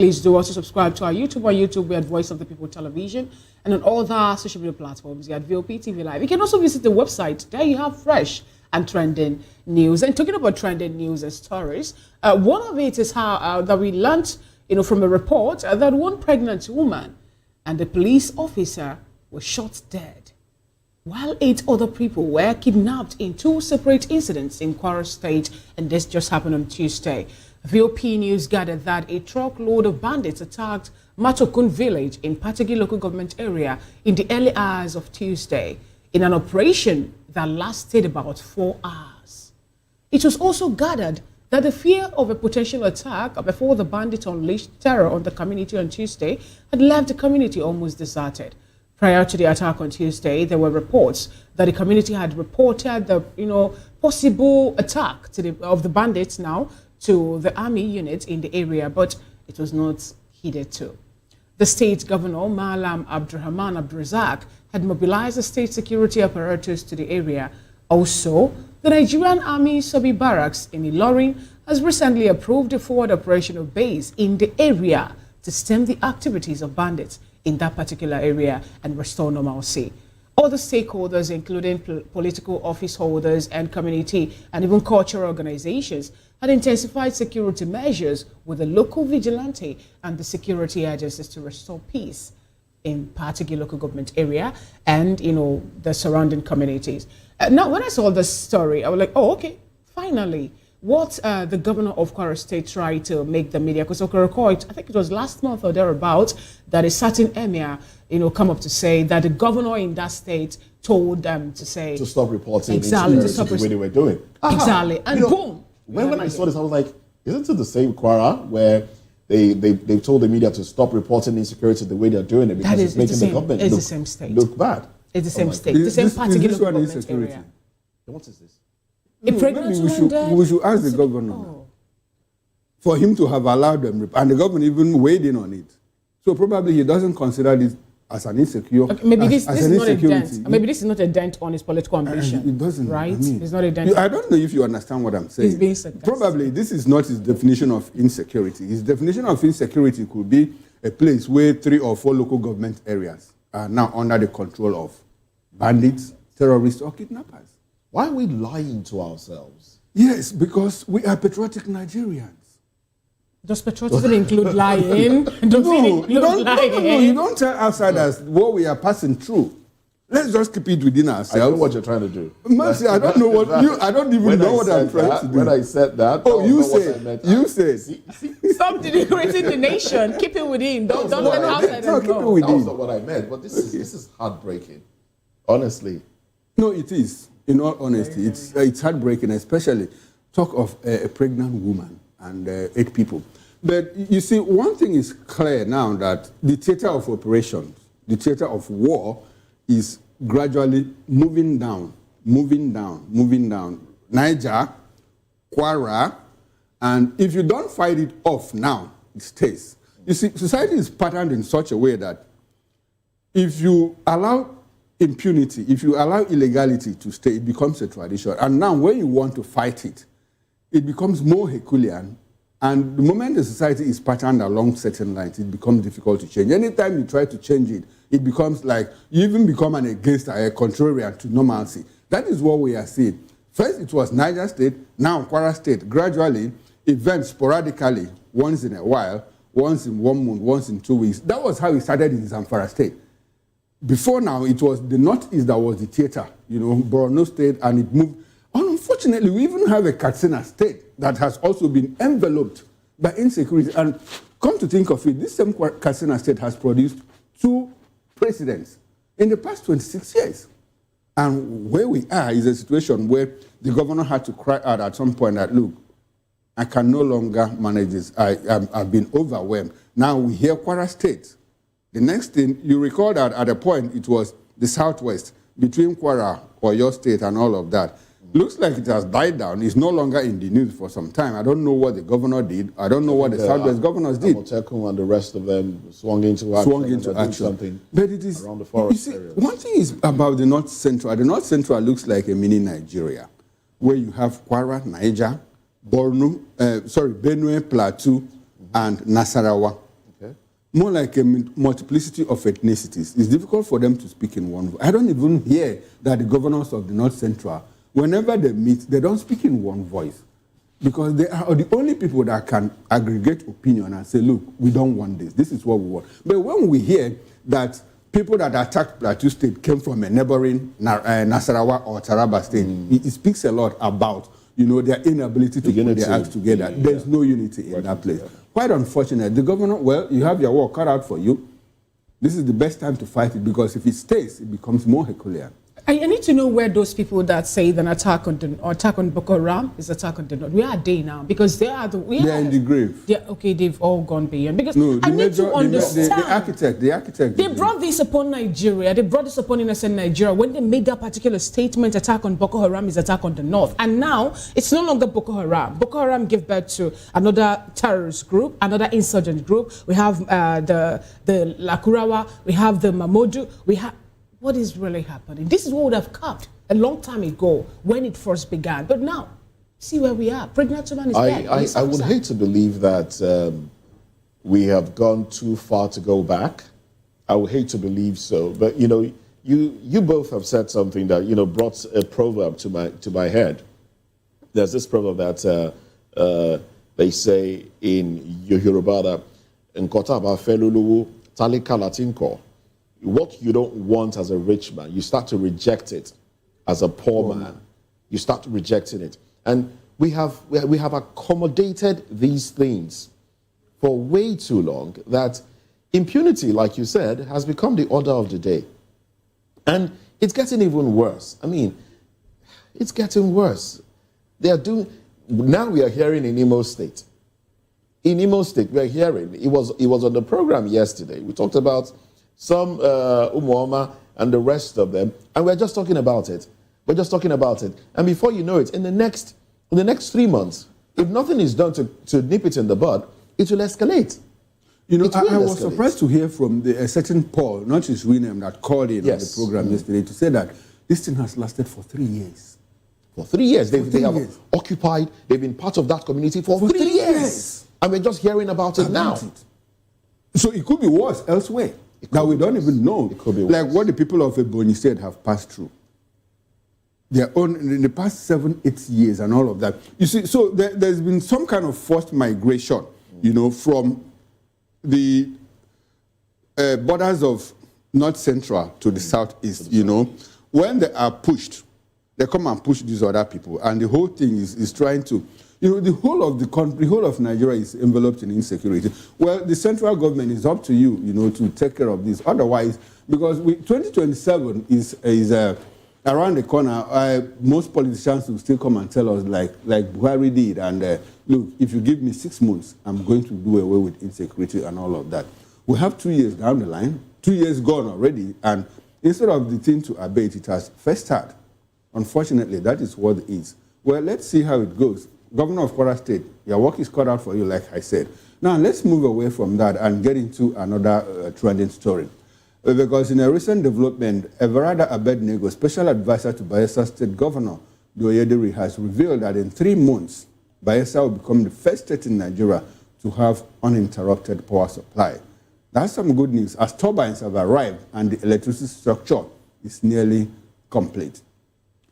Please do also subscribe to our YouTube. On YouTube, we're at Voice of the People Television. And on all the social media platforms, you're at VOP TV Live. You can also visit the website. There you have fresh and trending news. And talking about trending news and stories, one of it is how that we learned, from a report that one pregnant woman and a police officer were shot dead, while 8 other people were kidnapped in 2 separate incidents in Kwara State, and this just happened on Tuesday. VOP News gathered that a truckload of bandits attacked Matokun village in Patigi local government area in the early hours of Tuesday in an operation that lasted about 4 hours. It was also gathered that the fear of a potential attack before the bandits unleashed terror on the community on Tuesday had left the community almost deserted. Prior to the attack on Tuesday, there were reports that the community had reported the possible attack of the bandits now to the army units in the area, but it was not heeded to. The state governor, Malam Abdurrahman Abdurazak, had mobilized the state security apparatus to the area. Also, the Nigerian Army Sobi Barracks in Ilorin has recently approved a forward operational base in the area to stem the activities of bandits in that particular area and restore normalcy. Other stakeholders, including political office holders and community and even cultural organizations, had intensified security measures with the local vigilante and the security agencies to restore peace in Patigi local government area and, the surrounding communities. Now, when I saw this story, I was like, oh, okay, finally, what the governor of Kwara State tried to make the media, because I think it was last month or thereabouts, that a certain emir, come up to say that the governor in that state told them to say... To stop reporting exactly, the way they were doing. Exactly, and boom. When I saw this, I was like, isn't it the same Kwara where they told the media to stop reporting insecurity the way they're doing it because it's making the government the same state. Look bad? It's the same state, the same particular government area. What is this? Maybe we should ask the governor for him to have allowed them, and the government even weighed in on it. So probably he doesn't consider this as an insecure. Okay, maybe this is not a dent. Maybe this is not a dent on his political ambition. It doesn't, right? It's not a dent. I don't know if you understand what I'm saying. He's being sarcastic. Probably this is not his definition of insecurity. His definition of insecurity could be a place where 3 or 4 local government areas are now under the control of bandits, terrorists, or kidnappers. Why are we lying to ourselves? Yes, because we are patriotic Nigerians. Does patriotism include lying? No, you don't tell outsiders what we are passing through. Let's just keep it within ourselves. I know what you're trying to do. Mercy, I don't know what I don't even know what I'm trying to do. When I said that, you said. Stop denigrating the nation. Keep it within. Don't let outsiders know. Keep it within. That was not what I meant. But this is heartbreaking. Honestly. No, it is. In all honesty, it's heartbreaking, especially talk of a pregnant woman and 8 people. But you see, one thing is clear now, that the theater of operations, the theater of war, is gradually moving down. Niger, Kwara, and if you don't fight it off now, it stays. You see, society is patterned in such a way that if you allow impunity, if you allow illegality to stay, it becomes a tradition. And now when you want to fight it, it becomes more Herculean. And the moment the society is patterned along certain lines, it becomes difficult to change. Anytime you try to change it, it becomes like you even become a contrarian to normalcy. That is what we are seeing. First, it was Niger State, now Kwara State. Gradually, events sporadically, once in a while, once in 1 month, once in 2 weeks. That was how it started in Zamfara State. Before now, it was the Northeast that was the theater, Borno State, and it moved. And unfortunately, we even have a Katsina State that has also been enveloped by insecurity. And come to think of it, this same Katsina State has produced 2 presidents in the past 26 years. And where we are is a situation where the governor had to cry out at some point that, look, I can no longer manage this. I've been overwhelmed. Now we hear Kwara State. The next thing, you recall that at a point it was the Southwest, between Kwara, Oyo State, and all of that. Looks like it has died down. It's no longer in the news for some time. I don't know what the governor did. I don't know what the Southwest governors did. Amotekun and the rest of them swung into action. Something but it is, around the forest area. One thing is about the North Central. The North Central looks like a mini Nigeria, where you have Kwara, Niger, Benue, Plateau, and Nasarawa. more like a multiplicity of ethnicities. It's difficult for them to speak in one voice. I don't even hear that the governors of the North Central, whenever they meet, they don't speak in one voice. Because they are the only people that can aggregate opinion and say, look, we don't want this. This is what we want. But when we hear that people that attacked Plateau State came from a neighboring Nasarawa or Taraba State, it speaks a lot about, their inability to put their acts together. There's no unity in that place. Quite unfortunate. The governor, well, you have your work cut out for you. This is the best time to fight it, because if it stays, it becomes more Herculean. I need to know where those people that say an attack on Boko Haram is attack on the North. Where are they now? Because they are in the grave. They've all gone beyond. Because no, I need to understand. The architect. They brought this upon Nigeria. They brought this upon innocent Nigeria when they made that particular statement. Attack on Boko Haram is attack on the North, and now it's no longer Boko Haram. Boko Haram gave birth to another terrorist group, another insurgent group. We have the Lakurawa. We have the Mamodu. We have. What is really happening? This is what would have come a long time ago when it first began. But now, see where we are. Pregnant woman is dead. I would hate to believe that we have gone too far to go back. I would hate to believe so. But, you both have said something that, brought a proverb to my head. There's this proverb that they say in Yoruba that, Nkota ba feluluwu talika latinko. What you don't want as a rich man, you start to reject it as a poor man. You start rejecting it. And we have accommodated these things for way too long that impunity, like you said, has become the order of the day. And it's getting even worse. I mean, it's getting worse. Now we are hearing in Imo State. In Imo State, we are hearing, it was on the program yesterday. We talked about some Umuoma and the rest of them, and we're just talking about it. We're just talking about it. And before you know it, in the next 3 months, if nothing is done to nip it in the bud, it will escalate. I was surprised to hear from a certain Paul, not his real name, that called in on the program yesterday to say that this thing has lasted for 3 years. For 3 years. They have occupied, they've been part of that community for 3 years. And we're just hearing about it now. So it could be worse elsewhere. That we don't even know. It could be like what the people of Ebonyi State have passed through. Their own in the past 7-8 years and all of that. You see, so there's been some kind of forced migration, from the borders of North Central to the Southeast, When they are pushed, they come and push these other people. And the whole thing is trying to, the whole of the country, the whole of Nigeria is enveloped in insecurity. Well, the central government is up to you, to take care of this. Otherwise, because 2027 is around the corner, most politicians will still come and tell us, like Buhari did, and look, if you give me 6 months, I'm going to do away with insecurity and all of that. We have 2 years down the line, 2 years gone already, and instead of the thing to abate, it has festered. Unfortunately, that is what it is. Well, let's see how it goes. Governor of Kwara State, your work is cut out for you, like I said. Now, let's move away from that and get into another trending story. Because in a recent development, Everada Abednego, special advisor to Bayelsa State Governor Onyediika, has revealed that in 3 months, Bayelsa will become the first state in Nigeria to have uninterrupted power supply. That's some good news, as turbines have arrived and the electricity structure is nearly complete.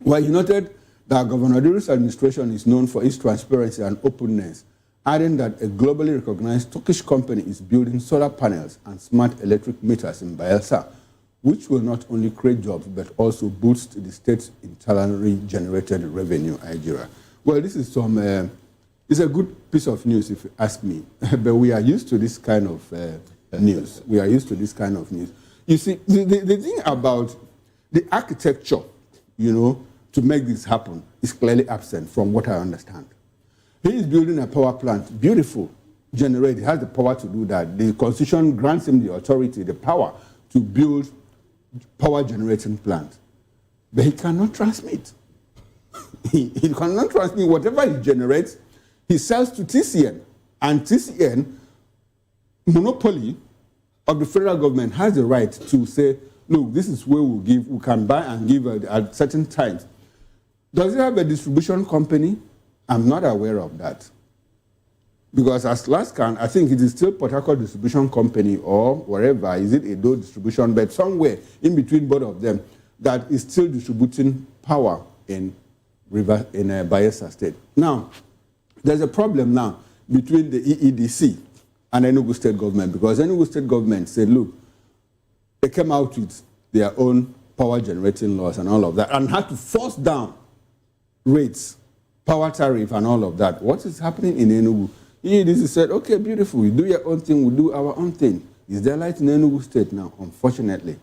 Well, he noted that Governor Onyedika's administration is known for its transparency and openness, adding that a globally recognized Turkish company is building solar panels and smart electric meters in Bayelsa, which will not only create jobs but also boost the state's internally generated revenue, Nigeria. Well, this is it's a good piece of news if you ask me, but we are used to this kind of news. We are used to this kind of news. You see, the thing about the architecture, to make this happen is clearly absent from what I understand. He is building a power plant, beautiful, generated, has the power to do that. The Constitution grants him the authority, the power to build power generating plant. But he cannot transmit. He cannot transmit whatever he generates, he sells to TCN. And TCN, monopoly of the federal government, has the right to say, look, this is where we can buy and give at certain times. Does it have a distribution company? I'm not aware of that. Because as last count, I think it is still Port Harcourt Distribution Company or wherever, is it Edo Distribution, but somewhere in between both of them, that is still distributing power in Bayelsa State. Now, there's a problem now between the EEDC and Enugu State government, because Enugu State government said, look, they came out with their own power generating laws and all of that, and had to force down rates, power tariff and all of that. What is happening in Enugu? EEDC said, okay, beautiful, you do your own thing, we do our own thing. Is there light in Enugu State now? Unfortunately,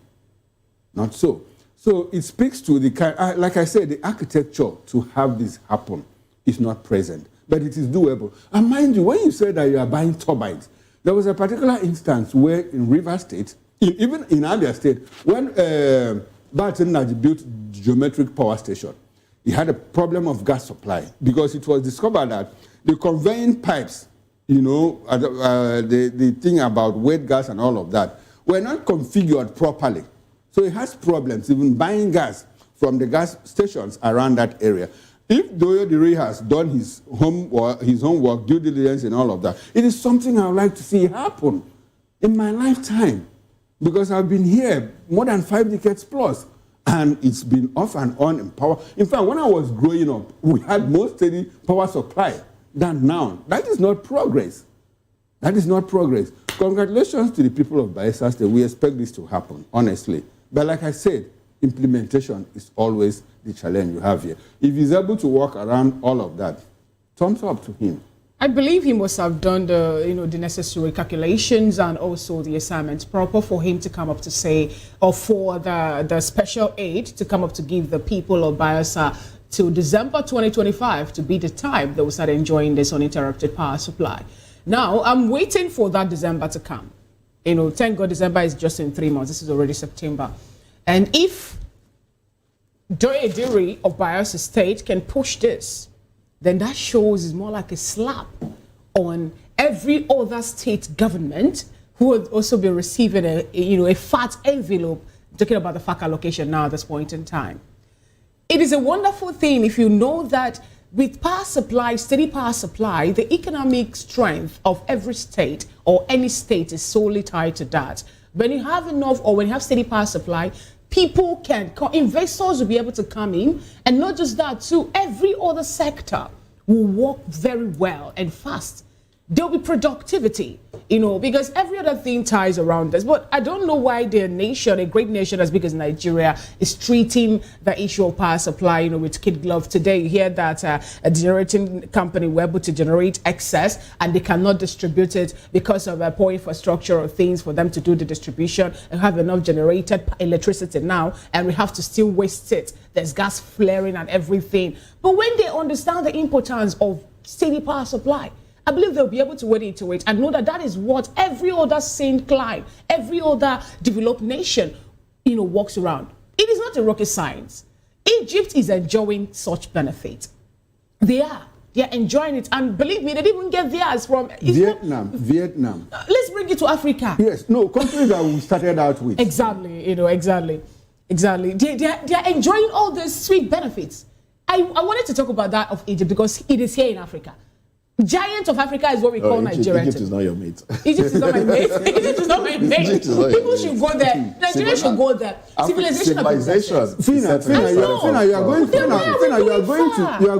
not so. So it speaks to the kind, like I said, the architecture to have this happen is not present, but it is doable. And mind you, when you say that you are buying turbines, there was a particular instance where in River State, even in Abia State, when Barton built geometric power station, he had a problem of gas supply because it was discovered that the conveying pipes, you know, the thing about wet gas and all of that, were not configured properly. So it has problems even buying gas from the gas stations around that area. If Doyo Diri has done his homework, due diligence and all of that, it is something I would like to see happen in my lifetime. Because I've been here more than 5 decades plus, and it's been off and on in power. In fact, when I was growing up, we had more steady power supply than now. That is not progress. That is not progress. Congratulations to the people of Bayelsa State. We expect this to happen, honestly. But like I said, implementation is always the challenge you have here. If he's able to work around all of that, thumbs up to him. I believe he must have done the necessary calculations and also the assignments proper for him to come up to say, or for the special aid to come up to give the people of Bayelsa till December 2025 to be the time they will start enjoying this uninterrupted power supply. Now, I'm waiting for that December to come. Thank God December is just in 3 months. This is already September. And if Doye Diri of Bayelsa State can push this, then that shows it's more like a slap on every other state government who would also be receiving a fat envelope. I'm talking about the FAC allocation now at this point in time. It is a wonderful thing if you know that with power supply, steady power supply, the economic strength of every state or any state is solely tied to that. When you have enough or when you have steady power supply, people can come, investors will be able to come in, and not just that too, every other sector will work very well and fast. There'll be productivity, because every other thing ties around us. But I don't know why the nation, a great nation as big as Nigeria, is treating the issue of power supply, with kid glove. Today, you hear that a generating company were able to generate excess and they cannot distribute it because of a poor infrastructure or things for them to do the distribution and have enough generated electricity now, and we have to still waste it. There's gas flaring and everything. But when they understand the importance of steady power supply, I believe they'll be able to wade into it and know that that is what every other sane clime, every other developed nation, works around. It is not a rocket science. Egypt is enjoying such benefit. They are enjoying it. And believe me, they didn't even get theirs from Vietnam. Let's bring it to Africa. Yes, no, countries that we started out with. Exactly, exactly. They are enjoying all the sweet benefits. I wanted to talk about that of Egypt because it is here in Africa. Giant of Africa is what we call Nigeria. Egypt is not your mate. Egypt is not my mate. Egypt is not my mate. People should go there. Nigeria should go there. Civilization. Fina, you are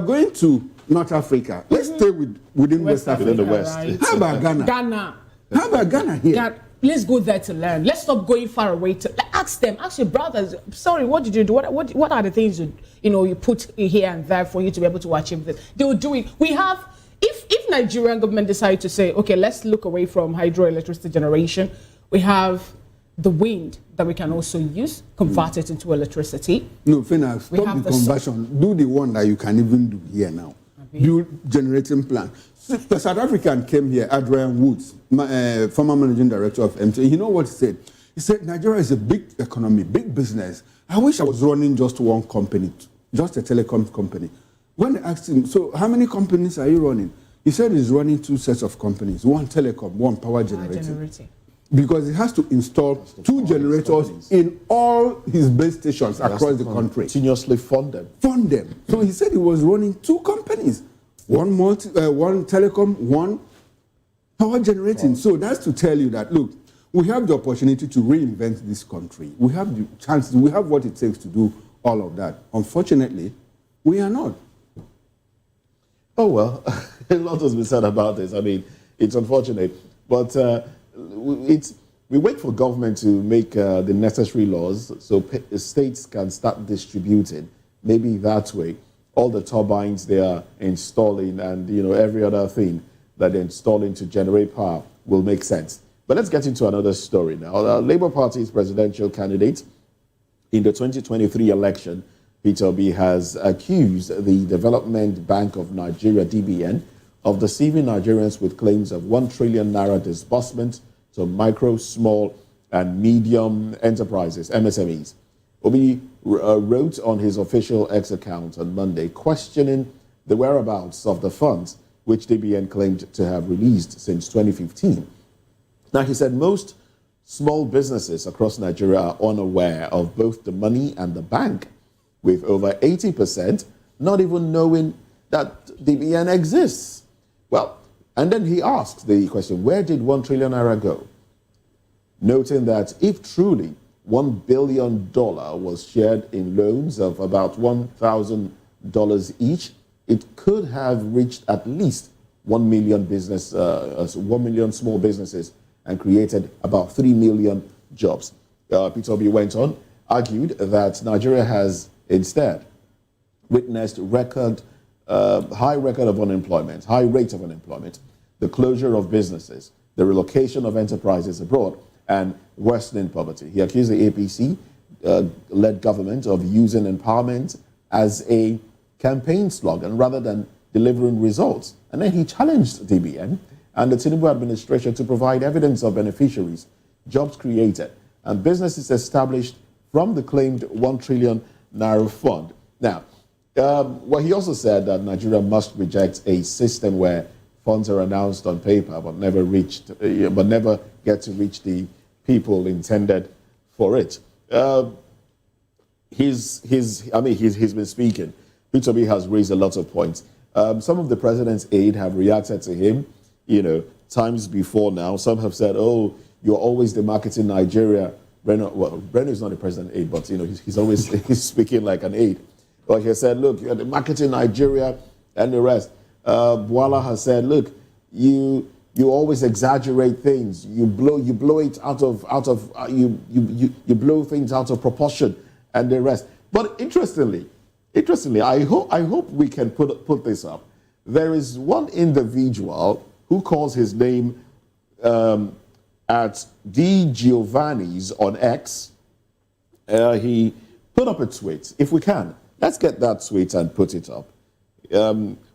going to North Africa. Let's stay within West Africa. Within the West. Right. How about Ghana? How about Ghana here? Let's go there to learn. Let's stop going far away. Ask them. Ask your brothers. Sorry, what did you do? What are the things you put here and there for you to be able to achieve this? They will do it. We have. If Nigerian government decide to say, okay, let's look away from hydroelectricity generation, we have the wind that we can also use, convert it into electricity. No, Fina, stop the conversion. Do the one that you can even do here now. Build generating plant. The South African came here, Adrian Woods, former managing director of MTN. You know what he said? He said, Nigeria is a big economy, big business. I wish I was running just one company, just a telecom company. When they asked him, so how many companies are you running? He said he's running 2 sets of companies, one telecom, one power generating. Because he has to install 2 generators in all his base stations across the country. Continuously fund them. So he said he was running 2 companies, one telecom, one Power generating. So that's to tell you that, look, we have the opportunity to reinvent this country. We have the chances, we have what it takes to do all of that. Unfortunately, we are not. Oh, well, a lot has been said about this. I mean, it's unfortunate. But we wait for government to make the necessary laws so states can start distributing. Maybe that way, all the turbines they are installing and, every other thing that they're installing to generate power will make sense. But let's get into another story now. The Labour Party's presidential candidate in the 2023 election, Peter Obi, has accused the Development Bank of Nigeria, DBN, of deceiving Nigerians with claims of 1 trillion naira disbursement to micro, small, and medium enterprises, MSMEs. Obi wrote on his official X account on Monday, questioning the whereabouts of the funds which DBN claimed to have released since 2015. Now, he said most small businesses across Nigeria are unaware of both the money and the bank, with over 80% not even knowing that DBN exists. Well, and then he asks the question, where did 1 trillion naira go? Noting that if truly $1 billion was shared in loans of about $1,000 each, it could have reached at least 1 million 1 million small businesses and created about 3 million jobs. Peter Obi went on, argued that Nigeria has instead witnessed high rate of unemployment, the closure of businesses, the relocation of enterprises abroad, and worsening poverty. He accused the APC-led government of using empowerment as a campaign slogan rather than delivering results. And then he challenged DBN and the Tinubu administration to provide evidence of beneficiaries, jobs created, and businesses established from the claimed 1 trillion naira fund. Now, he also said that Nigeria must reject a system where funds are announced on paper but never get to reach the people intended for it. He's been speaking. Peter Obi has raised a lot of points. Some of the president's aides have reacted to him, times before now. Some have said, "Oh, you're always demarketing Nigeria." Breno is not a president aide, but he's always speaking like an aide. But he said, "Look, you're demarketing Nigeria," and the rest. Boala has said, "Look, you always exaggerate things. You blow it you blow things out of proportion," and the rest. But interestingly, I hope we can put this up. There is one individual who calls his name at D. Giovanni's on X. He put up a tweet. If we can, let's get that tweet and put it up.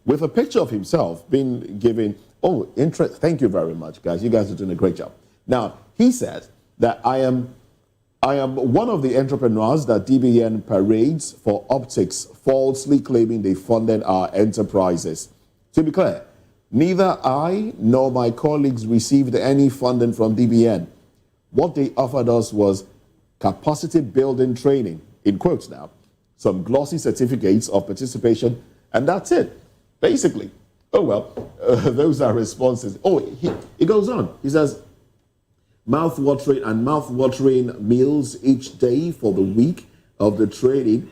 With a picture of himself being given, thank you very much, guys. You guys are doing a great job. Now, he said that I am one of the entrepreneurs that DBN parades for optics, falsely claiming they funded our enterprises. To be clear, neither I nor my colleagues received any funding from DBN. What they offered us was capacity building training, in quotes now, some glossy certificates of participation, and that's it, basically. Those are responses. He goes on. He says, mouth-watering meals each day for the week of the trading.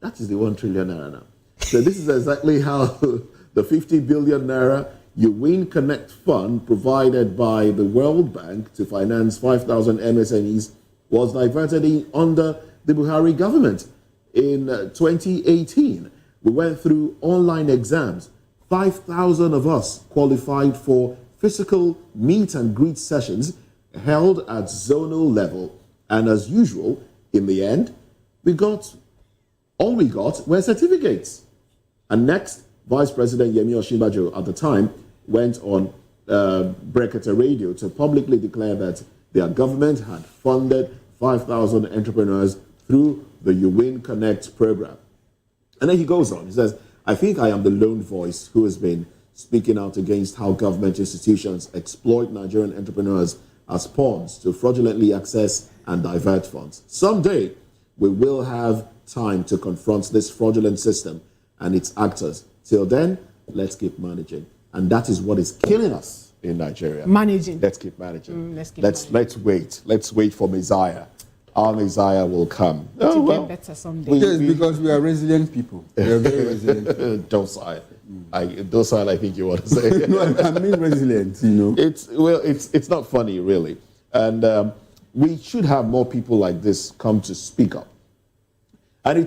That is the 1 trillion naira now. So this is exactly how the 50 billion naira You Win Connect Fund provided by the World Bank to finance 5,000 MSMEs was diverted under the Buhari government. In 2018, we went through online exams. 5,000 of us qualified for physical meet and greet sessions held at zonal level. And as usual, in the end, all we got were certificates. And next, Vice President Yemi Osinbajo at the time went on Brekete Radio to publicly declare that their government had funded 5,000 entrepreneurs through the You Win Connect program. And then he goes on, he says, I think I am the lone voice who has been speaking out against how government institutions exploit Nigerian entrepreneurs as pawns to fraudulently access and divert funds. Someday, we will have time to confront this fraudulent system and its actors. Till then, let's keep managing. And that is what is killing us in Nigeria. Managing. Let's keep managing. Let's wait. Let's wait for Messiah. Our Messiah will come. Get better someday. Yes, because we are resilient people. We are very resilient. Docile. Docile, I think you want to say. No, I mean resilient, you know. It's not funny, really. And we should have more people like this come to speak up. And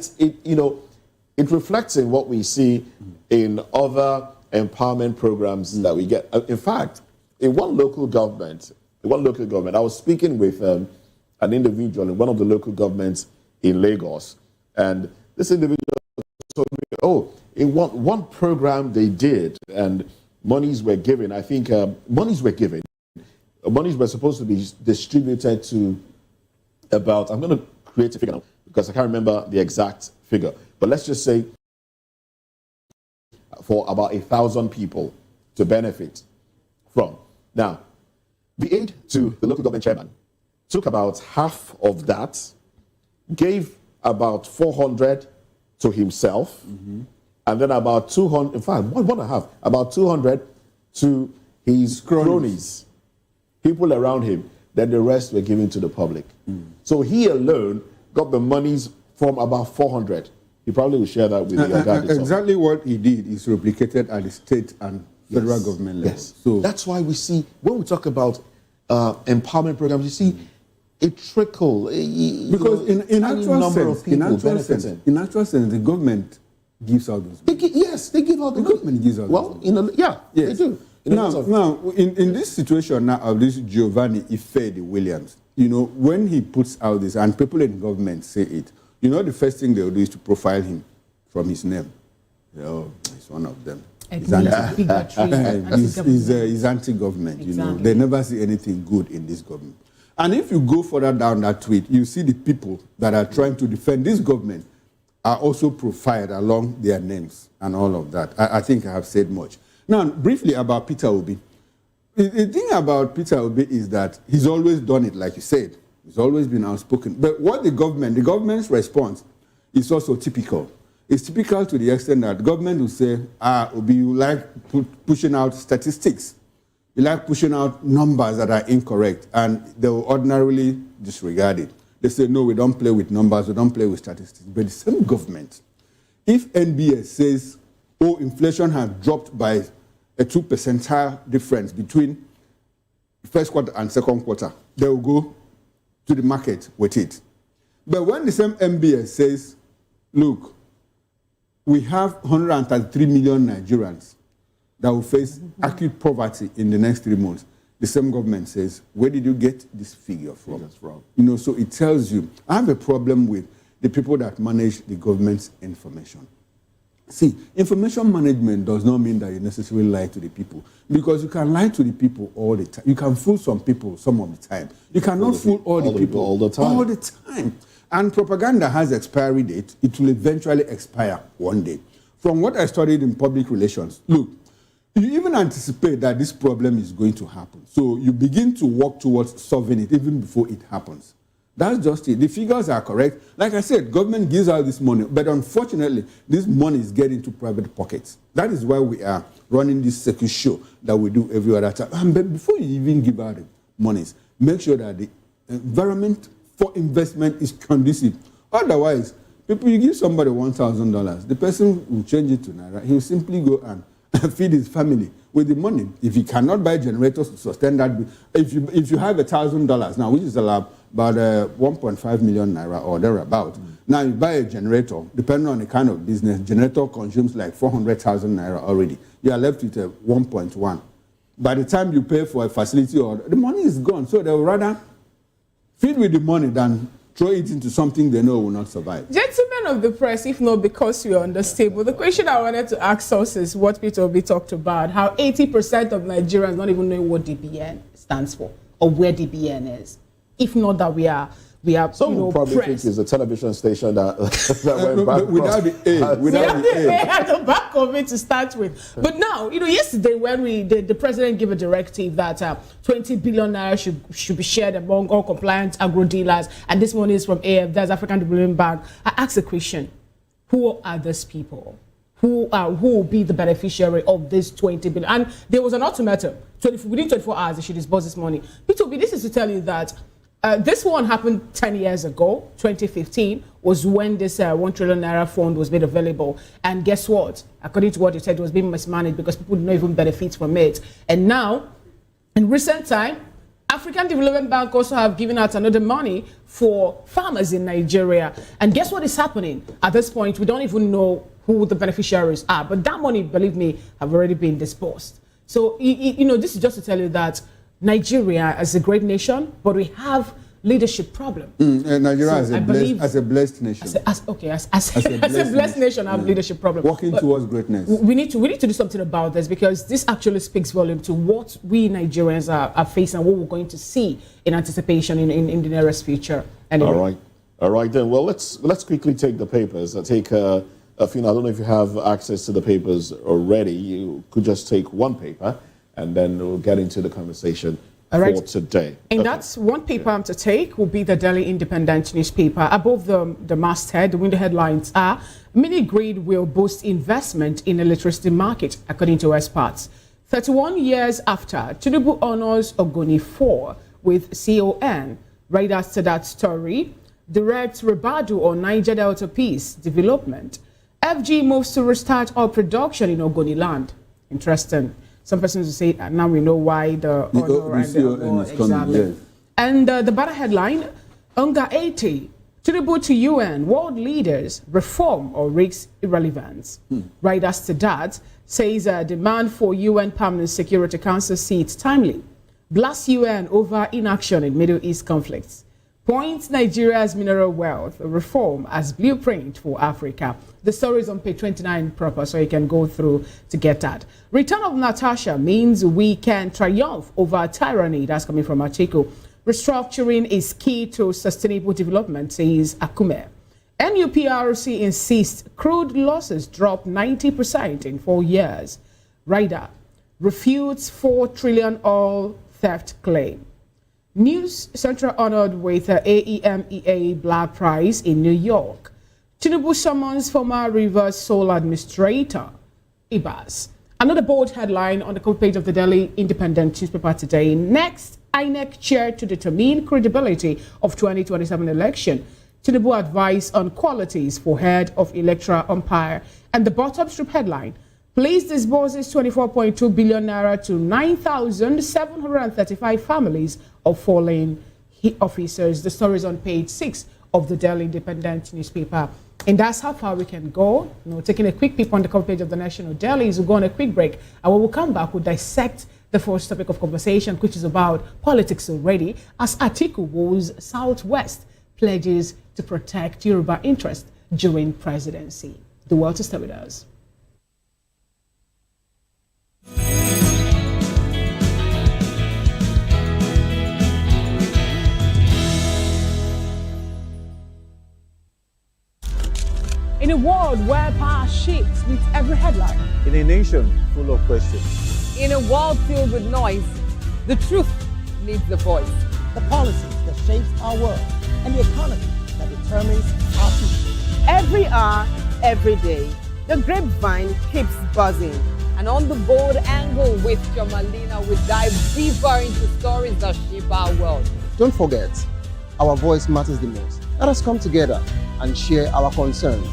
it reflects in what we see in other empowerment programs that we get. In fact, in one local government, I was speaking with an individual in one of the local governments in Lagos, and this individual told me, in one program they did, and monies were given. I think monies were supposed to be distributed to about, I'm going to create a figure now because I can't remember the exact figure, but let's just say for about 1,000 people to benefit from. Now, the aid to the local government chairman took about half of that, gave about 400 to himself, and then about 200, in fact, one and a half, about 200 to his cronies, people around him. Then the rest were given to the public. So he alone got the monies from about 400. He probably will share that with the exactly what he did is replicated at the state and federal government level. Yes. So that's why we see, when we talk about empowerment programs, you see a trickle. Because in actual sense, the government gives out those. They give out the government gives out. Well, they do. Now, in this situation now of this Giovanni Ifedi Williams, when he puts out this, and people in government say it, the first thing they'll do is to profile him from his name. He's one of them. He's anti-government. Exactly. They never see anything good in this government. And if you go further down that tweet, you see the people that are trying to defend this government are also profiled along their names and all of that. I think I have said much. Now, briefly about Peter Obi. The thing about Peter Obi is that he's always done it, like you said. He's always been outspoken. But what the government's response is also typical. It's typical to the extent that the government will say, Obi, you like pushing out statistics. You like pushing out numbers that are incorrect, and they will ordinarily disregard it. They say, no, we don't play with numbers, we don't play with statistics. But the same government, if NBS says, inflation has dropped by a 2% difference between first quarter and second quarter, they will go to the market with it. But when the same NBS says, look, we have 133 million Nigerians that will face acute poverty in the next 3 months, the same government says, where did you get this figure from? That's wrong. So it tells you, I have a problem with the people that manage the government's information. See, information management does not mean that you necessarily lie to the people, because you can lie to the people all the time. You can fool some people some of the time. You cannot fool all the people all the time. All the time. And propaganda has expiry date. It will eventually expire one day. From what I studied in public relations, look, you even anticipate that this problem is going to happen. So you begin to work towards solving it even before it happens. That's just it. The figures are correct. Like I said, government gives out this money, but unfortunately, this money is getting into private pockets. That is why we are running this circuit show that we do every other time. But before you even give out the monies, make sure that the environment for investment is conducive. Otherwise, you give somebody $1,000, the person will change it to Naira. He will simply go and feed his family with the money. If he cannot buy generators to sustain that, if you have $1,000 now, which is about 1.5 million Naira or thereabout, now you buy a generator, depending on the kind of business, generator consumes like 400,000 Naira already. You are left with 1.1. By the time you pay for a facility, the money is gone. So they will rather feed with the money than throw it into something they know will not survive. Gentlemen of the press, if not because you are understable, the question I wanted to ask us is what Peter Obi talked about, how 80% of Nigerians don't even know what DBN stands for or where DBN is. If not that we are some will probably think it's a television station that went back without the A. Without the A at the back of it to start with. But now, yesterday when the president gave a directive that 20 billion naira should be shared among all compliant agro dealers, and this money is from AF, that's African Development Bank. I asked the question, who are these people? who will be the beneficiary of this 20 billion. And there was an ultimatum, within 24 hours, they should disburse this money. P2B, this is to tell you that this one happened 10 years ago. 2015 was when this 1 trillion naira fund was made available. And guess what? According to what you said, it was being mismanaged because people did not even benefit from it. And now, in recent time, African Development Bank also have given out another money for farmers in Nigeria. And guess what is happening? At this point, we don't even know who the beneficiaries are. But that money, believe me, have already been disbursed. So, this is just to tell you that Nigeria is a great nation, but we have leadership problem. Nigeria as a blessed nation. As a blessed nation, have leadership problem. Working towards greatness. We need to do something about this, because this actually speaks volume to what we Nigerians are facing and what we're going to see in anticipation in the nearest future. Anyway. All right then. Well, let's quickly take the papers. I don't know if you have access to the papers already. You could just take one paper, and then we'll get into the conversation for today. And that's one paper I'm to take will be the Delhi Independent newspaper. Above the masthead, the window headlines are: mini grid will boost investment in electricity market, according to experts. 31 years after, Tinubu honors Ogoni 4 with CON. Right after that story, direct Rebadu on Niger Delta Peace development. FG moves to restart oil production in Ogoni land. Interesting. Some persons will say, now we know why the honor and the award, exactly. Yes. And the better headline, UNGA 80, Tinubu to UN, world leaders, reform or risks irrelevance. Right after that, says demand for UN Permanent Security Council seats timely. Blast UN over inaction in Middle East conflicts. Points Nigeria's mineral wealth reform as blueprint for Africa. The story is on page 29 proper, so you can go through to get that. Return of Natasha means we can triumph over tyranny. That's coming from Atiku. Restructuring is key to sustainable development, says Akume. NUPRC insists crude losses drop 90% in 4 years. Ryder refutes 4 trillion oil theft claim. News Central honored with AEMEA Black Prize in New York. Tinubu summons former Rivers Solar Administrator, Ibas. Another bold headline on the cover page of the Delhi Independent newspaper today. Next, INEC chair to determine credibility of 2027 election. Tinubu advice on qualities for head of electoral umpire. And the bottom strip headline, police disburses 24.2 billion naira to 9,735 families of fallen officers. The story is on page 6 of the Delhi Independent newspaper. And that's how far we can go. Taking a quick peep on the cover page of the National Dailies, we'll go on a quick break. And when we come back, we'll dissect the first topic of conversation, which is about politics already, as Atiku woes Southwest pledges to protect Yoruba interest during presidency. The world is still with us. In a world where power shifts with every headline. In a nation full of questions. In a world filled with noise, the truth needs the voice. The policies that shape our world and the economy that determines our future. Every hour, every day, the grapevine keeps buzzing. And on the bold angle with Jomalina, we dive deeper into stories that shape our world. Don't forget, our voice matters the most. Let us come together and share our concerns.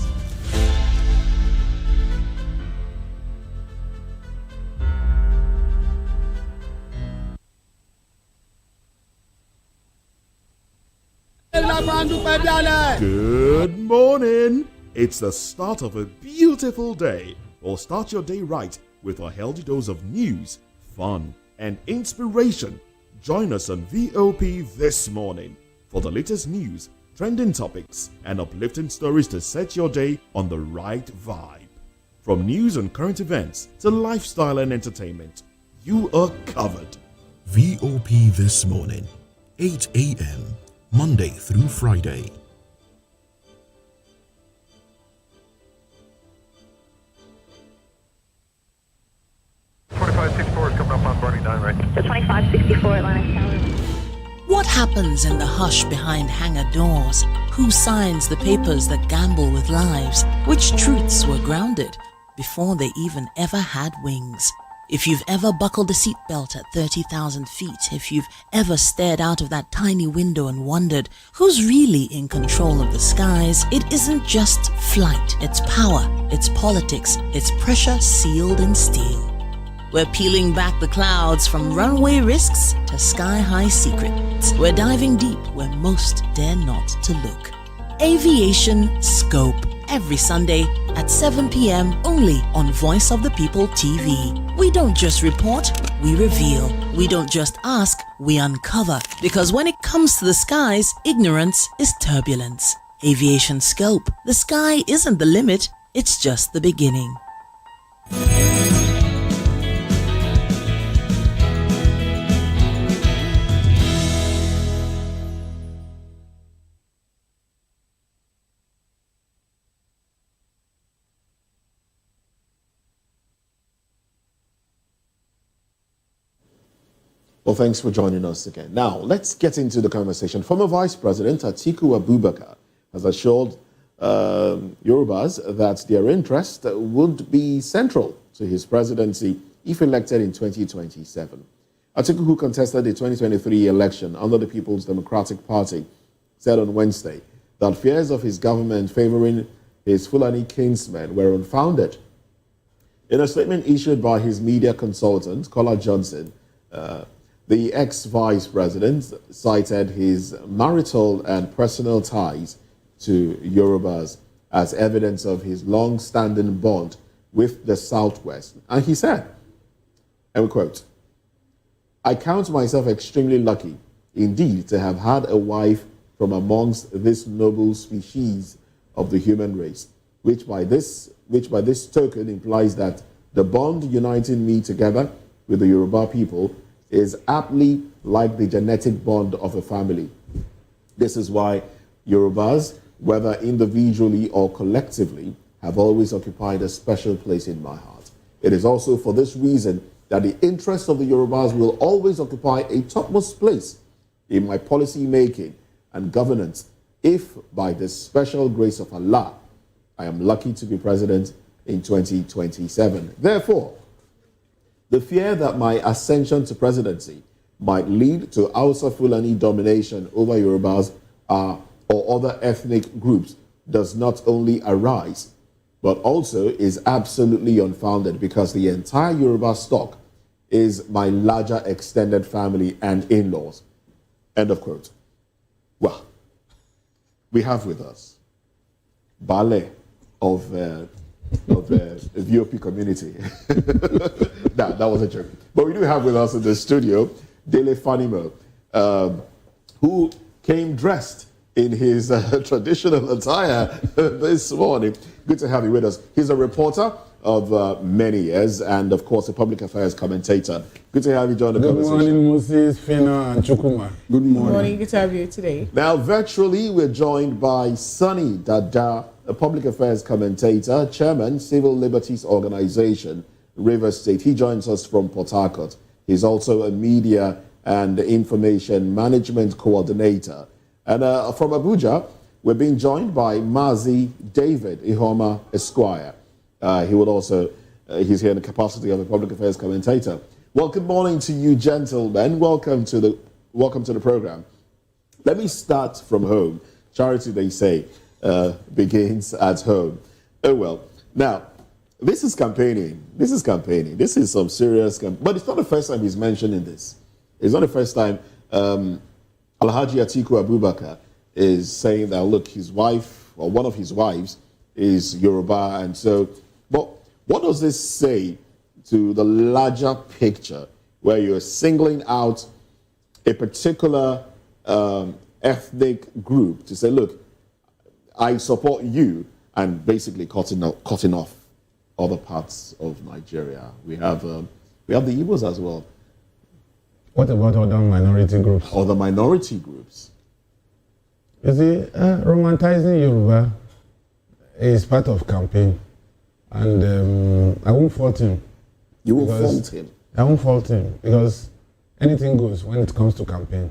Good morning. It's the start of a beautiful day. Or start your day right with a healthy dose of news, fun, and inspiration. Join us on VOP this morning for the latest news, trending topics, and uplifting stories to set your day on the right vibe. From news and current events to lifestyle and entertainment, you are covered. VOP This Morning, 8 a.m., Monday through Friday. is coming up on Burning 9, right? The 2564 Atlantic Tower. What happens in the hush behind hangar doors? Who signs the papers that gamble with lives? Which truths were grounded? before they even ever had wings. If you've ever buckled a seatbelt at 30,000 feet, if you've ever stared out of that tiny window and wondered who's really in control of the skies, it isn't just flight, it's power, it's politics, it's pressure sealed in steel. We're peeling back the clouds from runway risks to sky-high secrets. We're diving deep where most dare not to look. Aviation Scope, every Sunday at 7 p.m. only on Voice of the People TV. We don't just report, we reveal. We don't just ask, we uncover. Because when it comes to the skies, ignorance is turbulence. Aviation Scope, the sky isn't the limit, it's just the beginning. Well, thanks for joining us again. Now, let's get into the conversation. Former Vice President Atiku Abubakar has assured Yorubas that their interest would be central to his presidency if elected in 2027. Atiku, who contested the 2023 election under the People's Democratic Party, said on Wednesday that fears of his government favoring his Fulani kinsmen were unfounded. In a statement issued by his media consultant, Kola Johnson, the ex-vice president cited his marital and personal ties to Yorubas as evidence of his long-standing bond with the Southwest. And he said, and we quote, "I count myself extremely lucky indeed to have had a wife from amongst this noble species of the human race, which by this token implies that the bond uniting me together with the Yoruba people is aptly like the genetic bond of a family. This is why Yorubas, whether individually or collectively, have always occupied a special place in my heart. It is also for this reason that the interests of the Yorubas will always occupy a topmost place in my policy making and governance if, by the special grace of Allah, I am lucky to be president in 2027. Therefore, the fear that my ascension to presidency might lead to Hausa Fulani domination over Yorubas or other ethnic groups does not only arise, but also is absolutely unfounded because the entire Yoruba stock is my larger extended family and in-laws." End of quote. Well, we have with us Bale of the VOP community. That was a joke. But we do have with us in the studio Dele Fanimo, who came dressed in his traditional attire this morning. Good to have you with us. He's a reporter of many years and, of course, a public affairs commentator. Good to have you join the conversation. Good morning, Moses, Fino, and Chukuma. Good morning. Good morning. Good to have you today. Now, virtually, we're joined by Sunny Dada, a public affairs commentator, chairman, Civil Liberties Organization, Rivers State. He joins us from Port Harcourt. He's also a media and information management coordinator. And from Abuja, we're being joined by Mazi David Ihoma Esquire. He would also, he's here in the capacity of a public affairs commentator. Well, good morning to you, gentlemen. Welcome to the program. Let me start from home. Charity, they say, begins at home. Oh, well. Now, this is campaigning. This is some serious but it's not the first time he's mentioning this. It's not the first time Alhaji Atiku Abubakar is saying that, look, his wife, or one of his wives, is Yoruba. And so, but what does this say to the larger picture where you're singling out a particular ethnic group to say, look, I support you, and basically cutting off other parts of Nigeria? We have the Igbos as well. What about other minority groups? Other minority groups. You see, romanticizing Yoruba is part of campaign, and I won't fault him. You will fault him? I won't fault him because anything goes when it comes to campaign.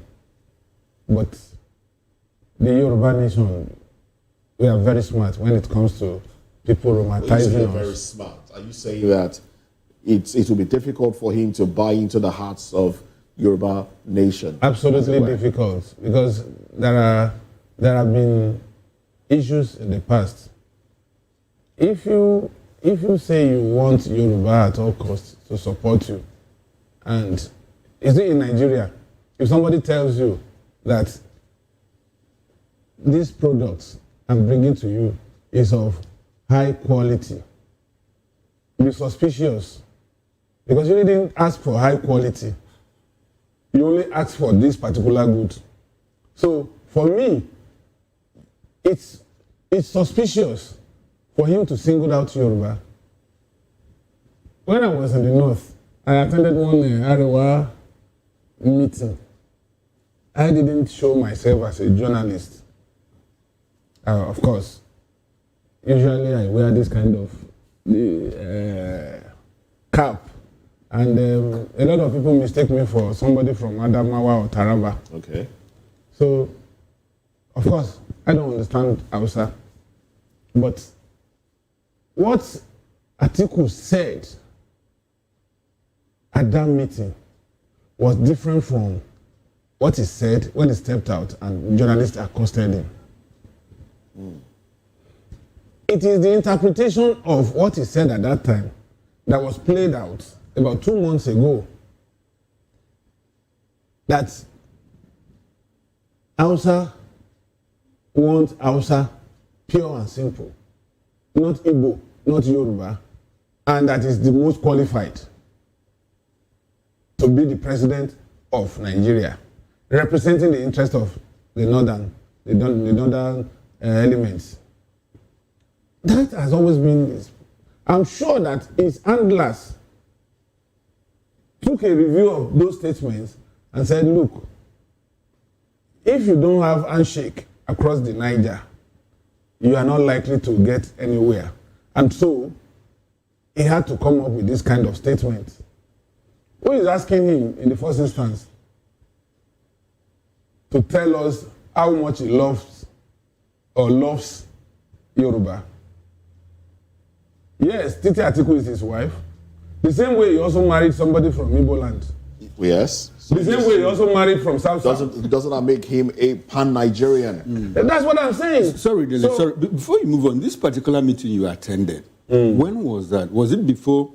But the Yoruba nation, we are very smart when it comes to people You're romanticizing very us. smart. Are you saying that it will be difficult for him to buy into the hearts of Yoruba nation? Absolutely difficult, because there have been issues in the past. If you say you want Yoruba at all costs to support you, and is it in Nigeria, if somebody tells you that this product I'm bringing to you is of high quality, be suspicious, because you didn't ask for high quality. You only ask for this particular good. So for me, it's suspicious for him to single out Yoruba. When I was in the north, I attended one Arewa meeting. I didn't show myself as a journalist. Of course, usually I wear this kind of cap, and a lot of people mistake me for somebody from Adamawa or Taraba. Okay. So, of course, I don't understand Hausa, but what Atiku said at that meeting was different from what he said when he stepped out and journalists accosted him. It is the interpretation of what he said at that time that was played out about 2 months ago, that Hausa wants Hausa pure and simple, not Igbo, not Yoruba, and that is the most qualified to be the president of Nigeria, representing the interest of the northern elements. That has always been. I'm sure that his handlers took a review of those statements and said, look, if you don't have handshake across the Niger, you are not likely to get anywhere. And so he had to come up with this kind of statement. Who is asking him in the first instance to tell us how much he loves Yoruba? Yes, Titi Atiku is his wife. The same way he also married somebody from Igbo land. Yes. The same way he also married from South. Doesn't that make him a pan-Nigerian? That's what I'm saying. Sorry, Dele, sorry. Before you move on, this particular meeting you attended, when was that? Was it before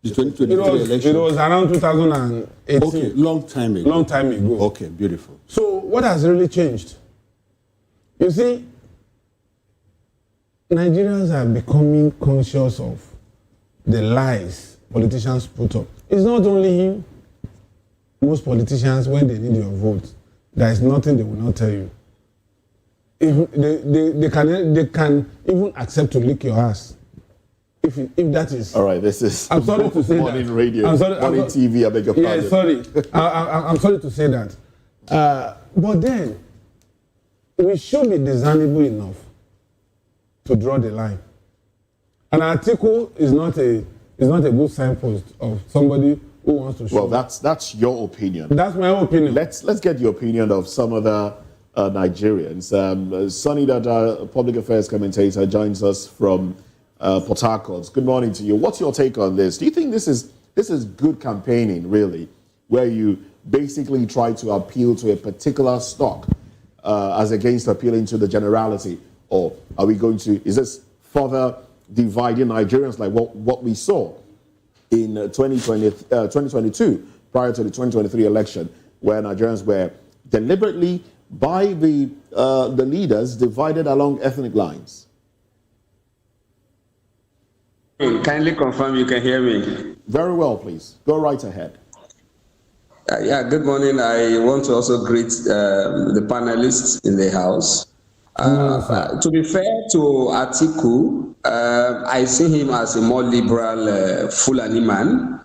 the 2023 election? It was around 2018. Okay, long time ago. Long time ago. Okay, beautiful. So what has really changed? You see, Nigerians are becoming conscious of the lies politicians put up. It's not only him. Most politicians, when they need your vote, there is nothing they will not tell you. If they can even accept to lick your ass. If that is. All right, this is. I'm sorry to say morning that. radio, morning TV. I beg your pardon. Yeah, sorry. I'm sorry to say that. But then, we should be discernible enough to draw the line. An article is not a good signpost of somebody who wants to show. Well, that's your opinion. That's my opinion. Let's get the opinion of some other Nigerians. Sonny Dada, public affairs commentator, joins us from Port Harcourt. Good morning to you. What's your take on this? Do you think this is good campaigning, really, where you basically try to appeal to a particular stock as against appealing to the generality? Or are we going to, is this further dividing Nigerians like what we saw in 2022, prior to the 2023 election, where Nigerians were deliberately, by the leaders, divided along ethnic lines? Kindly confirm you can hear me. Very well, please. Go right ahead. Good morning. I want to also greet the panelists in the house. To be fair to Atiku, I see him as a more liberal Fulani man,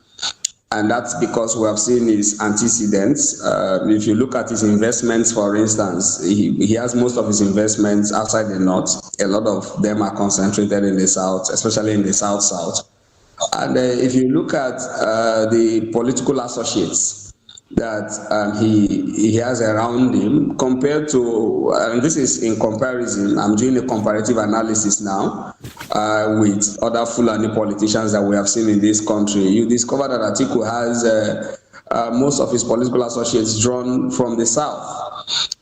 and that's because we have seen his antecedents. If you look at his investments, for instance, he has most of his investments outside the north. A lot of them are concentrated in the south, especially in the south-south. And if you look at the political associates, that he has around him compared to, and this is in comparison, I'm doing a comparative analysis now with other Fulani politicians that we have seen in this country. You discover that Atiku has most of his political associates drawn from the south.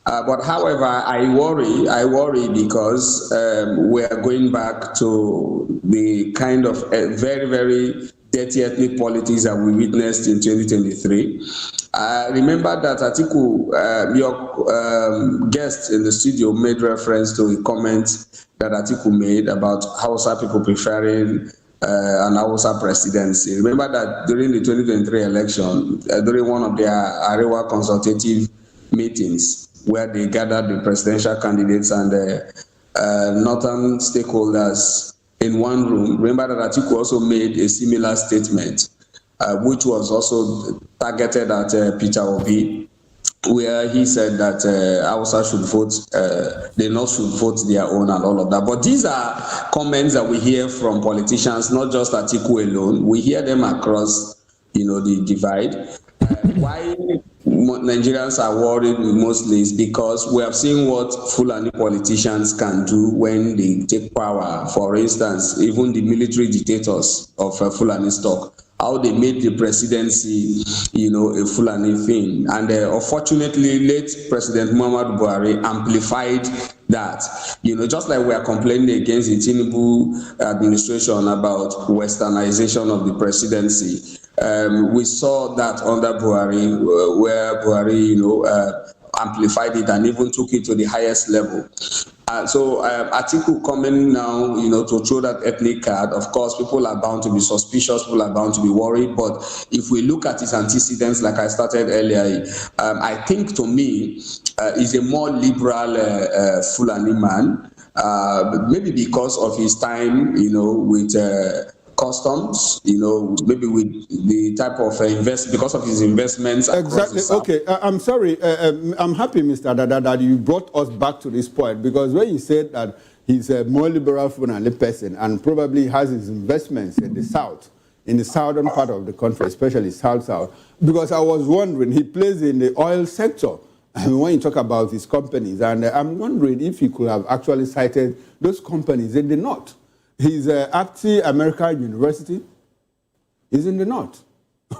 But however, I worry because we are going back to the kind of very, very dirty ethnic politics that we witnessed in 2023. Remember that Atiku, your guest in the studio, made reference to a comment that Atiku made about Hausa people preferring an Hausa presidency. Remember that during the 2023 election, during one of their Arewa consultative meetings, where they gathered the presidential candidates and the northern stakeholders in one room, remember that Atiku also made a similar statement, which was also targeted at Peter Obi, where he said that Hausa should vote, the North should vote their own and all of that. But these are comments that we hear from politicians, not just Atiku alone. We hear them across, the divide. Why Nigerians are worried mostly is because we have seen what Fulani politicians can do when they take power. For instance, even the military dictators of Fulani stock, how they made the presidency, a Fulani thing. And unfortunately, late President Muhammadu Buhari amplified that. Just like we are complaining against the Tinubu administration about westernization of the presidency, we saw that under Buhari, where Buhari, amplified it and even took it to the highest level. So Atiku coming now, to throw that ethnic card, of course, people are bound to be suspicious, people are bound to be worried. But if we look at his antecedents, like I started earlier, I think to me, he's a more liberal Fulani man, maybe because of his time, with customs, maybe with the type of because of his investments. Exactly. Okay. I'm sorry. I'm happy, Mr. Dada, that you brought us back to this point, because when you said that he's a more liberal Fulani person and probably has his investments in the south, in the southern part of the country, especially south, because I was wondering, he plays in the oil sector. When you talk about his companies, and I'm wondering if he could have actually cited those companies in the north. His APTI American University is in the north.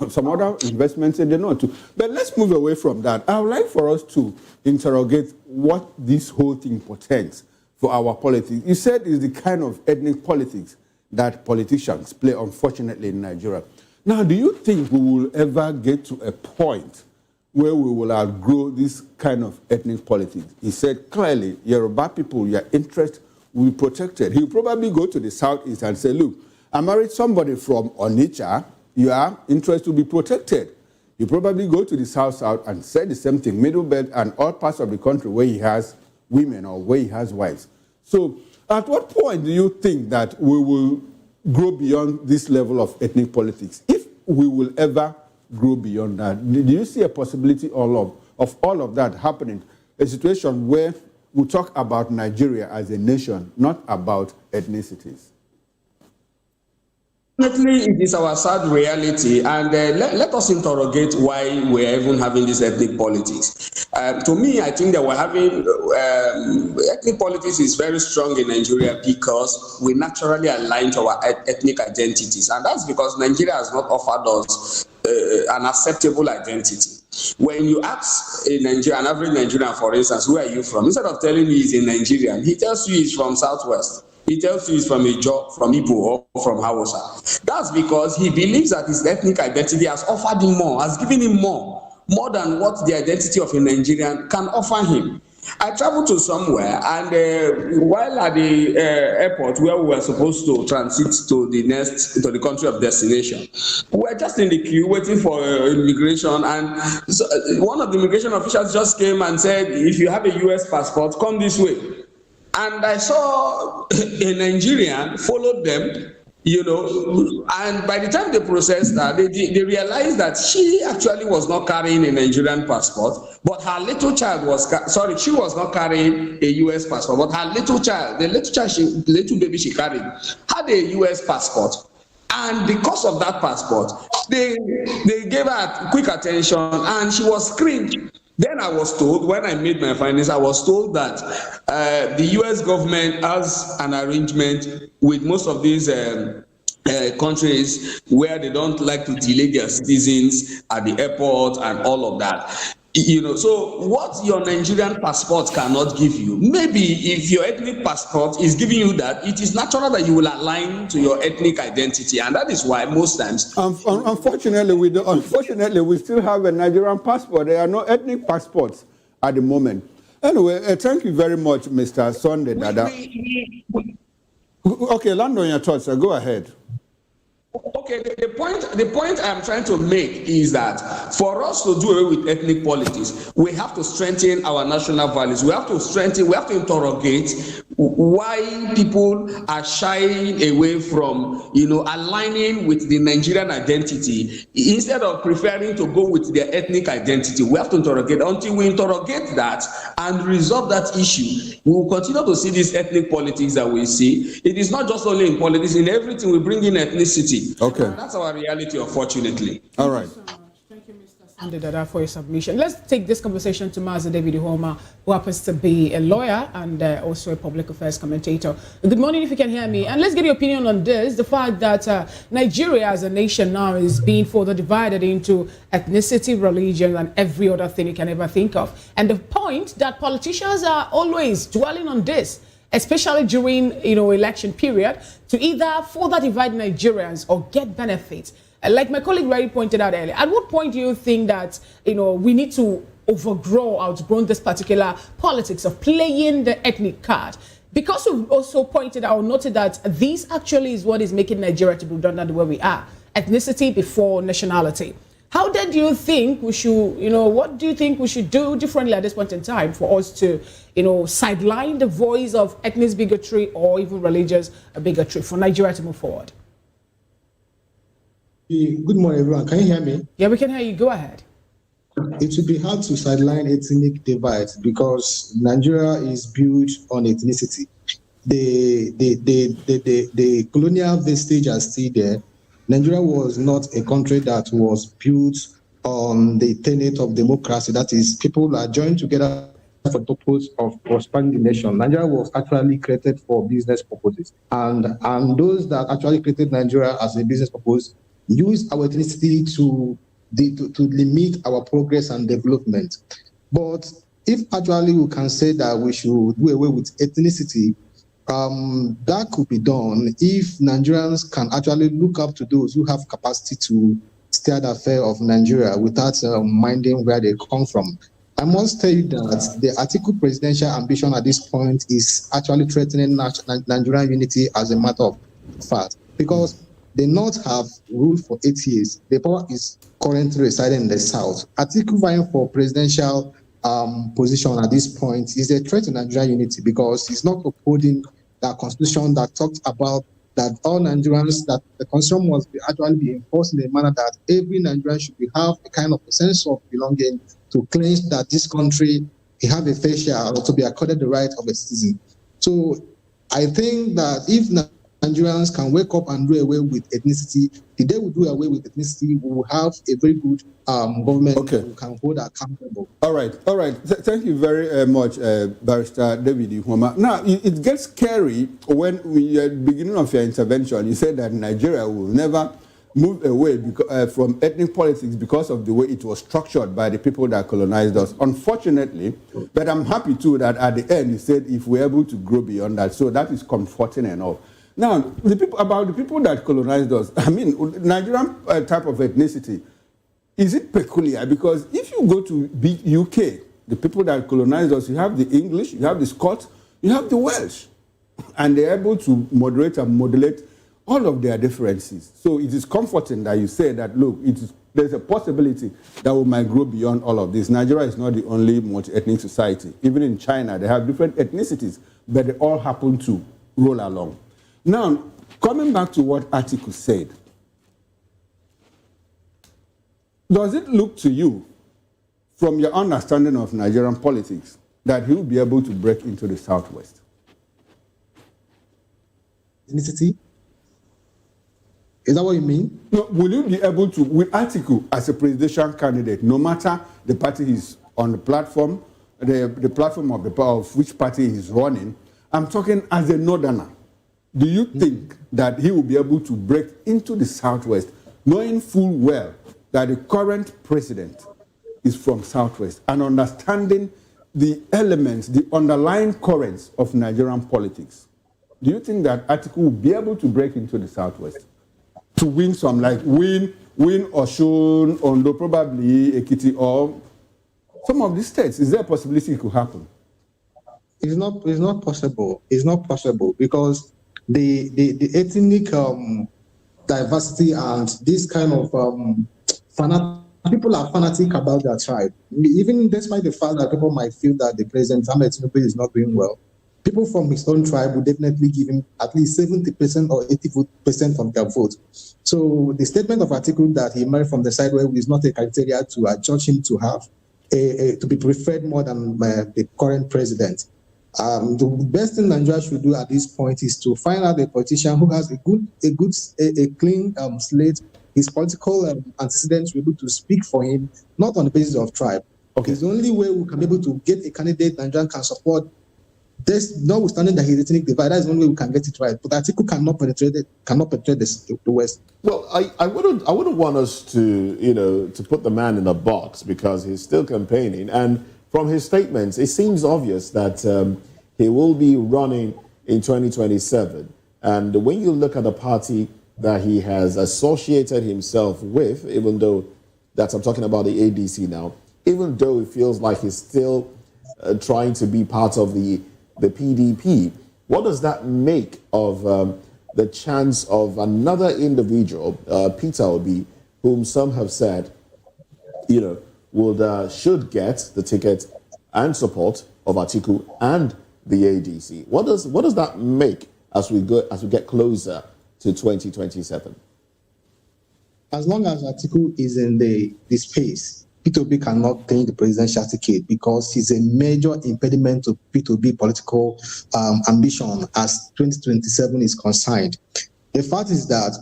Some other investments in the north too. But let's move away from that. I would like for us to interrogate what this whole thing portends for our politics. You said it's the kind of ethnic politics that politicians play, unfortunately, in Nigeria. Now, do you think we will ever get to a point where we will outgrow this kind of ethnic politics? He said clearly, Yoruba people, your interest will be protected. He'll probably go to the southeast and say, look, I married somebody from Onitsha, your interest will be protected. You probably go to the south and say the same thing, Middle Belt and all parts of the country where he has women or where he has wives. So at what point do you think that we will grow beyond this level of ethnic politics? If we will ever grow beyond that, do you see a possibility of all of that happening? A situation where we talk about Nigeria as a nation, not about ethnicities. Definitely, it is our sad reality, and let us interrogate why we're even having this ethnic politics. To me, I think that we're having ethnic politics is very strong in Nigeria because we naturally align to our ethnic identities, and that's because Nigeria has not offered us an acceptable identity. When you ask an average Nigerian, for instance, where are you from? Instead of telling you he's a Nigerian, he tells you he's from Southwest. He tells you he's from Ijo, from Igbo, or from Hausa. That's because he believes that his ethnic identity has offered him more, has given him more than what the identity of a Nigerian can offer him. I traveled to somewhere, and while at the airport where we were supposed to transit to the country of destination, we were just in the queue waiting for immigration, and so, one of the immigration officials just came and said, if you have a US passport, come this way. And I saw a Nigerian followed them, and by the time they processed that, they realized that she actually was not carrying a Nigerian passport, but her little child she was not carrying a US passport, but her little child, the little baby she carried, had a US passport. And because of that passport, They gave her quick attention and she was screened. Then I was told, when I made my findings, I was told that the US government has an arrangement with most of these countries where they don't like to delay their citizens at the airport and all of that. You know, so what your Nigerian passport cannot give you, maybe if your ethnic passport is giving you that, it is natural that you will align to your ethnic identity, and that is why most times. Unfortunately, we still have a Nigerian passport. There are no ethnic passports at the moment. Anyway, thank you very much, Mr. Sunday Dada. Okay, land on your thoughts, sir. Go ahead. Okay, the point I'm trying to make is that for us to do away with ethnic politics, we have to strengthen our national values. We have to interrogate why people are shying away from, aligning with the Nigerian identity instead of preferring to go with their ethnic identity. We have to interrogate. Until we interrogate that and resolve that issue, we will continue to see this ethnic politics that we see. It is not just only in politics, in everything we bring in ethnicity. Okay. And that's our reality, unfortunately. All right. Thank you, Mr. Sunday Dada, for your submission. Let's take this conversation to Master David Ihoma, who happens to be a lawyer and also a public affairs commentator. Good morning, if you can hear me. And let's get your opinion on this, the fact that Nigeria as a nation now is being further divided into ethnicity, religion, and every other thing you can ever think of. And the point that politicians are always dwelling on this, especially during election period, to either further divide Nigerians or get benefits. Like my colleague already pointed out earlier, at what point do you think that we need to outgrow this particular politics of playing the ethnic card? Because we've also pointed out, noted that this actually is what is making Nigeria to be redundant the way we are. Ethnicity before nationality. How then do you think we should, what do you think we should do differently at this point in time for us to, sideline the voice of ethnic bigotry or even religious bigotry for Nigeria to move forward? Good morning, everyone. Can you hear me? Yeah, we can hear you. Go ahead. It would be hard to sideline ethnic divides because Nigeria is built on ethnicity. The colonial vestige are still there. Nigeria was not a country that was built on the tenet of democracy. That is, people are joined together for the purpose of expanding the nation. Nigeria was actually created for business purposes. And those that actually created Nigeria as a business purpose use our ethnicity to limit our progress and development. But if actually we can say that we should do away with ethnicity, that could be done if Nigerians can actually look up to those who have capacity to steer the affair of Nigeria without minding where they come from. I must tell you that the Atiku presidential ambition at this point is actually threatening Nigerian unity as a matter of fact, because the North have ruled for 8 years. The power is currently residing in the South. Atiku vying for presidential position at this point is a threat to Nigerian unity because he's not upholding that constitution that talks about that all Nigerians, that the constitution must actually be enforced in a manner that every Nigerian should have a kind of a sense of belonging to claim that this country have a fair share or to be accorded the right of a citizen. So I think that if Nigerians can wake up and do away with ethnicity, the day we do away with ethnicity, we will have a very good government who can hold accountable. All right. Thank you very much, Barrister David Ihoma. Now, it gets scary when at the beginning of your intervention, you said that Nigeria will never move away from ethnic politics because of the way it was structured by the people that colonized us. Unfortunately, but I'm happy too that at the end you said if we're able to grow beyond that, so that is comforting enough. Now, the people that colonized us, I mean, Nigerian type of ethnicity, is it peculiar? Because if you go to UK, the people that colonized us, you have the English, you have the Scots, you have the Welsh, and they're able to moderate and modulate all of their differences. So it is comforting that you say that, look, there's a possibility that we might grow beyond all of this. Nigeria is not the only multi-ethnic society. Even in China, they have different ethnicities, but they all happen to roll along. Now, coming back to what Atiku said, does it look to you, from your understanding of Nigerian politics, that he will be able to break into the Southwest? Ethnicity? Is that what you mean? No, will you be able to, with Atiku as a presidential candidate, no matter the party he's on the platform, the platform of which party he's running, I'm talking as a northerner. Do you think that he will be able to break into the Southwest, knowing full well that the current president is from Southwest and understanding the elements, the underlying currents of Nigerian politics? Do you think that Atiku will be able to break into the Southwest to win some, like win Osun, Ondo, probably Ekiti, or some of these states? Is there a possibility it could happen? It's not possible. It's not possible because the ethnic diversity and this kind of people are fanatic about their tribe. Even despite the fact that people might feel that the president Ahmed Tinubu is not doing well, people from his own tribe would definitely give him at least 70% or 80% of their vote. So the statement of Atiku that he married from the side where is not a criteria to adjudge him to have to be preferred more than the current president. The best thing Nigeria should do at this point is to find out a politician who has a clean slate, his political antecedents will be able to speak for him, not on the basis of tribe. Okay. It's the only way we can be able to get a candidate Nigeria can support. There's notwithstanding that he's ethnic divide, that's the only way we can get it right. But Atiku cannot penetrate the West. Well, I wouldn't want us to put the man in a box because he's still campaigning, and from his statements, it seems obvious that he will be running in 2027. And when you look at the party that he has associated himself with, even though I'm talking about the ADC now, even though it feels like he's still trying to be part of the PDP, what does that make of the chance of another individual, Peter Obi, whom some have said, should get the ticket and support of Atiku and the ADC? What does that make as we get closer to 2027? As long as Atiku is in the space, P2B cannot obtain the presidential ticket because he's a major impediment to P2B political ambition as 2027 is concerned. The fact is that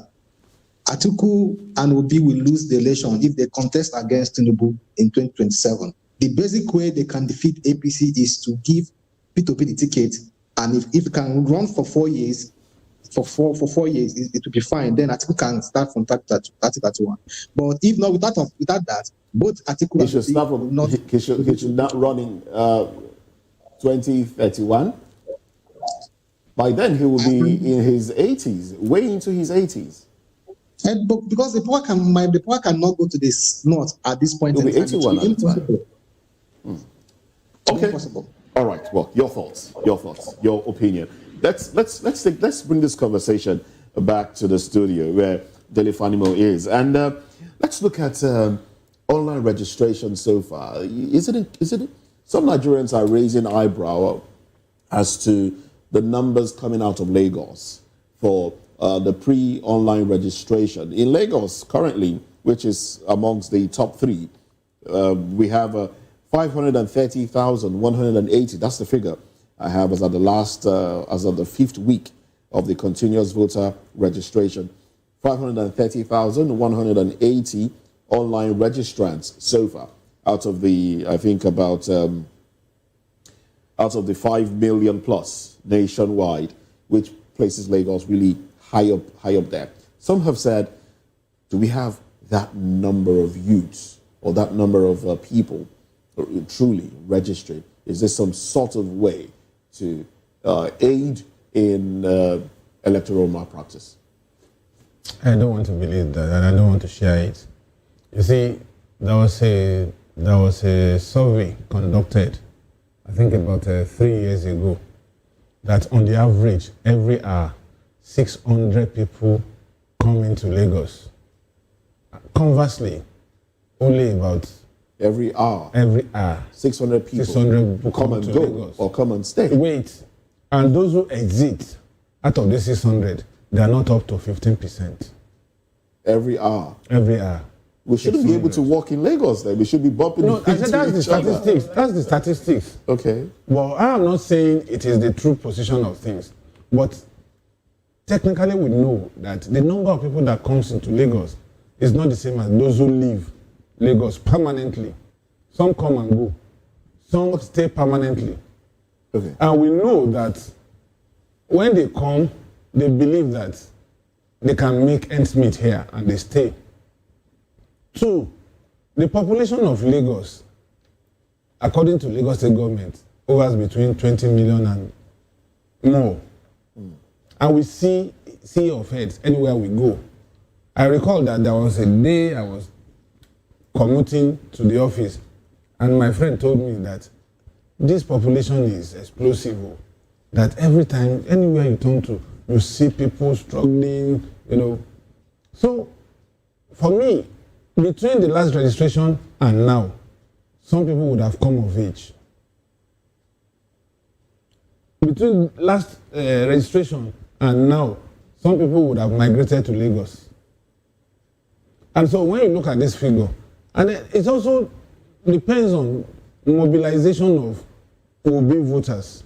Atiku and Obi will lose the election if they contest against Tinubu in 2027. The basic way they can defeat APC is to give P2P the ticket, and if it can run for 4 years, for 4 years, it will be fine. Then Atiku can start from 2031. But if not, without that, both Atiku and he should not run in 2031. By then, he will be in his 80s, way into his 80s. But because the poor cannot go to this north at this point. It will be 81 at the time. Okay. Impossible. All right. Well, your thoughts, your opinion. Let's bring this conversation back to the studio where Delifanimo is, and let's look at online registration so far. Is it? Some Nigerians are raising eyebrow as to the numbers coming out of Lagos for the pre-online registration. In Lagos currently, which is amongst the top three, we have 530,180. That's the figure I have as of the fifth week of the continuous voter registration. 530,180 online registrants so far out of the, I think out of the 5 million plus nationwide, which places Lagos really high up there. Some have said, do we have that number of youths or that number of people truly registering? Is this some sort of way to aid in electoral malpractice? I don't want to believe that, and I don't want to share it. You see, there was a survey conducted, I think about 3 years ago, that on the average, every hour, 600 people come into Lagos. Conversely, only about every hour, 600 people come and go Lagos. Or come and stay. Wait, and those who exit out of the 600, they are not up to 15%. Every hour. We shouldn't 600. be able to walk in Lagos then. We should be bumping into I said that's the statistics. Other. That's the statistics. Okay. Well, I am not saying it is the true position of things, but technically we know that the number of people that comes into Lagos is not the same as those who leave Lagos permanently. Some come and go. Some stay permanently. Okay. And we know that when they come, they believe that they can make ends meet here and they stay. 2, the population of Lagos, according to Lagos State government, hovers between 20 million and more. And we see sea of heads anywhere we go. I recall that there was a day I was commuting to the office and my friend told me that this population is explosive. That every time, anywhere you turn to, you see people struggling, you know. So, for me, between the last registration and now, some people would have come of age. Between last registration and now, some people would have migrated to Lagos. And so when you look at this figure, and it also depends on mobilization of will-be voters.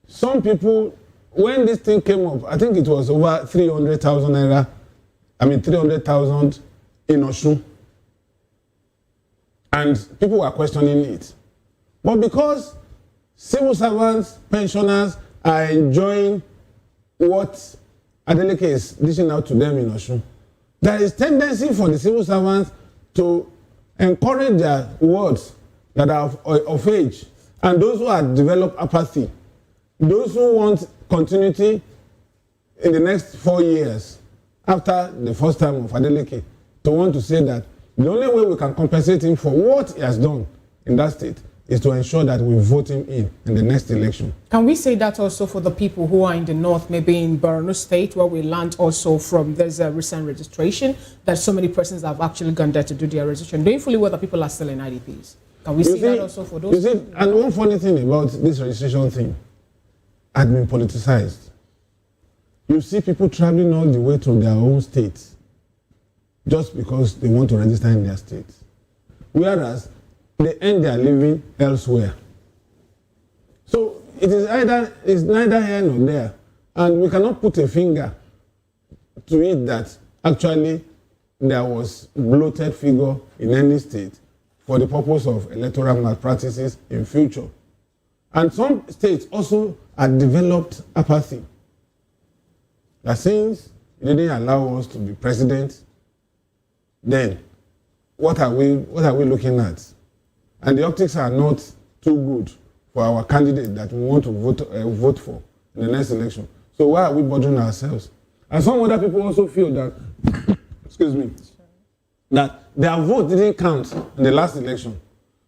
Some people, when this thing came up, I think it was over 300,000 naira, 300,000 in Osun. And people were questioning it. But because civil servants, pensioners are enjoying what Adeleke is dishing out to them in Osun, there is tendency for the civil servants to encourage their wards that are of age and those who have developed apathy, those who want continuity in the next 4 years after the first time of Adeleke, to want to say that the only way we can compensate him for what he has done in that state is to ensure that we vote him in the next election. Can we say that also for the people who are in the north, maybe in Borno State, where we learned also from there's a recent registration that so many persons have actually gone there to do their registration, knowing fully well that people are still in IDPs? Can we see that also for those? You see, and one funny thing about this registration thing, had been politicized. You see people traveling all the way to their own states just because they want to register in their state, whereas they end their living elsewhere. So it's neither here nor there, and we cannot put a finger to it that actually there was bloated figure in any state for the purpose of electoral malpractices in future. And some states also had developed apathy. That since they didn't allow us to be president, then what are we looking at? And the optics are not too good for our candidate that we want to vote for in the next election. So why are we bothering ourselves? And some other people also feel that, excuse me, that their vote didn't count in the last election.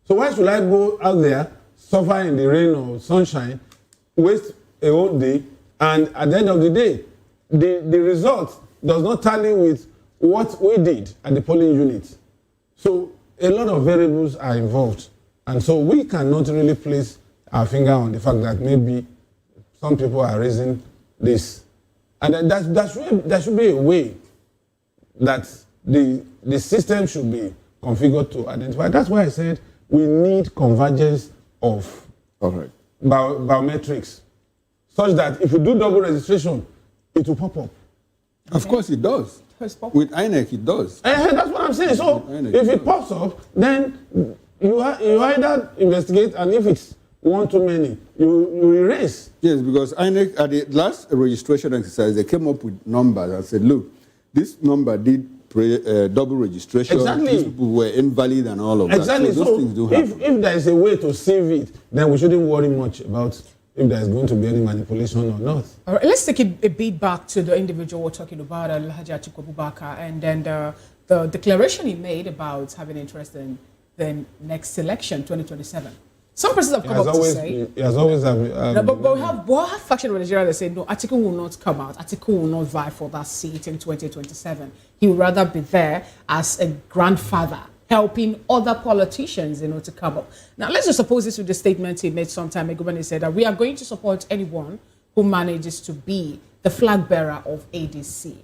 So why should I go out there, suffer in the rain or sunshine, waste a whole day, and at the end of the day, the result does not tally with what we did at the polling unit. So a lot of variables are involved. And so we cannot really place our finger on the fact that maybe some people are raising this. And there should be a way that the system should be configured to identify. That's why I said we need convergence of biometrics, such that if you do double registration, it will pop up. Of course it does. With INEC, it does. That's what I'm saying. So if it pops up, then you either investigate, and if it's one too many, you erase. Yes, because INEC, at the last registration exercise, they came up with numbers and said, look, this number did double registration. Exactly. These people were invalid and all of that. Exactly. So those things do happen. If there is a way to sieve it, then we shouldn't worry much about if there is going to be any manipulation or not. All right, let's take it a bit back to the individual we're talking about, Alhaji Atiku Abubakar, and then the declaration he made about having interest in the next election, 2027. Some persons have come up to say... He has always... but we have faction in Nigeria that say, no, Atiku will not come out. Atiku will not vie for that seat in 2027. He would rather be there as a grandfather, helping other politicians, to come up. Now, let's just suppose this with the statement he made some time ago when he said that we are going to support anyone who manages to be the flag bearer of ADC.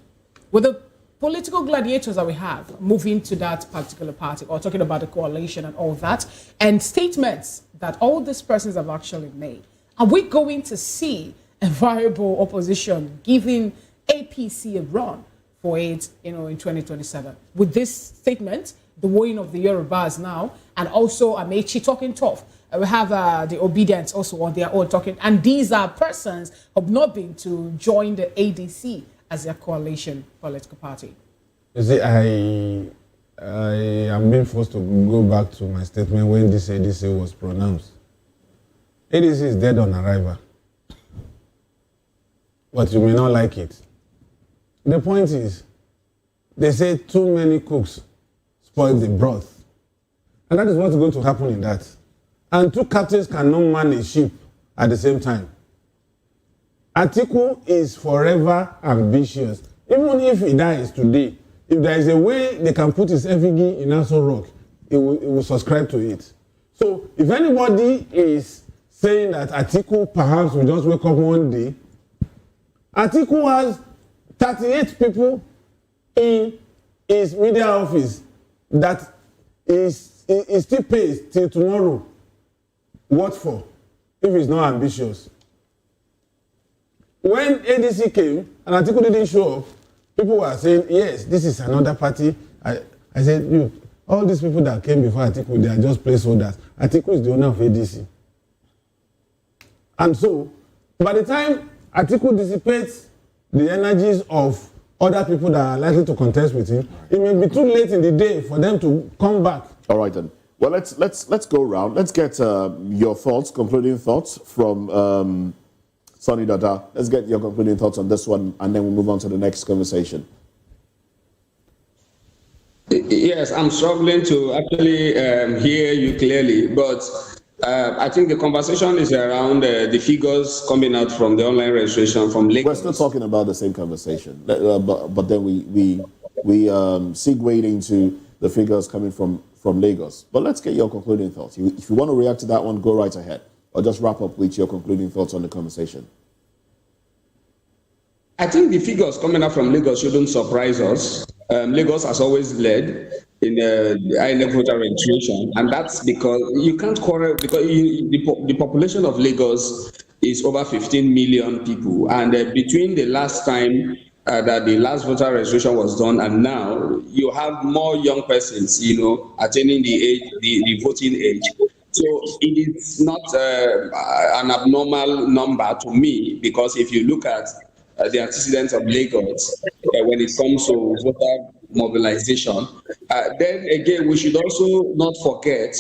With the political gladiators that we have moving to that particular party, or talking about the coalition and all that, and statements that all these persons have actually made, are we going to see a viable opposition, giving APC a run for it, in 2027. With this statement, the weighing of the Yorubas now, and also Amechi talking tough. We have the Obedience also on their own talking, and these are persons who have not been to join the ADC as their coalition political party. You see, I am being forced to go back to my statement when this ADC was pronounced. ADC is dead on arrival. But you may not like it. The point is, they say too many cooks spoil the broth. And that is what's going to happen in that. And two captains cannot man a ship at the same time. Atiku is forever ambitious. Even if he dies today, if there is a way they can put his effigy in Aso Rock, he will subscribe to it. So if anybody is saying that Atiku perhaps will just wake up one day, Atiku has 38 people in his media office that is still pays till tomorrow. What for? If he's not ambitious. When ADC came and Atiku didn't show up, people were saying, yes, this is another party. I said, look, all these people that came before Atiku, they are just placeholders. Atiku is the owner of ADC. And so, by the time Atiku dissipates the energies of other people that are likely to contest with him, it may be too late in the day for them to come back. All right then. Well, let's go around. Let's get your thoughts, concluding thoughts from Sonny Dada. Let's get your concluding thoughts on this one, and then we'll move on to the next conversation. Yes, I'm struggling to actually hear you clearly, but I think the conversation is around the figures coming out from the online registration from Lagos. We're still talking about the same conversation, but then we segue into the figures coming from Lagos. But let's get your concluding thoughts. If you want to react to that one, go right ahead, or just wrap up with your concluding thoughts on the conversation. I think the figures coming out from Lagos shouldn't surprise us. Lagos has always led in the INEC voter registration, and that's because you can't quarrel, because the population of Lagos is over 15 million people, and between the last time that the last voter registration was done and now, you have more young persons, attaining the voting age. So it is not an abnormal number to me, because if you look at the antecedents of Lagos when it comes to voter mobilization, then again, we should also not forget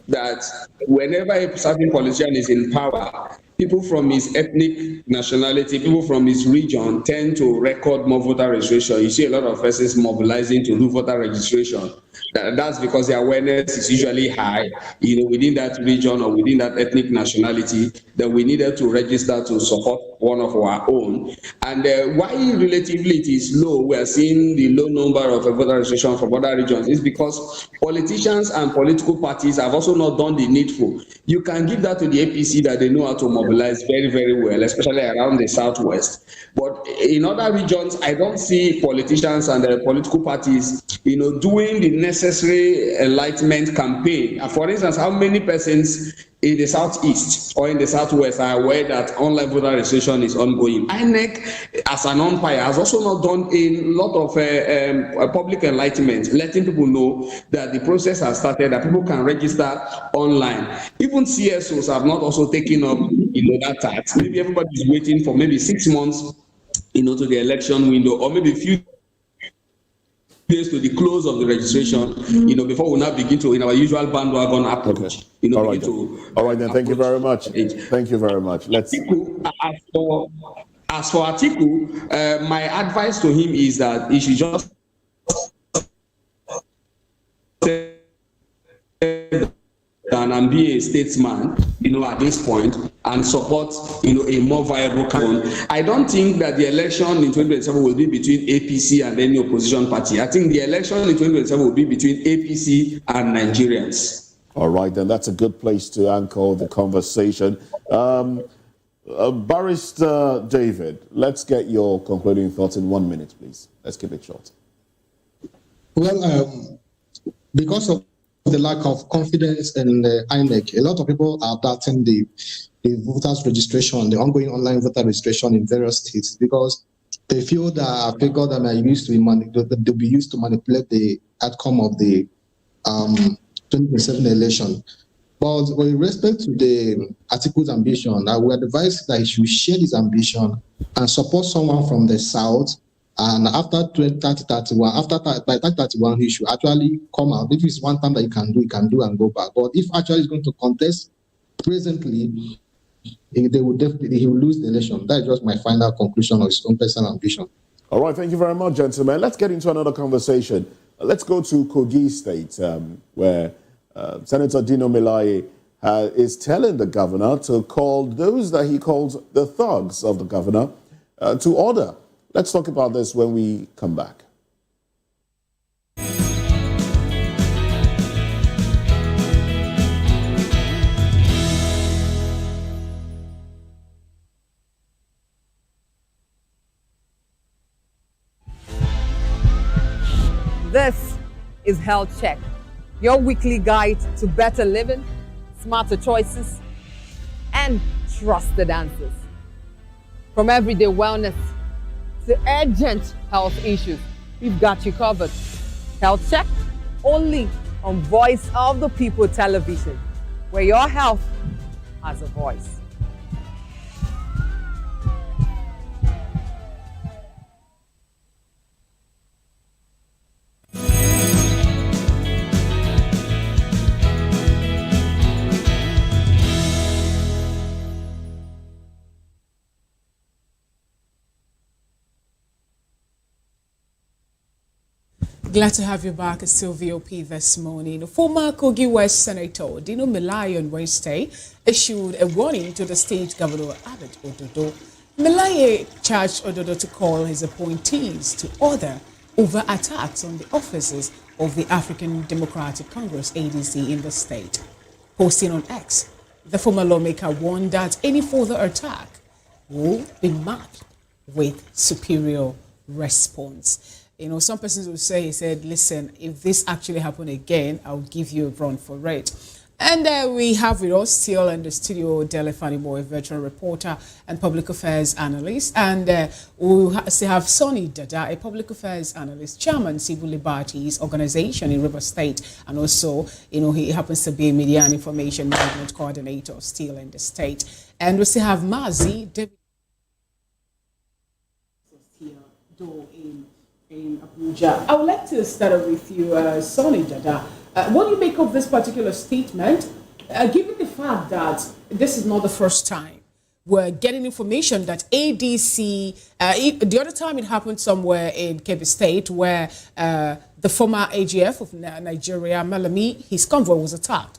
that whenever a certain politician is in power, people from his ethnic nationality, people from his region tend to record more voter registration. You see a lot of persons mobilizing to do voter registration. That's because the awareness is usually high, within that region or within that ethnic nationality, that we needed to register to support one of our own. And why relatively it is low, we are seeing the low number of voter registration from other regions, is because politicians and political parties have also not done the needful. You can give that to the APC, that they know how to mobilize very, very well, especially around the Southwest. But in other regions, I don't see politicians and political parties, doing the necessary enlightenment campaign. For instance, how many persons in the Southeast or in the Southwest are aware that online voter registration is ongoing? INEC, as an umpire, has also not done a lot of public enlightenment, letting people know that the process has started, that people can register online. Even CSOs have not also taken up that task. Maybe everybody is waiting for maybe 6 months to the election window, or maybe a few days to the close of the registration, before we now begin to, in our usual bandwagon approach, All right then, thank you very much. Thank you very much. Let's. As for Atiku, my advice to him is that he should just and be a statesman, at this point, and support, a more viable candidate. I don't think that the election in 2027 will be between APC and any opposition party. I think the election in 2027 will be between APC and Nigerians. All right, then that's a good place to anchor the conversation. Barrister David, let's get your concluding thoughts in 1 minute, please. Let's keep it short. Well, because of the lack of confidence in the INEC, a lot of people are doubting the the voters registration, the ongoing online voter registration in various states, because they feel that figure that they'll be used to manipulate the outcome of the 2027 election. But with respect to the article's ambition, I would advise that he should share his ambition and support someone from the south. And after 2031, by 2031, he should actually come out. If it's one time that he can do and go back. But if actually he's going to contest presently, he will lose the election. That is just my final conclusion of his own personal ambition. All right, thank you very much, gentlemen. Let's get into another conversation. Let's go to Kogi State, where Senator Dino Melaye is telling the governor to call those that he calls the thugs of the governor to order. Let's talk about this when we come back. This is Health Check, your weekly guide to better living, smarter choices, and trusted answers. From everyday wellness to urgent health issues, we've got you covered. Health Check, only on Voice of the People television, where your health has a voice. Glad to have you back. It's still VOP this morning. Former Kogi West Senator Dino Melaye on Wednesday issued a warning to the state governor, Abed Ododo. Melaye charged Ododo to call his appointees to order over attacks on the offices of the African Democratic Congress, ADC, in the state. Posting on X, the former lawmaker warned that any further attack will be met with superior response. You know, some persons will say, he said, listen, if this actually happened again, I'll give you a run for it. And we have with us still in the studio, Dele Fannyboy, veteran reporter and public affairs analyst. And we still have Sonny Dada, a public affairs analyst, chairman, Civil Liberties Organization in River State. And also, you know, he happens to be a media and information management coordinator still in the state. And we still have Mazi, David in Abuja. I would like to start off with you, Sonny Dada. What do you make of this particular statement, given the fact that this is not the first time we're getting information that ADC, the other time it happened somewhere in Kebbi State where the former AGF of Nigeria, Malami, his convoy was attacked.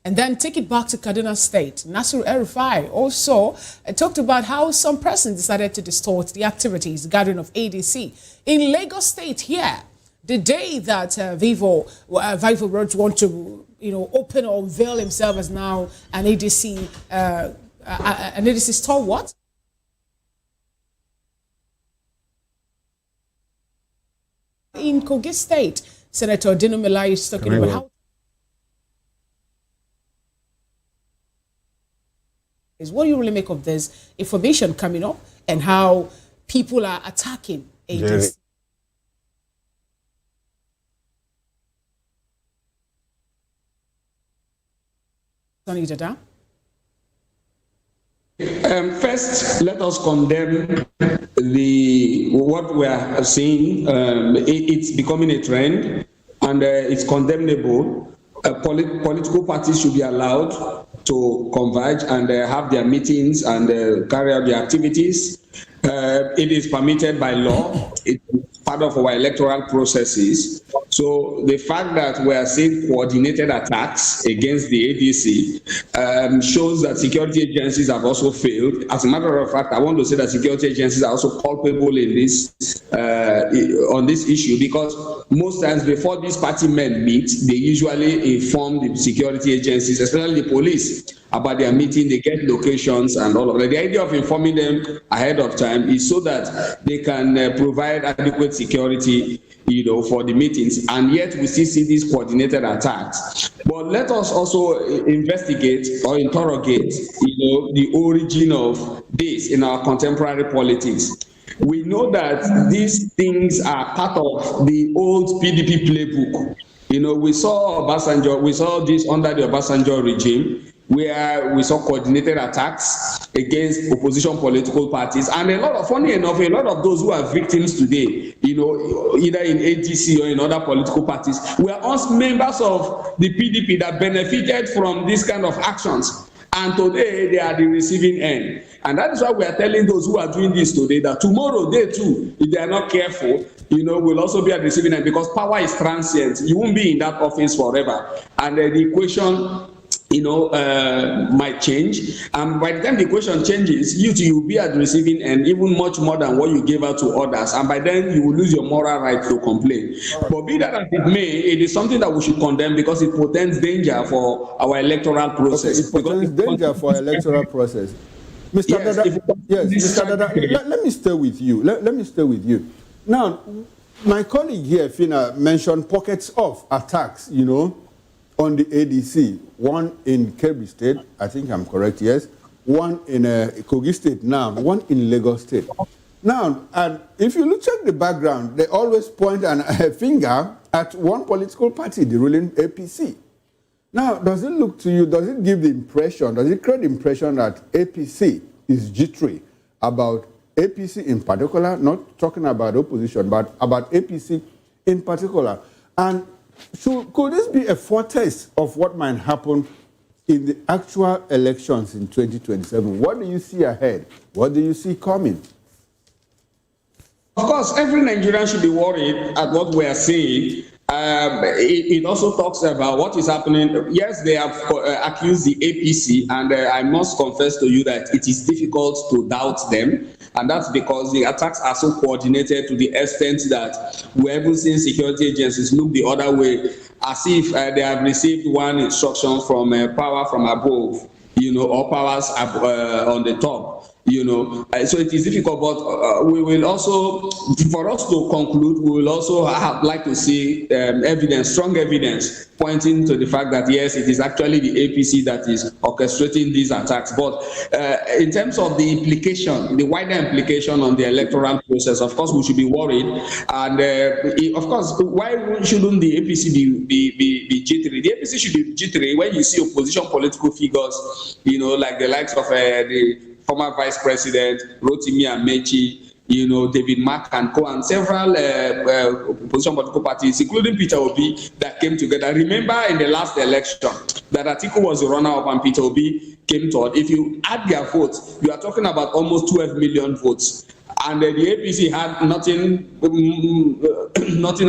And then take it back to Kaduna State. Nasir Rufai also talked about how some persons decided to distort the activities, the gathering of ADC. In Lagos State here, the day that Vivo Roads want to, you know, open or unveil himself as now an ADC stalwart. In Kogi State, Senator Dino Melaye is talking about how what do you really make of this information coming up and how people are attacking ADC? Sonny Dada. First, let us condemn what we are seeing. It's becoming a trend, and it's condemnable. Political parties should be allowed to converge and have their meetings and carry out their activities. It is permitted by law. It's part of our electoral processes. So the fact that we are seeing coordinated attacks against the ADC shows that security agencies have also failed. As a matter of fact, I want to say that security agencies are also culpable in this on this issue, because most times before these party men meet, they usually inform the security agencies, especially the police, about their meeting. They get locations and all of that. The idea of informing them ahead of time is so that they can provide adequate security, for the meetings, and yet we still see these coordinated attacks. But let us also investigate or interrogate, the origin of this in our contemporary politics. We know that these things are part of the old PDP playbook. We saw Obasanjo, we saw this under the Obasanjo regime, where we saw coordinated attacks against opposition political parties, and funny enough, a lot of those who are victims today, either in ADC or in other political parties, were also members of the PDP that benefited from these kind of actions. And today they are the receiving end. And that is why we are telling those who are doing this today that tomorrow they too, if they are not careful, will also be at the receiving end, because power is transient. You won't be in that office forever. And the equation might change, and by the time the equation changes, you will be at the receiving end, even much more than what you gave out to others, and by then you will lose your moral right to complain. But be that as it may, it is something that we should condemn, because it portends danger for our electoral process. Okay, it portends danger for our electoral process. Mr. Mr. Dada, let me stay with you. Let me stay with you. Now, my colleague here, Fina, mentioned pockets of attacks, on the ADC, one in Kebbi State, I think I'm correct, yes, one in Kogi State now, one in Lagos State. Now, and if you check the background, they always point a finger at one political party, the ruling APC. Now, does it look to you, does it give the impression, does it create the impression that APC is jittery about APC in particular, not talking about opposition, but about APC in particular? And could this be a foretaste of what might happen in the actual elections in 2027? What do you see ahead? What do you see coming? Of course, every Nigerian should be worried at what we are seeing. It also talks about what is happening. Yes, they have accused the APC, and I must confess to you that it is difficult to doubt them. And that's because the attacks are so coordinated to the extent that we're even seeing security agencies look the other way, as if they have received one instruction from power from above, or powers on the top. So it is difficult, but we will also, for us to conclude, we will also like to see strong evidence pointing to the fact that yes, it is actually the APC that is orchestrating these attacks. But in terms of the implication, the wider implication on the electoral process, of course, we should be worried. And of course, why shouldn't the APC be jittery? The APC should be jittery when you see opposition political figures, like the likes of the former Vice President Rotimi Amechi, David Mark and Co, and several opposition political parties, including Peter Obi, that came together. Remember in the last election that Atiku was the runner-up and Peter Obi came third. If you add their votes, you are talking about almost 12 million votes. And the APC had nothing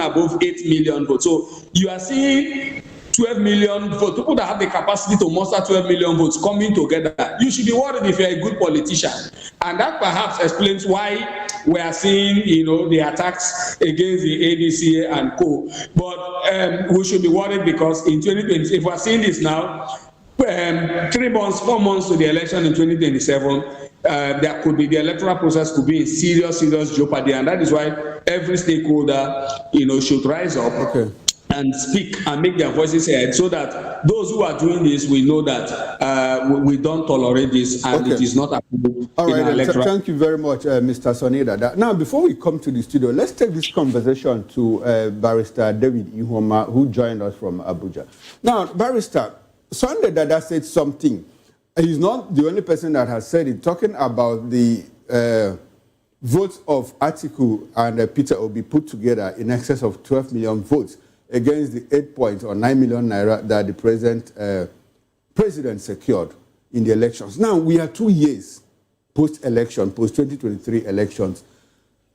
above 8 million votes. So you are seeing 12 million votes, people that have the capacity to muster 12 million votes coming together. You should be worried if you're a good politician. And that perhaps explains why we are seeing, the attacks against the ADC and co. But we should be worried because in 2020, if we're seeing this now, 3 months, 4 months to the election in 2027, there could be, the electoral process could be in serious jeopardy. And that is why every stakeholder, should rise up. Okay. And speak and make their voices heard, so that those who are doing this will know that we don't tolerate this, and it is not approved. All right, thank you very much, Mr. Onyediika. Now, before we come to the studio, let's take this conversation to Barrister David Ihoma, who joined us from Abuja. Now, Barrister, Sunday Dada said something. He's not the only person that has said it, talking about the votes of Atiku and Peter Obi put together in excess of 12 million votes against the 8 points or 9 million naira that the president secured in the elections. Now, we are 2 years post-election, post-2023 elections.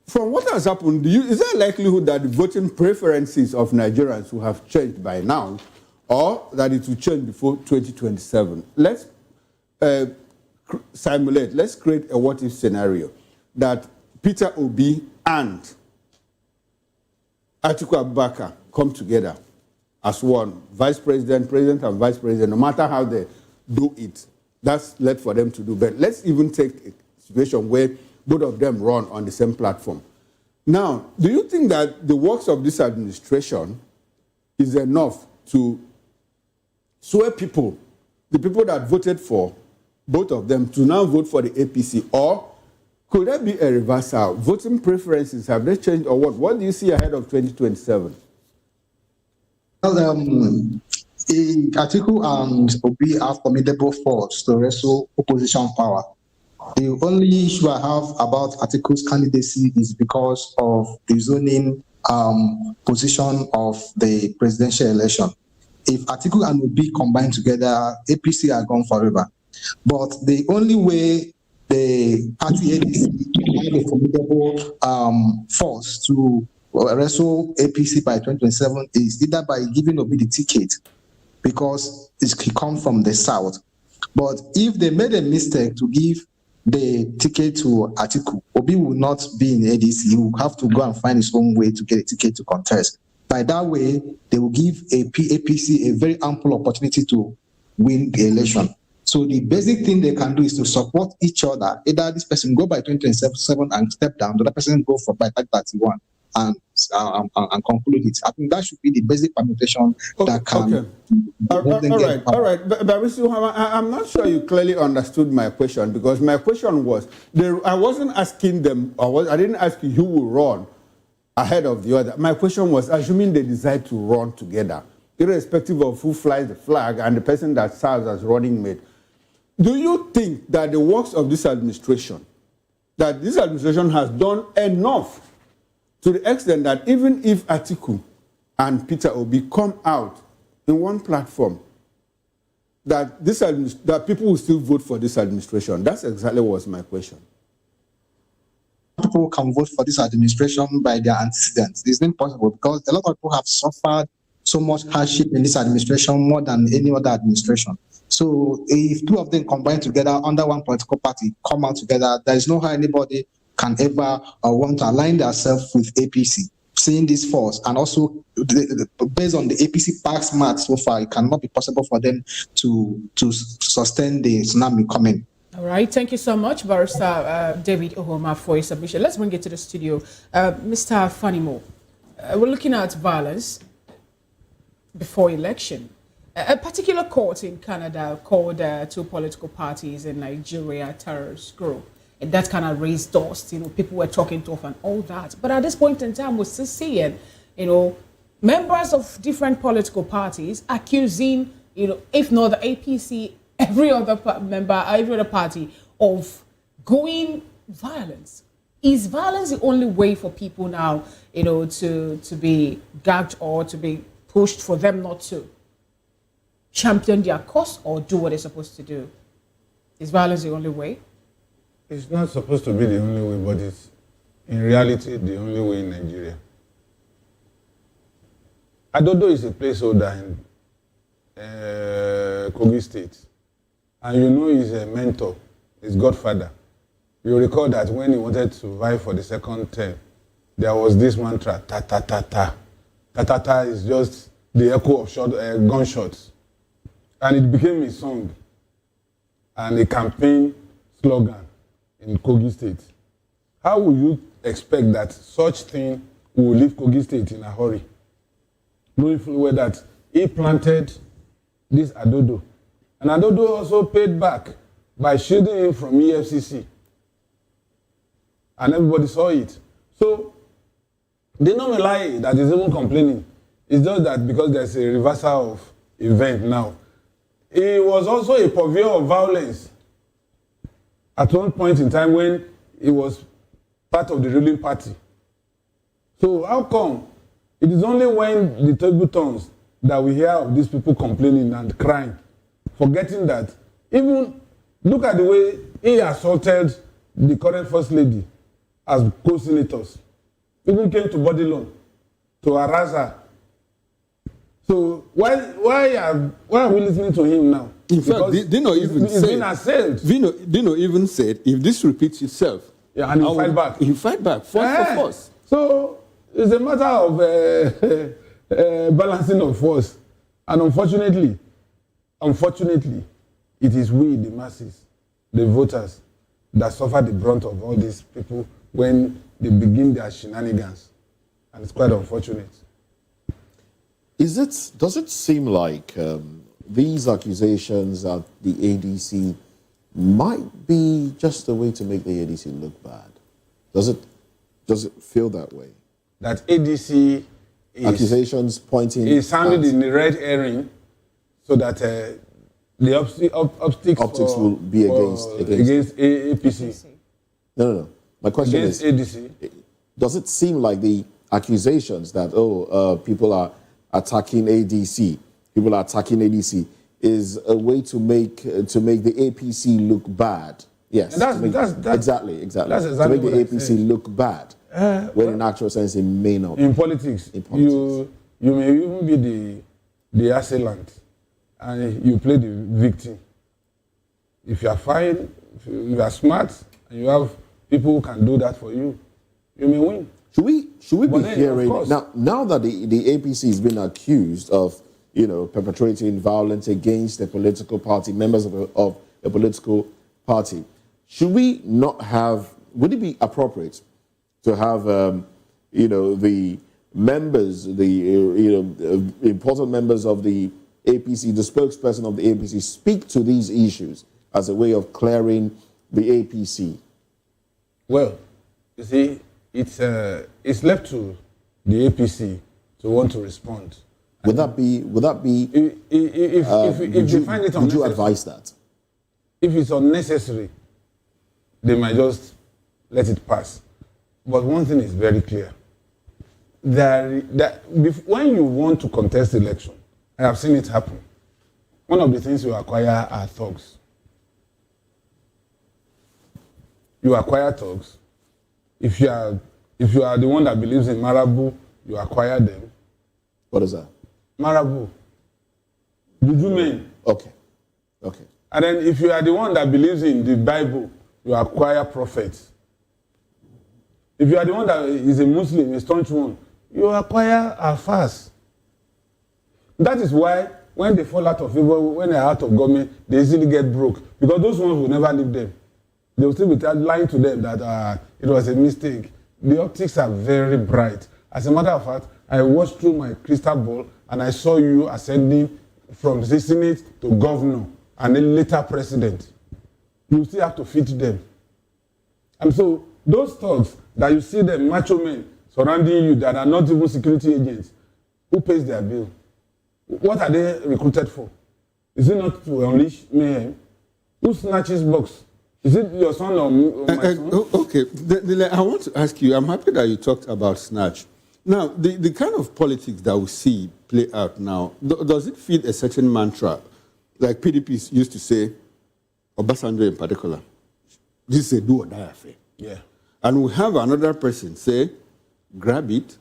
From what has happened, is there a likelihood that the voting preferences of Nigerians will have changed by now, or that it will change before 2027? Let's simulate, let's create a what-if scenario that Peter Obi and Atiku Abubakar come together as one, vice president, president and vice president, no matter how they do it, that's left for them to do. But let's even take a situation where both of them run on the same platform. Now, do you think that the works of this administration is enough to sway people, the people that voted for both of them, to now vote for the APC? Or could there be a reversal? Voting preferences, have they changed or what? What do you see ahead of 2027? Well, Atiku and Obi are formidable force to wrestle opposition power. The only issue I have about Atiku's candidacy is because of the zoning position of the presidential election. If Atiku and Obi combine together, APC are gone forever. But the only way the party APC can have a formidable force to wrestle APC by 2027 is either by giving Obi the ticket, because he comes from the south. But if they made a mistake to give the ticket to Atiku, Obi will not be in ADC. He will have to go and find his own way to get a ticket to contest. By that way, they will give APC a very ample opportunity to win the election. So the basic thing they can do is to support each other. Either this person go by 2027 and step down, the other person go for by 2031 and conclude it. I think that should be the basic permutation that can. Okay. All right. But I'm not sure you clearly understood my question, because my question was, I wasn't asking them, I didn't ask you who will run ahead of the other. My question was, assuming they decide to run together, irrespective of who flies the flag and the person that serves as running mate, do you think that the works of this administration has done enough to the extent that even if Atiku and Peter Obi come out in one platform, that people will still vote for this administration? That's exactly what was my question. People can vote for this administration by their antecedents. It's impossible, because a lot of people have suffered so much hardship in this administration more than any other administration. So if two of them combine together under one political party, come out together, there is no how anybody can ever want to align themselves with APC. Seeing this force, and also based on the APC past math so far, it cannot be possible for them to sustain the tsunami coming. All right, thank you so much, Barrister David Ohoma, for your submission. Let's bring it to the studio. Mr. Fanimo, we're looking at violence before election. A particular court in Canada called two political parties in Nigeria terrorist group. And that kind of raised dust, people were talking tough and all that. But at this point in time, we're still seeing, members of different political parties accusing, if not the APC, every other member, every other party of going violence. Is violence the only way for people now, to be gagged or to be pushed for them not to champion their cause or do what they're supposed to do? Is violence the only way? It's not supposed to be the only way, but it's in reality the only way in Nigeria. Adodo is a placeholder in Kogi State. And he's a mentor, his godfather. You recall that when he wanted to vie for the second term, there was this mantra, ta-ta-ta-ta. Ta-ta-ta is just the echo of gunshots. And it became a song and a campaign slogan in Kogi State. How will you expect that such thing will leave Kogi State in a hurry? Knowing fully well that he planted this Adodo. And Adodo also paid back by shielding him from EFCC. And everybody saw it. So, they don't lie that he's even complaining. It's just that because there's a reversal of event now. He was also a purveyor of violence at one point in time when he was part of the ruling party. So how come it is only when the table turns that we hear of these people complaining and crying, forgetting that even look at the way he assaulted the current first lady as co-senators, even came to body loan to harass her. So why are we listening to him now? In fact, Dino even said, if this repeats itself, and he'll fight back. He'll fight back, force for force. So It's a matter of balancing of force. And unfortunately, it is we, the masses, the voters, that suffer the brunt of all these people when they begin their shenanigans. And it's quite unfortunate. Does it seem like these accusations at the ADC might be just a way to make the ADC look bad? Does it feel that way? That ADC accusations pointing is sounded in the red herring so that the optics will be against APC. No. My question against is, ADC. Does it seem like the accusations that people are attacking ADC, is a way to make the APC look bad? Yes, exactly. That's to make the APC look bad, when in actual sense it may not. In politics, you may even be the assailant, and you play the victim. If you are fine, if you are smart, and you have people who can do that for you, you may win. Should we be hearing now that the APC has been accused of perpetrating violence against a political party, members of a political party? Should we not have? Would it be appropriate to have the members, the important members of the APC, the spokesperson of the APC, speak to these issues as a way of clearing the APC? Well, you see, it's left to the APC to want to respond. Would that be? If they find it unnecessary, would you advise that? If it's unnecessary, they might just let it pass. But one thing is very clear: when you want to contest election, I have seen it happen. One of the things you acquire are thugs. You acquire thugs. If you are the one that believes in Marabu, you acquire them. What is that? Marabu. Juju men. Okay. And then if you are the one that believes in the Bible, you acquire prophets. If you are the one that is a Muslim, a staunch one, you acquire alfas. That is why when they fall out of favor, when they are out of government, they easily get broke. Because those ones will never leave them. They will still be lying to them that it was a mistake. The optics are very bright. As a matter of fact, I watched through my crystal ball and I saw you ascending from the Senate to governor and then later president. You still have to fit them. And so those thugs that you see them, macho men, surrounding you that are not even security agents, who pays their bill? What are they recruited for? Is it not to unleash mayhem? Who snatches box? Is it your son or my son? Okay, I want to ask you, I'm happy that you talked about snatch. Now, the kind of politics that we see play out now, does it feel a certain mantra? Like PDP used to say, Obasanjo in particular, this is a do or die affair. Yeah. And we have another person say, grab it,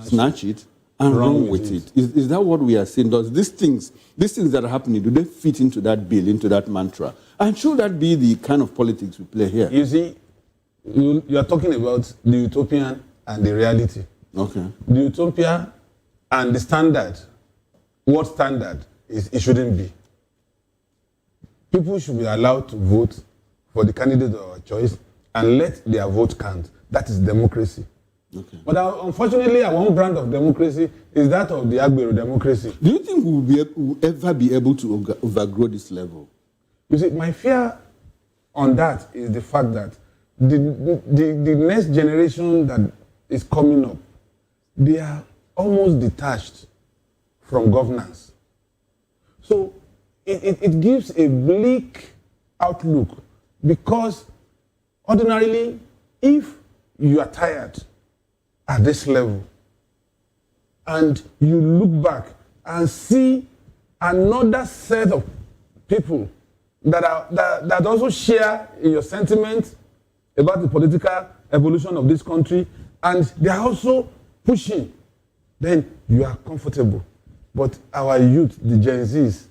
snatch it, and run with it. Is that what we are seeing? Does these things that are happening, do they fit into that bill, into that mantra? And should that be the kind of politics we play here? You see, you are talking about the utopian and the reality. Okay. The utopia and the standard, what standard is it shouldn't be. People should be allowed to vote for the candidate of our choice and let their vote count. That is democracy. Okay. But unfortunately, our one brand of democracy is that of the Agbero democracy. Do you think we'll ever be able to overgrow this level? You see, my fear on that is the fact that the next generation that is coming up, they are almost detached from governance. So it gives a bleak outlook because ordinarily, if you are tired at this level and you look back and see another set of people that also share in your sentiments about the political evolution of this country, and they are also pushing, then you are comfortable. But our youth, the Gen Zs,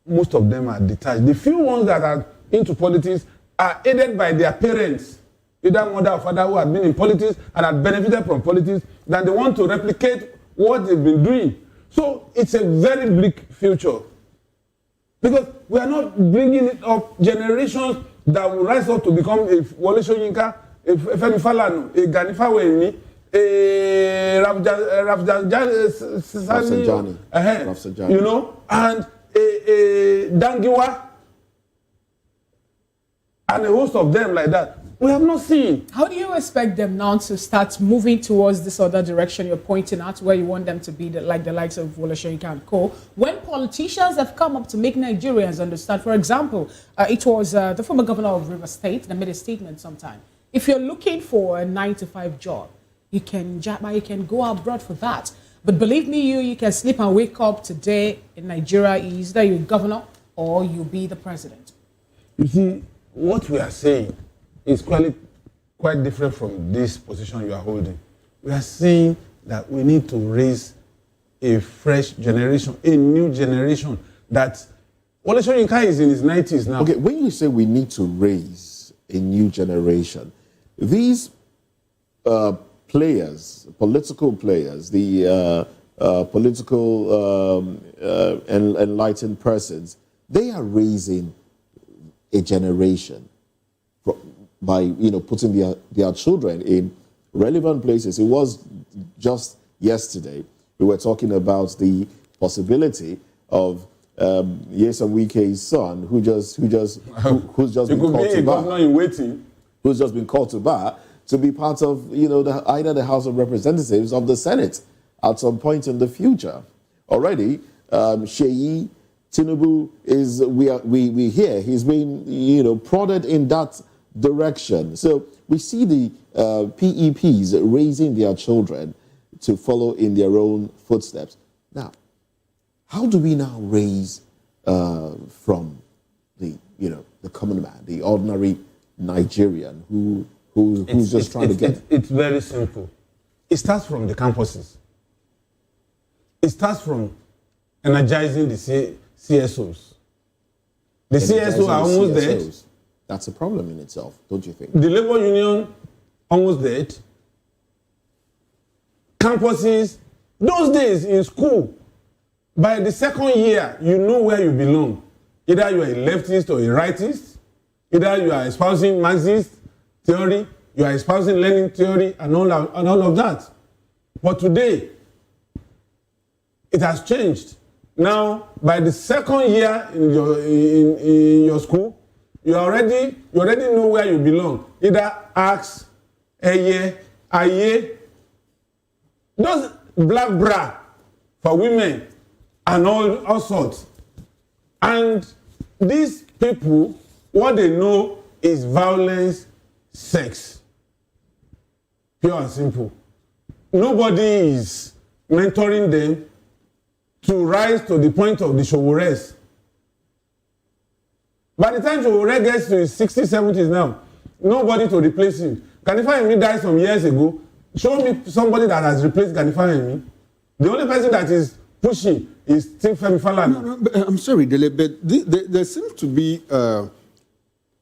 most of them are detached. The few ones that are into politics are aided by their parents, either mother or father who had been in politics and had benefited from politics, that they want to replicate what they've been doing. So it's a very bleak future. Because we are not bringing it up generations that will rise up to become a Wole Soyinka, a Femi Falana, a Gani Fawehinmi, a Rafsanjani, you know, and a Dangiwa, and a host of them like that. We have not seen. How do you expect them now to start moving towards this other direction you're pointing at, where you want them to be like the likes of Wole Soyinka and co, when politicians have come up to make Nigerians understand? For example, it was the former governor of River State that made a statement sometime. If you're looking for a 9-to-5 job, you can go abroad for that. But believe me, you can sleep and wake up today in Nigeria, either you're governor or you'll be the president. You see, what we are saying is quite different from this position you are holding. We are saying that we need to raise a fresh generation, a new generation. That Wole Soyinka is in his 90s now. Okay, when you say we need to raise a new generation, these players, political players, the political enlightened persons, they are raising a generation by putting their children in relevant places. It was just yesterday we were talking about the possibility of Nyesom Wike's son, who's just been called to bar, who's just been called to bar to be part of either the House of Representatives or the Senate at some point in the future. Already, Sheyi Tinubu we hear he's been prodded in that direction. So we see the PEPs raising their children to follow in their own footsteps. Now, how do we now raise from the common man, the ordinary Nigerian who's just trying to get? It's very simple. It starts from the campuses. It starts from energizing the CSOs. The CSOs are almost dead. That's a problem in itself, don't you think? The labor union almost dead. Campuses, those days in school, by the second year, you know where you belong. Either you are a leftist or a rightist. Either you are espousing Marxist theory, you are espousing Lenin theory, and all of that. But today, it has changed. Now, by the second year in your school, you already know where you belong. Either Axe, Eye, Aye, those black bra for women and all sorts. And these people, what they know is violence, sex. Pure and simple. Nobody is mentoring them to rise to the point of the Showores. By the time Showore gets to his 60s, 70s now, nobody to replace him. Gani Fawehinmi died some years ago. Show me somebody that has replaced Gani Fawehinmi. The only person that is pushing is still Femi Falana. No, but I'm sorry, Dele, but there seems to be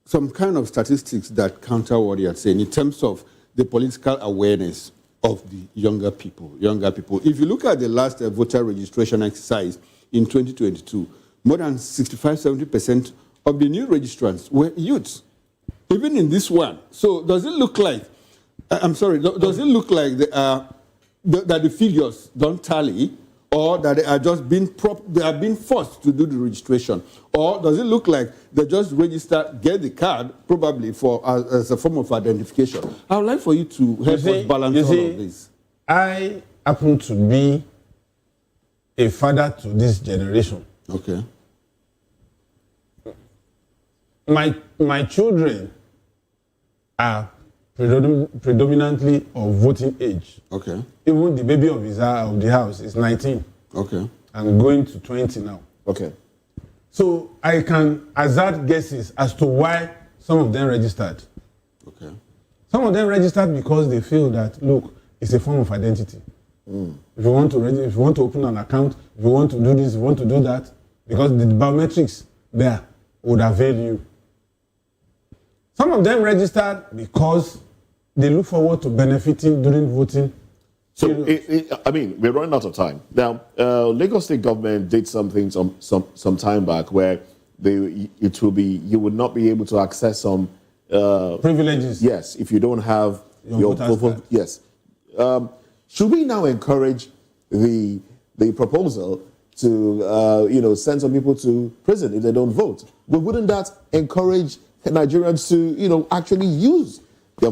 some kind of statistics that counter what you're saying in terms of the political awareness of the younger people. If you look at the last voter registration exercise in 2022, more than 65-70% of the new registrants were youths, even in this one. So does it look like, does it look like that the figures don't tally, or that they are just being forced to do the registration? Or does it look like they just register, get the card, probably as a form of identification? I would like for you to help us balance all of this. I happen to be a father to this generation. Okay. My children are predominantly of voting age. Okay. Even the baby of the house is 19. Okay. And going to 20 now. Okay. So I can hazard guesses as to why some of them registered. Okay. Some of them registered because they feel that, look, it's a form of identity. If you want to open an account, if you want to do this, if you want to do that, because the biometrics there would avail you. Some of them registered because they look forward to benefiting during voting So, I mean, we're running out of time. Now, Lagos State government did something some time back where you would not be able to access some privileges. Yes, if you don't have your vote. Yes. Should we now encourage the proposal to send some people to prison if they don't vote? But wouldn't that encourage Nigerians to actually use the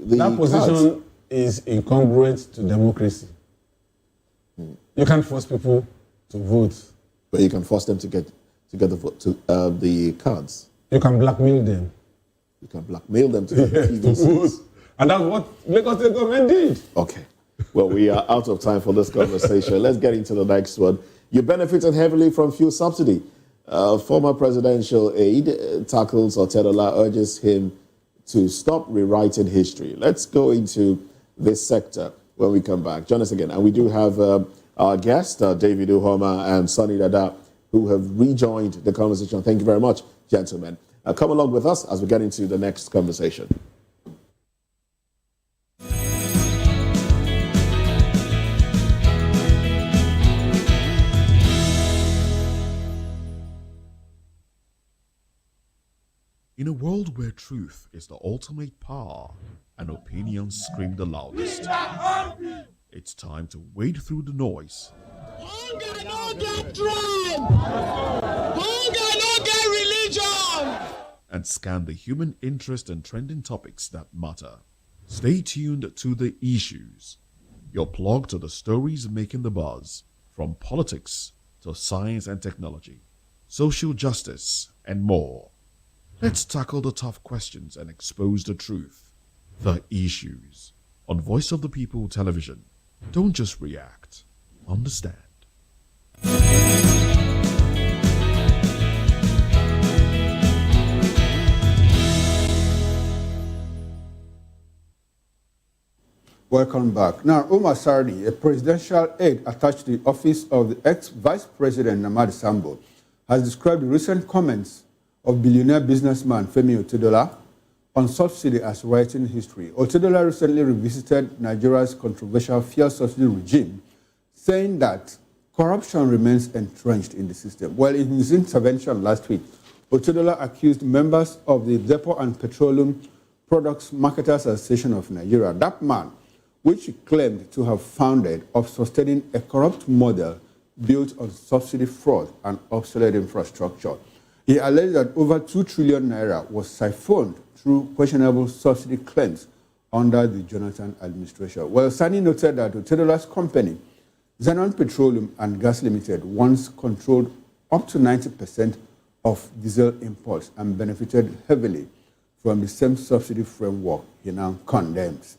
that position cards? Is incongruent to democracy. You can't force people to vote, but you can force them to get the vote the cards. You can blackmail them. You can blackmail them to get the vote, and that's what Lagos State government did. Okay. Well, we are out of time for this conversation. Let's get into the next one. You benefited heavily from fuel subsidy. Former presidential aide tackles Otedola, urges him to stop rewriting history. Let's go into this sector when we come back. Join us again. And we do have our guests, David Uhoma and Sonny Dada, who have rejoined the conversation. Thank you very much, gentlemen. Come along with us as we get into the next conversation. In a world where truth is the ultimate power and opinions scream the loudest, it's time to wade through the noise. Hunger no get tribe! Hunger no get religion! And scan the human interest and trending topics that matter. Stay tuned to The Issues, your plug to the stories making the buzz, from politics to science and technology, social justice, and more. Let's tackle the tough questions and expose the truth. The Issues on Voice of the People Television. Don't just react, understand. Welcome back. Now, Umar Sardi, a presidential aide attached to the office of the ex-Vice President Namadi Sambo, has described the recent comments of billionaire businessman Femi Otedola on subsidy as writing history. Otedola recently revisited Nigeria's controversial fuel subsidy regime, saying that corruption remains entrenched in the system. Well, in his intervention last week, Otedola accused members of the Depot and Petroleum Products Marketers Association of Nigeria, that man, which he claimed to have founded, of sustaining a corrupt model built on subsidy fraud and obsolete infrastructure. He alleged that over 2 trillion naira was siphoned through questionable subsidy claims under the Jonathan administration. Well, Sani noted that Otedola's company, Zenon Petroleum and Gas Limited, once controlled up to 90% of diesel imports and benefited heavily from the same subsidy framework he now condemns.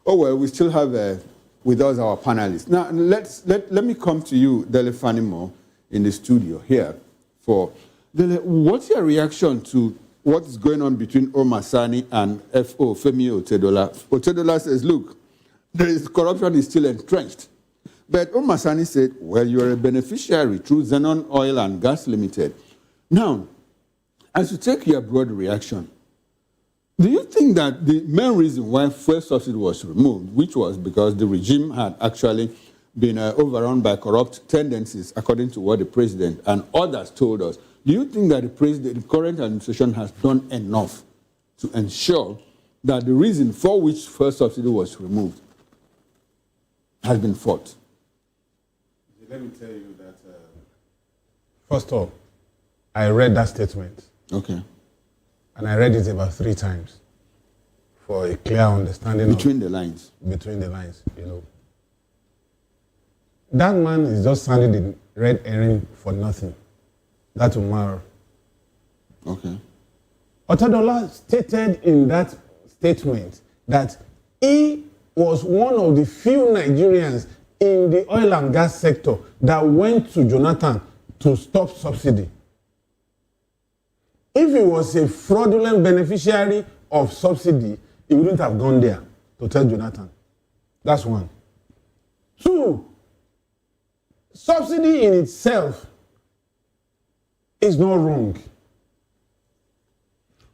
Oh, well, we still have with us our panelists. Now, let me come to you, Dele Fanimo, in the studio here. What's your reaction to what is going on between Omar Sani and FO, Femi Otedola? Otedola says, look, corruption is still entrenched. But Omar Sani said, well, you're a beneficiary through Zenon Oil and Gas Limited. Now, as you take your broad reaction, do you think that the main reason why fuel subsidy was removed, which was because the regime had actually been overrun by corrupt tendencies, according to what the president and others told us, do you think that the current administration has done enough to ensure that the reason for which fuel subsidy was removed has been fought? Let me tell you that, first of all, I read that statement. Okay. And I read it about 3 times for a clear understanding. Between the lines. Between the lines, you know. That man is just sounding the red herring for nothing. That Umar. Okay. Otedola stated in that statement that he was one of the few Nigerians in the oil and gas sector that went to Jonathan to stop subsidy. If he was a fraudulent beneficiary of subsidy, he wouldn't have gone there to tell Jonathan. That's one. 2, subsidy in itself is not wrong.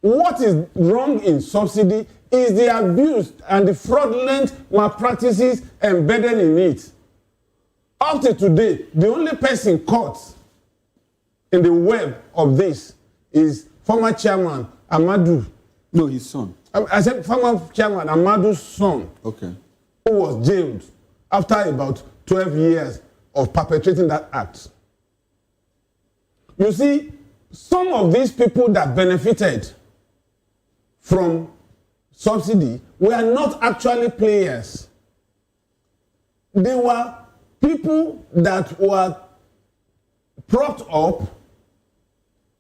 what is wrong in subsidy is the abuse and the fraudulent malpractices embedded in it. Up to today, the only person caught in the web of this is former chairman Amadu. No, his son. I said former chairman Amadu's son. Okay. Who was jailed after about 12 years of perpetrating that act. You see, some of these people that benefited from subsidy were not actually players. They were people that were propped up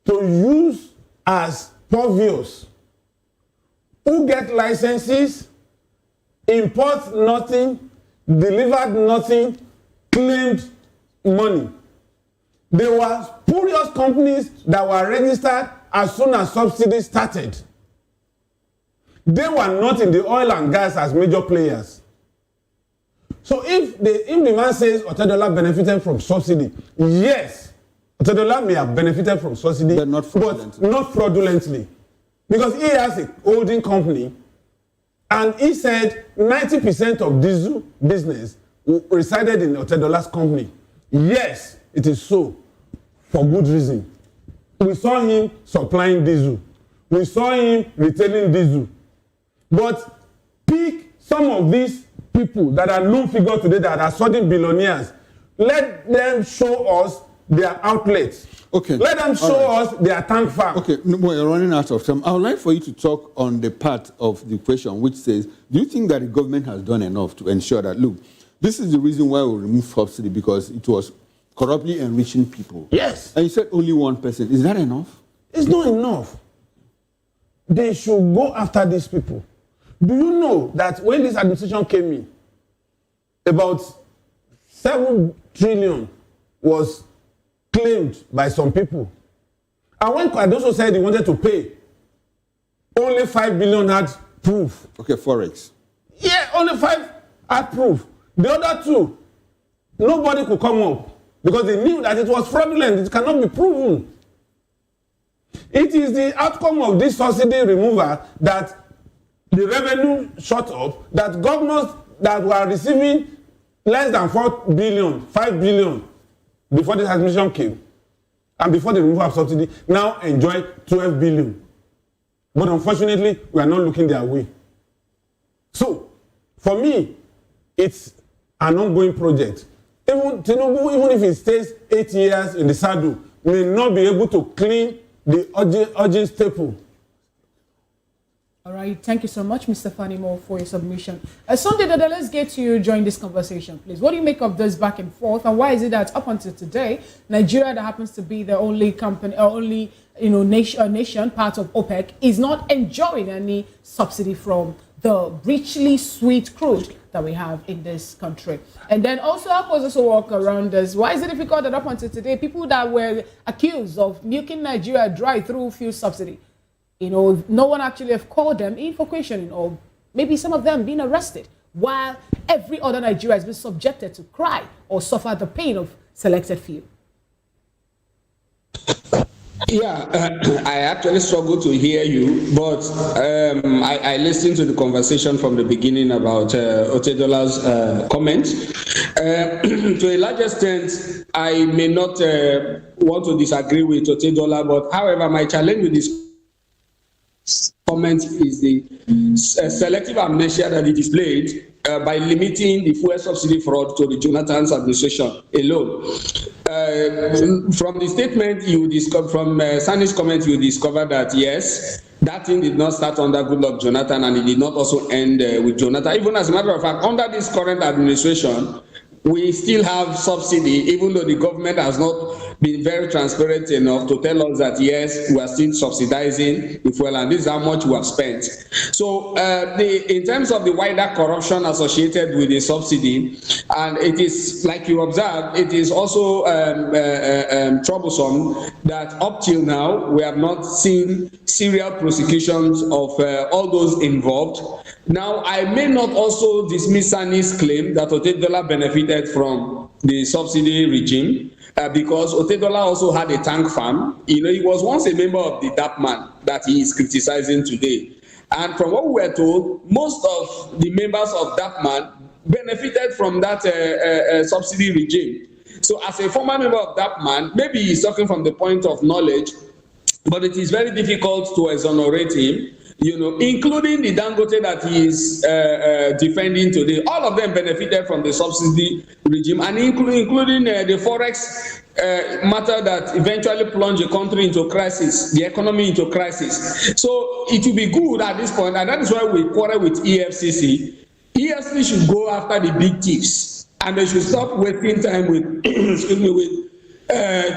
to use as purveyors, who get licenses, import nothing, delivered nothing, claimed money. There were spurious companies that were registered as soon as subsidy started. They were not in the oil and gas as major players. So if the man says Otedola benefited from subsidy, yes, Otedola may have benefited from subsidy, but not fraudulently. Because he has a holding company, and he said 90% of diesel business resided in Otedola's company. Yes, it is so, for good reason. We saw him supplying diesel. We saw him retailing diesel. But pick some of these people that are known figures today that are sudden billionaires. Let them show us their outlets. Okay. Let them show us their tank farm. Okay, no, we're running out of time. I would like for you to talk on the part of the question which says, do you think that the government has done enough to ensure that, look, this is the reason why we remove subsidy, because it was corruptly enriching people? Yes. And you said only 1%. Is that enough? It's not enough. They should go after these people. Do you know that when this administration came in, about 7 trillion was claimed by some people? And when Cardoso said he wanted to pay, only 5 billion had proof. Okay, Forex. Yeah, only 5 had proof. The other 2, nobody could come up because they knew that it was fraudulent. It cannot be proven. It is the outcome of this subsidy removal that the revenue shot up, that governors that were receiving less than 4 billion, 5 billion before this administration came, and before the removal of subsidy, now enjoy 12 billion. But unfortunately, we are not looking their way. So, for me, it's an ongoing project. Even Tinubu, even if he stays 8 years in the saddle, may not be able to clean the urgent staple. All right, thank you so much, Mr. Fanimo, for your submission. Sunday Dada, let's get you join this conversation, please. What do you make of this back and forth, and why is it that up until today, Nigeria, that happens to be the only company, or only nation part of OPEC, is not enjoying any subsidy from the richly sweet crude that we have in this country? And then also help us also walk around this. Why is it difficult that up until today, people that were accused of milking Nigeria dry through fuel subsidy, no one actually have called them in for questioning, or maybe some of them being arrested, while every other Nigeria has been subjected to cry or suffer the pain of selected few? Yeah, I actually struggle to hear you, but I listened to the conversation from the beginning about Otedola's comment. To a large extent, I may not want to disagree with Otedola, but however, my challenge with this comment is the selective amnesia that he displayed by limiting the fuel subsidy fraud to the Jonathan's administration alone. From the statement you discover, from Sani's comment, you discover that yes, that thing did not start under Goodluck Jonathan, and it did not also end with Jonathan. Even as a matter of fact, under this current administration, we still have subsidy, even though the government has not been very transparent enough to tell us that yes, we are still subsidizing the fuel, and this is how much we have spent. So in terms of the wider corruption associated with the subsidy, and it is, like you observed, it is also troublesome that up till now, we have not seen serial prosecutions of all those involved. Now, I may not also dismiss Sani's claim that Otedola benefited from the subsidy regime because Otedola also had a tank farm. He was once a member of the DAPMAN that he is criticizing today. And from what we were told, most of the members of DAPMAN benefited from that subsidy regime. So as a former member of DAPMAN, maybe he's talking from the point of knowledge, but it is very difficult to exonerate him, including the Dangote that he is defending today. All of them benefited from the subsidy regime, and including the forex matter that eventually plunged the country into crisis, the economy into crisis. So it will be good at this point, and that is why we quarrel with EFCC. EFCC should go after the big thieves, and they should stop wasting time with,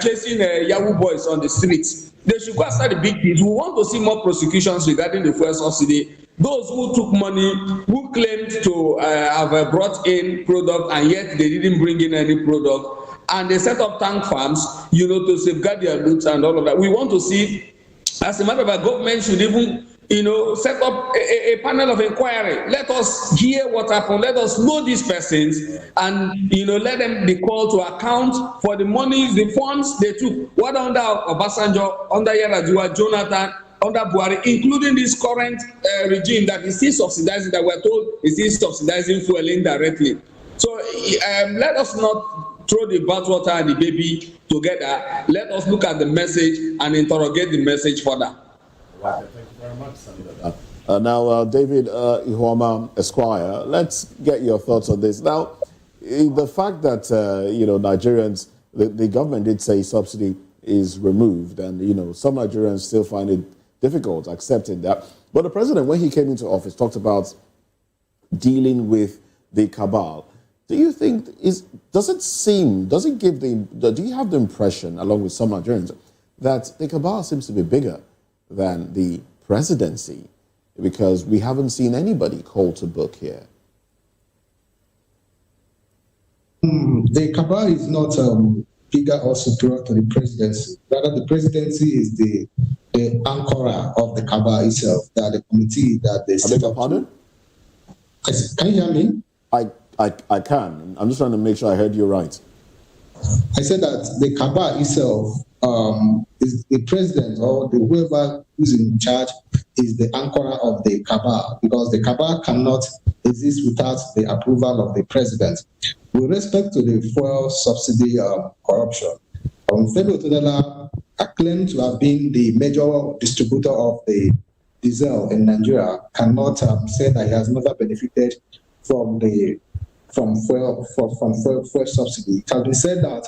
chasing Yahoo boys on the streets. They should go after the big thieves. We want to see more prosecutions regarding the fuel subsidy. Those who took money, who claimed to have brought in product and yet they didn't bring in any product, and they set up tank farms, to safeguard their loot and all of that. We want to see, as a matter of fact, government should even, set up a panel of inquiry. Let us hear what happened. Let us know these persons, and let them be called to account for the money, the funds they took, whether under Obasanjo, under Yar'Adua, Jonathan, under Buhari, including this current regime that is still subsidizing, that we're told is still subsidizing fuel indirectly. So let us not throw the bathwater and the baby together. Let us look at the message and interrogate the message further. Wow. Thank you very much, Senator. Now, David Ihuoma, Esquire, let's get your thoughts on this. Now, the fact that, Nigerians, the government did say subsidy is removed, and, some Nigerians still find it difficult accepting that. But the president, when he came into office, talked about dealing with the cabal. Do you think, do you have the impression, along with some Nigerians, that the cabal seems to be bigger than the presidency, because we haven't seen anybody called to book here? The cabal is not bigger or superior to the presidency. Rather, the presidency is the anchorer of the cabal itself, that the committee that they set up. Pardon? Can you hear me? I can. I'm just trying to make sure I heard you right. I said that the cabal itself is the president, or whoever who's in charge is the anchorer of the cabal, because the cabal cannot exist without the approval of the president. With respect to the fuel subsidy corruption, Femi Otedola claimed to have been the major distributor of the diesel in Nigeria, cannot say that he has never benefited from fuel subsidy. It has been said that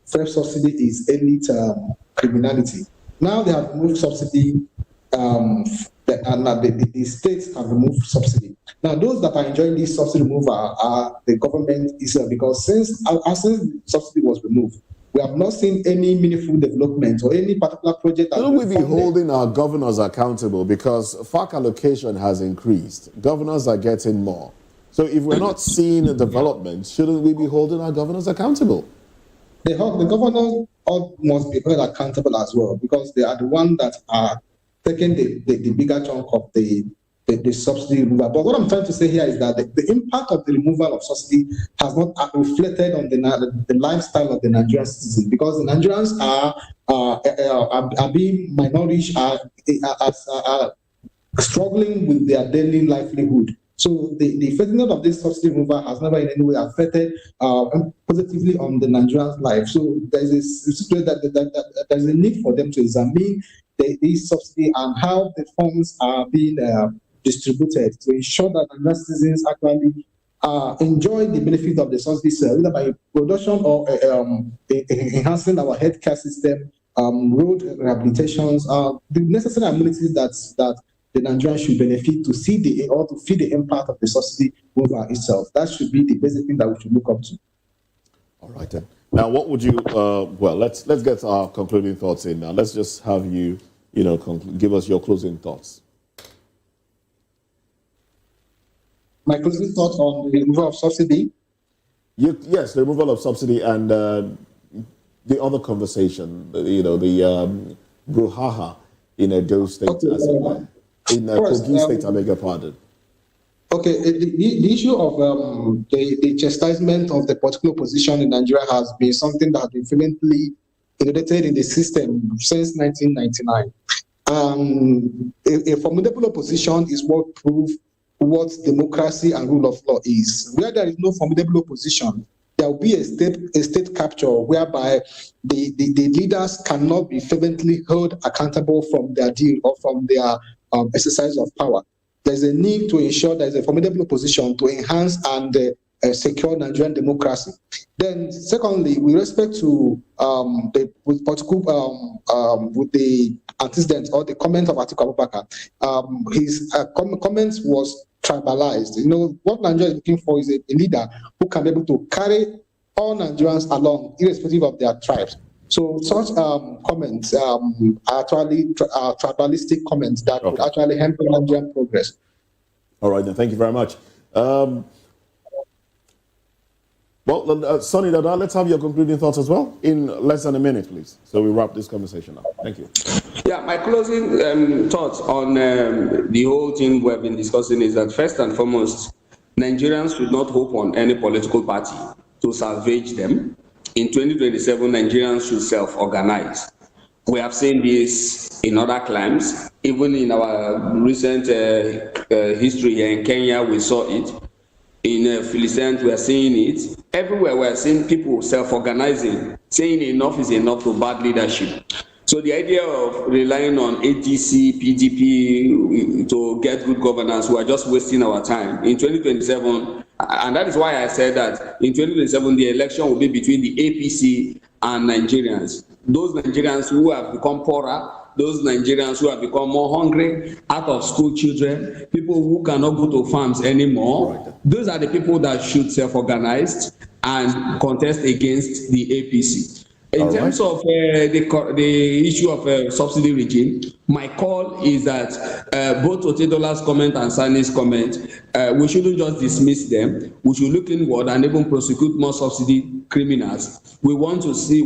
fuel subsidy is elite criminality. Now they have removed subsidy, and the states have removed subsidy. Now those that are enjoying this subsidy removal are the government itself, because since subsidy was removed, we have not seen any meaningful development or any particular project. Shouldn't we be holding our governors accountable, because FAC allocation has increased? Governors are getting more. So if we're not seeing a development, shouldn't we be holding our governors accountable? The governors must be held accountable as well, because they are the ones that are taking the bigger chunk of the subsidy removal. But what I'm trying to say here is that the impact of the removal of subsidy has not reflected on the lifestyle of the Nigerian citizens, because the Nigerians are being malnourished, are struggling with their daily livelihood. So the effectiveness of this subsidy removal has never in any way affected positively on the Nigerians' life. So there's a need for them to examine this subsidy and how the funds are being distributed to ensure that Nigerian citizens actually enjoy the benefit of the subsidy, either by production or enhancing our healthcare system, road rehabilitations, the necessary amenities that the Nigerians should benefit to see to feel the impact of the subsidy removal itself. That should be the basic thing that we should look up to. All right then. Now, what would you? Let's get our concluding thoughts in now. Let's just have you, give us your closing thoughts. My closing thought on the removal of subsidy. Yes, the removal of subsidy and the other conversation. The brouhaha in Edo State, as it were. In Kogi State, I beg your pardon. Okay, the issue of the chastisement of the political opposition in Nigeria has been something that has been frequently innovated in the system since 1999. A formidable opposition is what proves what democracy and rule of law is. Where there is no formidable opposition, there will be a state capture whereby the leaders cannot be fervently held accountable from their deal or from their exercise of power. There's a need to ensure there's a formidable opposition to enhance and secure Nigerian democracy. Then, secondly, with respect to with the antecedent or the comment of Atiku Abubakar, his comments was tribalized. You know, what Nigeria is looking for is a leader who can be able to carry all Nigerians along, irrespective of their tribes. So such comments are actually tribalistic comments that would actually hamper Nigerian progress. All right, then. Thank you very much. Sonny Dada, let's have your concluding thoughts as well in less than a minute, please. So we wrap this conversation up. Thank you. Yeah, my closing thoughts on the whole thing we've been discussing is that first and foremost, Nigerians should not hope on any political party to salvage them. In 2027, Nigerians should self-organize. We have seen this in other climes. Even in our recent history here in Kenya, we saw it. In Philistines, we are seeing it. Everywhere we are seeing people self-organizing, saying enough is enough to bad leadership. So the idea of relying on ATC, PDP to get good governance, we are just wasting our time. In 2027, and that is why I said that in 2027, the election will be between the APC and Nigerians. Those Nigerians who have become poorer, those Nigerians who have become more hungry, out of school children, people who cannot go to farms anymore, those are the people that should self-organize and contest against the APC. In terms of the issue of subsidy regime, my call is that both Otedola's comment and Sani's comment, we shouldn't just dismiss them. We should look inward and even prosecute more subsidy criminals. We want to see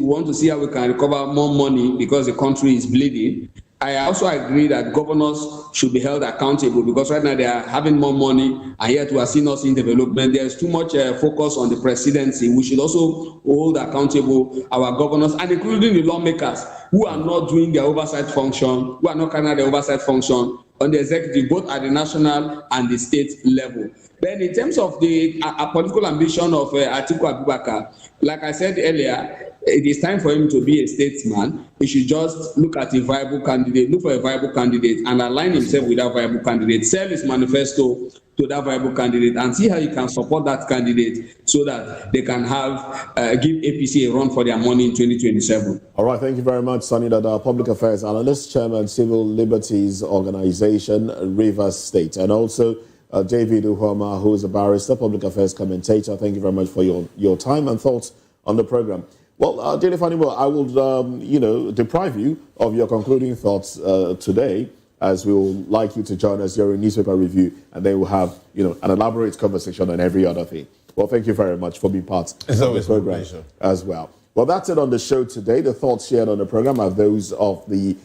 how we can recover more money because the country is bleeding. I also agree that governors should be held accountable because right now they are having more money and yet we are seeing us in development. There's too much focus on the presidency. We should also hold accountable our governors and including the lawmakers who are not doing their oversight function, who are not carrying out their oversight function on the executive, both at the national and the state level. Then in terms of the political ambition of Atiku Abubakar, like I said earlier, it is time for him to be a statesman. He should just look at a viable candidate, look for a viable candidate and align himself with that viable candidate, sell his manifesto to that viable candidate and see how he can support that candidate so that they can have give APC a run for their money in 2027. All right, thank you very much, Sonny Dada, Public Affairs Analyst, Chairman, Civil Liberties Organization, Rivers State, and also David Uhoma, who is a barrister, public affairs commentator. Thank you very much for your time and thoughts on the program. Well, Daily Fanibo, I will, deprive you of your concluding thoughts today, as we will like you to join us during newspaper review, and then we'll have, an elaborate conversation on every other thing. Well, thank you very much for being part of the program as well. Well, that's it on the show today. The thoughts shared on the program are those of the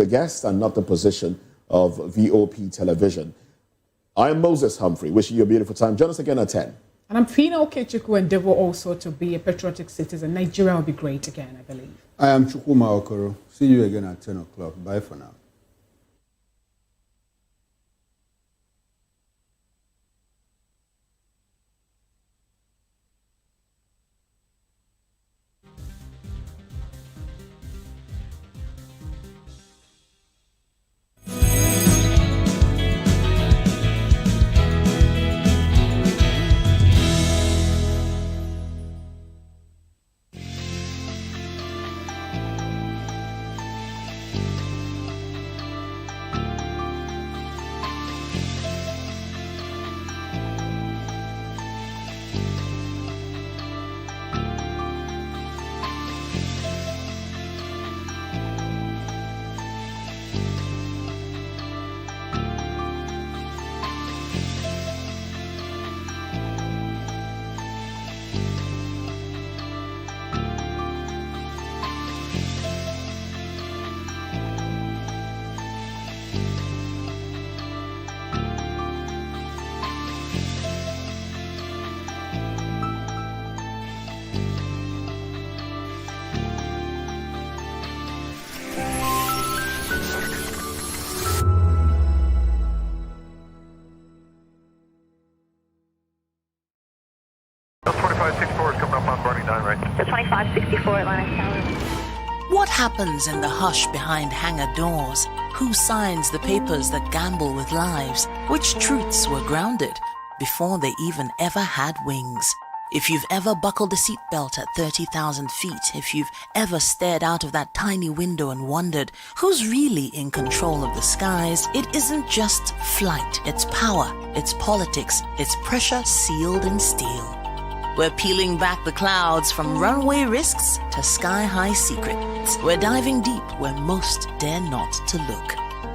guest and not the position of VOP Television. I am Moses Humphrey, wishing you a beautiful time. Join us again at 10. And I'm Fina Okechukwu, endeavor also to be a patriotic citizen. Nigeria will be great again, I believe. I am Chukwuma Okoro. See you again at 10 o'clock. Bye for now. 2564 is coming up on Barney 9, right? So 2564 Atlantic Tower. What happens in the hush behind hangar doors? Who signs the papers that gamble with lives? Which truths were grounded before they even ever had wings? If you've ever buckled a seatbelt at 30,000 feet, if you've ever stared out of that tiny window and wondered who's really in control of the skies, it isn't just flight, it's power, it's politics, it's pressure sealed in steel. We're peeling back the clouds from runway risks to sky-high secrets. We're diving deep where most dare not to look.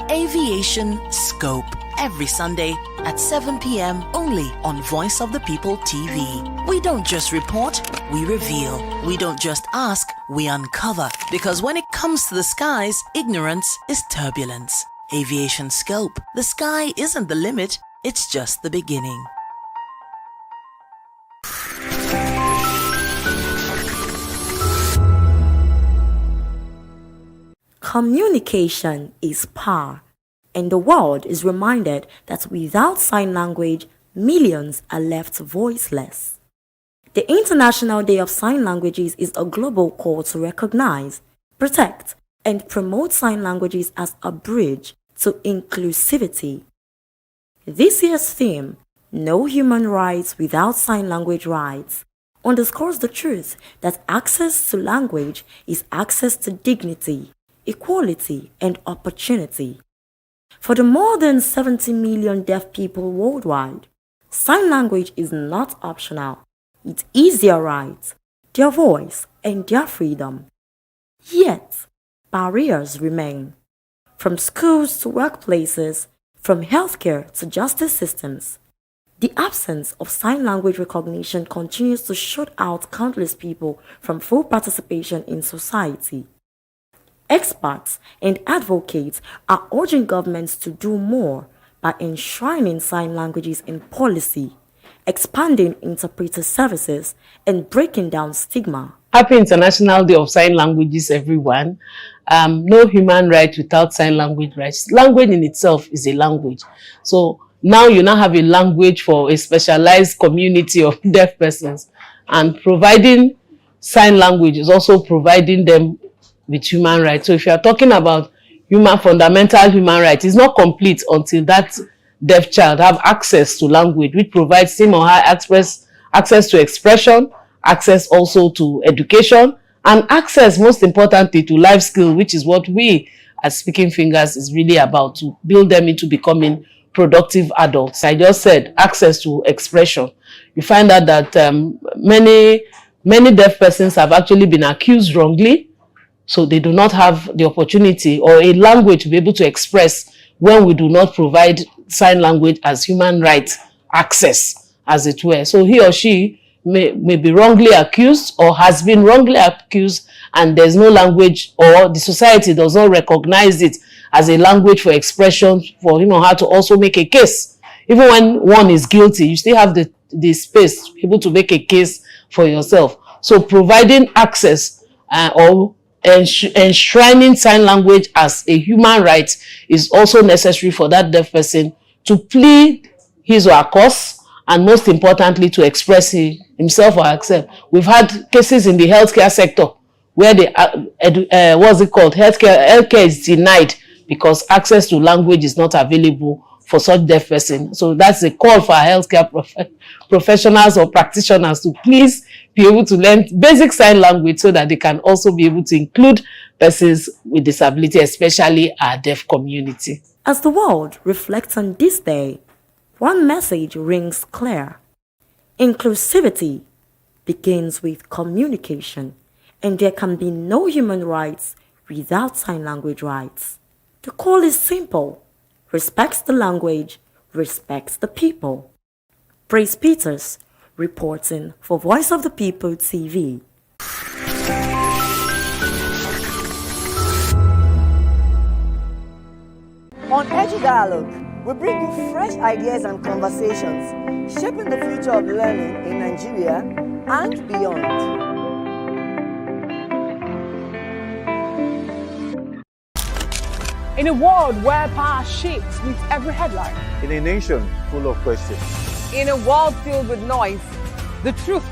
Aviation Scope, every Sunday at 7 p.m. only on Voice of the People TV. We don't just report, we reveal. We don't just ask, we uncover. Because when it comes to the skies, ignorance is turbulence. Aviation Scope, the sky isn't the limit, it's just the beginning. Communication is power, and the world is reminded that without sign language, millions are left voiceless. The International Day of Sign Languages is a global call to recognize, protect, and promote sign languages as a bridge to inclusivity. This year's theme, No Human Rights Without Sign Language Rights, underscores the truth that access to language is access to dignity, equality, and opportunity. For the more than 70 million deaf people worldwide, sign language is not optional. It is their right, their voice, and their freedom. Yet, barriers remain. From schools to workplaces, from healthcare to justice systems, the absence of sign language recognition continues to shut out countless people from full participation in society. Experts and advocates are urging governments to do more by enshrining sign languages in policy, expanding interpreter services, and breaking down stigma. Happy International Day of Sign Languages, everyone. No human right without sign language rights. Language in itself is a language. So now you now have a language for a specialized community of deaf persons, and providing sign language is also providing them with human rights. So if you are talking about fundamental human rights, it's not complete until that deaf child have access to language, which provides him or her access to expression, access also to education, and access, most importantly, to life skill, which is what we as Speaking Fingers is really about, to build them into becoming productive adults. I just said access to expression. You find out that many deaf persons have actually been accused wrongly. So they do not have the opportunity or a language to be able to express when we do not provide sign language as human rights access, as it were. So he or she may be wrongly accused or has been wrongly accused, and there's no language, or the society does not recognize it as a language for expression for him or her to also make a case. Even when one is guilty, you still have the space to be able to make a case for yourself. So providing access or enshrining sign language as a human right is also necessary for that deaf person to plead his or her cause, and most importantly, to express himself or herself. We've had cases in the healthcare sector where healthcare is denied because access to language is not available for such deaf person. So that's a call for healthcare professionals or practitioners to please be able to learn basic sign language so that they can also be able to include persons with disability, especially our deaf community. As the world reflects on this day, one message rings clear. Inclusivity begins with communication, and there can be no human rights without sign language rights. The call is simple. Respects the language, respects the people. Praise Peters, reporting for Voice of the People TV. On Edu Dialogue, we bring you fresh ideas and conversations, shaping the future of learning in Nigeria and beyond. In a world where power shifts with every headline. In a nation full of questions. In a world filled with noise, the truth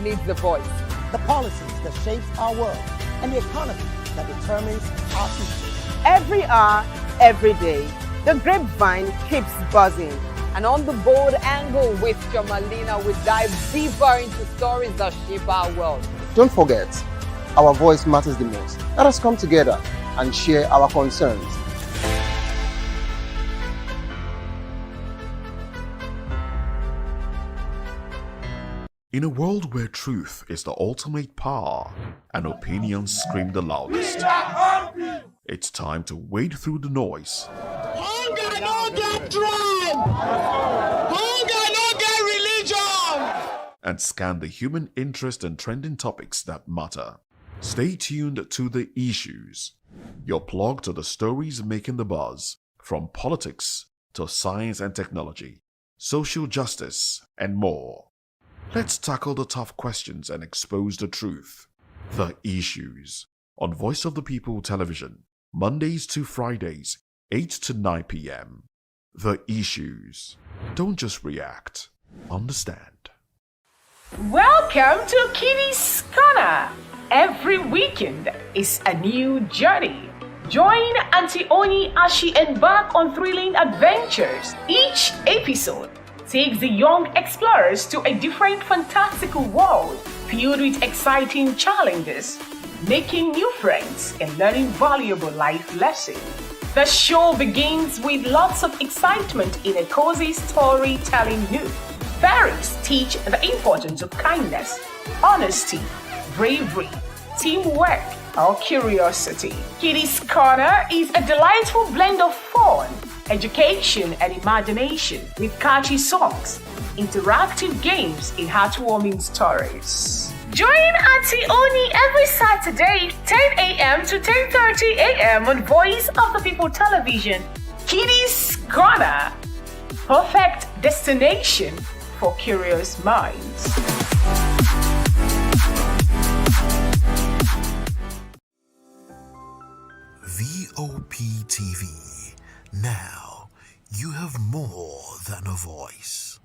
needs a voice. The policies that shape our world and the economy that determines our future. Every hour, every day, the grapevine keeps buzzing. And on the bold angle with Jamalina, we dive deeper into stories that shape our world. Don't forget, our voice matters the most. Let us come together and share our concerns. In a world where truth is the ultimate power and opinions scream the loudest, it's time to wade through the noise. Hunger no get tribe! Hunger no get religion! And scan the human interest and trending topics that matter. Stay tuned to The Issues, your plug to the stories making the buzz, from politics to science and technology, social justice, and more. Let's tackle the tough questions and expose the truth. The Issues on Voice of the People Television, Mondays to Fridays, 8 to 9 p.m. The Issues. Don't just react, understand. Welcome to Kitty's Corner. Every weekend is a new journey. Join Auntie Oni as she embarks on thrilling adventures. Each episode takes the young explorers to a different fantastical world filled with exciting challenges, making new friends and learning valuable life lessons. The show begins with lots of excitement in a cozy storytelling mood. Fairies teach the importance of kindness, honesty, bravery, teamwork, or curiosity. Kitty's Corner is a delightful blend of fun, education, and imagination with catchy songs, interactive games, and heartwarming stories. Join Auntie Oni every Saturday, 10 a.m. to 10:30 a.m. on Voice of the People Television. Kitty's Corner, perfect destination for curious minds. VOP TV. Now, you have more than a voice.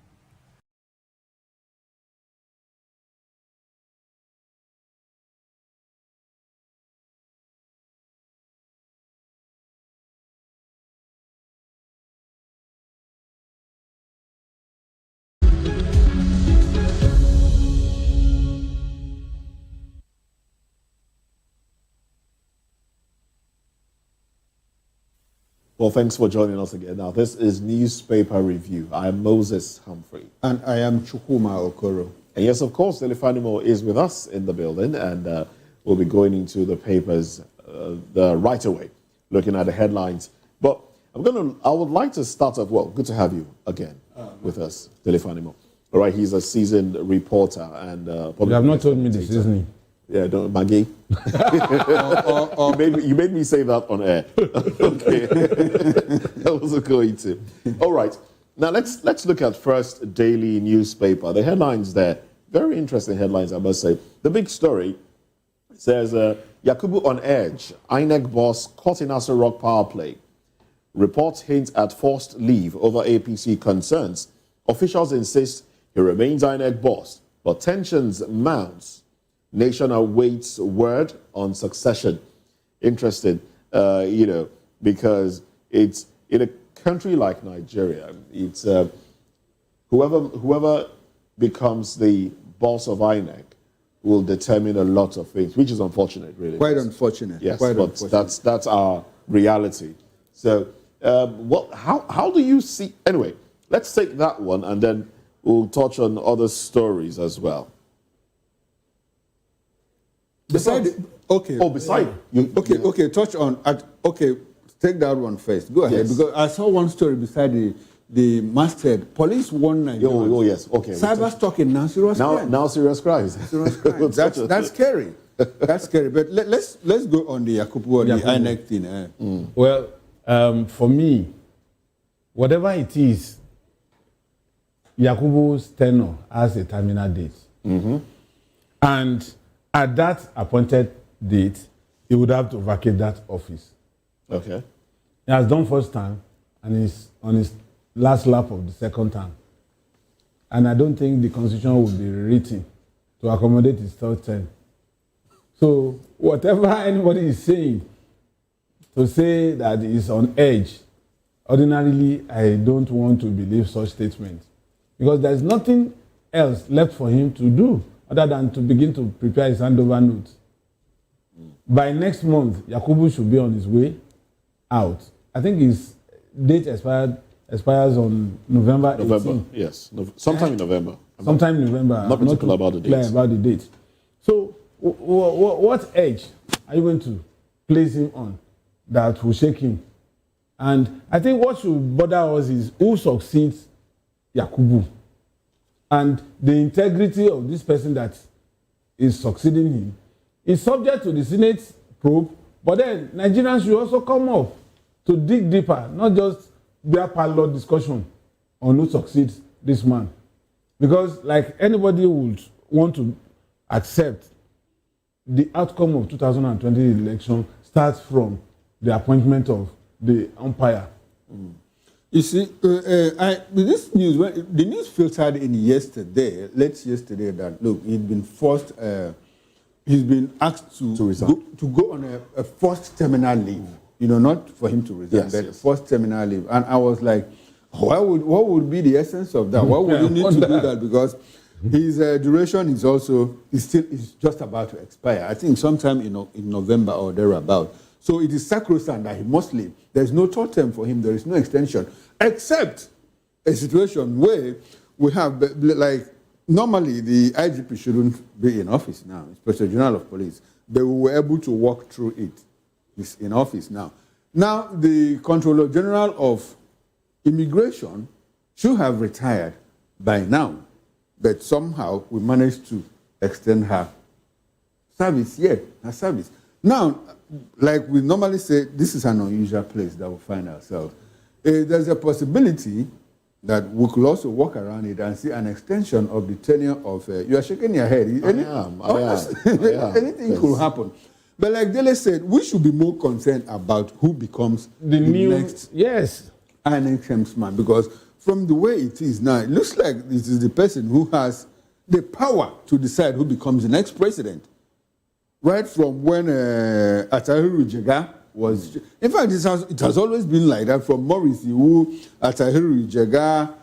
Well, thanks for joining us again. Now, this is Newspaper Review. I am Moses Humphrey. And I am Chukwuma Okoro. And yes, of course, Delifanimo is with us in the building, and we'll be going into the papers right away, looking at the headlines. But I would like to start off, well, good to have you again with us, Delifanimo. All right, he's a seasoned reporter and you have not told me the seasoning. Yeah, don't, Maggie. You made me say that on air. Okay. I wasn't going to. All right. Now let's look at first daily newspaper. The headlines there, very interesting headlines, I must say. The big story says Yakubu on edge. INEC boss caught in Aso Rock power play. Reports hint at forced leave over APC concerns. Officials insist he remains INEC boss, but tensions mounts. Nation awaits word on succession. Interesting, because it's in a country like Nigeria, it's whoever becomes the boss of INEC will determine a lot of things, which is unfortunate, really. Quite unfortunate. Yes, quite but unfortunate. that's our reality. So, how do you see? Anyway, let's take that one, and then we'll touch on other stories as well. Beside, okay. Oh, beside. Okay. Touch on. Take that one first. Go ahead, Yes. because I saw one story beside the masthead. Police warn Nigerians. Oh, yes. Okay. Cyber stalking now serious crime. Now serious crimes. Serious crime. That's scary. That's scary. But let's go on the Yakubu or the INEC thing. Well, for me, whatever it is, Yakubu's tenure has a terminal date. Mm-hmm. And at that appointed date, he would have to vacate that office. Okay. He has done first term, and he's on his last lap of the second term. And I don't think the constitution would be written to accommodate his third term. So whatever anybody is saying, to say that he's on edge, ordinarily, I don't want to believe such statements. Because there's nothing else left for him to do other than to begin to prepare his handover notes. By next month, Yakubu should be on his way out. I think his date expires on November 18th. Yes. Sometime in November. Sometime in November. Not particular about the date. About the date. So, what edge are you going to place him on that will shake him? And I think what should bother us is who succeeds Yakubu and the integrity of this person that is succeeding him is subject to the Senate probe, but then Nigerians should also come up to dig deeper, not just bear parlor discussion on who succeeds this man. Because like anybody would want to accept the outcome of 2020 election starts from the appointment of the umpire. You see, this news, the news filtered in late yesterday, that look, he'd been forced, he's been asked to go on a forced terminal leave. You know, not for him to resign, but forced terminal leave. And I was like, what would be the essence of that? Why would you need to do that? Because his duration is just about to expire. I think sometime in November or thereabout. So it is sacrosanct that he must leave. There's no third term for him. There is no extension, except a situation where we have, like, normally the IGP shouldn't be in office now, Inspector General of Police. They were able to walk through it. He's in office now. Now, the Controller General of Immigration should have retired by now, but somehow we managed to extend her service. Now, like we normally say, this is an unusual place that we find ourselves. There's a possibility that we could also walk around it and see an extension of the tenure of... you are shaking your head. I am. Anything could happen. But like Dele said, we should be more concerned about who becomes the next next man. Because from the way it is now, it looks like this is the person who has the power to decide who becomes the next president. Right from when Atahiru Jega was... In fact, it has always been like that from Morris Iwu, Atahiru Jega,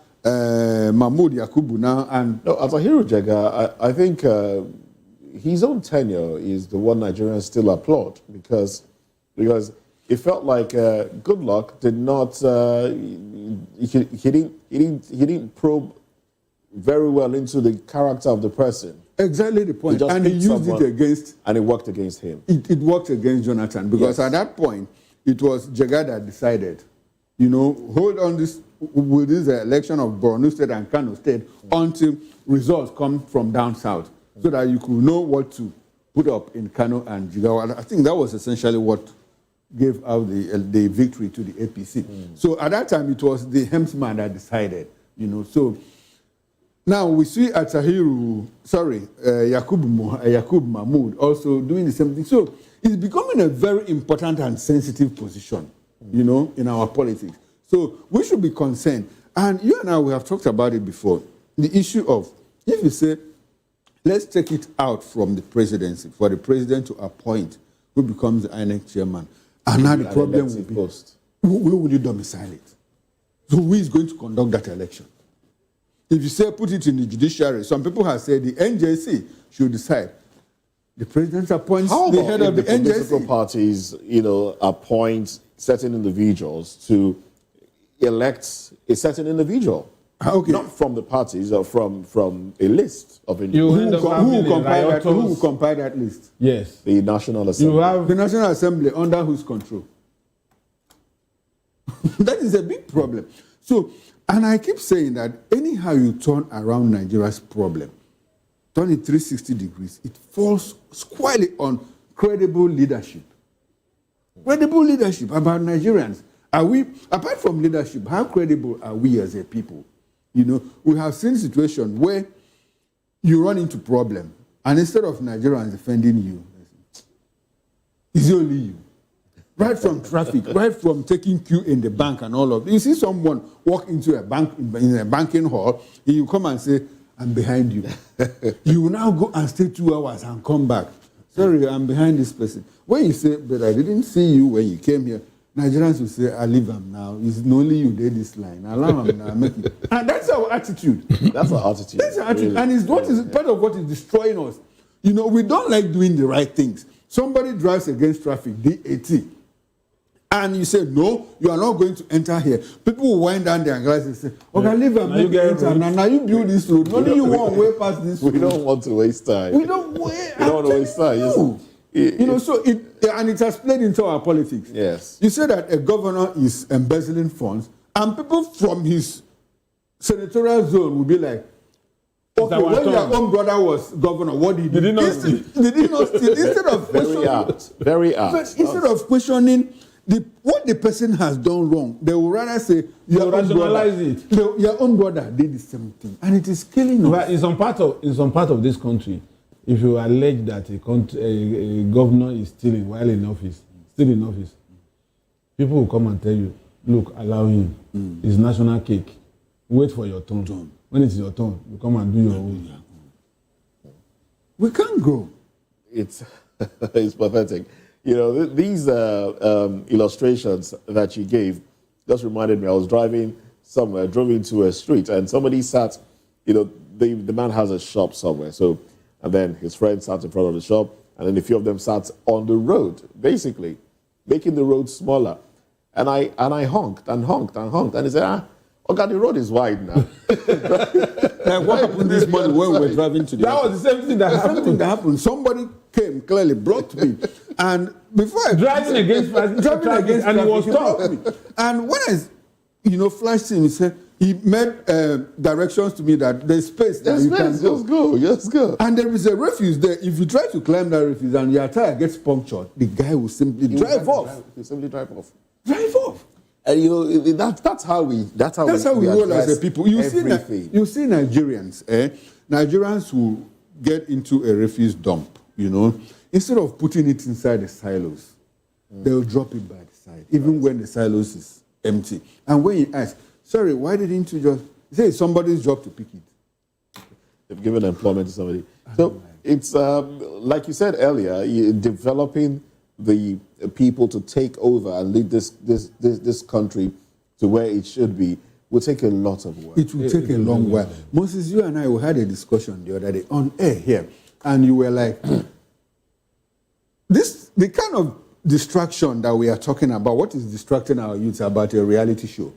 Mahmoud Yakubu now, and... No, Atahiru Jega, I think his own tenure is the one Nigerians still applaud because it felt like Goodluck did not... he didn't probe very well into the character of the person. Exactly the point. And he used it against... And it worked against him. It worked against Jonathan because at that point, it was Jega that decided, hold on with this election of Borno State and Kano State until results come from down south so that you could know what to put up in Kano and Jigawa. I think that was essentially what gave out the victory to the APC. So at that time, it was the helmsman that decided, So now we see Yakub Mahmoud also doing the same thing. So it's becoming a very important and sensitive position, in our politics. So we should be concerned. And you and I, we have talked about it before. The issue of, if you say, let's take it out from the presidency, for the president to appoint who becomes the INEC chairman. And now the problem will be, who will you domicile it? So who is going to conduct that election? If you say put it in the judiciary, some people have said the NJC should decide. The president appoints the head of the NJC. Political parties, appoint certain individuals to elect a certain individual. Okay. Not from the parties, or from a list of individuals. Who will compile that list? Yes. The National Assembly. You have the National Assembly under whose control? That is a big problem. So, and I keep saying that anyhow you turn around Nigeria's problem, turn it 360 degrees, it falls squarely on credible leadership. Credible leadership about Nigerians. Are we, apart from leadership, how credible are we as a people? We have seen situations where you run into problem, and instead of Nigerians defending you, it's only you. Right from traffic, right from taking queue in the bank and all of it. You see someone walk into a bank, in a banking hall, he will come and say, I'm behind you. You will now go and stay 2 hours and come back. Sorry, I'm behind this person. When you say, but I didn't see you when you came here, Nigerians will say, I leave him now. It's only you did this line. Allow him now, make it. And that's our attitude. That's our attitude. That's our attitude. Really. And it's what is part of what is destroying us. You know, we don't like doing the right things. Somebody drives against traffic, DAT. And you say, no, you are not going to enter here. People will wind down their glasses and say, okay, leave and make it enter. Now you build this road. Only you want way past this road. We don't want to waste time. We don't want to waste time. You know, so it has played into our politics. Yes. You say that a governor is embezzling funds, and people from his senatorial zone will be like, okay, when your own brother was governor, what did he do? Did he not steal? Did he not steal? Instead of very apt. Instead of questioning what the person has done wrong, they will rather say your own brother did the same thing, and it is killing us. But in some part of this country, if you allege that a governor is still while in office, people will come and tell you, look, allow him. It's national cake. Wait for your turn. When it's your turn, you come and do your own. We can't go. It's pathetic. You know, these illustrations that you gave just reminded me. I was driving somewhere, drove into a street, and somebody sat, you know, the man has a shop somewhere. So, and then his friend sat in front of the shop, and then a few of them sat on the road, basically, making the road smaller. And I honked, and he said, okay, the road is wide now. Like what happened this morning when we were driving today? That was the same thing that happened. Somebody came, clearly blocked me. And before I... Driving against traffic, and he was stopped. And when I, flashed him, he said, he made directions to me that there's space that you can go. Just go. And there is a refuge there. If you try to climb that refuge and your tire gets punctured, the guy will simply drive off. He'll simply drive off. Drive off. And that's how we roll as a people. You see Nigerians, Nigerians who get into a refuse dump, instead of putting it inside the silos, they'll drop it by the side, even when the silos is empty. And when you ask, sorry, why didn't you just say it's somebody's job to pick it? They've given employment to somebody. So it's like you said earlier, developing the people to take over and lead this country to where it should be will take a lot of work. It will take a long while. Moses, you and I, we had a discussion the other day on air here, and you were like, the kind of distraction that we are talking about, what is distracting our youth about a reality show?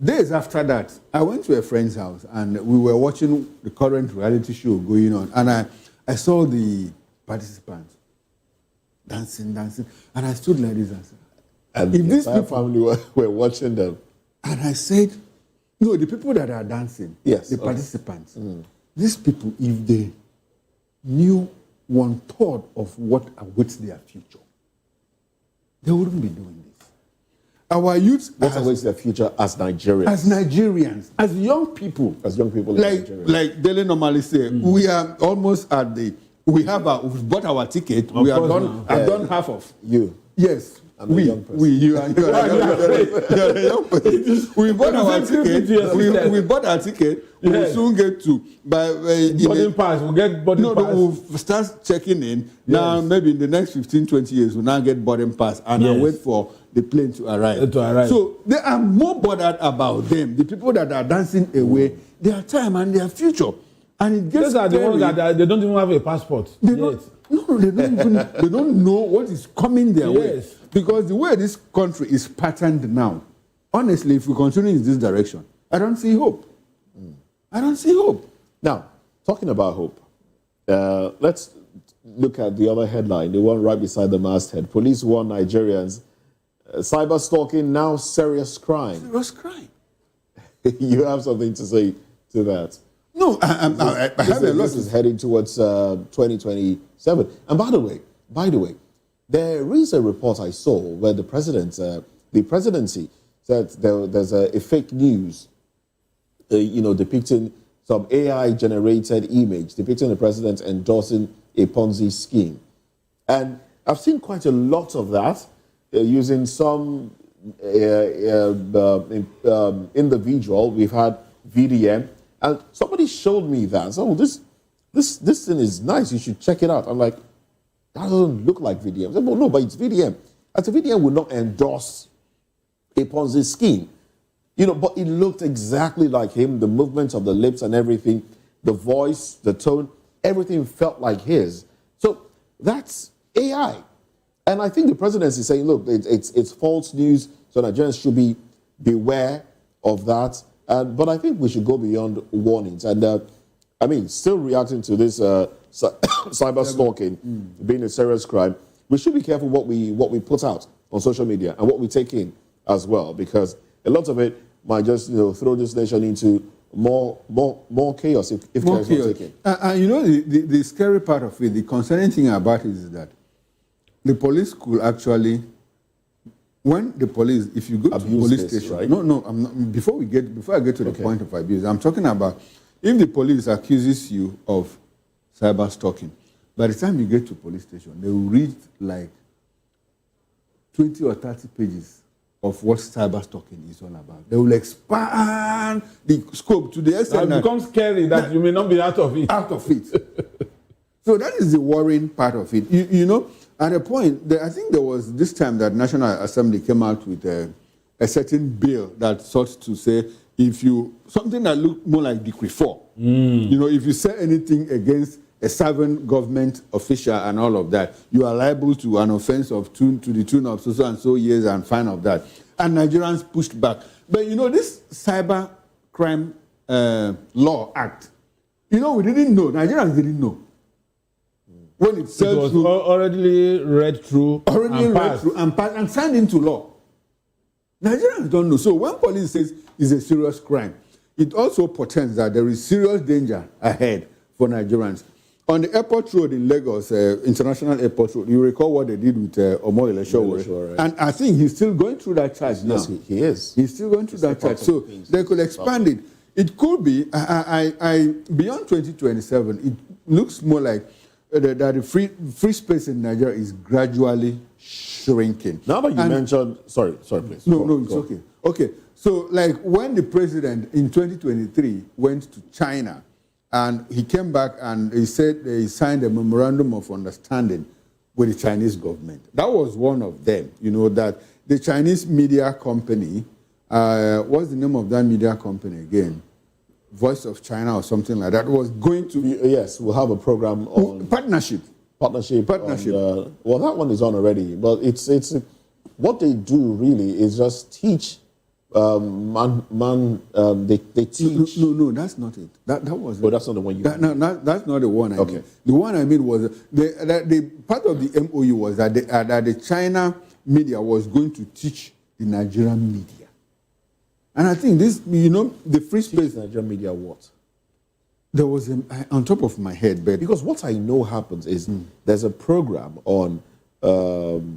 Days after that, I went to a friend's house, and we were watching the current reality show going on, and I saw the participants dancing, and I stood like this and said, and if these people family were watching them, and I said, no, the people that are dancing, yes, the participants, these people, if they knew 1/3 of what awaits their future, they wouldn't be doing this. Our youth, what awaits their future as Nigerians? As Nigerians, as young people, in Nigeria. Like Dele normally say, we are almost at the. We've bought our ticket. I've done half of. You. Yes. You are a young person. We bought our ticket. We bought our ticket. Yes. We'll soon get to boarding pass. We'll get boarding pass. We'll start checking in. Yes. Now, maybe in the next 15, 20 years, we'll now get boarding pass and I'll wait for the plane to arrive. So they are more bothered about them. The people that are dancing away, their time and their future. And it gets those are the ones that they don't even have a passport. They don't know what is coming their way. Because the way this country is patterned now, honestly, if we continue in this direction, I don't see hope. I don't see hope. Now, talking about hope, let's look at the other headline, the one right beside the masthead. Police warn Nigerians, cyber stalking now serious crime. Serious crime. You have something to say to that? No, I have a lot. This is heading towards 2027. And by the way, there is a report I saw where the presidency said there's a fake news, depicting some AI-generated image depicting the president endorsing a Ponzi scheme. And I've seen quite a lot of that using some individual. We've had VDM. And somebody showed me that. So this thing is nice. You should check it out. I'm like, that doesn't look like VDM. I said, well, no, but it's VDM. I said, VDM would not endorse a Ponzi scheme. You know, but it looked exactly like him, the movements of the lips and everything, the voice, the tone, everything felt like his. So that's AI. And I think the presidency is saying, look, it's false news, so Nigerians should beware of that. But I think we should go beyond warnings. And I mean, still reacting to this cyber stalking being a serious crime, we should be careful what we put out on social media and what we take in as well, because a lot of it might just throw this nation into more chaos if care is not taken. You know, the scary part of it, the concerning thing about it is that the police could actually, when the police, if you go to the police station, right? No, I'm not, before I get to the point of abuse, I'm talking about if the police accuses you of cyber stalking, by the time you get to police station, they will read like 20 or 30 pages of what cyber stalking is all about. They will expand the scope to the extent that it becomes scary that you may not be out of it. Out of it. So that is the worrying part of it. You know, at a point, I think there was this time that National Assembly came out with a certain bill that sought to say, if you, something that looked more like Decree 4, you know, if you say anything against a serving government official and all of that, you are liable to an offense of to the tune of so and so years and fine of that. And Nigerians pushed back. But you know, this Cyber Crime Law Act, you know, we didn't know, Nigerians didn't know. When it was already read through, and signed into law. Nigerians don't know. So when police says it's a serious crime, it also portends that there is serious danger ahead for Nigerians. On the airport road in Lagos, International Airport Road, you recall what they did with Onyediika, right? And I think he's still going through that charge now. Yes, he is. He's still going through that charge. So they could expand it. It could be, beyond 2027, it looks more like that the free space in Nigeria is gradually shrinking. Now that you mentioned, sorry, please. No, it's okay. Okay, so like when the president in 2023 went to China, and he came back and he said he signed a memorandum of understanding with the Chinese government. That was one of them, you know, that the Chinese media company, what's the name of that media company again? Voice of China or something like that, was going to... Yes, we'll have a program on... Partnership. Well, that one is on already, but it's what they do really is just teach they teach. No, that's not it. That was. But that's not the one you. That's not the one I mean. The one I mean was the part of the MOU was that the China media was going to teach the Nigerian media, and I think this, you know, the free space. Nigerian media what? There was on top of my head, but because what I know happens is there's a program on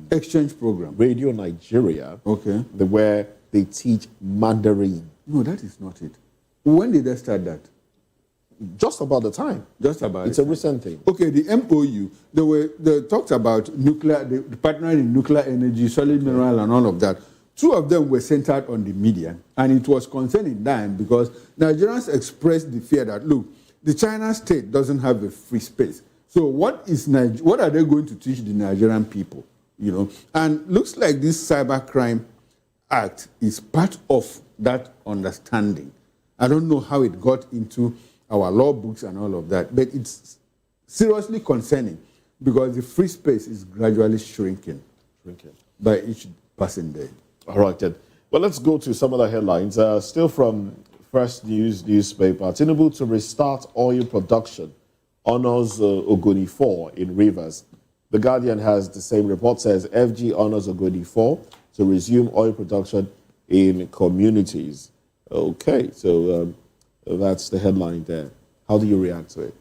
exchange program, Radio Nigeria. Okay, where they teach Mandarin. No, that is not it. When did they start that? Just about the time. Just about. It's a recent thing. Okay, the MOU, they talked about nuclear, the partnering in nuclear energy, solid mineral, and all of that. Two of them were centered on the media, and it was concerning them because Nigerians expressed the fear that, look, the China state doesn't have a free space. So what are they going to teach the Nigerian people? You know, and looks like this cybercrime Act is part of that understanding. I don't know how it got into our law books and all of that, but it's seriously concerning because the free space is gradually shrinking by each passing day. All right, then. Well, let's go to some other headlines. Still from First News newspaper. Tinubu to restart oil production. Honors Ogoni 4 in Rivers. The Guardian has the same report, says FG honors Ogoni 4 to resume oil production in communities. Okay, so that's the headline there. How do you react to it?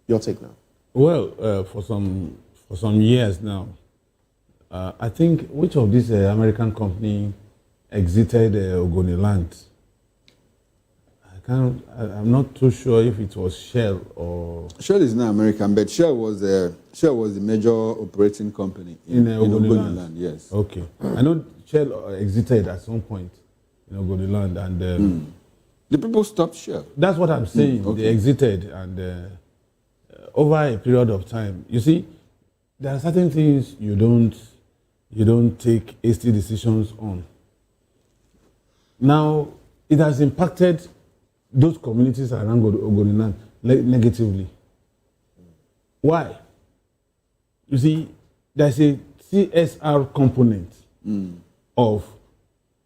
Your take now. Well, for some years now, I think which of these American company exited Ogoni land? I'm not too sure if it was Shell or... Shell is not American, but Shell was the major operating company in Ogoni land. Yes. Okay. I know Shell exited at some point in Ogoni land, and The people stopped Shell. That's what I'm saying. Okay. They exited, and over a period of time, you see, there are certain things you don't take hasty decisions on. Now, it has impacted those communities around Ogoniland negatively. Why? You see, there's a CSR component of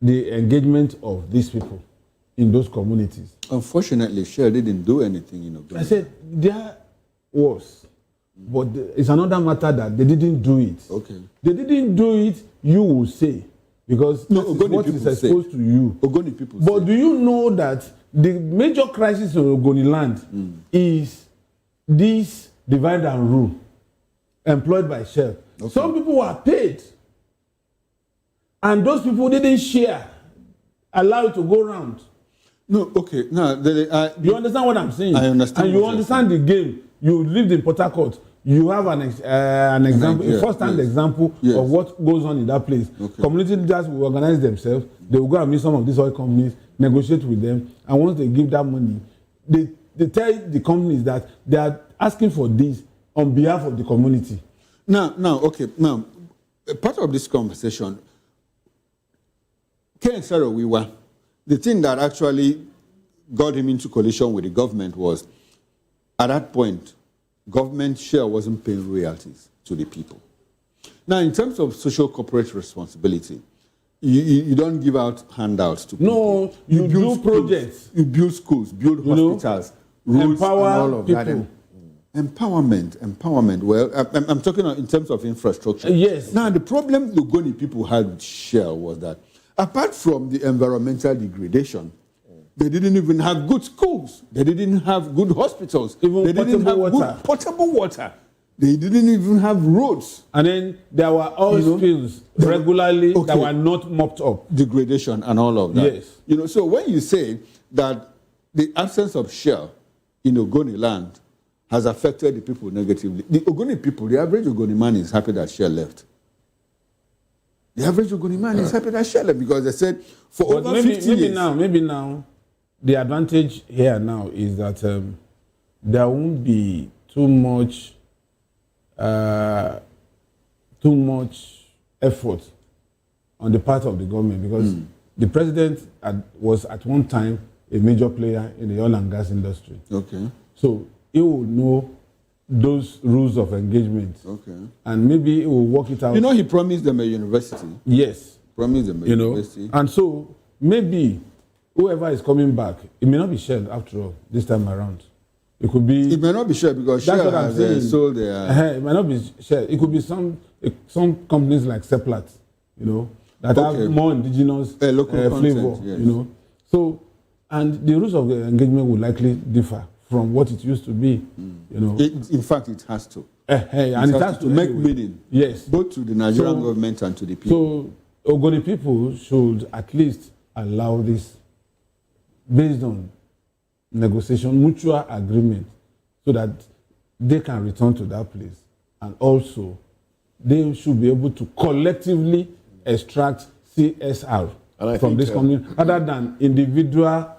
the engagement of these people in those communities. Unfortunately, Shell didn't do anything in Ogoniland. I said, there was, but it's another matter that they didn't do it. Okay. They didn't do it, you will say, because No, this is Ogoni what is people exposed to you. Ogoni people But say. do you know that the major crisis in Ogoniland is this divide and rule employed by Shell? Okay. Some people were paid, and those people didn't share, allow it to go round. No, okay. No, you understand what I'm saying? I understand. And you understand the game. You lived in Port Harcourt. You have an example, a first-hand example of what goes on in that place. Okay. Community leaders will organize themselves. They will go and meet some of these oil companies, negotiate with them, and once they give that money, they tell the companies that they are asking for this on behalf of the community. Now, part of this conversation, Ken Saro-Wiwa, the thing that actually got him into coalition with the government was, at that point, government share wasn't paying royalties to the people. Now, in terms of social corporate responsibility, you don't give out handouts to people. No, you do projects. You build schools, build hospitals, roads, empower and all of people. that. Empowerment. Well, I'm talking in terms of infrastructure. Yes. Now, the problem the Ogoni people had with Shell was that, apart from the environmental degradation, they didn't even have good schools. They didn't have good hospitals. Even they didn't have good potable water. They didn't even have roads. And then there were oil spills regularly that were not mopped up. Degradation and all of that. Yes. So when you say that the absence of Shell in Ogoni land has affected the people negatively, the Ogoni people, the average Ogoni man is happy that Shell left. The average Ogoni man is happy that Shell left because they said for over 50 years. Maybe now, the advantage here now is that there won't be too much effort on the part of the government because the president was at one time a major player in the oil and gas industry. Okay. So he will know those rules of engagement. Okay. And maybe he will work it out. He promised them a university. Yes. Promised them a university. And so maybe whoever is coming back, it may not be Shell after all this time around. It could be. It may not be Shell because Shell has sold their. It might not be Shell. It could be some companies like Seplat, that have more indigenous local flavor, content, yes. So, and the rules of the engagement will likely differ from what it used to be, in fact, it has to. And it has to make meaning. Yes. Both to the Nigerian government and to the people. So, Ogoni people should at least allow this based on negotiation, mutual agreement, so that they can return to that place. And also, they should be able to collectively extract CSR from this community, rather than individual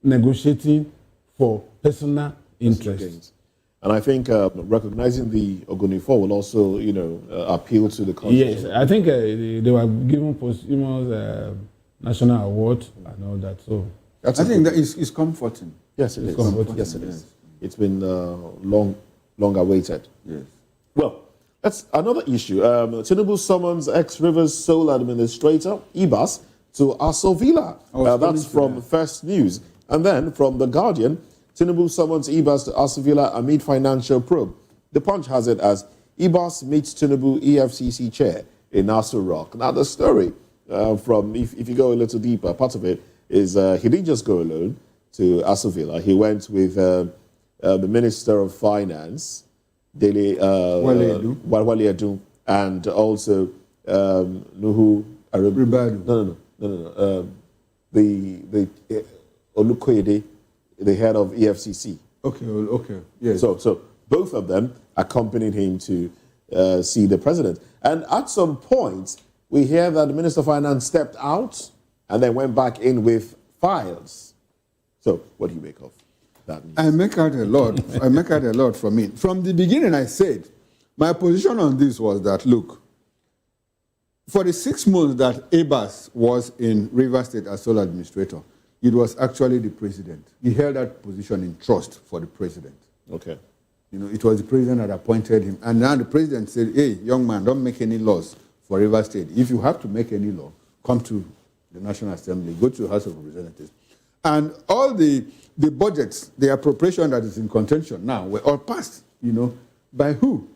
negotiating for personal interest. And I think recognizing the Ogonifor will also, appeal to the constitution. Yes, I think they were given posthumous national award and all that. So I think that is comforting. Yes, it is. Comforting. Yes, it is. It's been long awaited. Yes. Well, that's another issue. Tinubu summons ex-Rivers Sole Administrator, Ibas, to Aso Villa. That's from First News. And then from The Guardian, Tinubu summons Ibas to Aso Villa amid financial probe. The Punch has it as Ibas meets Tinubu EFCC chair in Aso Rock. Now, the story from, if you go a little deeper, part of it is he didn't just go alone to Aso Villa. He went with the Minister of Finance, Wale Edu, and also Nuhu Ribadu. No. The Olukoyede, the head of EFCC. Okay. Yes. So both of them accompanied him to see the president. And at some point, we hear that the Minister of Finance stepped out and then went back in with files. So what do you make of that? I make out a lot. I make out a lot from it. From the beginning, I said, my position on this was that, look, for the 6 months that Abbas was in Rivers State as sole administrator, it was actually the president. He held that position in trust for the president. Okay. You know, it was the president that appointed him. And now the president said, hey, young man, don't make any laws for Rivers State. If you have to make any law, come to the National Assembly, go to the House of Representatives. And all the budgets, the appropriation that is in contention now, were all passed, you know, by who?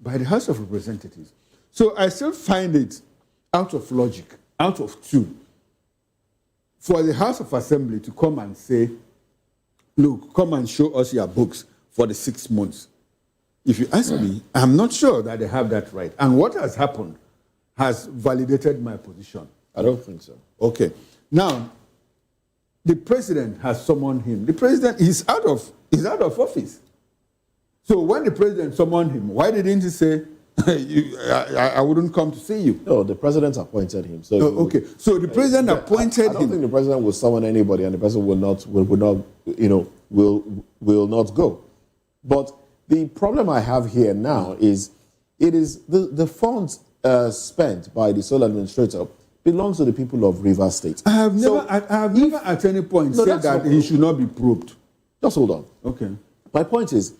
By the House of Representatives. So I still find it out of logic, out of tune, for the House of Assembly to come and say, look, come and show us your books for the 6 months. If you ask me, I'm not sure that they have that right. And what has happened has validated my position. I don't think so. Okay. Now, the president has summoned him. The president is out of office. So when the president summoned him, why didn't he say, I wouldn't come to see you? No, the president appointed him. So okay. So the president appointed him. I don't think the president will summon anybody, and the president will not go. But the problem I have here now is, it is the funds spent by the sole administrator belongs to the people of Rivers State. I have never at any point said that he should not be probed. Just hold on. Okay. My point is,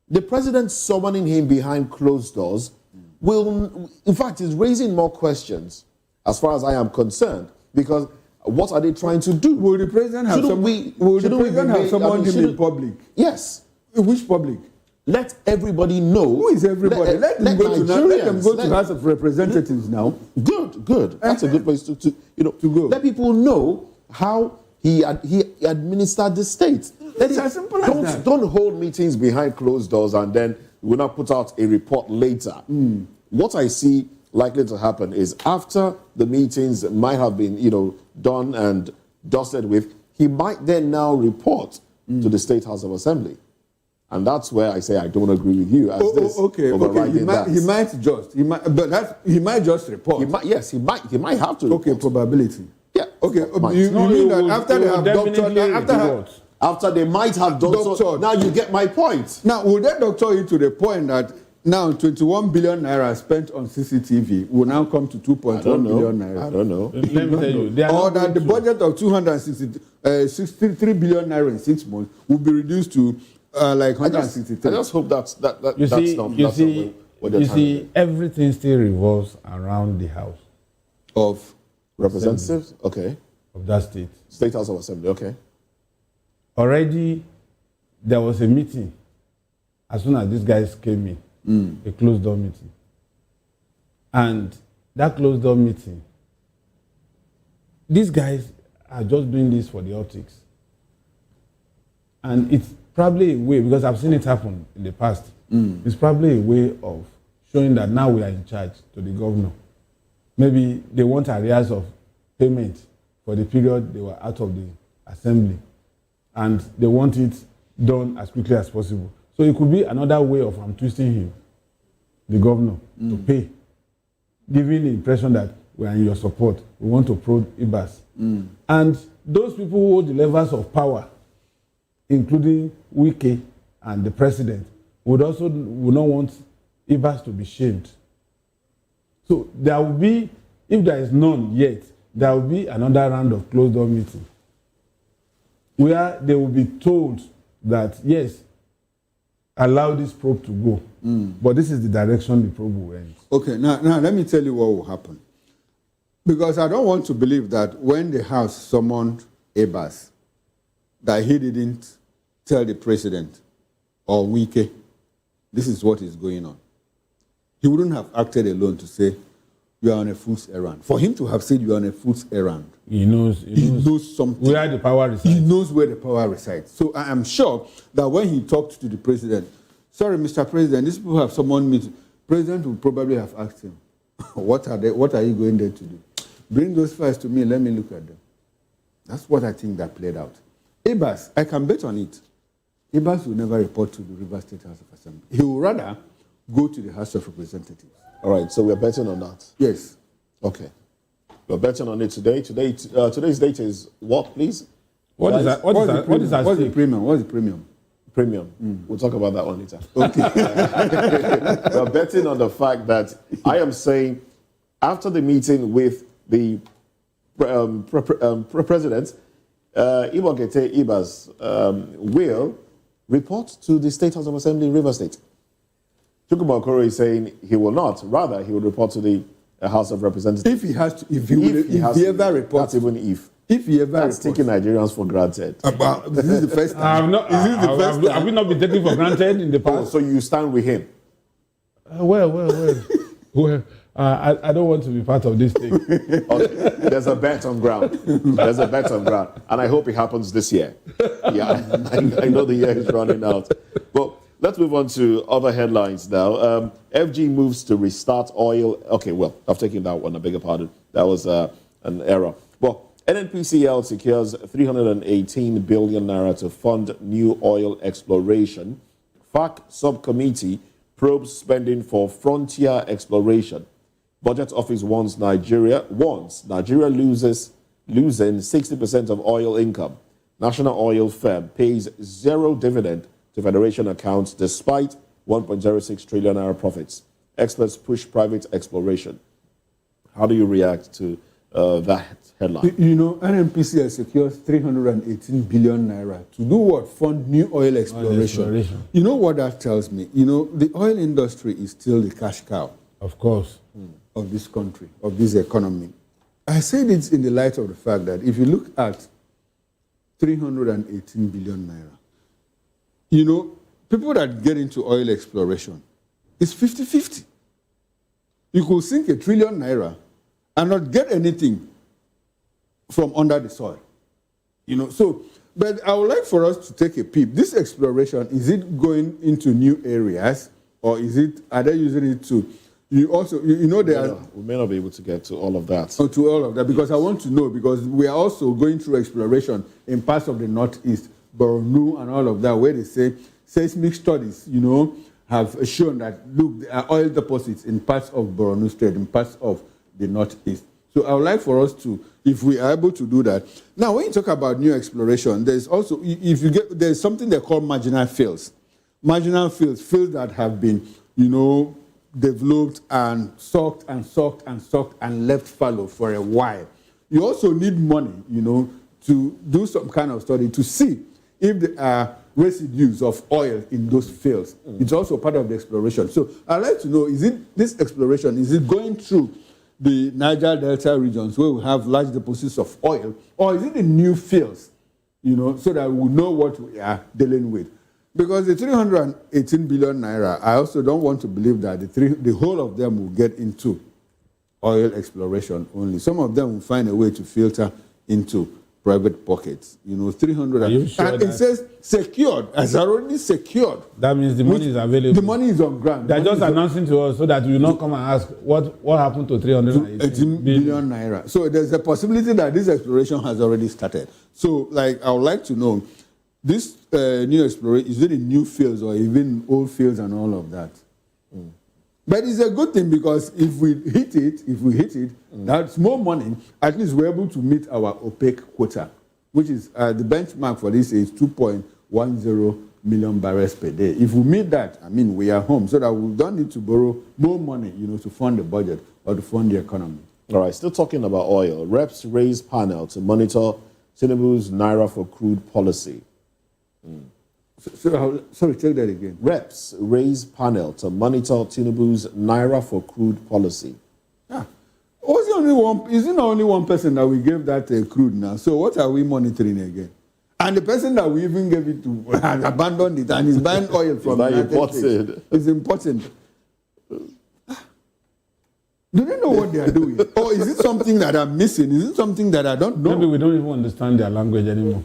the president summoning him behind closed doors will, in fact, is raising more questions as far as I am concerned, because what are they trying to do? Will the president have summoned him in public? Yes. Which public? Let everybody know. Who is everybody? Let them go to House of Representatives now. Good. That's a good place to go. Let people know how he administered the state. It's as simple as that. Don't hold meetings behind closed doors and then we'll not put out a report later. What I see likely to happen is, after the meetings might have been done and dusted with, he might then now report to the State House of Assembly. And that's where I say I don't agree with you. He might just report. He might have to. Okay, probability. Yeah. Okay. You mean that after they have doctored, after they might have done so? Now you get my point. Now, will they doctor you to the point that now 21 billion naira spent on CCTV will now come to 2.1 billion naira? I don't know. Let me tell you. Or that the budget of 263 billion naira in 6 months will be reduced to like 163. I just hope that's not everything still revolves around the House of Representatives. Okay. Of that state. State House of Assembly. Okay. Already, there was a meeting as soon as these guys came in, a closed door meeting. And that closed door meeting, these guys are just doing this for the optics. And it's probably a way, because I've seen it happen in the past, it's probably a way of showing that now we are in charge to the governor. Maybe they want arrears of payment for the period they were out of the assembly, and they want it done as quickly as possible. So it could be another way of twisting him, the governor, to pay, giving the impression that we are in your support. We want to probe Ibas. And those people who hold the levels of power, including Wike and the president, would not want Ibas to be shamed. So there will be, if there is none yet, there will be another round of closed door meeting where they will be told that, yes, allow this probe to go. But this is the direction the probe will end. Okay, now let me tell you what will happen. Because I don't want to believe that when the House summoned Abbas, that he didn't tell the president or Wike, this is what is going on. He wouldn't have acted alone to say, you are on a fool's errand. For him to have said you are on a fool's errand, he knows something. Where the power resides. He knows where the power resides. So I am sure that when he talked to the president, sorry, Mr. President, these people have summoned me. The president would probably have asked him, what are you going there to do? Bring those files to me, let me look at them. That's what I think that played out. Abbas, I can bet on it. Abbas will never report to the Rivers State House of Assembly. He will rather go to the House of Representatives. All right, so we're betting on that? Yes. Okay. We're betting on it today. Today's date is what, please? What is that? What is that? What is that? What's the premium? What's the premium? Premium. We'll talk about that one later. Okay. We're betting on the fact that I am saying after the meeting with the president, Ibokete Ibas will report to the State House of Assembly in Rivers State. Chukwuma Okoro is saying he will not. Rather, he will report to the House of Representatives. If he has to, if he ever reports. Not even if. If he ever That's taking Nigerians for granted. This is the first time. Have we not been taken for granted in the past? So you stand with him? Well, I don't want to be part of this thing. Okay. There's a bet on ground. There's a bet on ground. And I hope it happens this year. Yeah, I know the year is running out. Well, let's move on to other headlines now. FG moves to restart oil. Okay, well, I've taken that one. I beg your pardon. That was an error. Well, NNPCL secures 318 billion naira to fund new oil exploration. FAC subcommittee probes spending for frontier exploration. Budget office warns Nigeria losing 60% of oil income. National oil firm pays zero dividend to Federation accounts despite 1.06 trillion naira profits. Experts push private exploration. How do you react to that headline? You know, NNPCL secures 318 billion naira to do what? Fund new oil exploration. You know what that tells me? You know, the oil industry is still the cash cow. Of course. Of this country, of this economy. I say this in the light of the fact that if you look at 318 billion naira, you know, people that get into oil exploration, it's 50-50. You could sink 1 trillion naira and not get anything from under the soil. You know, so, but I would like for us to take a peep. This exploration, is it going into new areas or are they using it to, we may not be able to get to all of that. To all of that, because I want to know, because we are also going through exploration in parts of the northeast, Borno and all of that, where they say seismic studies, you know, have shown that, look, there are oil deposits in parts of Borno State, in parts of the northeast. So I would like for us to, if we are able to do that. Now, when you talk about new exploration, there's also, there's something they call marginal fields. Marginal fields that have been, you know, developed and sucked and left fallow for a while. You also need money, you know, to do some kind of study to see if there are residues of oil in those fields. It's also part of the exploration. So I'd like to know, this exploration, is it going through the Niger Delta regions where we have large deposits of oil, or is it in new fields, you know, so that we know what we are dealing with? Because the 318 billion naira, I also don't want to believe that the whole of them will get into oil exploration only. Some of them will find a way to filter into private pockets. You know, 300. Are you sure and it says secured, as already secured. That means the money is available. The money is on ground. They're just announcing to us so that we will not come and ask what happened to 318 billion naira. So there's a possibility that this exploration has already started. So, like, I would like to know, this new exploration, is it in new fields or even old fields and all of that? But it's a good thing, because if we hit it, that's more money. At least we're able to meet our OPEC quota, which is the benchmark for this is 2.10 million barrels per day. If we meet that, I mean, we are home, so that we don't need to borrow more money, you know, to fund the budget or to fund the economy. All right, still talking about oil. Reps raise panel to monitor Tinubu's Naira for crude policy. Sorry, take that again. Reps raise panel to monitor Tinubu's Naira for crude policy. Is it not only one person that we gave that crude now? So what are we monitoring again? And the person that we even gave it to has abandoned it and is buying oil from the United States. It's important. Do they know what they are doing? Or is it something that I'm missing? Is it something that I don't know? Maybe we don't even understand their language anymore.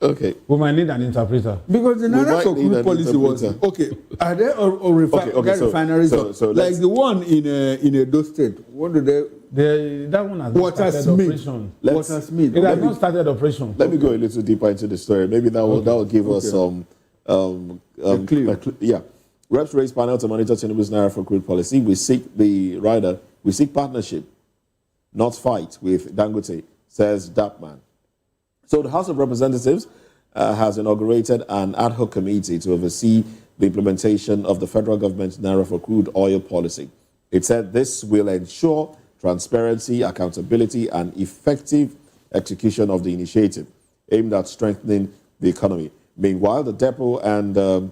Okay. We might need an interpreter. Because the Naira for crude policy was, okay, are there refineries like the one in Edo State? What do they... That one has not started operation. It has not started operation. Let me go a little deeper into the story. Maybe that will give us some... yeah. Reps raise panel to monitor Tinubu's Naira for crude policy. We seek partnership, not fight with Dangote, says Dapman. So the House of Representatives has inaugurated an ad hoc committee to oversee the implementation of the federal government's Naira for crude oil policy. It said this will ensure transparency, accountability, and effective execution of the initiative aimed at strengthening the economy. Meanwhile, the Depot and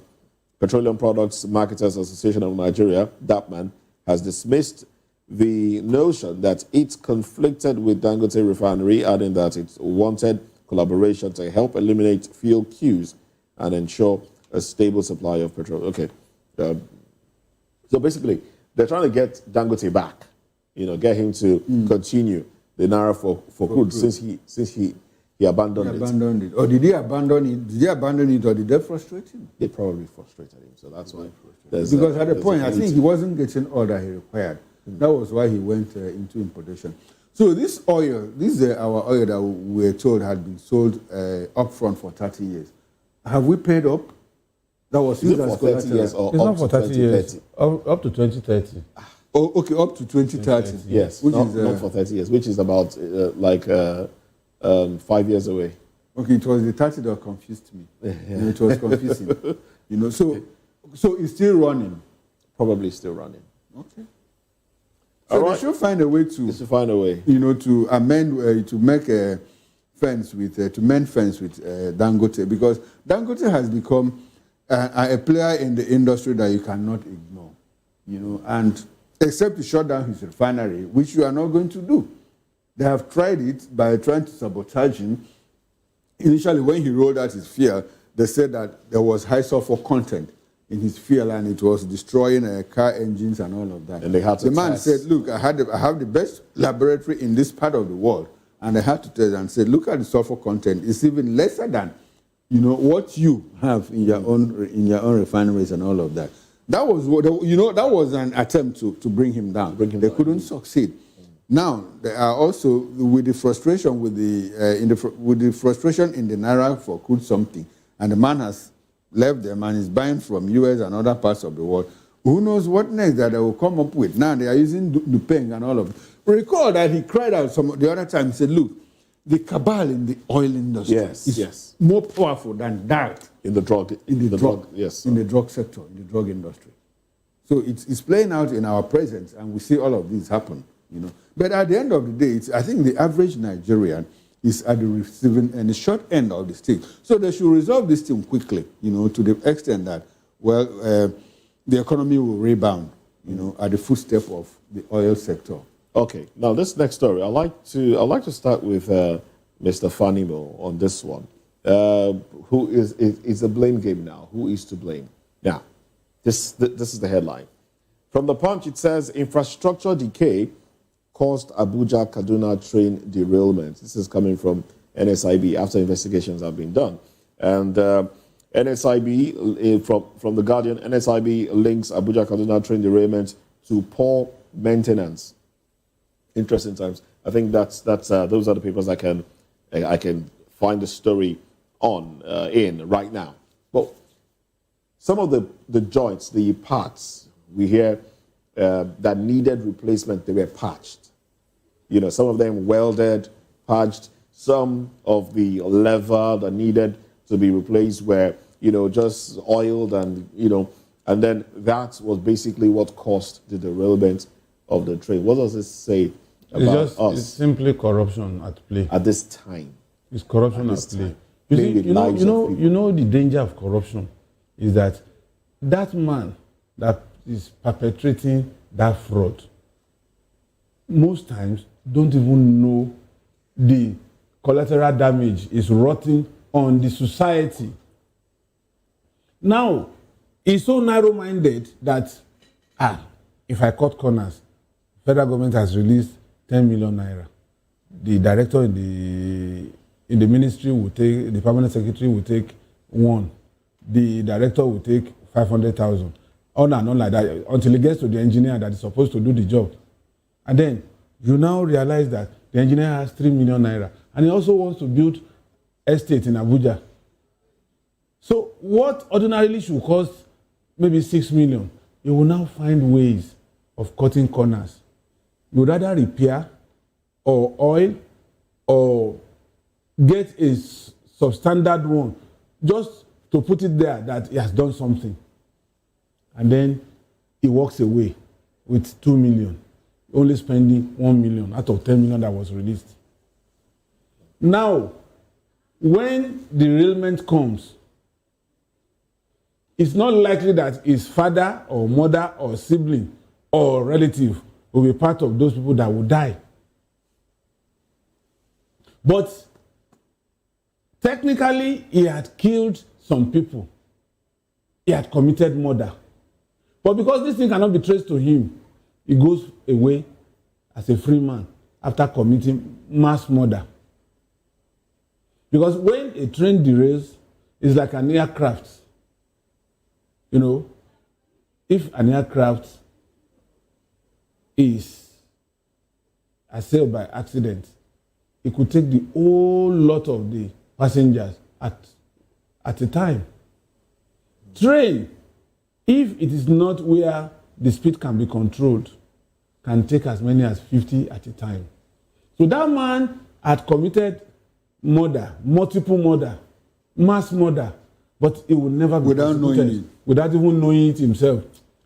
Petroleum Products Marketers Association of Nigeria, DAPMAN, has dismissed the notion that it conflicted with Dangote refinery, adding that it wanted collaboration to help eliminate fuel queues and ensure a stable supply of petrol. Okay. So basically, they're trying to get Dangote back, get him to continue the Naira for crude since he abandoned it. Or did he abandon it? Did he abandon it or did they frustrate him? They probably frustrated him. So that's why. Because at the point, I think he wasn't getting all that he required. That was why he went into importation. So this oil, this is our oil that we were told had been sold upfront for 30 years. Have we paid up? That was used as for 30 years or it's up not for to 30 years. Up to 2030. Oh, okay, up to 2030. Yes, which not, is, not for 30 years, which is about 5 years away. Okay, it was the 30 that confused me. It was confusing. So it's still running. Probably still running. Okay. So they should find a way to find a way. To amend, to make a fence with, to mend fence with Dangote, because Dangote has become a player in the industry that you cannot ignore, and except to shut down his refinery, which you are not going to do. They have tried it by trying to sabotage him. Initially, when he rolled out his fuel, they said that there was high sulfur content in his fuel and it was destroying car engines and all of that. And they had to the man said, look, I have the best laboratory in this part of the world. And they had to test and said, look at the sulfur content. It's even lesser than, what you have in your own refineries and all of that. That was what, that was an attempt to bring him down. They couldn't succeed. Now, they are also with the frustration with the frustration in the Naira for crude something, and the man has left them and is buying from US and other parts of the world. Who knows what next that they will come up with? Now they are using Dupeng and all of it. Recall that he cried out the other time. He said, "Look, the cabal in the oil industry is more powerful than that in the drug in the drug sector, in the drug industry." So it's playing out in our presence, and we see all of this happen. But at the end of the day, I think the average Nigerian is at the receiving and the short end of the stick. So they should resolve this thing quickly, to the extent that, the economy will rebound, at the footstep of the oil sector. Okay. Now this next story, I'd like to start with Mr. Fanimo on this one. Who is a blame game now? Who is to blame? Now, this is the headline. From the Punch, it says infrastructure decay caused Abuja-Kaduna train derailment. This is coming from NSIB after investigations have been done. And NSIB, from The Guardian, NSIB links Abuja-Kaduna train derailment to poor maintenance. Interesting times. I think that's those are the papers I can find the story on in right now. But some of the joints, the parts, we hear that needed replacement, they were patched. Some of them welded, patched. Some of the lever that needed to be replaced were, just oiled and then that was basically what caused the derailment of the train. What does this say about us? It's simply corruption at play. At this time. It's corruption at play. You see, the danger of corruption is that man that is perpetrating that fraud most times don't even know the collateral damage is rotting on the society. Now, he's so narrow-minded that, if I cut corners, federal government has released 10 million naira. The director in the ministry will take, the permanent secretary will take 1. The director will take 500,000. On and on like that, until it gets to the engineer that is supposed to do the job. And then you now realize that the engineer has 3 million naira. And he also wants to build estate in Abuja. So what ordinarily should cost maybe 6 million, you will now find ways of cutting corners. You would rather repair or oil or get a substandard one just to put it there that he has done something. And then he walks away with 2 million, only spending 1 million out of 10 million that was released. Now, when the derailment comes, it's not likely that his father or mother or sibling or relative will be part of those people that will die. But technically, he had killed some people. He had committed murder. But because this thing cannot be traced to him, he goes away as a free man after committing mass murder. Because when a train derails, it's like an aircraft. You know, if an aircraft is assailed by accident, it could take the whole lot of the passengers at a time. Train, if it is not where the speed can be controlled, can take as many as 50 at a time. So that man had committed murder, multiple murder, mass murder, but he would never be without knowing it, without even knowing it himself.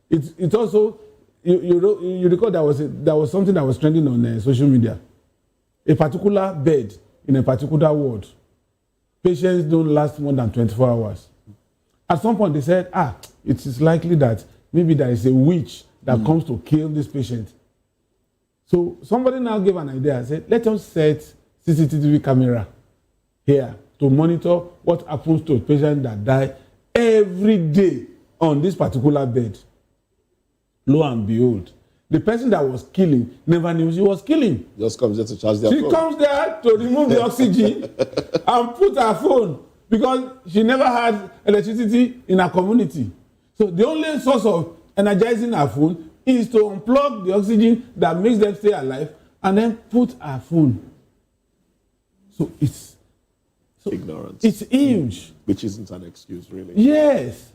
It also, you recall there was something that was trending on social media. A particular bed in a particular ward, patients don't last more than 24 hours. At some point they said, it is likely that maybe there is a witch that comes to kill this patient. So somebody now gave an idea and said, let us set CCTV camera here to monitor what happens to patients that die every day on this particular bed. Lo and behold, the person that was killing never knew she was killing. Just comes there to charge their phone. She comes there to remove the oxygen and put her phone because she never had electricity in her community. So the only source of energizing her phone is to unplug the oxygen that makes them stay alive and then put her phone. So it's ignorance. It's huge. Which isn't an excuse, really. Yes.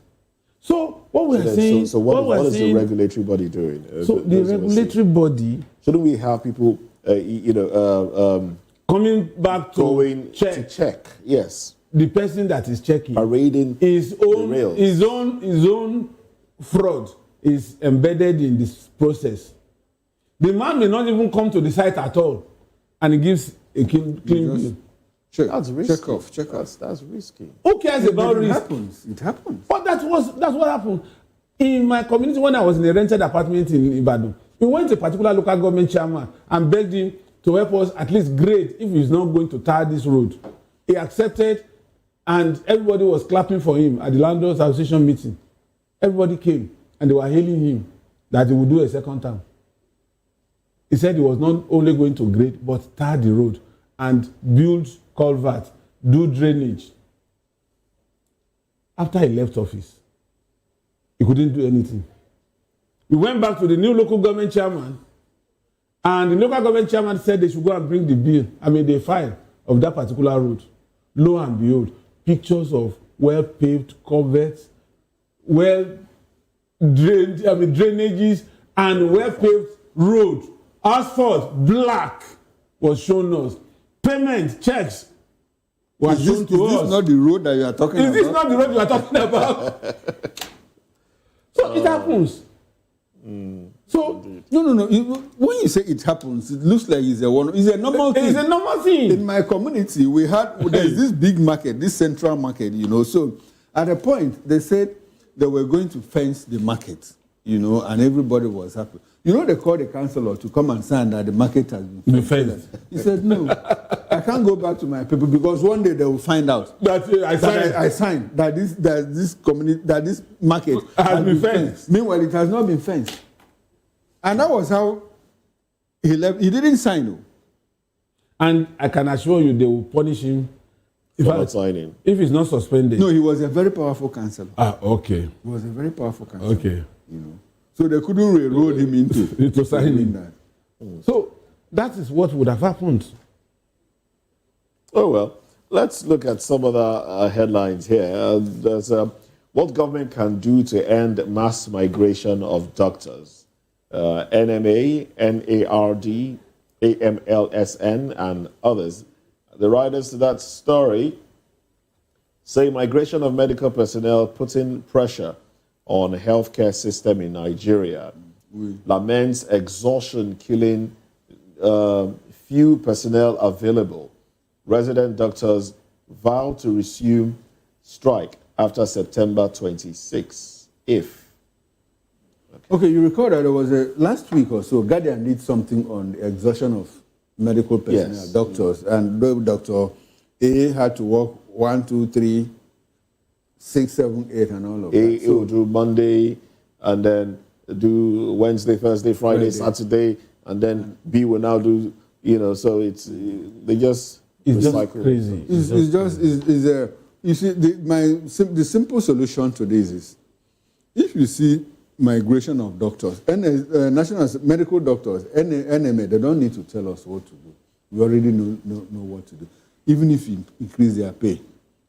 So what we're saying... So what is the regulatory body doing? So the regulatory body... Shouldn't we have people, coming back to check? Yes. The person that is checking. Parading his own fraud is embedded in this process. The man may not even come to the site at all, and he gives a clean bill. That's risky. Check off. That's risky. Who cares about risk? It happens. But that's what happened. In my community, when I was in a rented apartment in Ibadan, we went to a particular local government chairman and begged him to help us at least grade if he's not going to tar this road. He accepted, and everybody was clapping for him at the Landlords Association meeting. Everybody came, and they were hailing him that he would do a second term. He said he was not only going to grade, but tar the road and build culvert, do drainage. After he left office, he couldn't do anything. We went back to the new local government chairman, and the local government chairman said they should go and bring the file of that particular road. Lo and behold, pictures of well-paved culverts, drainages, and well-paved road. Asphalt, black, was shown us. Payment, checks, were shown to us. Is this not the road that you are talking about? Is this not the road you are talking about? So it happens. So no. When you say it happens, it looks like it's a normal thing. It's a normal thing. In my community, there's this big market, this central market, So at a point, they said they were going to fence the market, and everybody was happy. They called the councillor to come and sign that the market has been fenced. He said, no, I can't go back to my people because one day they will find out that I signed that this market has been fenced. Meanwhile, it has not been fenced. And that was how he left. He didn't sign, though. And I can assure you they will punish him for not signing. If he's not suspended. No, he was a very powerful councillor. Okay. He was a very powerful councillor. Okay. So they couldn't railroad him into signing that. So that is what would have happened. Oh, well, let's look at some other headlines here. There's what government can do to end mass migration of doctors. NMA, NARD, AMLSN, and others The writers to that story say migration of medical personnel putting pressure on the healthcare system in Nigeria. Laments exhaustion killing few personnel available. Resident doctors vow to resume strike after September 26, if. Okay, you recall that there was last week or so, Guardian did something on the exhaustion of medical personnel, doctors, and Dr. A had to work 1, 2, 3, 6, 7, 8, and all of that. A will do Monday, and then do Wednesday, Thursday, Friday, Saturday, and then B will now do, so it's, they just It's recycle. just crazy. You see, the simple solution to this is, if you see migration of doctors, national medical doctors, NMA, they don't need to tell us what to do. We already know what to do. Even if you increase their pay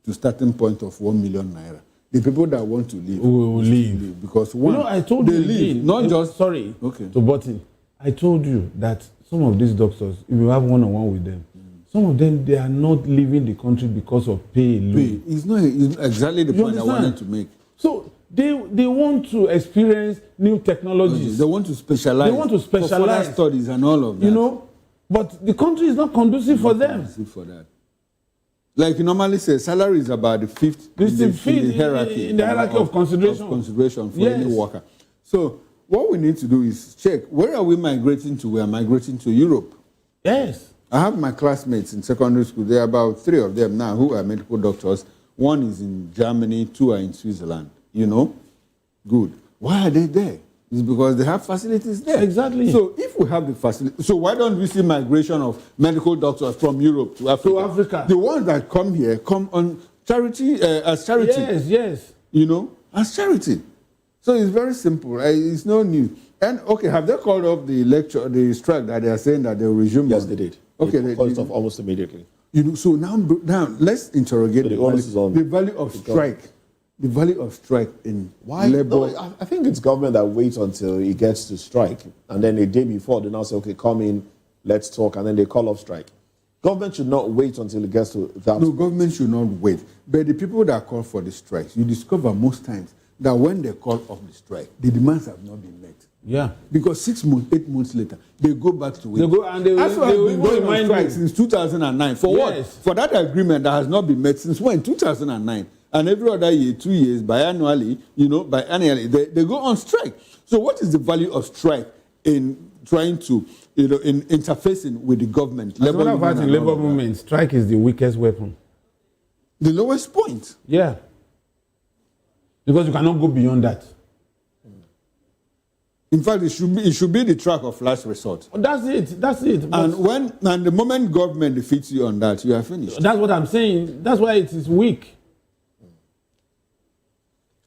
to starting point of 1 million naira, the people that want to leave will leave. Because I told you leave, again, not just sorry. Okay. To Botin, I told you that some of these doctors, if you have one-on-one with them, some of them, they are not leaving the country because of pay alone. It's not exactly the point I wanted to make. So they want to experience new technologies. They want to specialize. They want to specialize. For further studies and all of that. But the country is not conducive for them. Conducive for that. Like you normally say, salary is about the fifth in the hierarchy. In the hierarchy of consideration. Of consideration for any worker. So what we need to do is check, where are we migrating to? We are migrating to Europe. Yes. I have my classmates in secondary school. There are about 3 of them now who are medical doctors. 1 is in Germany, 2 are in Switzerland. Good. Why are they there? It's because they have facilities there. Exactly. So if we have the facility, so why don't we see migration of medical doctors from Europe to Africa? The ones that come here come on charity, as charity. Yes. As charity. So it's very simple. It's no new. And okay, have they called off the strike that they are saying that they will resume? Yes, they did. Okay, they called it off almost immediately. So now let's interrogate the value of strike. The value of strike in labor. No, I think it's government that waits until it gets to strike, and then a day before they now say, okay, come in, let's talk, and then they call off strike. Government should not wait until it gets to that. No, government should not wait. But the people that call for the strikes, you discover most times that when they call off the strike, the demands have not been met. Yeah. Because 6 months, 8 months later, they go back to it. They go and they will been going on strike since 2009. For what? For that agreement that has not been met since when? 2009. And every other year, 2 years, biannually, they go on strike. So what is the value of strike in trying to, in interfacing with the government? As a matter of fact, in labor movement, strike is the weakest weapon. The lowest point. Yeah. Because you cannot go beyond that. In fact, it should be the track of last resort. That's it. And the moment government defeats you on that, you are finished. That's what I'm saying. That's why it is weak.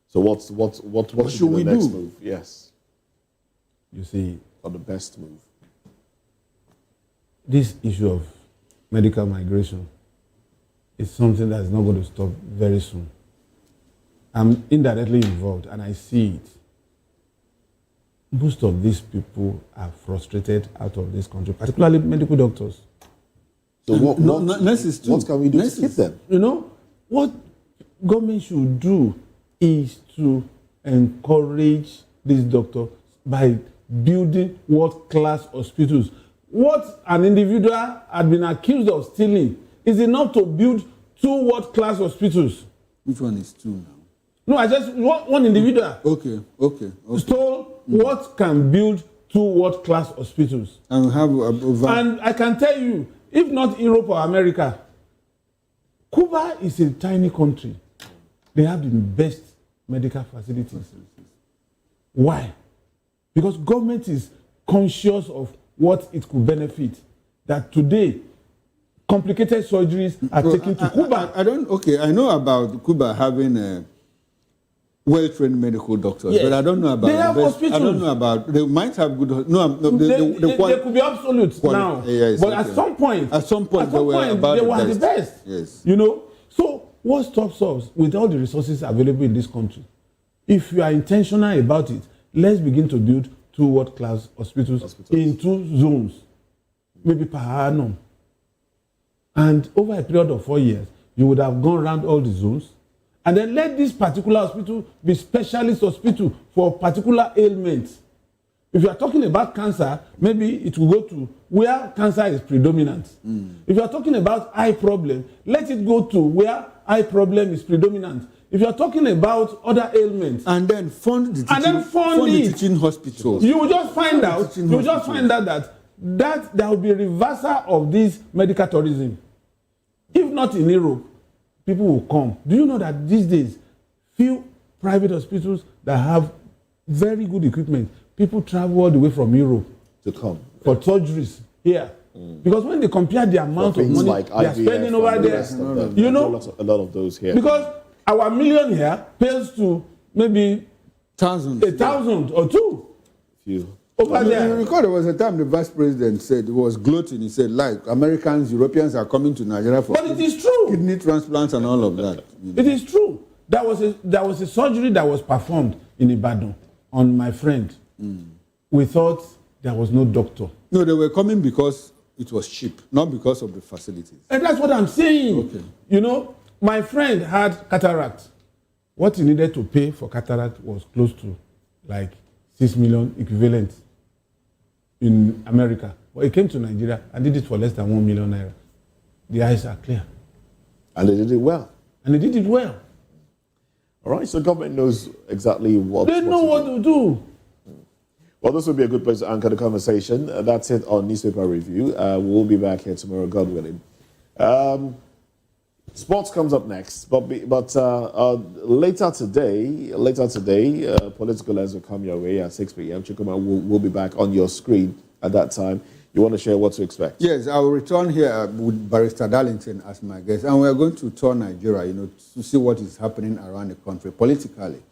So what should be the next move? Yes. You see, or the best move. This issue of medical migration is something that is not going to stop very soon. I'm indirectly involved and I see it. Most of these people are frustrated out of this country, particularly medical doctors. So what can we do to keep them? What government should do is to encourage these doctors by building world-class hospitals. What an individual had been accused of stealing is enough to build 2 world-class hospitals. Which one is 2 now? No, I just want one individual. Okay. Stole what can build 2 world-class hospitals. And have and I can tell you, if not Europe or America, Cuba is a tiny country. They have the best medical facilities. Why? Because government is conscious of what it could benefit. That today, complicated surgeries are taken to Cuba. I know about Cuba having well-trained medical doctors, yes. But I don't know about they have hospitals. I don't know about, they might have good, they could be absolute now. Yes, but at some point they were the best. Yes. So what stops us with all the resources available in this country? If you are intentional about it, let's begin to build 2 world-class hospitals in 2 zones, maybe per annum. And over a period of 4 years, you would have gone around all the zones, and then let this particular hospital be specialist hospital for particular ailments. If you are talking about cancer, maybe it will go to where cancer is predominant. If you are talking about eye problem, let it go to where eye problem is predominant. If you are talking about other ailments, and then fund the teaching hospitals, you will just find out. that there will be a reversal of this medical tourism. If not in Europe, people will come. Do you know that these days, few private hospitals that have very good equipment, people travel all the way from Europe to come for surgeries here. Because when they compare the amount of money like they are spending over there, you know, a lot of those here. Because our million here pays to maybe 1,000 or 2. Few. Over there. You recall there was a time the vice president said, it was gloating, he said, like, Americans, Europeans are coming to Nigeria for but it is true. Kidney transplants and all of that. It is true. There was a surgery that was performed in Ibadan on my friend. We thought there was no doctor. No, they were coming because it was cheap, not because of the facilities. And that's what I'm saying. Okay. You know, my friend had cataract. What he needed to pay for cataract was close to like 6 million equivalent in America. But he came to Nigeria and did it for less than 1 million naira. The eyes are clear. And they did it well. All right, so government knows exactly what they know what to do. Well, this will be a good place to anchor the conversation. That's it on Newspaper Review. We'll be back here tomorrow, God willing. Sports comes up next, but later today, political ads will come your way at 6 p.m. Chukuma will be back on your screen at that time. You want to share what to expect? Yes, I will return here with Barrister Darlington as my guest, and we are going to tour Nigeria, to see what is happening around the country politically.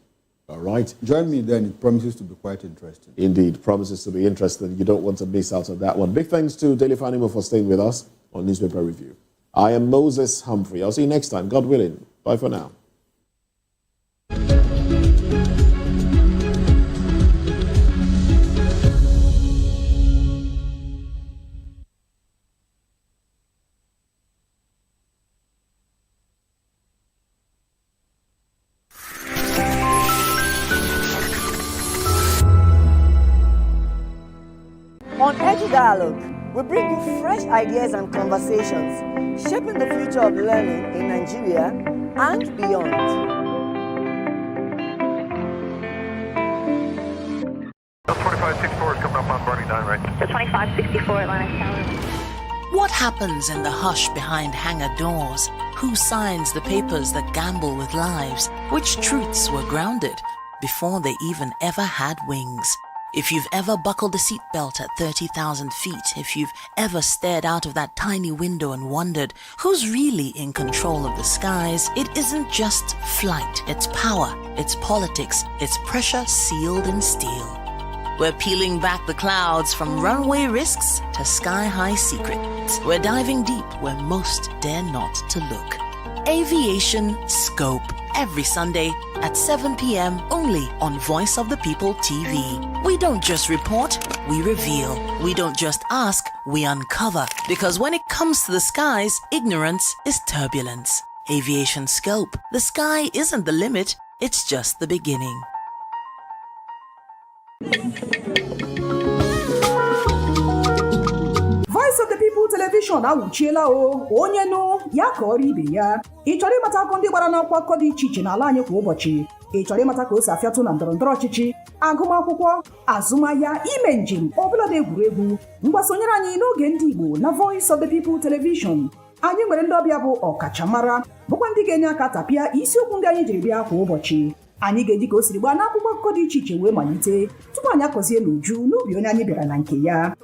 All right. Join me then. It promises to be quite interesting. Indeed, promises to be interesting. You don't want to miss out on that one. Big thanks to Daily Fanimo for staying with us on Newspaper Review. I am Moses Humphrey. I'll see you next time, God willing. Bye for now. On Edge Dialogue, we bring you fresh ideas and conversations, shaping the future of learning in Nigeria and beyond. The 2564 is coming up on Barney 9 right. The 2564 Atlantic Tower. What happens in the hush behind hangar doors? Who signs the papers that gamble with lives? Which truths were grounded before they even ever had wings? If you've ever buckled a seatbelt at 30,000 feet, if you've ever stared out of that tiny window and wondered who's really in control of the skies, it isn't just flight, it's power, it's politics, it's pressure sealed in steel. We're peeling back the clouds from runway risks to sky-high secrets. We're diving deep where most dare not to look. Aviation Scope, every Sunday at 7 p.m. only on Voice of the People TV. We don't just report, we reveal. We don't just ask, we uncover. Because when it comes to the skies, ignorance is turbulence. Aviation Scope, the sky isn't the limit, it's just the beginning. Voice of the People Television awuchiela onye nụ ya ka ọrụ ibe ya. Ị chọrọ ịmata akụkọ ndị gbara n'akwụkwọ akụkọ dị iche iche n'ala anyị kwa ụbọchị. Ị chọrọ ịmata ka o si afịatụ na ndọrọndọrọ ọchịchị, agụmakwụkwọ, azụmahịa, ime njem, ọbụla dị egwuregwu. Mgbasonyere anyị n'oge ndị Igbo na Voice of the People Television. Anyị nwere ndị ọbịa bụ ọkachamara, bụkwa ndị ga-enye aka tapịa isiokwu ndị anyị jiri bịa kwa ụbọchị. Anyị ga-eji ka o siri gbaa n'akwụkwọ akụkọ dị iche iche wee malite tupu anyị akọzie n'uju n'ubi onye anyị bịara na nke ya.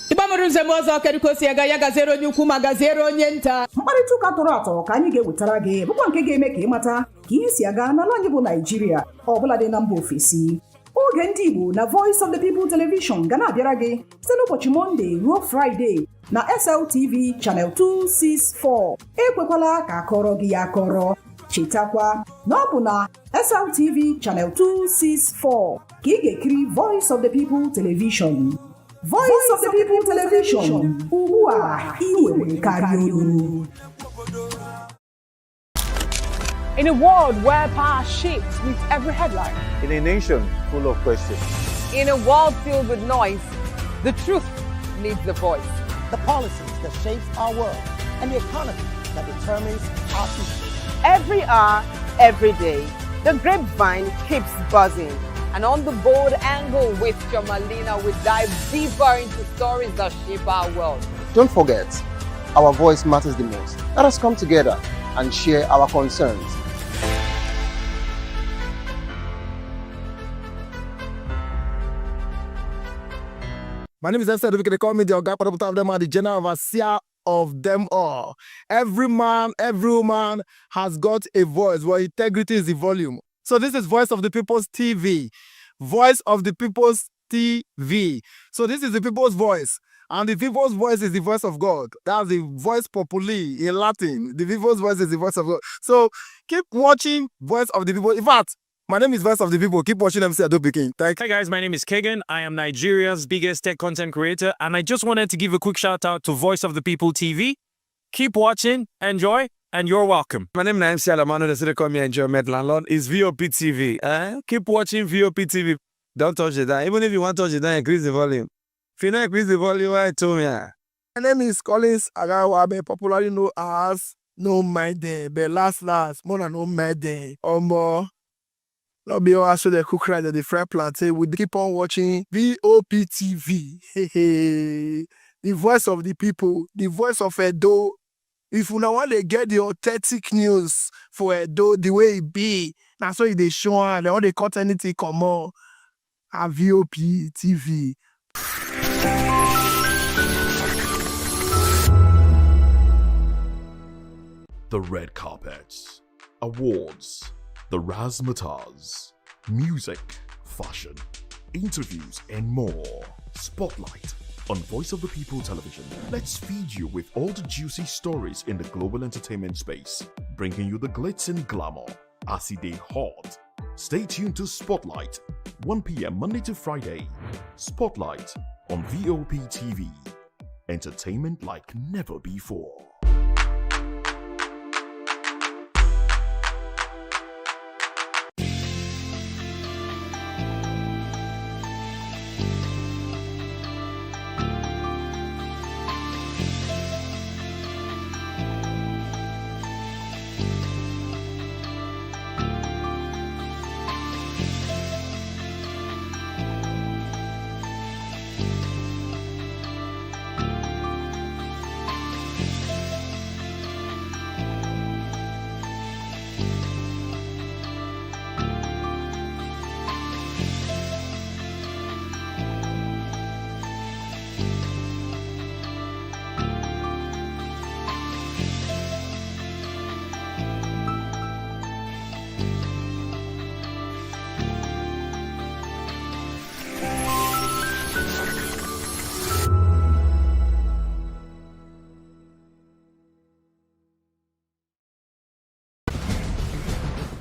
Ịgbamụrụ nzem ọzọ kedu ka o si aga ya gaziere onye ukwu ma gaziere onye nta. Mkparịta ụka tọrọ atọ ka anyị ga-ewetara gị bụkwa nke ga-eme ka ịmata ka ihe si aga n'ala anyị bụ Naịjirịa ọbụla dị na mba ofesi. Oge ndị Igbo na Voice of the People Television ga na-abịara gị site n'ụbọchị Mọnde ruo Fraịde na SLTV Channel 264. Ekwekwala ka akọrọ gị ya akọrọ. Chetakwa na ọ bụ na SLTV Channel 264 ka ị ga-ekiri Voice of the People Television. Voice of the People Television. Ugbu a iwe karịa olu. In a world where power shapes with every headline. In a nation full of questions. In a world filled with noise, the truth needs the voice. The policies that shape our world and the economy that determines our future. Every hour, every day, the grapevine keeps buzzing. And on the bold angle with Jamalina, we dive deeper into stories that shape our world. Don't forget, our voice matters the most. Let us come together and share our concerns. My name is Onyediika. They call me the Oga Patapata of them are the general overseer of them all. Every man, every woman has got a voice where integrity is the volume. So this is Voice of the People's TV. Voice of the People's TV. So this is the people's voice. And the people's voice is the voice of God. That's the voice populi in Latin. The people's voice is the voice of God. So keep watching Voice of the People. In fact, my name is Voice of the People. Keep watching MC Adopikin. Thank you. Hi guys, my name is Kegan. I am Nigeria's biggest tech content creator. And I just wanted to give a quick shout out to Voice of the People TV. Keep watching, enjoy, and you're welcome. My name is MC Alamano. They call me Enjoy Med Landlord. It's VOP TV. Keep watching VOP TV. Don't touch it down. Even if you want to touch it down, increase the volume. If you don't increase the volume, why told me? My name is Collins Agawabe, popularly known as No Mind but last, more than No Mind more. Not be all so the cook right at the fry plantain. We keep on watching VOP TV. The voice of the people, the voice of Edo. If you want to get the authentic news for Edo, the way it be, that's why they show and all they cut anything come on. A VOP TV. The red carpets, awards, the razzmatazz, music, fashion, interviews, and more. Spotlight on Voice of the People Television. Let's feed you with all the juicy stories in the global entertainment space, bringing you the glitz and glamour as it is hot. Stay tuned to Spotlight, 1 p.m. Monday to Friday. Spotlight on VOP TV. Entertainment like never before.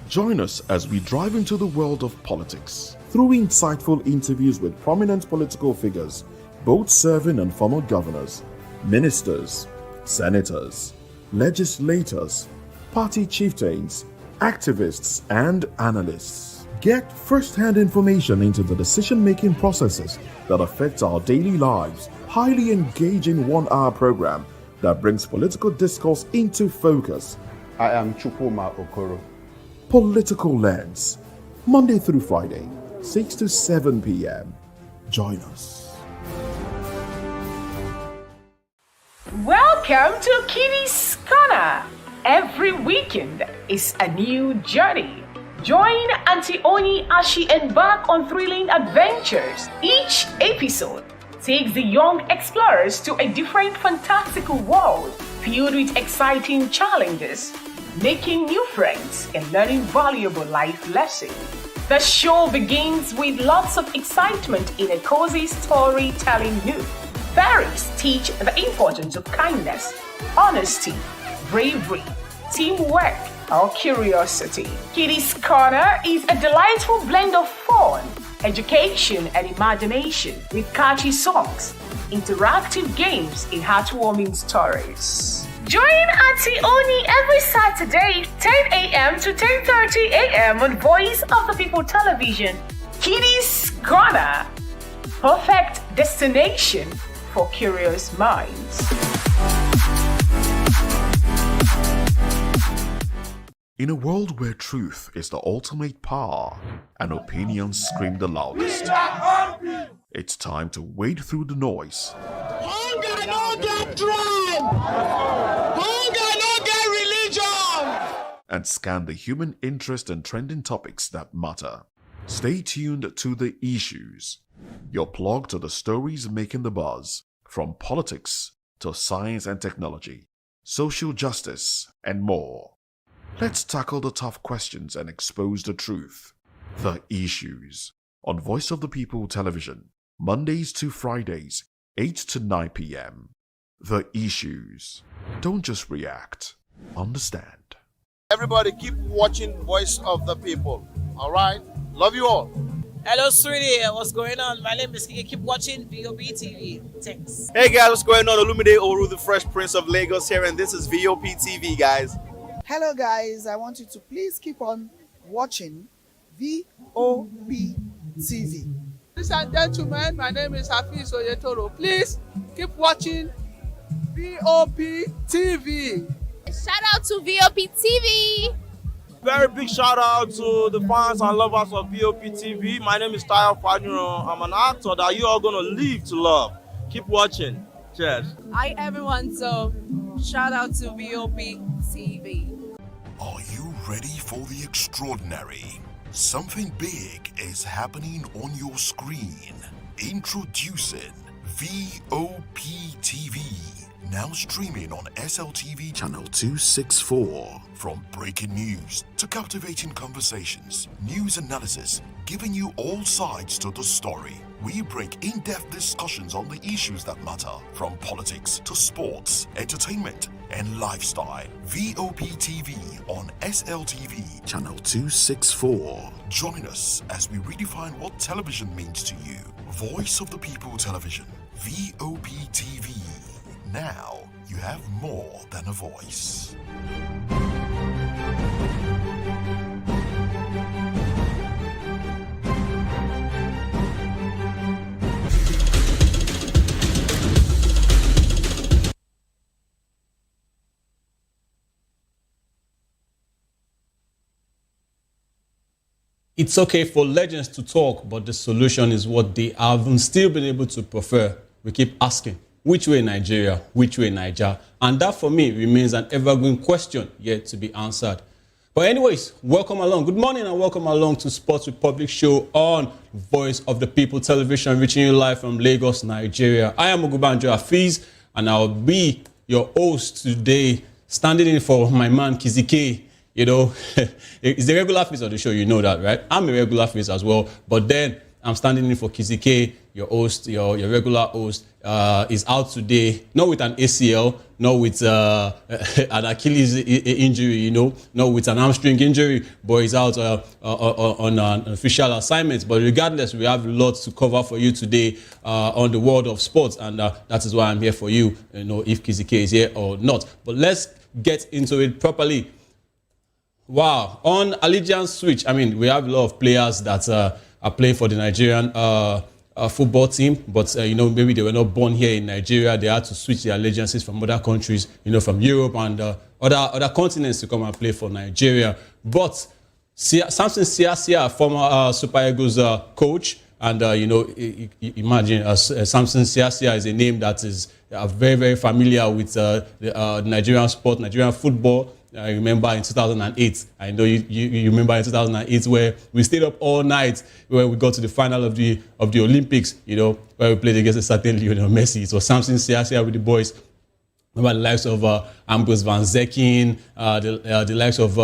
Join us as we drive into the world of politics through insightful interviews with prominent political figures, both serving and former governors, ministers, senators, legislators, party chieftains, activists, and analysts. Get first-hand information into the decision-making processes that affect our daily lives. Highly engaging one-hour program that brings political discourse into focus. I am Chukwuma Okoro. Political Lens, Monday through Friday, 6 to 7 p.m. Join us. Welcome to Kitty's Corner. Every weekend is a new journey. Join Auntie Onyediika embark on thrilling adventures. Each episode takes the young explorers to a different fantastical world filled with exciting challenges, making new friends and learning valuable life lessons. The show begins with lots of excitement in a cozy storytelling mood. Parents teach the importance of kindness, honesty, bravery, teamwork, or curiosity. Kitty's Corner is a delightful blend of fun, education and imagination with catchy songs, interactive games, and heartwarming stories. Join Auntie Oni every Saturday, 10 a.m. to 10:30 a.m. on Voice of the People Television, Kiddies Corner, perfect destination for curious minds. In a world where truth is the ultimate power and opinions scream the loudest, it's time to wade through the noise. Hunger no get tribe! Hunger no get religion! And scan the human interest and trending topics that matter. Stay tuned to The Issues, your plug to the stories making the buzz, from politics to science and technology, social justice, and more. Let's tackle the tough questions and expose the truth. The Issues, on Voice of the People Television, Mondays to Fridays, 8 to 9 p.m. The Issues. Don't just react, understand. Everybody keep watching Voice of the People. All right? Love you all. Hello, sweetie. What's going on? My name is Kiki. Keep watching VOP TV. Thanks. Hey guys, what's going on? Olumide Oru, the Fresh Prince of Lagos here, and this is VOP TV, guys. Hello guys, I want you to please keep on watching VOP TV. Ladies and gentlemen, my name is Hafiz Oyetoro. Please keep watching VOP TV. Shout out to VOP TV. Very big shout out to the fans and lovers of VOP TV. My name is Tayo Faduro. I'm an actor that you are going to live to love. Keep watching. Cheers. Hi everyone, so shout out to VOP TV. Are you ready for the extraordinary? Something big is happening on your screen. Introducing VOP TV. Now streaming on SLTV channel 264. From breaking news to captivating conversations, news analysis, giving you all sides to the story. We bring in-depth discussions on the issues that matter, from politics to sports, entertainment, and lifestyle. VOP TV on SLTV channel 264. Join us as we redefine what television means to you. Voice of the People Television, VOP TV. Now you have more than a voice. It's okay for legends to talk, but the solution is what they haven't still been able to prefer. We keep asking, which way Nigeria, which way Niger? And that for me remains an evergreen question yet to be answered. But anyways, welcome along. Good morning and welcome along to Sports Republic show on Voice of the People Television, reaching you live from Lagos, Nigeria. I am Ogubanjo Hafiz, and I'll be your host today, standing in for my man Kizike. You know, it's the regular face of the show, you know that, right? I'm a regular face as well, but then I'm standing in for Kizike, your host, your regular host, is out today, not with an ACL, not with an Achilles injury, you know, not with an hamstring injury, but he's out on an official assignment. But regardless, we have lots to cover for you today on the world of sports, and that is why I'm here for you, you know, if Kizike is here or not. But let's get into it properly. Wow, on Allegiance Switch, I mean, we have a lot of players that are playing for the Nigerian football team, but you know, maybe they were not born here in Nigeria. They had to switch their allegiances from other countries, you know, from Europe and other continents to come and play for Nigeria. But Samson Siasia, former Super Eagles coach, and you know, imagine Samson Siasia is a name that is very, very familiar with the Nigerian sport, Nigerian football. I remember in 2008, I know you remember in 2008 where we stayed up all night when we got to the final of the Olympics, you know, where we played against a certain Lionel Messi. So Samson Siasia with the boys. Remember the likes of Ambrose Van Zekken, the likes of,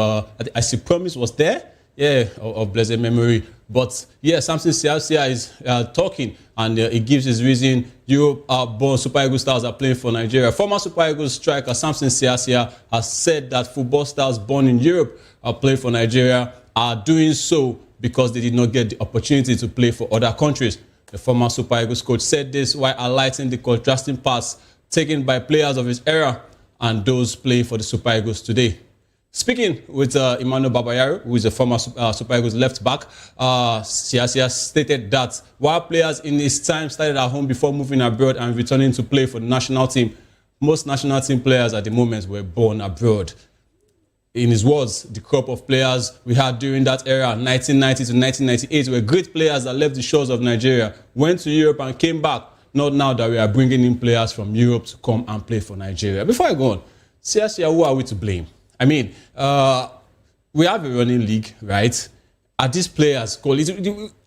I see Promise was there, yeah, of blessed memory. But yeah, Samson Siasia is talking, and it gives his reason. Europe-born Super Eagles stars are playing for Nigeria. Former Super Eagles striker Samson Siasia has said that football stars born in Europe are playing for Nigeria, are doing so because they did not get the opportunity to play for other countries. The former Super Eagles coach said this while highlighting the contrasting paths taken by players of his era and those playing for the Super Eagles today. Speaking with Emmanuel Babayaro, who is a former Super Eagles left back, she has stated that while players in his time started at home before moving abroad and returning to play for the national team, most national team players at the moment were born abroad. In his words, the crop of players we had during that era, 1990 to 1998, were great players that left the shores of Nigeria, went to Europe and came back. Not now that we are bringing in players from Europe to come and play for Nigeria. Before I go on, seriously, who are we to blame? I mean, we have a running league, right? Are these players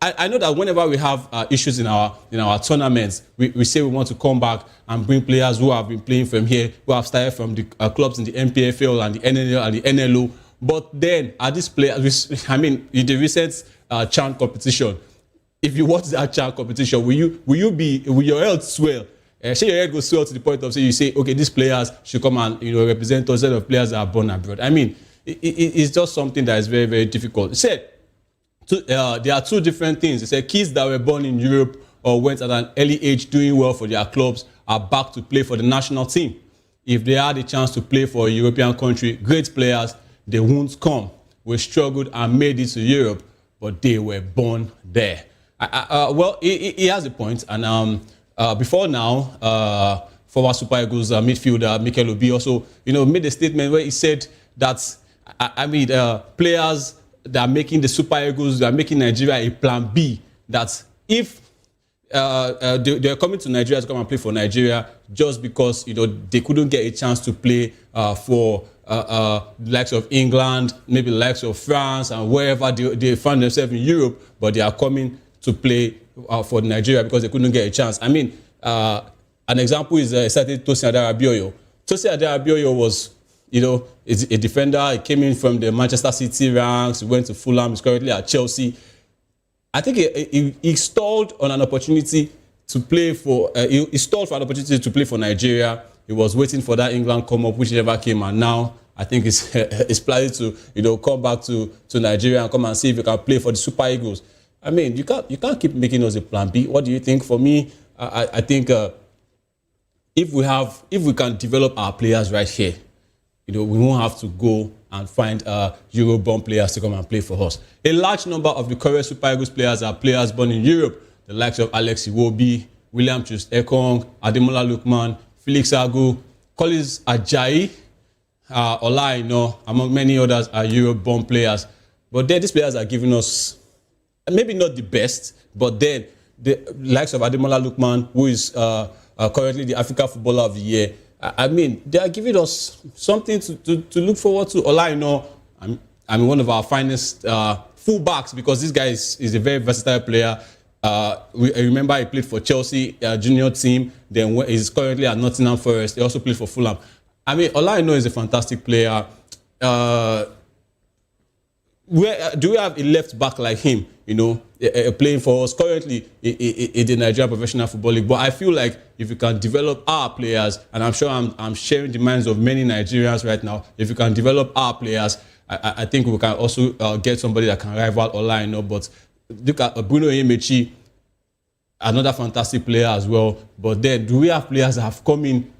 I know that whenever we have issues in our tournaments, we say we want to come back and bring players who have been playing from here, who have started from the clubs in the MPFL and the NNL and the NLO. But then, are these players? I mean, in the recent CHAN competition, if you watch that CHAN competition, will your health swell? Say your head goes swell to the point of you say, okay, these players should come and represent us instead of players that are born abroad. I mean, it's just something that is very, very difficult. He said there are two different things. He said kids that were born in Europe or went at an early age doing well for their clubs are back to play for the national team. If they had a chance to play for a European country, great players, they won't come. We struggled and made it to Europe, but they were born there. Well, he has a point, and before now, former Super Eagles midfielder Mikel Obi also, made a statement where he said that, players that are making the Super Eagles, that are making Nigeria a plan B, that if they're coming to Nigeria to come and play for Nigeria just because, they couldn't get a chance to play for the likes of England, maybe the likes of France, and wherever they find themselves in Europe, but they are coming to play for Nigeria because they couldn't get a chance. I mean, an example is a certain Tosin Adarabioyo. Tosin Adarabioyo was, is a defender. He came in from the Manchester City ranks. He went to Fulham. He's currently at Chelsea. I think he stalled on an opportunity to play for. He stalled for an opportunity to play for Nigeria. He was waiting for that England come up, which never came, and now I think he's planning to come back to Nigeria and come and see if he can play for the Super Eagles. I mean, you can't keep making us a plan B. What do you think? For me, I think if we can develop our players right here, we won't have to go and find Euro-born players to come and play for us. A large number of the current Super Eagles players are players born in Europe, the likes of Alex Iwobi, William Troost-Ekong, Ademola Lookman, Felix Agu, Collins Ajayi, Ola, among many others are Euro-born players. But then these players are giving us, maybe not the best, but then the likes of Ademola Lookman, who is currently the African Footballer of the Year, I mean, they are giving us something to look forward to. Ola, I'm one of our finest fullbacks because this guy is a very versatile player. I remember he played for Chelsea junior team. Then he's currently at Nottingham Forest. He also played for Fulham. I mean, Ola is a fantastic player. Do we have a left back like him, playing for us currently in the Nigerian Professional Football League? But I feel like if we can develop our players, and I'm sure I'm sharing the minds of many Nigerians right now, if we can develop our players, I think we can also get somebody that can rival Ola. But look at Bruno Emechi, another fantastic player as well. But then, do we have players that have come in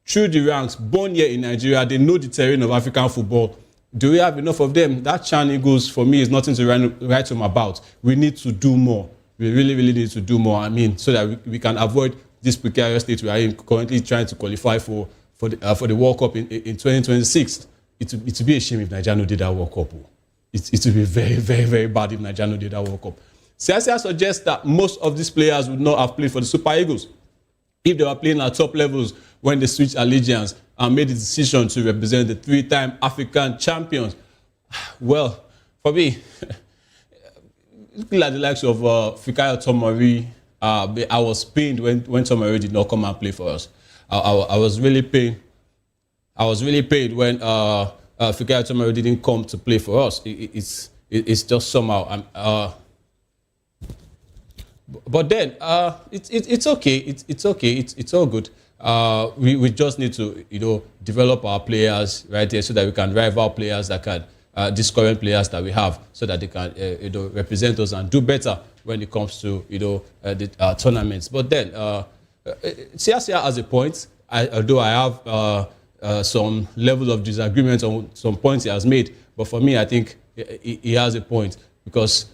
through the ranks, born here in Nigeria? They know the terrain of African football. Do we have enough of them? That CHAN Eagles, for me, is nothing to write home about. We need to do more. We really, really need to do more. I mean, so that we can avoid this precarious state we are in, currently trying to qualify for the World Cup in 2026. It would be a shame if Nigeria did that World Cup. It would be very, very, very bad if Nigeria did that World Cup. Siasia suggests that most of these players would not have played for the Super Eagles if they were playing at top levels when they switched allegiance and made the decision to represent the three-time African champions. Well, for me, looking at the likes of Fikayo Tomori, I was pained when Tomori did not come and play for us. I was really pained. I was really pained when Fikayo Tomori didn't come to play for us. It's just somehow. But then it's okay. It's okay. It's all good. We just need to develop our players right there so that we can rival players that can these current players that we have, so that they can represent us and do better when it comes to the tournaments. But then CRCR has a point, although I have some level of disagreement on some points he has made. But for me, I think he has a point, because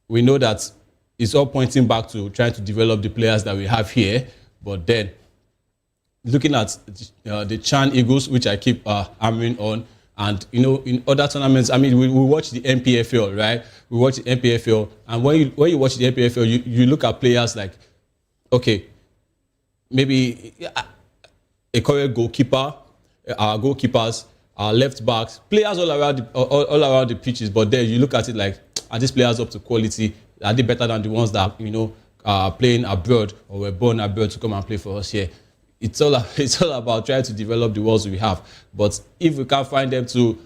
we know that it's all pointing back to trying to develop the players that we have here. But then, looking at the Chan Eagles, which I keep hammering on, and in other tournaments, I mean, we watch the MPFL, right? We watch the MPFL, and when you watch the MPFL, you look at players like, okay, maybe a correct goalkeeper, our goalkeepers, our left backs, players all around the pitches. But then you look at it like, are these players up to quality? Are they better than the ones that are playing abroad or were born abroad to come and play for us here? It's all about trying to develop the ones we have. But if we can't find them to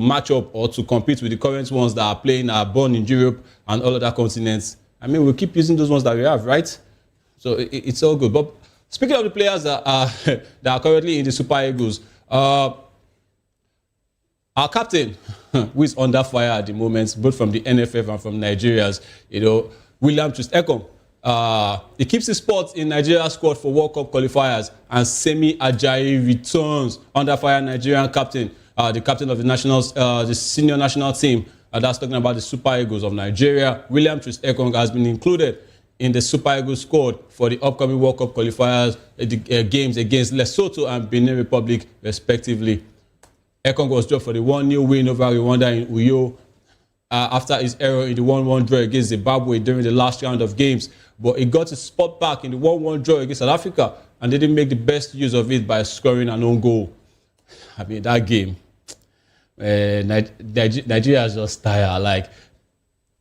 match up or to compete with the current ones that are playing, are born in Europe and all other continents, I mean, we'll keep using those ones that we have, right? So it's all good. But speaking of the players that are currently in the Super Eagles, our captain, who is under fire at the moment, both from the NFF and from Nigeria's, William Troost-Ekong. He keeps his spot in Nigeria's squad for World Cup qualifiers, and Semi Ajayi returns under fire Nigerian captain, the captain of the senior national team. That's talking about the Super Eagles of Nigeria. William Troost-Ekong has been included in the Super Eagles squad for the upcoming World Cup qualifiers, games against Lesotho and Benin Republic, respectively. Ekong was dropped for the 1-0 win over Rwanda in Uyo after his error in the 1-1 draw against Zimbabwe during the last round of games. But he got his spot back in the 1-1 draw against South Africa and didn't make the best use of it by scoring an own goal. I mean, that game, Nigeria is just tired. Like,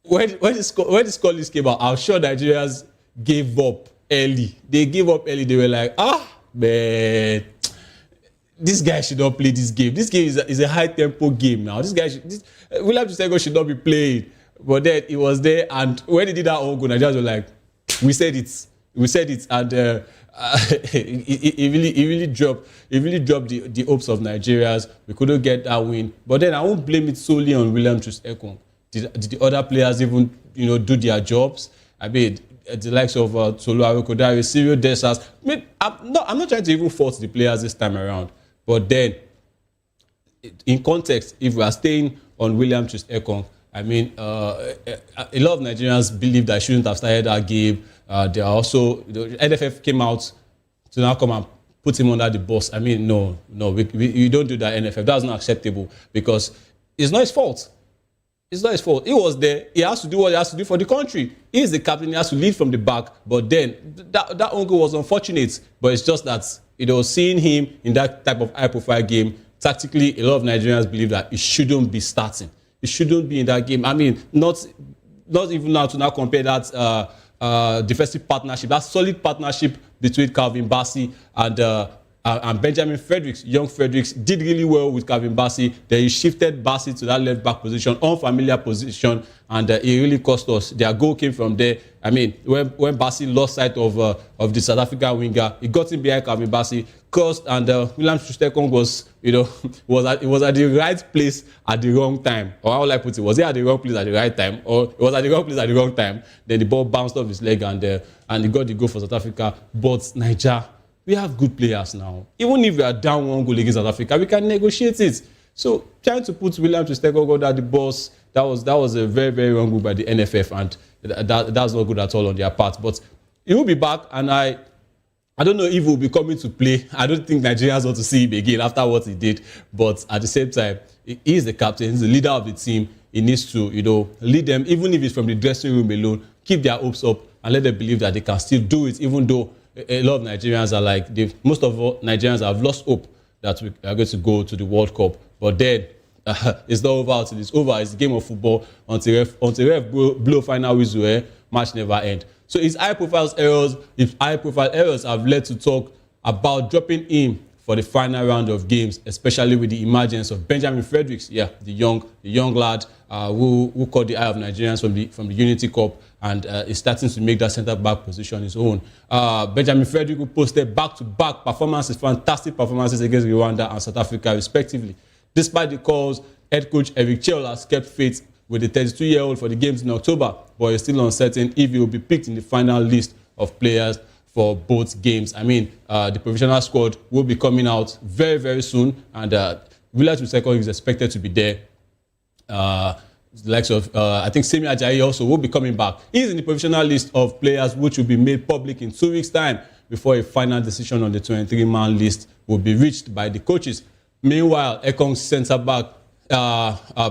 when the score list came out, I'm sure Nigerians gave up early. They gave up early. They were like, man, this guy should not play this game. This game is a high-tempo game now. William Troost-Ekong should not be played. But then he was there, and when he did that own goal, Nigerians were like, we said it. And he really dropped the hopes of Nigerians. We couldn't get that win. But then I won't blame it solely on William Troost-Ekong. Did the other players even do their jobs? I mean, the likes of Tolu Arokodare, Cyril Dessers. I mean, I'm not trying to even fault the players this time around. But then, in context, if we are staying on William Troost-Ekong, I mean, a lot of Nigerians believe that I shouldn't have started that game. They are also, the NFF came out to now come and put him under the bus. I mean, no, we don't do that, NFF. That's not acceptable, because it's not his fault. It's not his fault. He was there. He has to do what he has to do for the country. He is the captain. He has to lead from the back. But then, that own goal was unfortunate. But it's just that, seeing him in that type of high-profile game, tactically, a lot of Nigerians believe that he shouldn't be starting. He shouldn't be in that game. I mean, not even now to now compare that defensive partnership, that solid partnership between Calvin Bassey and Benjamin Fredericks. Young Fredericks did really well with Calvin Bassey. Then he shifted Bassey to that left back position, unfamiliar position, and it really cost us. Their goal came from there. I mean, when Bassey lost sight of the South African winger, he got in behind Calvin Bassey, crossed, and William Troost-Ekong was at the right place at the wrong time. Or how will I put it? Was he at the wrong place at the right time, or it was at the wrong place at the wrong time? Then the ball bounced off his leg, and he got the goal for South Africa. But Nigeria, we have good players now. Even if we are down 1 goal against South Africa, we can negotiate it. So trying to put William Troost-Ekong under the boss, that was a very, very wrong move by the NFF, and that's not good at all on their part. But he will be back, and I don't know if he will be coming to play. I don't think Nigerians want to see him again after what he did. But at the same time, he is the captain, he's the leader of the team. He needs to, lead them, even if it's from the dressing room alone, keep their hopes up and let them believe that they can still do it, even though a lot of Nigerians are like, most of Nigerians have lost hope that we are going to go to the World Cup. But then, it's not over until it's over. It's a game of football until ref blow final whistle, match never end. So his high-profile errors have led to talk about dropping him for the final round of games, especially with the emergence of Benjamin Fredericks, the young lad who caught the eye of Nigerians from the Unity Cup and is starting to make that centre-back position his own. Benjamin Fredericks, who posted back-to-back performances, fantastic performances against Rwanda and South Africa, respectively. Despite the calls Head coach Eric Chell has kept faith with the 32-year-old for the games in October, but is still uncertain if he will be picked in the final list of players for both games. I mean, the provisional squad will be coming out very, very soon, and Williams Wiseko is expected to be there. The likes of, I think Semi Ajayi also will be coming back. He's in the provisional list of players which will be made public in 2 weeks' time before a final decision on the 23-man list will be reached by the coaches. Meanwhile, Ekong's centre-back,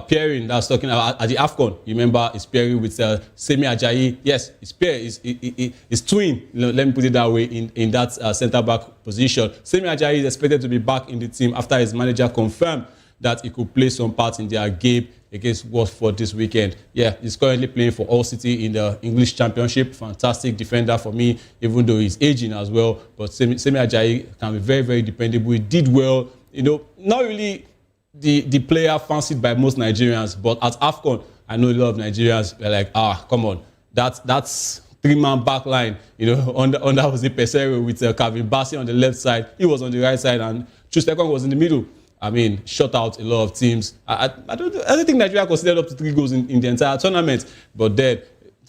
pairing that's talking about at the AFCON, you remember, is pairing with Semi Ajayi. Yes, his pair is twin, let me put it that way, in that centre-back position. Semi Ajayi is expected to be back in the team after his manager confirmed that he could play some part in their game against Watford this weekend. Yeah, he's currently playing for Hull City in the English Championship. Fantastic defender for me, even though he's aging as well. But Semi Ajayi can be very, very dependable. He did well, you know, not really the player fancied by most Nigerians, but at AFCON, I know a lot of Nigerians were like, come on, that's three-man back line, you know, under Jose Pesero with Calvin Bassey on the left side. He was on the right side, and Chustekong was in the middle. I mean, shut out a lot of teams. I don't think Nigeria considered up to 3 goals in the entire tournament, but then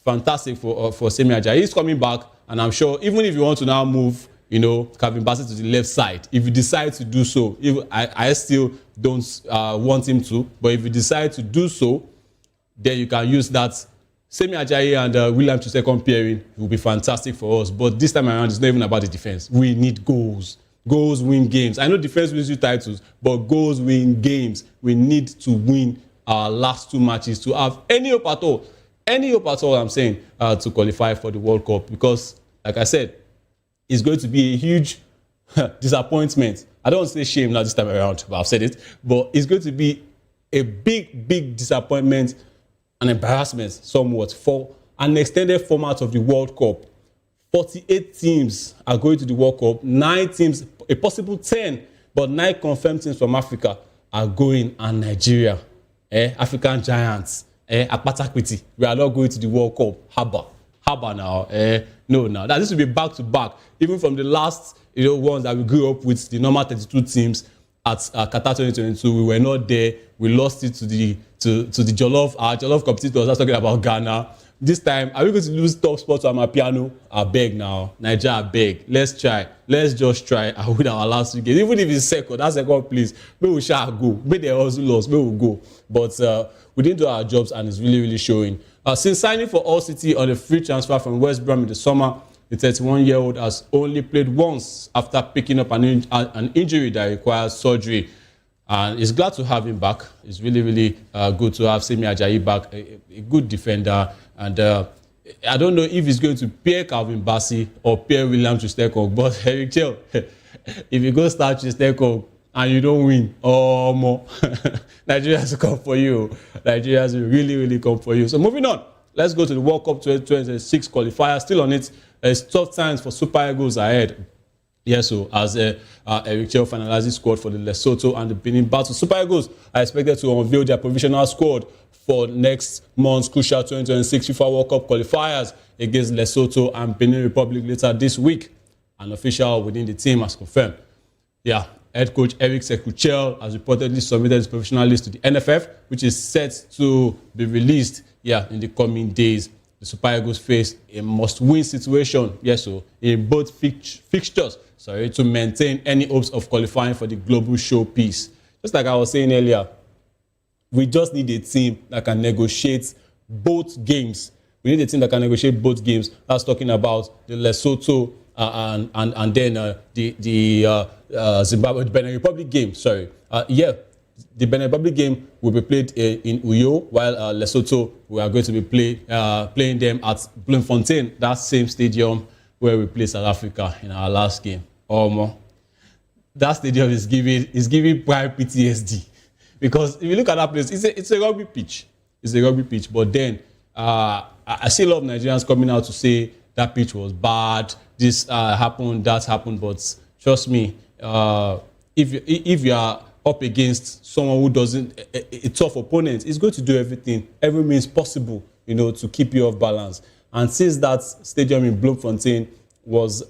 fantastic for Semi Ajayi. He's coming back, and I'm sure even if you want to now move, you know, Calvin Bassey to the left side, if you decide to do so, I still don't want him to, but if you decide to do so, then you can use that Semi Ajayi and William Chustekong pairing. It will be fantastic for us. But this time around, it's not even about the defense. We need goals. Goals win games. I know defense wins you titles, but goals win games. We need to win our last 2 matches to have any hope at all. Any hope at all, I'm saying, to qualify for the World Cup. Because, like I said, it's going to be a huge disappointment. I don't want to say shame now this time around, but I've said it. But it's going to be a big, big disappointment and embarrassment somewhat for an extended format of the World Cup. 48 teams are going to the World Cup. 9 teams, a possible 10, but 9 confirmed teams from Africa are going, and Nigeria, African giants, Apatakwiti, we are not going to the World Cup. Haba now, no, now that this will be back to back. Even from the last, ones that we grew up with, the normal 32 teams at Qatar 2022, we were not there. We lost it to the Jollof. Our Jollof competitors. I was talking about Ghana. This time, are we going to lose top spot to Amapiano? I beg now. Nigeria, I beg. Let's try. Let's just try and win our last 2 games. Even if it's second, that's second place. Maybe we shall go. Maybe they also lost. Maybe we'll go. But we didn't do our jobs, and it's really, really showing. Since signing for Hull City on a free transfer from West Brom in the summer, the 31-year-old has only played once after picking up an injury that requires surgery. And it's glad to have him back. It's really, really good to have Semi Ajayi back, a good defender. And I don't know if he's going to pair Calvin Bassey or pair William Chustekong, but Eric Chell, if you go start Chustekong and you don't win, more, Nigeria has to come for you. Nigeria has to really, really come for you. So moving on, let's go to the World Cup 2026 qualifier. Still on it. It's tough times for Super Eagles ahead. Yes, so as Eric Chell finalizes squad for the Lesotho and the Benin battle, Super Eagles are expected to unveil their provisional squad for next month's crucial 2026 FIFA World Cup qualifiers against Lesotho and Benin Republic later this week. An official within the team has confirmed. Yeah, head coach Eric Chell has reportedly submitted his provisional list to the NFF, which is set to be released in the coming days. The Super Eagles face a must-win situation, in both fixtures, to maintain any hopes of qualifying for the global showpiece. Just like I was saying earlier, we just need a team that can negotiate both games. We need a team that can negotiate both games. That's talking about the Lesotho and then the Zimbabwe, the Benin Republic game. The Benin Republic game will be played in Uyo, while Lesotho, we are going to be playing them at Bloemfontein, that same stadium where we played South Africa in our last game. That stadium is giving prime PTSD, because if you look at that place, it's a rugby pitch. It's a rugby pitch, but then I see a lot of Nigerians coming out to say that pitch was bad. This happened, that happened, but trust me, if you are up against someone who doesn't, a tough opponent, is going to do every means possible, to keep you off balance. And since that stadium in Bloemfontein was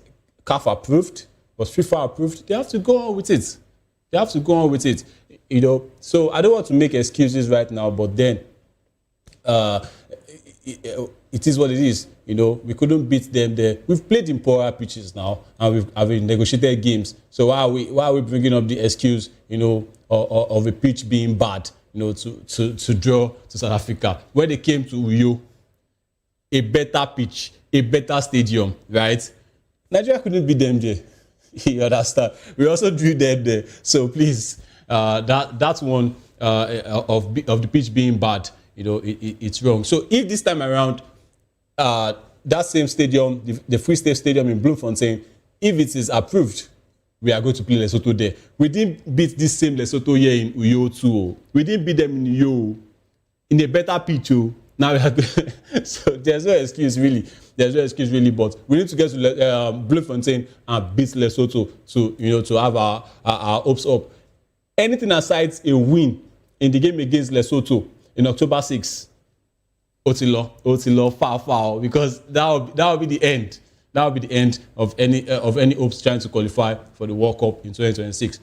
CAF approved, was FIFA approved, they have to go on with it. So I don't want to make excuses right now, but then it is what it is. We couldn't beat them there. We've played in poorer pitches now, and we've negotiated games. So why are we bringing up the excuse, of a pitch being bad, to draw to South Africa? When they came to Uyo, a better pitch, a better stadium, right? Nigeria couldn't beat them there. You understand? We also drew them there. So please, that one of the pitch being bad, it's wrong. So if this time around, that same stadium, the Free State Stadium in Bloemfontein, if it is approved, we are going to play Lesotho there. We didn't beat this same Lesotho here in Uyo too. We didn't beat them in Uyo, in a better pitch. Now we have so there's no excuse really. There's no excuse really, but we need to get to Bloemfontein and beat Lesotho to have our hopes up. Anything aside a win in the game against Lesotho in October 6, Otilo, far, because that will be the end. That will be the end of any hopes trying to qualify for the World Cup in 2026.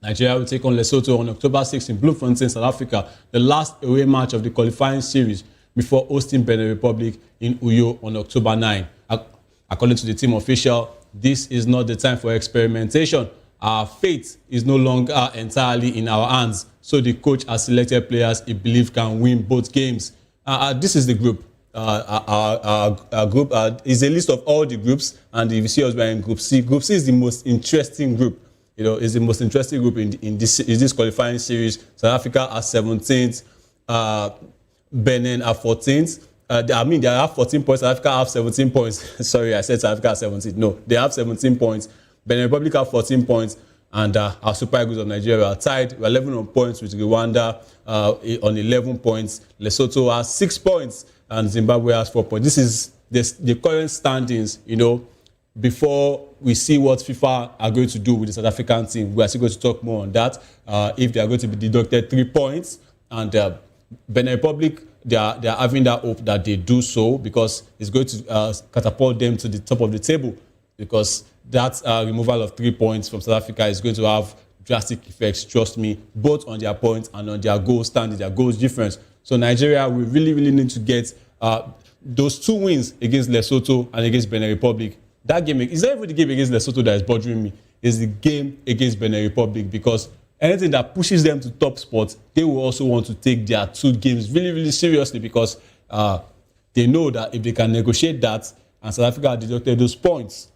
Nigeria will take on Lesotho on October 6 in Bloemfontein, South Africa, the last away match of the qualifying series before hosting Benin Republic in Uyo on October 9. According to the team official, this is not the time for experimentation. Our fate is no longer entirely in our hands, so the coach has selected players he believes can win both games. This is the group. Our group is a list of all the groups, and if you see us, we're in Group C. Group C is the most interesting group. Is the most interesting group in this qualifying series. South Africa are 17th, Benin are 14th. They have 14 points. South Africa have 17 points. Sorry, I said South Africa have 17. No, they have 17 points. Benin Republic have 14 points, and our Super Eagles of Nigeria are tied. We're 11 on points with Rwanda on 11 points. Lesotho has 6 points, and Zimbabwe has 4 points. This is the current standings. Before we see what FIFA are going to do with the South African team, we are still going to talk more on that. If they are going to be deducted 3 points, and Benin Republic, they are having that hope that they do so, because it's going to catapult them to the top of the table, because that removal of 3 points from South Africa is going to have drastic effects, trust me, both on their points and on their goal standing, their goals difference. So Nigeria, we really need to get those 2 wins against Lesotho and against Benin Republic. That game is not even the game against Lesotho that is bothering me. It's the game against Benin Republic, because anything that pushes them to top spots, they will also want to take their 2 games really seriously, because they know that if they can negotiate that and South Africa deducted those points,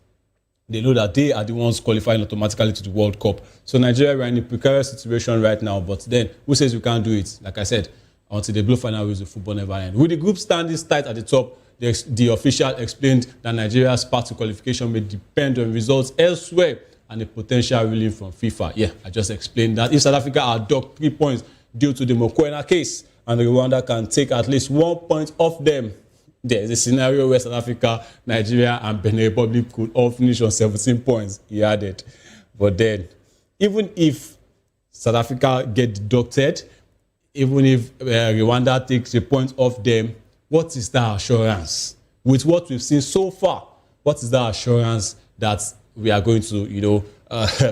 they know that they are the ones qualifying automatically to the World Cup. So Nigeria, we're in a precarious situation right now, but then who says we can't do it? Like I said, until the blue final wins, the football never ends. With the group standing tight at the top, the official explained that Nigeria's path to qualification may depend on results elsewhere and a potential ruling from FIFA. Yeah, I just explained that. If South Africa are docked 3 points due to the Mokoena case, and Rwanda can take at least 1 point off them, there is a scenario where South Africa, Nigeria, and Benin Republic could all finish on 17 points, he added. But then, even if South Africa get deducted, even if Rwanda takes a point off them, what is that assurance? With what we've seen so far, what is that assurance that we are going to,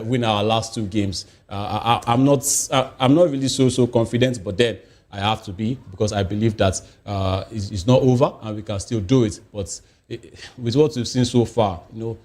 win our last 2 games? I'm not really so confident, but then I have to be, because I believe that it's not over and we can still do it. But with what we've seen so far, now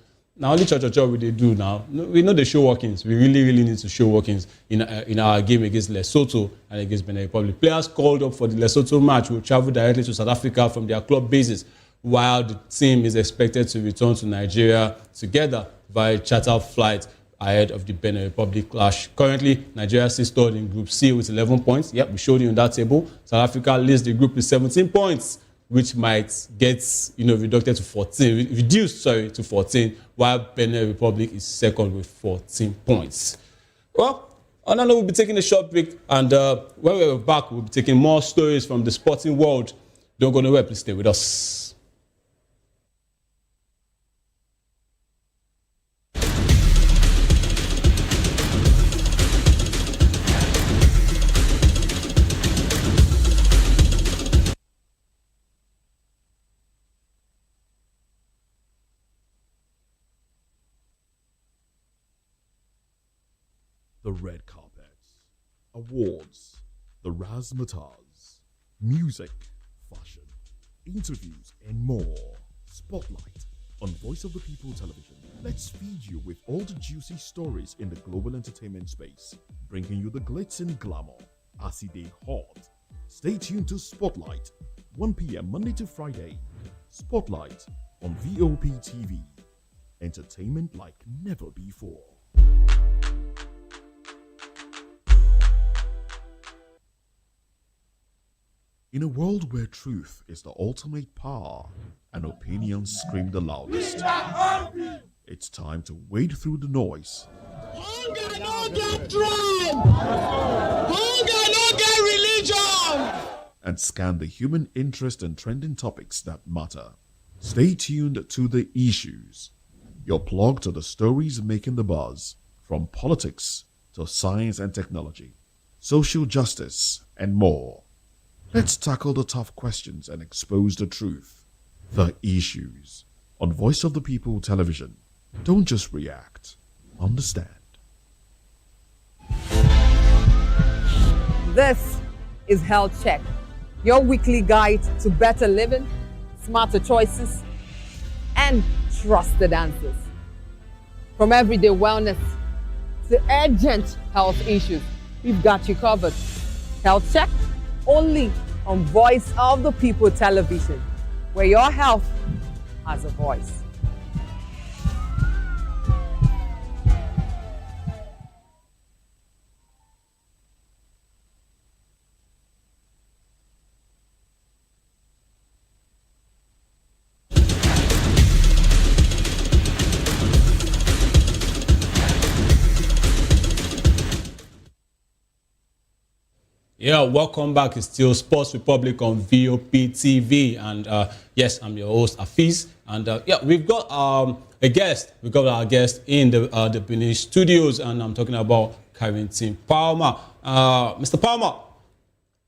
only church we they do now. We know the show workings. We really need to show workings in our game against Lesotho and against Benin Republic. Players called up for the Lesotho match will travel directly to South Africa from their club bases, while the team is expected to return to Nigeria together via charter flight ahead of the Benin Republic clash. Currently, Nigeria is stored in Group C with 11 points. Yep, we showed you on that table. South Africa leads the group with 17 points, which might get reduced to 14, while Benin Republic is second with 14 points. Well, on that note, we'll be taking a short break, and when we're back, we'll be taking more stories from the sporting world. Don't go nowhere, please stay with us. The red carpet awards, the razzmatazz, music, fashion, interviews, and more. Spotlight on Voice of the People Television. Let's feed you with all the juicy stories in the global entertainment space, bringing you the glitz and glamour as it is hot. Stay tuned to Spotlight, 1 p.m. Monday to Friday. Spotlight on VOP TV. Entertainment like never before. In a world where truth is the ultimate power and opinions scream the loudest, it's time to wade through the noise. Hunger no get tribe. Hunger no get religion. And scan the human interest and trending topics that matter. Stay tuned to The Issues, your plug to the stories making the buzz, from politics to science and technology, social justice, and more. Let's tackle the tough questions and expose the truth. The Issues on Voice of the People Television. Don't just react, understand. This is Health Check, your weekly guide to better living, smarter choices, and trusted answers. From everyday wellness to urgent health issues, we've got you covered. Health Check, only on Voice of the People Television, where your health has a voice. Yeah, welcome back. It's still Sports Republic on VOP TV, and yes, I'm your host Afiz, and yeah, we've got a guest. We've got our guest in the Benin studios, and I'm talking about Carrington Palmer. Mr. Palmer,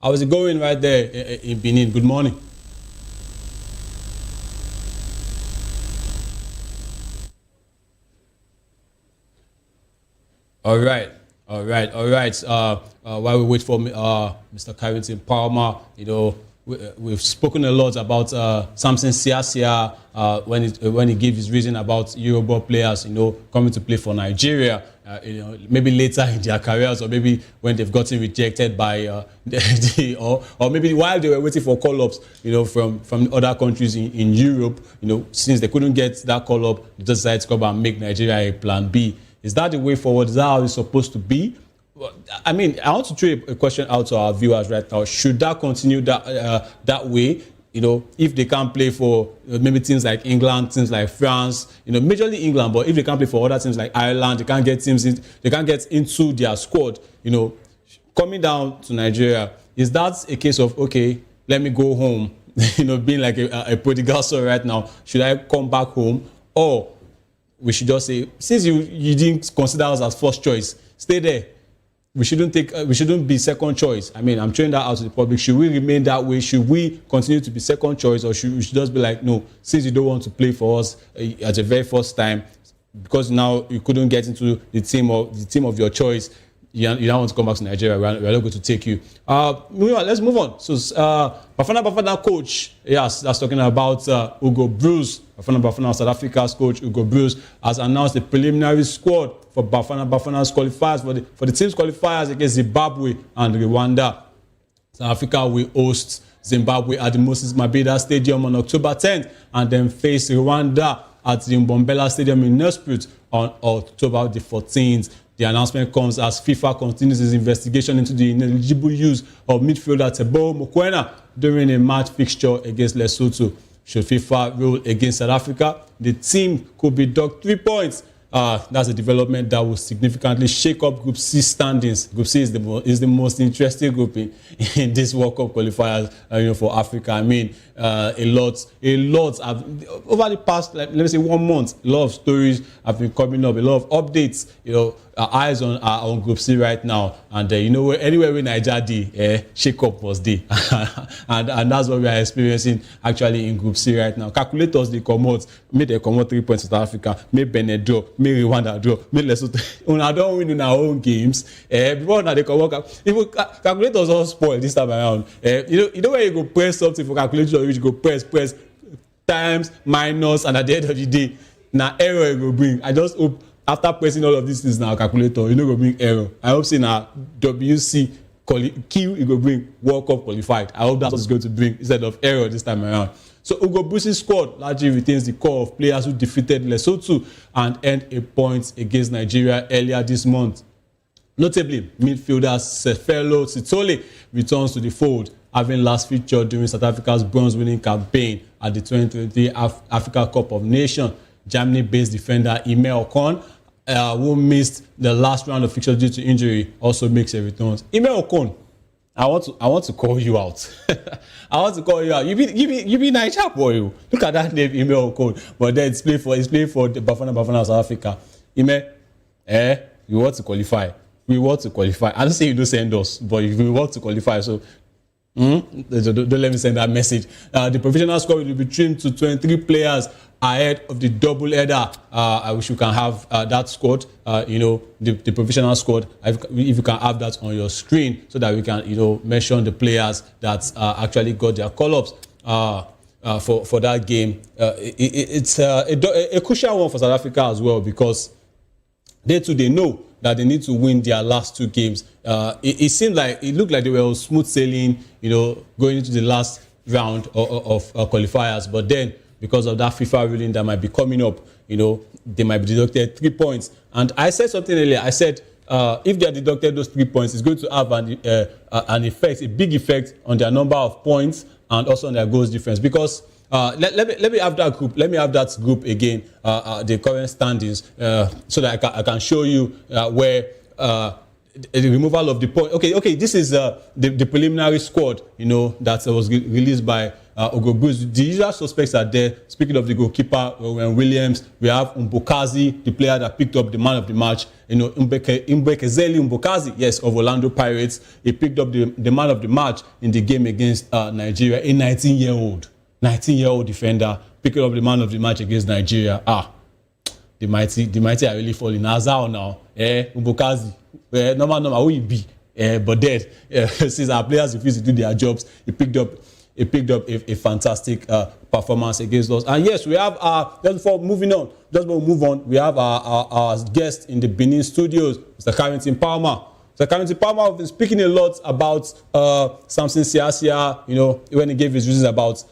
how's it going right there in Benin? Good morning. All right. While we wait for Mr. Carrington Palmer, you know, we've spoken a lot about Samson Siasia when he gave his reason about Yoruba players, you know, coming to play for Nigeria. You know, maybe later in their careers, or maybe when they've gotten rejected by or maybe while they were waiting for call-ups, you know, from other countries in Europe, you know, since they couldn't get that call-up, they decided to come and make Nigeria a plan B. Is that the way forward? Is that how it's supposed to be? I mean, I want to throw a question out to our viewers right now. Should that continue that way? You know, if they can't play for maybe teams like England, teams like France, you know, majorly England, but if they can't play for other teams like Ireland, they can't get into their squad, you know, coming down to Nigeria, is that a case of, okay, let me go home, you know, being like a prodigal son right now? Should I come back home? Or we should just say, since you didn't consider us as first choice, stay there. We shouldn't be second choice. I mean, I'm throwing that out to the public. Should we remain that way? Should we continue to be second choice, or should we just be like, no, since you don't want to play for us at the very first time, because now you couldn't get into the team of your choice, you don't want to come back to Nigeria, we're not going to take you. Let's move on. So, Bafana coach, yes, that's talking about Hugo Bruce. Bafana South Africa's coach, Hugo Bruce, has announced the preliminary squad for Bafana's qualifiers, for the team's qualifiers against Zimbabwe and Rwanda. South Africa will host Zimbabwe at the Moses Mabhida Stadium on October 10th, and then face Rwanda at the Mbombela Stadium in Nelspruit on October the 14th. The announcement comes as FIFA continues its investigation into the ineligible use of midfielder Teboho Mokoena during a match fixture against Lesotho. Should FIFA rule against South Africa, the team could be docked 3 points. That's a development that will significantly shake up Group C standings. Group C is the most interesting group in this World Cup qualifiers, for Africa. I mean, a lot over the past, let me say, 1 month, a lot of stories have been coming up, a lot of updates. Our eyes are on Group C right now, and anywhere in Nigeria, shake up was there, and that's what we are experiencing actually in Group C right now. Calculators, they come out 3 points to South Africa, make Benin drop. make Rwanda draw, make Lesotho. Una don't win in our own games. Before now they can work out. Even calculators all spoil this time around. You know where you go press something for calculation, you go press times, minus, and at the end of the day, now error you go bring. I just hope after pressing all of these things now calculator, you know go bring error. I hope say now WC Q it go bring World Cup qualified. I hope that's what it's going to bring instead of error this time around. So Ugo Busi's squad largely retains the core of players who defeated Lesotho and earned a point against Nigeria earlier this month. Notably, midfielder Sefelo Sitole returns to the fold, having last featured during South Africa's bronze-winning campaign at the 2023 Africa Cup of Nations. Germany-based defender Ime Okon, who missed the last round of fixtures due to injury, also makes a return. Ime Okon, I want to call you out. I want to call you out. You be Niger boy. Look at that name, Ime Okon. But then he's playing for the Bafana South Africa. Ime, you want to qualify. We want to qualify. I don't say you don't send us, but if we want to qualify, so don't let me send that message. The provisional squad will be trimmed to 23 players ahead of the double header. I wish you can have that squad, the provisional squad, if you can have that on your screen so that we can, mention the players that actually got their call-ups for that game. It's a crucial one for South Africa as well, because they know that they need to win their last two games. It looked like they were smooth sailing, going into the last round of qualifiers. But then, because of that FIFA ruling that might be coming up, they might be deducted 3 points. And I said something earlier. I said if they are deducted those 3 points, it's going to have an effect, a big effect on their number of points and also on their goals difference. Because let me have that group. Let me have that group again, the current standings, so that I can show you where the removal of the point. Okay. This is the preliminary squad. That was released by Ugo Busi. The usual suspects are there. Speaking of the goalkeeper, Williams, we have Mbokazi, the player that picked up the man of the match. Mbekezeli Mbokazi, yes, of Orlando Pirates. He picked up the man of the match in the game against Nigeria. A 19-year-old defender picking up the man of the match against Nigeria. The mighty are really falling. Azao now. Mbokazi. Normal, who he be? But then, since our players refuse to do their jobs, he picked up a fantastic performance against us. And yes, we have just before we move on, we have our guest in the Benin studios, Mr. Carrington Palmer. Mr. Carrington Palmer has been speaking a lot about Samson Siasia, when he gave his reasons about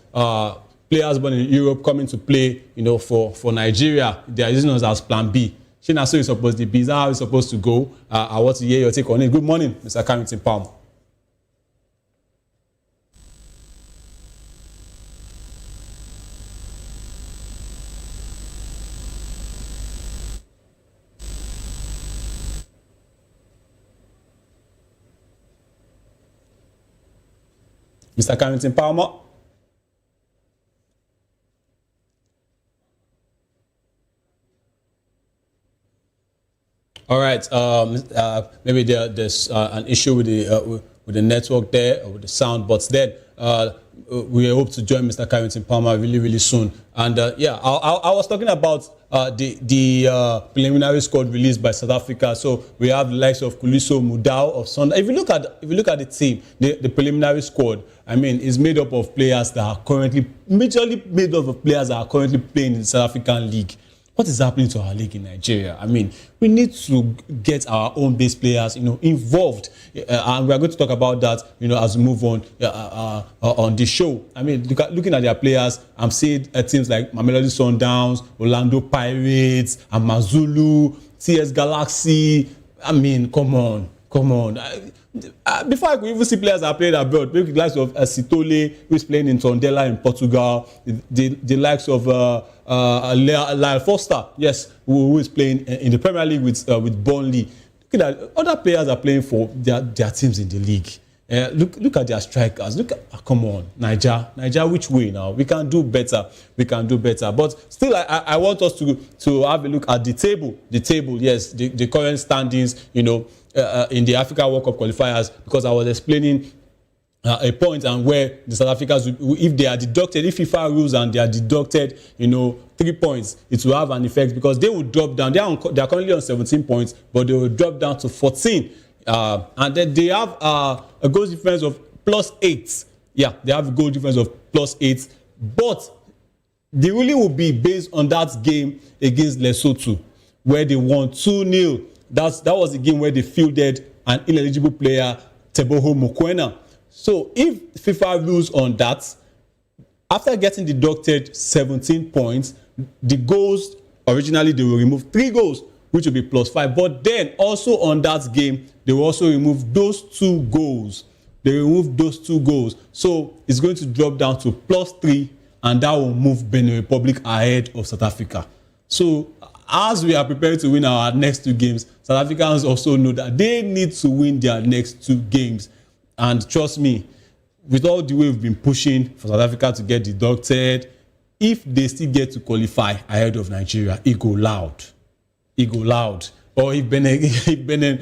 players born in Europe coming to play, for Nigeria. They are using us as plan B. Shina, so it's supposed to be. Is that how it's supposed to go? I want to hear your take on it. Good morning, Mr. Carrington Palmer. Mr. Carrington Palmer. All right. Maybe there's an issue with the network there, or with the sound, but then we hope to join Mr. Carrington Palmer really, really soon. And I was talking about the preliminary squad released by South Africa. So we have the likes of Kuliso Mudau of Sunday. If you look at the team, the preliminary squad, is made up of players that are currently playing in the South African League. What is happening to our league in Nigeria? We need to get our own base players, involved, and we are going to talk about that, as we move on the show. Looking at their players, I'm seeing teams like Mamelodi Sundowns, Orlando Pirates, Amazulu, TS Galaxy. Come on. Before I could even see players that played abroad, maybe the likes of Sitole, who is playing in Tondela in Portugal, the likes of Lyle Foster, yes, who is playing in the Premier League with Burnley. Look at that. Other players are playing for their teams in the league. Look at their strikers. Come on, Niger, which way now? We can do better. But still, I want us to have a look at the table. The table, yes, the current standings, in the Africa World Cup qualifiers, because I was explaining a point, and where the South Africans, if they are deducted, if FIFA rules and they are deducted, 3 points, it will have an effect because they will drop down. They are currently on 17 points, but they will drop down to 14. And then they have a goal difference of +8. Yeah, they have a goal difference of +8. But the ruling will be based on that game against Lesotho, where they won 2-0. That was the game where they fielded an ineligible player, Teboho Mokoena. So if FIFA rules on that, after getting deducted 17 points, the goals, originally they will remove 3 goals, which will be +5. But then also on that game, they will also remove those 2 goals. They remove those 2 goals. So it's going to drop down to +3, and that will move Benin Republic ahead of South Africa. So as we are preparing to win our next 2 games, South Africans also know that they need to win their next 2 games. And trust me, with all the way we've been pushing for South Africa to get deducted, if they still get to qualify ahead of Nigeria, it go loud. It go loud. Or if Benin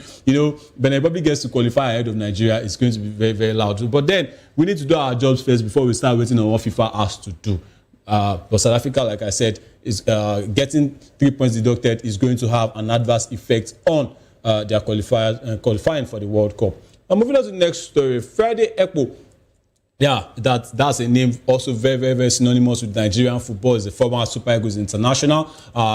Republic gets to qualify ahead of Nigeria, it's going to be very, very loud. But then we need to do our jobs first before we start waiting on what FIFA has to do. But South Africa, like I said, is getting 3 points deducted is going to have an adverse effect on their qualifying for the World Cup. And moving on to the next story, Friday Ekpo. Yeah, that's a name also very, very, very synonymous with Nigerian football. Is a former Super Eagles international.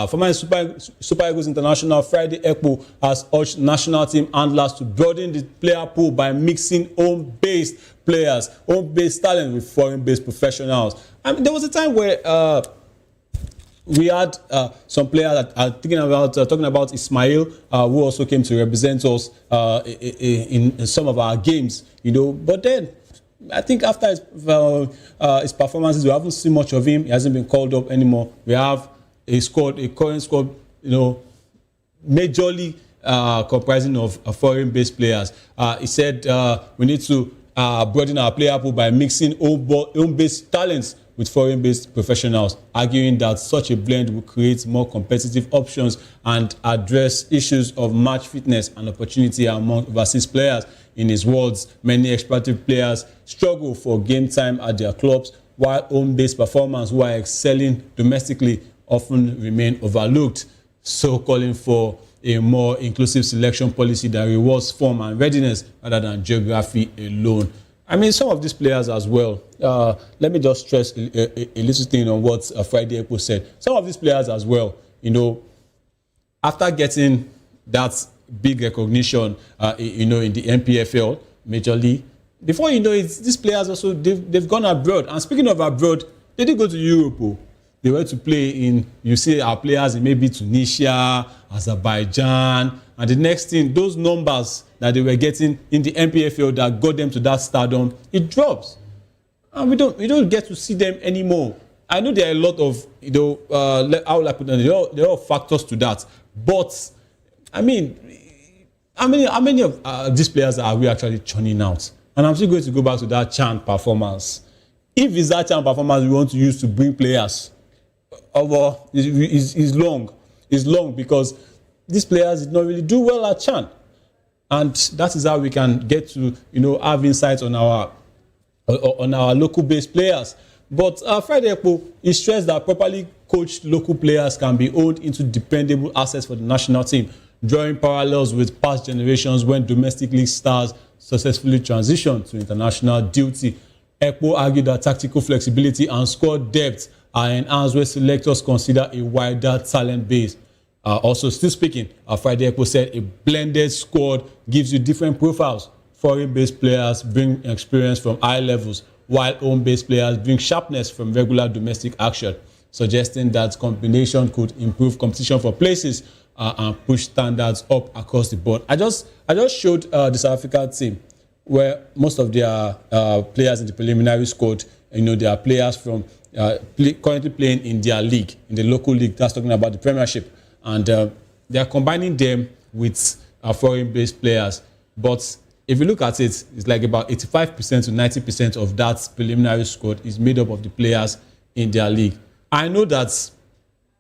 Former Super Eagles international Friday Ekpo has urged national team handlers to broaden the player pool by mixing home-based players, home-based talent with foreign-based professionals. I mean, there was a time where we had some players that are talking about Ismail, who also came to represent us in some of our games, But then I think after his performances, we haven't seen much of him. He hasn't been called up anymore. We have a current squad, majorly comprising of foreign-based players. He said we need to broaden our player pool by mixing home-based talents with foreign-based professionals, arguing that such a blend will create more competitive options and address issues of match fitness and opportunity among overseas players. In his words, many expatriate players struggle for game time at their clubs, while home-based performers who are excelling domestically often remain overlooked. So calling for a more inclusive selection policy that rewards form and readiness rather than geography alone. I mean, some of these players as well, let me just stress a little thing on what Friday Ekpo said. Some of these players as well, after getting that big recognition, in the NPFL, Major League, before you know it, these players also, they've gone abroad. And speaking of abroad, they didn't go to Europe. They went to play in, you see our players in maybe Tunisia, Azerbaijan, and the next thing, those numbers that they were getting in the NPFL that got them to that stardom, it drops. And we don't get to see them anymore. I know there are a lot of, how will I put it, there are factors to that. But, I mean, how many of these players are we actually churning out? And I'm still going to go back to that CHAN performance. If it's that CHAN performance we want to use to bring players, is long. It's long because these players did not really do well at CHAN. And that is how we can get to, have insights on our local-based players. But Friday Ekpo, he stressed that properly coached local players can be owned into dependable assets for the national team, drawing parallels with past generations when domestic league stars successfully transitioned to international duty. Ekpo argued that tactical flexibility and squad depth are enhanced where selectors consider a wider talent base. Also, still speaking, Friday Ekpo said a blended squad gives you different profiles. Foreign-based players bring experience from high levels, while home-based players bring sharpness from regular domestic action, suggesting that combination could improve competition for places and push standards up across the board. I just showed the South African team where most of their players in the preliminary squad, they are players from currently playing in their league, in the local league. That's talking about the Premiership. And they are combining them with foreign-based players. But if you look at it, it's like about 85% to 90% of that preliminary squad is made up of the players in their league. I know that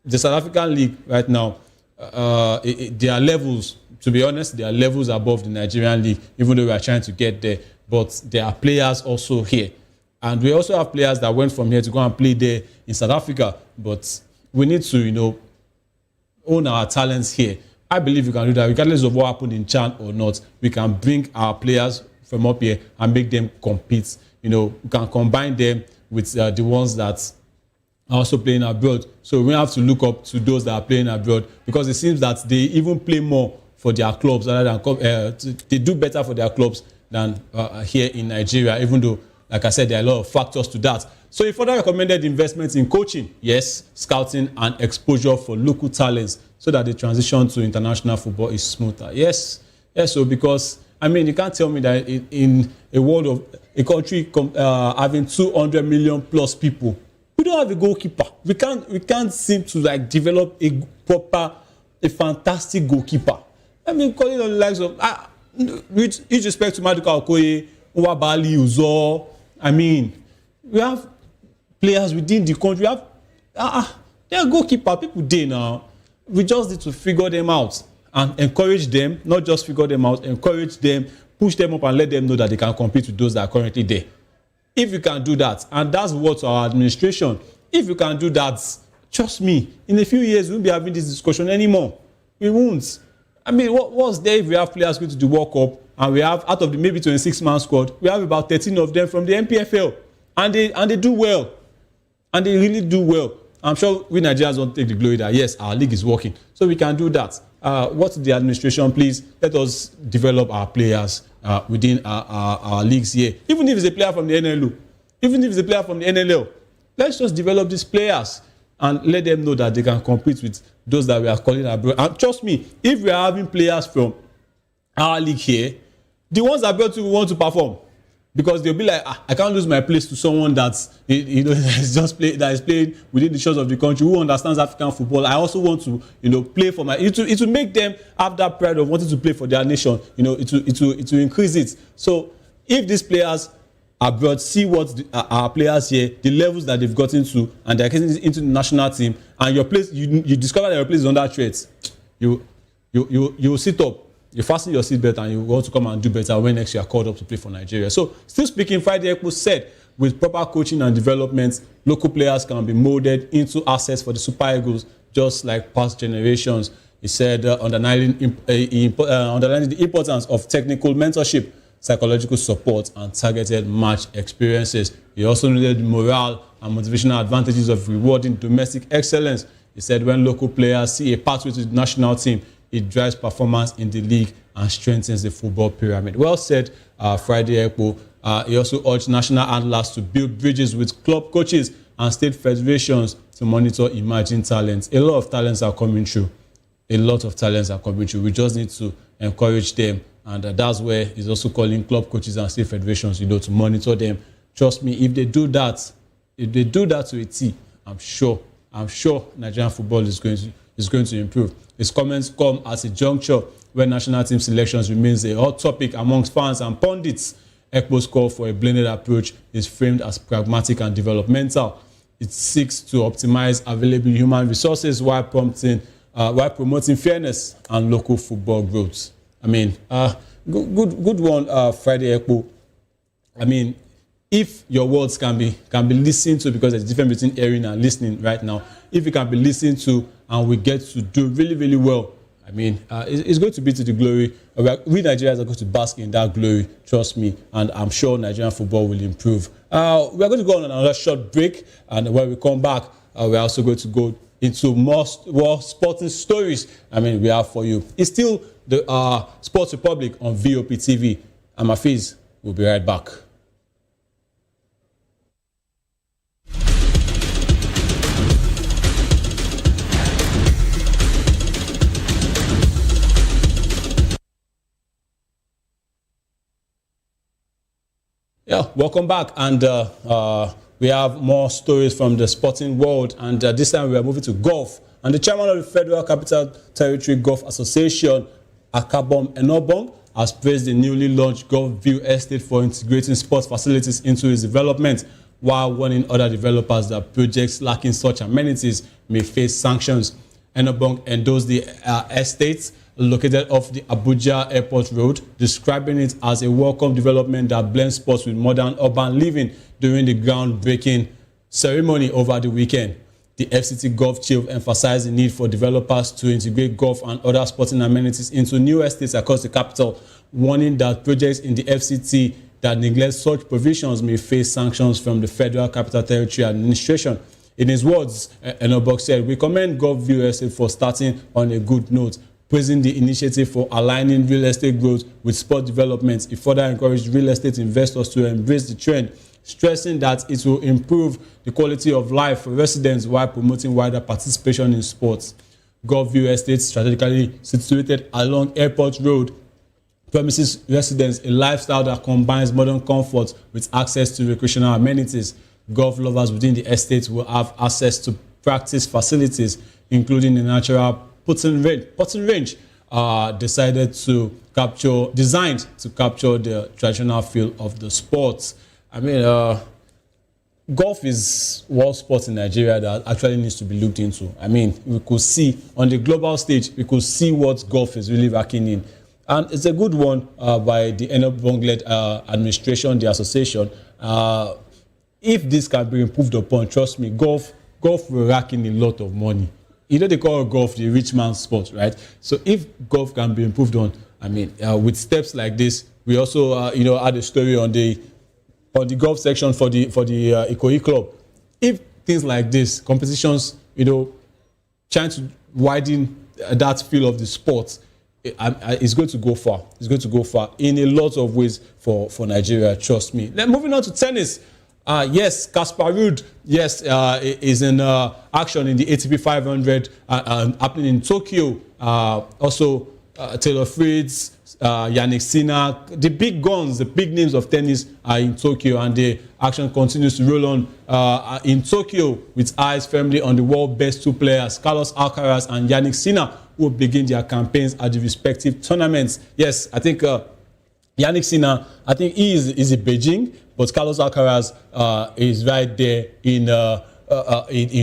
the South African league right now, there are levels, to be honest, there are levels above the Nigerian league, even though we are trying to get there. but there are players also here. And we also have players that went from here to go and play there in South Africa. But we need to, own our talents here. I believe we can do that. Regardless of what happened in Chan or not, we can bring our players from up here and make them compete. We can combine them with the ones that are also playing abroad. So we have to look up to those that are playing abroad, because it seems that they even play more for their clubs rather than they do better for their clubs than here in Nigeria, even though, like I said, there are a lot of factors to that. So he further recommended investments in coaching, yes, scouting and exposure for local talents so that the transition to international football is smoother. Yes, so because, you can't tell me that in a world of a country having 200 million plus people, we don't have a goalkeeper. We can't seem to develop a fantastic goalkeeper. Calling on the likes of, with each respect to Maduka Okoye, Nwabali, Uzo, we have players within the country. We have, they are goalkeeper, people there now. We just need to figure them out and encourage them, not just figure them out, encourage them, push them up and let them know that they can compete with those that are currently there. If you can do that, and that's what our administration, if you can do that, trust me, in a few years we won't be having this discussion anymore. We won't. What's there if we have players going to the World Cup and we have, out of the maybe 26-man squad, we have about 13 of them from the MPFL, and they do well, and they really do well. I'm sure we Nigerians won't take the glory that yes, our league is working, so we can do that. What's the administration, please? Let us develop our players within our leagues here. Even if it's a player from the NLU, even if it's a player from the NLL, let's just develop these players and let them know that they can compete with those that we are calling abroad. And trust me, if we are having players from our league here, the ones abroad will want to perform, because they'll be like, I can't lose my place to someone that's that is playing within the shores of the country, who understands African football. I also want to play for my. It will make them have that pride of wanting to play for their nation. It will increase it. So if these players abroad see what our players here, the levels that they've gotten to, and they're getting into the national team, and your place, you discover that your place is under threat, you sit up. You fasten your seatbelt and you want to come and do better when next you are called up to play for Nigeria. So, still speaking, Friday Ekpo said, with proper coaching and development, local players can be molded into assets for the Super Eagles, just like past generations. He said, underlining the importance of technical mentorship, psychological support, and targeted match experiences. He also noted the morale and motivational advantages of rewarding domestic excellence. He said, when local players see a pathway to the national team, it drives performance in the league and strengthens the football pyramid. Well said, Friday Ekpo. He also urged national handlers to build bridges with club coaches and state federations to monitor emerging talents. A lot of talents are coming through. We just need to encourage them. And that's where he's also calling club coaches and state federations, to monitor them. Trust me, if they do that to a T, I'm sure Nigerian football is going to improve. His comments come at a juncture where national team selections remains a hot topic amongst fans and pundits. Ekpo's call for a blended approach is framed as pragmatic and developmental. It seeks to optimize available human resources while promoting fairness and local football growth. Good one, Friday Ekpo. If your words can be listened to, because there's a difference between hearing and listening right now. If it can be listened to and we get to do really, really well, it's going to be to the glory. We Nigerians are going to bask in that glory, trust me, and I'm sure Nigerian football will improve. We are going to go on another short break, and when we come back, we're also going to go into more sporting stories we have for you. It's still the Sports Republic on VOP TV. I'm Afiz. We'll be right back. Yeah, welcome back, and we have more stories from the sporting world, and this time we are moving to golf. And the chairman of the Federal Capital Territory Golf Association, Akabom Enobong, has praised the newly launched Golf View Estate for integrating sports facilities into its development, while warning other developers that projects lacking such amenities may face sanctions. Enobong endorsed the estate's located off the Abuja Airport Road, describing it as a welcome development that blends sports with modern urban living during the groundbreaking ceremony over the weekend. The FCT Golf Chief emphasized the need for developers to integrate golf and other sporting amenities into new estates across the capital, warning that projects in the FCT that neglect such provisions may face sanctions from the Federal Capital Territory Administration. In his words, Enobok said, "We commend Golf View Estate for starting on a good note, praising the initiative for aligning real estate growth with sport development. It further encouraged real estate investors to embrace the trend, stressing that it will improve the quality of life for residents while promoting wider participation in sports." Golf View Estate, strategically situated along Airport Road, promises residents a lifestyle that combines modern comfort with access to recreational amenities. Golf lovers within the estate will have access to practice facilities, including the natural putting range, designed to capture the traditional feel of the sport. I mean, golf is one sport in Nigeria that actually needs to be looked into. I mean, we could see on the global stage, we could see what golf is really lacking in. And it's a good one by the Enobong-led administration, the association. If this can be improved upon, trust me, golf will rack in a lot of money. You know, they call golf the rich man's sport, right? So if golf can be improved on, I mean, with steps like this, we also, had a story on the golf section for the Ikoyi Club. If things like this, competitions, trying to widen that feel of the sport, it's going to go far. It's going to go far in a lot of ways for Nigeria, trust me. Then moving on to tennis. Yes, Casper Ruud, is in action in the ATP 500 happening in Tokyo. Also, Taylor Fritz, Yannick Sinner, the big guns, the big names of tennis are in Tokyo, and the action continues to roll on in Tokyo with eyes firmly on the world's best two players, Carlos Alcaraz and Yannick Sinner, who will begin their campaigns at the respective tournaments. Yes, I think Yannick Sinner, I think he is in Beijing, but Carlos Alcaraz is right there in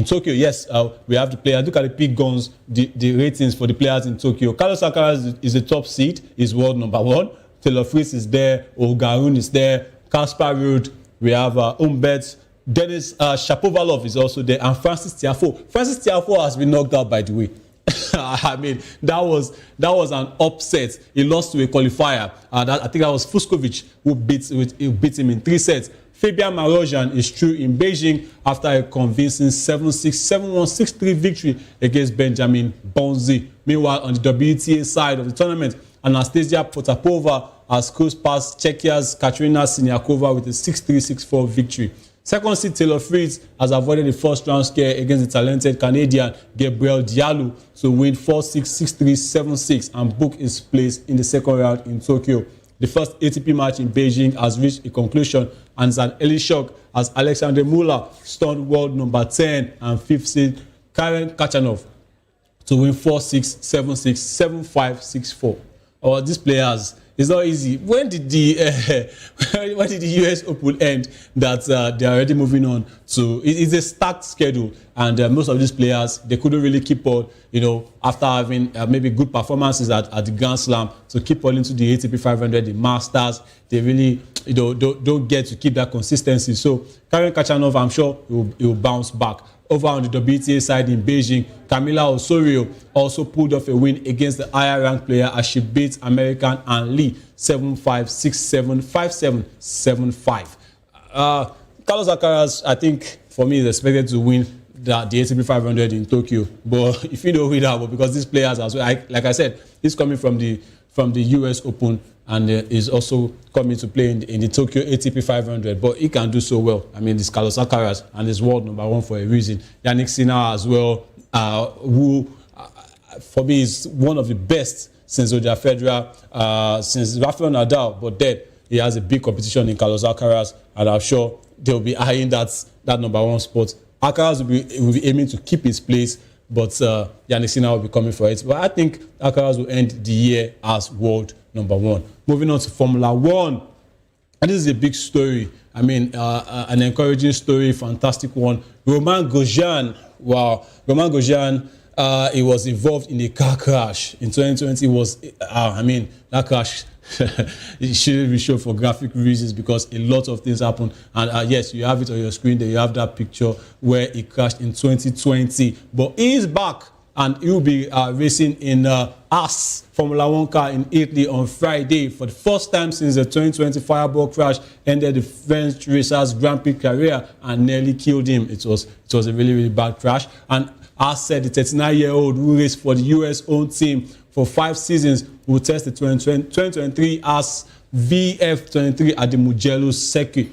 Tokyo. Yes, we have the players. Look at the big guns, the ratings for the players in Tokyo. Carlos Alcaraz is the top seed, is world number 1. Taylor Fritz is there, Olga is there, Casper Ruud, we have Humbert, Denis Shapovalov is also there, and Francis Tiafoe. Francis Tiafoe has been knocked out, by the way. I mean, that was an upset. He lost to a qualifier. I think that was Fuskovic who beat him in 3 sets. Fabian Marozsan is through in Beijing after a convincing 7-6, 7-1, 6-3 victory against Benjamin Bonzi. Meanwhile, on the WTA side of the tournament, Anastasia Potapova has cruised past Czechia's Katerina Siniakova with a 6-3, 6-4 victory. Second seed Taylor Fritz has avoided the first-round scare against the talented Canadian Gabriel Diallo to win 4-6, 6-3, 7-6 and book his place in the second round in Tokyo. The first ATP match in Beijing has reached a conclusion, and it's an early shock as Alexander Muller stunned world number 10 and 5th seed Karen Khachanov to win 4-6, 7-6, 7-5, 6-4. Oh, these players, it's not easy. When did the US Open end that they are already moving on to? It's a stacked schedule, and most of these players, they couldn't really keep on, after having maybe good performances at the Grand Slam, to keep on into the ATP 500, the Masters. They really don't get to keep that consistency. So Karen Khachanov, I'm sure he will bounce back. Over on the WTA side in Beijing, Camila Osorio also pulled off a win against the higher-ranked player as she beat American Ann Lee 7-5, 6-7, 5-7, 7-5. Carlos Alcaraz, I think, for me, is expected to win the ATP 500 in Tokyo. But if you don't win that, because these players as well, like I said, he's coming from the US Open and is also coming to play in the Tokyo ATP 500. But he can do so well. I mean, this Carlos Alcaraz and is world number 1 for a reason. Yannick Sinner as well, who for me is one of the best since Roger Federer, since Rafael Nadal. But then he has a big competition in Carlos Alcaraz, and I'm sure they'll be eyeing that number 1 spot. Alcaraz will be aiming to keep his place, but Yannick Sinner will be coming for it. But I think Alcaraz will end the year as world number 1. Moving on to Formula 1. And this is a big story. I mean, an encouraging story, fantastic one. Romain Grosjean. Wow. Romain Grosjean he was involved in a car crash in 2020. That crash it shouldn't be shown for graphic reasons because a lot of things happened. And yes, you have it on your screen there. You have that picture where he crashed in 2020. But he is back and he will be racing in Formula 1 car in Italy on Friday for the first time since the 2020 fireball crash ended the French racer's Grand Prix career and nearly killed him. It was a really, really bad crash. And as said, the 39-year-old who raced for the US-owned team for 5 seasons will test the 2023 as VF23 at the Mugello circuit.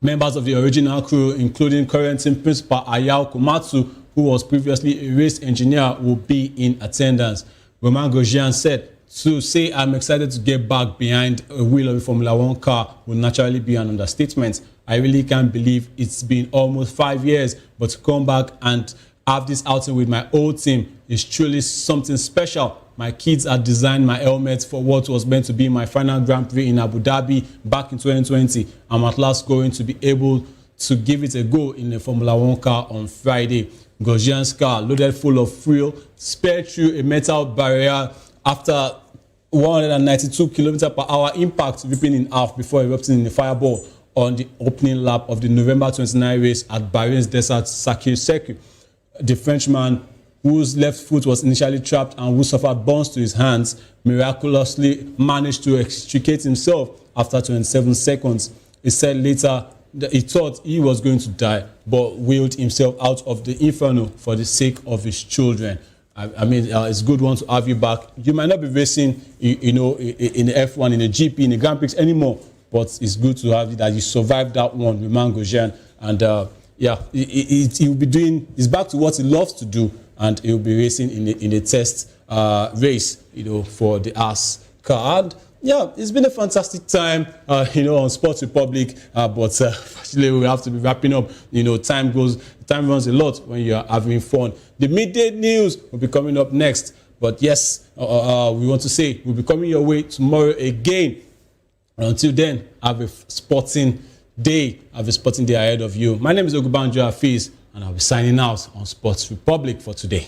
Members of the original crew, including current team principal Ayao Komatsu, who was previously a race engineer, will be in attendance. Romain Grosjean said, "To say I'm excited to get back behind a wheel of a Formula 1 car will naturally be an understatement. I really can't believe it's been almost 5 years, but to come back and have this outing with my old team is truly something special. My kids had designed my helmet for what was meant to be my final Grand Prix in Abu Dhabi back in 2020. I'm at last going to be able to give it a go in a Formula 1 car on Friday." Grosjean's car, loaded full of fuel, sped through a metal barrier after 192 km/h impact, ripping in half before erupting in a fireball on the opening lap of the November 29 race at Bahrain's Desert Circuit. The Frenchman, whose left foot was initially trapped and who suffered burns to his hands, miraculously managed to extricate himself after 27 seconds. He said later that he thought he was going to die, but wheeled himself out of the inferno for the sake of his children. It's a good one to have you back. You might not be racing, in the F1, in the GP, in the Grand Prix anymore, but it's good to have you that you survived that one with Romain Grosjean. And he'll be doing. He's back to what he loves to do, and he'll be racing in a test race, for the AS car. And yeah, it's been a fantastic time, on Sports Republic. But actually, we have to be wrapping up. Time runs a lot when you're having fun. The midday news will be coming up next. But yes, we want to say we'll be coming your way tomorrow again. Until then, have a sporting day. Have a sporting day ahead of you. My name is Ogubanjo Hafiz, and I'll be signing out on Sports Republic for today.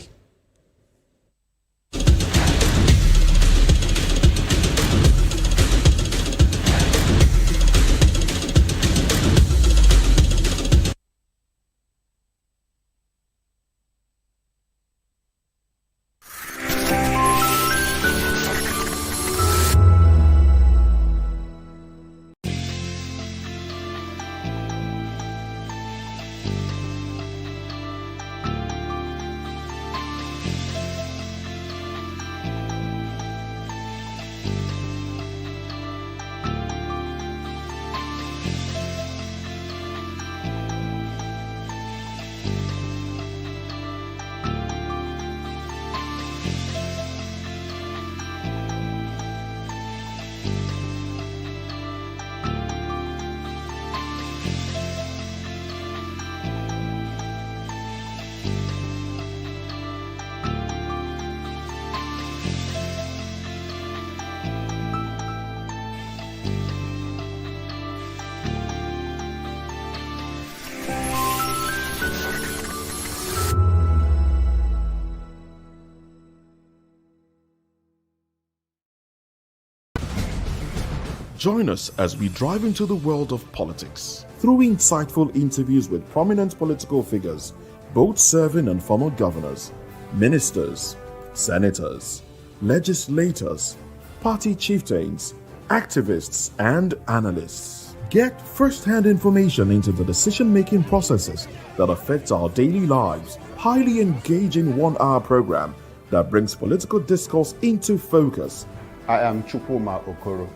Join us as we drive into the world of politics through insightful interviews with prominent political figures, both serving and former governors, ministers, senators, legislators, party chieftains, activists, and analysts. Get first-hand information into the decision-making processes that affect our daily lives. Highly engaging one-hour program that brings political discourse into focus. I am Chukwuma Okoro.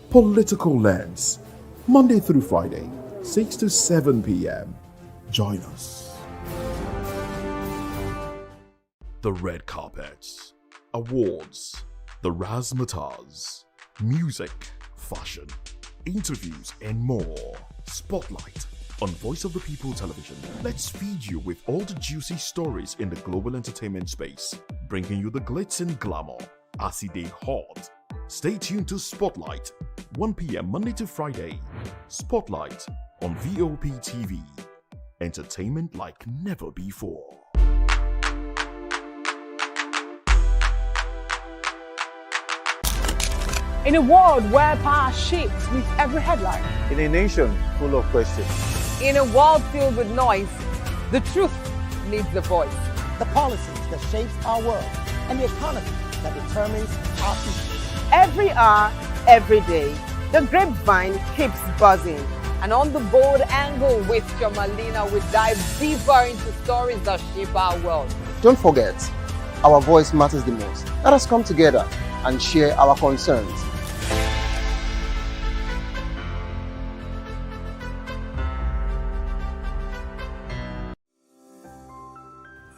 Political Lens, Monday through Friday, 6 to 7 p.m. Join us. The red carpets, awards, the razzmatazz, music, fashion, interviews, and more. Spotlight on Voice of the People Television. Let's feed you with all the juicy stories in the global entertainment space, bringing you the glitz and glamour as they hot. Stay tuned to Spotlight, 1 p.m. Monday to Friday. Spotlight on VOP TV. Entertainment like never before. In a world where power shifts with every headline. In a nation full of questions. In a world filled with noise, the truth needs a voice. The policies that shapes our world and the economy that determines our future. Every hour, every day, the grapevine keeps buzzing. And on the bold angle with Jomalina, we dive deeper into stories that shape our world. Don't forget, our voice matters the most. Let us come together and share our concerns.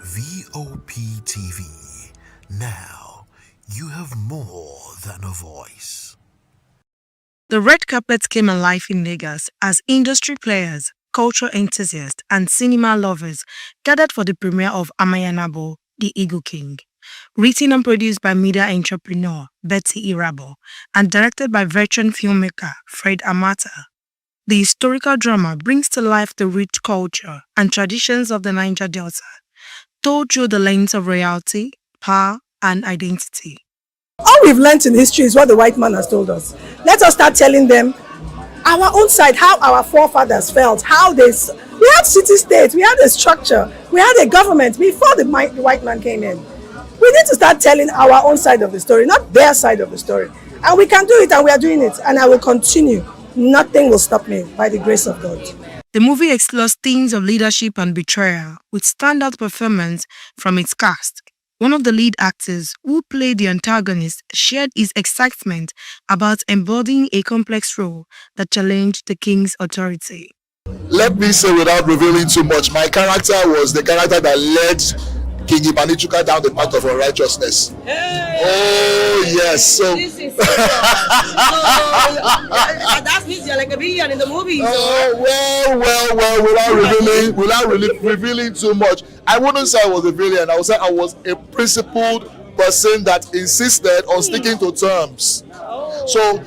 VOP TV. Now, you have more than a voice. The red carpet came alive in Lagos as industry players, cultural enthusiasts, and cinema lovers gathered for the premiere of Onyediika, The Eagle King. Written and produced by media entrepreneur Betty Irabo and directed by veteran filmmaker Fred Amata. The historical drama brings to life the rich culture and traditions of the Niger Delta, told through the lens of royalty, power, and identity. All we've learned in history is what the white man has told us. Let us start telling them our own side, how our forefathers felt, how they... We had city-states, we had a structure, we had a government before the white man came in. We need to start telling our own side of the story, not their side of the story. And we can do it, and we are doing it, and I will continue. Nothing will stop me by the grace of God. The movie explores themes of leadership and betrayal with standout performance from its cast. One of the lead actors who played the antagonist shared his excitement about embodying a complex role that challenged the king's authority. Let me say without revealing too much, my character was the character that led King Onyediika down the path of unrighteousness. Hey! Oh yes, so this is that means you're like a villain in the movie. Well, without really revealing too much, I wouldn't say I was a villain. I would say I was a principled person that insisted on sticking to terms. So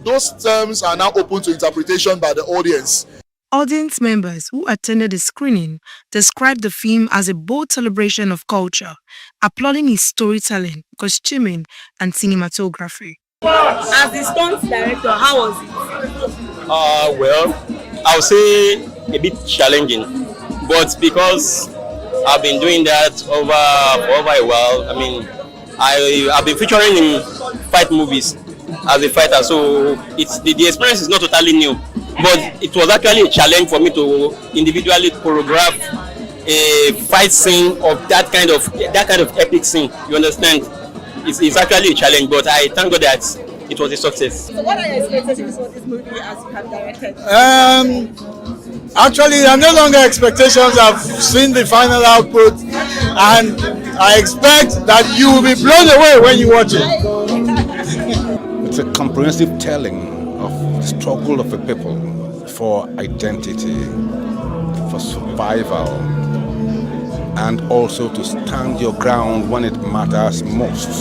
those terms are now open to interpretation by the audience. Audience members who attended the screening described the film as a bold celebration of culture, applauding his storytelling, costuming, and cinematography. As the stunt director, how was it? Well, I would say a bit challenging, but because I've been doing that for over a while. I mean, I've been featuring in fight movies as a fighter, so it's the experience is not totally new. But it was actually a challenge for me to individually choreograph a fight scene of that kind of epic scene. You understand? It's actually a challenge, but I thank God that it was a success. So what are your expectations for this movie as you have directed? Actually, there are no longer expectations. I've seen the final output, and I expect that you will be blown away when you watch it. It's a comprehensive telling of the struggle of a people for identity, for survival, and also to stand your ground when it matters most,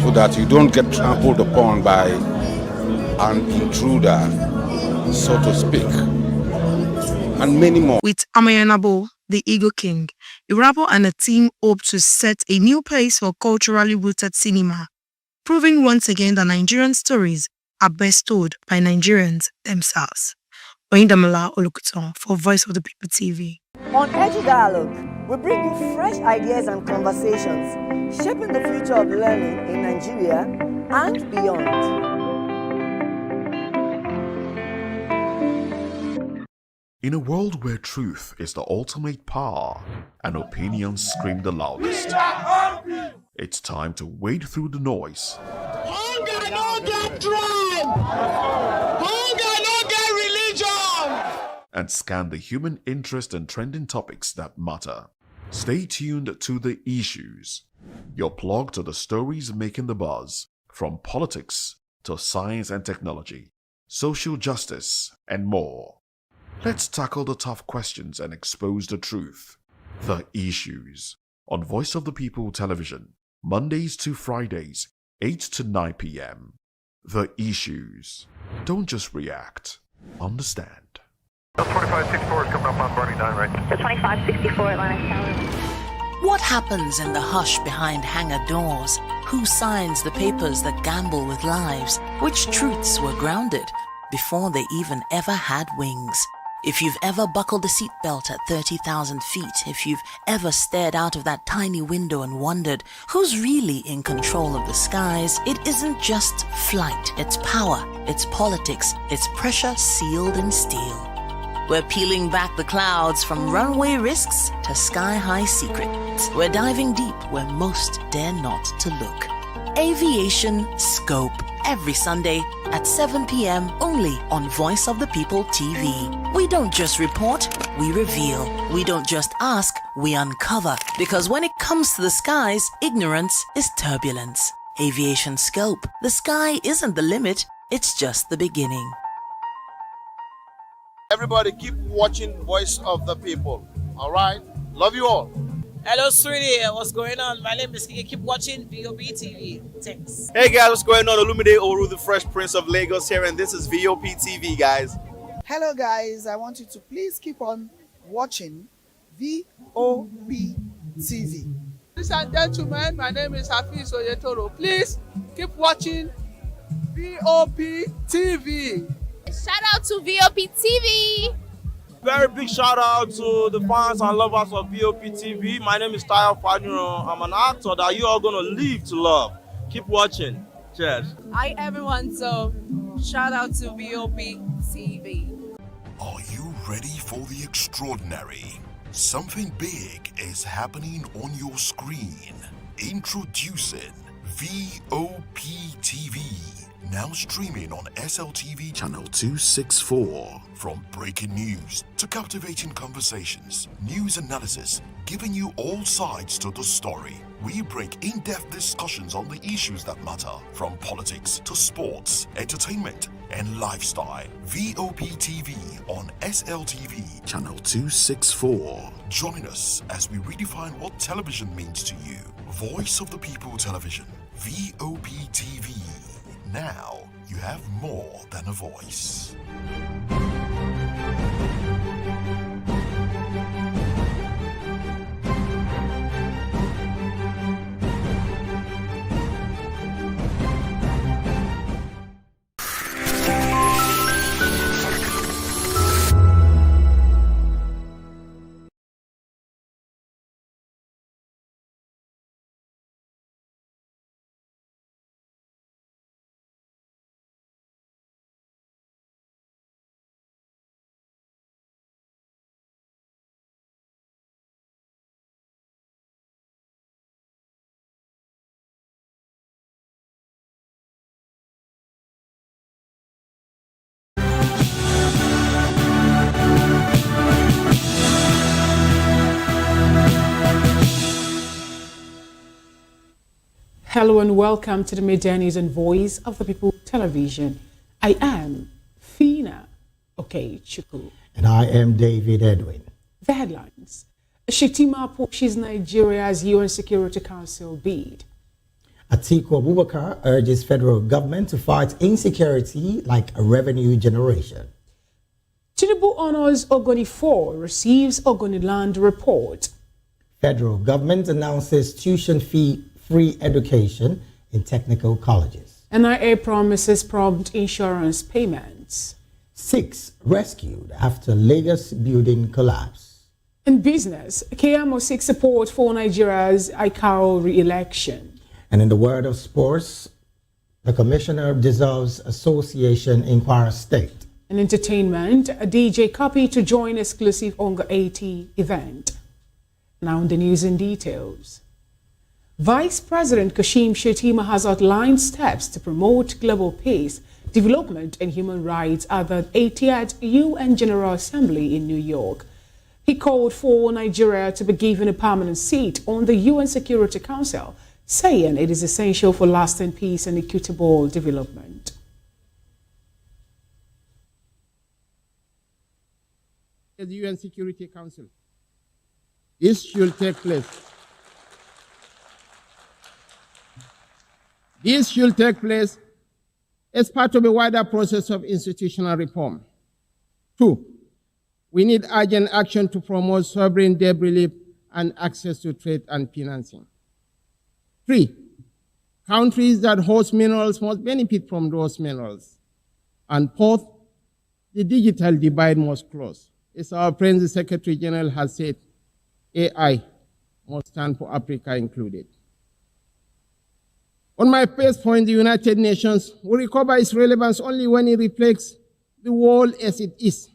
so that you don't get trampled upon by an intruder, so to speak, and many more. With Onyediika, The Eagle King, Irabo and a team hope to set a new pace for culturally rooted cinema, proving once again that Nigerian stories are best told by Nigerians themselves. Oyindamila Olukuton for Voice of the People TV. On Edgy Dialogue, we bring you fresh ideas and conversations, shaping the future of learning in Nigeria and beyond. In a world where truth is the ultimate power and opinions scream the loudest, it's time to wade through the noise. Hunger no get tribe! Hunger no get religion! And scan the human interest and trending topics that matter. Stay tuned to The Issues, your plug to the stories making the buzz, from politics to science and technology, social justice, and more. Let's tackle the tough questions and expose the truth. The Issues, on Voice of the People Television, Mondays to Fridays, 8 to 9 p.m. The Issues. Don't just react, understand. 2564 is coming up on Barney 9, right? 2564 Atlantic Tower. What happens in the hush behind hangar doors Who signs the papers that gamble with lives? Which truths were grounded before they even ever had wings? If you've ever buckled a seatbelt at 30,000 feet, if you've ever stared out of that tiny window and wondered who's really in control of the skies, it isn't just flight, it's power, it's politics, it's pressure sealed in steel. We're peeling back the clouds from runway risks to sky-high secrets. We're diving deep where most dare not to look. Aviation Scope, every Sunday at 7 p.m. only on Voice of the People TV. We don't just report, we reveal. We don't just ask, we uncover. Because when it comes to the skies, ignorance is turbulence. Aviation Scope, the sky isn't the limit, it's just the beginning. Everybody keep watching Voice of the People. All right? Love you all. Hello, sweetie. What's going on? My name is Kiki. Keep watching VOP TV. Thanks. Hey guys, what's going on? Olumide Oru, the Fresh Prince of Lagos here, and this is VOP TV, guys. Hello guys, I want you to please keep on watching VOP TV. Ladies and gentlemen, my name is Hafiz Oyetoro. Please keep watching VOP TV. Shout out to VOP TV. Very big shout out to the fans and lovers of VOP TV. My name is Tayo Faduro. I'm an actor that you are going to live to love. Keep watching. Cheers. Hi everyone, so shout out to VOP TV. Are you ready for the extraordinary? Something big is happening on your screen. Introducing VOP TV. Now streaming on SLTV channel 264. From breaking news to captivating conversations, news analysis, giving you all sides to the story. We break in-depth discussions on the issues that matter, from politics to sports, entertainment, and lifestyle. VOP TV on SLTV channel 264. Join us as we redefine what television means to you. Voice of the People Television, VOP TV. Now you have more than a voice. Hello and welcome to the Midday News and Voice of the People television. I am Fina Okechukwu. And I am David Edwin. The headlines. Shetima pushes Nigeria's UN Security Council bid. Atiku Abubakar urges federal government to fight insecurity like a revenue generation. Tinubu honors Ogoni 4, receives Ogoni land report. Federal government announces tuition fee-free education in technical colleges. NIA promises prompt insurance payments. 6 rescued after Lagos building collapse. In business, Keyamo seeks support for Nigeria's ICAO re-election. And in the world of sports, the commissioner dissolves association in Kwara State. In entertainment, a DJ Copy to join exclusive Onga 80 event. Now in the news in details. Vice President Kashim Shettima has outlined steps to promote global peace, development and human rights at the 80th UN General Assembly in New York. He called for Nigeria to be given a permanent seat on the UN Security Council, saying it is essential for lasting peace and equitable development. The UN Security Council. This should take place. This should take place as part of a wider process of institutional reform. 2, we need urgent action to promote sovereign debt relief and access to trade and financing. 3, Countries that host minerals must benefit from those minerals. And fourth, the digital divide must close. As our friend, the Secretary General has said, AI must stand for Africa included. On my first point, the United Nations will recover its relevance only when it reflects the world as it is,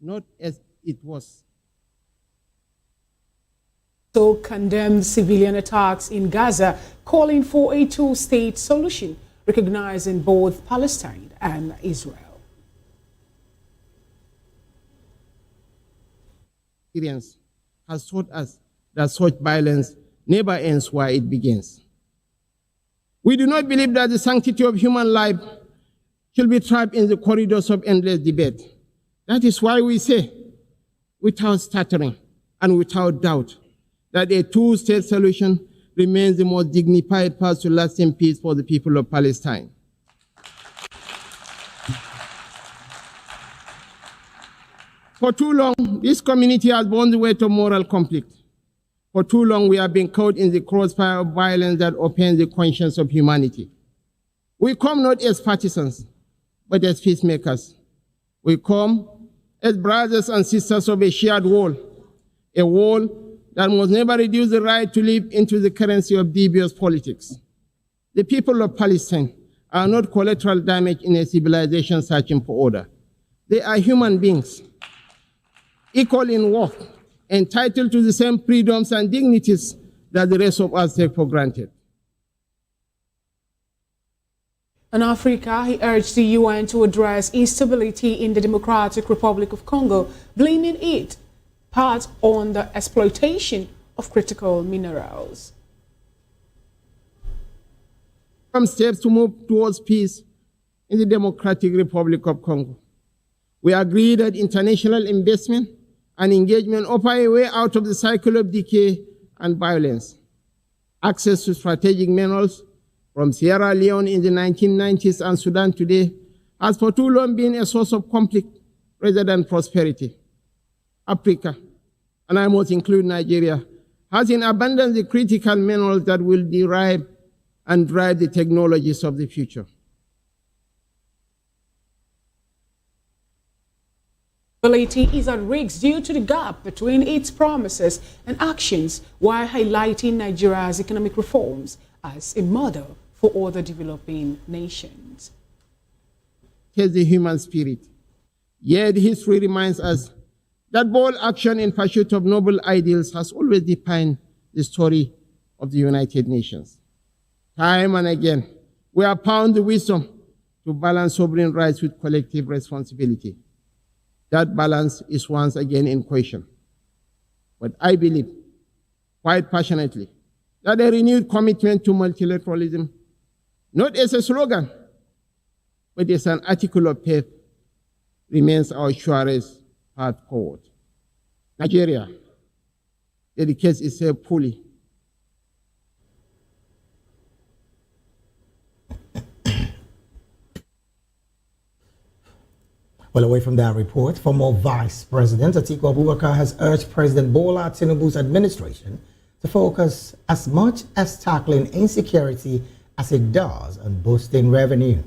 not as it was. So condemned civilian attacks in Gaza, calling for a two-state solution, recognizing both Palestine and Israel. Experience has taught us that such violence never ends where it begins. We do not believe that the sanctity of human life should be trapped in the corridors of endless debate. That is why we say, without stuttering and without doubt, that a two-state solution remains the most dignified path to lasting peace for the people of Palestine. For too long, this community has borne the weight of moral conflict. For too long, we have been caught in the crossfire of violence that offends the conscience of humanity. We come not as partisans, but as peacemakers. We come as brothers and sisters of a shared wall, a wall that must never reduce the right to live into the currency of devious politics. The people of Palestine are not collateral damage in a civilization searching for order. They are human beings, equal in worth, entitled to the same freedoms and dignities that the rest of us take for granted. In Africa, he urged the UN to address instability in the Democratic Republic of Congo, blaming it part on the exploitation of critical minerals. Some steps to move towards peace in the Democratic Republic of Congo. We agree that international investment and engagement offer a way out of the cycle of decay and violence. Access to strategic minerals from Sierra Leone in the 1990s and Sudan today has for too long been a source of conflict rather than prosperity. Africa, and I must include Nigeria, has in abundance the critical minerals that will derive and drive the technologies of the future. Stability is at risk due to the gap between its promises and actions, while highlighting Nigeria's economic reforms as a model for other developing nations. Here's the human spirit. Yet history reminds us that bold action in pursuit of noble ideals has always defined the story of the United Nations. Time and again, we have found the wisdom to balance sovereign rights with collective responsibility. That balance is once again in question. But I believe, quite passionately, that a renewed commitment to multilateralism, not as a slogan, but as an article of faith, remains our surest path forward. Nigeria dedicates itself fully Well, away from that report, former Vice President Atiku Abubakar has urged President Bola Tinubu's administration to focus as much as tackling insecurity as it does on boosting revenue.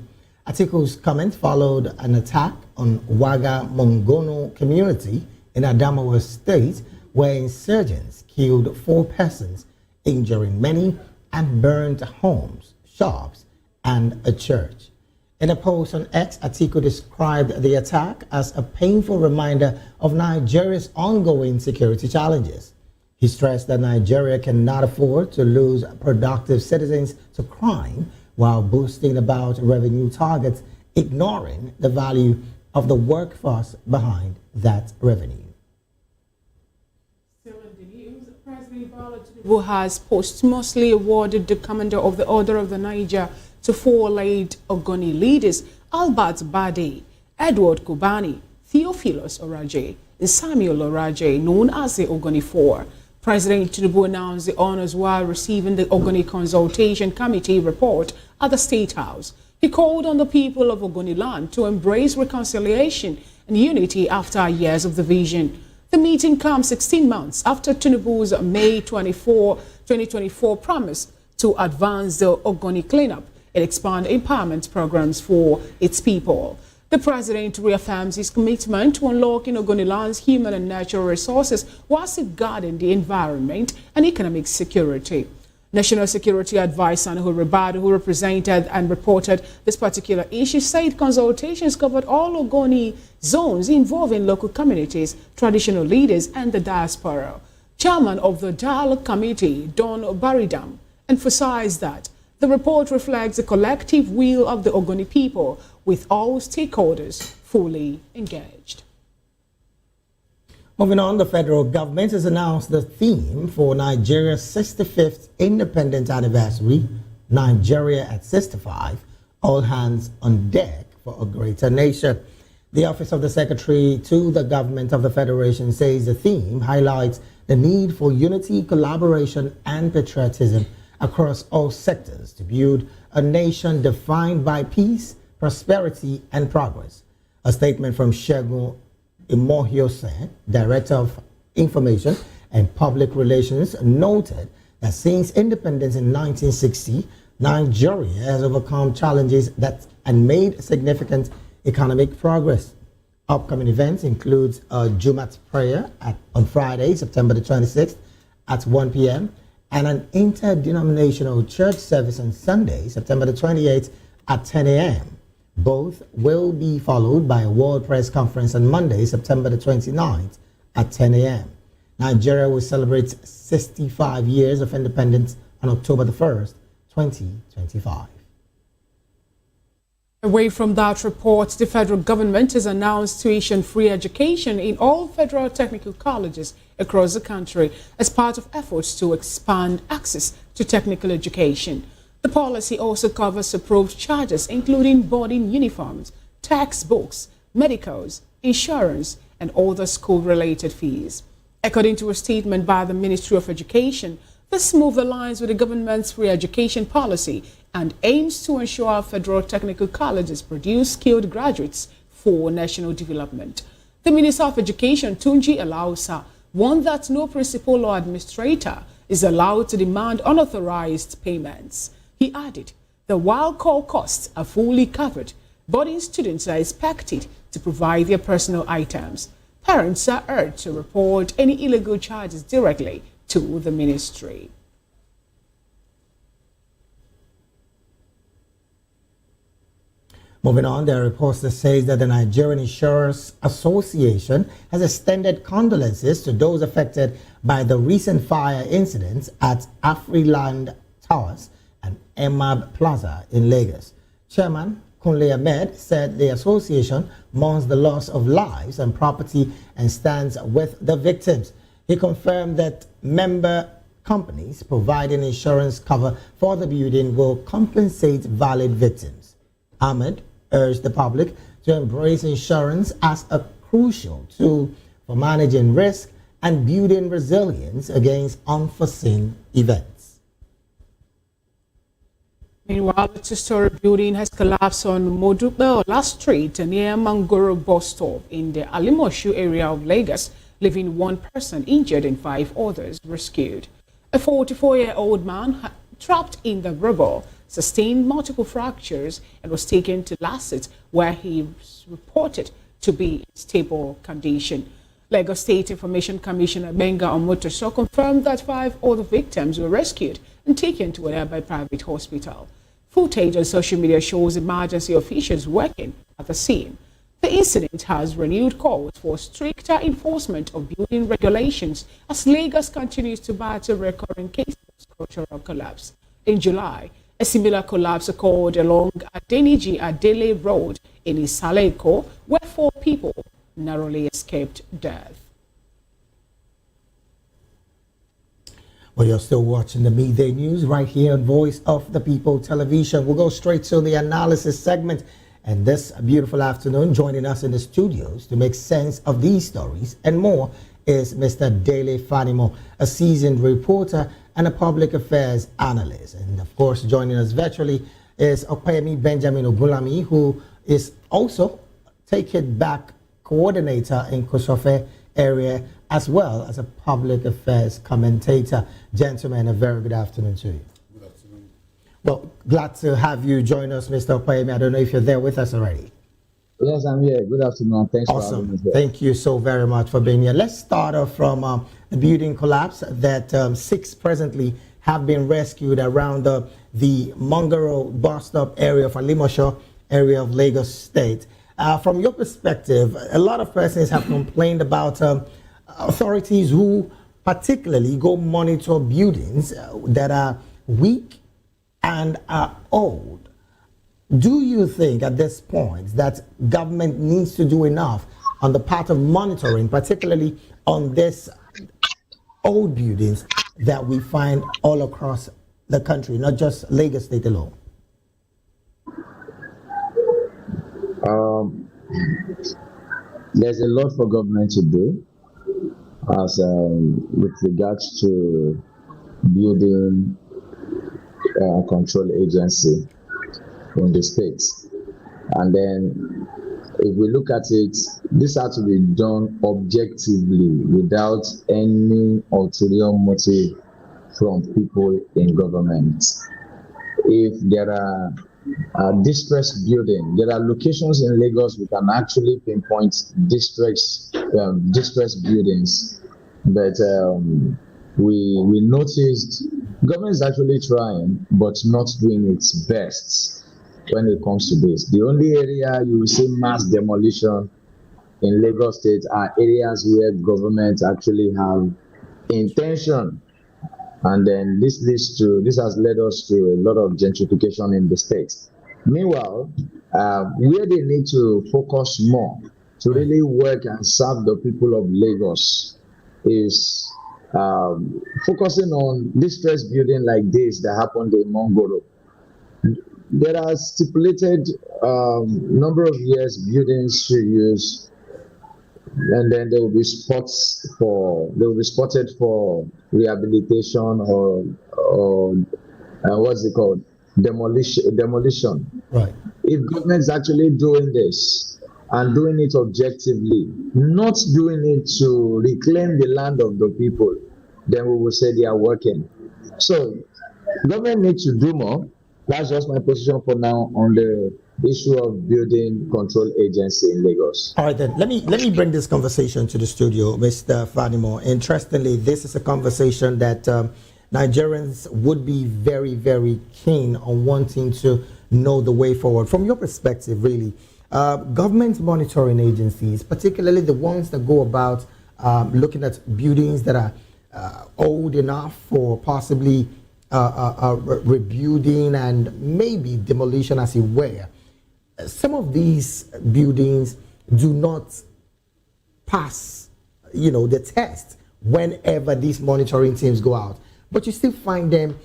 Atiku's comment followed an attack on Waga Mongono community in Adamawa State, where insurgents killed 4 persons, injuring many, and burned homes, shops, and a church. In a post on X, Atiku described the attack as a painful reminder of Nigeria's ongoing security challenges. He stressed that Nigeria cannot afford to lose productive citizens to crime while boasting about revenue targets, ignoring the value of the workforce behind that revenue. Still in the news, President Bola Tinubu has posthumously awarded the Commander of the Order of the Niger to 4 late Ogoni leaders, Albert Bade, Edward Kubani, Theophilus Oraje, and Samuel Oraje, known as the Ogoni 4. President Tinubu announced the honors while receiving the Ogoni Consultation Committee report at the State House. He called on the people of Ogoni land to embrace reconciliation and unity after years of division. The meeting comes 16 months after Tinubu's May 24, 2024 promise to advance the Ogoni cleanup and expand empowerment programs for its people. The president reaffirms his commitment to unlocking Ogoniland's human and natural resources while safeguarding the environment and economic security. National Security Advisor Nuhu Ribadu, who represented and reported this particular issue, said consultations covered all Ogoni zones involving local communities, traditional leaders, and the diaspora. Chairman of the Dialogue Committee, Don Baridam, emphasized that the report reflects the collective will of the Ogoni people, with all stakeholders fully engaged. Moving on, the federal government has announced the theme for Nigeria's 65th independence anniversary, Nigeria at 65, all hands on deck for a greater nation. The Office of the Secretary to the Government of the Federation says the theme highlights the need for unity, collaboration, and patriotism across all sectors to build a nation defined by peace, prosperity, and progress. A statement from Segun Imohiosen, Director of Information and Public Relations, noted that since independence in 1960, Nigeria has overcome challenges and made significant economic progress. Upcoming events include a Jumat prayer on Friday, September the 26th at 1 p.m. and an interdenominational church service on Sunday, September the 28th at 10 a.m. Both will be followed by a World Press Conference on Monday, September the 29th at 10 a.m. Nigeria will celebrate 65 years of independence on October the 1st, 2025. Away from that report, the federal government has announced tuition-free education in all federal technical colleges across the country as part of efforts to expand access to technical education. The policy also covers approved charges including boarding uniforms, textbooks, medicals, insurance, and other school-related fees. According to a statement by the Ministry of Education, this move aligns with the government's free education policy and aims to ensure federal technical colleges produce skilled graduates for national development. The Minister of Education, Tunji Alausa, warned that no principal or administrator is allowed to demand unauthorized payments. He added that while core costs are fully covered, boarding students are expected to provide their personal items. Parents are urged to report any illegal charges directly to the ministry. Moving on, there are reports that say that the Nigerian Insurers Association has extended condolences to those affected by the recent fire incidents at Afriland Towers and Emab Plaza in Lagos. Chairman Kunle Ahmed said the association mourns the loss of lives and property and stands with the victims. He confirmed that member companies providing insurance cover for the building will compensate valid victims. Ahmed urged the public to embrace insurance as a crucial tool for managing risk and building resilience against unforeseen events. Meanwhile, the two-story building has collapsed on Modupe Street near Mangoro bus stop in the Alimoshu area of Lagos, leaving one person injured and 5 others rescued. A 44-year-old man trapped in the rubble sustained multiple fractures and was taken to Lasset, where he was reported to be in stable condition. Lagos State Information Commissioner Benga Omotoso confirmed that 5 other victims were rescued and taken to a nearby private hospital. Footage on social media shows emergency officials working at the scene. The incident has renewed calls for stricter enforcement of building regulations as Lagos continues to battle recurring cases of structural collapse. In July, a similar collapse occurred along Adeniji Adele Road in Isaleko, where 4 people narrowly escaped death. Well, you're still watching the Midday News right here on Voice of the People Television. We'll go straight to the analysis segment. And this beautiful afternoon, joining us in the studios to make sense of these stories and more is Mr. Dele Fanimo, a seasoned reporter and a public affairs analyst. And of course, joining us virtually is Opeyemi Benjamin Ogulami, who is also Take It Back coordinator in Kosofe area, as well as a public affairs commentator. Gentlemen, a very good afternoon to you. Good afternoon. Well, glad to have you join us, Mr. Opayemi. I don't know if you're there with us already. Yes, I'm here. Good afternoon. Thanks for having me here. Thank you so very much for being here. Let's start off from the building collapse that 6 presently have been rescued around the Mongoro bus stop area of Alimosho area of Lagos State. From your perspective, a lot of persons have complained about authorities who particularly go monitor buildings that are weak and are old. Do you think at this point that government needs to do enough on the part of monitoring, particularly on this old buildings that we find all across the country, not just Lagos State alone? There's a lot for government to do as with regards to building control agency in the states. And then if we look at it, this has to be done objectively without any ulterior motive from people in government. If there are distressed buildings, there are locations in Lagos we can actually pinpoint distressed buildings, but we noticed government is actually trying but not doing its best when it comes to this. The only area you will see mass demolition in Lagos State are areas where government actually have intention, and then this has led us to a lot of gentrification in the state. Meanwhile, where they need to focus more to really work and serve the people of Lagos is focusing on distressed building like this that happened in Mongoro. There are stipulated number of years buildings to use, and then they will be spotted for rehabilitation or what's it called, demolition. Right. If government is actually doing this and doing it objectively, not doing it to reclaim the land of the people, then we will say they are working. So government needs to do more. That's just my position for now on the issue of building control agency in Lagos. All right, then let me bring this conversation to the studio, Mr. Fadimo. Interestingly, this is a conversation that Nigerians would be very, very keen on wanting to know the way forward. From your perspective, really, government monitoring agencies, particularly the ones that go about looking at buildings that are old enough for possibly rebuilding and maybe demolition, as it were. Some of these buildings do not pass, the test whenever these monitoring teams go out. But you still find them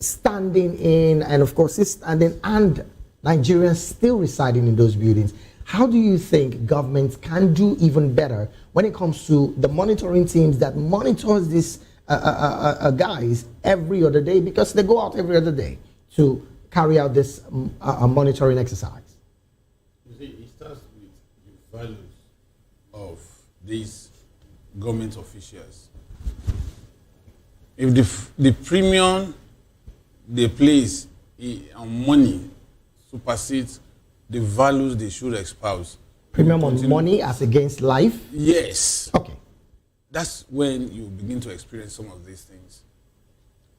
standing in, and of course, standing, and Nigerians still residing in those buildings. How do you think government can do even better when it comes to the monitoring teams that monitors these guys every other day, because they go out every other day to carry out this monitoring exercise? You see, it starts with the values of these government officials. If the premium they place on money supersedes the values they should espouse. Premium on money as against life? Yes. Okay. That's when you begin to experience some of these things.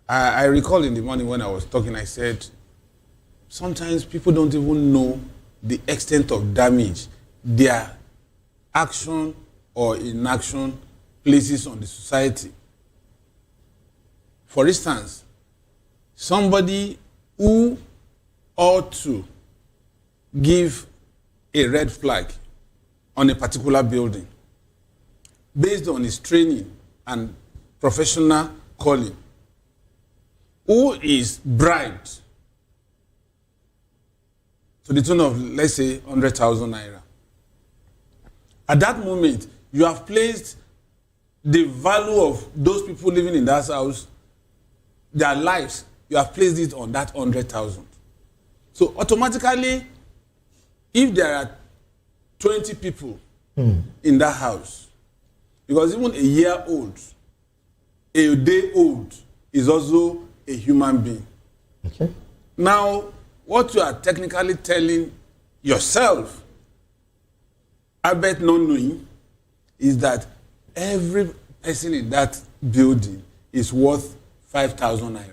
I recall in the morning when I was talking, I said, sometimes people don't even know the extent of damage their action or inaction places on the society. For instance, somebody who ought to give a red flag on a particular building based on his training and professional calling, who is bribed to the tune of, let's say, 100,000 naira. At that moment, you have placed the value of those people living in that house, their lives, you have placed it on that 100,000. So automatically, if there are 20 people in that house, because even a year old, a day old is also a human being. Okay. Now, what you are technically telling yourself, I bet not knowing, is that every person in that building is worth 5,000 naira.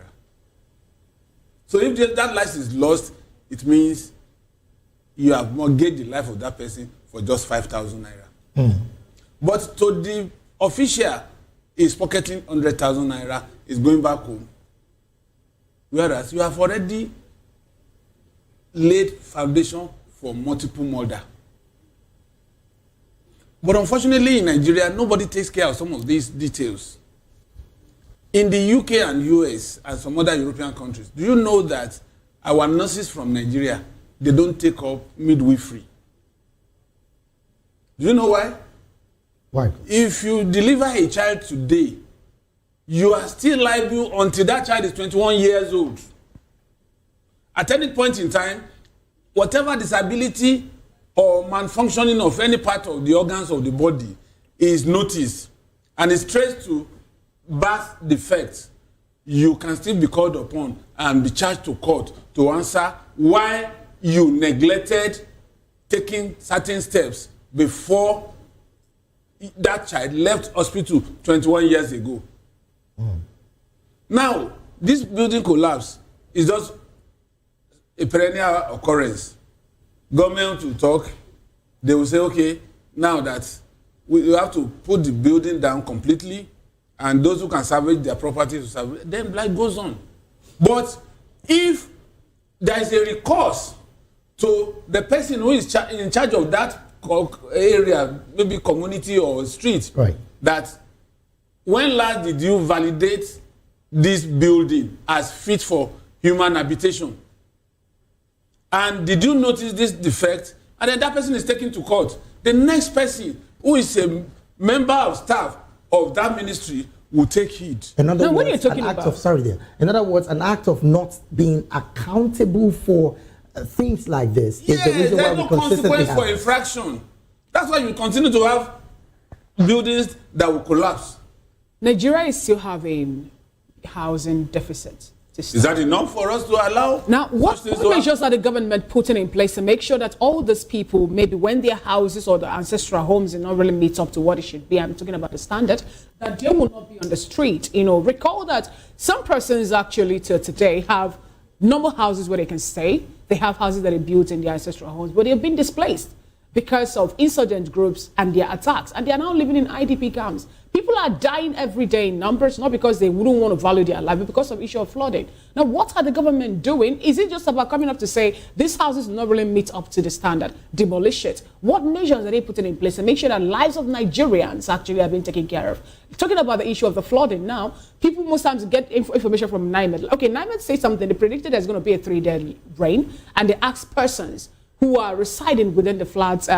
So if that life is lost, it means you have mortgaged the life of that person for just 5,000 naira. But to the official, is pocketing 100,000 naira, is going back home. Whereas you have already laid foundation for multiple murder. But unfortunately in Nigeria, nobody takes care of some of these details. In the UK and US and some other European countries, do you know that our nurses from Nigeria, they don't take up midwifery? Do you know why? Why? If you deliver a child today, you are still liable until that child is 21 years old. At any point in time, whatever disability or malfunctioning of any part of the organs of the body is noticed and is traced to birth defects, you can still be called upon and be charged to court to answer why you neglected taking certain steps before that child left hospital 21 years ago. Now, this building collapse is just a perennial occurrence. Government will talk, they will say, okay, now that we have to put the building down completely, and those who can salvage their properties will salvage, then life goes on. But if there is a recourse to the person who is in charge of that area, maybe community or street, right, that when last did you validate this building as fit for human habitation? And did you notice this defect? And then that person is taken to court. The next person who is a member of staff of that ministry will take heed. In other words, an act of not being accountable for things like this is the reason why we consistently have for infraction. That's why you continue to have buildings that will collapse. Nigeria is still having housing deficit. Is that enough for us to allow? Now, what measures are the government putting in place to make sure that all these people, maybe when their houses or their ancestral homes do not really meet up to what it should be, I'm talking about the standard, that they will not be on the street? You know, recall that some persons actually till today have normal houses where they can stay. They have houses that are built in their ancestral homes, but they have been displaced because of insurgent groups and their attacks, and they are now living in IDP camps. People are dying every day in numbers, not because they wouldn't want to value their life, but because of issue of flooding. Now, what are the government doing? Is it just about coming up to say, these houses do not really meet up to the standard, demolish it? What measures are they putting in place to make sure that lives of Nigerians actually are being taken care of? Talking about the issue of the flooding now, people most times get information from NIMED. Okay, NIMED says something, they predicted there's going to be a 3-day rain, and they asked persons who are residing within the floods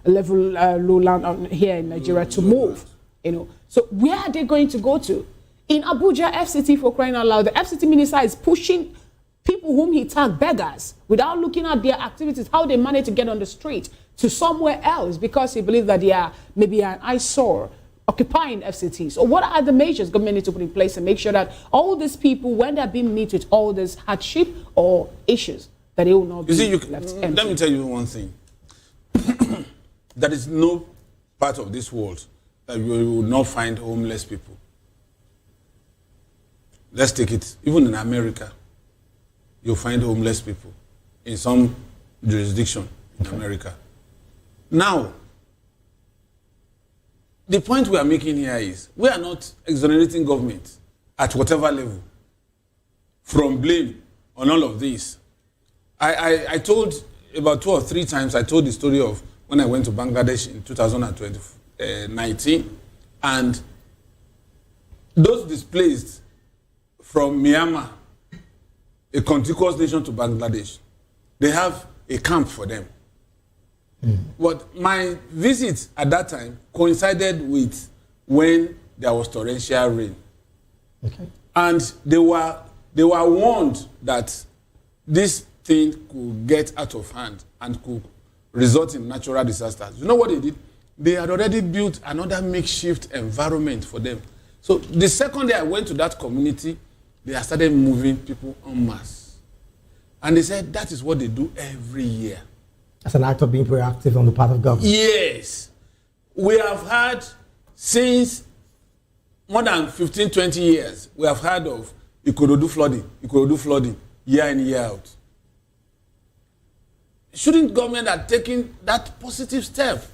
level lowland here in Nigeria to move. You know, so where are they going to go to? In Abuja, FCT, for crying out loud, the FCT minister is pushing people whom he tagged beggars without looking at their activities, how they manage to get on the street to somewhere else because he believes that they are maybe an eyesore occupying FCT. So what are the measures government need to put in place to make sure that all these people, when they're being met with all this hardship or issues, that they will not be left empty? Let me tell you one thing. There is no part of this world that you will not find homeless people. Let's take it. Even in America, you'll find homeless people in some jurisdiction in America. Now, the point we are making here is we are not exonerating government at whatever level from blame on all of this. I told about 2 or 3 times, I told the story of when I went to Bangladesh in 2019, and those displaced from Myanmar, a contiguous nation to Bangladesh, they have a camp for them. But my visit at that time coincided with when there was torrential rain. Okay. And they were warned that this thing could get out of hand and could result in natural disasters. You know what they did? They had already built another makeshift environment for them. So the second day I went to that community, they had started moving people en masse. And they said that is what they do every year. As an act of being proactive on the part of government. Yes. We have had, since more than 15, 20 years, we have heard of Ikorodu flooding, year in, year out. Shouldn't government have taken that positive step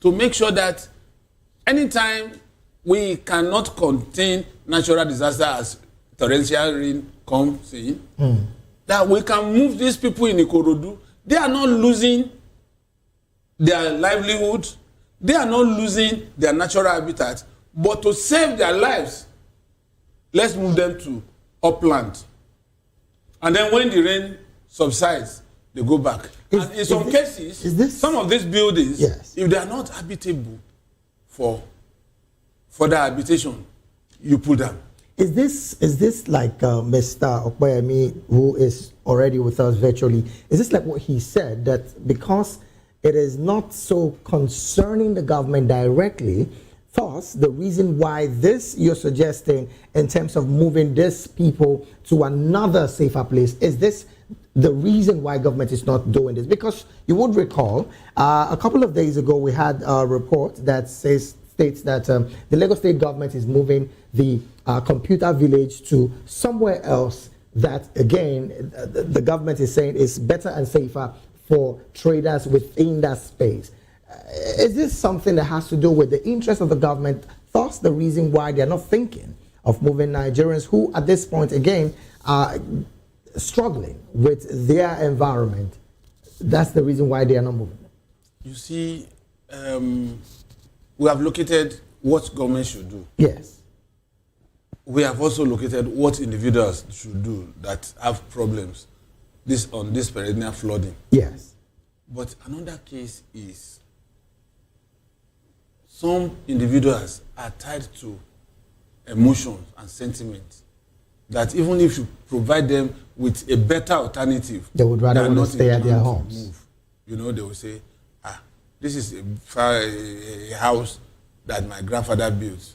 to make sure that anytime we cannot contain natural disaster as torrential rain comes in, that we can move these people in Ikorodu? They are not losing their livelihood. They are not losing their natural habitat. But to save their lives, let's move them to upland. And then when the rain subsides, they go back. And in some cases, some of these buildings, if they are not habitable for further habitation, you pull them. Is this like Mr. Okbayemi, who is already with us virtually, is this like what he said, that because it is not so concerning the government directly, thus the reason why this you're suggesting in terms of moving these people to another safer place, is this the reason why government is not doing this? Because you would recall a couple of days ago we had a report that states that the Lagos state government is moving the computer village to somewhere else that, again, the government is saying is better and safer for traders within that space. Is this something that has to do with the interest of the government, thus the reason why they're not thinking of moving Nigerians who at this point, again, are struggling with their environment? That's the reason why they are not moving. You see, we have located what government should do. Yes. We have also located what individuals should do that have problems on this perennial flooding. Yes. But another case is some individuals are tied to emotions and sentiments that even if you provide them with a better alternative, they would rather want to stay at their homes. Move. You know, they will say, this is a house that my grandfather built.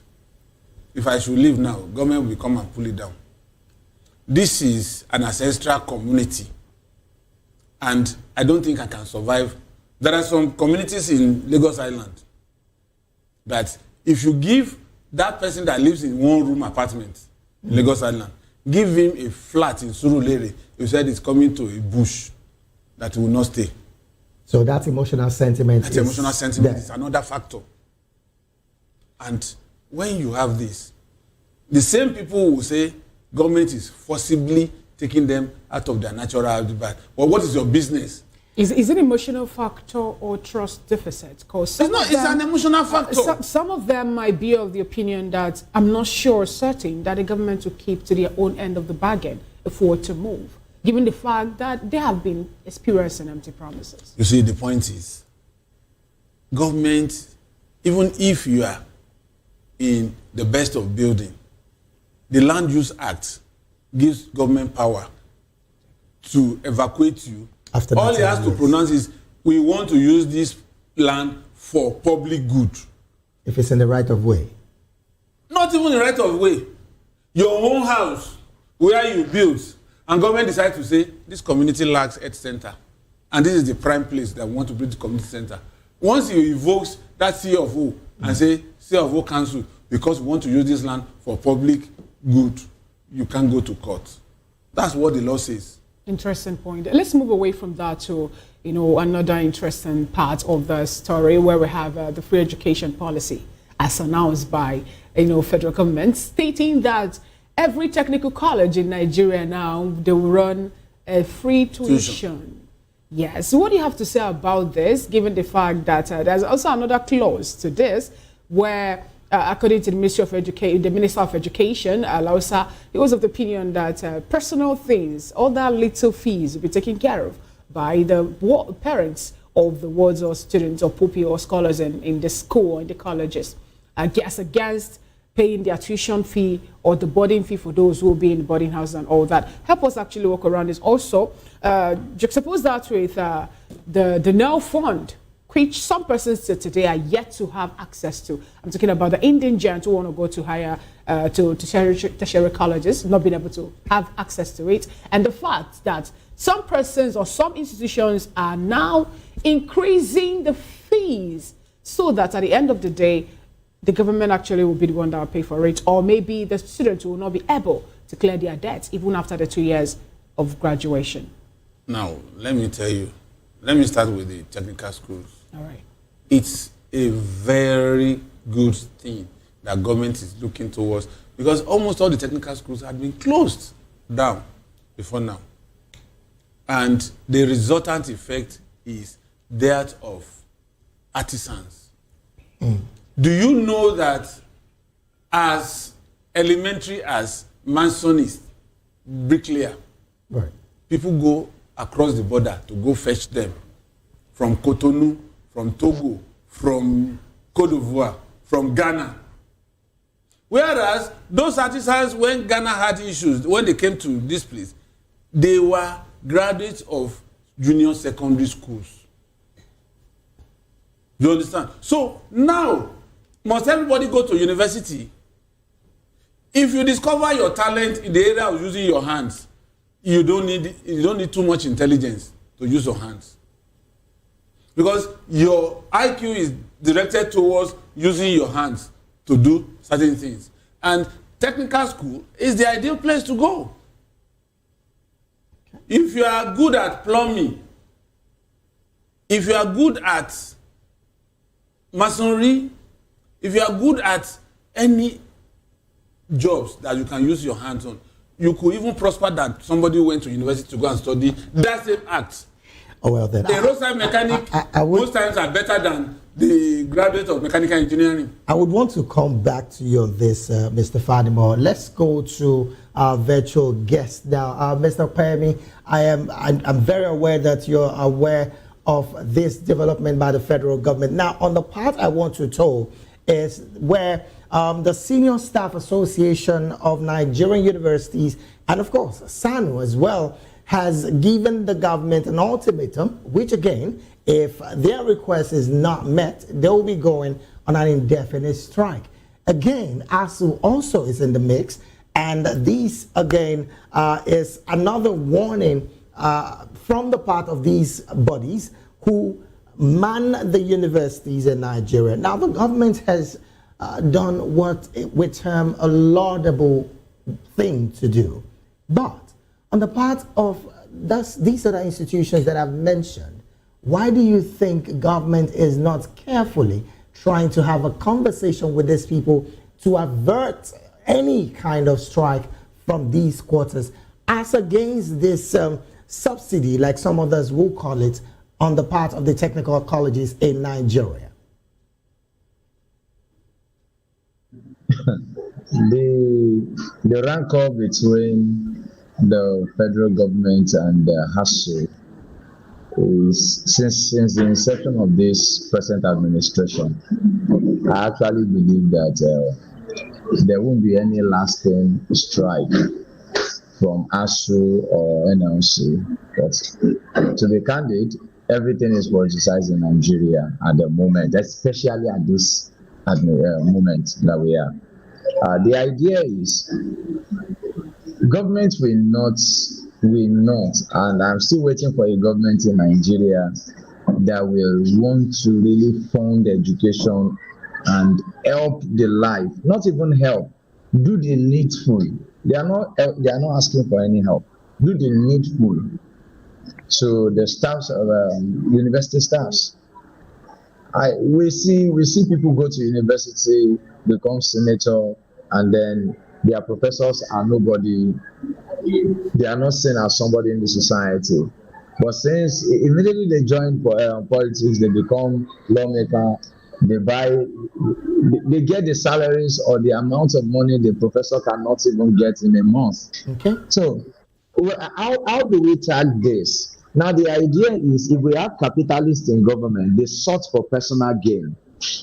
If I should leave now, government will come and pull it down. This is an ancestral community. And I don't think I can survive. There are some communities in Lagos Island that if you give that person that lives in one-room apartment in Lagos Island, give him a flat in Surulere, you said it's coming to a bush that he will not stay. So that emotional sentiment is another factor. And when you have this, the same people will say government is forcibly taking them out of their natural habitat. Well, what is your business? Is it an emotional factor or trust deficit? Because it's an emotional factor. Some of them might be of the opinion that I'm not certain that the government will keep to their own end of the bargain if we were to move, given the fact that they have been experiencing empty promises. You see, the point is, government, even if you are in the best of building, the Land Use Act gives government power to evacuate you. All he has to pronounce is, we want to use this land for public good. If it's in the right of way. Not even the right of way. Your own house, where you built, and government decides to say, this community lacks health center. And this is the prime place that we want to build the community center. Once you evoke that CFO and say, CFO council, because we want to use this land for public good, you can't go to court. That's what the law says. Interesting point. Let's move away from that to, another interesting part of the story where we have the free education policy as announced by, federal government, stating that every technical college in Nigeria now, they will run a free tuition. Yes. What do you have to say about this, given the fact that there's also another clause to this where according to the Ministry of Education, the Minister of Education, Lausa, he was of the opinion that personal things, all that little fees will be taken care of by the parents of the wards or students or pupils or scholars in the school or in the colleges, against paying their tuition fee or the boarding fee for those who will be in the boarding house and all that. Help us actually work around this. Also, juxtapose that with the NEL fund, which some persons till today are yet to have access to. I'm talking about the indigent who want to go to higher, to tertiary colleges, not being able to have access to it. And the fact that some persons or some institutions are now increasing the fees so that at the end of the day, the government actually will be the one that will pay for it, or maybe the students will not be able to clear their debts even after the 2 years of graduation. Now, let me tell you, let me start with the technical schools. All right. It's a very good thing that government is looking towards, because almost all the technical schools had been closed down before now. And the resultant effect is death of artisans. Do you know that as elementary as masonist, bricklayer, right, people go across the border to go fetch them from Cotonou, from Togo, from Côte d'Ivoire, from Ghana. Whereas those artisans, when Ghana had issues, when they came to this place, they were graduates of junior secondary schools. You understand? So now, must everybody go to university? If you discover your talent in the area of using your hands, you don't need too much intelligence to use your hands. Because your IQ is directed towards using your hands to do certain things. And technical school is the ideal place to go. If you are good at plumbing, if you are good at masonry, if you are good at any jobs that you can use your hands on, you could even prosper that somebody went to university to go and study that same act. Oh, well then. The roadside mechanic most times are better than the graduate of mechanical engineering. I would want to come back to you on this, Mr. Fadimo. Let's go to our virtual guest now. Mr. Payemi, I'm very aware that you're aware of this development by the federal government. Now, on the part I want to talk is where the Senior Staff Association of Nigerian Universities, and of course, SANU as well, has given the government an ultimatum, which again, if their request is not met, they will be going on an indefinite strike. Again, ASU also is in the mix, and this again is another warning from the part of these bodies who man the universities in Nigeria. Now, the government has done what we term a laudable thing to do, but on the part of these other institutions that I've mentioned, why do you think government is not carefully trying to have a conversation with these people to avert any kind of strike from these quarters as against this subsidy, like some others will call it, on the part of the technical colleges in Nigeria? The rancor between the federal government and ASU is since the inception of this present administration. I actually believe that there won't be any lasting strike from ASU or NLC. But to be candid, everything is politicized in Nigeria at the moment, especially at this moment that we are. The idea is government will not, and I'm still waiting for a government in Nigeria that will want to really fund education and help the life, not even help, do the needful. They are not asking for any help. Do the needful. So the staffs of university staffs, we see people go to university, become senator, and then their professors are nobody. They are not seen as somebody in the society. But since immediately they join politics, they become lawmaker. They get the salaries or the amount of money the professor cannot even get in a month. Okay. So how do we track this? Now the idea is, if we have capitalists in government, they sought for personal gain.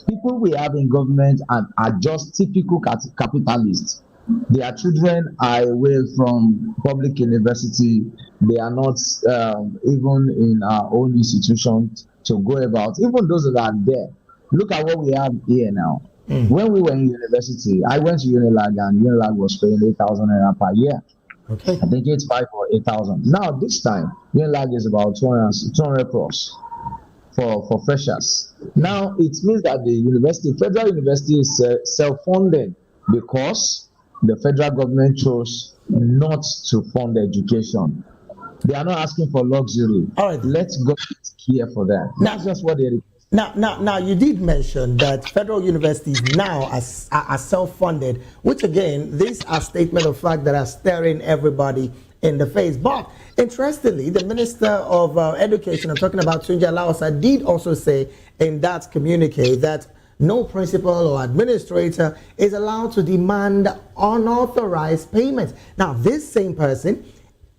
People we have in government are just typical capitalists. Their children are away from public university. They are not even in our own institutions. to go about, even those that are there. Look at what we have here now. When we were in university, I went to Unilag and Unilag was paying 8,000 naira per year. Okay. I think it's 5 or 8,000. Now this time, Unilag is about 200 plus for freshers. Now it means that the federal university is self-funded because the federal government chose not to fund education. They are not asking for luxury. All right. Let's go here for that. That's just what they request. Now, you did mention that federal universities now are self-funded, which again, these are statements of fact that are staring everybody in the face. But interestingly, the Minister of Education, I'm talking about Tunja Lausa, did also say in that communique that no principal or administrator is allowed to demand unauthorized payments. Now, this same person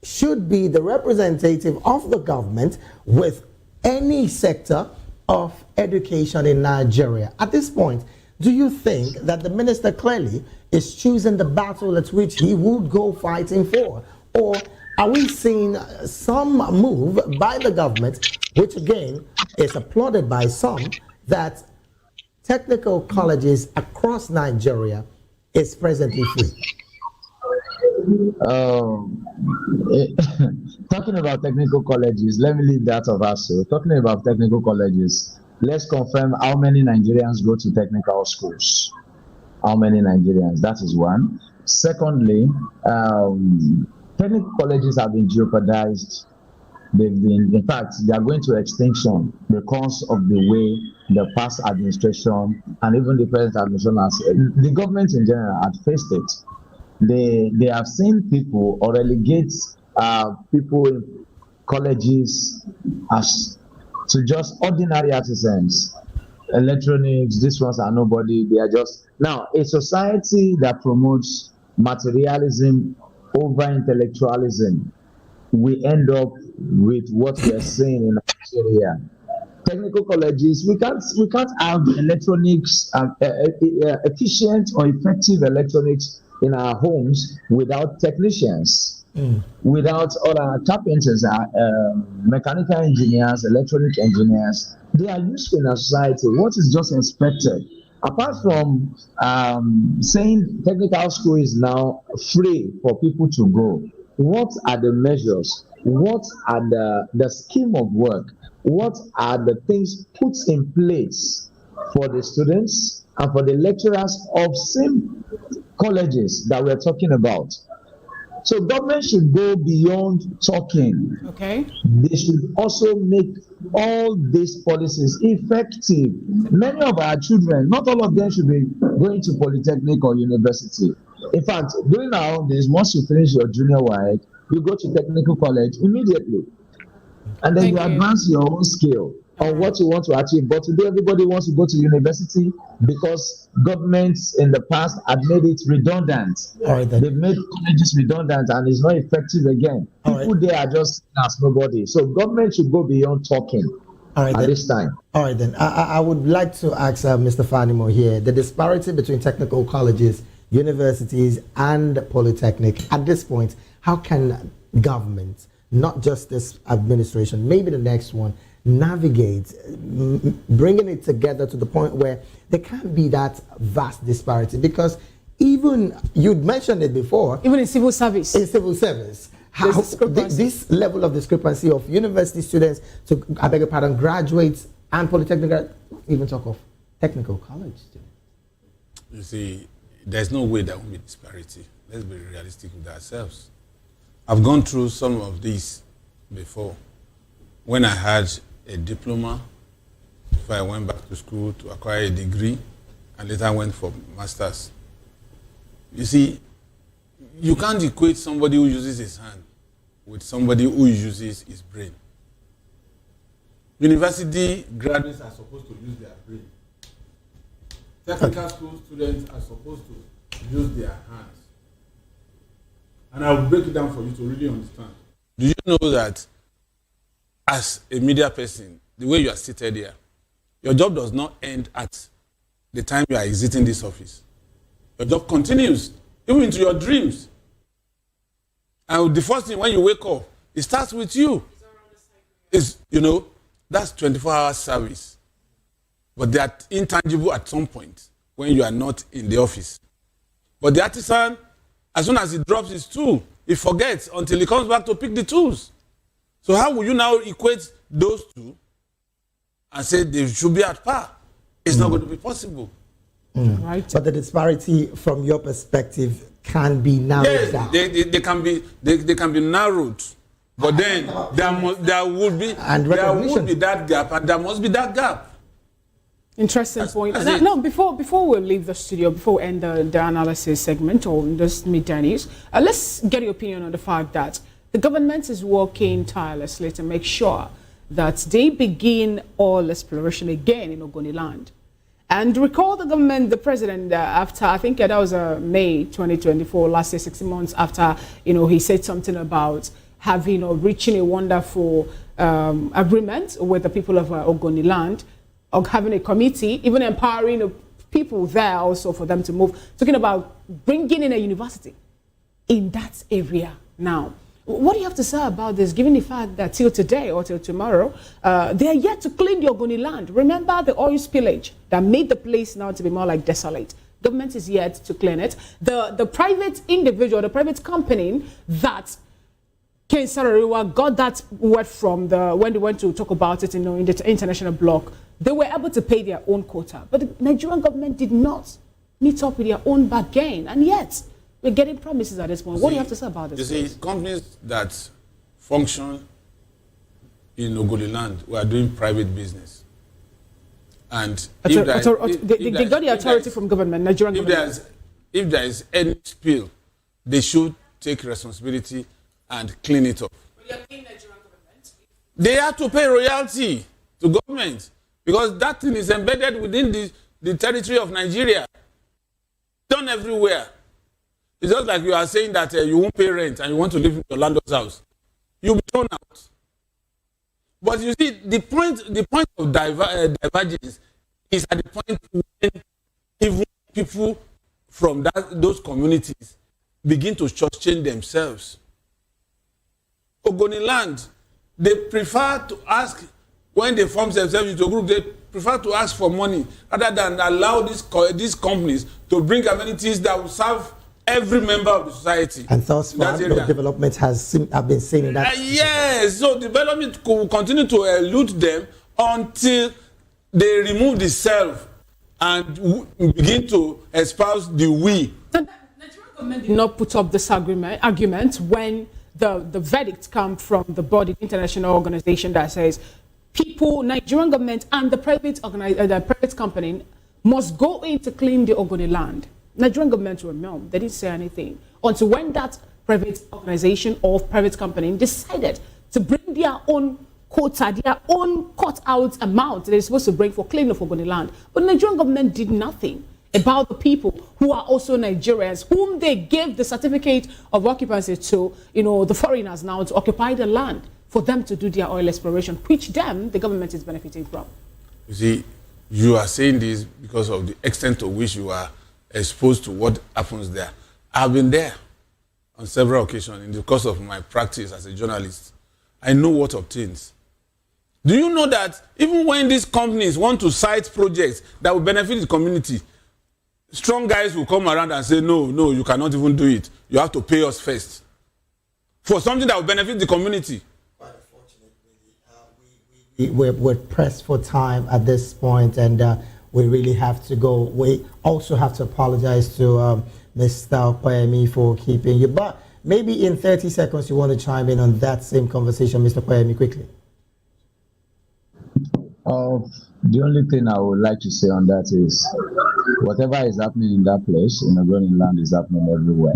should be the representative of the government with any sector of education in Nigeria. At this point, do you think that the minister clearly is choosing the battle at which he would go fighting for? Or are we seeing some move by the government, which again is applauded by some, that technical colleges across Nigeria is presently free? Talking about technical colleges, let me leave that of us. So, talking about technical colleges, let's confirm how many Nigerians go to technical schools. How many Nigerians? That is one. Secondly, technical colleges have been jeopardized. In fact, they are going to extinction because of the way the past administration and even the present administration the government in general had faced it. They have seen people or relegate people in colleges as to just ordinary artisans. Electronics, these ones are nobody. They are just now a society that promotes materialism over intellectualism. We end up with what we are seeing in Nigeria. Technical colleges, we can't have electronics, efficient or effective electronics in our homes without technicians, without all our carpenters, mechanical engineers, electronic engineers. They are useful in our society. What is just expected? Apart from saying technical school is now free for people to go, what are the measures? What are the scheme of work? What are the things put in place for the students and for the lecturers of same colleges that we're talking about? So government should go beyond talking. Okay. They should also make all these policies effective. Many of our children, not all of them should be going to polytechnic or university. In fact, during our own days, once you finish your junior work, you go to technical college immediately. And then you advance your own skill on what you want to achieve. But today, everybody wants to go to university because governments in the past had made it redundant. They've made colleges redundant and it's not effective again. People there are just as nobody. So government should go beyond talking at this time. All right, then. I would like to ask Mr. Fanimo here, the disparity between technical colleges, universities, and polytechnic. At this point, how can government, not just this administration, maybe the next one, navigate, bringing it together to the point where there can't be that vast disparity? Because even, you'd mentioned it before, even in civil service. In civil service, how this level of discrepancy of university students to, I beg your pardon, graduates and polytechnic, even talk of technical college students. You see, there's no way there will be disparity. Let's be realistic with ourselves. I've gone through some of these before. When I had a diploma, before I went back to school to acquire a degree, and later went for master's. You see, you can't equate somebody who uses his hand with somebody who uses his brain. University graduates are supposed to use their brain. Technical school students are supposed to use their hands. And I will break it down for you to really understand. Do you know that as a media person, the way you are seated here, your job does not end at the time you are exiting this office. Your job continues, even into your dreams. And the first thing when you wake up, it starts with you. Is, That's 24-hour service. But they are intangible at some point when you are not in the office. But the artisan, as soon as he drops his tool, he forgets until he comes back to pick the tools. So how will you now equate those two and say they should be at par? It's not going to be possible. Right. But the disparity from your perspective can be narrowed down. They can be narrowed. But then there would be that gap, and there must be that gap. Interesting point. No, before we leave the studio, before we end the analysis segment or this midday news, let's get your opinion on the fact that the government is working tirelessly to make sure that they begin oil exploration again in Ogoniland. And recall the president, after, I think that was May 2024, last year, 16 months after, he said something about having or reaching a wonderful agreement with the people of Ogoniland, of having a committee, even empowering the people there also for them to move, talking about bringing in a university in that area now. What do you have to say about this, given the fact that till today or till tomorrow, they are yet to clean the Ogoniland? Remember the oil spillage that made the place now to be more like desolate. Government is yet to clean it. The private individual, the private company that Ken Sarariwa got that word from when they went to talk about it in the international bloc, they were able to pay their own quota. But the Nigerian government did not meet up with their own bargain. And yet, we're getting promises at this point. What do you have to say about this? You see, companies that function in Ogoniland were doing private business. And they got the authority from government, Nigerian government. If there is any spill, they should take responsibility and clean it up. They have to pay royalty to government because that thing is embedded within the territory of Nigeria. Done everywhere. It's just like you are saying that you won't pay rent and you want to live in your landlord's house. You'll be thrown out. But you see, the point of divergence is at the point when even people from those communities begin to change themselves. Ogoniland, they prefer to ask, when they form themselves into a group, they prefer to ask for money rather than allow these companies to bring amenities that will serve every member of the society. And thus far, no development have been seen in that. Yes, so development will continue to elude them until they remove the self and begin to espouse the we. The Nigerian government did not put up this argument when the verdict comes from the body, the international organization that says people, Nigerian government and the private company must go in to clean the Ogoniland. Nigerian government were mum. They didn't say anything until when that private organization or private company decided to bring their own quota, their own cut out amount they're supposed to bring for cleaning of Ogoniland. But the Nigerian government did nothing about the people who are also Nigerians, whom they gave the certificate of occupancy to, the foreigners now to occupy the land for them to do their oil exploration, which the government is benefiting from. You see, you are saying this because of the extent to which you are exposed to what happens there. I've been there on several occasions in the course of my practice as a journalist. I know what obtains. Do you know that even when these companies want to cite projects that will benefit the community, strong guys will come around and say, no, you cannot even do it. You have to pay us first for something that will benefit the community. We're pressed for time at this point, and we really have to go. We also have to apologize to Mr. Kwemi for keeping you. But maybe in 30 seconds, you want to chime in on that same conversation, Mr. Kwemi, quickly. The only thing I would like to say on that is whatever is happening in that place, in the Ogoniland land, is happening everywhere.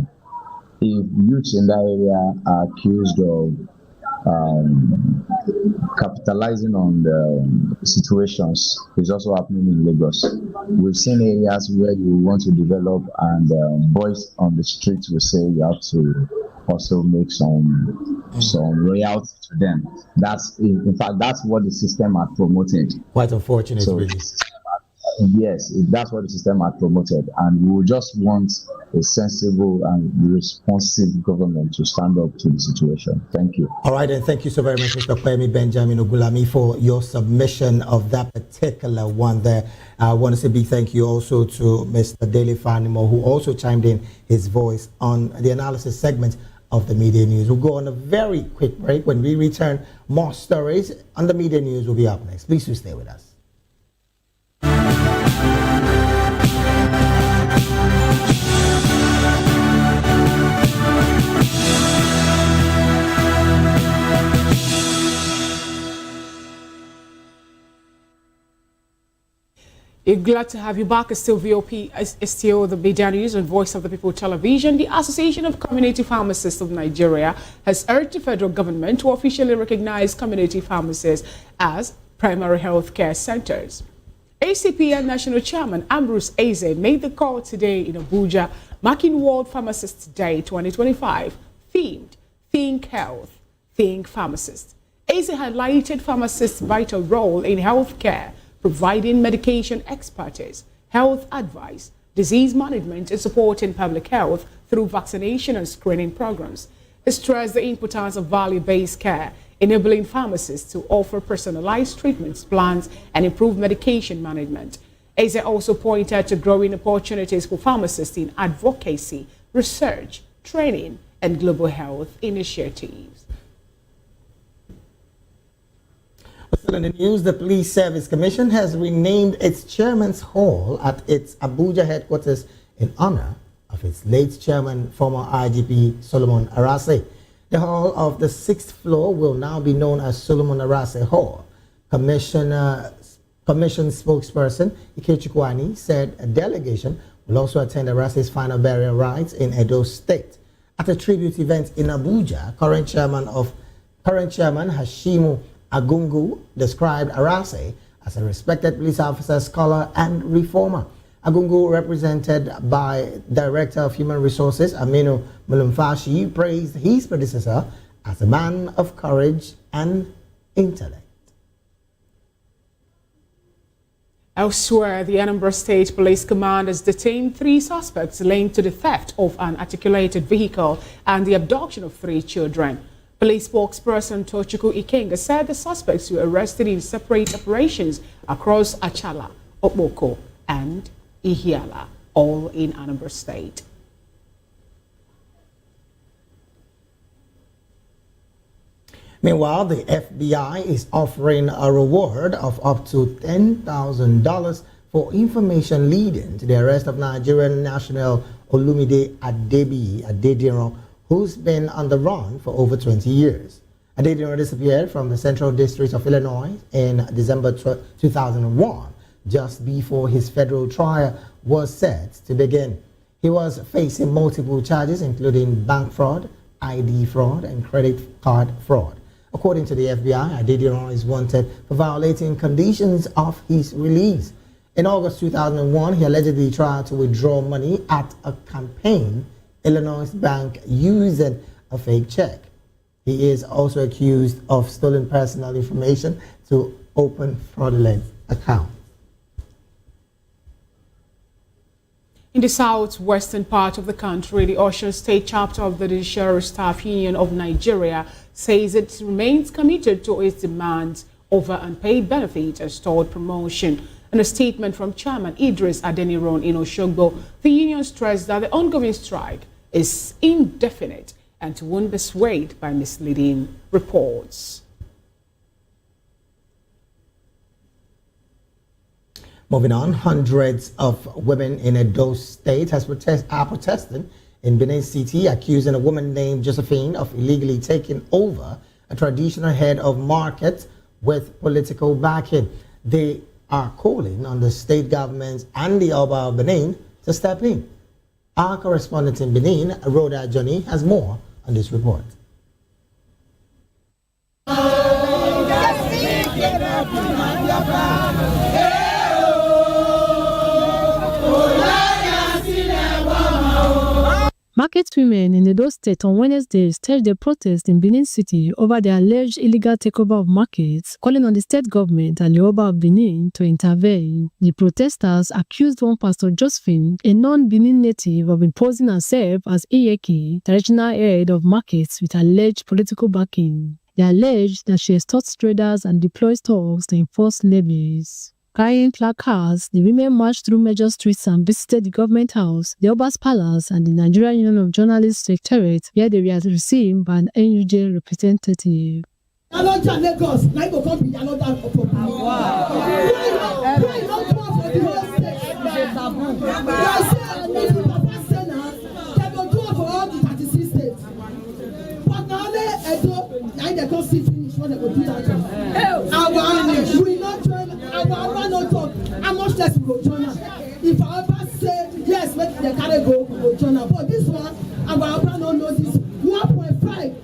If youths in that area are accused of capitalizing on the situations, is also happening in Lagos. We've seen areas where you want to develop and boys on the streets will say you have to also make some royalty to them. That's in fact that's what the system has promoted. Quite unfortunate, so really. Yes, that's what the system had promoted, and we would just want a sensible and responsive government to stand up to the situation. Thank you. All right, and thank you so very much, Mr. Kwame Benjamin Ogulami, for your submission of that particular one there. I want to say a big thank you also to Mr. Dele Fanimo, who also chimed in his voice on the analysis segment of the media news. We'll go on a very quick break. When we return, more stories on the media news will be up next. Please do stay with us. Glad to have you back. It's still VOP, it's still the media news and Voice of the People television. The Association of Community Pharmacists of Nigeria has urged the federal government to officially recognize community pharmacies as primary health care centers. ACP and National Chairman Ambrose Eze made the call today in Abuja, marking World Pharmacists Day 2025, themed Think Health, Think Pharmacist. Eze highlighted pharmacists' vital role in healthcare, providing medication expertise, health advice, disease management, and supporting public health through vaccination and screening programs. He stressed the importance of value-based care, enabling pharmacists to offer personalized treatments plans and improve medication management. Eze also pointed to growing opportunities for pharmacists in advocacy, research, training, and global health initiatives. Still in the news, the Police Service Commission has renamed its Chairman's Hall at its Abuja headquarters in honor of its late chairman, former IGP Solomon Arase. The hall of the 6th floor will now be known as Solomon Arase Hall. Commission spokesperson Ike Chukwani said a delegation will also attend Arase's final burial rites in Edo State. At a tribute event in Abuja, current chairman Hashimu Agungu described Arase as a respected police officer, scholar, and reformer. Agungu, represented by Director of Human Resources Aminu Mulumfashi, praised his predecessor as a man of courage and intellect. Elsewhere, the Anambra State Police Command has detained 3 suspects linked to the theft of an articulated vehicle and the abduction of 3 children. Police spokesperson Tochukwu Ikenga said the suspects were arrested in separate operations across Achala, Okpoko, and Ihiala, all in Anambra State. Meanwhile, the FBI is offering a reward of up to $10,000 for information leading to the arrest of Nigerian national Olumide Adediran, who's been on the run for over 20 years. Adediran disappeared from the Central District of Illinois in December 2001, just before his federal trial was set to begin. He was facing multiple charges, including bank fraud, ID fraud, and credit card fraud. According to the FBI, Adediran is wanted for violating conditions of his release. In August 2001, he allegedly tried to withdraw money at a campaign Illinois bank using a fake check. He is also accused of stealing personal information to open fraudulent accounts. In the southwestern part of the country, the Osun State chapter of the Judiciary Staff Union of Nigeria says it remains committed to its demands over unpaid benefits and stored promotion. In a statement from Chairman Idris Adeniran in Oshogbo, the union stressed that the ongoing strike is indefinite and won't be swayed by misleading reports. Moving on, hundreds of women in Edo State are protesting in Benin City, accusing a woman named Josephine of illegally taking over a traditional head of market with political backing. They are calling on the state government and the Oba of Benin to step in. Our correspondent in Benin, Rhoda Johnny, has more on this report. Market women in Edo State on Wednesday staged a protest in Benin City over the alleged illegal takeover of markets, calling on the state government and the Oba of Benin to intervene. The protesters accused one Pastor Josephine, a non-Benin native, of imposing herself as Iyeki, traditional head of markets, with alleged political backing. They alleged that she extorts traders and deploys thugs to enforce levies. Carrying placards, the women marched through major streets and visited the government house, the Oba's palace, and the Nigerian Union of Journalists Secretariat, where they were received by an NUJ representative. How much less we go join am? If our Oba say yes, make the carry go, we go join am. But this one, our Oba no know this 1.5.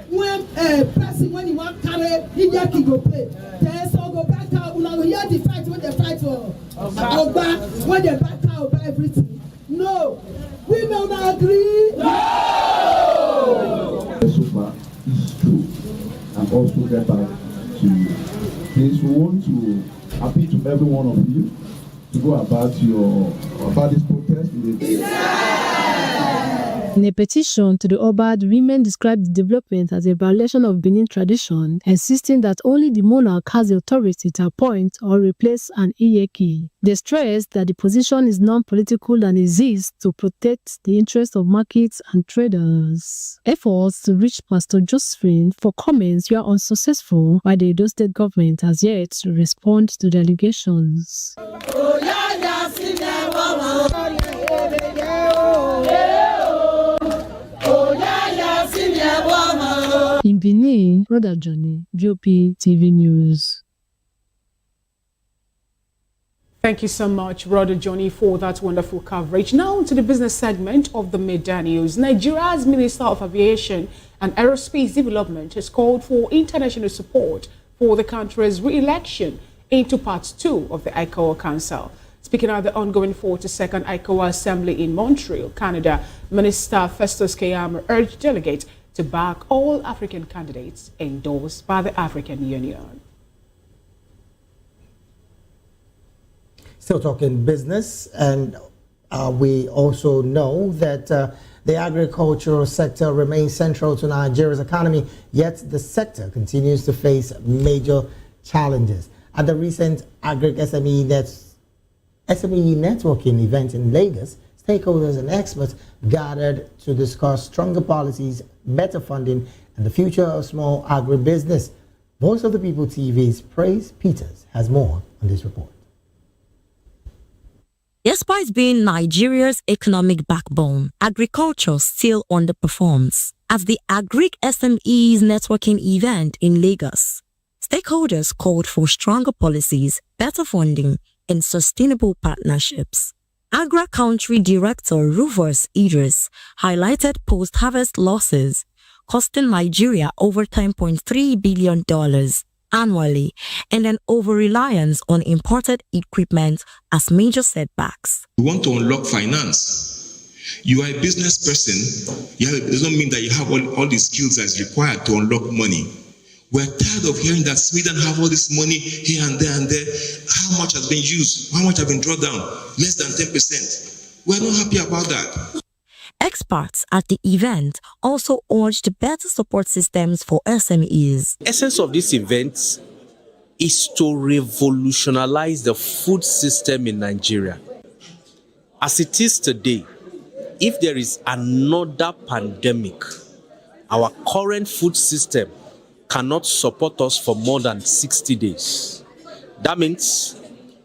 When person when he want carry, he go pay. Then so go back out. Una go hear the fight when they fight for Oba, when they back out over everything. No, we will not agree. No. So far is true, and also get back to you. Please, we want to appeal to every one of you to go about this protest. In a petition to the Oba, the women described the development as a violation of Benin tradition, insisting that only the monarch has the authority to appoint or replace an Iyeki. They stressed that the position is non-political and exists to protect the interests of markets and traders. Efforts to reach Pastor Josephine for comments were unsuccessful, while the Edo State government has yet to respond to the allegations. In Benin, Brother Johnny, VOP TV News. Thank you so much, Brother Johnny, for that wonderful coverage. Now to the business segment of the Midday News. Nigeria's Minister of Aviation and Aerospace Development has called for international support for the country's re-election into Part 2 of the ICAO Council. Speaking at the ongoing 42nd ICAO Assembly in Montreal, Canada, Minister Festus Keyamo urged delegates to back all African candidates endorsed by the African Union. Still talking business, and we also know that the agricultural sector remains central to Nigeria's economy, yet the sector continues to face major challenges. At the recent SME networking event in Lagos, stakeholders and experts gathered to discuss stronger policies, better funding, and the future of small agribusiness. Voice of the People TV's Praise Peters has more on this report. Despite being Nigeria's economic backbone, agriculture still underperforms. At the Agric SMEs networking event in Lagos, stakeholders called for stronger policies, better funding, and sustainable partnerships. Agra Country Director Rufai highlighted post-harvest losses, costing Nigeria over $10.3 billion annually, and an over-reliance on imported equipment as major setbacks. We want to unlock finance. You are a business person. It doesn't mean that you have all the skills that's required to unlock money. We're tired of hearing that Sweden have all this money here and there and there. How much has been used? How much has been drawn down? Less than 10%. We're not happy about that. Experts at the event also urged better support systems for SMEs. The essence of this event is to revolutionize the food system in Nigeria. As it is today, if there is another pandemic, our current food system cannot support us for more than 60 days. That means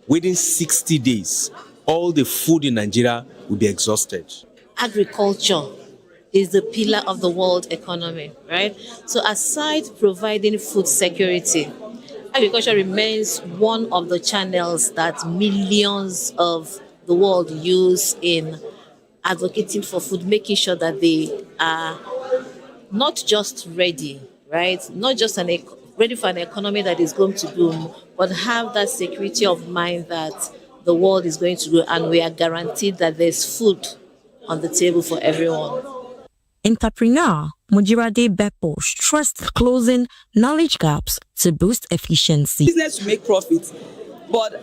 within 60 days, all the food in Nigeria will be exhausted. Agriculture is the pillar of the world economy, right? So aside providing food security, agriculture remains one of the channels that millions of the world use in advocating for food, making sure that they are not just ready, right? Not just ready for an economy that is going to boom, but have that security of mind that the world is going to grow and we are guaranteed that there's food on the table for everyone. Entrepreneur Mojirade Beppo stressed closing knowledge gaps to boost efficiency. Business to make profit, but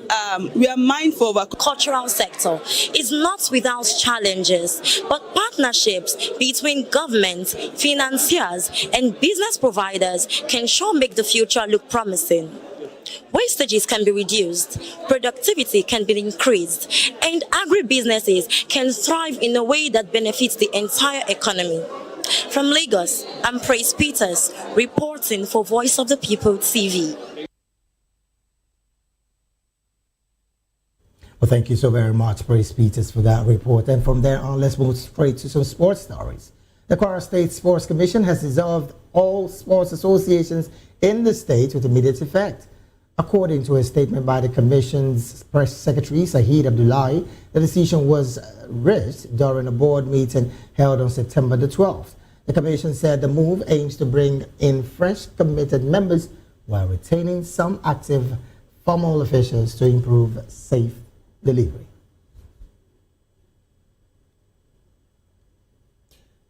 we are mindful of our Cultural sector is not without challenges, but partnerships between government, financiers, and business providers can sure make the future look promising. Wastages can be reduced, productivity can be increased, and agribusinesses can thrive in a way that benefits the entire economy. From Lagos, I'm Praise Peters, reporting for Voice of the People TV. Well, thank you so very much, Praise Peters, for that report. And from there on, let's move straight to some sports stories. The Kwara State Sports Commission has dissolved all sports associations in the state with immediate effect. According to a statement by the Commission's Press Secretary, Sahid Abdullahi, the decision was reached during a board meeting held on September the 12th. The Commission said the move aims to bring in fresh committed members while retaining some active formal officials to improve safe delivery.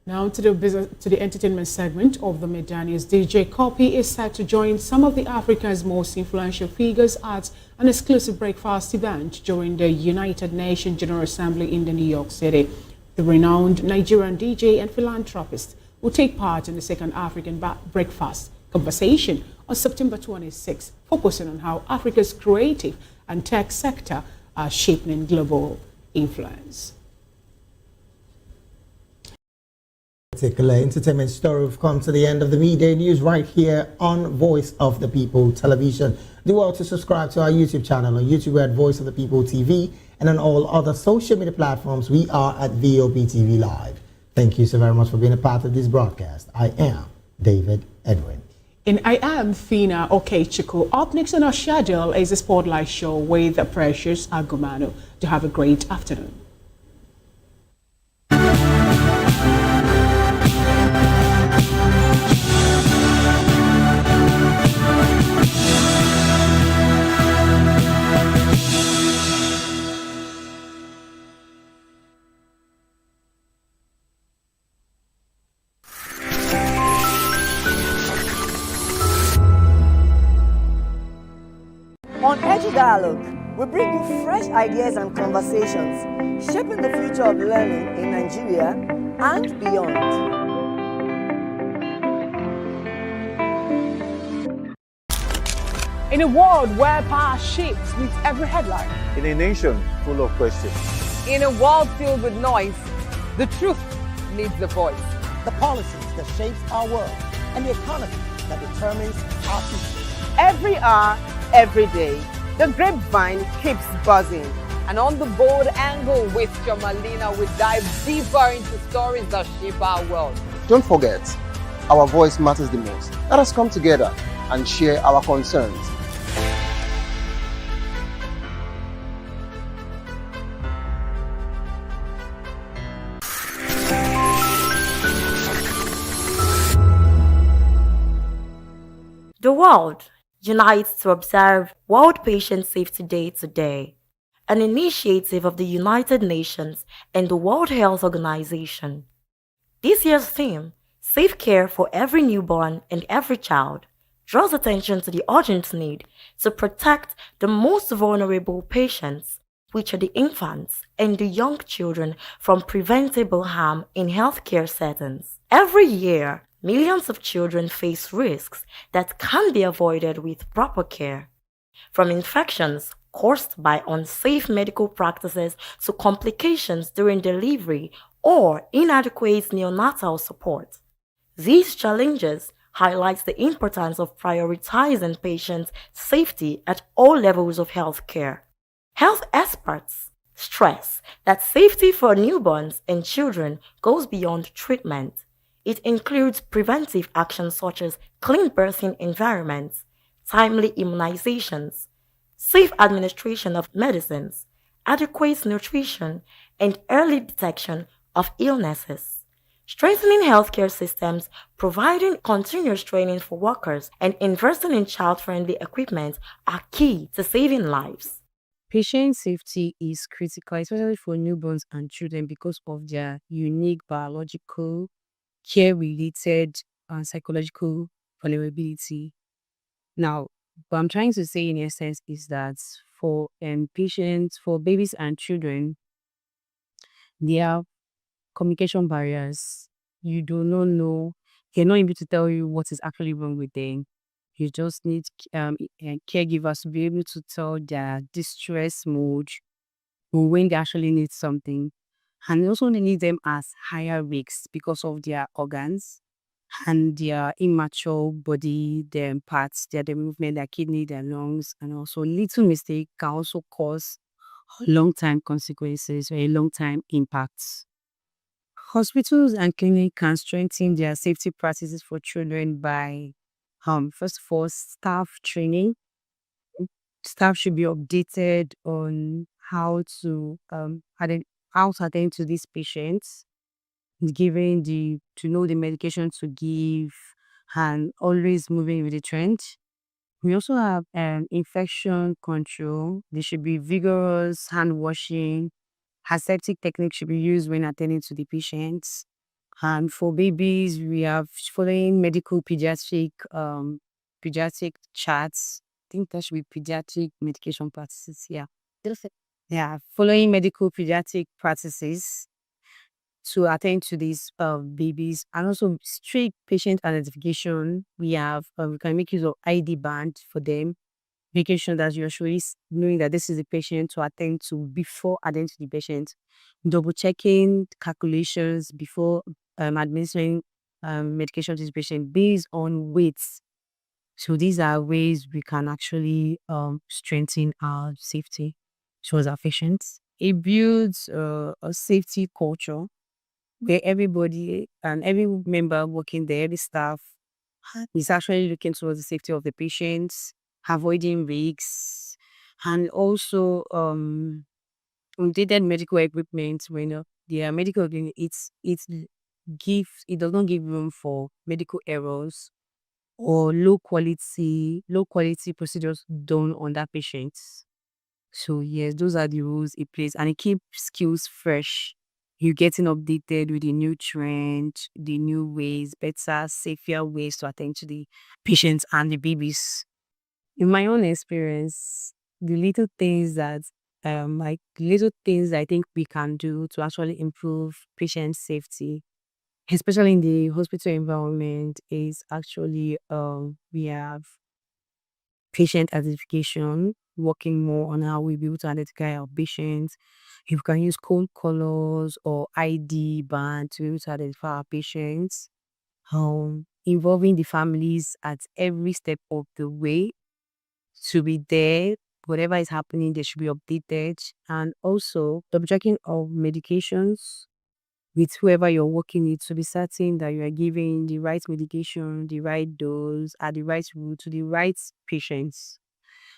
Now to the entertainment segment of the Midday News. DJ Copy is set to join some of the Africa's most influential figures at an exclusive breakfast event during the United Nations General Assembly in New York City. The renowned Nigerian DJ and philanthropist will take part in the second African breakfast conversation on September 26, focusing on how Africa's creative and tech sector are shaping global influence. Particular entertainment story. We've come to the end of the Midday News right here on Voice of the People Television. Do well to subscribe to our YouTube channel on YouTube at Voice of the People TV, and on all other social media platforms we are at VOP TV Live. Thank you so very much for being a part of this broadcast. I am David Edwin. And I am Fina Okechukwu. Up next on our schedule is a Spotlight Show with Precious Agumano. To have a great afternoon. On Edgy Dialogue, we bring you fresh ideas and conversations shaping the future of learning in Nigeria and beyond. In a world where power shifts with every headline, in a nation full of questions, in a world filled with noise, the truth needs a voice. The policies that shape our world and the economy that determines our future. Every hour, every day, the grapevine keeps buzzing. And on the bold angle with Jomalina, we dive deeper into stories that shape our world. Don't forget, our voice matters the most. Let us come together and share our concerns. The world unites to observe World Patient Safety Day today, an initiative of the United Nations and the World Health Organization. This year's theme, Safe Care for Every Newborn and Every Child, draws attention to the urgent need to protect the most vulnerable patients, which are the infants and the young children, from preventable harm in healthcare settings. Every year, millions of children face risks that can be avoided with proper care, from infections caused by unsafe medical practices to complications during delivery or inadequate neonatal support. These challenges highlight the importance of prioritizing patients' safety at all levels of healthcare. Health experts stress that safety for newborns and children goes beyond treatment. It includes preventive actions such as clean birthing environments, timely immunizations, safe administration of medicines, adequate nutrition, and early detection of illnesses. Strengthening healthcare systems, providing continuous training for workers, and investing in child-friendly equipment are key to saving lives. Patient safety is critical, especially for newborns and children, because of their unique biological care-related psychological vulnerability. Now, what I'm trying to say in essence is that for patients, for babies and children, there are communication barriers. You do not know, they're not able to tell you what is actually wrong with them. You just need caregivers to be able to tell their distress mode when they actually need something. And you also need them as higher risks because of their organs and their immature body, their parts, their movement, their kidney, their lungs, and also little mistake can also cause long-time consequences or a long-time impacts. Hospitals and clinics can strengthen their safety practices for children by, first of all, staff training. Staff should be updated on how to attend to these patients, giving to know the medication to give, and always moving with the trend. We also have infection control. There should be vigorous hand washing. Aseptic techniques should be used when attending to the patients. And for babies, we have following medical pediatric charts. I think that should be pediatric medication practices. Yeah. Yeah. Following medical pediatric practices to attend to these babies, and also strict patient identification. We can make use of ID band for them, making sure that you're surely knowing that this is the patient to attend to before attending to the patient, double checking calculations before administering medication to the patient based on weights. So these are ways we can actually strengthen our safety towards our patients. It builds a safety culture where everybody and every member working there, every staff, is actually looking towards the safety of the patients, avoiding risks, and also updated medical equipment. When the medical equipment, it does not give room for medical errors or low quality procedures done on that patients. So yes, those are the rules it plays, and it keeps skills fresh. You're getting updated with the new trend, the new ways, better, safer ways to attend to the patients and the babies. In my own experience, the little things that I think we can do to actually improve patient safety, especially in the hospital environment, is actually we have patient identification, working more on how we be able to identify our patients. If we can use code colors or ID band to be able to identify our patients, involving the families at every step of the way to be there. Whatever is happening, they should be updated. And also, double checking of medications with whoever you're working with to be certain that you are giving the right medication, the right dose, at the right route to the right patients.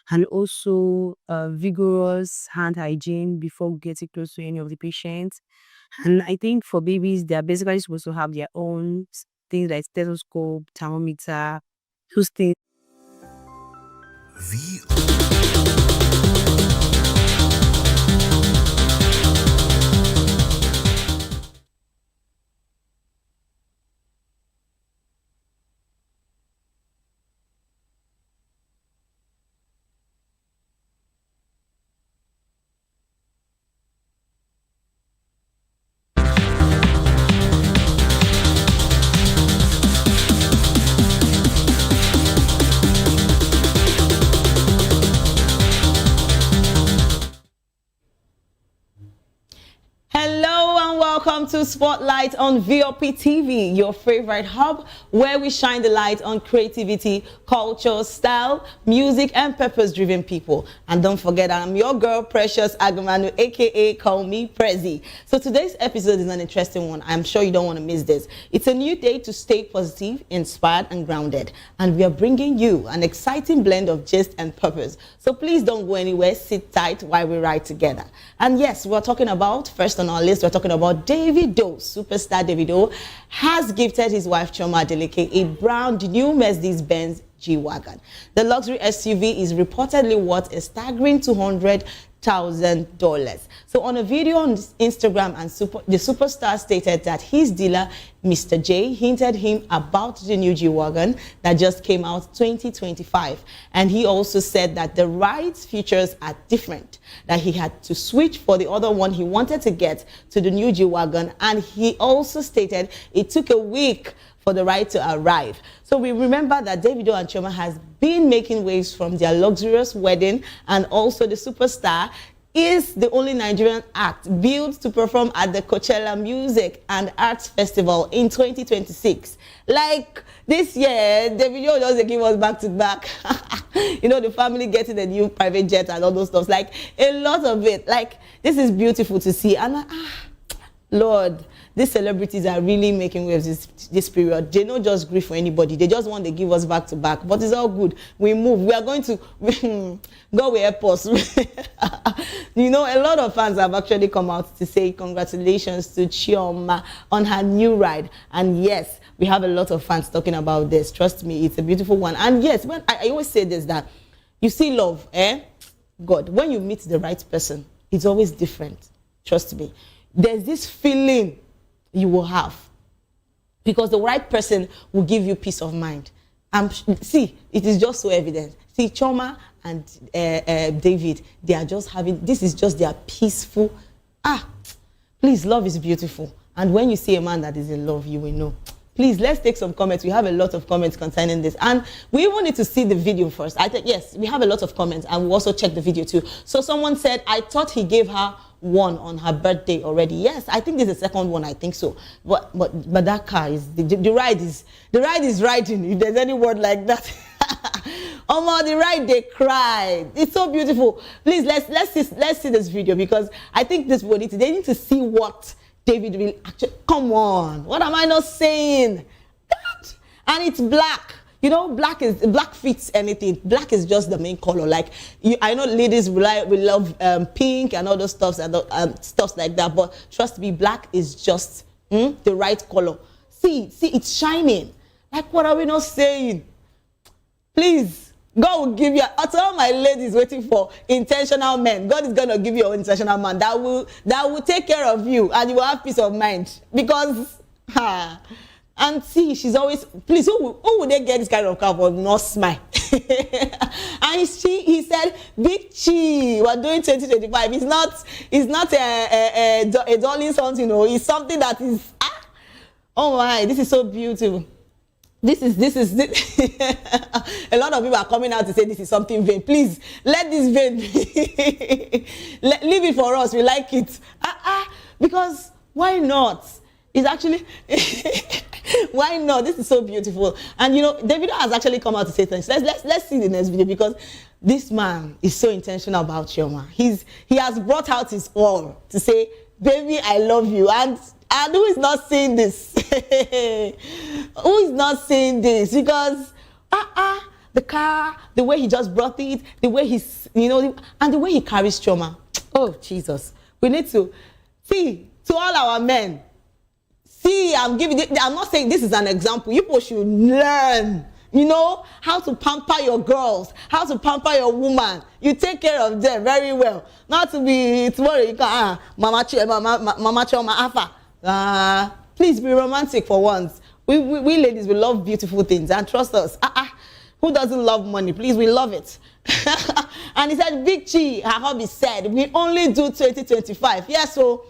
And also vigorous hand hygiene before getting close to any of the patients. And I think for babies, they are basically supposed to have their own things like stethoscope, thermometer, those things. Hello and welcome to Spotlight on VOP TV, your favorite hub where we shine the light on creativity, culture, style, music, and purpose-driven people. And don't forget, I'm your girl, Precious Agamanu, aka Call Me Prezi. So today's episode is an interesting one. I'm sure you don't want to miss this. It's a new day to stay positive, inspired, and grounded. And we are bringing you an exciting blend of gist and purpose. So please don't go anywhere. Sit tight while we ride together. And yes, we're talking about, first on our list, we're talking about Davido. Superstar Davido has gifted his wife Chioma Adeleke a brand new Mercedes-Benz G-Wagon. The luxury SUV is reportedly worth a staggering $200,000. So on a video on Instagram, the superstar stated that his dealer, Mr. J, hinted him about the new G-Wagon that just came out 2025. And he also said that the ride's features are different, that he had to switch for the other one he wanted to get to the new G-Wagon. And he also stated it took a week for the ride to arrive. So we remember that Davido and Chioma has been making waves from their luxurious wedding, and also the superstar is the only Nigerian act billed to perform at the Coachella Music and Arts Festival in 2026. Like this year, Davido just give us back to back. You know, the family getting a new private jet and all those stuff. Like a lot of it. Like this is beautiful to see. And Lord, these celebrities are really making waves this period. They don't just grieve for anybody. They just want to give us back to back. But it's all good. We move. We are going to God will help us. You know, a lot of fans have actually come out to say congratulations to Chioma on her new ride. And yes, we have a lot of fans talking about this. Trust me, it's a beautiful one. And yes, when I always say this, that you see love, God, when you meet the right person, it's always different. Trust me. There's this feeling you will have, because the right person will give you peace of mind. See, it is just so evident. See, Chioma and David, they are just having, this is just their peaceful, please, love is beautiful. And when you see a man that is in love, you will know. Please, let's take some comments. We have a lot of comments concerning this. And we even need to see the video first. I think, yes, we have a lot of comments, and we also check the video too. So someone said, I thought he gave her one on her birthday already. Yes, I think this is the second one. I think so. But that car is the ride is riding. If there's any word like that, the ride they cried. It's so beautiful. Please let's see this video, because I think this will they need to see what David will actually. Come on, what am I not saying? God. And it's black. You know, black fits anything. Black is just the main color. Like I know ladies will love pink and all those stuffs and stuffs like that. But trust me, black is just the right color. See, it's shining. Like, what are we not saying? Please, God will give you. To all my ladies waiting for intentional men, God is gonna give you an intentional man that will take care of you, and you will have peace of mind. Because and see, she's always, please, who would they get this kind of car for not smile? And he said, Big Chi, we're doing 2025. It's not a darling something, you know. It's something that is, oh my, this is so beautiful. This is a lot of people are coming out to say this is something vain. Please, let this vain leave it for us. We like it. Because why not? It's actually, why not? This is so beautiful. And you know, Davido has actually come out to say things. Let's see the next video, because this man is so intentional about Chioma. He has brought out his all to say, baby, I love you. And who is not saying this? Who is not saying this? Because the car, the way he just brought it, the way he's, you know, and the way he carries Chioma. Oh, Jesus. We need to see, to all our men. See, I'm not saying this is an example. You people should learn, you know, how to pamper your girls, how to pamper your woman. You take care of them very well. Not to be tomorrow you can Mama Chioma Alpha. Please be romantic for once. We ladies, we love beautiful things, and trust us. Who doesn't love money? Please, we love it. And he said, Big Chi, her hubby said, we only do 2025. Yes, so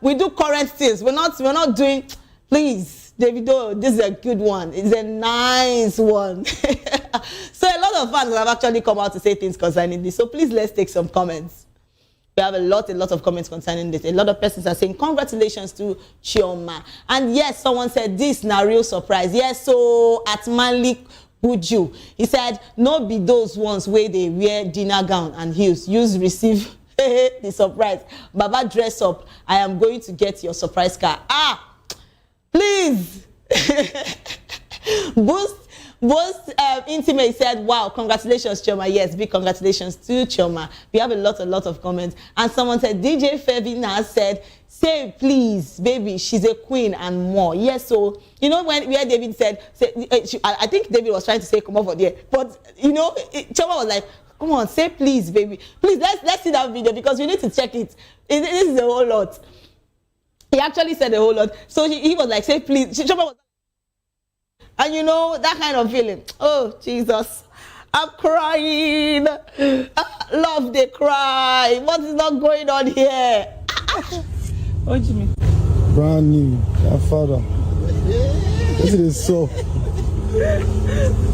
we do current things. We're not doing. Please, Davido, this is a good one. It's a nice one. So a lot of fans have actually come out to say things concerning this. So please, let's take some comments. We have a lot of comments concerning this. A lot of persons are saying congratulations to Chioma. And yes, someone said this na real surprise. Yes, so at Malik Buju, he said no be those ones where they wear dinner gown and heels. Use receive the surprise. Baba, dress up. I am going to get your surprise car. Please. Boost Intimate said, wow, congratulations, Chioma. Yes, big congratulations to Chioma. We have a lot of comments. And someone said, DJ Fevina said, say please, baby, she's a queen and more. Yes, so you know where David said, I think David was trying to say come over there, but you know, Choma was like, come on, say please, baby, please. Let's see that video because we need to check it. This is a whole lot. He actually said a whole lot. So he was like, say please. Choma was, and you know that kind of feeling. Oh Jesus, I'm crying. Love, they cry. What is not going on here? What do you mean? Brand new, your father. What is this soap?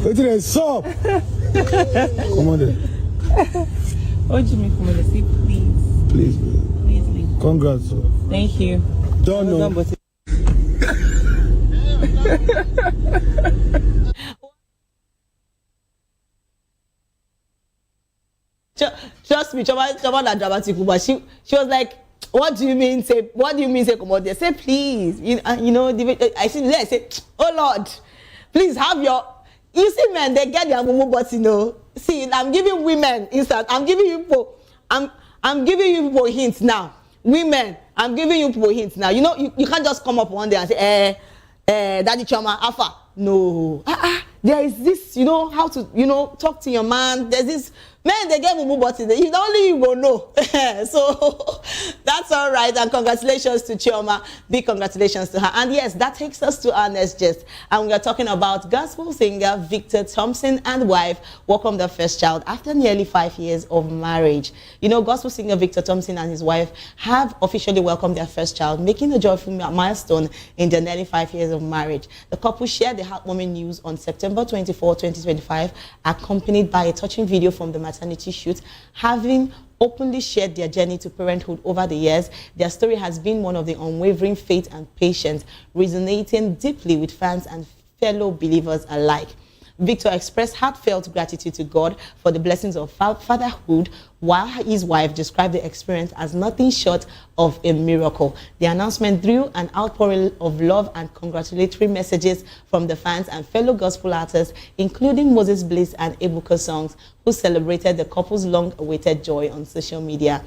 What is this soap? Come on there. What do you mean? Come on there, say please. Please, please, please. Congrats, sir. Thank you. Don't know. Trust me, Choma that dramatic, but she was like, what do you mean say come out there? Say please. You know, I say, oh Lord, please have your, you see men, they get their mumu, but you know, see, I'm giving women instant, I'm giving you people hints now. Women, I'm giving you people hints now. You know, you can't just come up one day and say, Daddy Choma, Alpha. No. There is this, you know, how to, you know, talk to your man. There's this, man, they get mumu button. If only you go know. So that's all right. And congratulations to Chioma. Big congratulations to her. And yes, that takes us to our next gist. And we are talking about gospel singer Victor Thompson and wife welcome their first child after nearly 5 years of marriage. You know, gospel singer Victor Thompson and his wife have officially welcomed their first child, making a joyful milestone in their nearly 5 years of marriage. The couple shared the heartwarming news on September 24, 2025, accompanied by a touching video from the maternity shoot. Having openly shared their journey to parenthood over the years, their story has been one of the unwavering faith and patience, resonating deeply with fans and fellow believers alike. Victor expressed heartfelt gratitude to God for the blessings of fatherhood, while his wife described the experience as nothing short of a miracle. The announcement drew an outpouring of love and congratulatory messages from the fans and fellow gospel artists, including Moses Bliss and Ebuka Songs, who celebrated the couple's long-awaited joy on social media.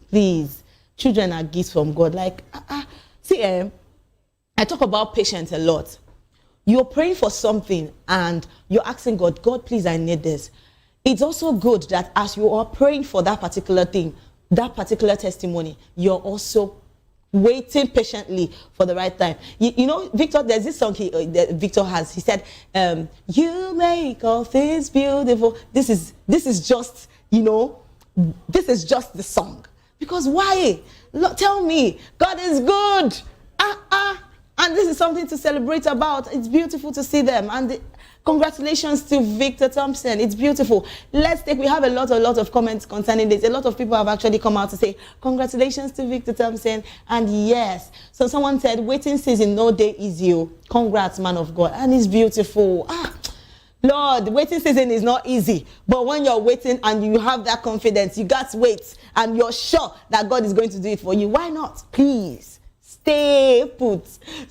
Please, children are gifts from God. Like, see, I talk about patience a lot. You're praying for something and you're asking God, God, please, I need this. It's also good that as you are praying for that particular thing, that particular testimony, you're also waiting patiently for the right time. You know, Victor, there's this song that Victor has. He said, you make all things beautiful. This is just, you know, this is just the song. Because why? Look, tell me, God is good. And this is something to celebrate about. It's beautiful to see them. And congratulations to Victor Thompson. It's beautiful. We have a lot of comments concerning this. A lot of people have actually come out to say, congratulations to Victor Thompson. And yes, so someone said, waiting season, no day is you. Congrats, man of God. And it's beautiful. Lord, waiting season is not easy. But when you're waiting and you have that confidence, you got to wait. And you're sure that God is going to do it for you. Why not? Please. Stay put.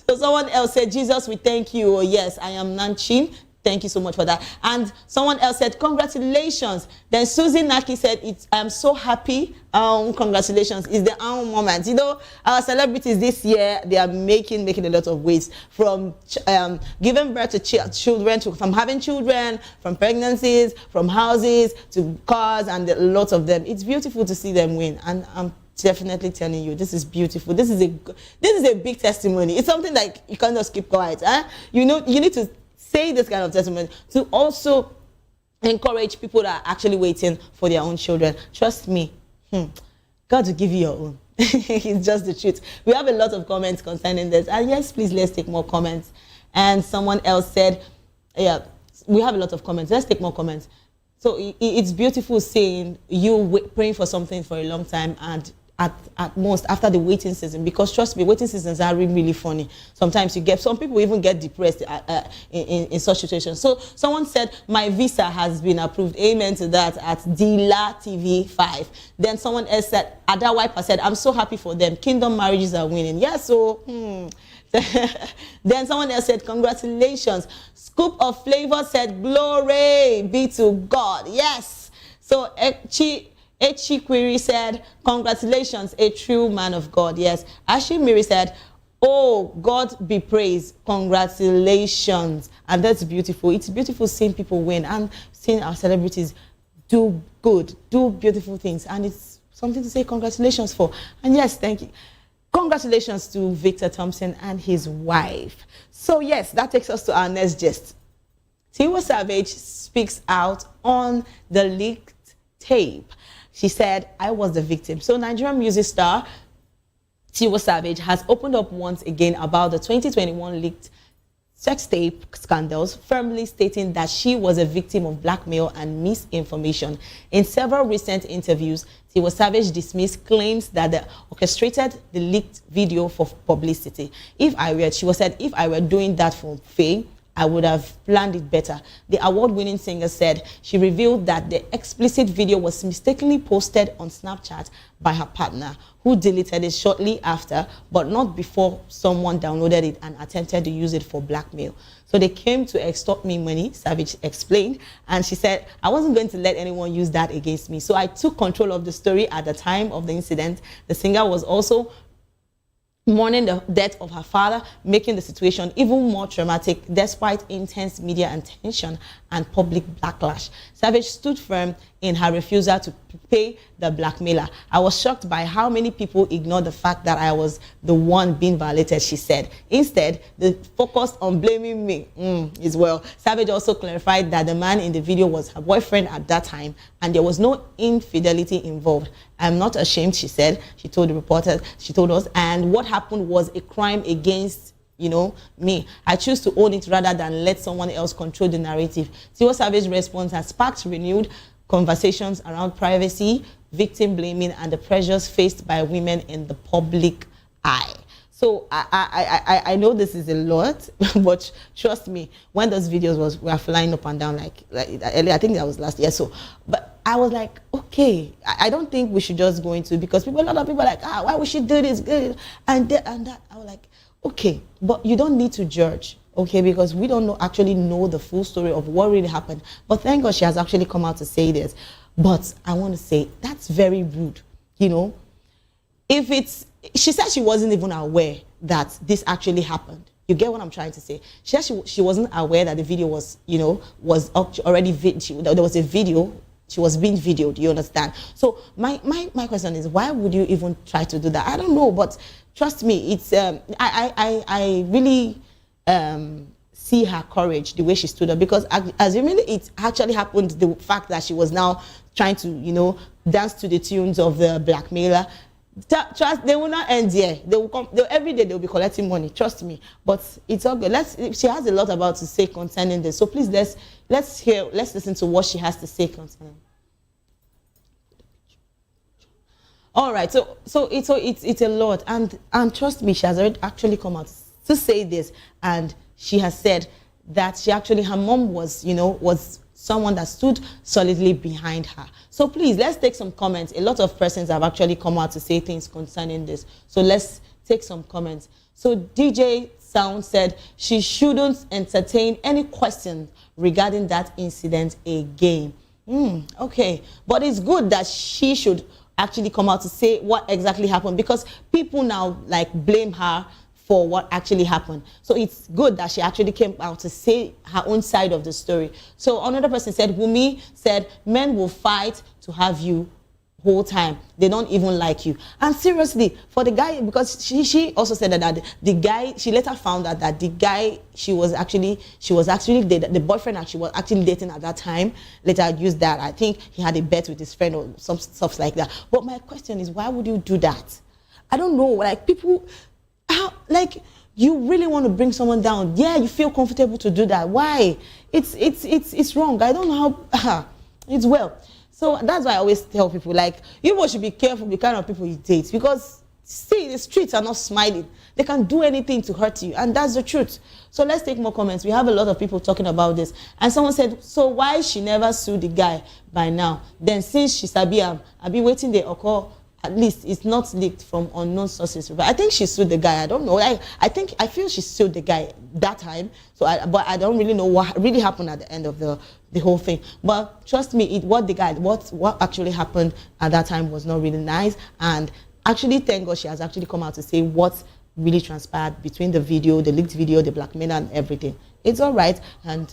So someone else said, Jesus, we thank you. Oh, yes, I am Nanchin. Thank you so much for that. And someone else said, congratulations. Then Susie Naki said, I'm so happy. Congratulations. It's the moment. You know, our celebrities this year, they are making a lot of waves, from giving birth to children, from having children, from pregnancies, from houses to cars, and a lot of them. It's beautiful to see them win. And I'm definitely telling you, this is beautiful. This is a big testimony. It's something like you can't just keep quiet. You know, you need to say this kind of testimony to also encourage people that are actually waiting for their own children. Trust me, God will give you your own. It's just the truth. We have a lot of comments concerning this. And yes, please, let's take more comments. And someone else said, yeah, we have a lot of comments. Let's take more comments. So it's beautiful seeing you praying for something for a long time, and at most after the waiting season, because trust me, waiting seasons are really, really funny. Sometimes some people even get depressed in such situations. So someone said, my visa has been approved. Amen to that at Dila TV 5. Then someone else said, Ada Wiper said, I'm so happy for them. Kingdom marriages are winning. Yes, so Then someone else said, congratulations. Scoop of Flavor said, glory be to God. Yes. So Echikwiri said, congratulations, a true man of God. Yes. Ashimiri said, oh, God be praised. Congratulations. And that's beautiful. It's beautiful seeing people win and seeing our celebrities do good, do beautiful things. And it's something to say congratulations for. And yes, thank you. Congratulations to Victor Thompson and his wife. So yes, that takes us to our next gist. Tiwa Savage speaks out on the leaked tape. She said, I was the victim. So Nigerian music star Tiwa Savage has opened up once again about the 2021 leaked sex tape scandals, firmly stating that she was a victim of blackmail and misinformation. In several recent interviews, Tiwa Savage dismissed claims that they orchestrated the leaked video for publicity. She said, if I were doing that for fame, I would have planned it better. The award-winning singer said she revealed that the explicit video was mistakenly posted on Snapchat by her partner, who deleted it shortly after, but not before someone downloaded it and attempted to use it for blackmail. So they came to extort me money, Savage explained, and she said, I wasn't going to let anyone use that against me. So I took control of the story at the time of the incident. The singer was also mourning the death of her father, making the situation even more traumatic despite intense media attention and public backlash. Savage stood firm in her refusal to pay the blackmailer. I was shocked by how many people ignored the fact that I was the one being violated, she said. Instead, they focused on blaming me as well. Savage also clarified that the man in the video was her boyfriend at that time and there was no infidelity involved. I'm not ashamed, she said. She told the reporters, she told us, and what happened was a crime against me. I choose to own it rather than let someone else control the narrative. Tiwa Savage's response has sparked renewed conversations around privacy, victim blaming, and the pressures faced by women in the public eye. So I know this is a lot, but trust me, when those videos were flying up and down like earlier, I think that was last year. So, but I was like, okay, I don't think we should just go into, because a lot of people are like, why would she do this? And that. I was like, okay, but you don't need to judge, okay, because we don't actually know the full story of what really happened. But thank God she has actually come out to say this. But I want to say that's very rude, she said she wasn't even aware that this actually happened. You get what I'm trying to say? She said she wasn't aware that the video was, was already, there was a video, she was being videoed, you understand? So my question is, why would you even try to do that? I don't know, but trust me, it's, I really see her courage, the way she stood up, because assuming it actually happened, the fact that she was now trying to, dance to the tunes of the blackmailer, trust, they will not end there. They will come every day. They will be collecting money. Trust me. But it's all good. She has a lot about to say concerning this. So please let's listen to what she has to say concerning. All right. So it's a lot, and trust me, she has already actually come out to say this, and she has said that her mom was was someone that stood solidly behind her. So please, let's take some comments. A lot of persons have actually come out to say things concerning this. So let's take some comments. So DJ Sound said she shouldn't entertain any questions regarding that incident again. Okay, but it's good that she should actually come out to say what exactly happened, because people now blame her for what actually happened. So it's good that she actually came out to say her own side of the story. So another person said, Wumi said, men will fight to have you whole time. They don't even like you. And seriously, for the guy, because she also said that the guy, she later found out that the guy she was actually the boyfriend that she was actually dating at that time, later used that. I think he had a bet with his friend or some stuff like that. But my question is, why would you do that? I don't know, people, how, you really want to bring someone down. Yeah, you feel comfortable to do that. Why? It's wrong. I don't know how. It's well. So that's why I always tell people, you should be careful the kind of people you date, because see, the streets are not smiling. They can do anything to hurt you, and that's the truth. So let's take more comments. We have a lot of people talking about this. And someone said, so why she never sued the guy by now? Then since she sabi I be waiting they occur at least it's not leaked from unknown sources. But I think she sued the guy. I don't know. I feel she sued the guy that time. But I don't really know what really happened at the end of the whole thing. But trust me, what actually happened at that time was not really nice. And actually, thank God she has actually come out to say what really transpired between the video, the leaked video, the blackmail and everything. It's all right. And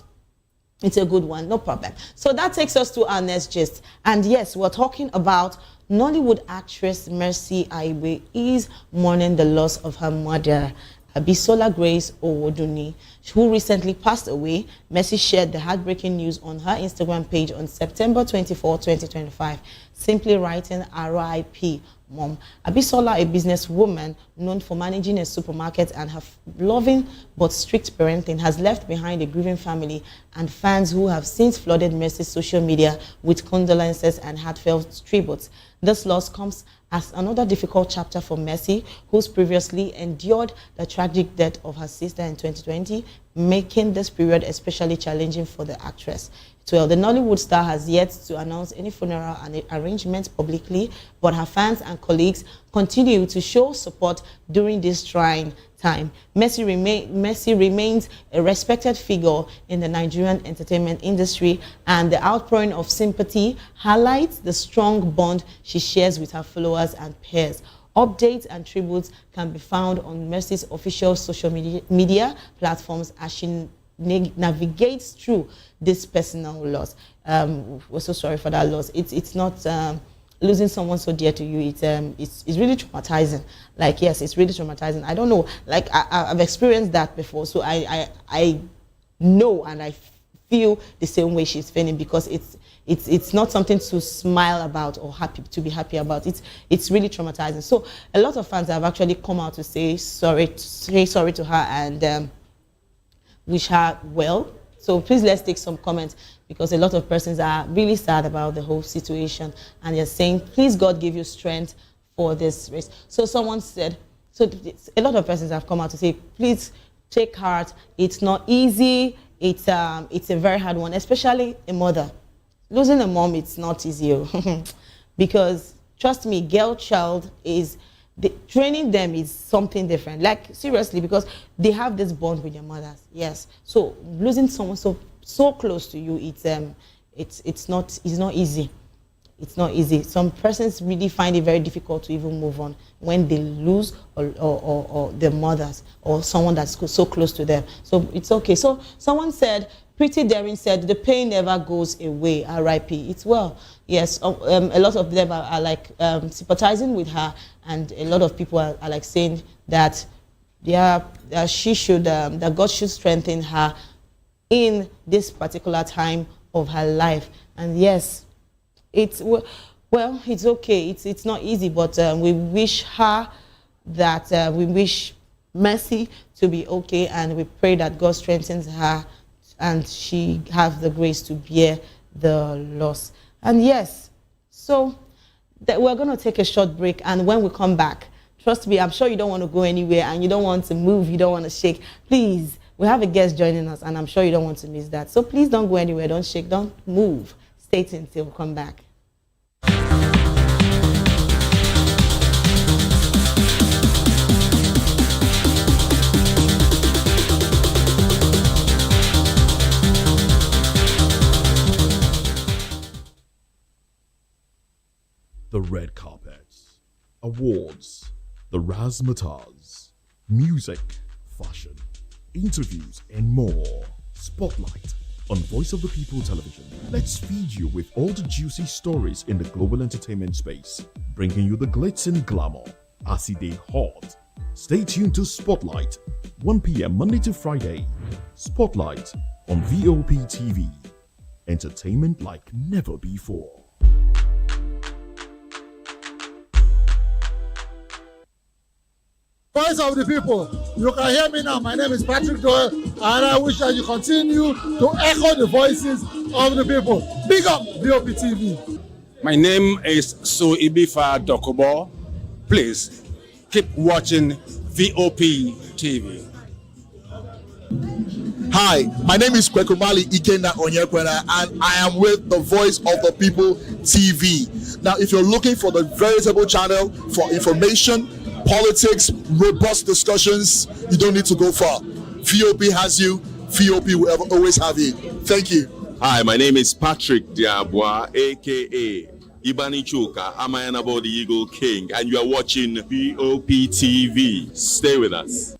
it's a good one, no problem. So that takes us to our next gist. And yes, we're talking about Nollywood actress Mercy Aigbe is mourning the loss of her mother, Abisola Grace Owodunni, who recently passed away. Mercy shared the heartbreaking news on her Instagram page on September 24, 2025, simply writing RIP Mom. Abisola, a businesswoman known for managing a supermarket and her loving but strict parenting, has left behind a grieving family and fans who have since flooded Mercy's social media with condolences and heartfelt tributes. This loss comes as another difficult chapter for Mercy, who's previously endured the tragic death of her sister in 2020, making this period especially challenging for the actress. Well, the Nollywood star has yet to announce any funeral and arrangements publicly, but her fans and colleagues continue to show support during this trying time. Mercy remains a respected figure in the Nigerian entertainment industry, and the outpouring of sympathy highlights the strong bond she shares with her followers and peers. Updates and tributes can be found on Mercy's official social media platforms as she navigates through this personal loss. We're so sorry for that loss. It's not losing someone so dear to you. It's really traumatizing. Like, yes, it's really traumatizing. I don't know. Like, I've experienced that before, so I know and I feel the same way she's feeling, because it's not something to smile about or to be happy about. It's really traumatizing. So a lot of fans have actually come out to say sorry to her and wish her well. So please, let's take some comments, because a lot of persons are really sad about the whole situation, and they're saying, please God give you strength for this race. So someone said, so a lot of persons have come out to say, please take heart. It's not easy. It's a very hard one, especially a mother. Losing a mom, it's not easy. Because trust me, girl child is, training them is something different. Like, seriously, because they have this bond with their mothers. Yes. So losing someone so close to you, it's not easy. It's not easy. Some persons really find it very difficult to even move on when they lose or their mothers or someone that's so close to them. So it's okay. So someone said, Pretty Daring said, the pain never goes away, RIP. It's well. Yes, a lot of them are like sympathizing with her, and a lot of people are like saying that she should, that God should strengthen her in this particular time of her life. And yes, it's okay. It's not easy, but we wish her that we wish Mercy to be okay, and we pray that God strengthens her and she have the grace to bear the loss. And yes, so that we're going to take a short break, and when we come back, trust me, I'm sure you don't want to go anywhere and you don't want to move, you don't want to shake. Please, we have a guest joining us, and I'm sure you don't want to miss that. So please don't go anywhere, don't shake, don't move. Stay tuned till we come back. The red carpets, awards, the razzmatazz, music, fashion, interviews, and more. Spotlight on Voice of the People Television. Let's feed you with all the juicy stories in the global entertainment space, bringing you the glitz and glamour as it is hot. Stay tuned to Spotlight, 1 p.m. Monday to Friday. Spotlight on VOP TV. Entertainment like never before. Voice of the people, you can hear me now. My name is Patrick Doyle, and I wish that you continue to echo the voices of the people. Big up VOP TV. My name is Suibifa Dokobo. Please keep watching VOP TV. Hi, my name is Kwekumali Ikenda Onyekwena, and I am with the Voice of the People TV. Now, if you're looking for the veritable channel for information, politics, robust discussions, you don't need to go far. VOP has you. VOP will always have you. Thank you. Hi, my name is Patrick Diabwa, aka Ibani Chuka, Amayanabo the Eagle King, and you are watching VOP TV. Stay with us.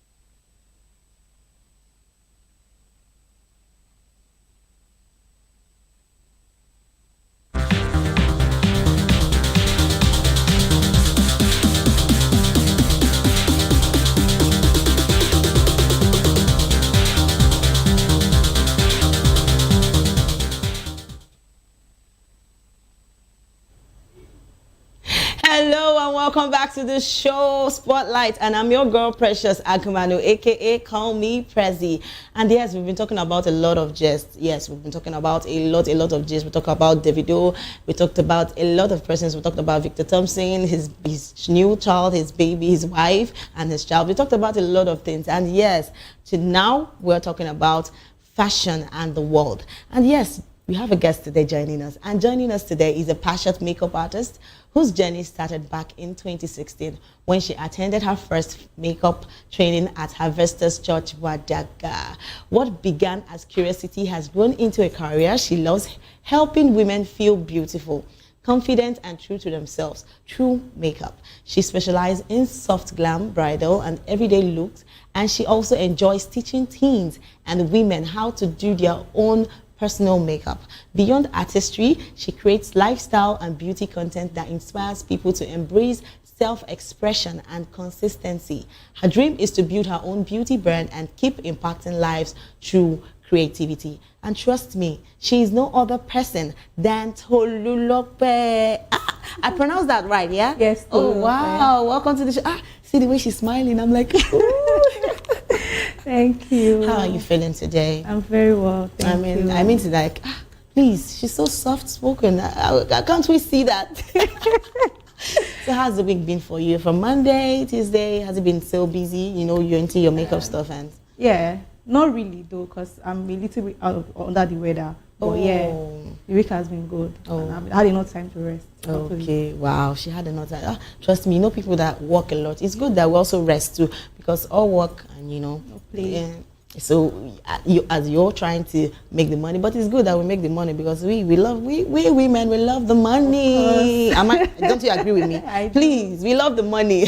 Hello and welcome back to the show Spotlight, and I'm your girl Precious Akumanu, aka Call Me Prezi. And yes, we've been talking about a lot of jest. Yes, we've been talking about a lot of jest. We talked about Davido, we talked about a lot of persons. We talked about Victor Thompson, his new child, his baby, his wife, and his child. We talked about a lot of things. And yes, to now we're talking about fashion and the world. And yes, we have a guest today joining us. And joining us today is a passionate makeup artist whose journey started back in 2016 when she attended her first makeup training at Harvesters Church, Wadaga. What began as curiosity has grown into a career. She loves helping women feel beautiful, confident, and true to themselves through makeup. She specializes in soft glam, bridal, and everyday looks, and she also enjoys teaching teens and women how to do their own personal makeup. Beyond artistry, she creates lifestyle and beauty content that inspires people to embrace self-expression and consistency. Her dream is to build her own beauty brand and keep impacting lives through creativity. And trust me, she is no other person than Tolulope. I pronounced that right, yeah? Yes. Oh, wow. Welcome to the show. See the way she's smiling. I'm like, thank you. How are you feeling today? I'm very well, thank you. I mean to like, please, she's so soft-spoken. Can't we see that? So how's the week been for you? From Monday, Tuesday, has it been so busy? You know, you're into your makeup stuff and... Yeah, not really though, because I'm a little bit under the weather. But yeah, the week has been good. And I've had enough time to rest. Okay, wow, she had enough time. Trust me, you know people that work a lot. It's good that we also rest too, because all work and so you're trying to make the money, but it's good that we make the money because we women, we love the money. Don't you agree with me? Please, we love the money.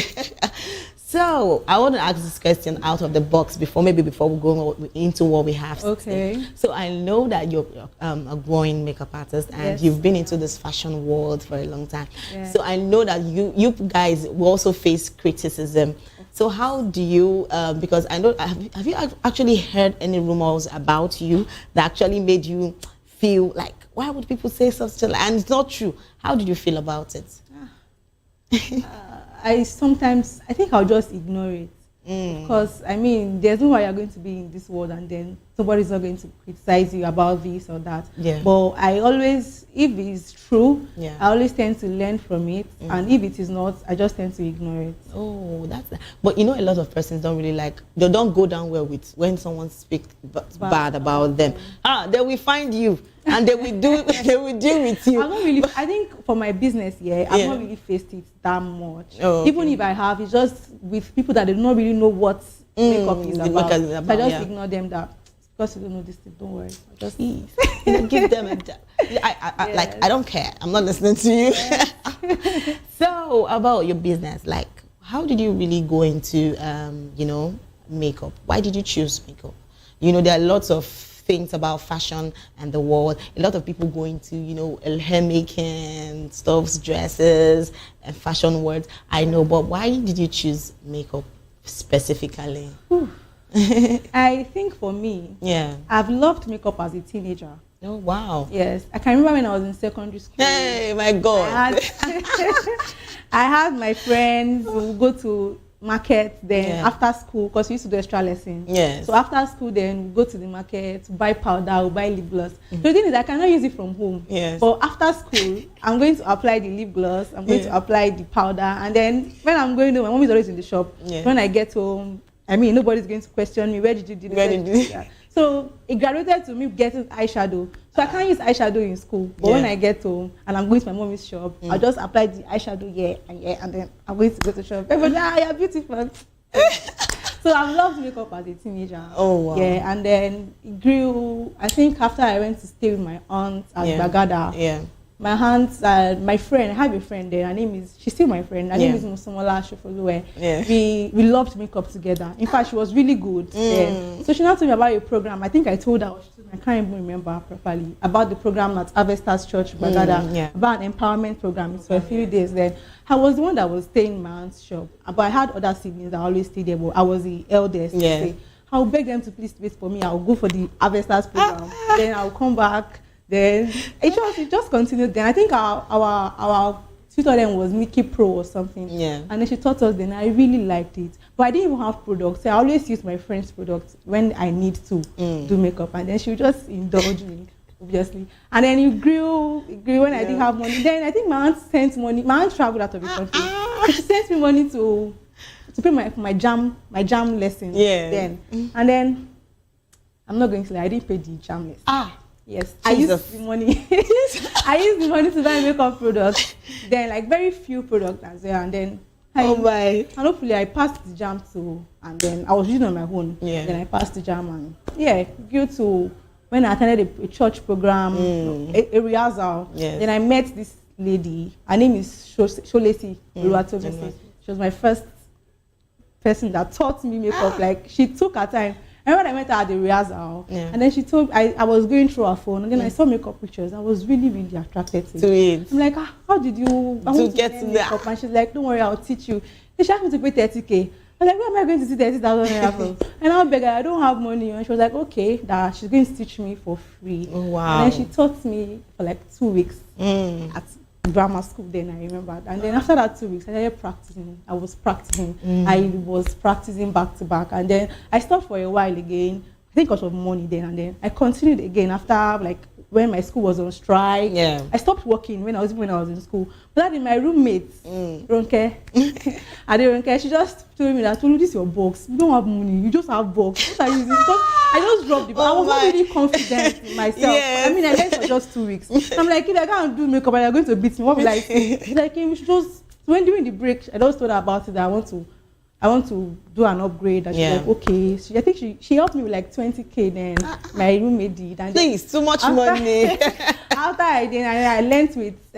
So I want to ask this question out of the box before we go into what we have. Okay. So I know that you're a growing makeup artist and you've been into this fashion world for a long time. Yeah. So I know that you guys will also face criticism. So how do you, because I know, have you actually heard any rumors about you that actually made you feel like, why would people say such a, and it's not true? How did you feel about it? I think I'll just ignore it. Because, I mean, there's no way you're going to be in this world and then somebody's not going to criticize you about this or that. Yeah. But I always, if it's true, Yeah. I always tend to learn from it. And if it is not, I just tend to ignore it. Oh, but you know, a lot of persons don't really they don't go down well with when someone speaks bad about them. They will find you and they will deal with you. I'm not really, I think for my business, I've not really faced it that much. Oh, even if I have, it's just with people that do not really know what makeup is about. So I just ignore them that because you don't know this thing, don't worry. Just give them I don't care. I'm not listening to you. So about your business, like how did you really go into makeup? Why did you choose makeup? You know, there are lots of things about fashion and the world. A lot of people go into, hair making, stuffs, dresses, and fashion words. I know, but why did you choose makeup specifically? I think for me, I've loved makeup as a teenager. Oh, wow. Yes. I can remember when I was in secondary school. Hey, my God. I had my friends who would go to market then after school because we used to do extra lessons. Yes. So after school then we go to the market, buy powder, we buy lip gloss. So the thing is I cannot use it from home. Yes. But after school, I'm going to apply the lip gloss, I'm going to apply the powder, and then when I'm going to, my mom is always in the shop. When I get home, I mean, nobody's going to question me, where did you do this? So it graduated to me getting eyeshadow. So I can't use eyeshadow in school. But when I get home and I'm going to my mommy's shop, I'll just apply the eyeshadow and then I'm going to go to the shop. Everybody, you're beautiful. So I've loved makeup as a teenager. Oh wow. Yeah, and then it grew. I think after I went to stay with my aunt at Bagada. Yeah. My aunts, my friend, I have a friend there. Her name is, she's still my friend. Her name is Musomola Shofoluwe. Yeah. We loved makeup together. In fact, she was really good. Yeah. So she now told me about a program. I think I told her, I can't even remember properly, about the program at Avestas Church, Bagada, about an empowerment program. It's for a few days then. I was the one that was staying in my aunt's shop. But I had other siblings that always stayed there, but I was the eldest. Yeah. I'll beg them to please wait for me. I'll go for the Avestas program. Then I'll come back. Then it just continued. Then I think our tutor then was Mickey Pro or something. Yeah. And then she taught us. Then I really liked it, but I didn't even have products. So I always use my friend's products when I need to do makeup, and then she would just indulge me, obviously. And then it grew when I didn't have money. Then I think my aunt sent money. My aunt traveled out of the country, so she sent me money to pay my jam lesson. Yeah. Then and then I'm not going to lie, I didn't pay the jam lesson. Yes, I used the money. I used the money to buy makeup products. Then, like very few products as well. And then, and hopefully, I passed the jam too. And then I was using on my own. Yeah. Then I passed the jam and due to when I attended a church program, a rehearsal. Yes. Then I met this lady. Her name is Sholesi Oluwatobi. She was my first person that taught me makeup. Like she took her time. I remember I met her at the rehearsal, and then she told I was going through her phone, and then I saw makeup pictures. I was really, really attracted to it. I'm like, how did you get to makeup? And she's like, don't worry, I'll teach you. Then she asked me to pay 30K. I was like, where am I going to see 30,000 naira from? And I begged her, I don't have money. And she was like, okay, that she's going to teach me for free. Wow. And then she taught me for like 2 weeks at grammar school. Then I remember, and then after that 2 weeks I started practicing. I was practicing back to back, and then I stopped for a while again, I think because of money. Then and then I continued again after, like, when my school was on strike. I stopped working when I was in school. But then my roommate Ronke, Ronke, she just told me that, this is your box, you don't have money, you just have box. What are you using? Because I just dropped it, but I was not really confident in myself. I mean, I went for just 2 weeks. I'm like, if I can't do makeup and you're going to beat me, what will I say? She's like, you should just, when during the break, I just told her about it, that I want to do an upgrade. And she's like, okay. So I think she helped me with like 20K. Then my roommate did. And please, too much money. After I learned with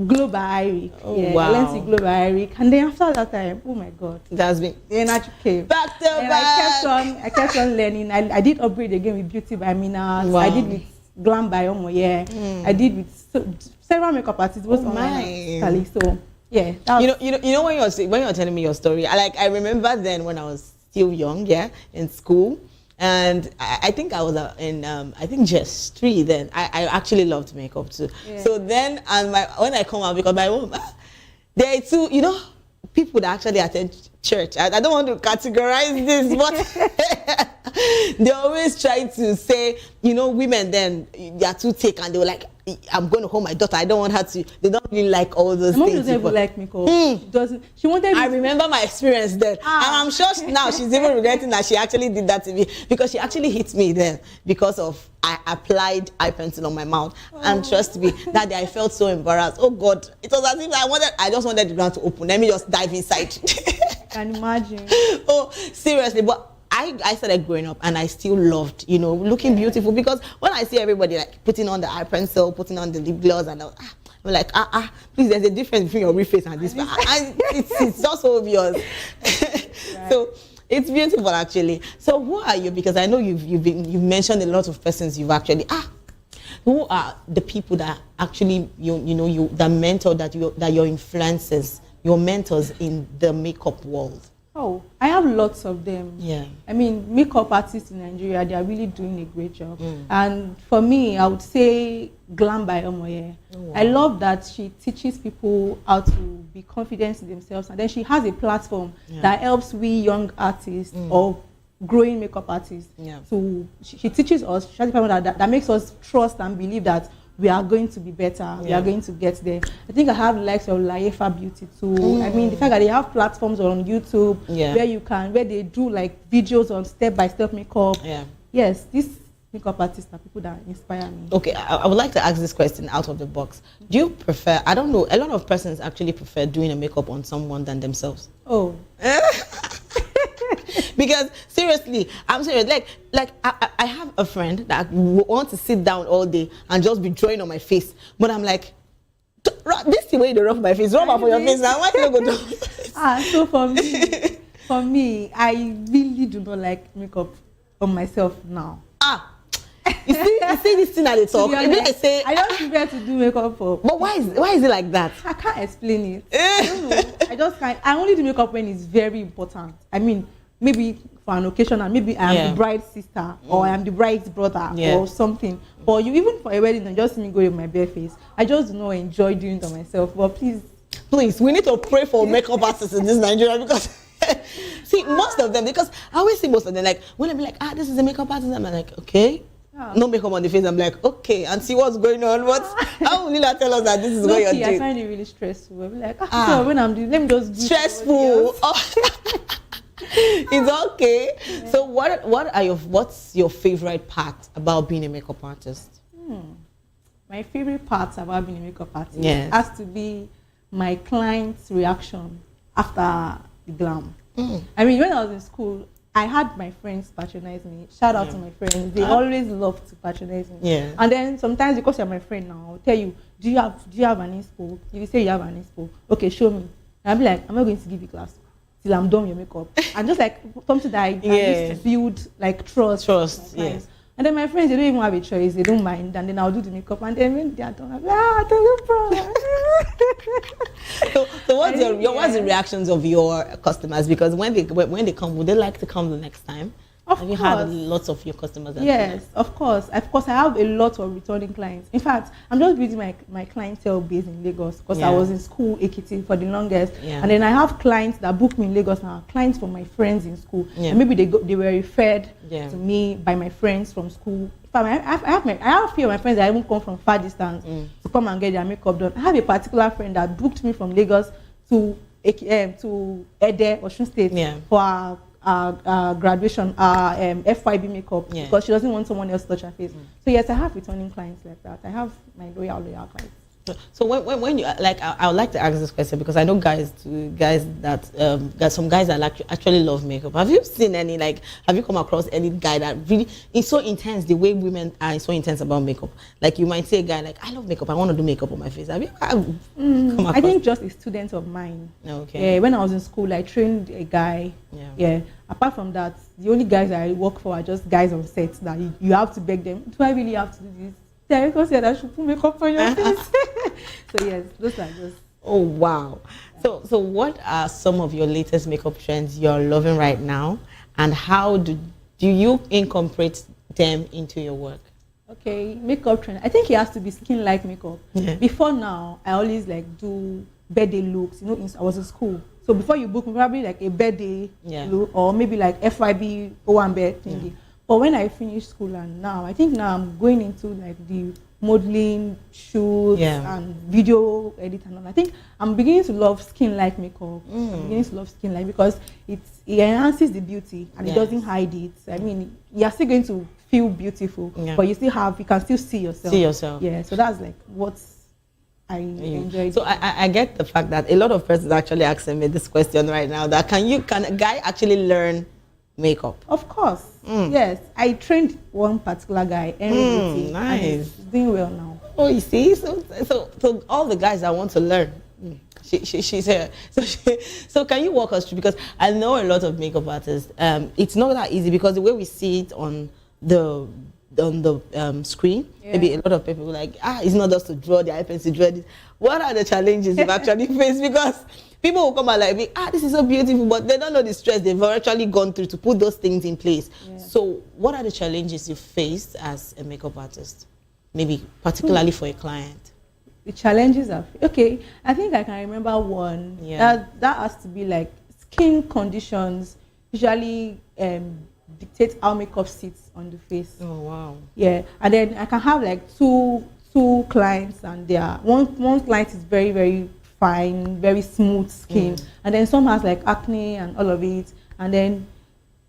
Global Iric. Wow. I learned with Global Iric. And then after that time, oh my God. That's been the energy came. Back to back. I kept on learning. I did upgrade again with Beauty by Mina. Wow. I did with Glam by Omoye. I did with several makeup artists. So yeah, you know when you're telling me your story, I remember then when I was still young, in school, and I think I was in I think just 3 then. I actually loved makeup too. Yeah. So then when I come out, because my mom, there are two, people that actually attend church. I don't want to categorize this, but they always try to say, women then they are too thick, and they were like, I'm going to hold my daughter, I don't want her to. They don't really like all those things. Doesn't even like makeup. She wanted. I remember my experience then, and I'm sure now she's even regretting that she actually did that to me, because she actually hit me then because of I applied eye pencil on my mouth, and trust me, that day I felt so embarrassed. Oh God, it was as if I just wanted the ground to open. Let me just dive inside. Can imagine. Oh, seriously, but I started growing up, and I still loved, looking beautiful, because when I see everybody like putting on the eye pencil, putting on the lip gloss, and I'm like, please, there's a difference between your real face and this. It's just so obvious. Right. So it's beautiful, actually. So who are you? Because I know you've mentioned a lot of persons you've actually who are the people that actually that mentor, that your influences, your mentors in the makeup world? Oh, I have lots of them. Yeah. I mean, makeup artists in Nigeria, they are really doing a great job. And for me, I would say Glam by Omoye. Wow. I love that she teaches people how to be confident in themselves, and then she has a platform that helps we young artists or growing makeup artists. Yeah. So she teaches us, she has a platform that makes us trust and believe that we are going to be better. We are going to get there. I think I have likes of Layefa Beauty too. I mean, the fact that they have platforms on YouTube where they do like videos on step-by-step makeup. yes, these makeup artists are people that inspire me. Okay, I would like to ask this question out of the box. Do you prefer, I don't know, a lot of persons actually prefer doing a makeup on someone than themselves. Oh. Because seriously, I'm serious. Like I have a friend that wants to sit down all day and just be drawing on my face. But I'm like, this is the way they rub my face. Rub for your face now. Why can't you go do? So for me, I really do not like makeup on myself now. You see this thing at the top. I don't prefer to do makeup for. But why is it like that? I can't explain it. I don't know. I just can't. I only do makeup when it's very important. I mean, maybe for an occasion, and maybe I am the bride's sister or I am the bride's brother or something. But you even for a wedding and just see me go with my bare face. I just do not enjoy doing it on myself. But please, we need to pray for makeup artists in this Nigeria because see most of them, because I always see most of them like when I be like, this is a makeup artist, I'm like, okay. No makeup on the face. I'm like, okay, and see what's going on. How will Lila tell us that this is what you're doing? I find it really stressful. I'm like, so when I'm doing, let me just do stressful. It's okay. Yeah. So what's your favorite part about being a makeup artist? My favorite part about being a makeup artist has to be my client's reaction after the glam. I mean, when I was in school, I had my friends patronize me. Shout out to my friends. They always love to patronize me. Yeah. And then sometimes because you're my friend now, I'll tell you, do you have an inspo? If you say you have an inspo, okay, show me. And I'll be like, I'm not going to give you class till I'm done with your makeup. And just like something that I used to build like trust. Yes. And then my friends, they don't even have a choice. They don't mind. And then I'll do the makeup. And then when they are done, I'll be like, don't problem. So what's the reactions of your customers? Because when they come, would they like to come the next time? Have you had lots of your customers? Yes, of course. Of course, I have a lot of returning clients. In fact, I'm just building my clientele base in Lagos because I was in school, Ekiti, for the longest. Yeah. And then I have clients that book me in Lagos now, clients from my friends in school. Yeah. And maybe they were referred to me by my friends from school. I have a few of my friends that even come from far distance to come and get their makeup done. I have a particular friend that booked me from Lagos to Ede, Osun State for graduation, FYB makeup because she doesn't want someone else to touch her face. So yes, I have returning clients like that. I have my loyal clients. So when you like, I would like to ask this question because I know some guys that actually love makeup. Have you seen any have you come across any guy that really is so intense the way women are so intense about makeup? Like you might say a guy like, I love makeup, I want to do makeup on my face. Have you come across? I think just a student of mine. Okay. Yeah, when I was in school, I trained a guy. Yeah. Apart from that, the only guys I work for are just guys on set that you have to beg them. Do I really have to do this? Because said I should put makeup on your face. So yes, those are just. Oh wow! So what are some of your latest makeup trends you're loving right now, and how do you incorporate them into your work? Okay, makeup trend. I think it has to be skin-like makeup. Yeah. Before now, I always do birthday looks. You know, I was in school, so before you book me, probably like a birthday look or maybe like FYB Owambe thingy. But when I finished school and now, I think now I'm going into the modeling, shoots, and video editing. And I think I'm beginning to love skin-like makeup. I'm beginning to love skin-like because it enhances the beauty and it doesn't hide it. I mean, you're still going to feel beautiful, but you can still see yourself. Yeah, so that's what I enjoy. So I get the fact that a lot of persons actually asking me this question right now, that can a guy actually learn makeup? Of course. Yes, I trained one particular guy. Nice. And he's doing well now. Oh, you see, so all the guys that want to learn, she's here. So can you walk us through, because I know a lot of makeup artists. It's not that easy because the way we see it on the screen, maybe a lot of people like, it's not just to draw the eye pencil, draw this. What are the challenges you've actually faced? Because people will come out like me, this is so beautiful, but they don't know the stress they've actually gone through to put those things in place. Yeah. So what are the challenges you faced as a makeup artist? Maybe particularly for a client. The challenges are, okay, I think I can remember one. That has to be like skin conditions usually dictate how makeup sits on the face. Oh, wow. Yeah, and then I can have like two clients and one client is very, very fine, very smooth skin, and then some has like acne and all of it, and then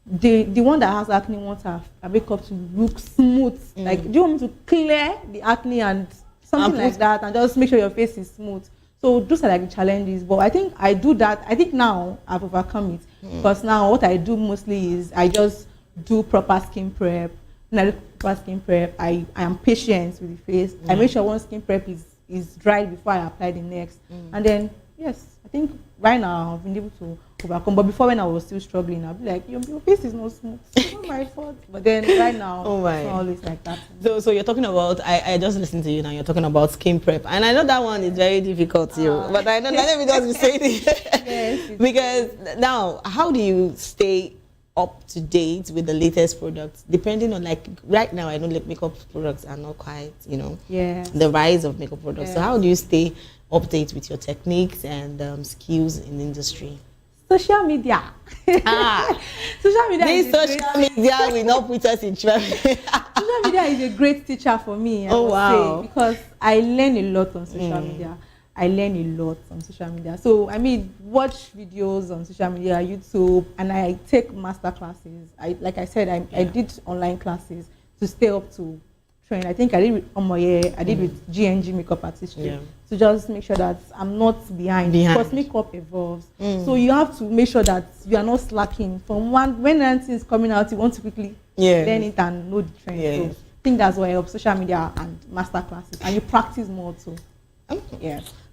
the one that has acne wants her makeup to look smooth. Like, do you want me to clear the acne and something like that, and just make sure your face is smooth? So those are like the challenges. But I think I do that. I think now I've overcome it, because now what I do mostly is I just do proper skin prep. When I do proper skin prep, I am patient with the face. I make sure one skin prep is dry before I apply the next. And then, yes, I think right now I've been able to overcome. But before, when I was still struggling, I'd be like, your face is not smooth. It's not my fault. But then right now, it's not always like that. So you're talking about, I just listened to you now, you're talking about skin prep. And I know that one is very difficult to you. But I know let me just be saying it. Yes, because now, how do you stay up to date with the latest products, depending on, like, right now I know like makeup products are not quite, the rise of makeup products. So how do you stay update with your techniques and skills in the industry? Social media. Social media. This social media will not put us in trouble. Social media is a great teacher for me. I would say, because I learn a lot on social media. I learn a lot on social media. So I mean, watch videos on social media, YouTube, and I take master classes. Like I said, I did online classes to stay up to trend. I think I did with Omoye, I did with GNG makeup artistry to just make sure that I'm not behind. Because makeup evolves. So you have to make sure that you are not slacking. From when anything is coming out, you want to quickly learn it and know the trend. So I think that's why I help social media and master classes, and you practice more too.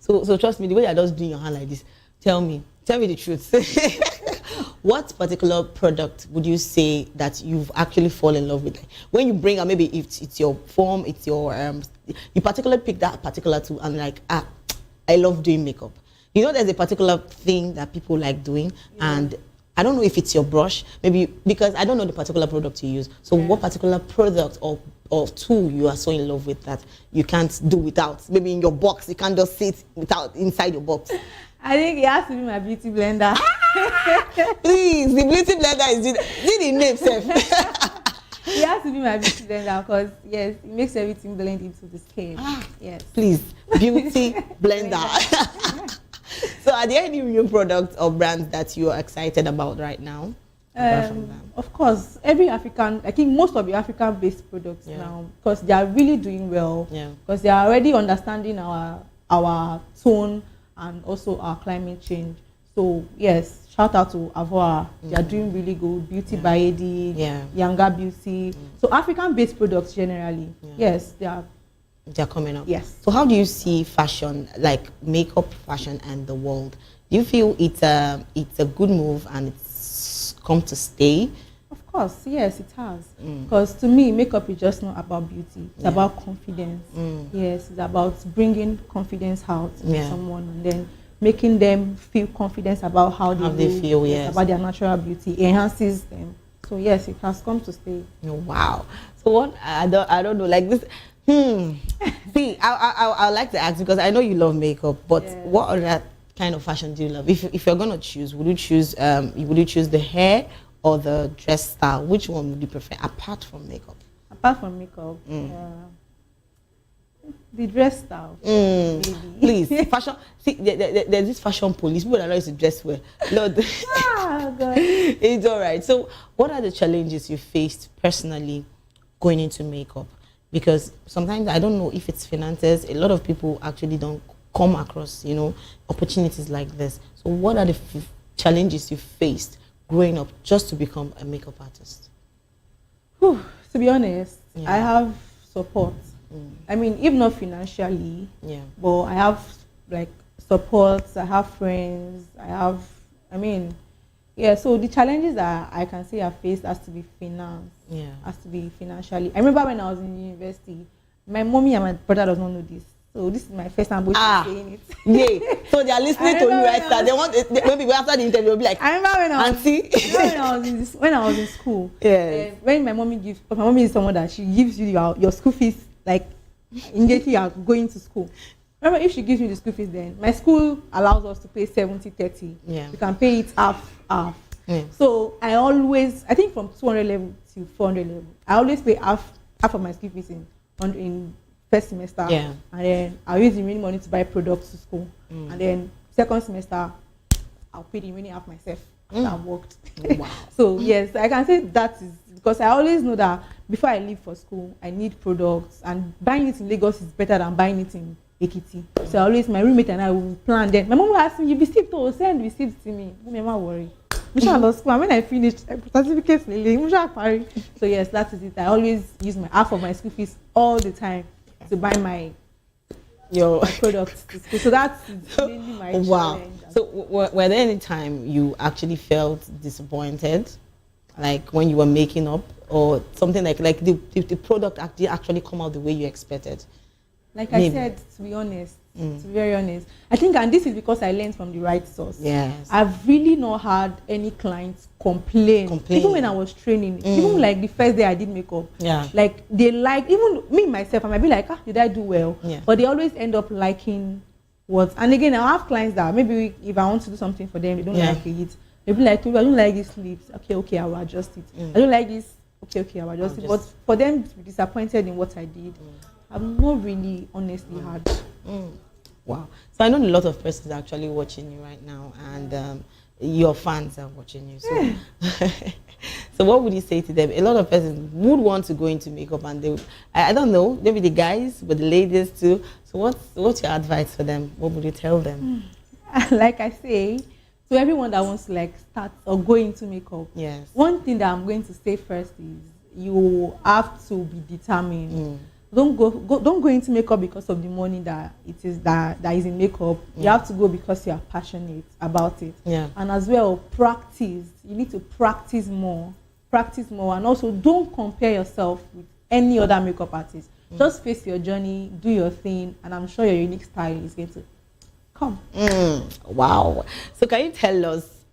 So trust me, the way you're just doing your hand like this, tell me the truth. What particular product would you say that you've actually fallen in love with? Like, when you bring, maybe if it's your form, it's your you particularly pick that particular tool and like, I love doing makeup. You know, there's a particular thing that people like doing, and I don't know if it's your brush, maybe, because I don't know the particular product you use. So what particular product or tool you are so in love with that you can't do without? Maybe in your box, you can't just sit without inside your box. I think it has to be my beauty blender. Please, the beauty blender is the name, Seth. It has to be my beauty blender, because yes, it makes everything blend into the skin. Yes. Please, beauty blender. So are there any new products or brands that you are excited about right now? Of course, every African, I think most of the African-based products now, because they are really doing well, because they are already understanding our tone and also our climate change. So yes, shout out to Avoa. They are doing really good. Beauty by AD, Younger Beauty. So African-based products generally, yes, they're coming up. Yes. So how do you see fashion, like makeup, fashion, and the world? Do you feel it's a good move and it's come to stay? Of course, yes, it has. Because to me, makeup is just not about beauty. It's about confidence. Yes, it's about bringing confidence out in someone and then making them feel confidence about how they feel. Yes, about their natural beauty. It enhances them. So yes, it has come to stay. Oh, wow. So what I don't know, like this. See, I like to ask, because I know you love makeup, but what other kind of fashion do you love? If you're gonna choose, would you choose the hair or the dress style? Which one would you prefer apart from makeup? Apart from makeup, the dress style. Please, fashion. See, there's this fashion police. People that know to dress well. Lord, it's all right. So, what are the challenges you faced personally going into makeup? Because sometimes I don't know if it's finances. A lot of people actually don't come across, opportunities like this. So what are the challenges you faced growing up just to become a makeup artist? To be honest, I have support. I mean, if not financially, but I have like support, I have friends, so the challenges that I can say I faced has to be finance. Has to be financially. I remember when I was in university, my mommy and my brother does not know this. So this is my first time saying it. So they are listening to you right now. They want maybe after the interview, they'll be like, I remember when I was in school. When my mommy is someone that she gives you your school fees, like immediately you are going to school. Remember, if she gives me the school fees, then my school allows us to pay 70-30. You can pay it half. So I think from 200 level to 400 level, I always pay half of my school fees in first semester. And then I'll use the remaining money to buy products to school. And then second semester, I'll pay the remaining half myself. that worked. Wow. So yes, I can say that is because I always know that before I leave for school, I need products, and buying it in Lagos is better than buying it in Ekiti. So always my roommate and I will plan. Then my mom will ask me, "You receipt to send receipts to me." Never worry. And when I finish certificates, so yes, that is it. I always use my half of my school fees all the time to buy my products to school. So that's mainly my challenge. So were there any time you actually felt disappointed, like when you were making up, or something like the product actually come out the way you expected? Like I said, to be honest, to be very honest, I think, and this is because I learned from the right source. Yes. I've really not had any clients complain. Even when I was training, even like the first day I did makeup. Yeah. Like they like, even me myself, I might be like, did I do well? Yeah. But they always end up liking what. And again, I have clients that maybe if I want to do something for them, they don't like it. They'll be like, I don't like these lips. Okay, I will adjust it. I don't like this. Okay, I will adjust it. But for them to be disappointed in what I did, I've not really honestly had. Wow. So I know a lot of persons are actually watching you right now, and your fans are watching you. So, so what would you say to them? A lot of persons would want to go into makeup, and they, I don't know, maybe the guys, but the ladies too. So what's your advice for them? What would you tell them? Like I say, to everyone that wants to like start or go into makeup, yes, one thing that I'm going to say first is you have to be determined. Don't go into makeup because of the money that it is that is in makeup. You have to go because you are passionate about it. Yeah. And as well, practice. You need to practice more, and also don't compare yourself with any other makeup artist. Just face your journey, do your thing, and I'm sure your unique style is going to come. Wow. So can you tell us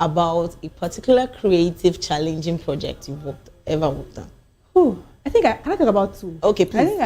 about a particular creative, challenging project you've ever worked on? I think can I talk about two? Okay, please.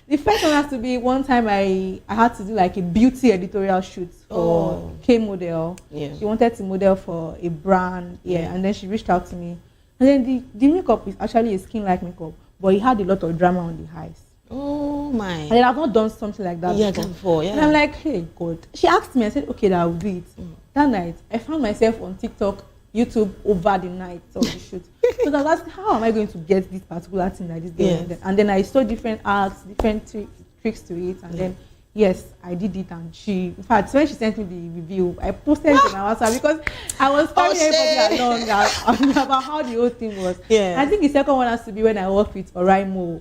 The first one has to be one time I had to do like a beauty editorial shoot for K Model. Yeah. She wanted to model for a brand, and then she reached out to me. And then the makeup is actually a skin-like makeup, but it had a lot of drama on the eyes. Oh my. And I've not done something like that before. Yeah. And I'm like, hey God. She asked me, I said, okay, I'll do it. That night, I found myself on TikTok, YouTube over the night of the shoot. So I was asking, how am I going to get this particular thing like this girl? And then I saw different arts, different tricks to it, and then yes, I did it. And she, in fact, when she sent me the review, I posted it on my WhatsApp because I was telling everybody along about how the whole thing was. I think the second one has to be when I worked with Oraimo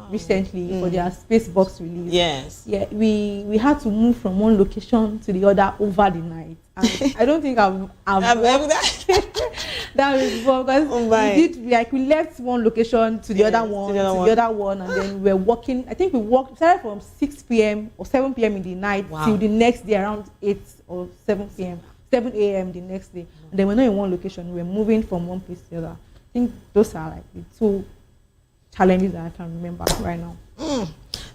recently for their Space Box release. Yes. We had to move from one location to the other over the night. And I don't think I've worked that way before, because we left one location to the other one, to the other one, and then we were walking. I think we started from 6 p.m. or 7 p.m. in the night till the next day around 8 or 7 p.m. 7 a.m. the next day. And then we're not in one location, we're moving from one place to the other. I think those are like the two challenges that I can remember right now.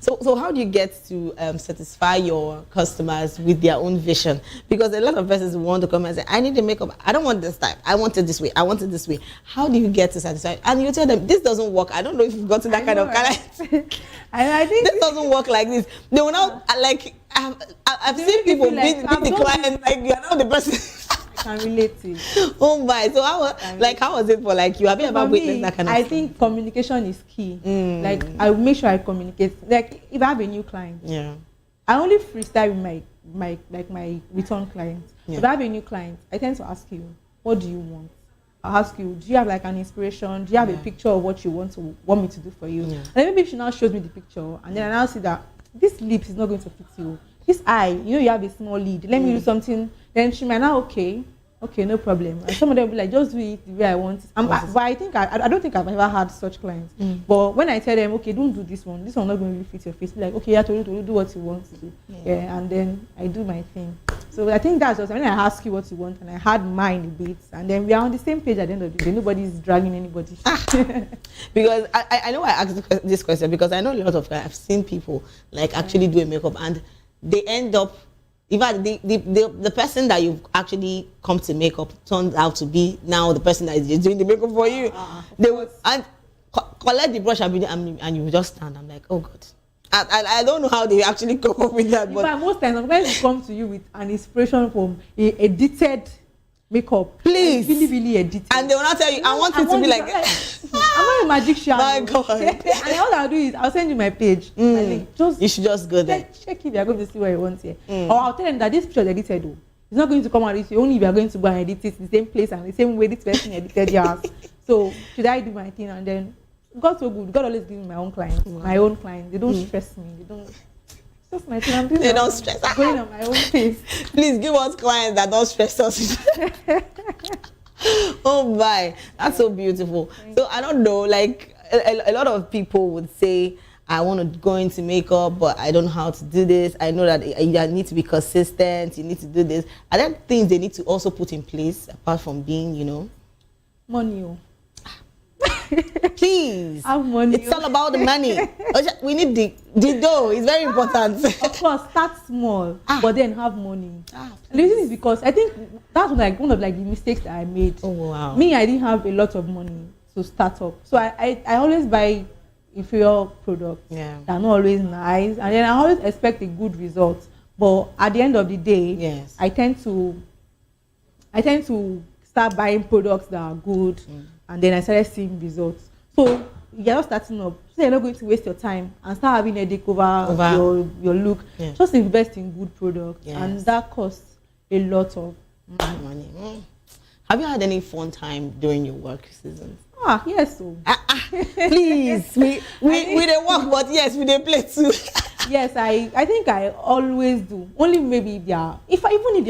So how do you get to satisfy your customers with their own vision? Because a lot of persons want to come and say, I need a makeup. I don't want this type. I want it this way. I want it this way. How do you get to satisfy? And you tell them, this doesn't work. I don't know if you've got to that kind of color. I think this doesn't work like this. They will now, like, I've seen people beat the client, like, you're not the person. Can relate to it. Oh my! So how was it for like you? Have you ever witnessed that kind of? I think communication is key. Like I make sure I communicate. Like if I have a new client, I only freestyle with my return clients. If I have a new client, I tend to ask you, what do you want? I'll ask you, do you have like an inspiration? Do you have a picture of what you want me to do for you? And then maybe she now shows me the picture, and then I now see that this lips is not going to fit you. This eye, you have a small lid. Let me do something. Then she might now, okay, no problem. And some of them will be like, just do it the way I want it. But I think I don't think I've ever had such clients. But when I tell them, okay, don't do this one not going to really fit your face. Be like, okay, yeah, to do what you want to do. And then I do my thing. So I think that's just when I ask you what you want, and I had mine a bit, and then we are on the same page at the end of the day. Nobody's dragging anybody. Because I know I asked this question because I know a lot of I've seen people like actually do a makeup and they end up. In fact, the person that you've actually come to makeup turns out to be now the person that is doing the makeup for you. They will and collect the brush and you just stand. I'm like, oh God. I don't know how they actually come up with that. But most times, sometimes they come to you with an inspiration from a dated makeup. Please. Really, really edit. And they will not tell you, I want you to be like, I'm not a magician. My God. And all I'll do is, I'll send you my page. My link. You should just go there. Check if you're going to see what you want here. Or I'll tell them that this picture is edited though. It's not going to come out this way, only if you're going to go and edit it in the same place and the same way this person edited yours. So should I do my thing? And then God so good. God always gives me my own clients. My own clients. They don't stress me. They don't. It's just my thing. I'm doing. They don't stress. I'm going on my own pace. Please give us clients that don't stress us. Oh my, that's so beautiful. So I don't know, like a lot of people would say, I want to go into makeup, but I don't know how to do this. I know that I need to be consistent. You need to do this. Are there things they need to also put in place apart from being, money? Please. Have money. It's all about the money. We need the dough. It's very important. Of course, start small, but then have money. And the reason is because I think that's one of the mistakes that I made. Oh wow. Me, I didn't have a lot of money to start up, so I always buy inferior products that are not always nice, and then I always expect a good result. But at the end of the day, I tend to start buying products that are good, and then I started seeing results. So you're not starting up, so you're not going to waste your time and start having a headache over your look. Just invest in good products, and that costs a lot of money. Have you had any fun time during your work season? Yes. So. Please, we dey work, but yes, we dey play too. Yes, I think I always do. Only maybe if they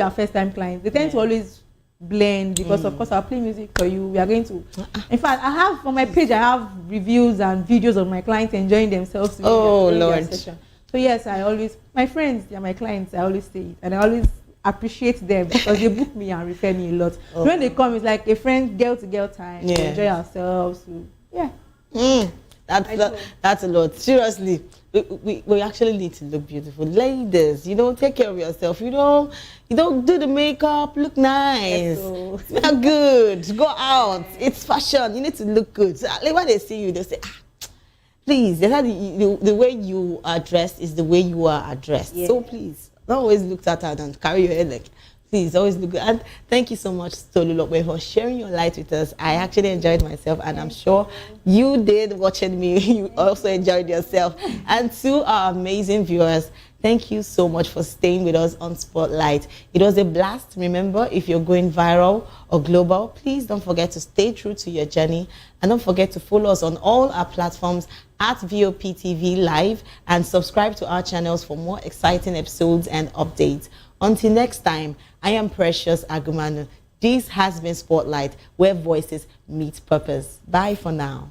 are first time clients, they tend to always blend because of course I'll play music for you. We are going to. In fact, I have on my page I have reviews and videos of my clients enjoying themselves. Lord. So yes, my friends, they are my clients. I always say it, and I always appreciate them because they book me and refer me a lot. When they come, it's like a friend, girl to girl time. We enjoy ourselves. That's a lot. Seriously, we actually need to look beautiful, ladies. Take care of yourself. You don't do the makeup. Look nice. Smell good. Go out. It's fashion. You need to look good. So, like, when they see you, they say, please. The way you are dressed is the way you are addressed. So please, don't always look at her and carry your head like. Please always look good. And thank you so much, Tolulokwe, for sharing your light with us. I actually enjoyed myself, and I'm sure you did watching me. You also enjoyed yourself. And to our amazing viewers, thank you so much for staying with us on Spotlight. It was a blast. Remember, if you're going viral or global, please don't forget to stay true to your journey. And don't forget to follow us on all our platforms at VOP TV Live and subscribe to our channels for more exciting episodes and updates. Until next time, I am Precious Agumanu. This has been Spotlight, where voices meet purpose. Bye for now.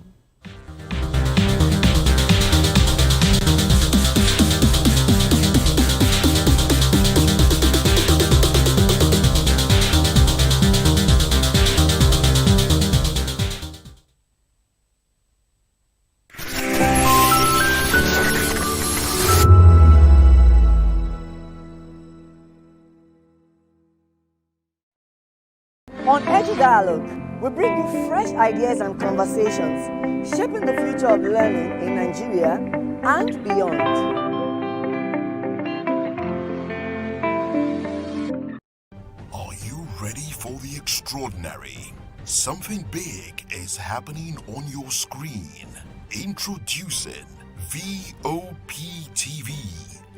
On Edu Dialogue, we bring you fresh ideas and conversations, shaping the future of learning in Nigeria and beyond. Are you ready for the extraordinary? Something big is happening on your screen. Introducing VOP TV.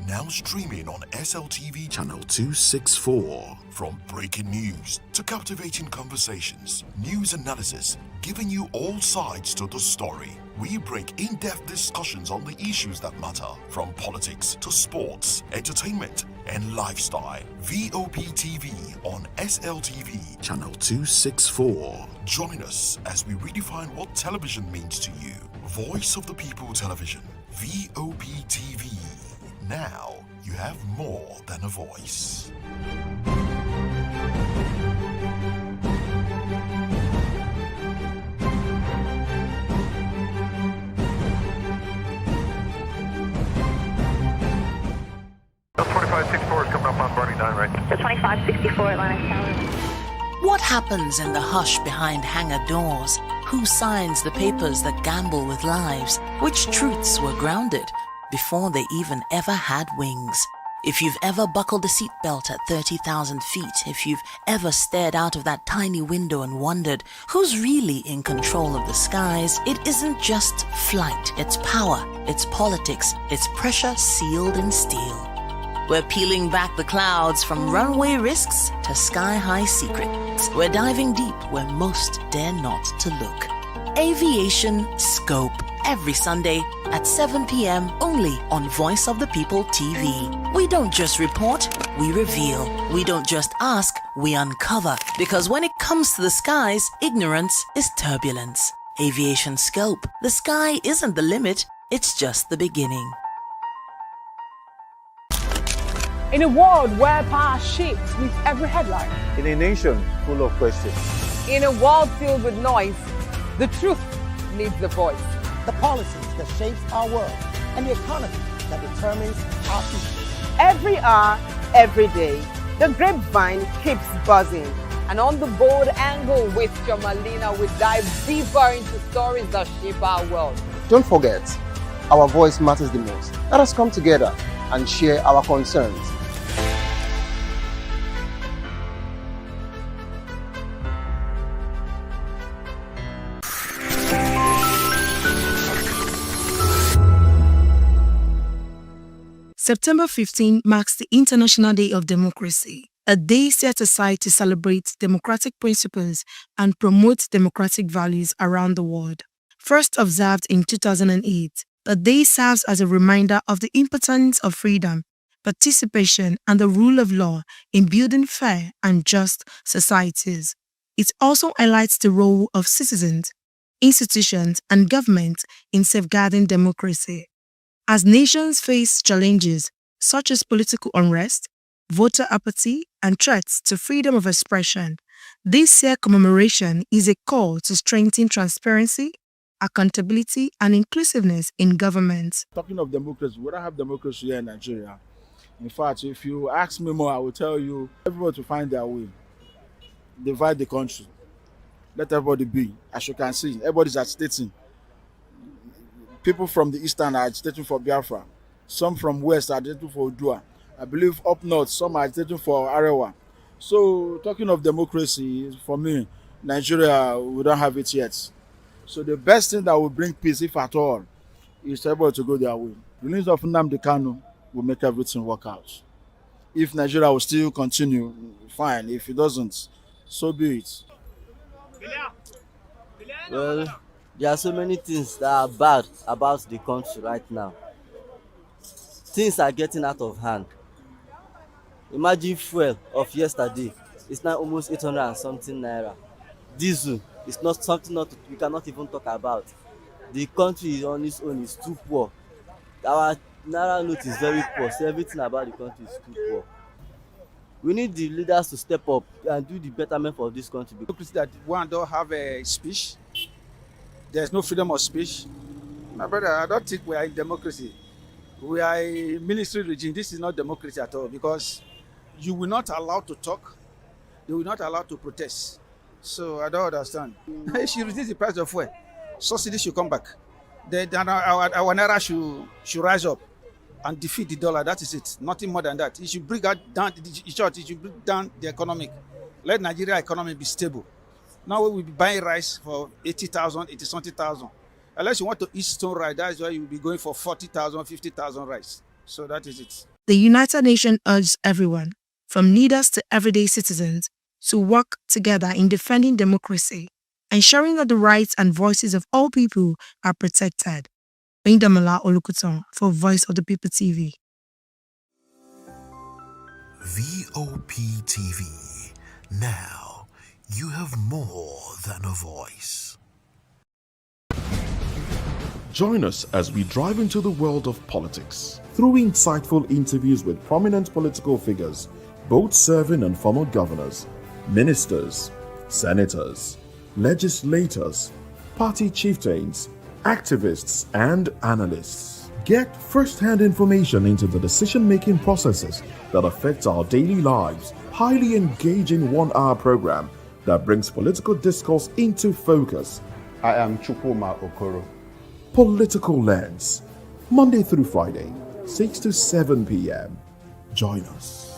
Now streaming on SLTV channel 264. From breaking news to captivating conversations, news analysis, giving you all sides to the story. We break in-depth discussions on the issues that matter, from politics to sports, entertainment, and lifestyle. VOP TV on SLTV channel 264. Join us as we redefine what television means to you. Voice of the People Television, VOP TV. Now you have more than a voice. The 2564 is coming up on Barney 9, right? The 2564 Atlantic Tower. What happens in the hush behind hangar doors? Who signs the papers that gamble with lives? Which truths were grounded before they even ever had wings? If you've ever buckled a seatbelt at 30,000 feet, if you've ever stared out of that tiny window and wondered who's really in control of the skies, it isn't just flight, it's power, it's politics, it's pressure sealed in steel. We're peeling back the clouds from runway risks to sky-high secrets. We're diving deep where most dare not to look. Aviation Scope, every Sunday at 7 p.m. only on Voice of the People TV. We don't just report, we reveal. We don't just ask, we uncover. Because when it comes to the skies, ignorance is turbulence. Aviation Scope, the sky isn't the limit, it's just the beginning. In a world where power shifts with every headline. In a nation full of questions. In a world filled with noise, the truth needs a voice. The policies that shape our world and the economy that determines our future. Every hour, every day, the grapevine keeps buzzing. And on the bold angle with Jomalina, we dive deeper into stories that shape our world. Don't forget, our voice matters the most. Let us come together and share our concerns. September 15 marks the International Day of Democracy, a day set aside to celebrate democratic principles and promote democratic values around the world. First observed in 2008, the day serves as a reminder of the importance of freedom, participation, and the rule of law in building fair and just societies. It also highlights the role of citizens, institutions, and governments in safeguarding democracy. As nations face challenges such as political unrest, voter apathy, and threats to freedom of expression, this year's commemoration is a call to strengthen transparency, accountability, and inclusiveness in government. Talking of democracy, we don't have democracy here in Nigeria. In fact, if you ask me more, I will tell you everybody to find their way. Divide the country. Let everybody be. As you can see, everybody's agitating. People from the eastern are agitating for Biafra. Some from west are agitating for Odua. I believe up north, some are agitating for Arewa. So, talking of democracy, for me, Nigeria, we don't have it yet. So, the best thing that will bring peace, if at all, is everybody to go their way. The release of Nnamdi Kanu will make everything work out. If Nigeria will still continue, fine. If it doesn't, so be it. Well, there are so many things that are bad about the country right now. Things are getting out of hand. Imagine fuel of yesterday. It's now almost 800 and something naira. Diesel is not something we cannot even talk about. The country on its own is too poor. Our naira note is very poor, so everything about the country is too poor. We need the leaders to step up and do the betterment for this country. Democracy that one don't have a speech. There's no freedom of speech. My brother, I don't think we are in democracy. We are a military regime. This is not democracy at all because you will not allow to talk. You will not allow to protest. So I don't understand. If she reduce the price of fuel, subsidy should come back. Then our naira should rise up and defeat the dollar. That is it. Nothing more than that. It should bring down the economic. Let Nigeria economy be stable. Now we will be buying rice for 80,000, 80-something. Unless you want to eat stone rice, that's why you will be going for 40,000, 50,000 rice. So that is it. The United Nations urges everyone, from leaders to everyday citizens, to work together in defending democracy, ensuring that the rights and voices of all people are protected. Bindamala Olukuton for Voice of the People TV. VOP TV. Now, you have more than a voice. Join us as we drive into the world of politics through insightful interviews with prominent political figures, both serving and former governors, ministers, senators, legislators, party chieftains, activists, and analysts. Get first-hand information into the decision-making processes that affect our daily lives. Highly engaging one-hour program that brings political discourse into focus. I am Chukwuma Okoro. Political Lens, Monday through Friday, 6 to 7 p.m. Join us.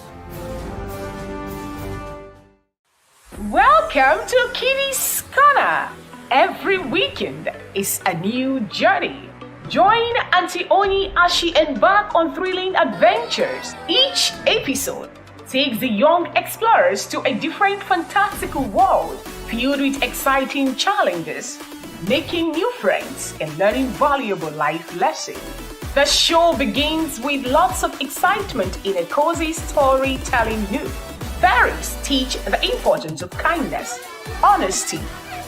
Welcome to Kitty's Corner. Every weekend is a new journey. Join Auntie Oni as she embarks on thrilling adventures. Each episode takes the young explorers to a different fantastical world filled with exciting challenges, making new friends and learning valuable life lessons. The show begins with lots of excitement in a cozy storytelling mood. Fairies teach the importance of kindness, honesty,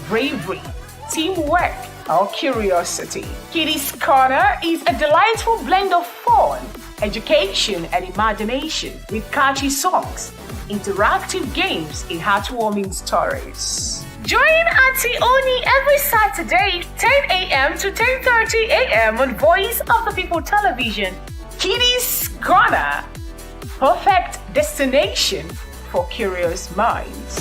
bravery, teamwork, or curiosity. Kitty's Corner is a delightful blend of fun, education, and imagination with catchy songs, interactive games, and heartwarming stories. Join Auntie Oni every Saturday, 10 a.m. to 10:30 a.m. on Voice of the People Television. Kitty's Corner, perfect destination for curious minds.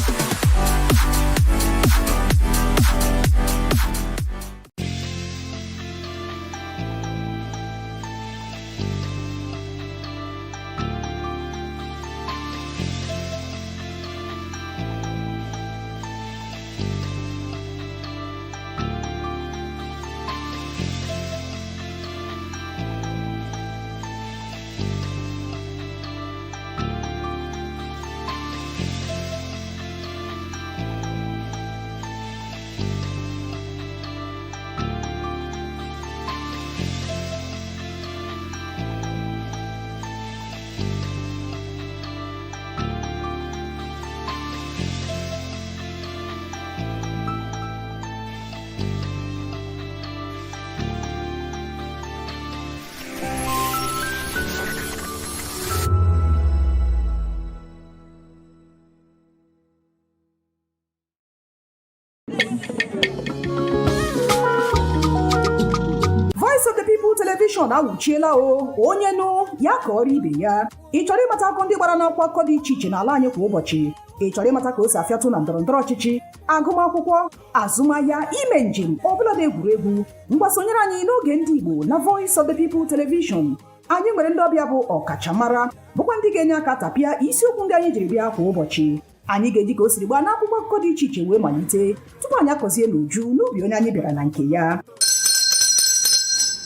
Voice of the People Television awuchiela onye nụ ya ka ọrụ ibe ya. Ị chọrọ ịmata akọ ndị gbara n'ọkwa akọ dị iche iche n'ala anyị kwa ụbọchị. Ị chọrọ ịmata ka o si afịatụ na ndọrọndọrọ ọchịchị, agụmakwụkwọ, azụmahịa, ime njem, ọbụladị egwuregwu. Mgbasonyere anyị n'oge ndị Igbo na Voice of the People Television. Anyị nwere ndị ọbịa bụ ọkachamara, bụkwa ndị ga-enye aka tapịa isiokwu ndị anyị jiri bịa kwa ụbọchị. Anyị ga-eji ka o siri gbaa n'akwụkwọ akụkọ dị iche iche wee malite tupu anyị akọzie n'uju n'ubi onye anyị bịara na nke ya.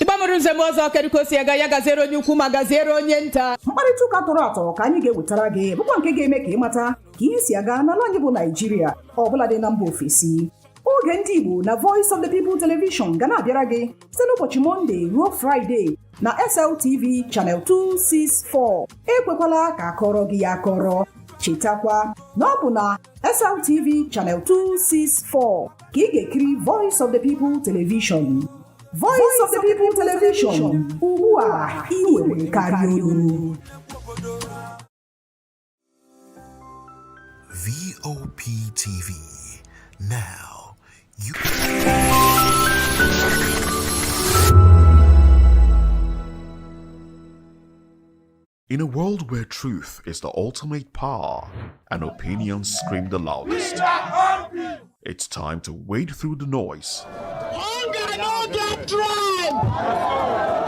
Ịgbamụrụ nzem ọzọ kerikosi ya gaziere onye ukwu ma gaziere onye nta. Mkparịta ụka tọrọ atọ ka anyị ga-ewetara gị bụkwa nke ga-eme ka ịmata ka ihe si aga n'ala anyị bụ Naịjirịa ọbụladị na mba ofesi. Oge ndị Igbo na Voice of the People Television ga na-abịara gị site n'ụbọchị Mọnde ruo Fraịde na SLTV Channel 264. Ekwekwala ka akọrọ gị ya akọrọ. Chetakwa na ọ bụ na SLTV Channel 264 ka ị ga-ekiri Voice of the People Television. Voice of the People Television. Ugbu a ị nwere karịa olu. VOP TV. Now you. In a world where truth is the ultimate power and opinions scream the loudest, it's time to wade through the noise. Hunger no get tribe!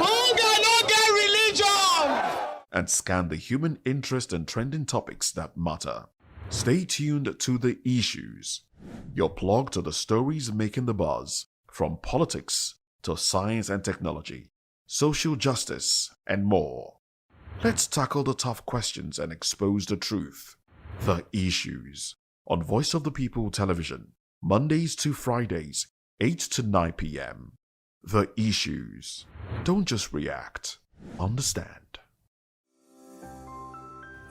Hunger no get religion! And scan the human interest and trending topics that matter. Stay tuned to The Issues, your plug to the stories making the buzz, from politics to science and technology, social justice, and more. Let's tackle the tough questions and expose the truth. The Issues on Voice of the People Television, Mondays to Fridays, 8 to 9 p.m. The Issues. Don't just react, understand.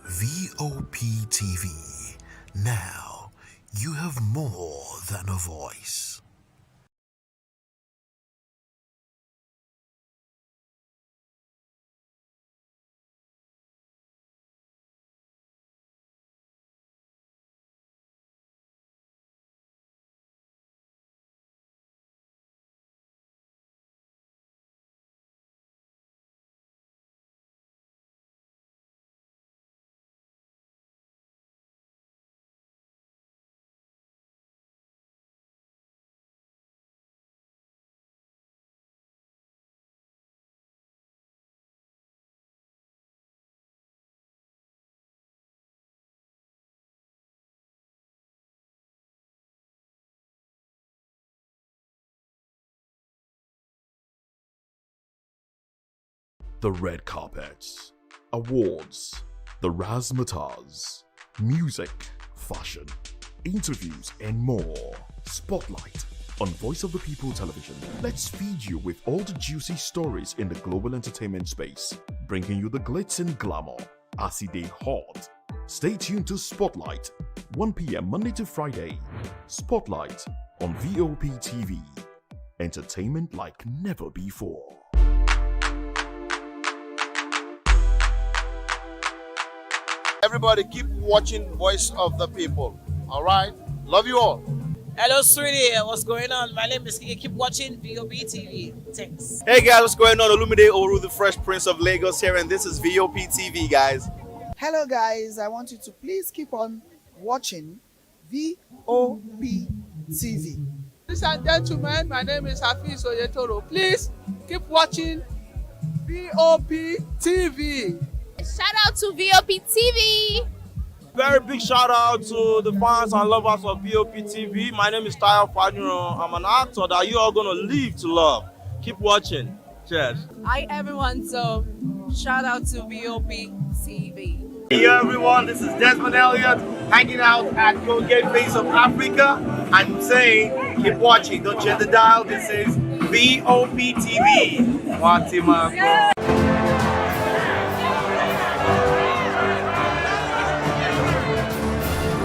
VOP TV. Now you have more than a voice. The red carpets, awards, the razzmatazz, music, fashion, interviews, and more. Spotlight on Voice of the People Television. Let's feed you with all the juicy stories in the global entertainment space, bringing you the glitz and glamour as they hot. Stay tuned to Spotlight, 1 p.m. Monday to Friday. Spotlight on VOP TV. Entertainment like never before. Everybody keep watching Voice of the People. All right? Love you all. Hello, sweetie. What's going on? My name is Kiki. Keep watching VOP TV. Thanks. Hey guys, what's going on? Olumide Oru, the Fresh Prince of Lagos here, and this is VOP TV, guys. Hello guys, I want you to please keep on watching VOP TV. Ladies and gentlemen, my name is Hafiz Oyetoro. Please keep watching VOP TV. Shout out to VOP TV. Very big shout out to the fans and lovers of VOP TV. My name is Tayo Faduro. I'm an actor that you are going to live to love. Keep watching. Cheers. Hi everyone, so shout out to VOP TV. Hey everyone, this is Desmond Elliott hanging out at Colgate Face of Africa. I'm saying keep watching, don't change the dial. This is VOP TV. Watima.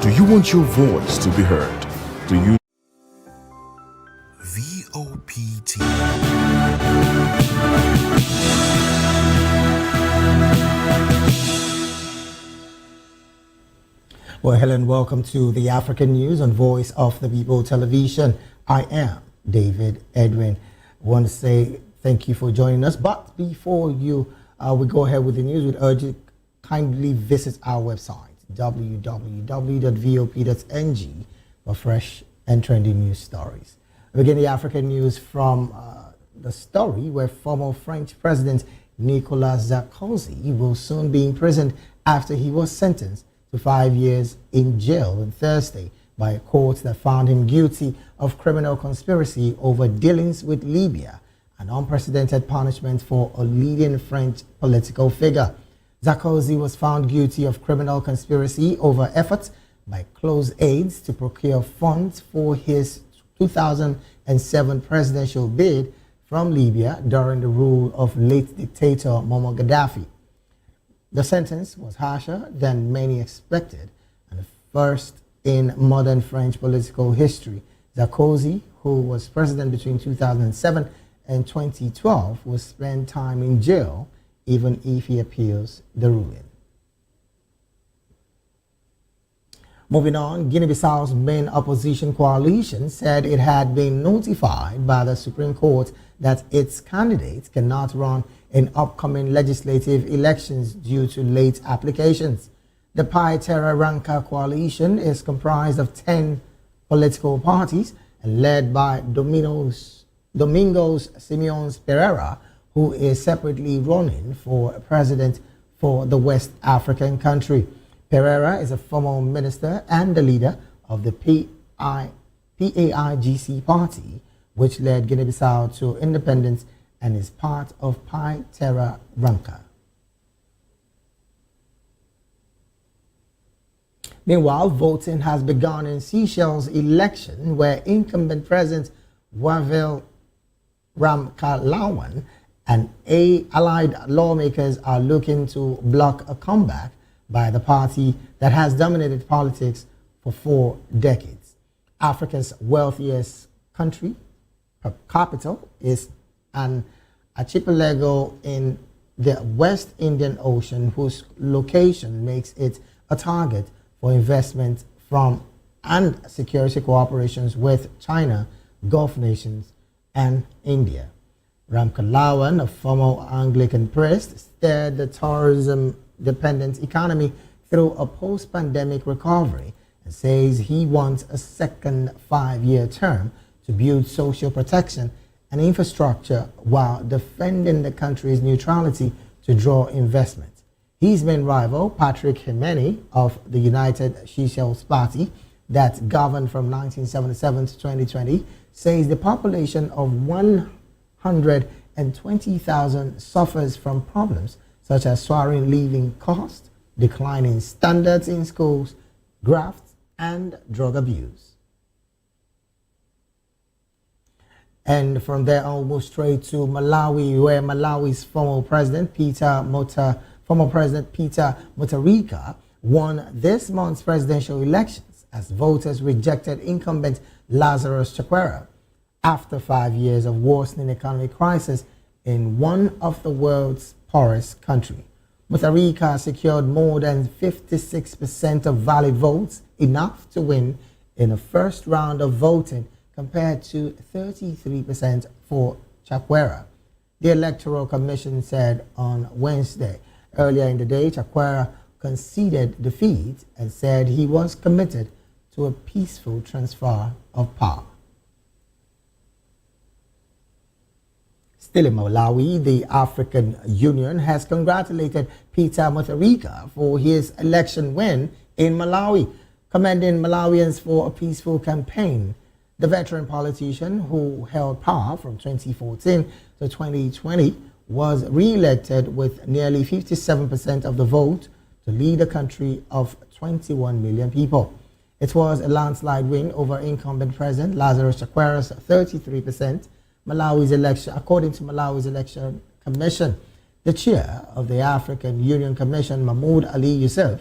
Do you want your voice to be heard? Do you? VOPT. Well, hello and welcome to the African News on Voice of the People Television. I am David Edwin. I want to say thank you for joining us. But before we go ahead with the news, we'd urge you to kindly visit our website, www.vop.ng, for fresh and trending news stories. We begin the African news from the story where former French President Nicolas Sarkozy will soon be imprisoned after he was sentenced to 5 years in jail on Thursday by a court that found him guilty of criminal conspiracy over dealings with Libya, an unprecedented punishment for a leading French political figure. Sarkozy was found guilty of criminal conspiracy over efforts by close aides to procure funds for his 2007 presidential bid from Libya during the rule of late dictator Muammar Gaddafi. The sentence was harsher than many expected and the first in modern French political history. Sarkozy, who was president between 2007 and 2012, will spend time in jail even if he appeals the ruling. Moving on, Guinea-Bissau's main opposition coalition said it had been notified by the Supreme Court that its candidates cannot run in upcoming legislative elections due to late applications. The Pai Terra Ranka coalition is comprised of 10 political parties and led by Domingos Simeons Pereira, who is separately running for president for the West African country. Pereira is a former minister and the leader of the PAIGC party, which led Guinea-Bissau to independence and is part of Pai Terra Ranka. Meanwhile, voting has begun in Seychelles' election, where incumbent President Wavel Ramkalawan and allied lawmakers are looking to block a comeback by the party that has dominated politics for 4 decades. Africa's wealthiest country per capita is an archipelago in the West Indian Ocean, whose location makes it a target for investment from and security cooperations with China, Gulf nations, and India. Ramkalawan, a former Anglican priest, steered the tourism-dependent economy through a post-pandemic recovery and says he wants a second 5-year term to build social protection and infrastructure while defending the country's neutrality to draw investment. His main rival, Patrick Hemeni of the United Seychelles Party that governed from 1977 to 2020, says the population of 180 120,000 suffers from problems such as soaring living costs, declining standards in schools, graft, and drug abuse. And from there, I'll move straight to Malawi, where Malawi's former President Peter Mutharika won this month's presidential elections as voters rejected incumbent Lazarus Chakwera after 5 years of worsening economic crisis in one of the world's poorest countries. Mutharika secured more than 56% of valid votes, enough to win in the first round of voting, compared to 33% for Chakwera. The Electoral Commission said on Wednesday. Earlier in the day, Chakwera conceded defeat and said he was committed to a peaceful transfer of power. Still in Malawi, the African Union has congratulated Peter Mutharika for his election win in Malawi, commending Malawians for a peaceful campaign. The veteran politician, who held power from 2014 to 2020, was re-elected with nearly 57% of the vote to lead a country of 21 million people. It was a landslide win over incumbent President Lazarus Chakwera's 33%. Malawi's election, according to Malawi's Election Commission, the chair of the African Union Commission, Mahmoud Ali Yusuf,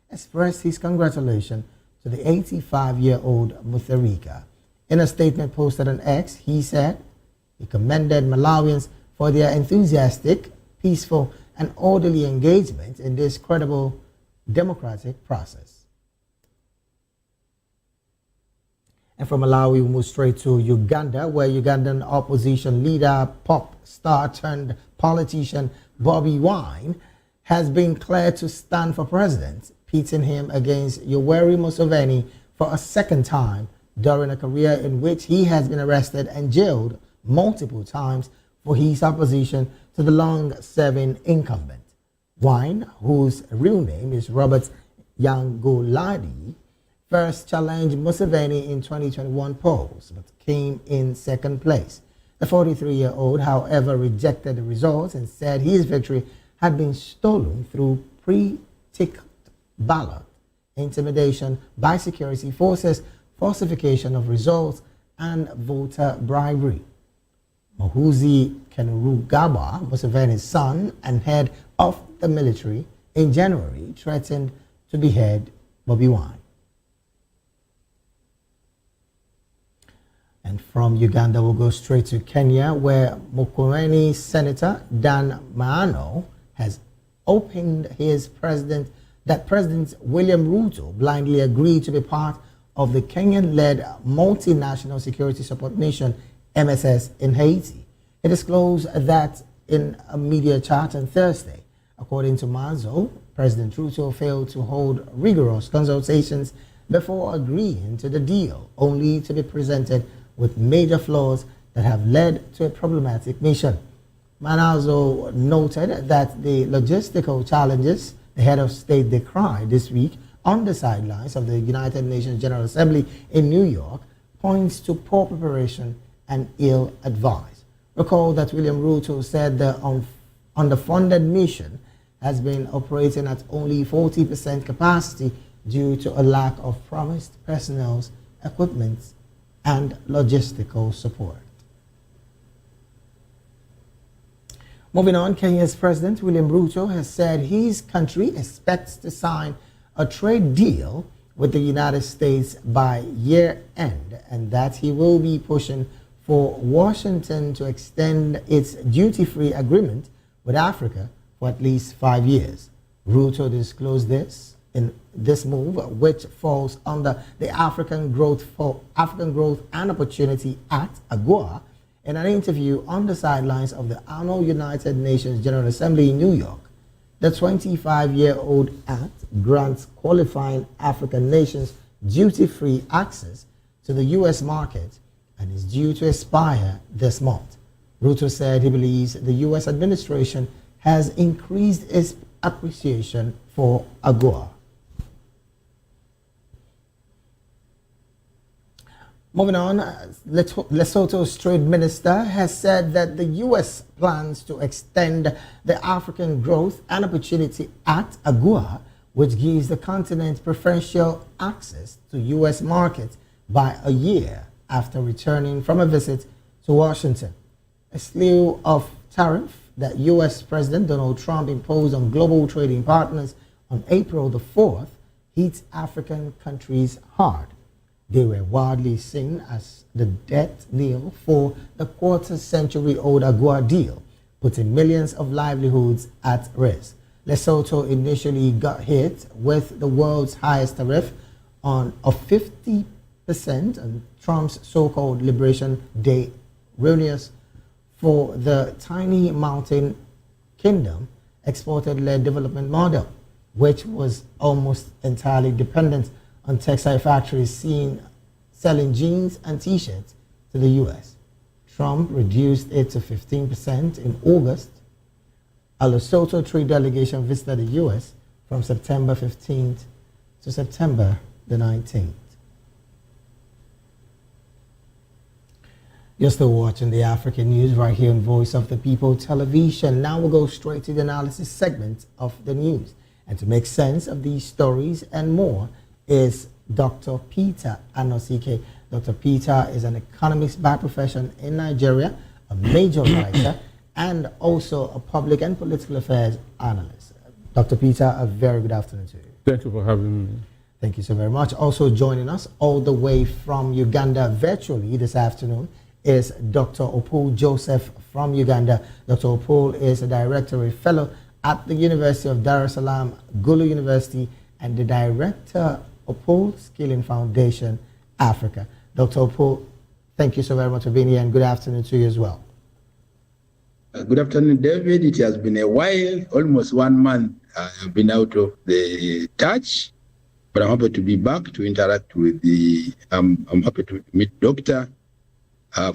expressed his congratulations to the 85-year-old Mutharika. In a statement posted on X, he said he commended Malawians for their enthusiastic, peaceful, and orderly engagement in this credible democratic process. And from Malawi, we move straight to Uganda, where Ugandan opposition leader, pop star turned politician Bobi Wine has been cleared to stand for president, pitting him against Yoweri Museveni for a second time during a career in which he has been arrested and jailed multiple times for his opposition to the long-serving incumbent. Wine, whose real name is Robert Yangoladi, first challenged Museveni in 2021 polls, but came in second place. The 43-year-old, however, rejected the results and said his victory had been stolen through pre-ticked ballot, intimidation by security forces, falsification of results, and voter bribery. Muhoozi Kainerugaba, Museveni's son and head of the military, in January threatened to behead Bobi Wine. And from Uganda, we'll go straight to Kenya, where Mukureni Senator Dan Maano has opened his President William Ruto blindly agreed to be part of the Kenyan-led multinational security support mission, MSS, in Haiti. He disclosed that in a media chat on Thursday. According to Mazo, President Ruto failed to hold rigorous consultations before agreeing to the deal, only to be presented with major flaws that have led to a problematic mission. Manazo noted that the logistical challenges the head of state decried this week on the sidelines of the United Nations General Assembly in New York points to poor preparation and ill advice. Recall that William Ruto said the underfunded mission has been operating at only 40% capacity due to a lack of promised personnel, equipment, and logistical support. Moving on, Kenya's President William Ruto has said his country expects to sign a trade deal with the United States by year end, and that he will be pushing for Washington to extend its duty-free agreement with Africa for at least 5 years. Ruto disclosed this in this move, which falls under the African Growth and Opportunity Act, AGOA, in an interview on the sidelines of the annual United Nations General Assembly in New York. The 25-year-old act grants qualifying African nations duty-free access to the U.S. market and is due to expire this month. Ruto said he believes the U.S. administration has increased its appreciation for AGOA. Moving on, Lesotho's trade minister has said that the U.S. plans to extend the African Growth and Opportunity Act, AGOA, which gives the continent preferential access to U.S. markets by a year after returning from a visit to Washington. A slew of tariffs that U.S. President Donald Trump imposed on global trading partners on April the 4th hit African countries hard. They were widely seen as the death knell for the quarter-century-old AGOA deal, putting millions of livelihoods at risk. Lesotho initially got hit with the world's highest tariff of 50% on Trump's so-called Liberation Day reunions for the tiny mountain kingdom exported-led development model, which was almost entirely dependent on textile factories selling jeans and t-shirts to the U.S. Trump reduced it to 15% in August. A Lesotho trade delegation visited the U.S. from September 15th to September the 19th. You're still watching the African News right here on Voice of the People television. Now we'll go straight to the analysis segment of the news. And to make sense of these stories and more is Dr. Peter Onyediika. Dr. Peter is an economist by profession in Nigeria, a major writer, and also a public and political affairs analyst. Dr. Peter, a very good afternoon to you. Thank you for having me. Thank you so very much. Also joining us all the way from Uganda virtually this afternoon is Dr. Opul Joseph from Uganda. Dr. Opul is a directorate fellow at the University of Dar es Salaam, Gulu University, and the director of Opul Skilling Foundation, Africa. Dr. Opul, thank you so very much for being here, and good afternoon to you as well. Good afternoon, David. It has been a while, almost 1 month. I've been out of the touch, but I'm happy to be back to interact with I'm happy to meet Doctor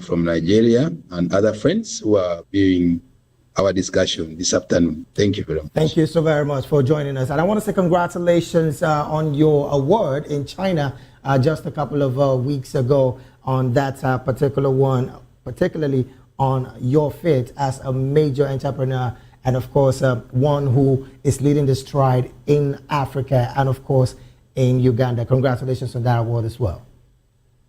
from Nigeria and other friends who are viewing our discussion this afternoon. Thank you very much. Thank you so very much for joining us. And I want to say congratulations on your award in China just a couple of weeks ago on that particular one, particularly on your fit as a major entrepreneur and, of course, one who is leading the stride in Africa and, of course, in Uganda. Congratulations on that award as well.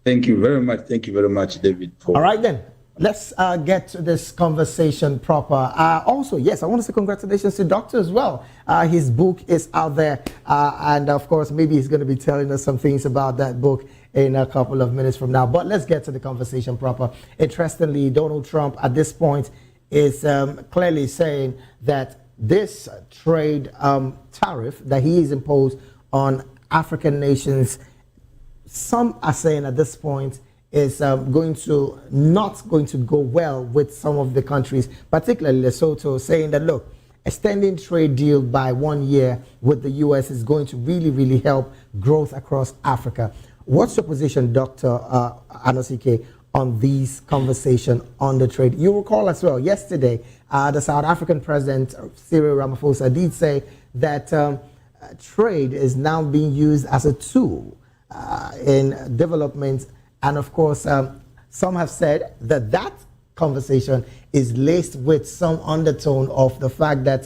Thank you very much. Thank you very much, David. All right, then. Let's get to this conversation proper. Also, yes, I want to say congratulations to Doctor as well. His book is out there. And, of course, maybe he's going to be telling us some things about that book in a couple of minutes from now. But let's get to the conversation proper. Interestingly, Donald Trump at this point is clearly saying that this trade tariff that he has imposed on African nations, some are saying at this point is not going to go well with some of the countries, particularly Lesotho, saying that, look, extending trade deal by 1 year with the U.S. is going to really, really help growth across Africa. What's your position, Dr. Onyediika, on these conversation on the trade? You recall as well, yesterday, the South African President, Cyril Ramaphosa, did say that trade is now being used as a tool in development. And of course, some have said that that conversation is laced with some undertone of the fact that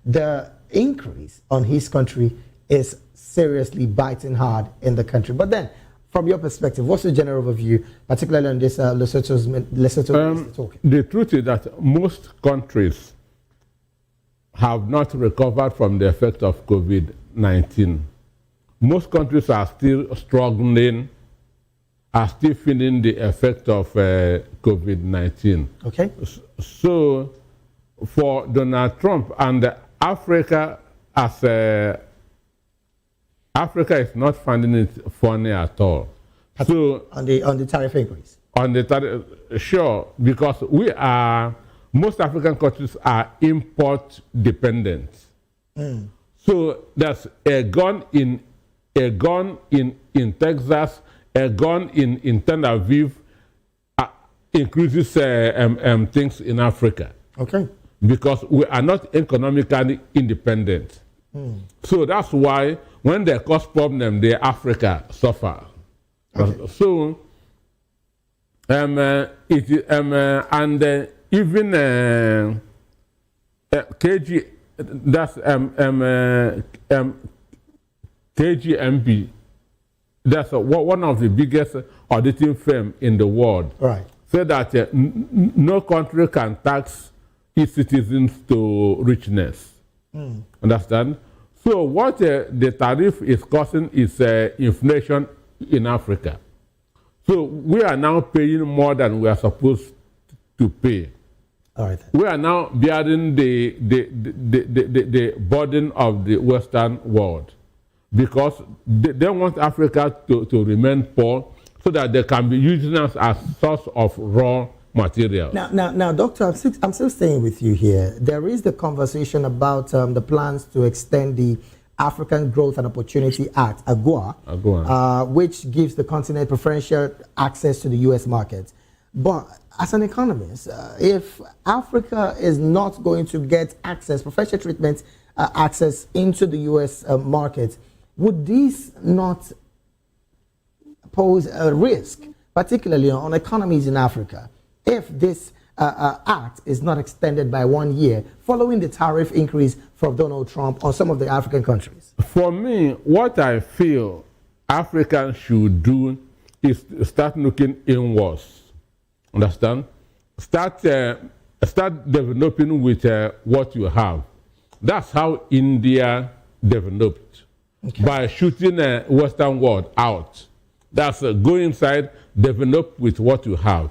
the increase on his country is seriously biting hard in the country. But then, from your perspective, what's the general overview, particularly on this Lesotho talking? The truth is that most countries have not recovered from the effect of COVID-19. Most countries are still struggling, are still feeling the effect of COVID-19. Okay. So, for Donald Trump and Africa, Africa is not finding it funny at all. So on the tariff increase. On the tariff, sure, because most African countries are import dependent. Mm. So there's a gun in Texas, a gun in Tel Aviv increases things in Africa. Okay. Because we are not economically independent. Mm. So that's why when they cause problem, Africa suffer. Okay. So It and even KG, that's KGMB. That's one of the biggest auditing firms in the world. Right. Said that no country can tax its citizens to richness. Understand? So what the tariff is causing is inflation in Africa. So we are now paying more than we are supposed to pay. All right. We are now bearing the burden of the Western world because they want Africa to remain poor so that they can be using us as source of raw material. Now, Doctor, I'm still staying with you here. There is the conversation about the plans to extend the African Growth and Opportunity Act, AGOA, which gives the continent preferential access to the U.S. market. But as an economist, if Africa is not going to get access, preferential treatment access into the U.S. market, would this not pose a risk, particularly on economies in Africa, if this act is not extended by 1 year following the tariff increase from Donald Trump on some of the African countries? For me, what I feel Africans should do is start looking inwards. Understand? Start developing with what you have. That's how India developed, by shooting the Western world out. That's go inside, develop with what you have.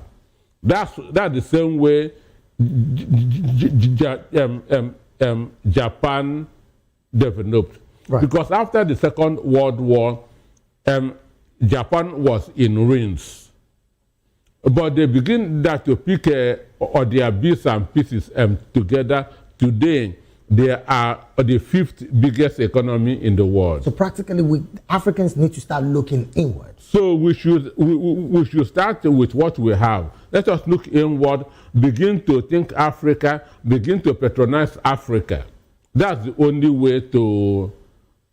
That's the same way Japan developed. Right. Because after the Second World War, Japan was in ruins. But they begin to pick all their bits and pieces together. Today, they are the 5th biggest economy in the world. So practically, Africans need to start looking inward. So we should start with what we have. Let us look inward, begin to think Africa, begin to patronize Africa. That's the only way to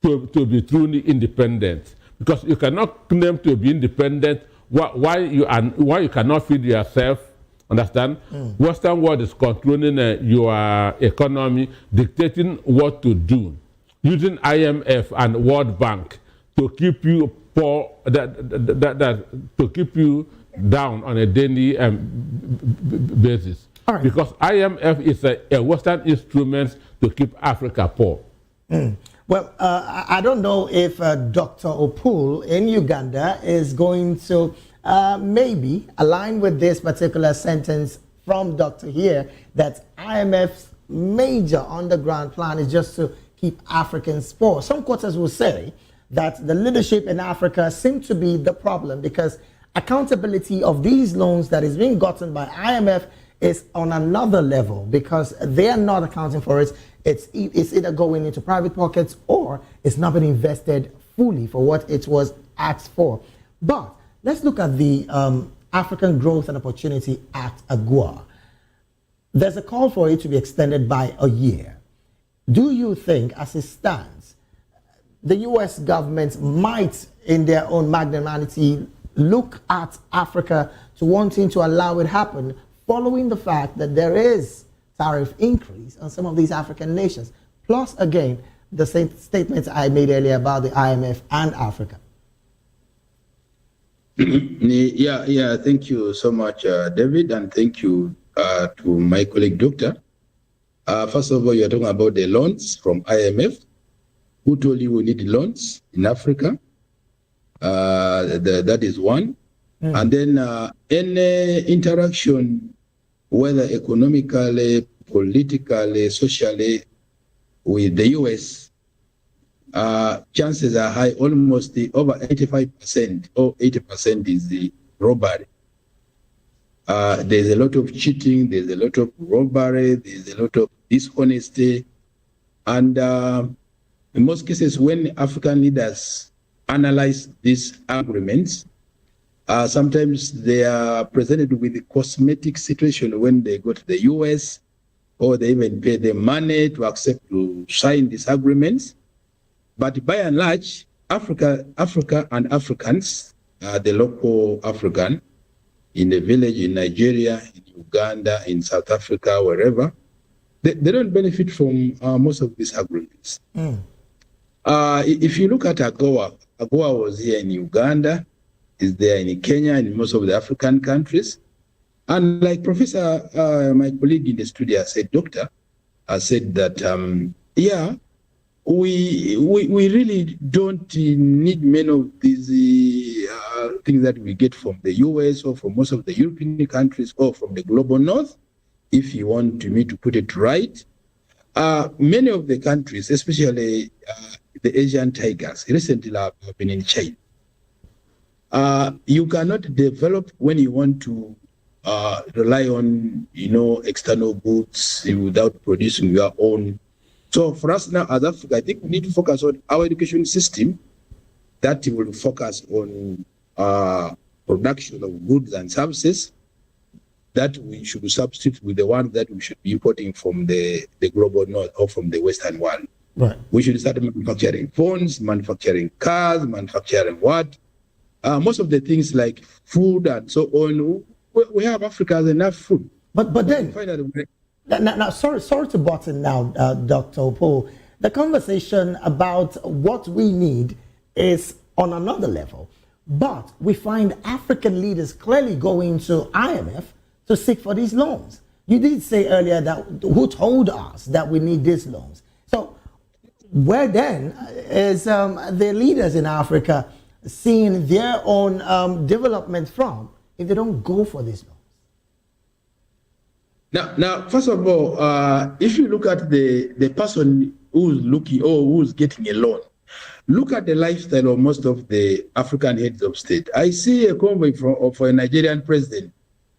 be truly independent. Because you cannot claim to be independent why you cannot feed yourself. Understand? Western world is controlling your economy, dictating what to do, using IMF and World Bank to keep you poor, to keep you down on a daily basis. Right. Because IMF is a Western instrument to keep Africa poor. Well, I don't know if Dr. Opul in Uganda is going to maybe align with this particular sentence from Dr. here, that IMF's major underground plan is just to keep Africans poor. Some quarters will say that the leadership in Africa seems to be the problem because accountability of these loans that is being gotten by IMF is on another level because they are not accounting for it. It's either going into private pockets or it's not been invested fully for what it was asked for. But let's look at the African Growth and Opportunity Act, AGOA. There's a call for it to be extended by a year. Do you think, as it stands, the U.S. government might, in their own magnanimity, look at Africa to wanting to allow it happen following the fact that there is tariff increase on some of these African nations? Plus, again, the same statements I made earlier about the IMF and Africa. Yeah, thank you so much, David, and thank you to my colleague, Doctor. First of all, you're talking about the loans from IMF. Who told you we need loans in Africa? That is one. And then any interaction, whether economically, politically, socially, with the US, chances are high, almost over 85% or 80% is the robbery. There's a lot of cheating, there's a lot of robbery, there's a lot of dishonesty. And in most cases, when African leaders analyze these agreements, sometimes they are presented with a cosmetic situation when they go to the US, or they even pay the money to accept to sign these agreements. But by and large, Africa and Africans, the local African, in a village in Nigeria, in Uganda, in South Africa, wherever, they don't benefit from most of these agreements. If you look at AGOA, AGOA was here in Uganda, is there in Kenya, and in most of the African countries. And like Professor, my colleague in the studio said, Doctor, said that, yeah, we really don't need many of these things that we get from the US or from most of the European countries or from the global north, if you want me to put it right. Many of the countries, especially the Asian tigers, recently have been in China. You cannot develop when you want to rely on, external goods without producing your own. So for us now as Africa, I think we need to focus on our education system that will focus on production of goods and services that we should substitute with the ones that we should be importing from the global north or from the Western world. Right. We should start manufacturing phones, manufacturing cars, manufacturing what? Most of the things like food and so on, we have Africa has enough food. But then, now, sorry to butt in now, Dr. Opol. The conversation about what we need is on another level. But we find African leaders clearly going to IMF to seek for these loans. You did say earlier that who told us that we need these loans. So where then is the leaders in Africa seeing their own development from if they don't go for these loans? Now, first of all, if you look at the person who's looking or who's getting a loan, look at the lifestyle of most of the African heads of state. I see a convoy for a Nigerian president,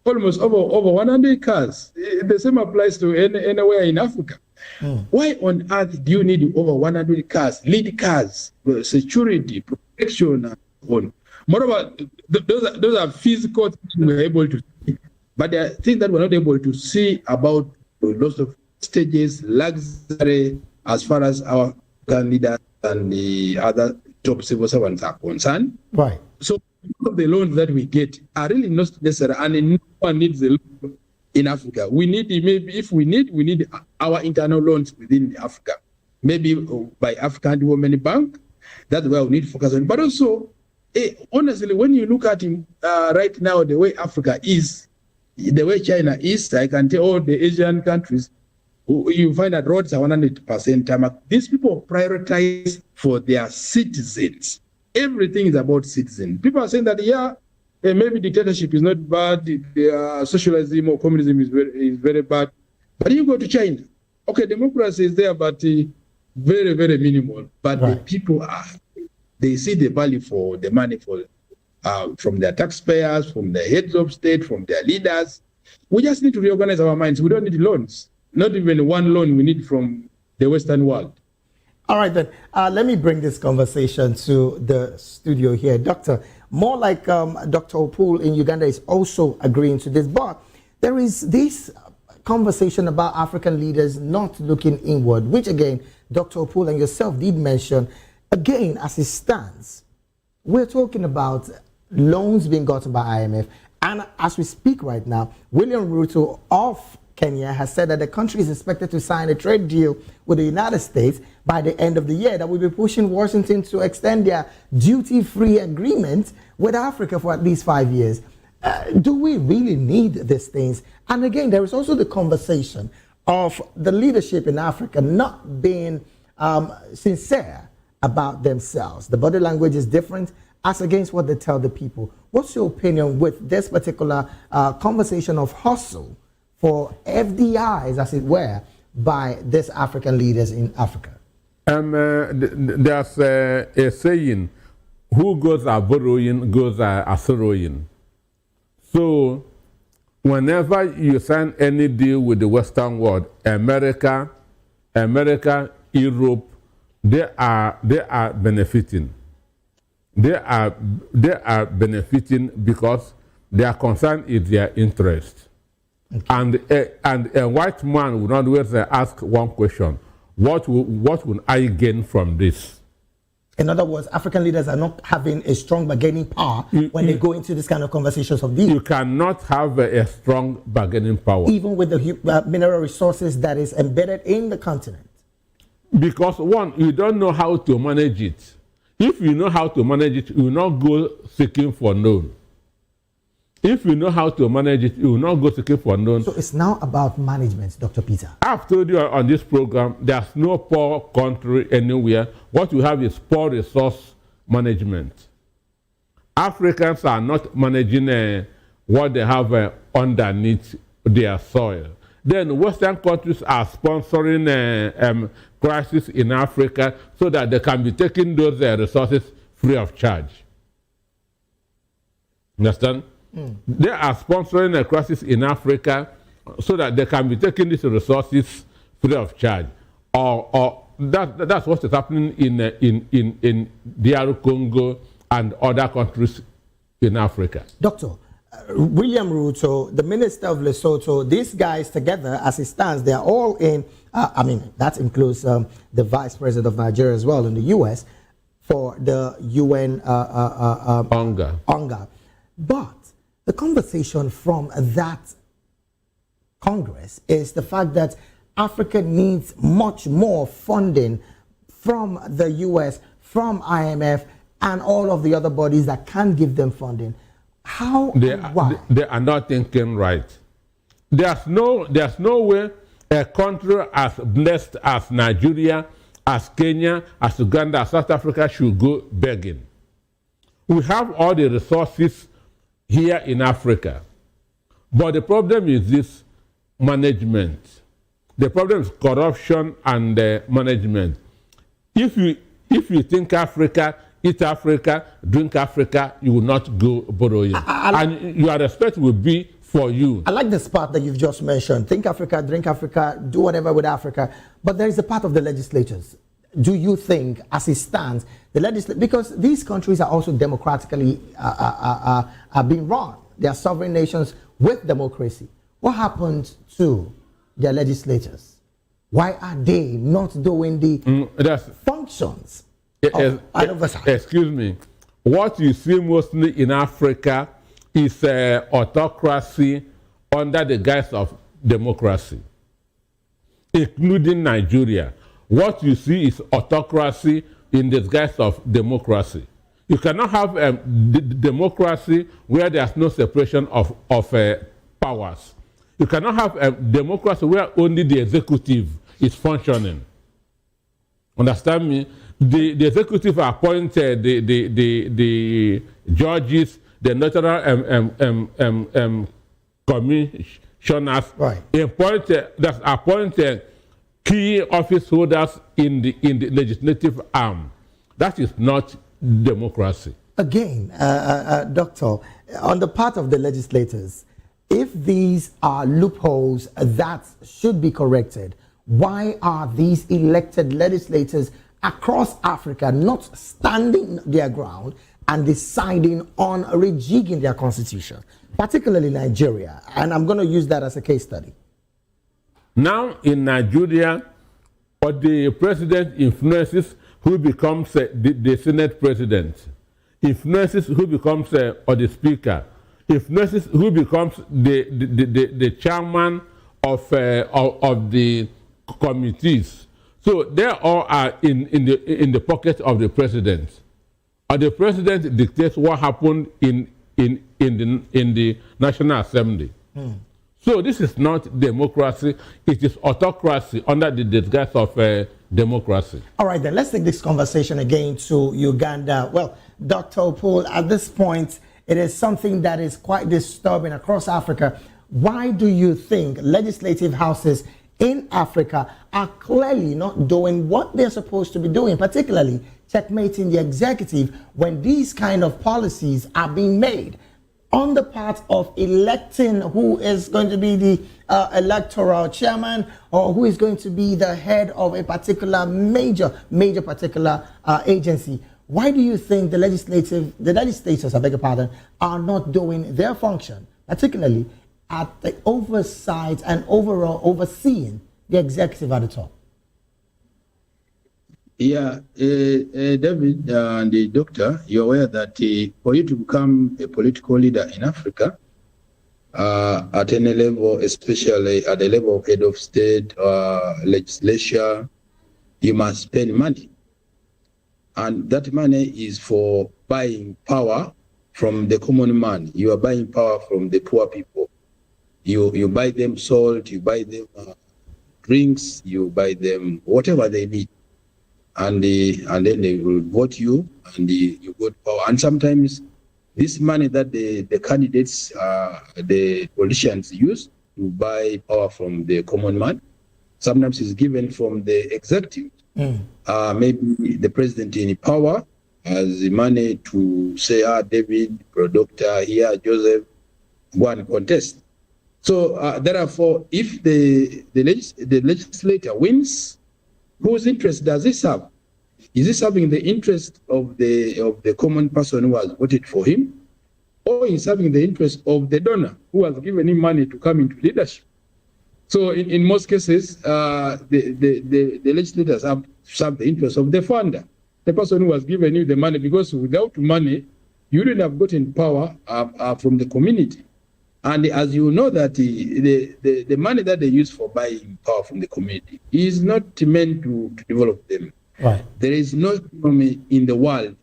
almost over 100 cars. The same applies to anywhere in Africa. Why on earth do you need over 100 cars, lead cars, security, protection, and so on? Moreover, those are physical things we're able to see. But there are things that we're not able to see about lots of stages, luxury, as far as our leaders and the other top civil servants are concerned. Right. So the loans that we get are really not necessary, and no one needs a loan in Africa. We need, maybe if we need our internal loans within Africa, maybe by African Development Bank. That's where we need to focus on. But also, honestly, when you look at right now, the way Africa is, the way China is, I can tell all the Asian countries, you find that roads are 100% tarmac. These people prioritize for their citizens. Everything is about citizens. People are saying that, maybe dictatorship is not bad, socialism or communism is very bad. But you go to China, okay, democracy is there, but very, very minimal. But the people they see the value for the money from their taxpayers, from their heads of state, from their leaders. We just need to reorganize our minds. We don't need loans. Not even one loan we need from the Western world. All right, then. Let me bring this conversation to the studio here. Doctor, more like Dr. Opol in Uganda is also agreeing to this, but there is this conversation about African leaders not looking inward, which again, Dr. Opol and yourself did mention. Again, as it stands, we're talking about loans being gotten by IMF. And as we speak right now, William Ruto of Kenya has said that the country is expected to sign a trade deal with the United States by the end of the year that will be pushing Washington to extend their duty-free agreement with Africa for at least 5 years. Do we really need these things? And again, there is also the conversation of the leadership in Africa not being sincere about themselves. The body language is different as against what they tell the people. What's your opinion with this particular conversation of hustle for FDIs, as it were, by these African leaders in Africa? There's a saying, who goes a borrowing goes a sorrowing. So whenever you sign any deal with the Western world, America, Europe, they are benefiting. They are benefiting because their concern is their interest. Okay. And a white man would always ask one question: what will I gain from this? In other words, African leaders are not having a strong bargaining power when they go into this kind of conversations of deal. You cannot have a strong bargaining power. Even with the mineral resources that is embedded in the continent. Because one, you don't know how to manage it. If you know how to manage it, you will not go seeking for loan. If you know how to manage it, you will not go seeking for loan. So it's now about management, Dr. Peter. I've told you on this program, there's no poor country anywhere. What we have is poor resource management. Africans are not managing what they have underneath their soil. Then Western countries are sponsoring crisis in Africa so that they can be taking those resources free of charge. Understand? They are sponsoring a crisis in Africa so that they can be taking these resources free of charge. Or that's what is happening in DR Congo and other countries in Africa. Doctor, William Ruto, the Minister of Lesotho, these guys together, as it stands, they are all in, that includes the Vice President of Nigeria as well in the US for the UN UNGA. But the conversation from that Congress is the fact that Africa needs much more funding from the US, from IMF, and all of the other bodies that can give them funding. How and why? They are not thinking right. There's no way a country as blessed as Nigeria, as Kenya, as Uganda, as South Africa should go begging. We have all the resources here in Africa. But the problem is this management. The problem is corruption and management. If you think Africa, eat Africa, drink Africa, you will not go borrowing. And your respect will be for you. I like this part that you've just mentioned. Think Africa, drink Africa, do whatever with Africa. But there is a part of the legislatures. Do you think, as it stands, because these countries are also democratically being run. They are sovereign nations with democracy. What happened to their legislators? Why are they not doing the functions of oversight? Excuse me. What you see mostly in Africa is autocracy under the guise of democracy, including Nigeria. What you see is autocracy in the guise of democracy. You cannot have democracy where there's no separation of powers. You cannot have a democracy where only the executive is functioning. Understand me? The executive appointed the judges, the electoral commissioners, appointed key office holders in the legislative arm. That is not democracy. Again, Doctor, on the part of the legislators, if these are loopholes that should be corrected, why are these elected legislators across Africa not standing their ground and deciding on rejigging their constitution, particularly Nigeria? And I'm going to use that as a case study. Now in Nigeria, the president influences who becomes the Senate president, influences who becomes or the speaker, influences who becomes the chairman of the committees. So they all are in the pocket of the president. Or the president dictates what happened in the National Assembly. So this is not democracy, it is autocracy under the disguise of democracy. All right, then let's take this conversation again to Uganda. Well, Dr. Opul, at this point, it is something that is quite disturbing across Africa. Why do you think legislative houses in Africa are clearly not doing what they're supposed to be doing, particularly checkmating the executive when these kind of policies are being made on the part of electing who is going to be the electoral chairman or who is going to be the head of a particular major particular agency? Why do you think the legislators, I beg your pardon, are not doing their function, particularly at the oversight and overall overseeing the executive at the top? Yeah, David and the doctor, you're aware that for you to become a political leader in Africa, at any level, especially at the level of head of state, legislature, you must spend money. And that money is for buying power from the common man. You are buying power from the poor people. You buy them salt, you buy them drinks, you buy them whatever they need. And then they will vote you, and you got power. And sometimes this money that the candidates, the politicians use to buy power from the common man, sometimes is given from the executive. Maybe the president in power has the money to say, David, doctor here, Joseph, go and contest. So therefore, if the legislator wins, whose interest does he serve? Is he serving the interest of the common person who has voted for him, or is serving the interest of the donor who has given him money to come into leadership? So in most cases, the legislators have served the interest of the funder, the person who has given you the money, because without money, you wouldn't have gotten power from the community. And as you know that the money that they use for buying power from the community is not meant to develop them. Right. There is no economy in the world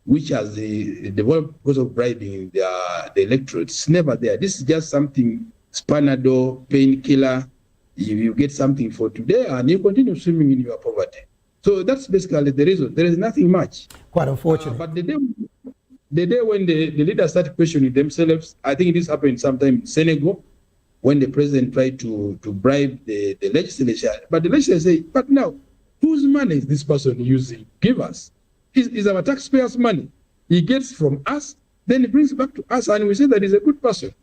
which has developed because of bribing the electorate. It's never there. This is just something, Spanado, painkiller. You get something for today and you continue swimming in your poverty. So that's basically the reason. There is nothing much. Quite unfortunate. But the day when the leaders start questioning themselves, I think this happened sometime in Senegal, when the president tried to bribe the legislature. But the legislature say, but now, whose money is this person using? Give us. It's our taxpayers' money. He gets from us, then he brings it back to us, and we say that he's a good person.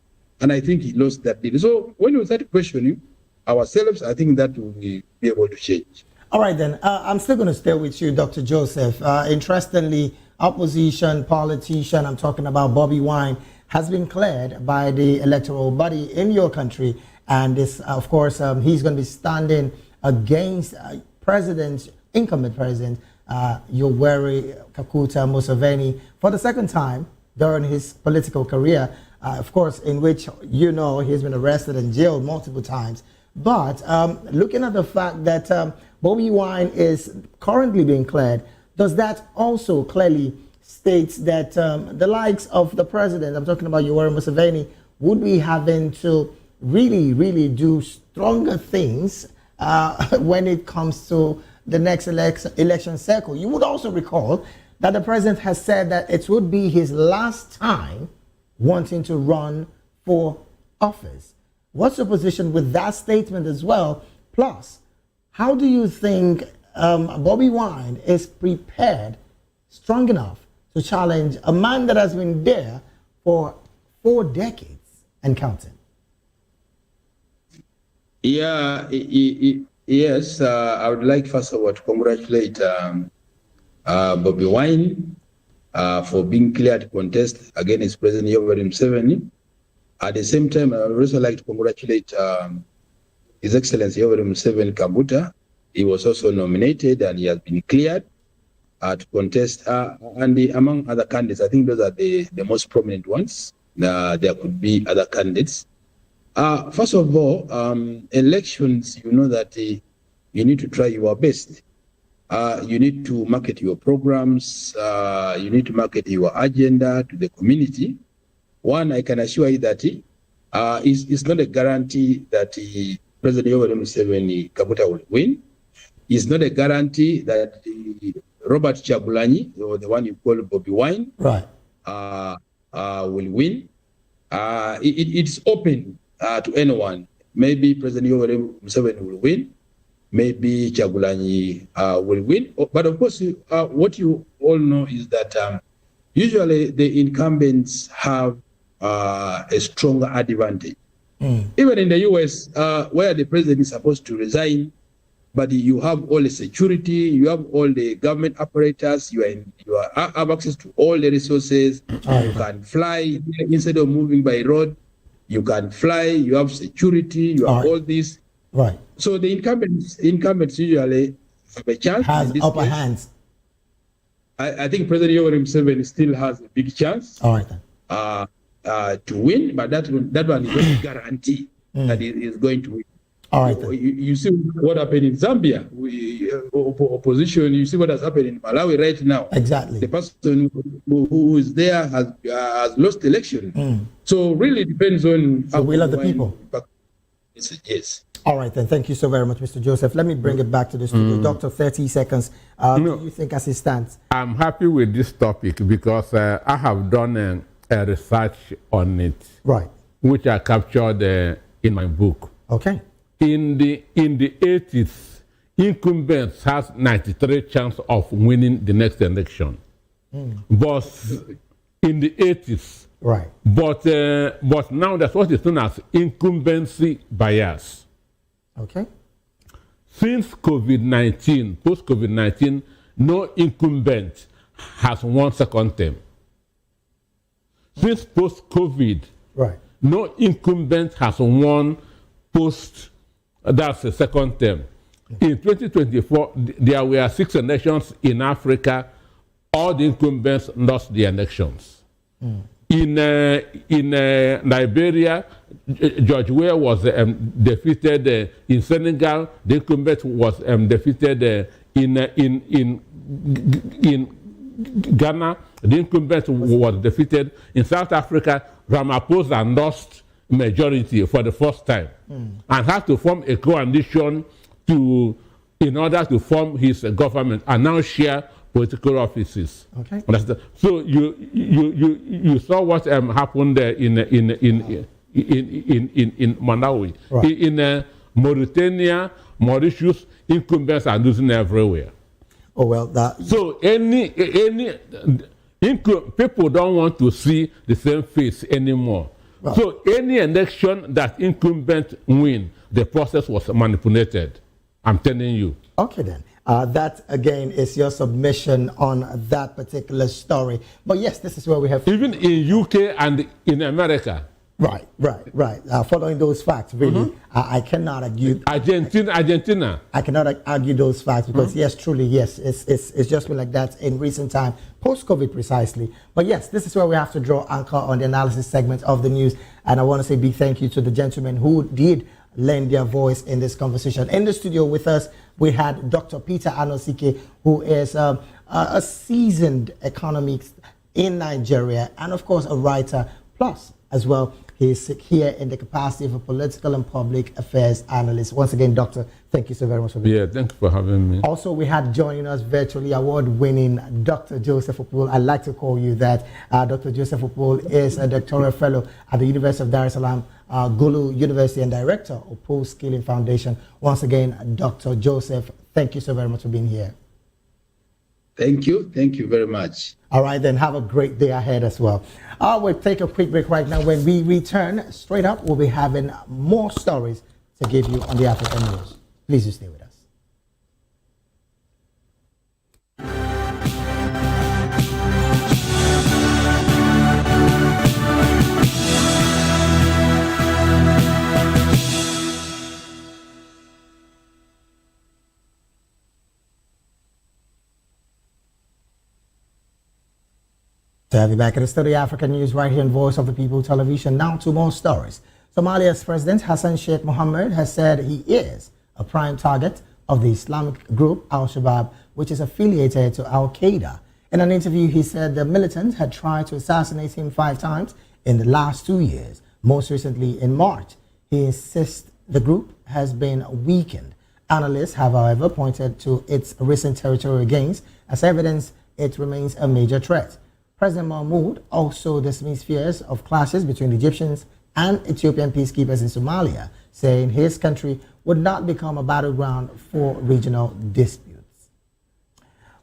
And I think he lost that deal. So when we start questioning ourselves, I think that will be able to change. All right, then. I'm still going to stay with you, Dr. Joseph. Interestingly, opposition politician, I'm talking about Bobby Wine, has been cleared by the electoral body in your country. And this, of course, he's going to be standing against incumbent president, Yoweri Kaguta Museveni, for the second time during his political career, of course, in which, he's been arrested and jailed multiple times. But looking at the fact that Bobby Wine is currently being cleared, does that also clearly states that the likes of the president, I'm talking about Yoweri Museveni, would be having to really, really do stronger things when it comes to the next election cycle? You would also recall that the president has said that it would be his last time wanting to run for office. What's your position with that statement as well? Plus, how do you think Bobby Wine is prepared, strong enough to challenge a man that has been there for 4 decades and counting? Yeah, yes. I would like first of all to congratulate Bobby Wine for being cleared to contest against President Yoweri Museveni. At the same time, I would also like to congratulate His Excellency Yoweri Museveni Kaguta. He was also nominated and he has been cleared to contest. And among other candidates, I think those are the most prominent ones. There could be other candidates. First of all, elections, you know that you need to try your best. You need to market your programs. You need to market your agenda to the community. One, I can assure you that it's not a guarantee that President Yoweri Museveni Kaguta will win. It's not a guarantee that Robert Chagulanyi, or the one you call Bobby Wine, right, will win. It's open to anyone. Maybe President Yoweri Museveni will win. Maybe Chagulanyi will win. But of course, what you all know is that usually the incumbents have a stronger advantage. Even in the US, where the president is supposed to resign, but you have all the security, you have all the government apparatus, you have access to all the resources. You can fly instead of moving by road. You can fly. You have security. You have all this. Right. So the incumbents usually have a chance. Has in this upper case. hands. I think President Yoweri Museveni still has a big chance. All right then. To win, but that one is not a guarantee that he is going to win. All right. You see what happened in Zambia. Opposition. You see what has happened in Malawi right now. Exactly. The person who is there has lost election. So really depends on the will of the people. Yes. All right then. Thank you so very much, Mr. Joseph. Let me bring it back to the studio. Doctor, 30 seconds. Do you think as it stands? I'm happy with this topic because I have done a research on it, right, which I captured in my book. Okay. In the 80s, incumbents has 93 chance of winning the next election. But in the 80s, right. But now that's what is known as incumbency bias. Okay. Since COVID-19, post-COVID-19, no incumbent has won second term. Since post-COVID, right, no incumbent has won that's the second term. In 2024, there were 6 elections in Africa. All the incumbents lost the elections. In Liberia, George Weah was defeated. In Senegal, the incumbent was defeated. In Ghana, the incumbent was defeated. In South Africa, Ramaphosa lost majority for the first time and had to form a coalition in order to form his government and now share political offices. Okay. So you saw what happened in Malawi, right. In Mauritania, Mauritius, incumbents are losing everywhere. Oh well, so people don't want to see the same face anymore. Right. So any election that incumbent win, the process was manipulated. I'm telling you. Okay then. That again is your submission on that particular story. But yes, this is where we have even in UK and in America. Right. Following those facts, really, I cannot argue. Argentina. I cannot argue those facts because yes, truly, yes, it's just been like that in recent time, post-COVID precisely. But yes, this is where we have to draw anchor on the analysis segment of the news. And I want to say big thank you to the gentlemen who did lend their voice in this conversation. In the studio with us, we had Dr. Peter Onyediika, who is a seasoned economist in Nigeria and, of course, a writer, plus, as well, he's here in the capacity of a political and public affairs analyst. Once again, Doctor, thank you so very much for being here. Yeah, thanks for having me. Also, we had joining us virtually award-winning Dr. Joseph Opul. I like to call you that. Dr. Joseph Opul is a doctoral fellow at the University of Dar es Salaam, Gulu University, and director of Opul Skilling Foundation. Once again, Dr. Joseph, thank you so very much for being here. Thank you very much. All right, then have a great day ahead as well. We'll take a quick break right now. When we return, straight up, we'll be having more stories to give you on the African news. Please do stay with us. To have you back at the study, African News right here on Voice of the People Television. Now to more stories. Somalia's President Hassan Sheikh Mohammed has said he is a prime target of the Islamic group Al-Shabaab, which is affiliated to Al-Qaeda. In an interview, he said the militants had tried to assassinate him 5 times in the last 2 years, most recently in March. He insists the group has been weakened. Analysts have, however, pointed to its recent territorial gains as evidence it remains a major threat. President Mahmoud also dismissed fears of clashes between Egyptians and Ethiopian peacekeepers in Somalia, saying his country would not become a battleground for regional disputes.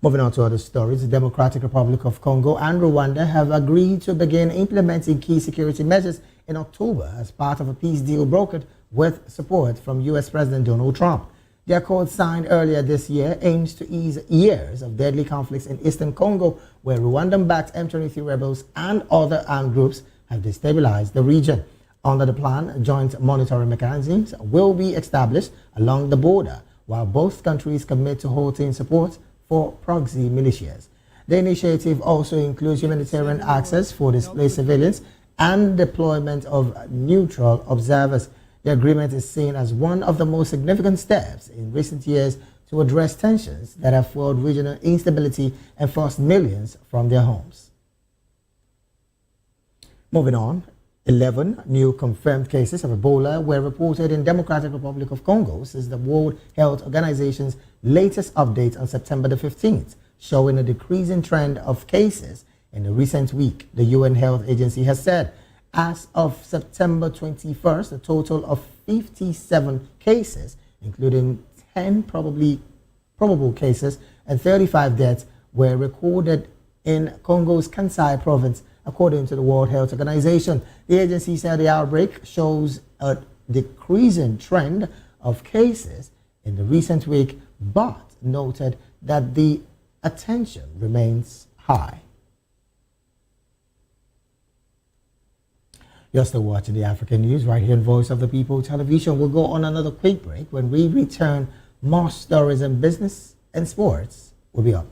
Moving on to other stories, the Democratic Republic of Congo and Rwanda have agreed to begin implementing key security measures in October as part of a peace deal brokered with support from U.S. President Donald Trump. The accord signed earlier this year aims to ease years of deadly conflicts in eastern Congo, where Rwandan-backed M23 rebels and other armed groups have destabilized the region. Under the plan, joint monitoring mechanisms will be established along the border, while both countries commit to halting support for proxy militias. The initiative also includes humanitarian access for displaced civilians and deployment of neutral observers. The agreement is seen as one of the most significant steps in recent years to address tensions that have fueled regional instability and forced millions from their homes. Moving on, 11 new confirmed cases of Ebola were reported in Democratic Republic of Congo since the World Health Organization's latest update on September the 15th, showing a decreasing trend of cases in the recent week, the UN Health Agency has said. As of September 21st, a total of 57 cases, including 10 probable cases and 35 deaths, were recorded in Congo's Kansai province, according to the World Health Organization. The agency said the outbreak shows a decreasing trend of cases in the recent week, but noted that the attention remains high. You're still watching the African News right here on Voice of the People Television. We'll go on another quick break. When we return, more stories in business and sports will be up.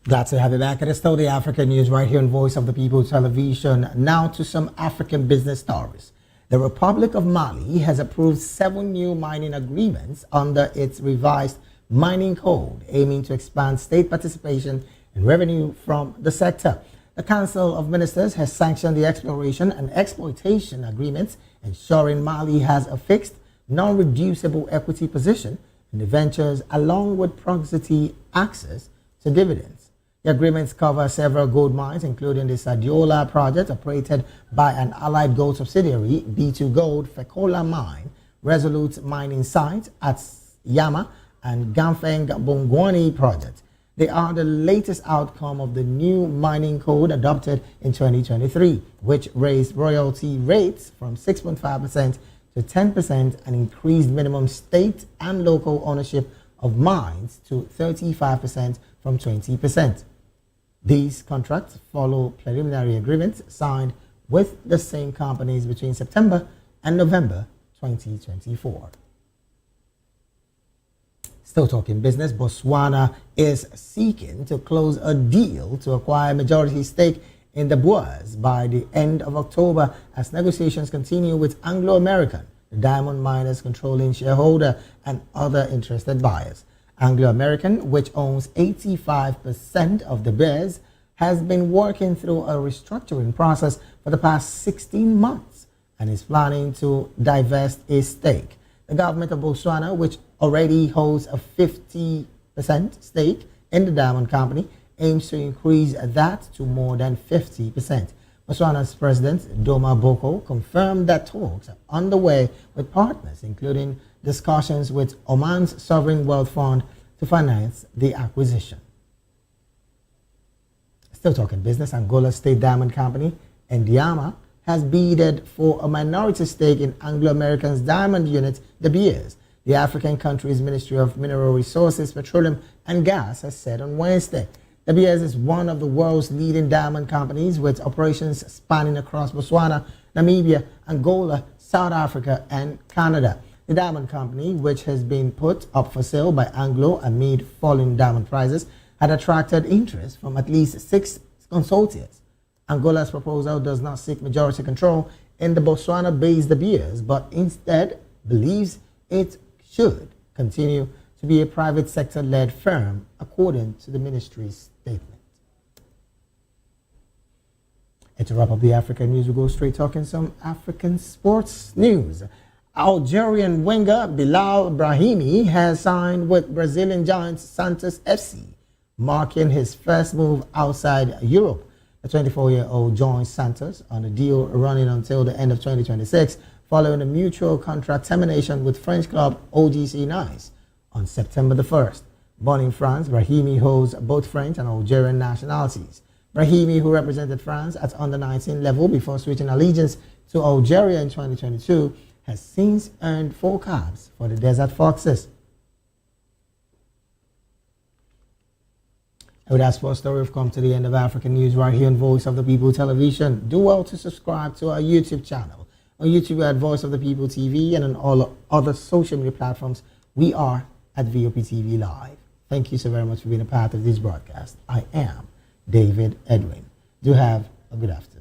Glad to have you back. It is still the African News right here on Voice of the People Television. Now to some African business stories. The Republic of Mali has approved 7 new mining agreements under its revised mining code, aiming to expand state participation and revenue from the sector. The Council of Ministers has sanctioned the exploration and exploitation agreements, ensuring Mali has a fixed, non-reducible equity position in the ventures, along with proximity access to dividends. The agreements cover several gold mines, including the Sadiola project operated by an Allied Gold subsidiary, B2 Gold, Fekola Mine, Resolute mining site at Yama, and Gamfeng Bongwani project. They are the latest outcome of the new mining code adopted in 2023, which raised royalty rates from 6.5% to 10% and increased minimum state and local ownership of mines to 35% from 20%. These contracts follow preliminary agreements signed with the same companies between September and November 2024. Still talking business, Botswana is seeking to close a deal to acquire a majority stake in the Boers by the end of October as negotiations continue with Anglo American, the diamond miners' controlling shareholder, and other interested buyers. Anglo American, which owns 85% of the Bears, has been working through a restructuring process for the past 16 months and is planning to divest its stake. The government of Botswana, which already holds a 50% stake in the diamond company, aims to increase that to more than 50%. Botswana's President Doma Boko confirmed that talks are underway with partners, including discussions with Oman's Sovereign Wealth Fund to finance the acquisition. Still talking business, Angola State Diamond Company, Ndiama, has bidded for a minority stake in Anglo American's diamond unit, De Beers. The African country's Ministry of Mineral Resources, Petroleum and Gas has said on Wednesday. De Beers is one of the world's leading diamond companies with operations spanning across Botswana, Namibia, Angola, South Africa, and Canada. The diamond company, which has been put up for sale by Anglo amid falling diamond prices, had attracted interest from at least 6 consortia. Angola's proposal does not seek majority control in the Botswana-based De Beers, but instead believes it should continue to be a private sector-led firm, according to the ministry's statement. And to wrap up the African news, we go straight talking some African sports news. Algerian winger Bilal Brahimi has signed with Brazilian giants Santos FC, marking his first move outside Europe. The 24-year-old joins Santos on a deal running until the end of 2026, following a mutual contract termination with French club OGC Nice on September the 1st. Born in France, Brahimi holds both French and Algerian nationalities. Brahimi, who represented France at under-19 level before switching allegiance to Algeria in 2022, has since earned 4 caps for the Desert Foxes. With that sports story, we've come to the end of African News right here on Voice of the People Television. Do well to subscribe to our YouTube channel. On YouTube, we're at Voice of the People TV, and on all other social media platforms, we are at VOP TV Live. Thank you so very much for being a part of this broadcast. I am David Edwin. Do have a good afternoon.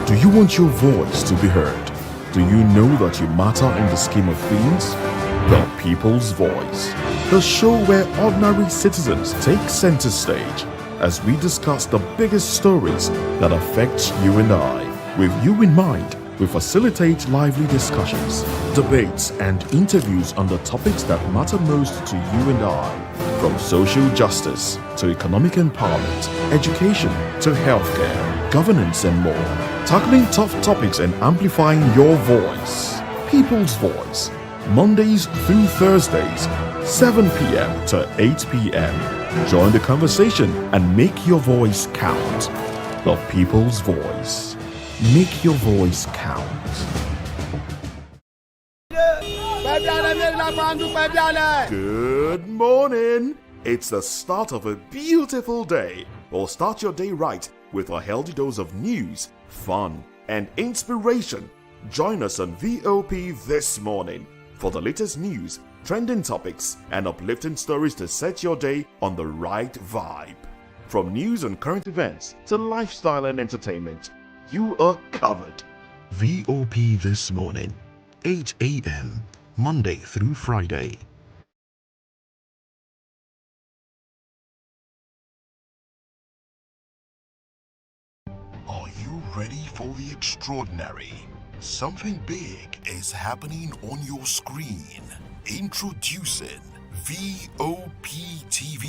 Do you want your voice to be heard? Do you know that you matter in the scheme of things? The People's Voice, the show where ordinary citizens take center stage as we discuss the biggest stories that affect you and I. With you in mind, we facilitate lively discussions, debates, and interviews on the topics that matter most to you and I, from social justice to economic empowerment, education to healthcare, governance, and more. Tackling tough topics and amplifying your voice. People's Voice, Mondays through Thursdays, 7 p.m. to 8 p.m. Join the conversation and make your voice count. The People's Voice. Make your voice count. Good morning. It's the start of a beautiful day. Or start your day right with a healthy dose of news, fun, and inspiration. Join us on VOP this morning for the latest news, trending topics, and uplifting stories to set your day on the right vibe. From news and current events to lifestyle and entertainment, you are covered. VOP This Morning, 8 a.m., Monday through Friday. Are you ready for the extraordinary? Something big is happening on your screen. Introducing VOP TV.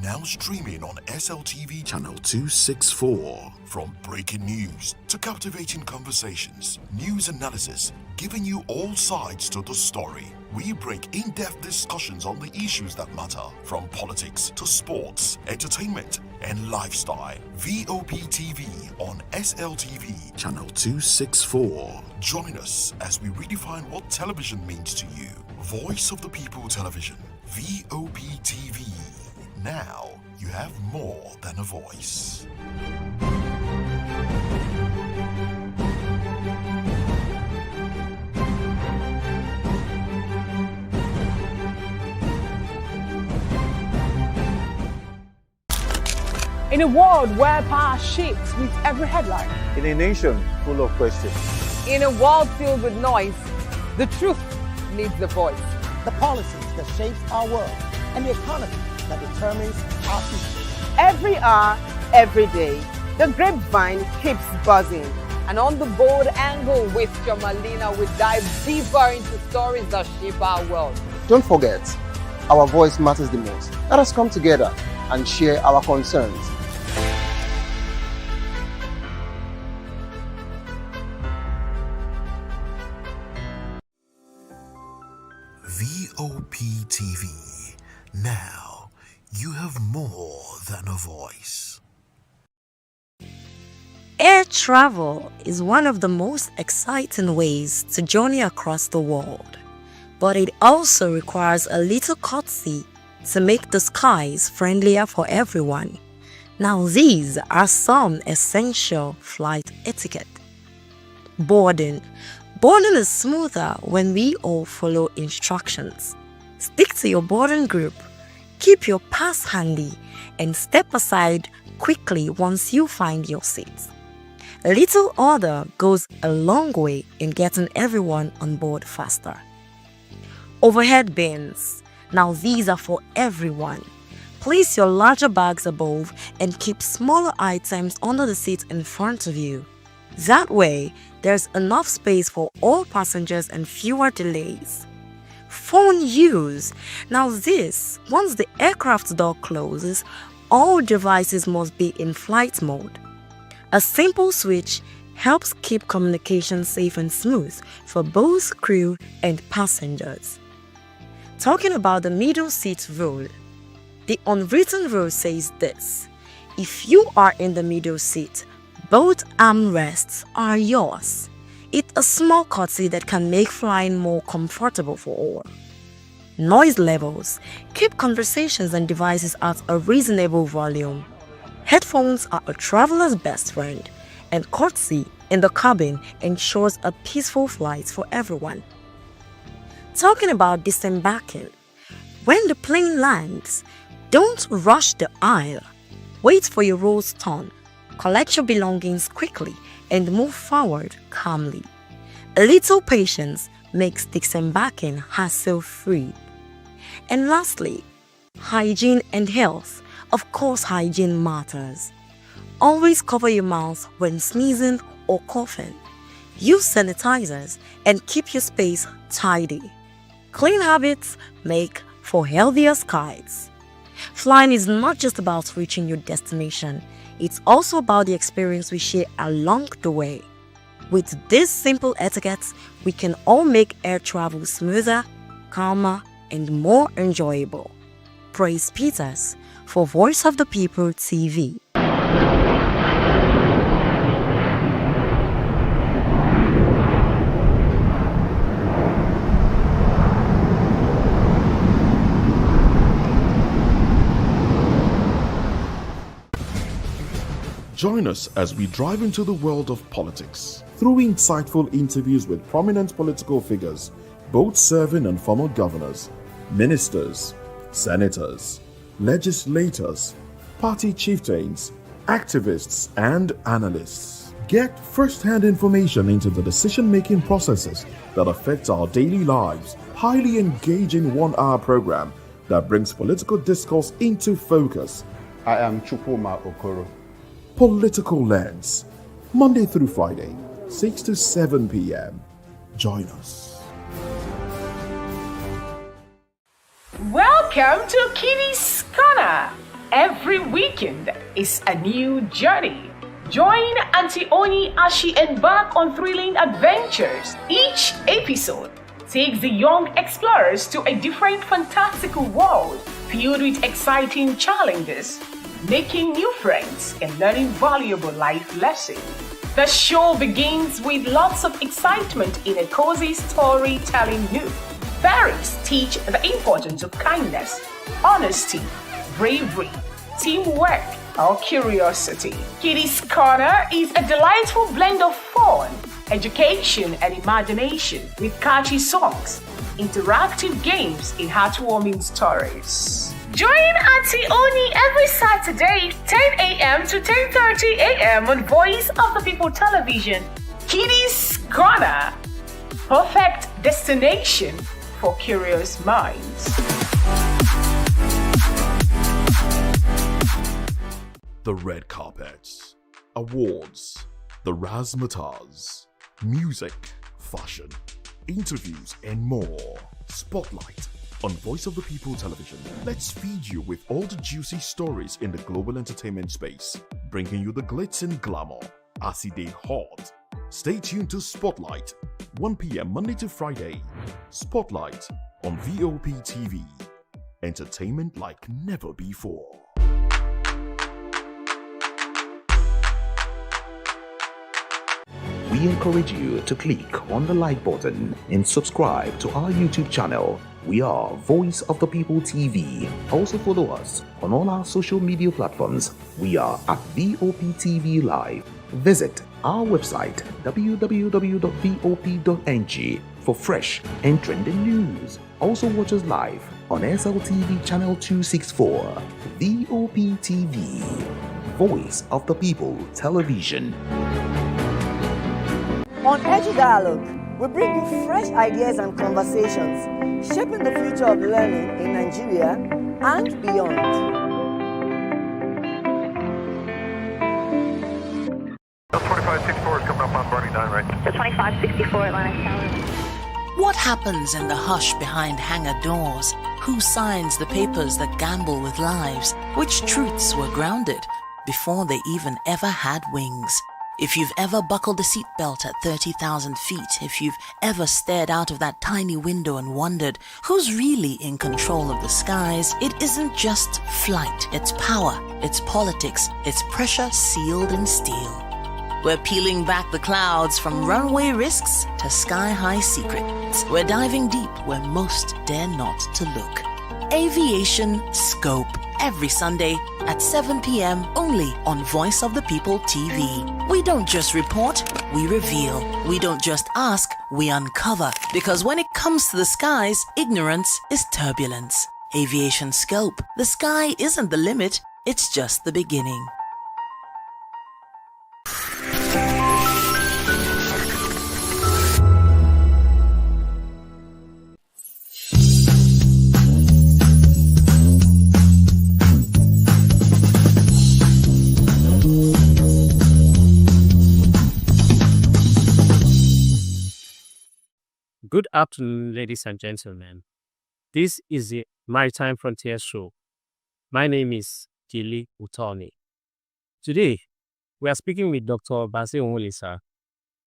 Now streaming on SLTV channel 264. From breaking news to captivating conversations, news analysis, giving you all sides to the story. We bring in-depth discussions on the issues that matter, from politics to sports, entertainment, and lifestyle. VOP TV on SLTV channel 264. Join us as we redefine what television means to you. Voice of the People Television, VOP TV. Now you have more than a voice. In a world where power shifts with every headline. In a nation full of questions. In a world filled with noise, the truth needs the voice. The policies that shape our world and the economy that determines our future. Every hour, every day, the grapevine keeps buzzing. And on the bold angle with Jomalina, we dive deeper into stories that shape our world. Don't forget, our voice matters the most. Let us come together and share our concerns. VOP TV. Now, you have more than a voice. Air travel is one of the most exciting ways to journey across the world, but it also requires a little courtesy to make the skies friendlier for everyone. Now, these are some essential flight etiquette. Boarding. Boarding is smoother when we all follow instructions. Stick to your boarding group, keep your pass handy, and step aside quickly once you find your seat. A little order goes a long way in getting everyone on board faster. Overhead bins. Now these are for everyone. Place your larger bags above and keep smaller items under the seat in front of you. That way, there's enough space for all passengers and fewer delays. Phone use. Now this, once the aircraft door closes, all devices must be in flight mode. A simple switch helps keep communication safe and smooth for both crew and passengers. Talking about the middle seat rule. The unwritten rule says this: if you are in the middle seat, both armrests are yours. It's a small courtesy that can make flying more comfortable for all. Noise levels. Keep conversations and devices at a reasonable volume. Headphones are a traveler's best friend, and courtesy in the cabin ensures a peaceful flight for everyone. Talking about disembarking. When the plane lands, don't rush the aisle. Wait for your roll's turn. Collect your belongings quickly and move forward calmly. A little patience makes disembarking hassle-free. And lastly, hygiene and health. Of course, hygiene matters. Always cover your mouth when sneezing or coughing. Use sanitizers and keep your space tidy. Clean habits make for healthier skies. Flying is not just about reaching your destination. It's also about the experience we share along the way. With these simple etiquettes, we can all make air travel smoother, calmer, and more enjoyable. Praise Peters for Voice of the People TV. Join us as we drive into the world of politics through insightful interviews with prominent political figures, both serving and former governors, ministers, senators, legislators, party chieftains, activists, and analysts. Get first-hand information into the decision-making processes that affect our daily lives. Highly engaging one-hour program that brings political discourse into focus. I am Chukwuma Okoro. Political Lens, Monday through Friday, 6 to 7 p.m. Join us. Welcome to Kitty's Corner. Every weekend is a new journey. Join Auntie Oni as she embarks on thrilling adventures. Each episode takes the young explorers to a different fantastical world filled with exciting challenges, making new friends, and learning valuable life lessons. The show begins with lots of excitement in a cozy storytelling mood. Parents teach the importance of kindness, honesty, bravery, teamwork, or curiosity. Kitty's Corner is a delightful blend of fun, education, and imagination with catchy songs, interactive games, and heartwarming stories. Join Auntie Oni every Saturday, 10 a.m. to 10:30 a.m. on Voice of the People Television. Kitty's Corner, perfect destination for curious minds. The red carpets, awards, the razzmatazz, music, fashion, interviews, and more. Spotlight on Voice of the People Television. Let's feed you with all the juicy stories in the global entertainment space, bringing you the glitz and glamour as it is hot. Stay tuned to Spotlight, 1 p.m. Monday to Friday. Spotlight on VOP TV. Entertainment like never before. We encourage you to click on the like button and subscribe to our YouTube channel. We are Voice of the People TV. Also follow us on all our social media platforms. We are at VOP TV Live. Visit our website www.vop.ng for fresh and trending news. Also watch us live on SLTV channel 264. VOP TV, Voice of the People Television. On Edu Dialogue, we bring you fresh ideas and conversations shaping the future of learning in Nigeria and beyond. The 2564 is coming up on Barney 9, right? The 2564 Atlantic Tower. What happens in the hush behind hangar doors? Who signs the papers that gamble with lives? Which truths were grounded before they even ever had wings? If you've ever buckled a seatbelt at 30,000 feet, if you've ever stared out of that tiny window and wondered who's really in control of the skies, it isn't just flight, it's power, it's politics, it's pressure sealed in steel. We're peeling back the clouds from runway risks to sky-high secrets. We're diving deep where most dare not to look. Aviation Scope, every Sunday at 7 p.m. only on Voice of the People TV. We don't just report, we reveal. We don't just ask, we uncover. Because when it comes to the skies, ignorance is turbulence. Aviation Scope, the sky isn't the limit, it's just the beginning. Good afternoon, ladies and gentlemen. This is the Maritime Frontier Show. My name is Jili Utoni. Today, we are speaking with Dr. Basi Onwulisa,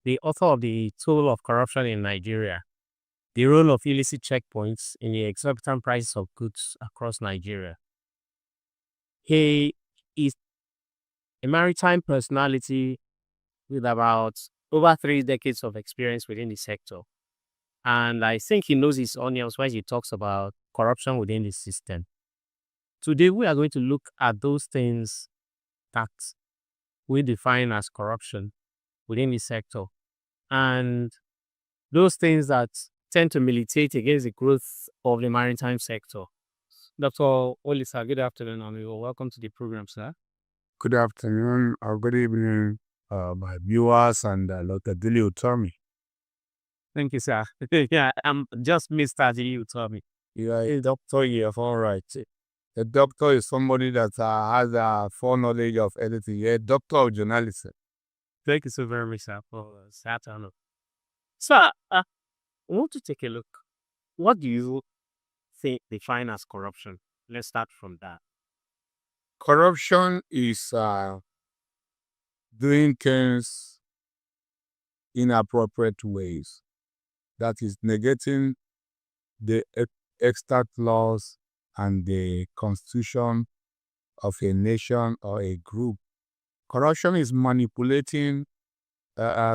the author of The Toll of Corruption in Nigeria, the role of illicit checkpoints in the exorbitant prices of goods across Nigeria. He is a maritime personality with about over 3 decades of experience within the sector. And I think he knows his onions when he talks about corruption within the system. Today, we are going to look at those things that we define as corruption within the sector and those things that tend to militate against the growth of the maritime sector. Dr. Olisa, good afternoon, and you're welcome to the program, sir. Good afternoon or good evening, my viewers and Dr. Dili Utomi. Thank you, sir. Yeah, I'm just Mr. Dili Utomi. You are a doctor here, all right. A doctor is somebody that has a foreknowledge of anything. You're a doctor of journalism. Thank you so very much, sir, for that honor. Sir, I want to take a look. What do you think define as corruption? Let's start from that. Corruption is doing things in inappropriate ways. That is negating the extant laws and the constitution of a nation or a group. Corruption is manipulating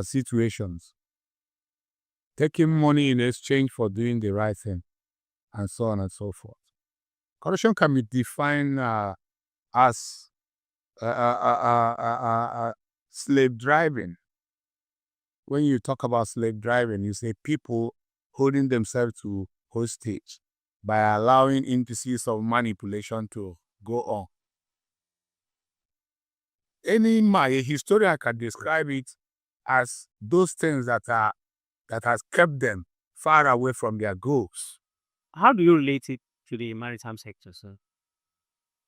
situations, taking money in exchange for doing the right thing, and so on and so forth. Corruption can be defined as slave driving. When you talk about slave driving, you say people holding themselves to hostage by allowing indices of manipulation to go on. A historian can describe it as those things that has kept them far away from their goals. How do you relate it to the maritime sector, sir?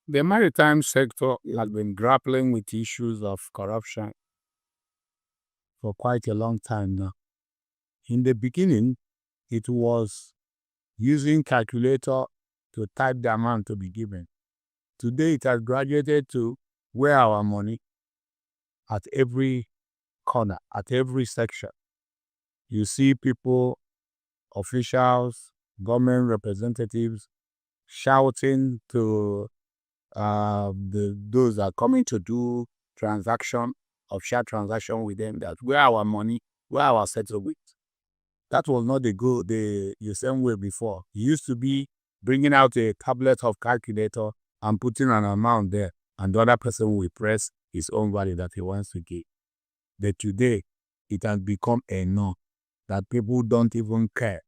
The maritime sector has been grappling with issues of corruption for quite a long time now. In the beginning, it was using calculator to type the amount to be given. Today, it has graduated to where our money at every corner, at every section. You see people, officials, government representatives shouting to those that are coming to do share transaction with them, that where our money, where our settlement. That was not the same way before. It used to be bringing out a tablet of calculator and putting an amount there, and the other person will press his own value that he wants to give. But today, it has become a norm that people don't even care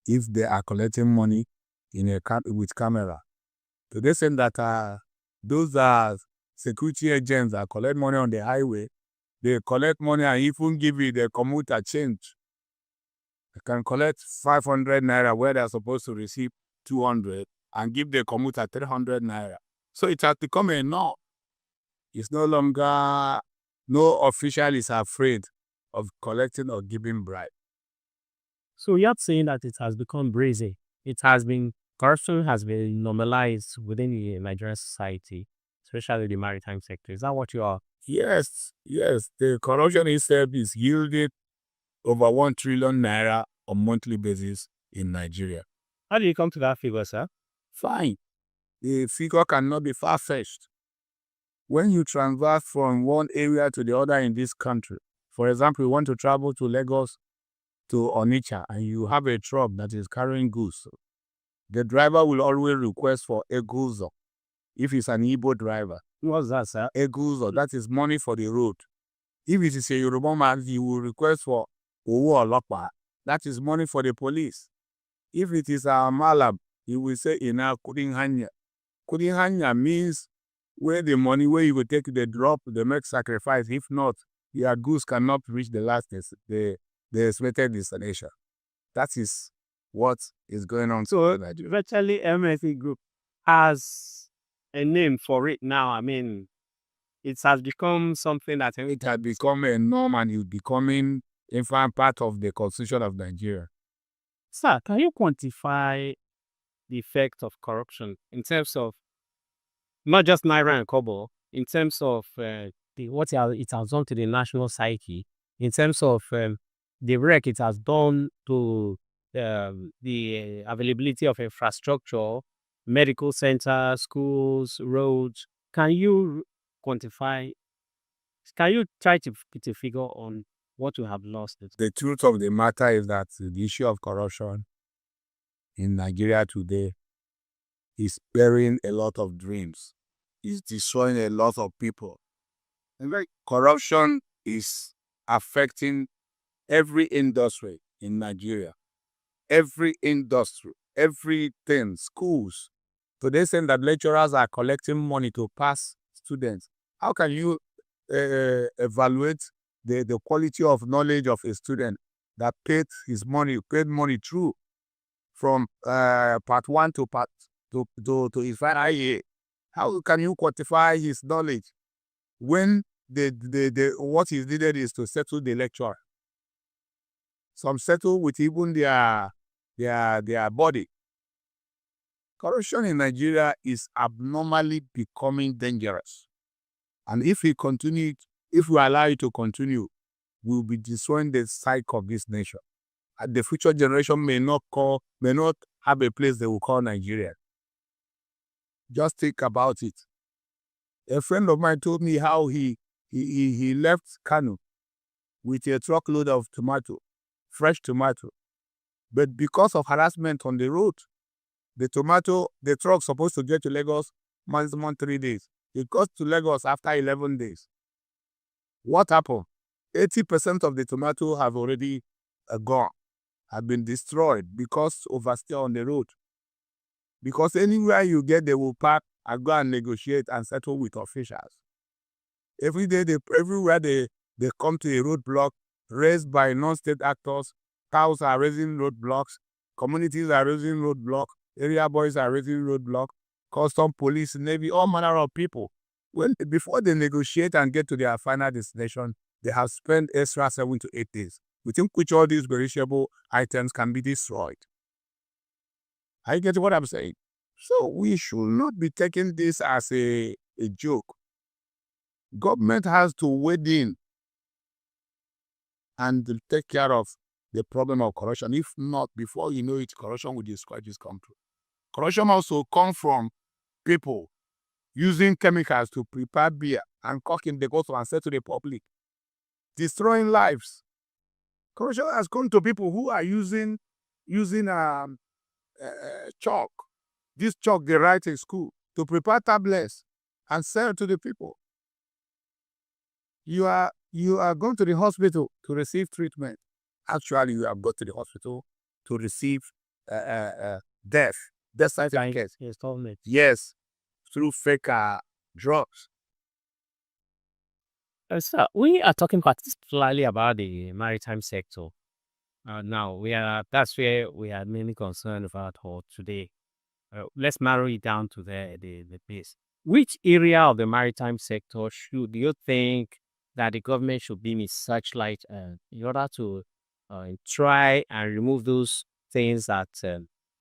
if they are collecting money with camera. Today, saying that those are security agents that collect money on the highway, they collect money and even give you the commuter change. They can collect 500 naira where they're supposed to receive 200 and give the commuter 300 naira. So it has become a norm. It's no longer, no official is afraid of collecting or giving bribe. So you're saying that it has become brazen. Corruption has been normalized within the Nigerian society, especially the maritime sector. Is that what you are? Yes. The corruption itself is yielding over 1 trillion naira on monthly basis in Nigeria. How do you come to that figure, sir? Fine. The figure cannot be far-fetched. When you transverse from one area to the other in this country, for example, you want to travel to Lagos to Onyediika and you have a truck that is carrying goods, the driver will always request for a guzo. If it's an Igbo driver. What's that, sir? A guzo, that is money for the road. If it is a Yoruba man, he will request for owo olopa. That is money for the police. If it is a Malab, he will say ina kudinhanya. Kudinhanya means where the money, where you will take the drop, the make sacrifice. If not, your goods cannot reach the expected destination. That is what is going on. So virtually MSC Group has a name for it now. I mean, it has become something that it has become a norm and it's becoming in fact part of the constitution of Nigeria. Sir, can you quantify the effect of corruption in terms of not just Naira and Kobo, in terms of what it has done to the national psyche, in terms of the wreck it has done to the availability of infrastructure, medical centers, schools, roads? Can you quantify? Can you try to put a figure on what we have lost? The truth of the matter is that the issue of corruption in Nigeria today is burying a lot of dreams. It's destroying a lot of people. And corruption is affecting every industry in Nigeria. Every industry, everything, schools. Today saying that lecturers are collecting money to pass students. How can you evaluate the quality of knowledge of a student that paid money through from part 1 to part to his final year? How can you quantify his knowledge when what is needed is to settle the lecturer? Some settle with even their body. Corruption in Nigeria is abnormally becoming dangerous. And if we allow it to continue, we'll be destroying the psyche of this nation. And the future generation may not have a place they will call Nigeria. Just think about it. A friend of mine told me how he left Kano with a truckload of fresh tomato. But because of harassment on the road, the truck supposed to get to Lagos maximum 3 days. It got to Lagos after 11 days. What happened? 80% of the tomato have already gone, have been destroyed because overstay on the road. Because anywhere you get, they will park and go and negotiate and settle with officials. Every day, everywhere they come to a roadblock raised by non-state actors. Cows are raising roadblocks, communities are raising roadblocks, area boys are raising roadblocks, custom, police, navy, all manner of people. Before they negotiate and get to their final destination, they have spent extra 7 to 8 days, within which all these perishable items can be destroyed. I get what I'm saying. So we should not be taking this as a joke. Government has to wade in and take care of the problem of corruption. If not, before you know it, corruption will destroy this country. Corruption also comes from people using chemicals to prepare beer and cooking the gospel and sell to the public, destroying lives. Corruption has come to people who are using chalk. This chalk they write in school to prepare tablets and sell to the people. You are going to the hospital to receive treatment. Actually, you have got to the hospital to receive death certificate. Yes, through fake drugs. So we are talking particularly about the maritime sector. Now that's where we are mainly concerned about today. Let's narrow it down to the base. Which area of the maritime sector do you think that the government should beam its searchlight in order to try and remove those things that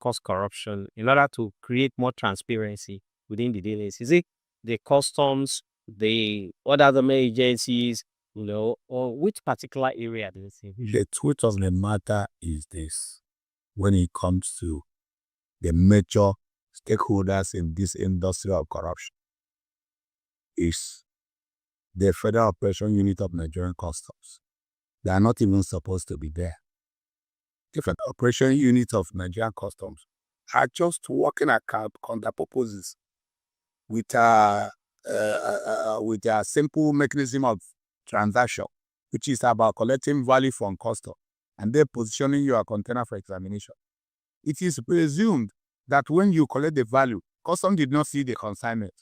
cause corruption, in order to create more transparency within the dealings? Is it the customs, the other government agencies, or which particular area do you think? The truth of the matter is this: when it comes to the major stakeholders in this industry of corruption, is the Federal Operation Unit of Nigerian Customs. They are not even supposed to be there. The Federal Operation Unit of Nigerian Customs are just working at counter purposes with a simple mechanism of transaction, which is about collecting value from custom and then positioning your container for examination. It is presumed that when you collect the value, custom did not see the consignment.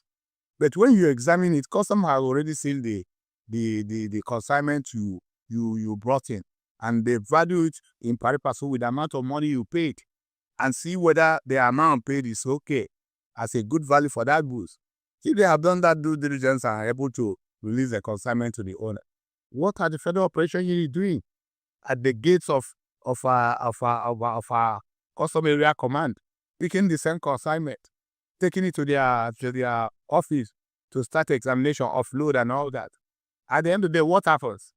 But when you examine it, custom has already seen the consignment you brought in, and they value it in pari passu with the amount of money you paid, and see whether the amount paid is okay as a good value for that goods. If they have done that due diligence and are able to release the consignment to the owner, what are the Federal Operation Unit doing at the gates of our custom area command, picking the same consignment, taking it to their office to start examination, offload and all that? At the end of the day, what happens?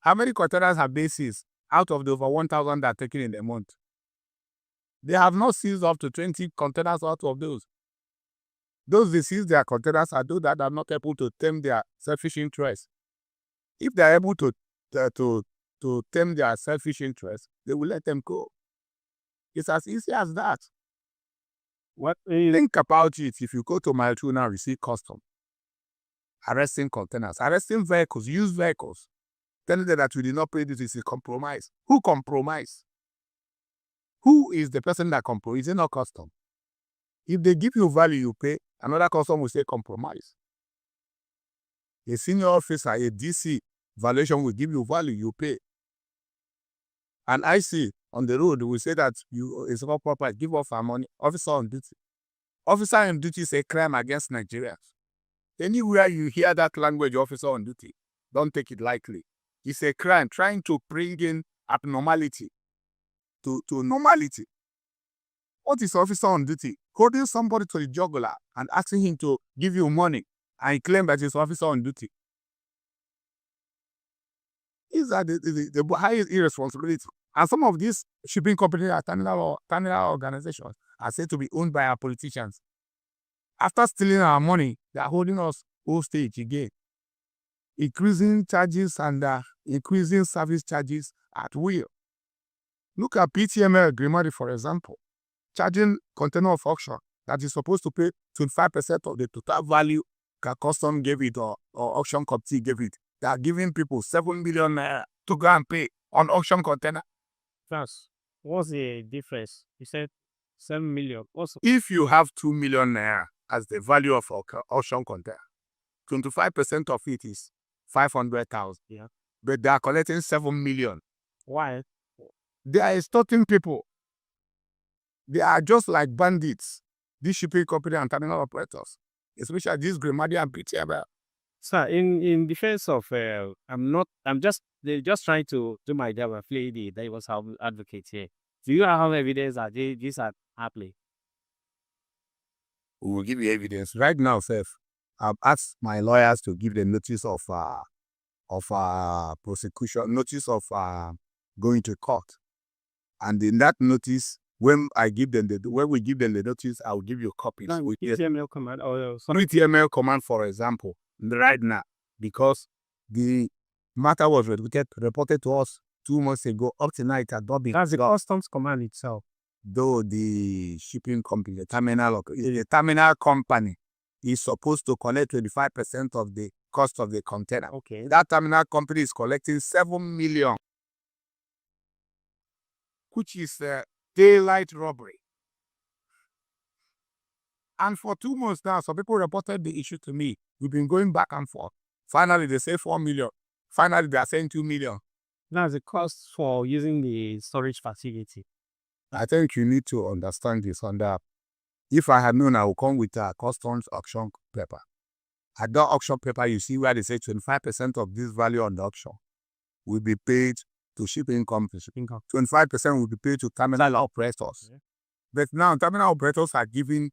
How many containers have they seized out of the over 1,000 that are taken in a month? They have not seized up to 20 containers out of those. Those they seize their containers are those that are not able to tame their selfish interests. If they are able to tame their selfish interests, they will let them go. It's as easy as that. Think about it. If you go to Mile 2 now, you see custom arresting containers, arresting vehicles, used vehicles, telling them that you did not pay this is a compromise. Who compromise? Who is the person that compromise? Is it not custom? If they give you value, you pay. Another custom will say compromise. A senior officer, a DC valuation will give you value, you pay. And IC on the road will say that it's not proper, give off our money. Officer on duty. Officer on duty is a crime against Nigerians. Anywhere you hear that language, officer on duty, don't take it lightly. It's a crime trying to bring in abnormality to normality. What is officer on duty? Holding somebody to the jugular and asking him to give you money and claim that he's officer on duty. Is that the highest irresponsibility? And some of these shipping companies are terminal organizations are said to be owned by our politicians. After stealing our money, they are holding us hostage again, increasing charges and increasing service charges at will. Look at PTML Grimari, for example, charging container of auction that is supposed to pay 25% of the total value that custom gave it or auction committee gave it. They are giving people 7 million to go and pay on auction container. That's what's the difference? You said 7 million. If you have 2 million naira as the value of auction container, 25% of it is 500,000. Yeah. But they are collecting 7 million. Why? They are extorting people. They are just like bandits. These shipping company and terminal operators, especially this Grimadi and PTML. Sir, in defense of, they're just trying to do my job and play the devil's advocate here. Do you have evidence that these are happening? we will give you evidence. Right now, Seth, I've asked my lawyers to give the notice of prosecution, notice of going to court. And in that notice, when we give them the notice, I will give you copies. No, with TML command or Sorry, TML command, for example, right now, because the matter was reported to us 2 months ago. Up to now, it has not been. That's the customs command itself. Though the shipping company, the terminal company is supposed to collect 25% of the cost of the container. Okay. That terminal company is collecting 7 million, which is daylight robbery. And for 2 months now, some people reported the issue to me. We've been going back and forth. Finally, they say 4 million. Finally, they are saying 2 million. That's the cost for using the storage facility. I think you need to understand this on that. If I had known, I would come with a customs auction paper. At that auction paper, you see where they say 25% of this value on the auction will be paid to shipping companies. 25% will be paid to terminal operators. Yeah. But now, terminal operators are giving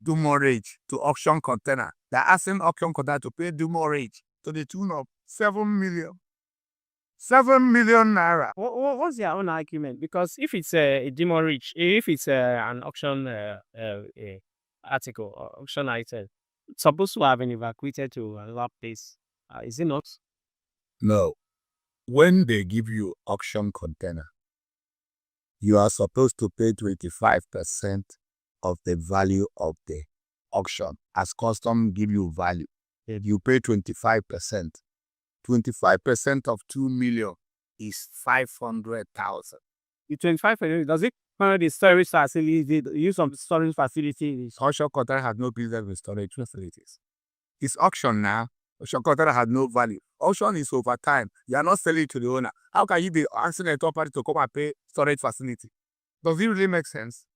demurrage to auction container. They're asking auction container to pay demurrage to the tune of 7 million. 7 million naira. What's their own argument? Because if it's a demurrage, if it's an auction article or auction item, it's supposed to have been evacuated to another place. Is it not? No. When they give you auction container, you are supposed to pay 25% of the value of the auction. As custom give you value, you pay 25%. 25% of 2 million is 500,000. The 25%, does it cover the storage facility, the use of the storage facilities? Auction container has no business with storage facilities. It's auction now. Auction container has no value. Auction is over time. You are not selling it to the owner. How can you be asking a third party to come and pay storage facility? Does it really make sense?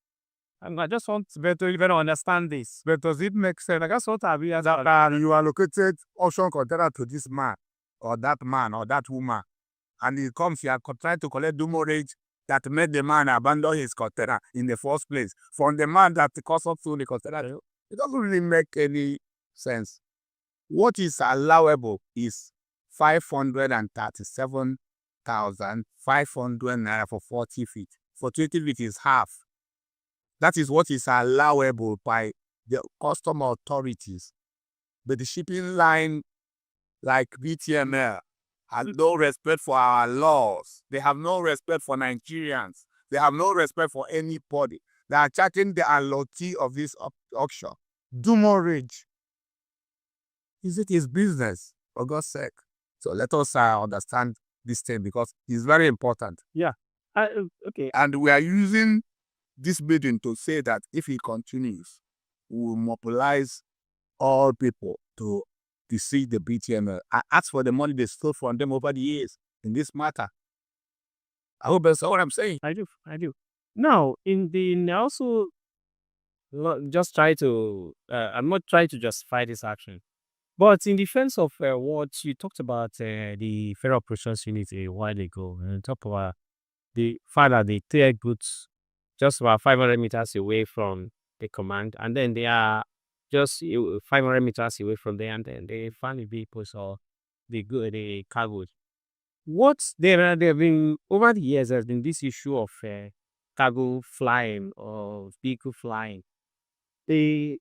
And I just want to better understand this. But does it make sense? I just want to be that you allocated auction container to this man or that woman, and he comes here trying to collect demurrage that made the man abandon his container in the first place from the man that cost up to the container. It doesn't really make any sense. What is allowable is 537,500 naira for 40 feet. For 20 feet is half. That is what is allowable by the custom authorities. But the shipping line, like BTML, has no respect for our laws. They have no respect for Nigerians. They have no respect for anybody. They are charging the allotee of this auction. Demurrage. Is it his business? For God's sake. So let us understand this thing because it's very important. Yeah. Okay. And we are using this meeting to say that if he continues, we will mobilize all people to see the BTML. I ask for the money they stole from them over the years in this matter. I hope that's what I'm saying. I do. Now, also just try to, I'm not trying to justify this action, but in defense of what you talked about, the Federal Operations Unit a while ago, and talk about the fact that they take goods just about 500 meters away from the command, and then they are just 500 meters away from there, and then they find the vehicles or the cargo. There have been, over the years, there's been this issue of cargo flying or vehicle flying. The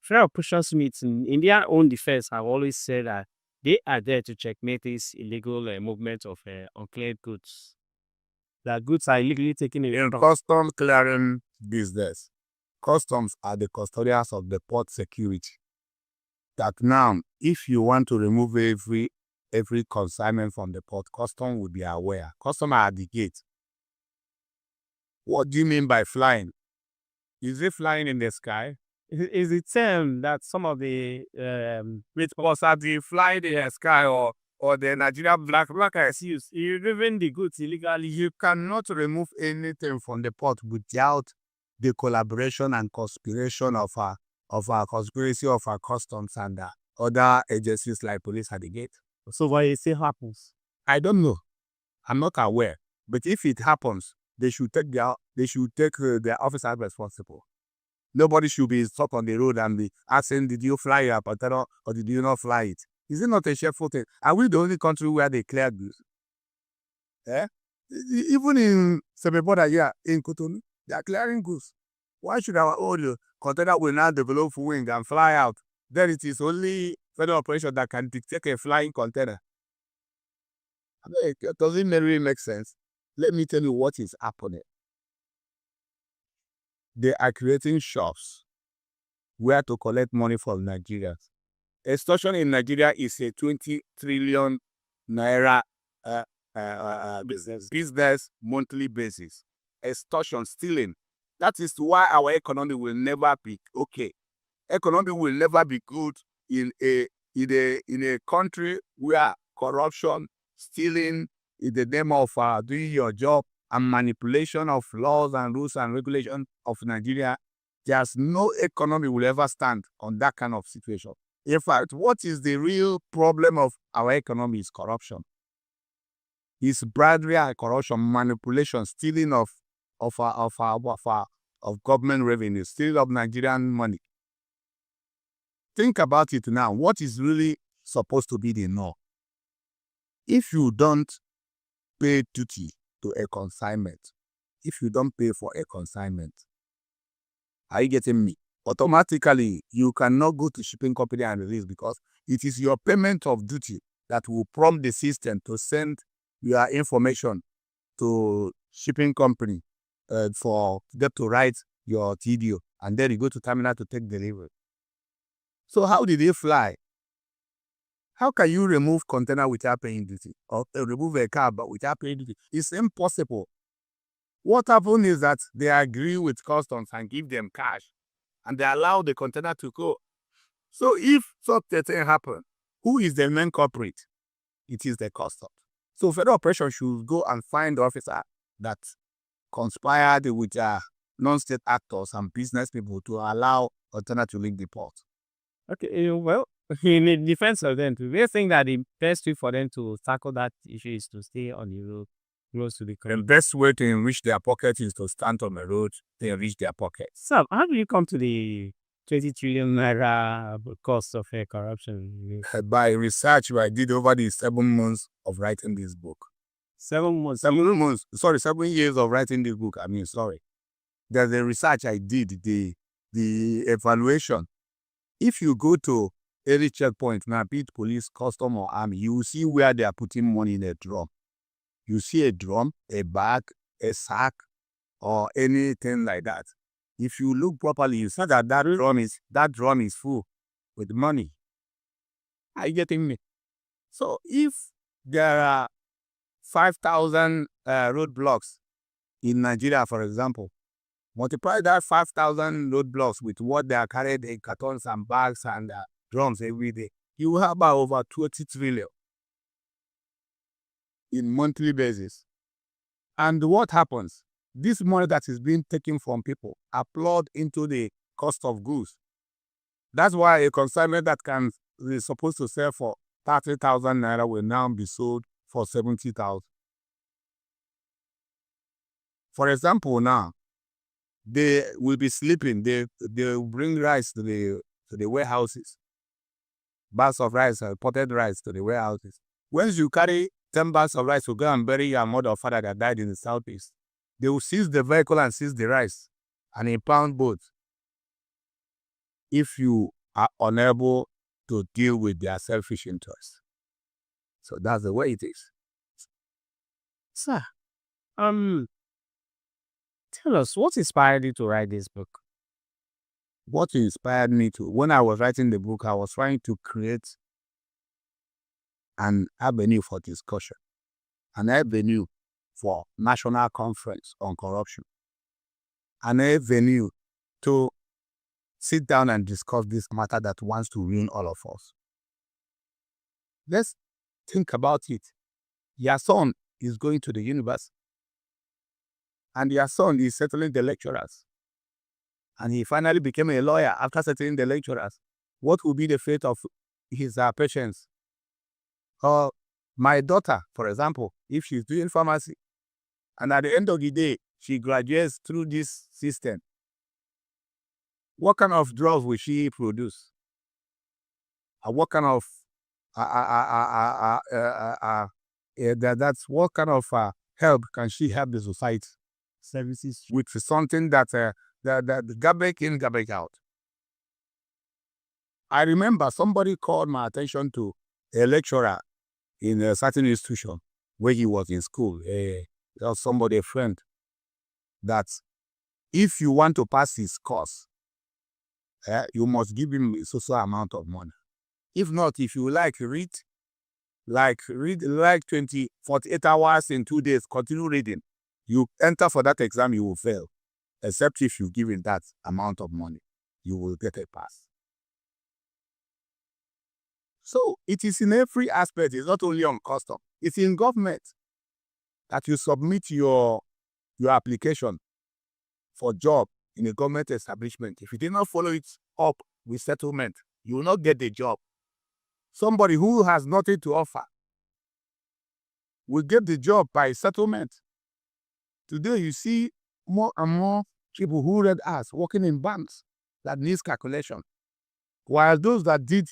Federal Operations Unit, in their own defense, have always said that they are there to checkmate this illegal movement of uncleared goods. That goods are illegally taken away. In custom clearing business, customs are the custodians of the port security. That now, if you want to remove every consignment from the port, custom will be aware. Custom are at the gate. What do you mean by flying? Is it flying in the sky? Is it that some of the was at the fly in the sky or the Nigerian black is used? You removing the goods illegally. You cannot remove anything from the port without the collaboration and conspiration of our conspiracy of our customs and other agencies like police at the gate. So why it still happens? I don't know. I'm not aware. But if it happens, they should take their officers responsible. Nobody should be stuck on the road and be asking, did you fly your potato or did you not fly it? Is it not a shameful thing? Are we the only country where they clear goods? Eh? Even in Semeboda here, in Cotonou, they are clearing goods. Why should our own container will not develop wing and fly out? Then it is only federal operation that can dictate a flying container. Does it really make sense? Let me tell you what is happening. They are creating shops where to collect money from Nigerians. Extortion in Nigeria is a 20 trillion naira business monthly basis. Extortion, stealing. That is why our economy will never be okay. Economy will never be good in a country where corruption, stealing in the name of doing your job, and manipulation of laws and rules and regulations of Nigeria. There's no economy will ever stand on that kind of situation. In fact, what is the real problem of our economy is corruption. It's bribery and corruption, manipulation, stealing of government revenue, stealing of Nigerian money. Think about it now. What is really supposed to be the norm? If you don't pay duty to a consignment, if you don't pay for a consignment, are you getting me? Automatically, you cannot go to shipping company and release because it is your payment of duty that will prompt the system to send your information to shipping company for them to write your TDO, and then you go to terminal to take delivery. So how did they fly? How can you remove container without paying duty or remove a car but without paying duty? It's impossible. What happened is that they agree with customs and give them cash and they allow the container to go. So if such a thing happens, who is the main culprit? It is the customs. So federal operation should go and find the officer that conspired with non-state actors and business people to allow container to leave the port. Okay, well, in the defense of them, we think that the best way for them to tackle that issue is to stay on the road, close to the country. The best way to enrich their pocket is to stand on the road to enrich their pocket. So, how do you come to the 20 trillion naira cost of corruption? By research I did over the 7 months of writing this book. 7 months? 7 months. Sorry, 7 years of writing this book. Sorry. There's a research I did, the evaluation. If you go to any checkpoint, now be it police, custom, or army, you will see where they are putting money in a drum. You see a drum, a bag, a sack, or anything like that. If you look properly, you see that that drum is full with money. Are you getting me? So if there are 5,000 roadblocks in Nigeria, for example, multiply that 5,000 roadblocks with what they are carried in cartons and bags and drums every day, you will have about over 20 trillion in monthly basis. And what happens? This money that is being taken from people are plowed into the cost of goods. That's why a consignment that is supposed to sell for 30,000 naira will now be sold for 70,000. For example, now, they will be sleeping. They will bring rice to the warehouses. Bags of rice, potted rice to the warehouses. Once you carry 10 bags of rice to go and bury your mother or father that died in the southeast, they will seize the vehicle and seize the rice and impound both if you are unable to deal with their selfish interests. So that's the way it is. Sir, tell us, what inspired you to write this book? What inspired me to, when I was writing the book, I was trying to create an avenue for discussion, an avenue for national conference on corruption, an avenue to sit down and discuss this matter that wants to ruin all of us. Let's think about it. Your son is going to the university, and your son is settling the lecturers, and he finally became a lawyer after settling the lecturers. What will be the fate of his patients? My daughter, for example, if she's doing pharmacy, and at the end of the day, she graduates through this system, What kind of drugs will she produce? What kind of that's what kind of help can she help the society services with something that the garbage in, garbage out. I remember somebody called my attention to a lecturer in a certain institution where he was in school. Somebody, a friend, that if you want to pass his course, you must give him a social amount of money. If not, if you read 48 hours in 2 days, continue reading, you enter for that exam, you will fail. Except if you give him that amount of money, you will get a pass. So it is in every aspect. It's not only on custom. It's in government that you submit your application for job in a government establishment. If you did not follow it up with settlement, you will not get the job. Somebody who has nothing to offer will get the job by settlement. Today, you see more and more people who read us working in banks that needs calculation, while those that did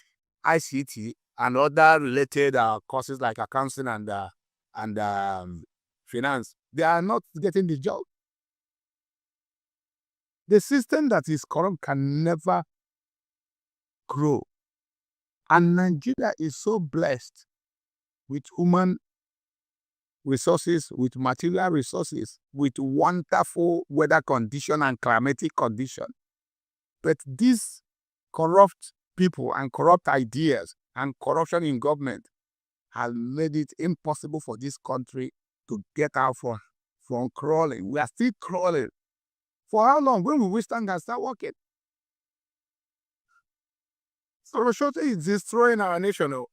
ICT and other related courses like accounting and finance, they are not getting the job. The system that is corrupt can never grow. And Nigeria is so blessed with human resources, with material resources, with wonderful weather condition and climatic condition. But these corrupt people and corrupt ideas and corruption in government have made it impossible for this country to get out from crawling. We are still crawling. For how long? When will we stand and start working? So Roshote is destroying our nation. Okay.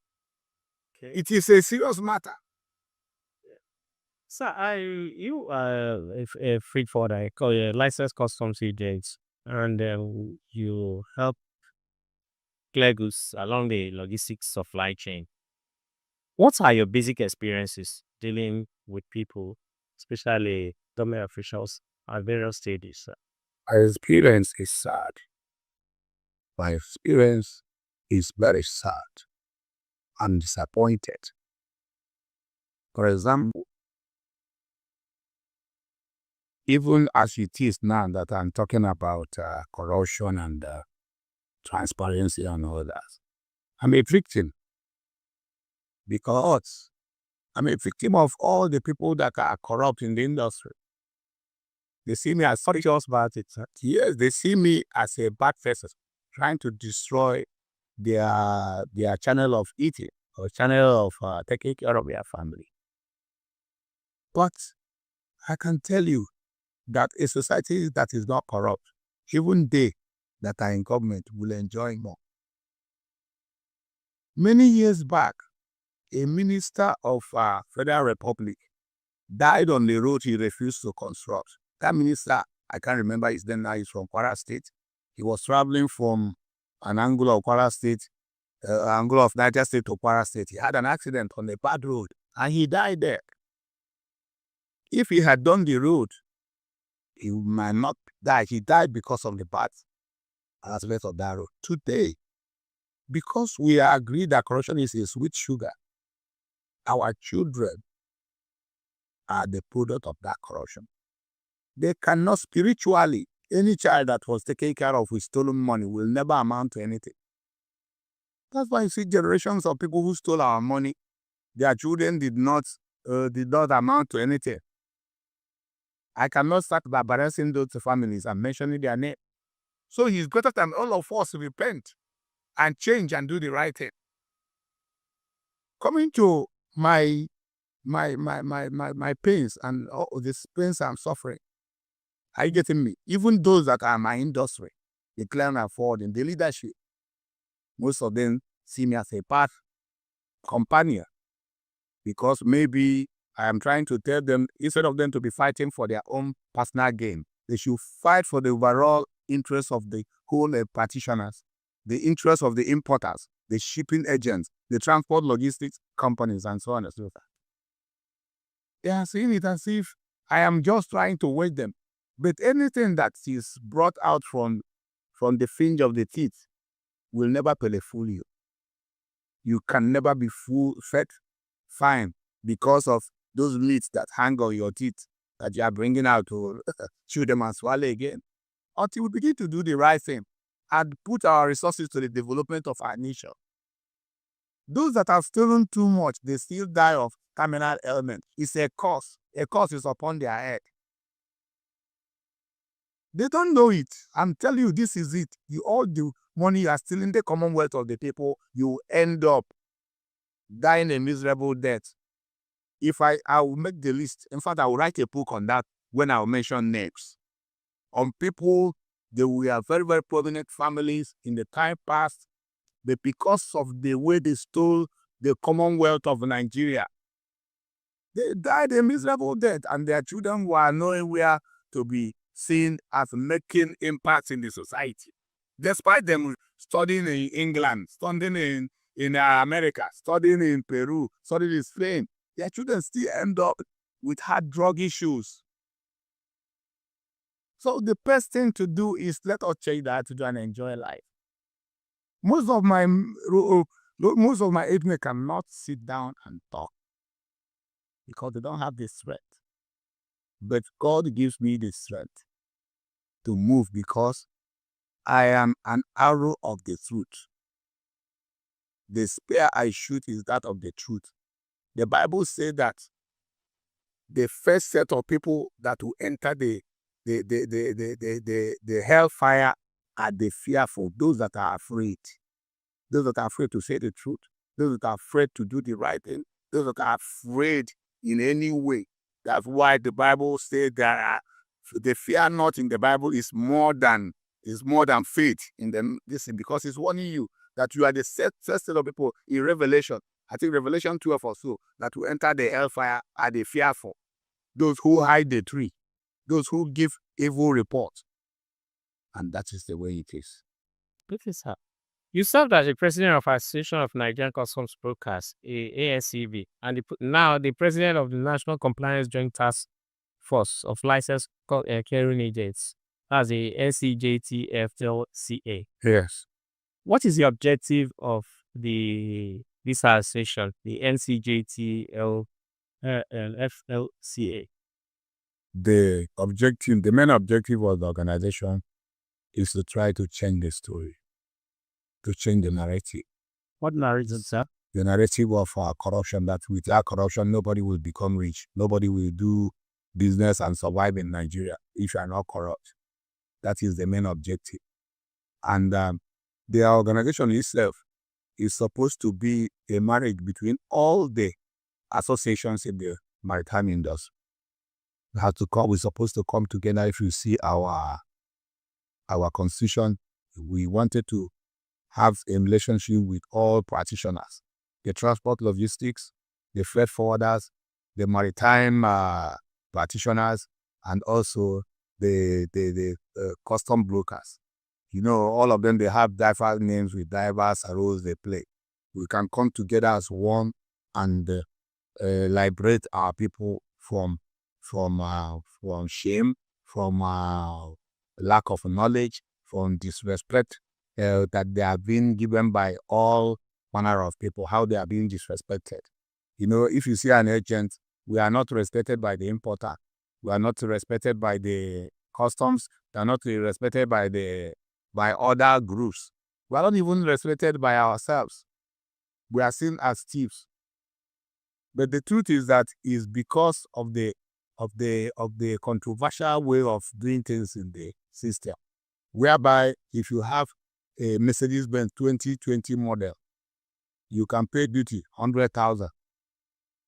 It is a serious matter. Sir, you are a freight forwarder, call you a licensed customs agent, and you help clear goods along the logistics supply chain. What are your basic experiences dealing with people, especially government officials at various stages, sir? My experience is sad. My experience is very sad and disappointed. For example, even as it is now that I'm talking about corruption and transparency and all that, I'm a victim, because I'm a victim of all the people that are corrupt in the industry. They see me as sorry about it. Yes, they see me as a bad person trying to destroy their channel of eating or channel of taking care of their family. But I can tell you that a society that is not corrupt, even they that are in government, will enjoy more. Many years back, a minister of Federal Republic died on the road he refused to construct. That minister, I can't remember his name now, he's from Kwara State. He was traveling from an angle of Kwara State, angle of Niger State to Kwara State. He had an accident on a bad road and he died there. If he had done the road, he might not die. He died because of the bad aspect of that road. Today, because we agree that corruption is a sweet sugar, our children are the product of that corruption. They cannot spiritually, any child that was taken care of with stolen money will never amount to anything. That's why you see generations of people who stole our money, their children did not amount to anything. I cannot start by embarrassing those families and mentioning their name. So it's better than all of us to repent and change and do the right thing. Coming to my pains and all this pains I'm suffering, are you getting me? Even those that are my industry, the clan and forwarding, the leadership, most of them see me as a part companion, because maybe I am trying to tell them, instead of them to be fighting for their own personal gain, they should fight for the overall interest of the whole practitioners, the interest of the importers, the shipping agents, the transport logistics companies, and so on and so forth. They are seeing it as if I am just trying to wait them. But anything that is brought out from from the fringe of the teeth will never fool you. You can never be fed fine because of those meats that hang on your teeth that you are bringing out to chew them and swallow again. Until we begin to do the right thing and put our resources to the development of our nation. Those that have stolen too much, they still die of terminal ailment. It's a curse. A curse is upon their head. They don't know it. I'm telling you, this is it. All the money you are stealing the commonwealth of the people, you end up dying a miserable death. If I will make the list. In fact, I will write a book on that when I will mention names. On people, they were very, very prominent families in the time past, but because of the way they stole the commonwealth of Nigeria, they died a miserable death, and their children were nowhere to be seen as making impacts in the society. Despite them studying in England, studying in America, studying in Peru, studying in Spain, their children still end up with hard drug issues. So the best thing to do is let us change that to and enjoy life. Most of my ethnic cannot sit down and talk because they don't have the strength. But God gives me the strength to move because I am an arrow of the truth. The spear I shoot is that of the truth. The Bible says that the first set of people that will enter the hellfire are the fearful, those that are afraid. Those that are afraid to say the truth. Those that are afraid to do the right thing. Those that are afraid in any way. That's why the Bible says that the fear not in the Bible is more than faith in them. Listen, because it's warning you that you are the first set of people in Revelation. I think Revelation 12 or so, that will enter the hellfire are the fearful. Those who hide the tree. Those who give evil reports. And that is the way it is. Professor, you served as the president of Association of Nigerian Customs Brokers, ASCB, and now the president of the National Compliance Joint Task Force of Licensed Clearing Agents, as a NCJTFLCA. Yes. What is the objective of this association, the NCJTFLCA? The main objective of the organization is to try to change the story, to change the narrative. What narrative, sir? The narrative of corruption, that without corruption, nobody will become rich. Nobody will do business and survive in Nigeria if you are not corrupt. That is the main objective. And the organization itself is supposed to be a marriage between all the associations in the maritime industry. We're supposed to come together. If you see our constitution, we wanted to have a relationship with all practitioners, the transport logistics, the freight forwarders, the maritime practitioners, and also the custom brokers. You know, all of them, they have diverse names with diverse roles they play. We can come together as one and liberate our people from shame, from lack of knowledge, from disrespect that they have been given by all manner of people, how they are being disrespected. You know, if you see an agent, we are not respected by the importer. We are not respected by the customs. We are not respected by other groups. We are not even respected by ourselves. We are seen as thieves. But the truth is that is because of the controversial way of doing things in the system, whereby if you have a Mercedes-Benz 2020 model, you can pay duty 100,000.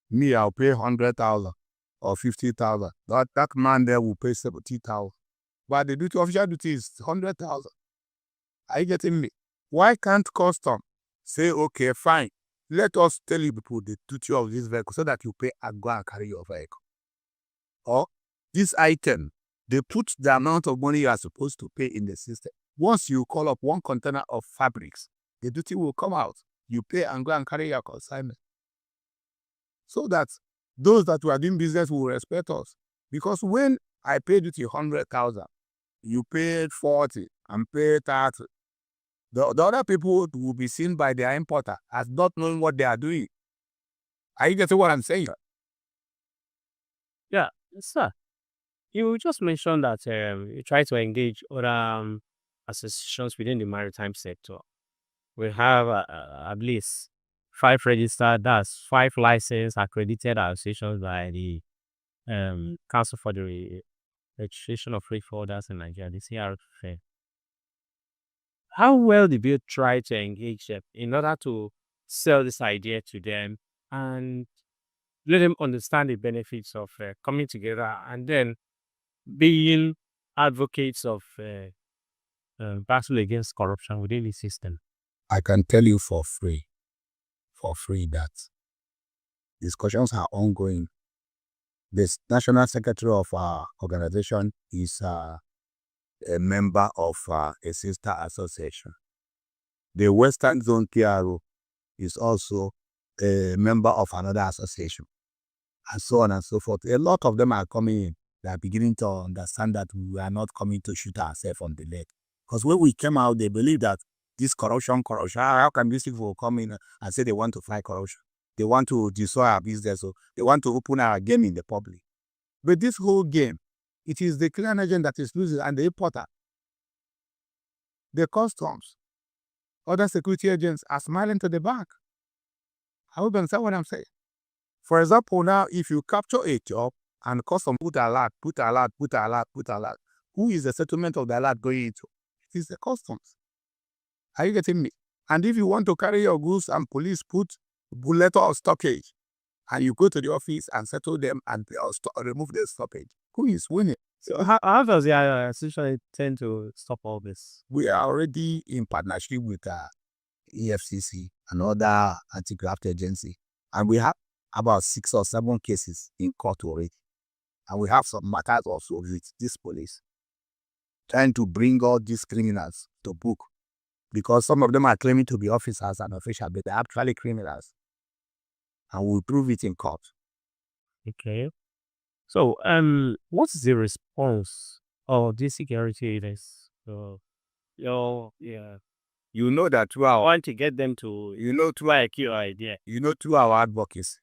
Me, I'll pay 100,000 or 50,000. That man there will pay 70,000. But the official duty is 100,000. Are you getting me? Why can't custom say, okay, fine, let us tell you people the duty of this vehicle so that you pay and go and carry your vehicle? Or this item, they put the amount of money you are supposed to pay in the system. Once you call up one container of fabrics, the duty will come out. You pay and go and carry your consignment. So that those that we are doing business will respect us. Because when I pay duty 100,000, you pay 40 and pay 30. The other people will be seen by their importer as not knowing what they are doing. Are you getting what I'm saying? Yeah, sir. You just mentioned that you try to engage other associations within the maritime sector. We have at least 5 registered, that's 5 licensed accredited associations by the Council for the Registration of Freight Forwarders in Nigeria, the CRFA. How well did you try to engage them in order to sell this idea to them and let them understand the benefits of coming together and then being advocates of battle against corruption within the system? I can tell you for free that discussions are ongoing. The national secretary of our organization is a member of a sister association. The Western Zone PRO is also a member of another association, and so on and so forth. A lot of them are coming in. They are beginning to understand that we are not coming to shoot ourselves on the leg. Because when we came out, they believe that this corruption, how can these people come in and say they want to fight corruption? They want to destroy our business, so they want to open our game in the public. But this whole game, it is the clearing agent that is losing and the importer. The customs, other security agents are smiling to the back. I hope you understand what I'm saying. For example, now, if you capture a job and custom put alert, who is the settlement of the alert going into? It is the customs. Are you getting me? And if you want to carry your goods and police put bullet or stoppage, and you go to the office and settle them and remove the stoppage, who is winning? So how does the association tend to stop all this? We are already in partnership with EFCC and other anti-graft agency, and we have about 6 or 7 cases in court already. And we have some matters also with this police, trying to bring all these criminals to book, because some of them are claiming to be officers and officials, but they're actually criminals. And we'll prove it in court. Okay. So, what's the response of these security agents? You know that through our... I want to get them to, like your idea. Through our advocacy,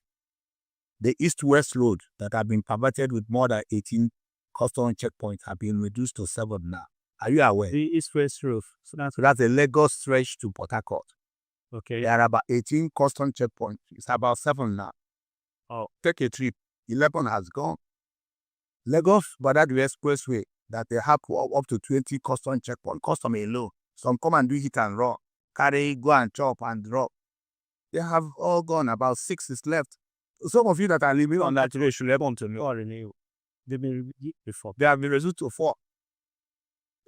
the east-west road that have been perverted with more than 18 custom checkpoints have been reduced to 7 now. Are you aware? The east-west road. So that's a Lagos stretch to Port Harcourt. Okay. There are about 18 custom checkpoints. It's about 7 now. Oh. Take a trip. 11 has gone. Lagos, Badagry Expressway, that they have up to 20 custom checkpoints. Custom alone. Some come and do hit and run. Carry, go and chop and drop. They have all gone. About 6 is left. Some of you that are living on that road should have to know. They've been reviewed before. They have been reduced to 4.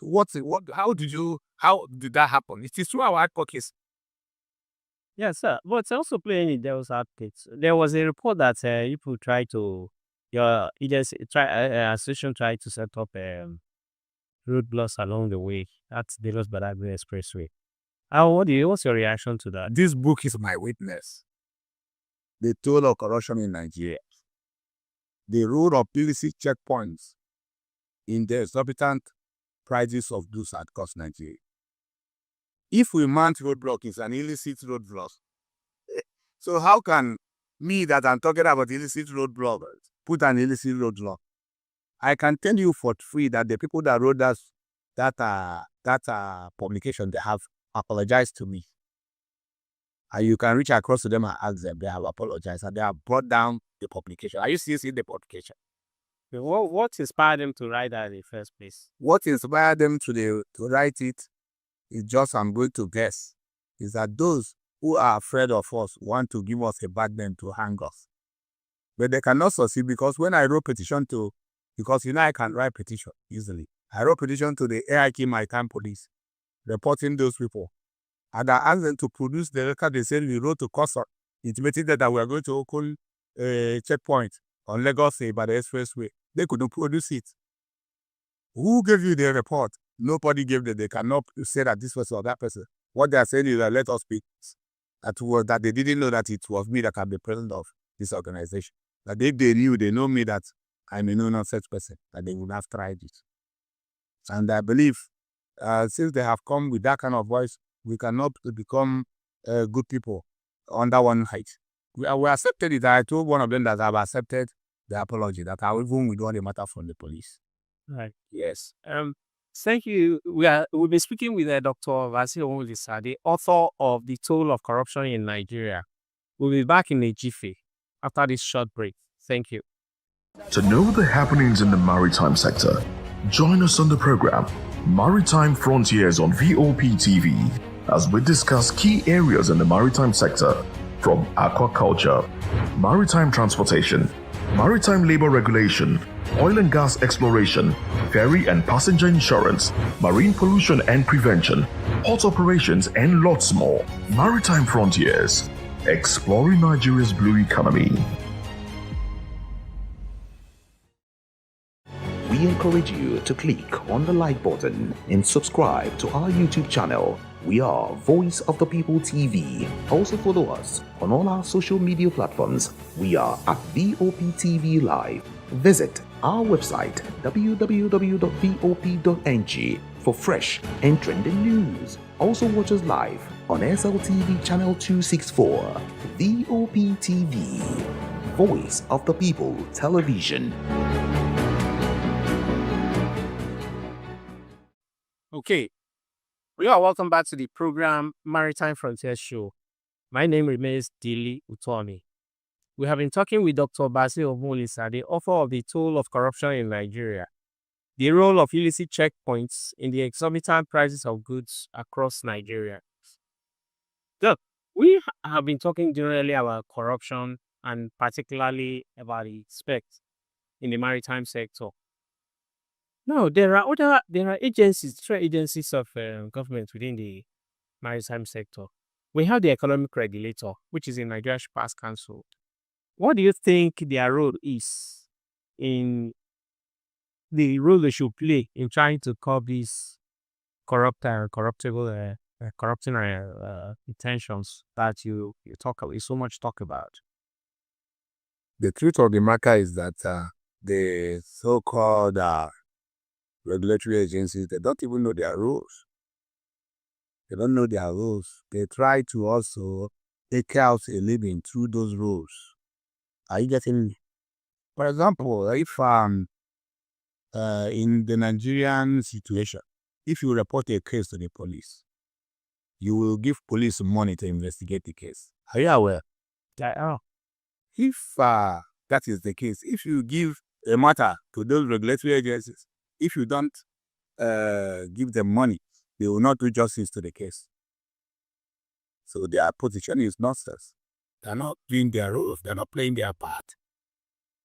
How did that happen? It is through our advocacy. Yes, sir. But also playing in devil's advocate. There was a report that people tried to, association tried to set up roadblocks along the way. That's the Lagos Badagry Expressway. What's your reaction to that? This book is my witness. The toll of corruption in Nigeria. The role of illicit checkpoints in the exorbitant prices of goods at cost Nigeria. If we mount roadblock, it's an illicit roadblock. So how can me that I'm talking about illicit roadblock put an illicit roadblock? I can tell you for free that the people that wrote that publication, they have apologized to me. And you can reach across to them and ask them. They have apologized and they have brought down the publication. Are you still seeing the publication? What inspired them to write that in the first place? What inspired them to write it is just, I'm going to guess, is that those who are afraid of us want to give us a bad name to hang us. But they cannot succeed, because when I wrote petition to, because I can write petition easily. I wrote petition to the AIK Maritime Police, reporting those people. And I asked them to produce the record. They said we wrote to Custom, intimating that we are going to open a checkpoint on Lagos by the expressway. They couldn't produce it. Who gave you the report? Nobody gave them. They cannot say that this person or that person. What they are saying is that let us speak. That they didn't know that it was me that can be president of this organization. That if they knew, they know me that I'm a no-nonsense person, that they would have tried it. And I believe since they have come with that kind of voice, we cannot become good people under one height. We accepted it. I told one of them that I've accepted the apology, that I will even withdraw the matter from the police. Right. Yes. Thank you. We'll be speaking with Dr. Basil Onyediika, the author of The Toll of Corruption in Nigeria. We'll be back in a jiffy after this short break. Thank you. To know the happenings in the maritime sector, join us on the program Maritime Frontiers on VOP TV as we discuss key areas in the maritime sector, from aquaculture, maritime transportation, maritime labor regulation, oil and gas exploration, ferry and passenger insurance, marine pollution and prevention, port operations, and lots more. Maritime Frontiers, exploring Nigeria's blue economy. We encourage you to click on the like button and subscribe to our YouTube channel. We are Voice of the People TV. Also follow us on all our social media platforms. We are at VOP TV Live. Visit our website www.vop.ng for fresh and trending news. Also watch us live on SLTV channel 264. VOP TV, Voice of the People Television. Okay. We are welcome back to the program Maritime Frontier Show. My name remains Dili Utomi. We have been talking with Dr. Basil Onyediika, the author of The Toll of Corruption in Nigeria, the role of illicit checkpoints in the exorbitant prices of goods across Nigeria. So, we have been talking generally about corruption and particularly about the aspects in the maritime sector. No, there are agencies, different agencies of government within the maritime sector. We have the economic regulator, which is in Nigeria Shippers Council. What do you think their role is in the role they should play in trying to curb these corrupting intentions that you so much talk about? The truth of the matter is that the so-called regulatory agencies, they don't even know their rules. They don't know their rules. They try to also take out a living through those rules. Are you getting me? For example, if in the Nigerian situation, if you report a case to the police, you will give police money to investigate the case. Are you aware? If that is the case, if you give a matter to those regulatory agencies, if you don't give them money, they will not do justice to the case. So their position is nonsense. They're not doing their roles. They're not playing their part.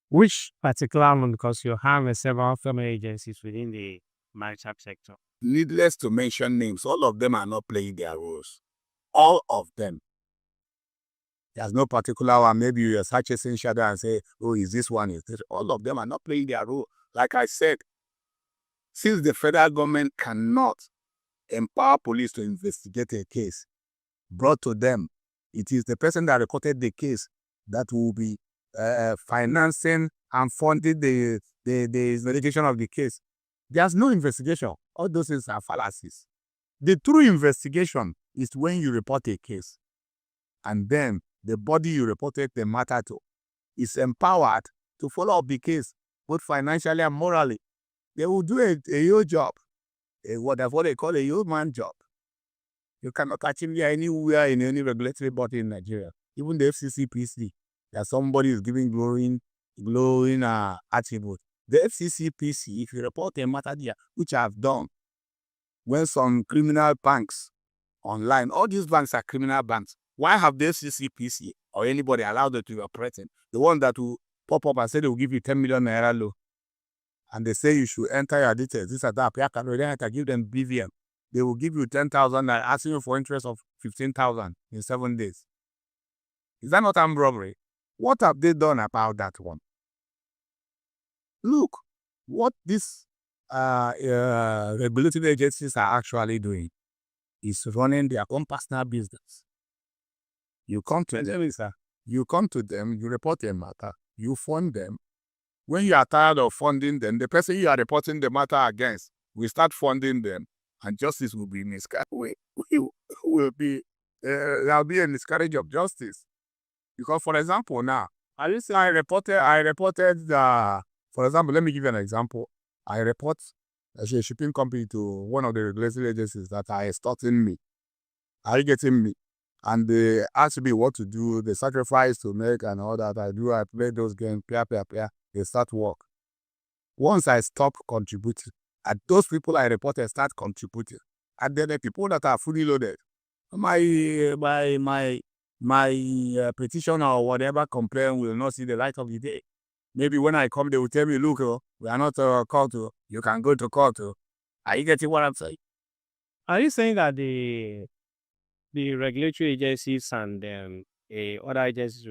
Which particular one? Because you have several government agencies within the maritime sector. Needless to mention names, all of them are not playing their roles. All of them. There's no particular one. Maybe you're chasing shadow and say, oh, is this one? Is this? All of them are not playing their role. Like I said, since the federal government cannot empower police to investigate a case brought to them, it is the person that reported the case that will be financing and funding the investigation of the case. There's no investigation. All those things are fallacies. The true investigation is when you report a case, and then the body you reported the matter to is empowered to follow up the case, both financially and morally. They will do a huge job, what they call a human job. You cannot achieve anywhere in any regulatory body in Nigeria. Even the FCCPC, that somebody is giving glowing attribute. The FCCPC, if you report a matter there, which I have done, when some criminal banks online, all these banks are criminal banks. Why have the FCCPC or anybody allowed them to operate in? The one that will pop up and say they will give you 10 million naira loan. And they say you should enter your details. This or that. You can already give them BVM. They will give you 10,000 and asking you for interest of 15,000 in 7 days. Is that not armed robbery? What have they done about that one? Look, what these regulatory agencies are actually doing is running their own personal business. You come to them, you report a matter, you fund them. When you are tired of funding them, the person you are reporting the matter against We start funding them, and justice will be miscarriage. Will be there'll be a miscarriage of justice. Because, for example, now I reported. For example, let me give you an example. I report a shipping company to one of the regulatory agencies that are extorting me. Are you getting me? And they ask me what to do, the sacrifice to make and all that. I play those games, they start work. Once I stop contributing, and those people I reported start contributing, and then the people that are fully loaded, my petition or whatever complaint will not see the light of the day. Maybe when I come, they will tell me, look, we are not called to, you can go to court. Are you getting what I'm saying? Are you saying that the regulatory agencies and other agencies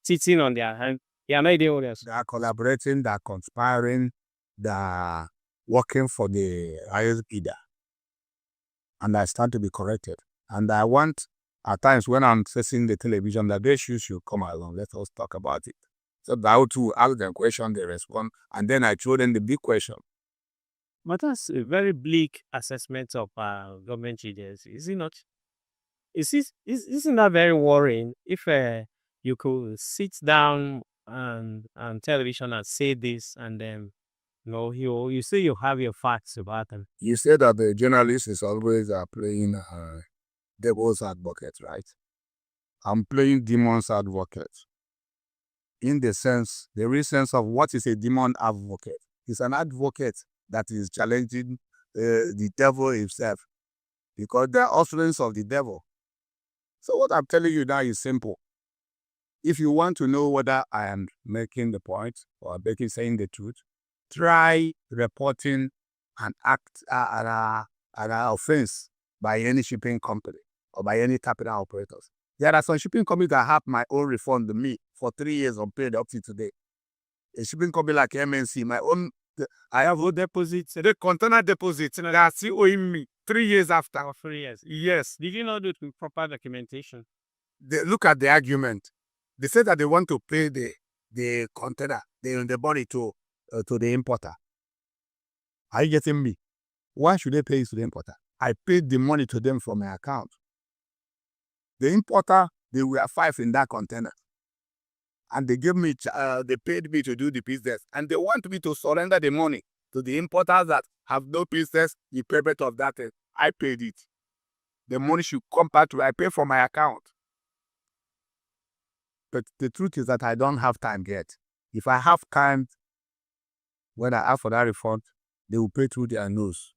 sitting on their hand, they are not doing this? They are collaborating, they are conspiring, they are working for the highest bidder. And I stand to be corrected. And I want, at times when I'm facing the television, that they should come along. Let us talk about it. So how to ask them question, they respond, and then I throw them the big question. But that's a very bleak assessment of government agencies, is it not? Isn't that very worrying if you could sit down and television and say this, and then you say you have your facts about them? You say that the journalist is always playing devil's advocate, right? I'm playing demon's advocate. In the real sense of what is a demon advocate. It's an advocate that is challenging the devil himself, because they're offerings of the devil. So what I'm telling you now is simple. If you want to know whether I am making the point or saying the truth, try reporting an act, an offense by any shipping company or by any terminal operators. There are some shipping companies that have my own refund to me for 3 years unpaid up to today. A shipping company like MNC, I have old deposits, the container deposits, and they are still owing me 3 years after. 3 years. Yes. Did you not do it with proper documentation? They look at the argument. They say that they want to pay the container, the money to the importer. Are you getting me? Why should they pay it to the importer? I paid the money to them from my account. The importer, they were 5 in that container. And they gave me, they paid me to do the business. And they want me to surrender the money to the importers that have no business, the payment of that. I paid it. The money should come back to, I pay for my account. But the truth is that I don't have time yet. If I have time, when I ask for that refund, they will pay through their nose.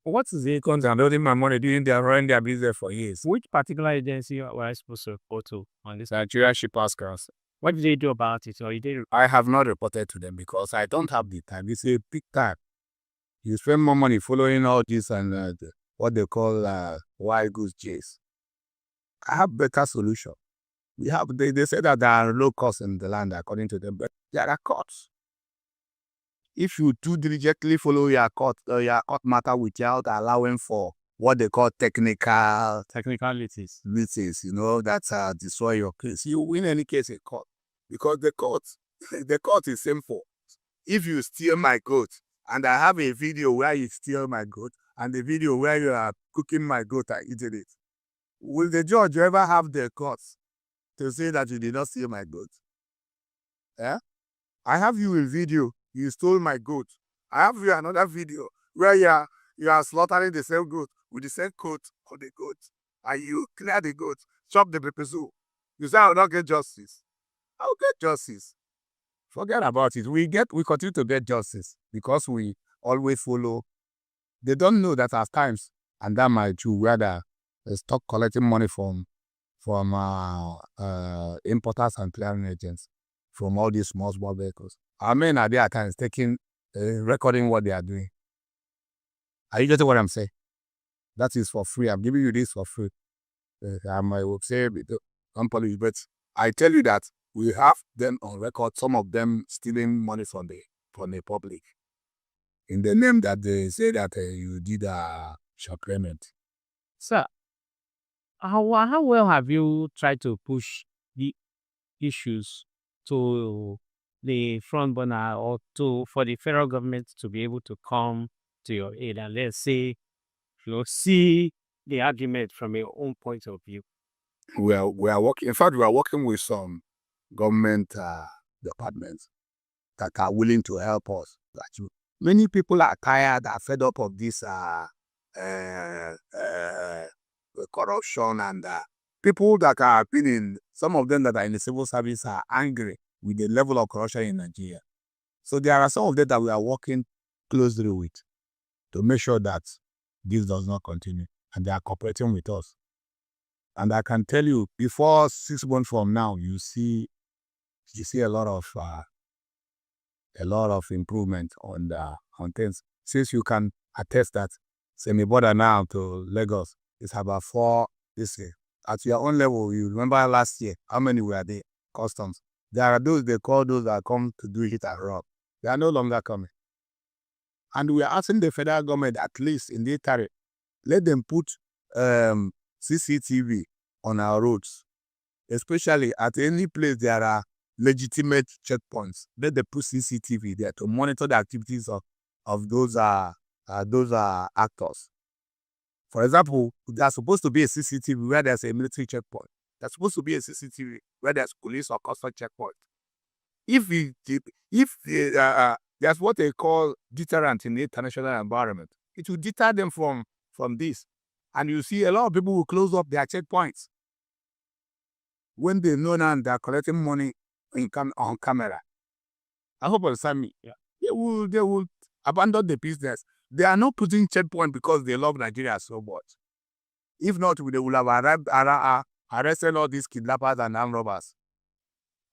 What is it? Because I'm loading my money doing running their business for years. Which particular agency were I supposed to report to on this? Nigeria Shippers Council. What did they do about it? Or you did? I have not reported to them because I don't have the time. It's a big time. You spend more money following all this and what they call wild goose chase. I have better solution. They say that there are low costs in the land according to them, but there are costs. If you do diligently follow your court matter without allowing for what they call technicalities, that's destroy your case. You win any case in court because the court is simple. If you steal my goat and I have a video where you steal my goat and the video where you are cooking my goat and eating it, will the judge ever have the courts to say that you did not steal my goat? Yeah, I have you in video. You stole my goat. I have you another video where you are slaughtering the same goat with the same coat on the goat, and you clear the goat, chop the pepper soup. You say I will not get justice. I will get justice. Forget about it. We continue to get justice because we always follow. They don't know that at times, and that might too, where they stop collecting money from importers and clearing agents from all these small vehicles. Our men are there at times recording what they are doing. Are you getting what I'm saying? That is for free. I'm giving you this for free. I will say, don't police, but I tell you that we have them on record, some of them stealing money from the public. In the name that they say that you did a short payment. Sir, how well have you tried to push the issues to the front burner or for the federal government to be able to come to your aid and let's say see the argument from your own point of view? We are working. In fact, we are working with some government departments that are willing to help us. Many people are tired, are fed up of this corruption, and people that are some of them that are in the civil service are angry with the level of corruption in Nigeria. So there are some of them that we are working closely with to make sure that this does not continue, and they are cooperating with us. And I can tell you, before 6 months from now, you see a lot of improvement on things. Since you can attest that semi-border now to Lagos is about 4 this year. At your own level, you remember last year, how many were there? Customs. There are those they call those that come to do hit and run. They are no longer coming. And we are asking the federal government, at least in the tariff, let them put CCTV on our roads, especially at any place there are legitimate checkpoints. Let them put CCTV there to monitor the activities of those actors. For example, there's supposed to be a CCTV where there's a military checkpoint. There's supposed to be a CCTV where there's police or custom checkpoint. If there's what they call deterrent in the international environment, it will deter them from this. And you see a lot of people will close up their checkpoints when they know now they're collecting money on camera. I hope you understand me. Yeah. They will abandon the business. They are not putting checkpoint because they love Nigeria so much. If not, they will have arrested all these kidnappers and armed robbers.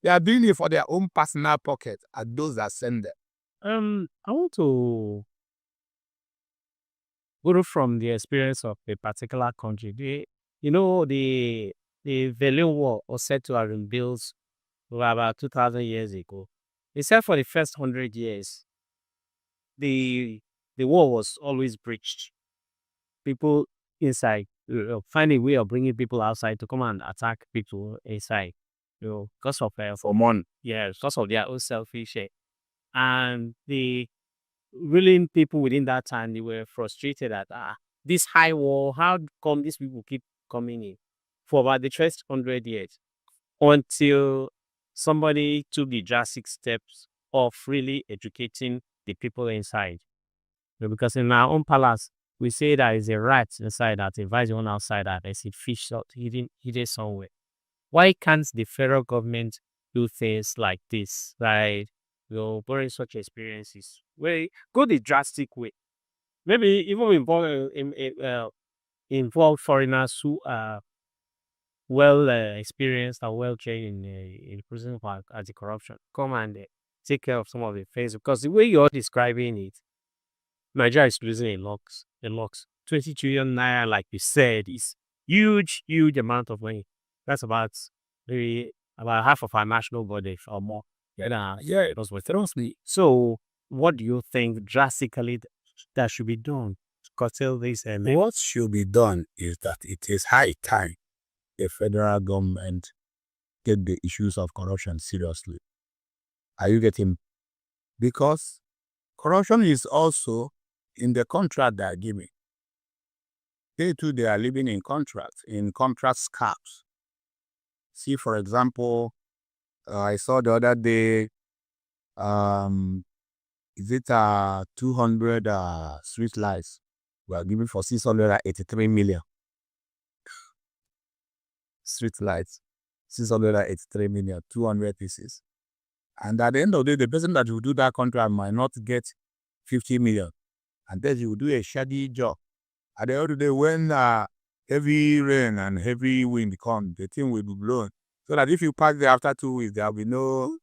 They are doing it for their own personal pocket and those that send them. I want to borrow from the experience of a particular country. The Berlin Wall was said to have been built about 2,000 years ago. They said for the first 100 years, the wall was always breached. People inside find a way of bringing people outside to come and attack people inside. Because of for money. Yeah, because of their own selfish. And the ruling people within that time, they were frustrated at this high wall. How come these people keep coming in for about the first 100 years until somebody took the drastic steps of really educating the people inside? Because in our own palace, we say there is a rat inside that invites one outside that there's a fish hidden somewhere. Why can't the federal government do things like this, right? Borrowing such experiences, where go the drastic way, maybe even involve foreigners who are well experienced and well trained in prison for anti-corruption, come and take care of some of the things. Because the way you're describing it, Nigeria is losing a lot. 20 trillion naira, like you said, is huge amount of money. That's about maybe about half of our national budget or more. Yeah, it was with me. So, what do you think drastically that should be done to curtail this? What should be done is that it is high time the federal government get the issues of corruption seriously. Are you getting? Because corruption is also in the contract they are giving. They too, they are living in contract scams. See, for example, I saw the other day, is it 200 street lights we are giving for 683 million? Street lights, 683 million, 200 pieces. And at the end of the day, the person that will do that contract might not get 50 million. And then you will do a shady job. At the end of the day, when heavy rain and heavy wind come, the thing will be blown. So that if you pass there after 2 weeks, there will be no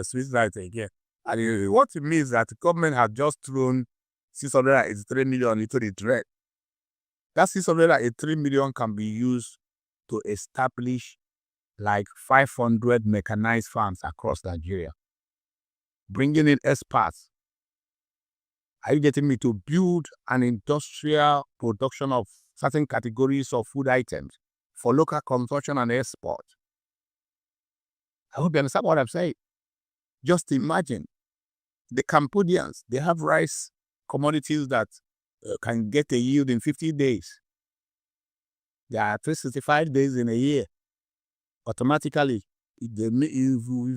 street light again. And what it means that the government has just thrown 683 million into the drain. That 683 million can be used to establish like 500 mechanized farms across Nigeria, bringing in experts. Are you getting me? To build an industrial production of certain categories of food items for local consumption and export. I hope you understand what I'm saying. Just imagine the Cambodians, they have rice commodities that can get a yield in 50 days. There are 365 days in a year. Automatically, if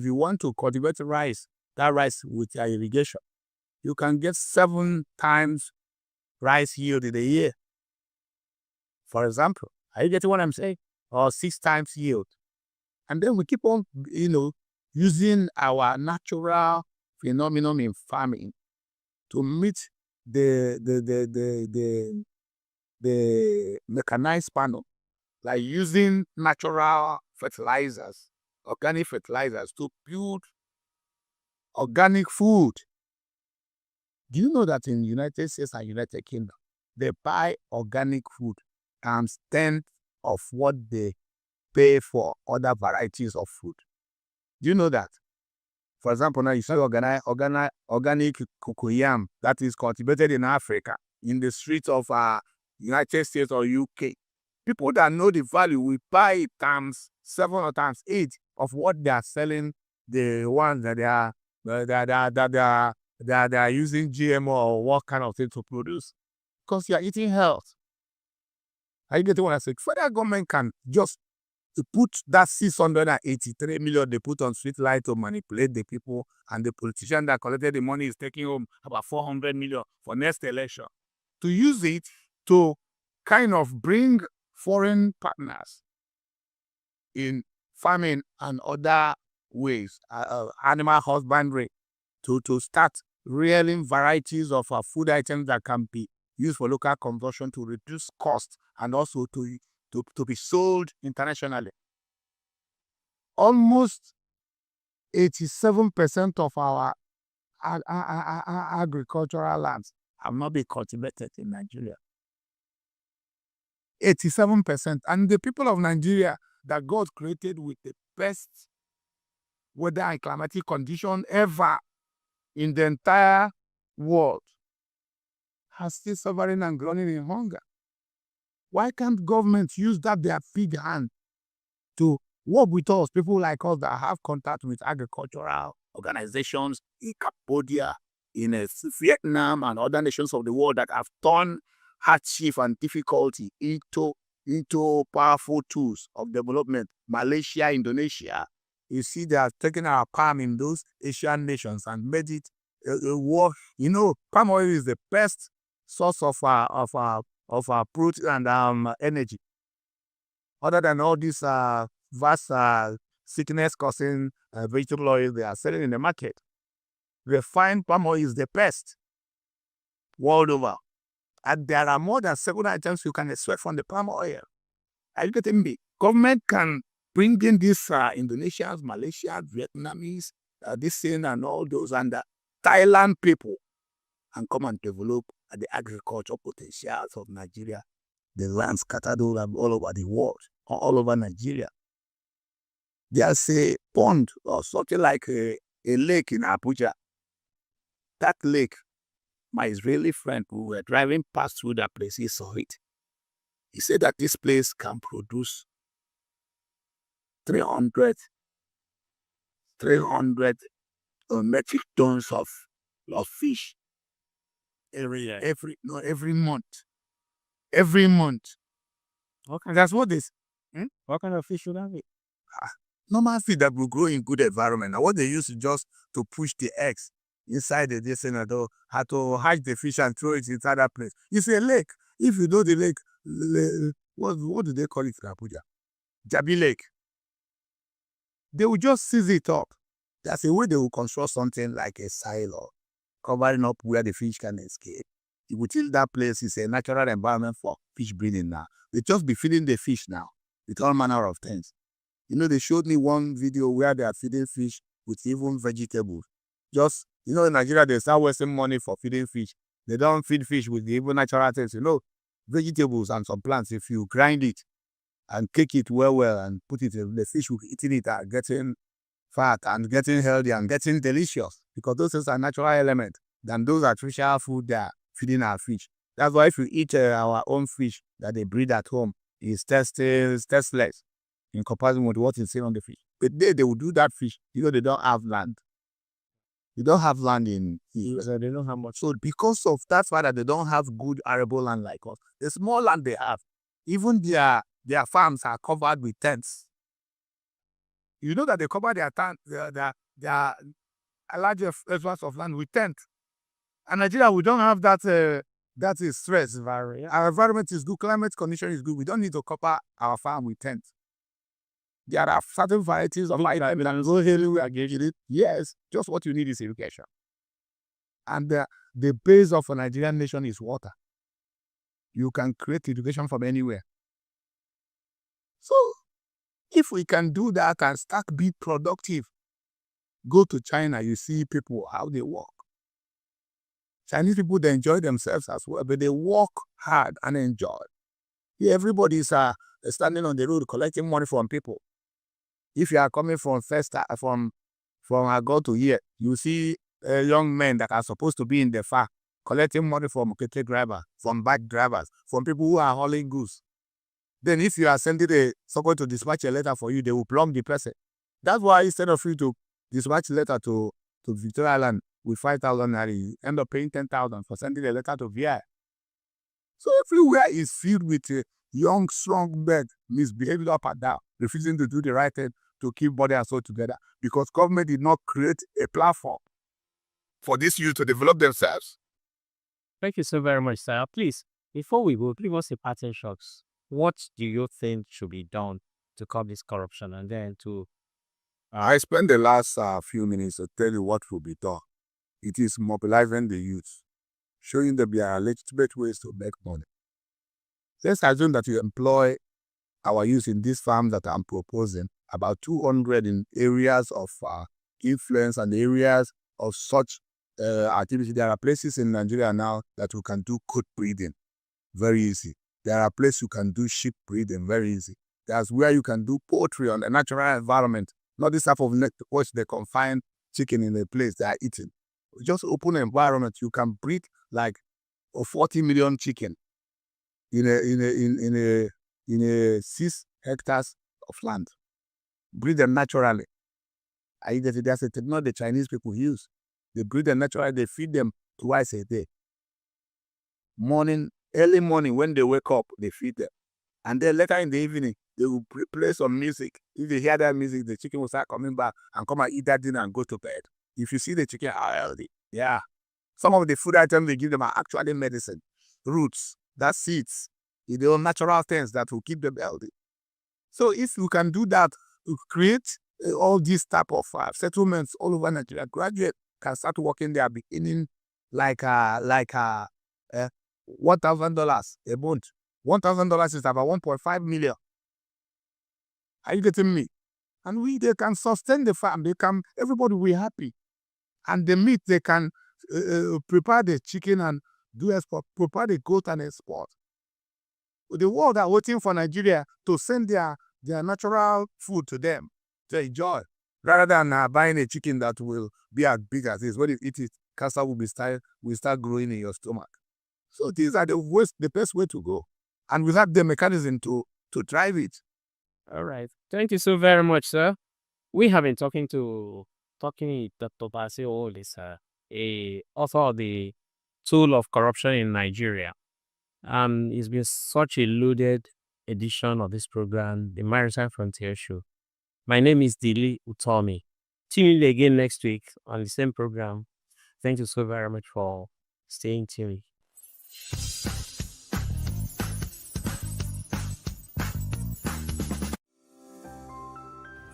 you want to cultivate rice, that rice with your irrigation, you can get 7 times rice yield in a year. For example, are you getting what I'm saying? Or 6 times yield. And then we keep on, using our natural phenomenon in farming to meet the mechanized panel, like using natural fertilizers, organic fertilizers to build organic food. Do you know that in United States and United Kingdom, they buy organic food times 10 of what they pay for other varieties of food? Do you know that? For example, now you say organic cocoyam that is cultivated in Africa, in the streets of United States or UK. People that know the value will buy it times 7 or times 8 of what they are selling, the ones that they are using GMO or what kind of thing to produce. Because you are eating health. Are you getting what I said? Federal government can just put that 683 million they put on street light to manipulate the people, and the politician that collected the money is taking home about 400 million for next election, to use it to kind of bring foreign partners in farming and other ways, animal husbandry, to start rearing varieties of food items that can be used for local consumption to reduce cost and also to be sold internationally. Almost 87% of our agricultural lands have not been cultivated in Nigeria. 87%. And the people of Nigeria that God created with the best weather and climatic condition ever in the entire world are still suffering and groaning in hunger. Why can't government use that their big hand to work with us, people like us that have contact with agricultural organizations in Cambodia, in Vietnam, and other nations of the world that have turned hardship and difficulty into powerful tools of development? Malaysia, Indonesia, you see they are taking our palm in those Asian nations and made it palm oil is the best source of our protein and energy. Other than all these vast sickness-causing vegetable oil they are selling in the market, refined palm oil is the best world over. And there are more than 7 items you can extract from the palm oil. Are you getting me? Government can bring in these Indonesians, Malaysians, Vietnamese, this thing and all those, and Thailand people, and come and develop the agricultural potentials of Nigeria, the land scattered all over the world, all over Nigeria. There's a pond or something like a lake in Abuja. That lake, my Israeli friend who were driving past through that place, he saw it. He said that this place can produce 300 metric tons of fish every month. Every month. Okay. That's what this. What kind of fish should that be? Normal fish that will grow in good environment. Now what they use is just to push the eggs inside the descent, how to hatch the fish and throw it inside that place. It's a lake. If you know the lake, what do they call it in Abuja? Jabi Lake. They will just seize it up. That's a way they will construct something like a silo, covering up where the fish can escape. You will till that place is a natural environment for fish breeding now. They just be feeding the fish now with all manner of things. They showed me one video where they are feeding fish with even vegetables. Just, in Nigeria, they start wasting money for feeding fish. They don't feed fish with the even natural things. Vegetables and some plants, if you grind it and cook it well and put it, the fish will be eating it and getting fat and getting healthy and getting delicious, because those things are natural elements than those artificial food that are feeding our fish. That's why if you eat our own fish that they breed at home is tasteless in comparison with what is seen on the fish. But they will do that fish because they don't have land. They don't have land in here. So they don't have much. So because of that fact that they don't have good arable land like us, the small land they have, even their farms are covered with tents. You know that they cover their larger areas of land with tents. And Nigeria, we don't have that. That is stress. Our environment is good. Climate condition is good. We don't need to cover our farm with tents. There are certain varieties of life that we are giving it. Yes, just what you need is education. And the base of a Nigerian nation is water. You can create education from anywhere. So, if we can do that and start be productive, go to China, you see people, how they work. Chinese people, they enjoy themselves as well, but they work hard and enjoy. Here, everybody is standing on the road collecting money from people. If you are coming from Agor to here, you see young men that are supposed to be in the far collecting money from cattle drivers, from bike drivers, from people who are hauling goods. Then if you are sending someone to dispatch a letter for you, they will plumb the person. That's why instead of you to dispatch a letter to Victoria Island with 5,000 naira, you end up paying 10,000 for sending a letter to VI. So everywhere is filled with young, strong men misbehaving up and down, refusing to do the right thing to keep body and soul together because government did not create a platform for these youth to develop themselves. Thank you so very much, sir. Please, before we go, give us a parting shots. What do you think should be done to curb this corruption and then to... I spent the last few minutes to tell you what will be done. It is mobilizing the youth, showing them there are legitimate ways to make money. Let's assume that you employ our youth in these farms that I'm proposing, about 200 in areas of influence and areas of such activity. There are places in Nigeria now that we can do goat breeding, very easy. There are places you can do sheep breeding, very easy. There's where you can do poultry on a natural environment, not this type of which they confine chicken in a place they are eating. Just open environment, you can breed like 40 million chicken in a 6 hectares of land. Breed them naturally. There's a technology the Chinese people use. They breed them naturally, they feed them twice a day. Early morning when they wake up, they feed them. And then later in the evening, they will play some music. If they hear that music, the chicken will start coming back and come and eat that dinner and go to bed. If you see the chicken are healthy, yeah. Some of the food items they give them are actually medicine, roots, that's seeds, natural things that will keep them healthy. So if you can do that, you create all these type of settlements all over Nigeria. Graduate can start working there, beginning like $1,000 a month. $1,000 is about 1.5 million. Are you getting me? And they can sustain the farm. Everybody will be happy. And the meat, they can prepare the chicken and do export, prepare the goat and export. The world are waiting for Nigeria to send their natural food to them to enjoy, rather than buying a chicken that will be as big as this. When you eat it, cancer will start growing in your stomach. So these are the best way to go. And we have the mechanism to drive it. All right. Thank you so very much, sir. We have been talking to Dr. Basio, a author of the Tool of Corruption in Nigeria. It's been such a loaded edition of this program, the Maritime Frontier Show. My name is Dili Utomi. Tune in again next week on the same program. Thank you so very much for staying tuned.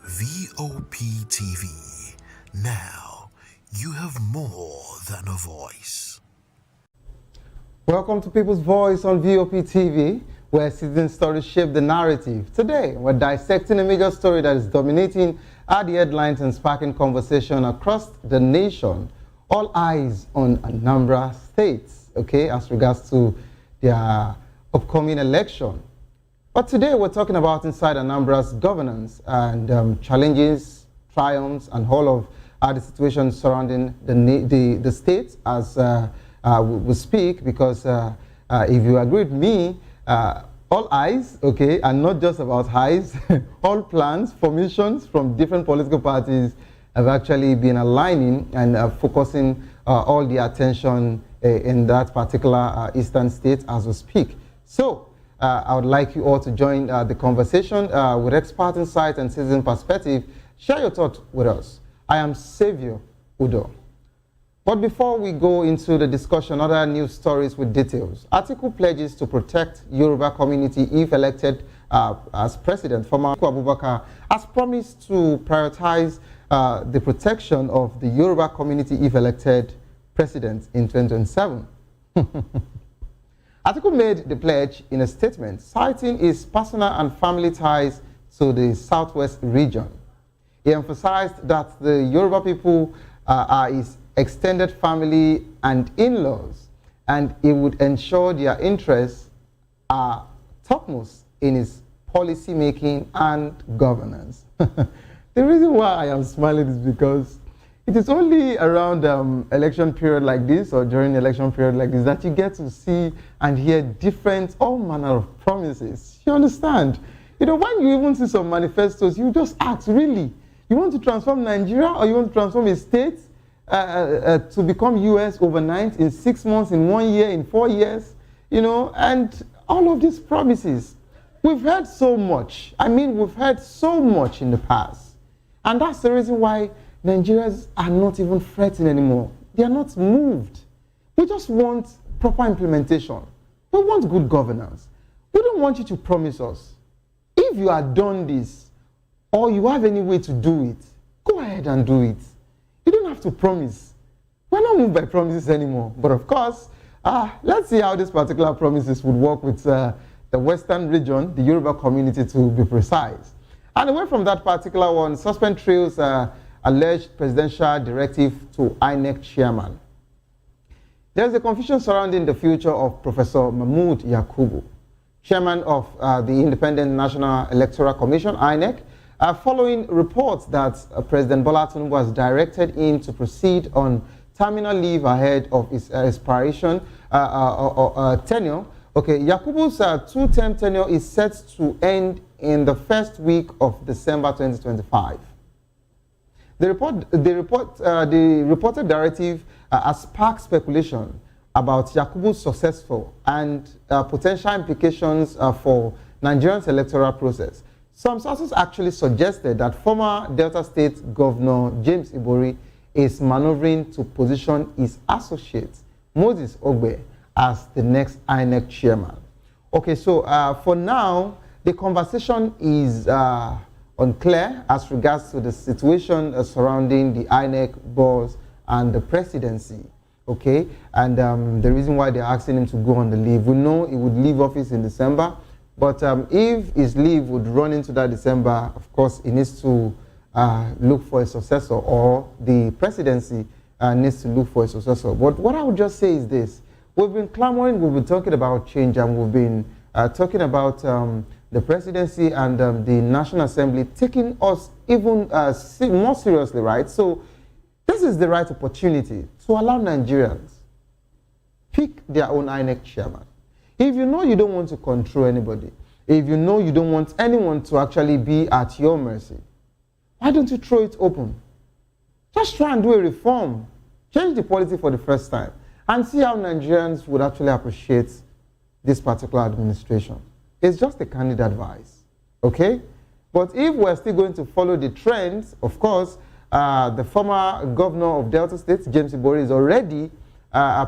VOP TV. Now, you have more than a voice. Welcome to People's Voice on VOP TV, where citizen stories shape the narrative. Today, we're dissecting a major story that is dominating the headlines and sparking conversation across the nation. All eyes on Anambra State, okay, as regards to their upcoming election. But today, we're talking about inside Anambra's governance and challenges, triumphs, and all of the situation surrounding the state as we speak, because if you agree with me, all eyes, okay, and not just about highs, all plans, formations from different political parties have actually been aligning and focusing all the attention in that particular eastern state as we speak. So I would like you all to join the conversation with expert insight and citizen perspective. Share your thoughts with us. I am Saviour Udo. But before we go into the discussion, other news stories with details. Atiku pledges to protect Yoruba community if elected as president. Former Abubakar has promised to prioritize the protection of the Yoruba community if elected president in 2027. Atiku made the pledge in a statement, citing his personal and family ties to the southwest region. He emphasized that the Yoruba people are his extended family and in-laws, and he would ensure their interests are topmost in his policy making and governance. The reason why I am smiling is because it is only around election period like this or during election period like this that you get to see and hear different, all manner of promises. You understand? You know, when you even see some manifestos, you just ask, really? You want to transform Nigeria or you want to transform a state to become US overnight in 6 months, in 1 year, in 4 years? You know, and all of these promises. We've heard so much. I mean, we've heard so much in the past. And that's the reason why Nigerians are not even fretting anymore. They are not moved. We just want proper implementation. We want good governance. We don't want you to promise us. If you have done this, or you have any way to do it, go ahead and do it. You don't have to promise. We're not moved by promises anymore. But of course, let's see how these particular promises would work with the Western region, the Yoruba community to be precise. And away from that particular one, suspend trails alleged presidential directive to INEC chairman. There's a confusion surrounding the future of Professor Mahmood Yakubu, chairman of the Independent National Electoral Commission, INEC, following reports that President Bola Tinubu was directed him to proceed on terminal leave ahead of his expiration tenure. Okay, Yakubu's two-term tenure is set to end in the first week of December 2025. The reported directive has sparked speculation about Yakubu's successful and potential implications for Nigeria's electoral process. Some sources actually suggested that former Delta State Governor James Ibori is maneuvering to position his associate, Moses Ogbe, as the next INEC chairman. Okay, so for now, the conversation is unclear as regards to the situation surrounding the INEC boss and the presidency. Okay, and the reason why they're asking him to go on the leave, we know he would leave office in December, but if his leave would run into that December, of course, he needs to look for a successor, or the presidency needs to look for a successor. But what I would just say is this: we've been clamoring, we've been talking about change, and we've been talking about the presidency and the National Assembly taking us even more seriously, right? So this is the right opportunity to allow Nigerians pick their own INEC chairman. If you know you don't want to control anybody, if you know you don't want anyone to actually be at your mercy, why don't you throw it open? Just try and do a reform. Change the policy for the first time and see how Nigerians would actually appreciate this particular administration. It's just a candid advice, okay? But if we're still going to follow the trends, of course, the former governor of Delta State, James Ibori, is already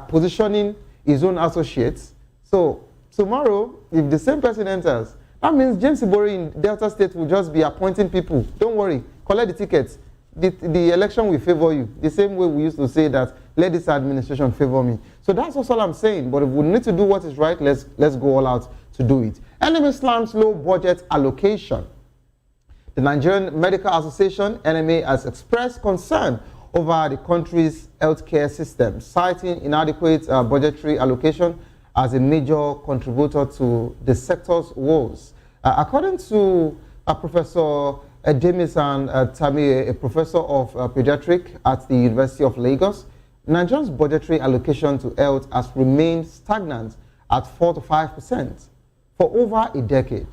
positioning his own associates. So tomorrow, if the same person enters, that means James Ibori in Delta State will just be appointing people. Don't worry, collect the tickets. The election will favor you. The same way we used to say that, let this administration favor me. So that's also all I'm saying. But if we need to do what is right, let's go all out to do it. NMA slams low budget allocation. The Nigerian Medical Association, NMA, has expressed concern over the country's healthcare system, citing inadequate budgetary allocation as a major contributor to the sector's woes. According to Professor Edemisan Tami, a professor of pediatric at the University of Lagos, Nigeria's budgetary allocation to health has remained stagnant at 4 to 5%. for over a decade,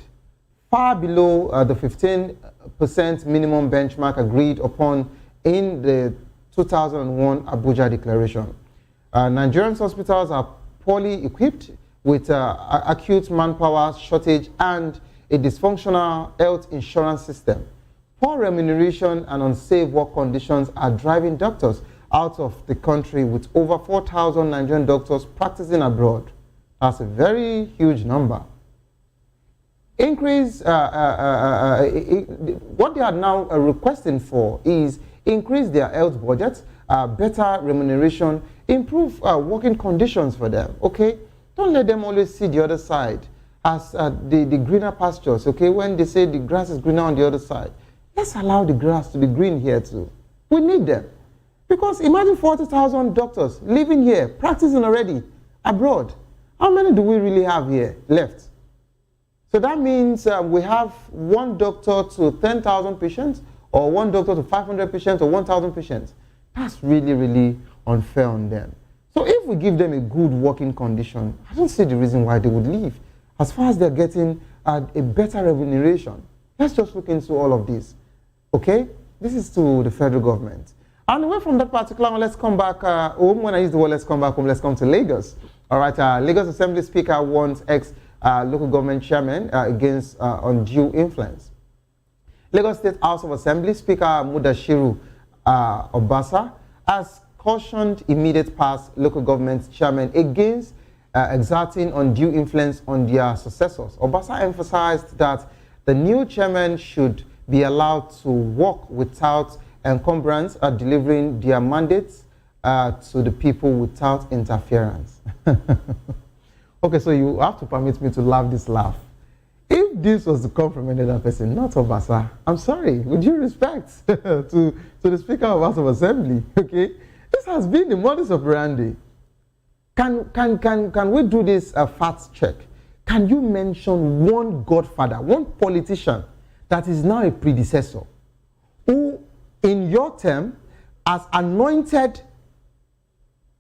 far below the 15% minimum benchmark agreed upon in the 2001 Abuja Declaration. Nigerian hospitals are poorly equipped with acute manpower shortage and a dysfunctional health insurance system. Poor remuneration and unsafe work conditions are driving doctors out of the country, with over 4,000 Nigerian doctors practicing abroad. That's a very huge number. Increase, what they are now requesting for is increase their health budgets, better remuneration, improve working conditions for them, okay? Don't let them always see the other side as the greener pastures, okay? When they say the grass is greener on the other side, let's allow the grass to be green here too. We need them. Because imagine 40,000 doctors living here, practicing already abroad. How many do we really have here left? So that means we have one doctor to 10,000 patients, or one doctor to 500 patients, or 1,000 patients. That's really, really unfair on them. So if we give them a good working condition, I don't see the reason why they would leave. As far as they're getting a better remuneration, let's just look into all of this. Okay? This is to the federal government. And away from that particular one, let's come back home. When I use the word let's come back home, let's come to Lagos. All right, Lagos Assembly Speaker warns ex-local government chairman against undue influence. Lagos State House of Assembly Speaker Mudashiru Obasa has cautioned immediate past local government chairmen against exerting undue influence on their successors. Obasa emphasized that the new chairman should be allowed to work without encumbrance, delivering their mandates to the people without interference. Okay, so you have to permit me to laugh this laugh. If this was to come from another person, not Obasa, I'm sorry, with due respect to the Speaker of House of Assembly, okay? This has been the modus operandi. Can we do this fact check? Can you mention one godfather, one politician that is now a predecessor, who in your term has anointed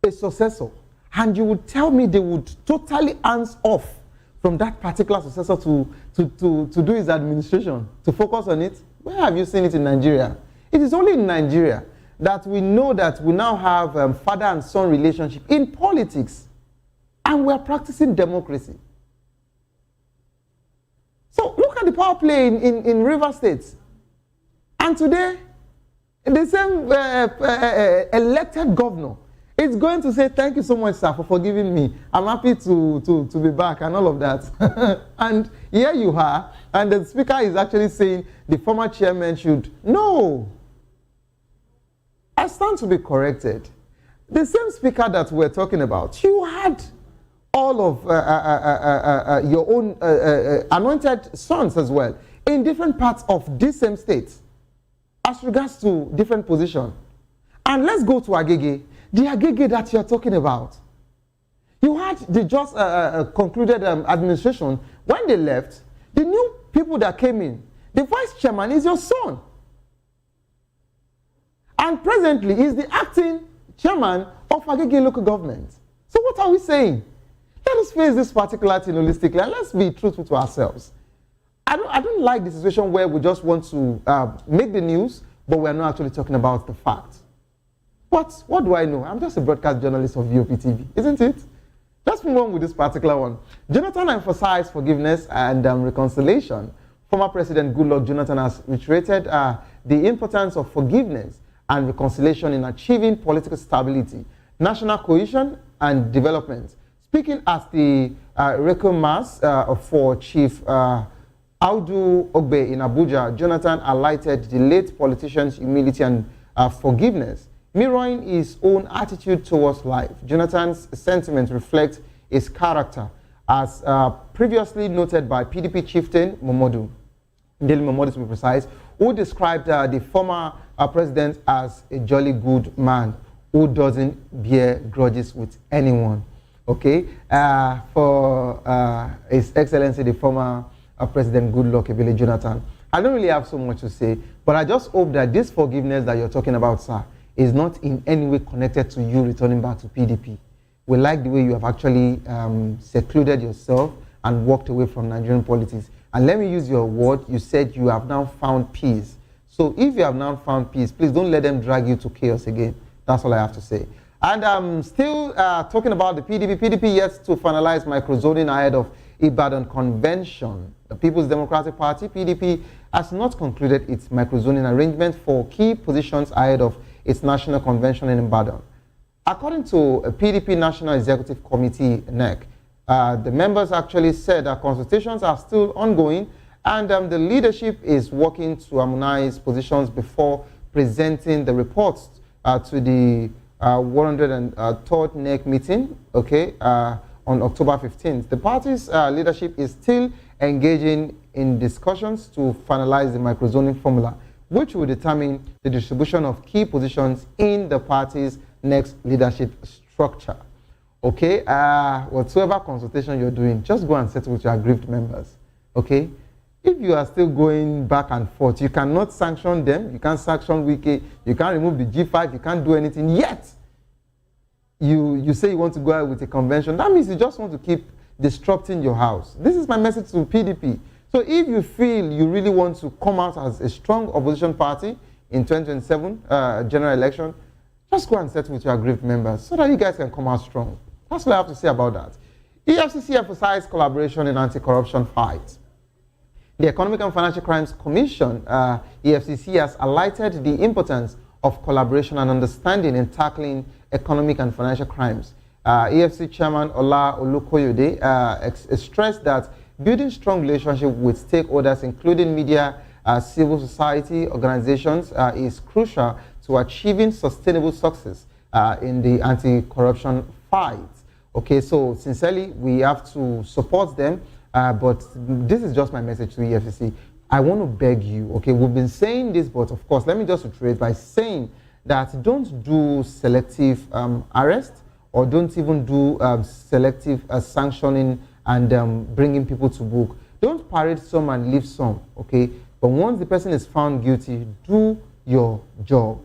a successor, and you would tell me they would totally hands off from that particular successor to do his administration, to focus on it? Where have you seen it in Nigeria? It is only in Nigeria that we know that we now have father and son relationship in politics, and we are practicing democracy. So look at the power play in River State. And today, the same elected governor is going to say, thank you so much, sir, for forgiving me. I'm happy to be back and all of that. And here you are, and the speaker is actually saying the former chairman should. No. I stand to be corrected. The same speaker that we're talking about, you had all of your own anointed sons as well in different parts of this same state as regards to different positions. And let's go to Agege. The Agege that you're talking about. You had the just concluded administration. When they left, the new people that came in, the vice chairman is your son. And presently, he's the acting chairman of Agege local government. So what are we saying? Let us face this particular thing holistically, and let's be truthful to ourselves. I don't like the situation where we just want to make the news, but we're not actually talking about the facts. But what do I know? I'm just a broadcast journalist of VOP TV, isn't it? Let's move on with this particular one. Jonathan emphasized forgiveness and reconciliation. Former President Goodluck Jonathan has reiterated the importance of forgiveness and reconciliation in achieving political stability, national cohesion, and development. Speaking at the Requiem Mass for Chief Audu Ogbe in Abuja, Jonathan highlighted the late politician's humility and forgiveness, mirroring his own attitude towards life. Jonathan's sentiment reflects his character, as previously noted by PDP chieftain Momodu, Ndeli Momodu to be precise, who described the former president as a jolly good man who doesn't bear grudges with anyone. Okay, for His Excellency the former President Goodluck Ebele Jonathan, I don't really have so much to say, but I just hope that this forgiveness that you're talking about, sir, is not in any way connected to you returning back to PDP. We like the way you have actually secluded yourself and walked away from Nigerian politics. And let me use your word, you said you have now found peace. So if you have now found peace, please don't let them drag you to chaos again. That's all I have to say. And I'm still talking about the PDP. PDP yet to finalize microzoning ahead of Ibadan Convention. The People's Democratic Party, PDP, has not concluded its microzoning arrangement for key positions ahead of its national convention in Ibadan. According to a PDP National Executive Committee, NEC, the members actually said that consultations are still ongoing and the leadership is working to harmonize positions before presenting the reports to the 103rd NEC meeting, okay, on October 15th. The party's leadership is still engaging in discussions to finalize the microzoning formula, which will determine the distribution of key positions in the party's next leadership structure. Okay, whatsoever consultation you're doing, just go and settle with your aggrieved members. Okay, if you are still going back and forth, you cannot sanction them, you can't sanction Wiki, you can't remove the G5, you can't do anything yet. You say you want to go out with a convention, that means you just want to keep disrupting your house. This is my message to PDP. So if you feel you really want to come out as a strong opposition party in 2027 general election, just go and settle with your aggrieved members so that you guys can come out strong. That's what I have to say about that. EFCC emphasized collaboration in anti-corruption fights. The Economic and Financial Crimes Commission, EFCC, has highlighted the importance of collaboration and understanding in tackling economic and financial crimes. EFCC Chairman Ola Olukoyede stressed that building strong relationships with stakeholders, including media, civil society organizations, is crucial to achieving sustainable success in the anti-corruption fight. Okay, so sincerely, we have to support them, but this is just my message to EFCC. I want to beg you, okay, we've been saying this, but of course, let me just reiterate by saying that don't do selective arrest or don't even do selective sanctioning and bringing people to book. Don't parade some and leave some, okay? But once the person is found guilty, do your job.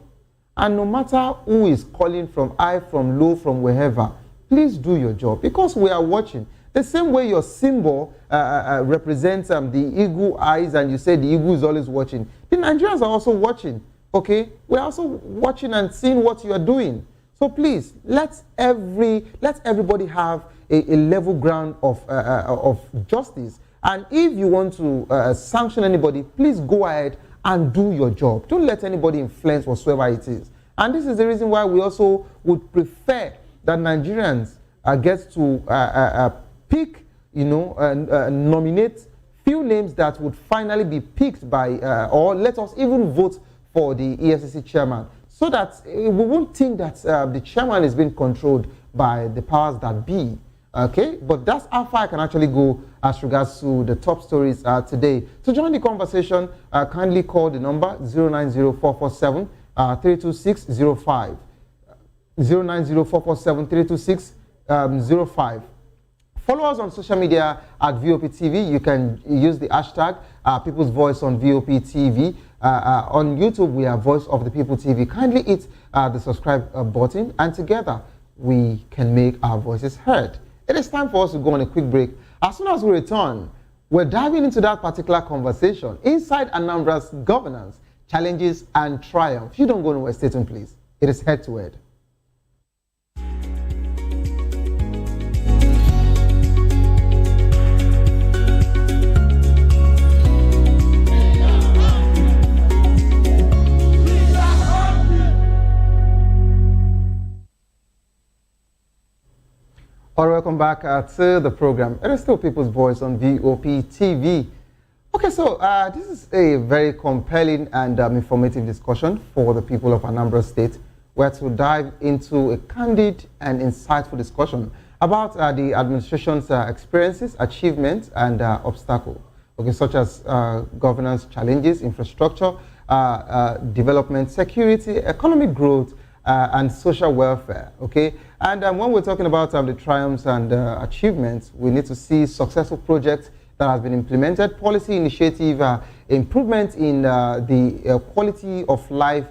And no matter who is calling from high, from low, from wherever, please do your job because we are watching. The same way your symbol represents the eagle eyes and you say the eagle is always watching. The Nigerians are also watching, okay? We're also watching and seeing what you are doing. So please, let everybody have a level ground of justice. And if you want to sanction anybody, please go ahead and do your job. Don't let anybody influence whatsoever it is. And this is the reason why we also would prefer that Nigerians get to pick, nominate few names that would finally be picked by, or let us even vote for the EFCC chairman, so that we won't think that the chairman is being controlled by the powers that be. Okay, but that's how far I can actually go as regards to the top stories today. To join the conversation, kindly call the number 090-447-32605. 090-447-32605. Follow us on social media at VOP TV. You can use the hashtag People's Voice on VOP TV. On YouTube, we are Voice of the People TV. Kindly hit the subscribe button, and together we can make our voices heard. It is time for us to go on a quick break. As soon as we return, we're diving into that particular conversation inside Anambra's governance, challenges, and triumph. You don't go nowhere, stay tuned, please. It is head to head. All right, welcome back to the program. It is still People's Voice on VOP TV. Okay, so this is a very compelling and informative discussion for the people of Anambra State. We're to dive into a candid and insightful discussion about the administration's experiences, achievements, and obstacles. Okay, such as governance challenges, infrastructure, development, security, economic growth, and social welfare. Okay, and when we're talking about the triumphs and achievements, we need to see successful projects that have been implemented, policy initiative, improvement in the quality of life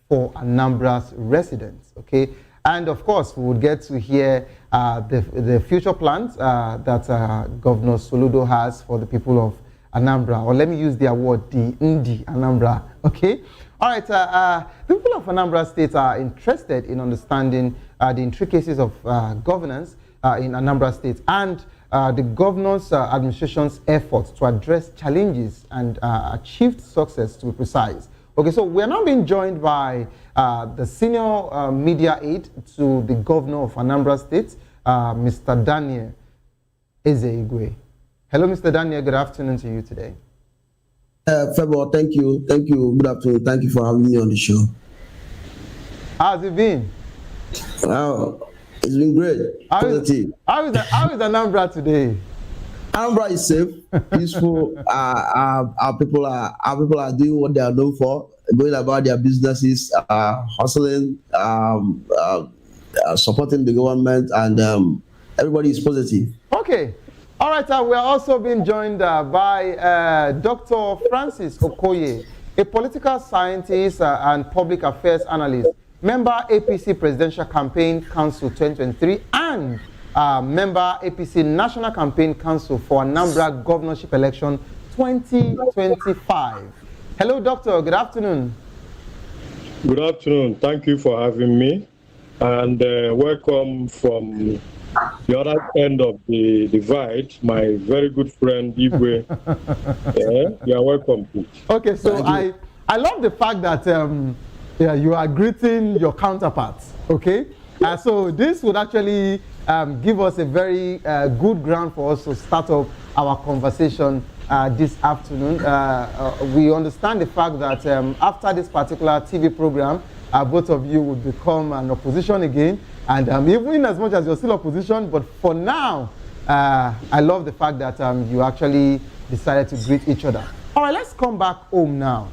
for Anambra's residents. Okay, And of course, we would get to hear the future plans that Governor Soludo has for the people of Anambra, or let me use the word, the Ndi Anambra, okay? All right, the people of Anambra State are interested in understanding the intricacies of governance in Anambra State and the governor's administration's efforts to address challenges and achieved success, to be precise. Okay, so we're now being joined by the senior media aide to the governor of Anambra State, Mr. Daniel Ezeigwe. Hello, Mr. Daniel. Good afternoon to you today. Febo, thank you. Thank you. Good afternoon. Thank you for having me on the show. How's it been? Wow, it's been great. How is Anambra today? Anambra is safe, peaceful. Our people are doing what they are known for, going about their businesses, hustling, supporting the government, and everybody is positive. Okay. All right, we are also being joined by Dr. Francis Okoye, a political scientist and public affairs analyst, member APC Presidential Campaign Council 2023, and member APC National Campaign Council for Anambra Governorship Election 2025. Hello, Doctor. Good afternoon. Good afternoon. Thank you for having me, and welcome from the other end of the divide, my very good friend Igwe. You are welcome. Please. Okay, so I love the fact that you are greeting your counterparts. Okay, so this would actually give us a very good ground for us to start up our conversation this afternoon. We understand the fact that after this particular TV program, both of you would become an opposition again. And even as much as you're still opposition, but for now, I love the fact that you actually decided to greet each other. All right, let's come back home now.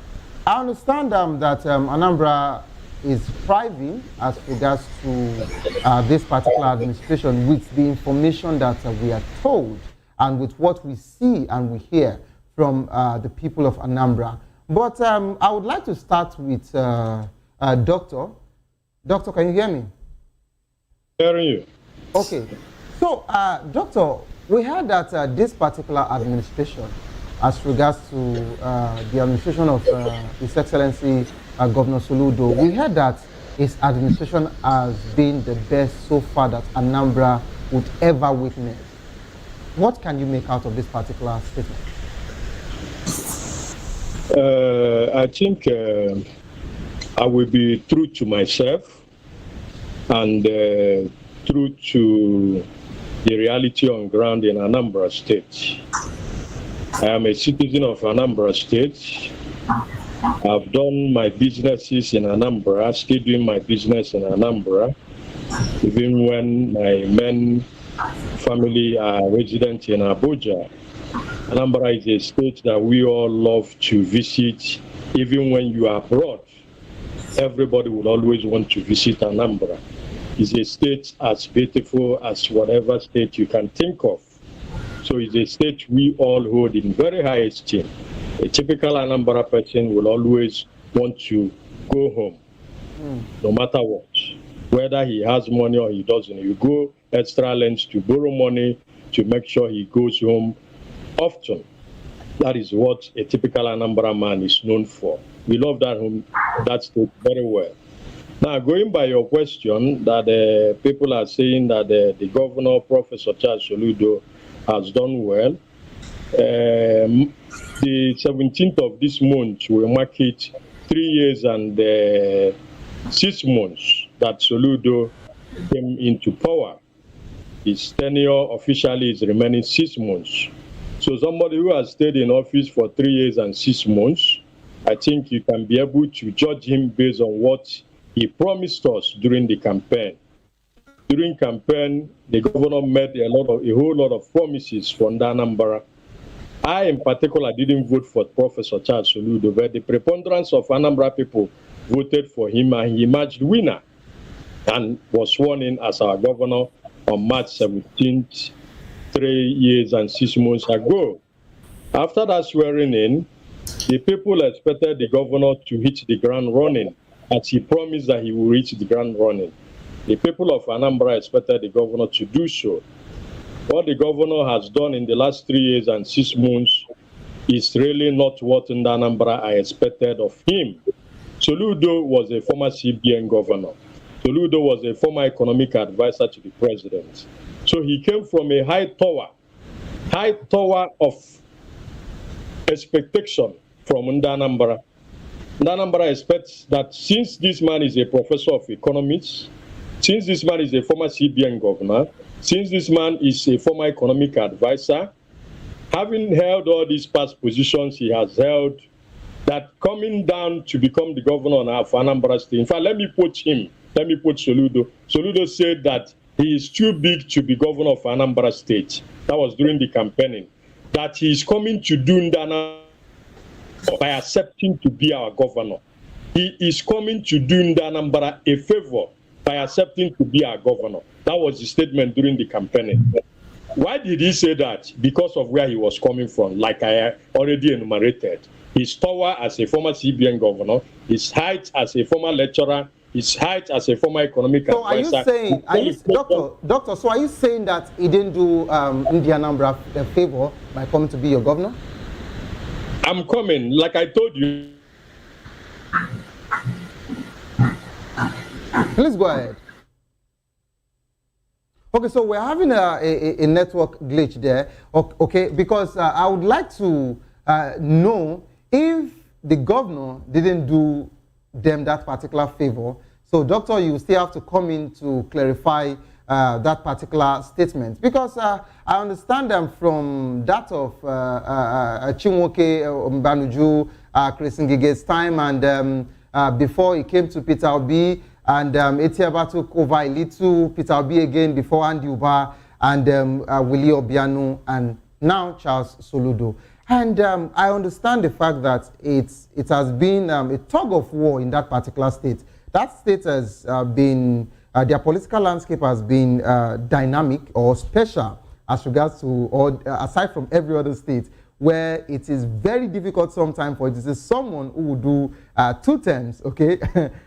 I understand that Anambra is thriving as regards to this particular administration with the information that we are told and with what we see and we hear from the people of Anambra. But I would like to start with Doctor. Doctor, can you hear me? Hearing you. Okay. So, Doctor, we heard that this particular administration, as regards to the administration of His Excellency Governor Soludo, we heard that his administration has been the best so far that Anambra would ever witness. What can you make out of this particular statement? I think I will be true to myself and true to the reality on ground in Anambra State. I am a citizen of Anambra State. I've done my businesses in Anambra, still doing my business in Anambra, even when my main family are resident in Abuja. Anambra is a state that we all love to visit, even when you are abroad. Everybody will always want to visit Anambra. It's a state as beautiful as whatever state you can think of. So it's a state we all hold in very high esteem. A typical Anambra person will always want to go home, no matter what. Whether he has money or he doesn't, you go extra lengths to borrow money to make sure he goes home often. That is what a typical Anambra man is known for. We love that state very well. Now, going by your question, that people are saying that the governor, Professor Charles Soludo, has done well. The 17th of this month will mark it 3 years and 6 months that Soludo came into power. His tenure officially is remaining 6 months. So somebody who has stayed in office for 3 years and 6 months, I think you can be able to judge him based on what he promised us during the campaign. During campaign, the governor made a whole lot of promises for Anambra. I, in particular, didn't vote for Professor Charles Soludo, but the preponderance of Anambra people voted for him, and he emerged winner and was sworn in as our governor on March 17th, 3 years and 6 months ago. After that swearing in, the people expected the governor to hit the ground running, as he promised that he will reach the ground running. The people of Anambra expected the governor to do so. What the governor has done in the last 3 years and 6 months is really not what in Anambra I expected of him. Soludo was a former CBN governor. Soludo was a former economic advisor to the president. So he came from a high tower of expectation from Anambra. Anambra expects that since this man is a professor of economics, since this man is a former CBN governor, since this man is a former economic advisor, having held all these past positions he has held, that coming down to become the governor of Anambra State. In fact, let me put Soludo. Soludo said that he is too big to be governor of Anambra State. That was during the campaigning. That he is coming to do Ndana by accepting to be our governor. He is coming to do Anambra a favor by accepting to be our governor. That was the statement during the campaigning. Why did he say that? Because of where he was coming from, like I already enumerated. His power as a former CBN governor, his height as a former lecturer, his height as a former economic advisor. So Doctor, so are you saying that he didn't do Anambra a favor by coming to be your governor? I'm coming, like I told you. Please go ahead. Okay, so we're having a network glitch there, okay, because I would like to know if the governor didn't do them that particular favor. So, Doctor, you still have to come in to clarify that particular statement, because I understand them from that of Chinwoke Mbanuju, Chris Ngige's time, and before he came to Peter Obi, and Etiaba took over a little, Peter Obi again before Andy Uba, and Willie Obiano, and now Charles Soludo. And I understand the fact that it has been a tug of war in that particular state. That state has been, their political landscape has been dynamic or special as regards to, or aside from every other state, where it is very difficult sometimes for it to see someone who would do 2 terms, okay,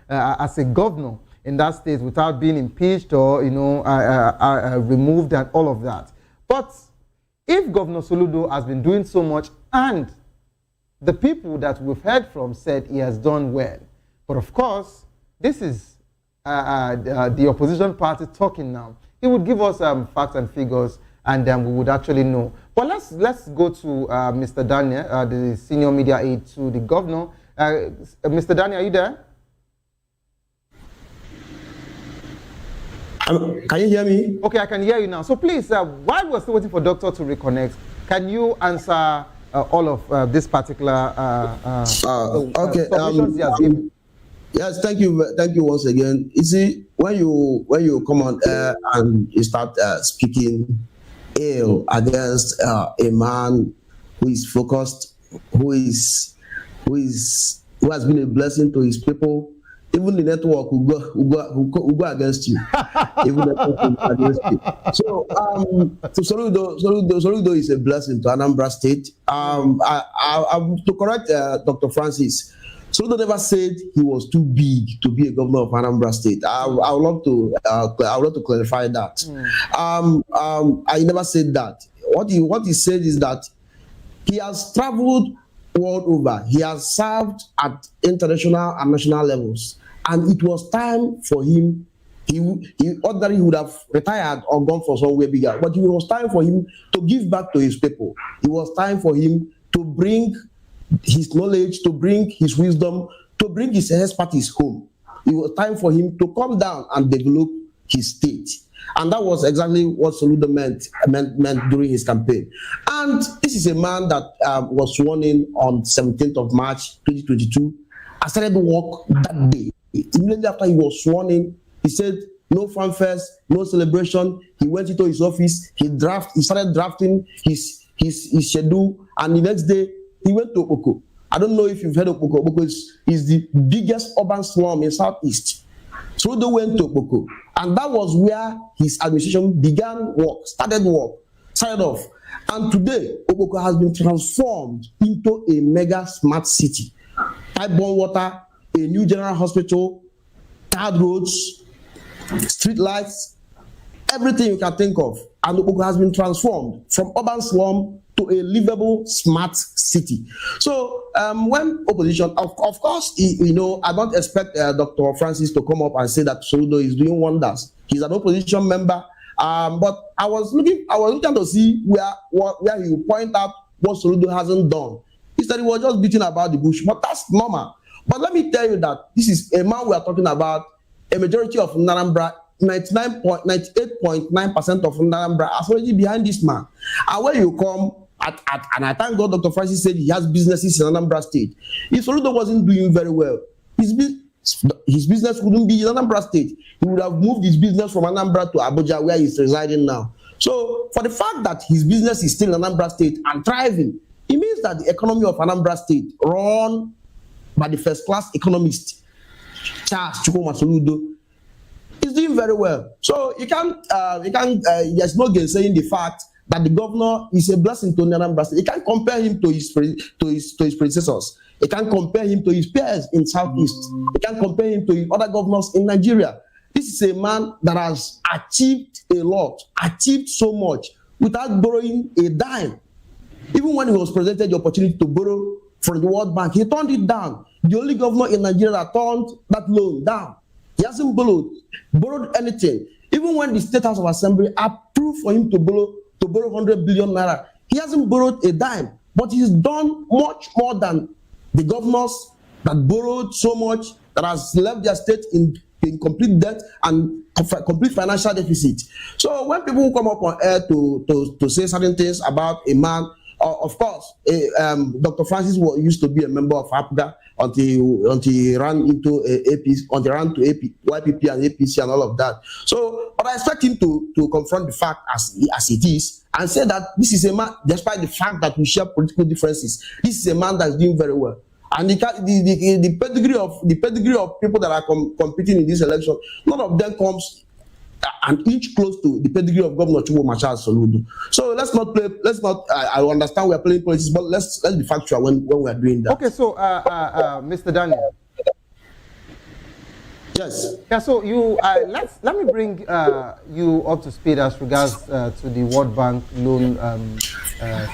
as a governor in that state without being impeached or, removed and all of that. But if Governor Soludo has been doing so much and the people that we've heard from said he has done well, but of course, this is the opposition party talking now. He would give us facts and figures, and we would actually know. But let's go to Mr. Daniel, the senior media aide to the governor. Mr. Daniel, are you there? Can you hear me? Okay, I can hear you now. So please, while we're still waiting for Doctor to reconnect, can you answer all of this particular submissions he has given? Yes, thank you once again. You see, when you come on air and you start speaking ill against a man who is focused, who has been a blessing to his people, even the network will go against you. Even the network will go against you. So Soludo is a blessing to Anambra State. To correct Dr. Francis, Soludo never said he was too big to be a governor of Anambra State. I would love to clarify that. I never said that. What he said is that he has traveled world over. He has served at international and national levels, and it was time for him. He ordinarily would have retired or gone for somewhere bigger, but it was time for him to give back to his people. It was time for him to bring his knowledge, to bring his wisdom, to bring his expertise home. It was time for him to come down and develop his state. And that was exactly what Soludo meant during his campaign. And this is a man that was sworn in on 17th of March 2022. I started work that day. Immediately after he was sworn in, he said, no fanfares, no celebration. He went into his office, he started drafting his schedule, and the next day, he went to Okoko. I don't know if you've heard of Okoko. Okoko is the biggest urban slum in Southeast. Soludo went to Okoko, and that was where his administration started off. And today, Okoko has been transformed into a mega smart city. Pipe-borne water, a new general hospital, tarred roads, street lights, everything you can think of. And Okpoko has been transformed from urban slum to a livable, smart city. So when opposition, of course, you know, I don't expect Dr. Francis to come up and say that Soludo is doing wonders. He's an opposition member. But I was looking to see where he will point out what Soludo hasn't done. He said he was just beating about the bush, but that's normal. But let me tell you that this is a man we are talking about. A majority of Narambra, 98.9% of Narambra are already behind this man. And when you come and I thank God Dr. Francis said he has businesses in Anambra State. If Soludo wasn't doing very well, his business wouldn't be in Anambra State. He would have moved his business from Anambra to Abuja, where he's residing now. So for the fact that his business is still in Anambra State and thriving, it means that the economy of Anambra State, run by the first-class economist, Charles Chukwuma Soludo, is doing very well. So you can't there's no gainsaying the fact that the governor is a blessing to Anambra State. You can't compare him to his predecessors. You can't compare him to his peers in Southeast. You can't compare him to other governors in Nigeria. This is a man that has achieved a lot, achieved so much without borrowing a dime. Even when he was presented the opportunity to borrow from the World Bank, he turned it down. The only governor in Nigeria that turned that loan down. He hasn't borrowed anything. Even when the State House of Assembly approved for him to borrow 100 billion naira, he hasn't borrowed a dime. But he's done much more than the governors that borrowed so much, that has left their state in complete debt and complete financial deficit. So when people come up on air to say certain things about a man, of course, Dr. Francis used to be a member of APGA until he ran into YPP and APC and all of that. So, but I expect him to confront the fact as it is and say that this is a man, despite the fact that we share political differences, this is a man that is doing very well. And the pedigree of people that are competing in this election, none of them comes an inch close to the pedigree of Governor Chukwuma Soludo. So I understand we are playing politics, but let's be factual when we are doing that. Okay, so Mr. Daniel. Yes. Yeah, so you let me bring you up to speed as regards to the World Bank loan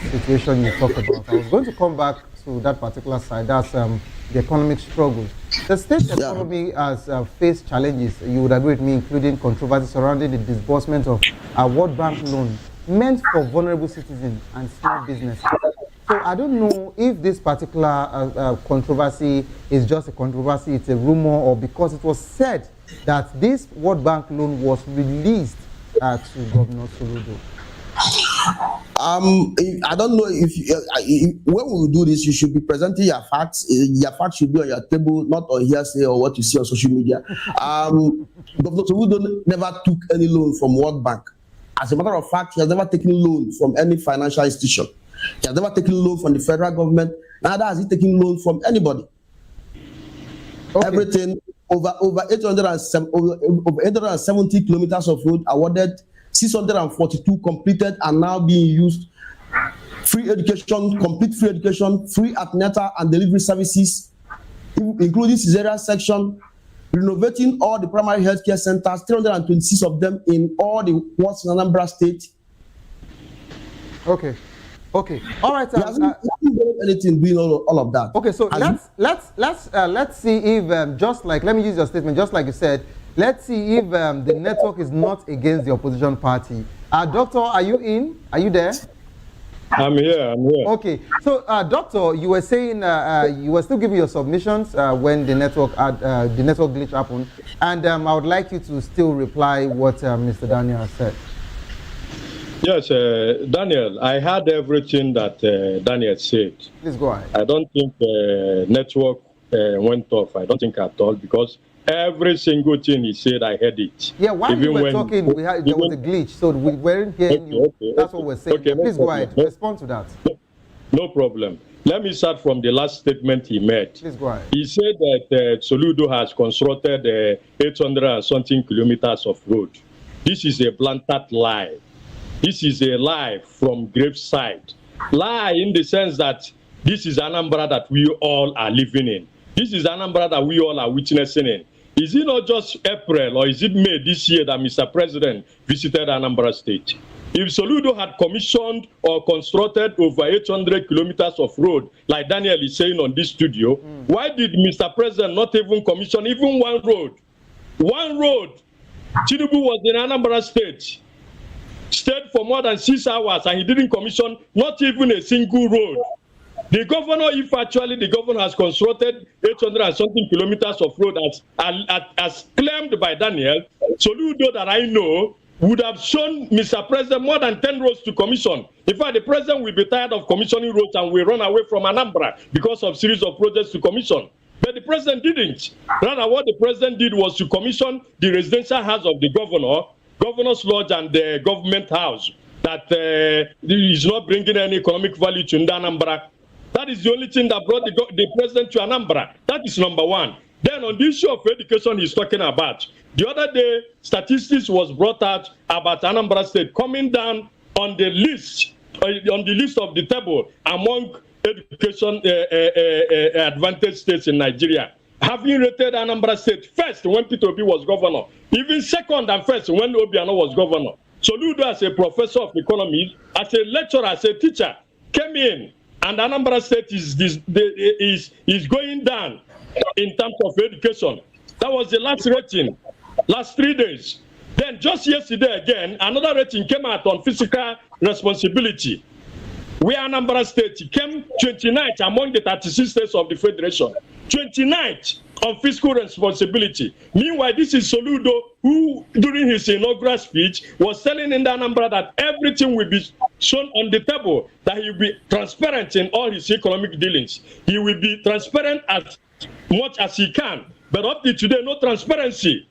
situation you talked about. I was going to come back to that particular side. That's the economic struggles. The state economy has faced challenges, you would agree with me, including controversy surrounding the disbursement of a World Bank loan meant for vulnerable citizens and small businesses. So I don't know if this particular controversy is just a controversy, it's a rumor, or because it was said that this World Bank loan was released to Governor Soludo. I don't know if when we do this, you should be presenting your facts. Your facts should be on your table, not on hearsay or what you see on social media. Governor Soludo never took any loan from World Bank. As a matter of fact, he has never taken loan from any financial institution. He has never taken loan from the federal government. Neither has he taken loan from anybody. Okay. Everything over 870 kilometers of road awarded, 642 completed and now being used. Free education, complete free education, free antenatal and delivery services, including cesarean section, renovating all the primary healthcare centers, 326 of them in all the wards in Anambra State. Okay. Okay. All right. He hasn't done anything doing all of that. Okay. So let's see if just like, let me use your statement, just like you said, let's see if the network is not against the opposition party. Doctor, are you in? Are you there? I'm here. Okay. So, Doctor, you were saying you were still giving your submissions when the network glitch happened, and I would like you to still reply what Mr. Daniel has said. Yes, Daniel, I heard everything that Daniel said. Please go ahead. I don't think the network went off. I don't think at all, because every single thing he said, I heard it. Yeah, while you were talking, there was a glitch, so we weren't hearing you. Okay, That's what we're saying. Okay, Please go ahead. Respond to that. No problem. Let me start from the last statement he made. Please go ahead. He said that Soludo has constructed 800 and something kilometers of road. This is a blatant lie. This is a lie from graveside. Lie in the sense that this is Anambra that we all are living in. This is Anambra that we all are witnessing in. Is it not just April or is it May this year that Mr. President visited Anambra State? If Soludo had commissioned or constructed over 800 kilometers of road, like Daniel is saying on this studio, why did Mr. President not even commission even one road? One road. Tinubu was in Anambra State, stayed for more than 6 hours, and he didn't commission not even a single road. The governor, if actually the governor has constructed 800 and something kilometers of road as claimed by Daniel, Soludo that I know would have shown Mr. President more than 10 roads to commission. In fact, the president will be tired of commissioning roads and will run away from Anambra because of series of projects to commission. But the president didn't. Rather, what the president did was to commission the residential house of the governor, governor's lodge, and the government house that is not bringing any economic value to Anambra. That is the only thing that brought the president to Anambra. That is number one. Then on the issue of education he's talking about, the other day, statistics was brought out about Anambra State coming down on the list of the table among education advantaged states in Nigeria. Having rated Anambra State first when Peter Obi was governor, even second and first when Obiano was governor. Soludo, as a professor of economics, as a lecturer, as a teacher, came in, and Anambra State is going down in terms of education. That was the last rating, last 3 days. Then just yesterday again, another rating came out on fiscal responsibility, where Anambra State came 29th among the 36 states of the Federation. 29th on fiscal responsibility. Meanwhile, this is Soludo, who during his inaugural speech was telling in Anambra that everything will be shown on the table, that he will be transparent in all his economic dealings. He will be transparent as much as he can. But up to today, no transparency.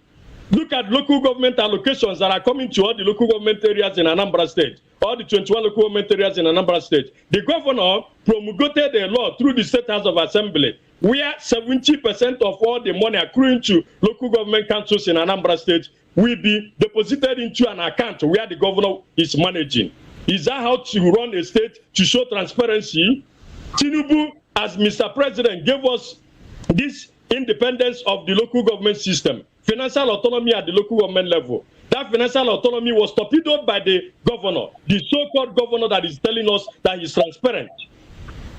Look at local government allocations that are coming to all the local government areas in Anambra State, all the 21 local government areas in Anambra State. The governor promulgated a law through the State House of Assembly where 70% of all the money accruing to local government councils in Anambra State will be deposited into an account where the governor is managing. Is that how to run a state to show transparency? Tinubu, as Mr. President, gave us this independence of the local government system, financial autonomy at the local government level. That financial autonomy was torpedoed by the governor, the so-called governor that is telling us that he's transparent.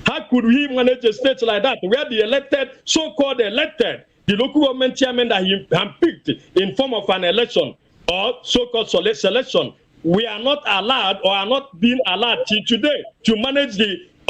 How could he manage a state like that, where the elected, so-called elected, the local government chairman that he handpicked in form of an election or so-called selection, we are not allowed or are not being allowed till today to manage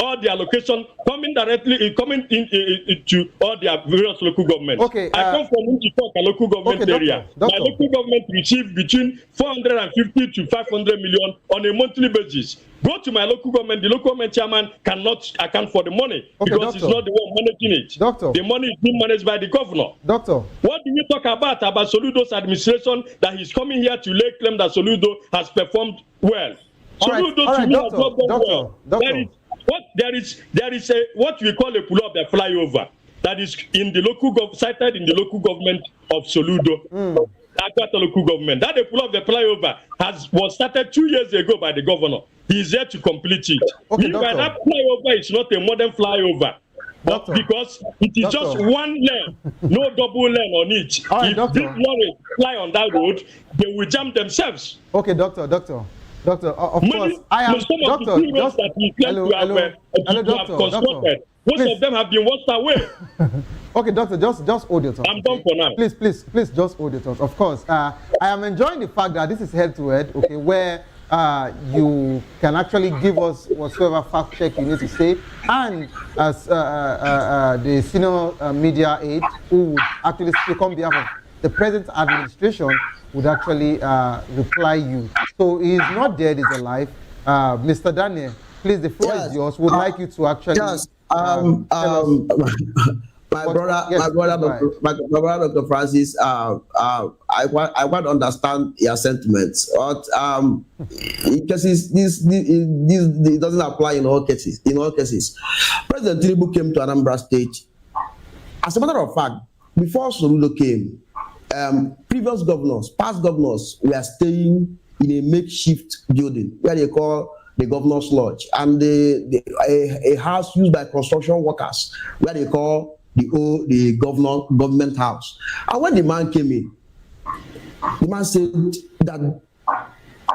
all the allocation coming directly into all the various local governments. Okay, I come from Onyediika local government area. My local government receives between 450 to 500 million on a monthly basis. Go to my local government, the local government chairman cannot account for the money because he's not the one managing it. The money is being managed by the governor. What do we talk about Soludo's administration, that he's coming here to lay claim that Soludo has performed well? Soludo to me has not done well. There is a what we call a pull up the flyover that is in the local cited in the local government of Soludo. Akwata local government. That the pull up the flyover was started 2 years ago by the governor. He is there to complete it. Meanwhile, that flyover is not a modern flyover. Because it is just one lane, no double lane on it. If these lorries fly on that road, they will jam themselves. Okay, doctor, of course, I am doctor. Just hello, doctor. Most of them have been washed away. Okay, doctor, just hold your thoughts. I'm done for now. Please, just hold your thoughts. Of course, I am enjoying the fact that this is head to head. Okay, where you can actually give us whatsoever fact check you need to say, and as the senior media aide who would actually speak on behalf of the present administration would actually reply you. So he is not dead, he's alive. Mr. Daniel, please, the floor is yours. Would like you to actually my brother, Dr. Francis, I want to understand your sentiments, but because this doesn't apply in all cases. President Tinubu came to Anambra State. As a matter of fact, before Soludo came, previous governors, past governors, were staying in a makeshift building where they call the governor's lodge, and a house used by construction workers where they call the government house. And when the man came in, the man said that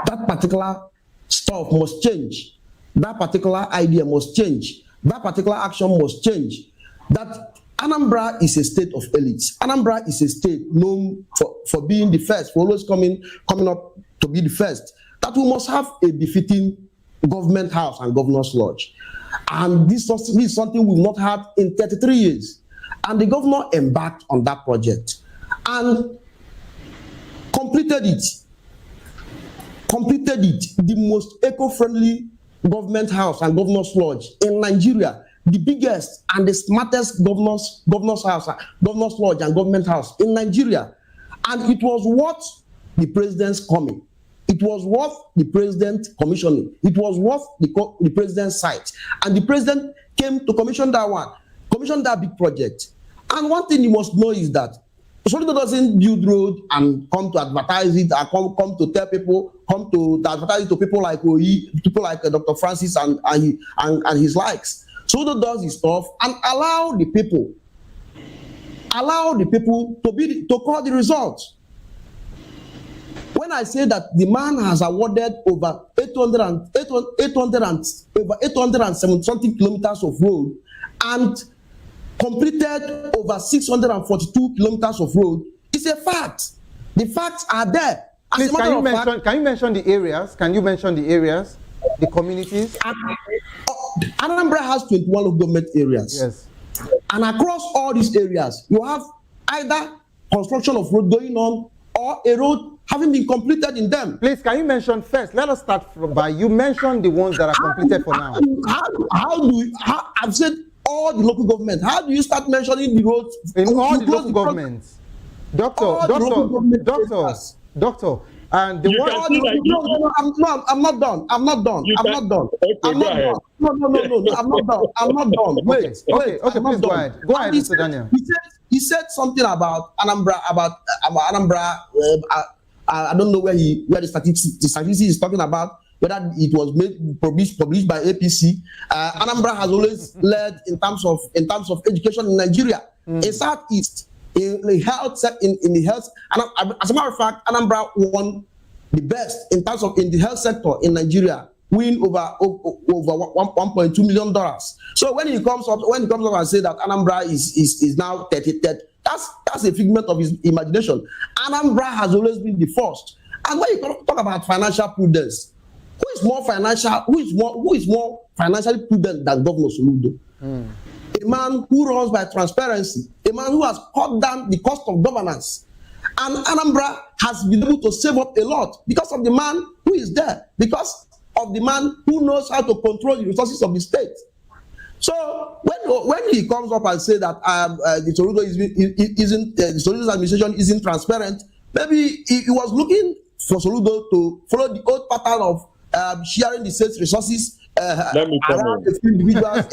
that particular stuff must change. That particular idea must change. That particular action must change. That Anambra is a state of elites. Anambra is a state known for being the first, for always coming up to be the first. That we must have a befitting government house and governor's lodge. And this is something we've not had in 33 years. And the governor embarked on that project and completed it. The most eco-friendly government house and governor's lodge in Nigeria, the biggest and the smartest governor's house, governor's lodge and government house in Nigeria. And it was worth the president's coming. It was worth the president commissioning. It was worth the president's site. And the president came to commission that big project. And one thing you must know is that Soludo doesn't build road and come to advertise it, or come to tell people, come to advertise it to people like people like Dr. Francis and his likes. Soludo does his stuff and allow the people to call the results. When I say that the man has awarded over 807 something kilometers of road and completed over 642 kilometers of road, it's a fact. The facts are there. Please, can you mention the areas? Can you mention the areas, the communities? Anambra has 21 local government areas. Yes. And across all these areas, you have either construction of road going on or a road having been completed in them. Please, can you mention first? Let us start by you mention the ones that are completed for now. I've said all the local government. How do you start mentioning the roads in all the local governments? Doctor, and the one. I'm not done. I'm not done. Wait. Okay, please go ahead. Go ahead, Mr. Daniel. He said something about Anambra. I don't know where the statistics is talking about, whether it was published by APC. Anambra has always led in terms of education in Nigeria, in Southeast, in the health. And as a matter of fact, Anambra won the best in terms of in the health sector in Nigeria, win over $1.2 million. So when he comes up and say that Anambra is now 33rd, that's a figment of his imagination. Anambra has always been the first. And when you talk about financial prudence, who is more financially prudent than Governor Soludo? A man who runs by transparency, a man who has cut down the cost of governance. And Anambra has been able to save up a lot because of the man who is there, because of the man who knows how to control the resources of the state. So when he comes up and say that the Soludo administration isn't transparent, maybe he was looking for Soludo to follow the old pattern of sharing the state's resources around a few individuals.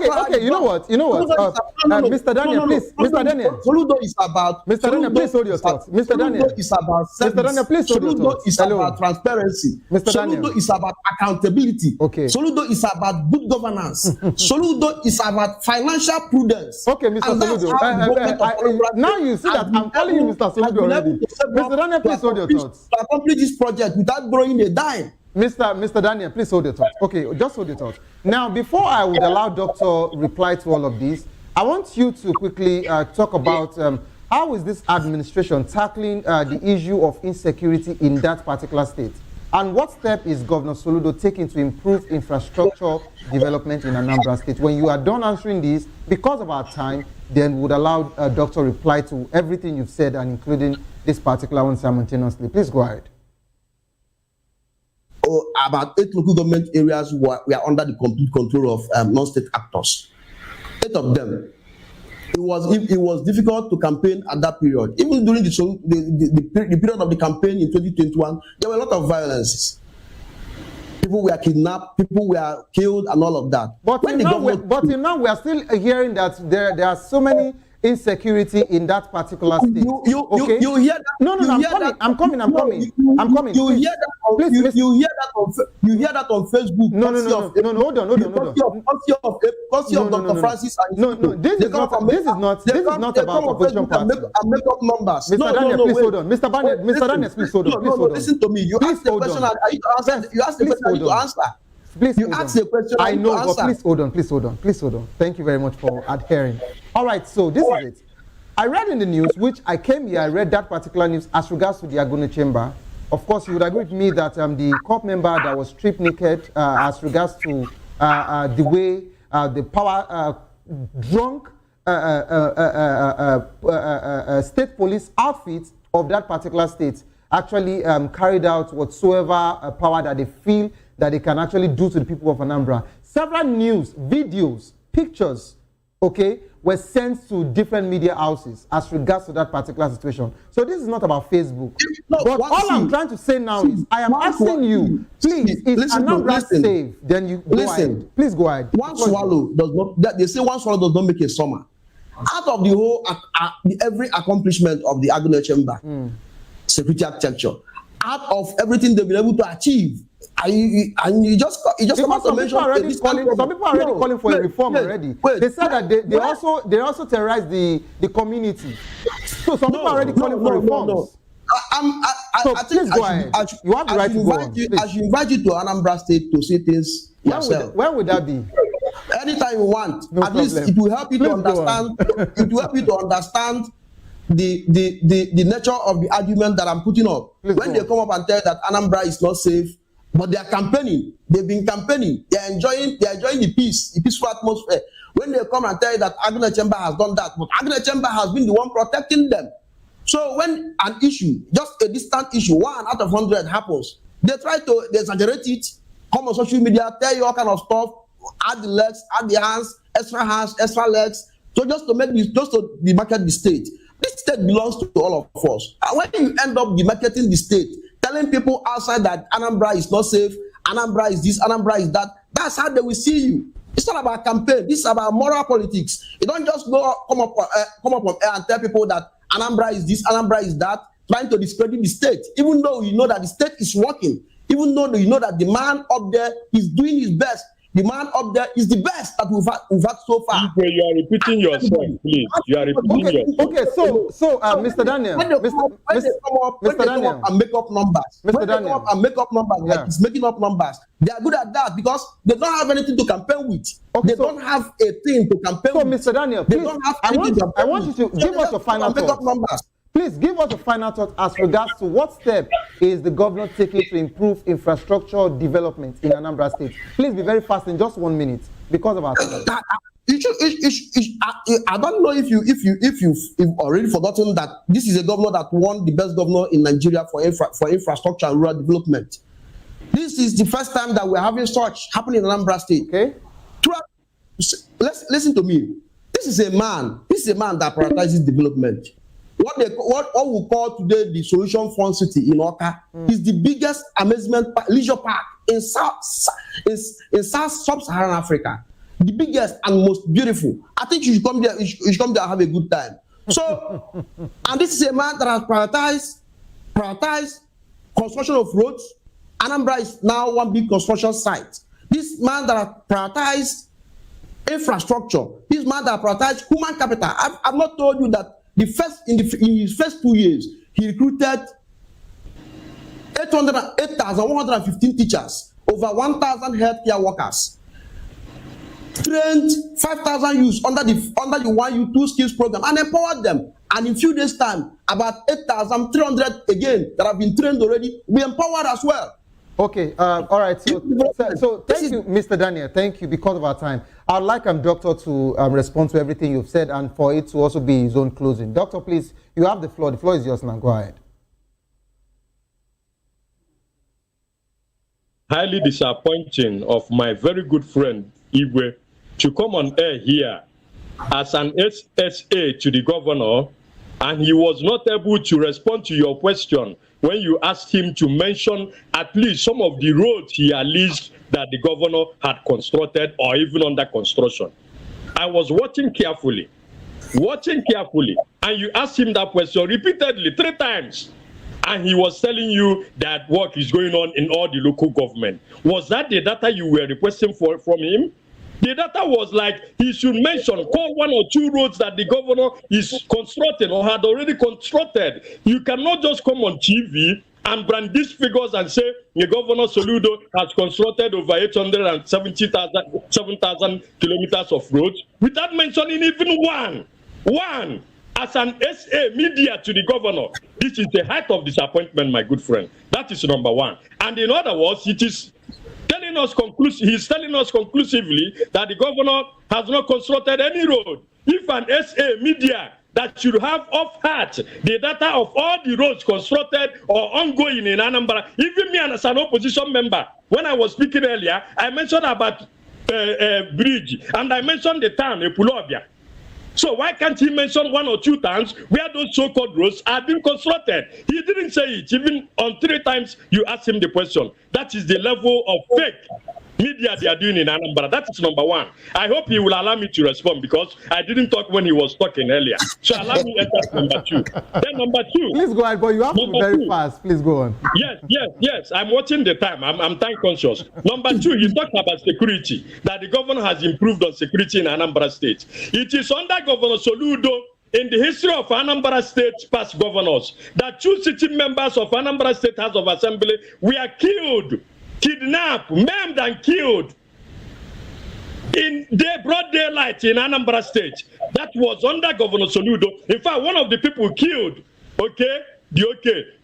Okay, you know what? Mr. Daniel, please. Mr. Daniel. Soludo is about. Mr. Daniel, please hold your thoughts. Mr. Daniel. Soludo is about service. Mr. Daniel, please hold your thoughts. Soludo is about transparency. Mr. Daniel. Soludo is about accountability. Okay. Soludo is about good governance. Soludo is about financial prudence. Okay, Mr. Soludo. Now you see that I'm calling you Mr. Soludo already. Mr. Daniel, please hold your thoughts. To accomplish this project without borrowing a dime. Mr. Daniel, please hold your thoughts. Okay, just hold your thoughts. Now, before I would allow Doctor reply to all of this, I want you to quickly talk about how is this administration tackling the issue of insecurity in that particular state? And what step is Governor Soludo taking to improve infrastructure development in Anambra State? When you are done answering this, because of our time, then we would allow Doctor reply to everything you've said and including this particular one simultaneously. Please go ahead. About 8 local government areas were under the complete control of non-state actors. 8 of them. It was difficult to campaign at that period. Even during the period of the campaign in 2021, there were a lot of violences. People were kidnapped, people were killed, and all of that. But now we are still hearing that there are so many insecurity in that particular state. You hear that? No, I'm coming. You hear that on Facebook? No, hold on. Courtesy of Dr. Francis. No, this is not about opposition party. Make up numbers. Mr. Daniel, please hold on. Mr. Daniel, please hold on. No, listen to me. You asked the question. You asked the question. I need to answer. Please, you asked the question. I know, but please hold on. Thank you very much for adhering. All right, so this is it. I read in the news, which I came here, I read that particular news as regards to the Agone chamber. Of course, you would agree with me that the corp member that was stripped naked as regards to the way the power drunk state police outfits of that particular state actually carried out whatsoever power that they feel that they can actually do to the people of Anambra. Several news, videos, pictures, okay, were sent to different media houses as regards to that particular situation. So this is not about Facebook. But all I'm trying to say now is, I am asking you, please, is Anambra safe? Then you go ahead. Please go ahead. One swallow does not, they say one swallow does not make a summer. Out of the whole, every accomplishment of the Agone chamber, security architecture, out of everything they've been able to achieve, and you just come out to mention some people are already calling for a reform already. They said that they also terrorize the community. So some people are already calling for reforms. I think you have the right to go on. I should invite you to Anambra State to see things yourself. When would that be? Anytime you want. At least it will help you to understand. It will help you to understand the nature of the argument that I'm putting up. When they come up and tell that Anambra is not safe, but they are campaigning. They've been campaigning. They are enjoying the peaceful atmosphere. When they come and tell you that Agone chamber has done that, but Agone chamber has been the one protecting them. So when an issue, just a distant issue, 1 out of 100 happens, they try to exaggerate it, come on social media, tell you all kind of stuff, add the legs, add the hands, extra legs, so just to demarket the state. This state belongs to all of us. And when you end up demarketing the state, telling people outside that Anambra is not safe, Anambra is this, Anambra is that, that's how they will see you. It's not about campaign. This is about moral politics. You don't just come up on air and tell people that Anambra is this, Anambra is that, trying to discredit the state, even though you know that the state is working, even though you know that the man up there is doing his best. The man up there is the best that we've had so far. You are repeating yourself, please. You are repeating yourself. Okay, so Mr. Daniel, when they come up and make up numbers, like it's making up numbers, they are good at that because they don't have anything to campaign with. They don't have a thing to campaign with. So Mr. Daniel, please, I want you to give us a final thought. Please give us a final thought as regards to what step is the governor taking to improve infrastructure development in Anambra State. Please be very fast in just 1 minute because of our time. I don't know if you've already forgotten that this is a governor that won the best governor in Nigeria for infrastructure and rural development. This is the first time that we're having such happening in Anambra State. Okay. Listen to me. This is a man that prioritizes development. What we call today the Solution Fund City in Oka is the biggest leisure park in South Sub-Saharan Africa. The biggest and most beautiful. I think you should come there. You should come there and have a good time. So, and this is a man that has prioritized construction of roads. Anambra is now one big construction site. This man that has prioritized infrastructure. This man that has prioritized human capital. I've not told you that. In his first 2 years, he recruited 8,115 teachers, over 1,000 healthcare workers, trained 5,000 youths under the 1U2 skills program, and empowered them. And in a few days' time, about 8,300 again that have been trained already, we empowered as well. Okay, all right. So thank you, Mr. Daniel. Thank you because of our time. I'd like Doctor to respond to everything you've said and for it to also be his own closing. Doctor, please, you have the floor. The floor is yours now. Go ahead. Highly disappointing of my very good friend, Igwe, to come on air here as an SSA to the governor, and he was not able to respond to your question when you asked him to mention at least some of the roads he alleged that the governor had constructed or even under construction. I was watching carefully. watching carefully, and you asked him that question repeatedly 3 times, and he was telling you that work is going on in all the local government. Was that the data you were requesting from him? The data was like he should mention, call 1 or 2 roads that the governor is constructing or had already constructed. You cannot just come on TV and brand these figures and say the governor Soludo has constructed over 7,000 kilometers of roads without mentioning even one. As an SA media to the governor, this is the height of disappointment, my good friend. That is number 1. And in other words, it is telling us he's telling us conclusively that the governor has not constructed any road. If an SA media that should have off heart the data of all the roads constructed or ongoing in Anambra, even me as an opposition member, when I was speaking earlier, I mentioned about bridge, and I mentioned the town, Epulobia. So why can't he mention 1 or 2 towns where those so-called roads are being constructed? He didn't say it. Even on 3 times you asked him the question. That is the level of fake media they are doing in Anambra. That is number 1. I hope he will allow me to respond because I didn't talk when he was talking earlier. So allow me to enter number 2. Then number 2. Please go ahead, but you have to be very fast. Please go on. Yes. I'm watching the time. I'm time conscious. Number 2, he talked about security, that the governor has improved on security in Anambra State. It is under Governor Soludo, in the history of Anambra State's past governors, that 2 sitting members of Anambra State House of Assembly were killed, kidnapped, maimed and killed in broad daylight in Anambra State. That was under Governor Soludo. In fact, one of the people killed,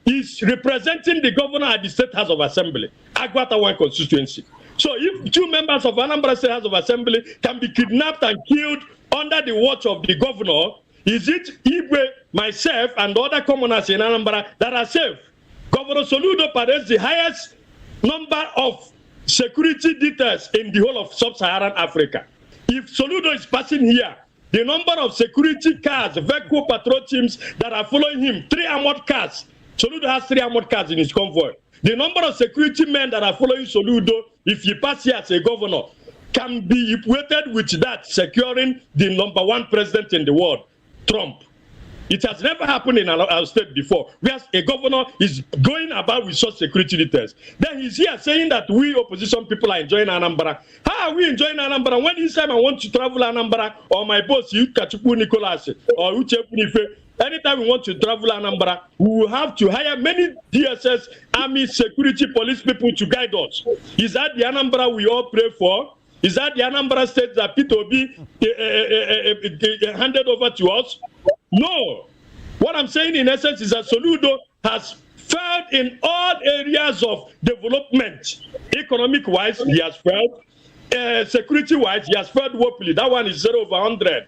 is representing the governor at the State House of Assembly, Agwata 1 constituency. So if 2 members of Anambra State House of Assembly can be kidnapped and killed under the watch of the governor, is it Igwe, myself, and other commoners in Anambra that are safe? Governor Soludo parades the highest number of security details in the whole of sub-Saharan Africa. If Soludo is passing here, the number of security cars, vehicle patrol teams that are following him, 3 armored cars. Soludo has 3 armored cars in his convoy. The number of security men that are following Soludo, if he passes here as a governor, can be equated with that securing the number 1 president in the world, Trump. It has never happened in our state before, where a governor is going about with such security details. Then he's here saying that we opposition people are enjoying Anambra. How are we enjoying Anambra? When this time I want to travel Anambra, or my boss, Kachuku Nicolas, or Uche Punife, anytime we want to travel Anambra, we will have to hire many DSS, army, security, police people to guide us. Is that the Anambra we all pray for? Is that the Anambra State that P2B handed over to us? No. What I'm saying in essence is that Soludo has failed in all areas of development. Economic-wise, he has failed. Security-wise, he has failed woefully. That one is 0 over 100.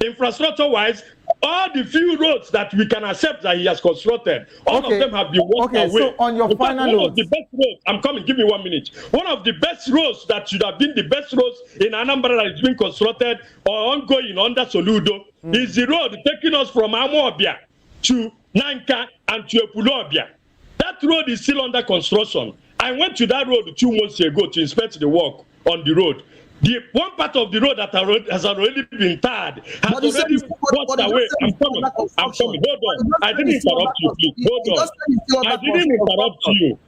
Infrastructure-wise, all the few roads that we can accept that he has constructed, all of them have been walked away. So on your final note, one of the best roads, I'm coming, give me 1 minute. One of the best roads that should have been the best roads in Anambra that is being constructed or ongoing under Soludo is the road taking us from Amobia to Nanka and to Epulobia. That road is still under construction. I went to that road 2 months ago to inspect the work on the road. The one part of the road that has already been tarred has already washed away. I'm coming. Hold on. I didn't interrupt you, please. Hold on. I didn't interrupt you.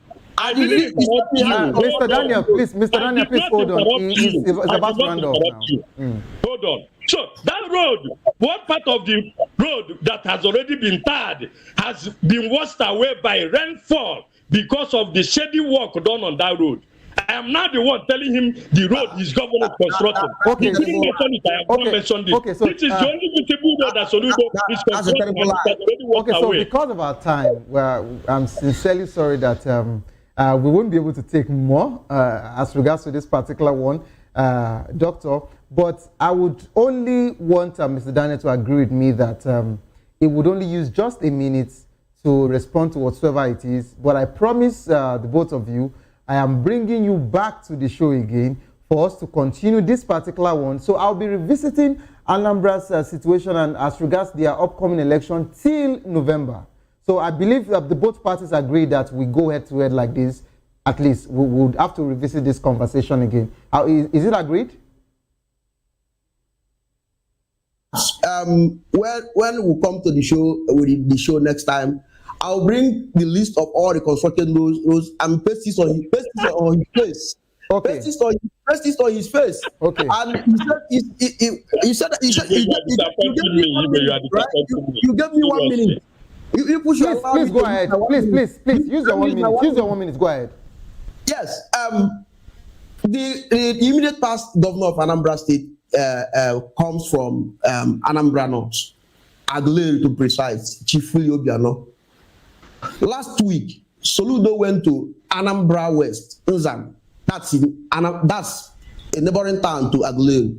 Mr. Daniel, please hold on. It's about to run off now. Hold on. So that road, one part of the road that has already been tarred has been washed away by rainfall because of the shady work done on that road. I am now the one telling him the road his government constructed. He didn't mention it. I have not mentioned it. So, this is the only visible road that Soludo is constructed and it has already walked away. So because of our time, I'm sincerely sorry that we won't be able to take more as regards to this particular one, Doctor. But I would only want Mr. Daniel to agree with me that he would only use just a minute to respond to whatsoever it is. But I promise the both of you, I am bringing you back to the show again for us to continue this particular one. So I'll be revisiting Anambra's situation and as regards their upcoming election till November. So I believe that the both parties agree that we go head to head like this. At least we would have to revisit this conversation again. Is it agreed? when we come to the show with the show next time, I'll bring the list of all the constructed roads and paste this on his face. Okay. Paste this on his face. Okay. And he said you gave me 1 minute. You push your please go ahead. Please use your 1 minute. Use your 1 minute. Go ahead. Yes. The immediate past governor of Anambra State comes from Anambra North, Aguleri to precise, Chief Obiano. Last week, Soludo went to Anambra West, Nzam. That's a neighboring town to Aguleri,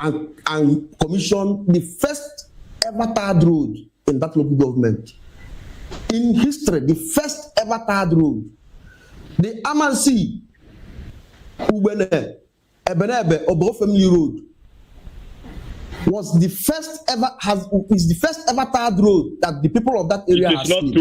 and commissioned the first ever tarred road in that local government. In history, the first ever tarred road. The Amansi Ubene Ebenebe Obofemili Road was the first ever tarred road that the people of that area have seen.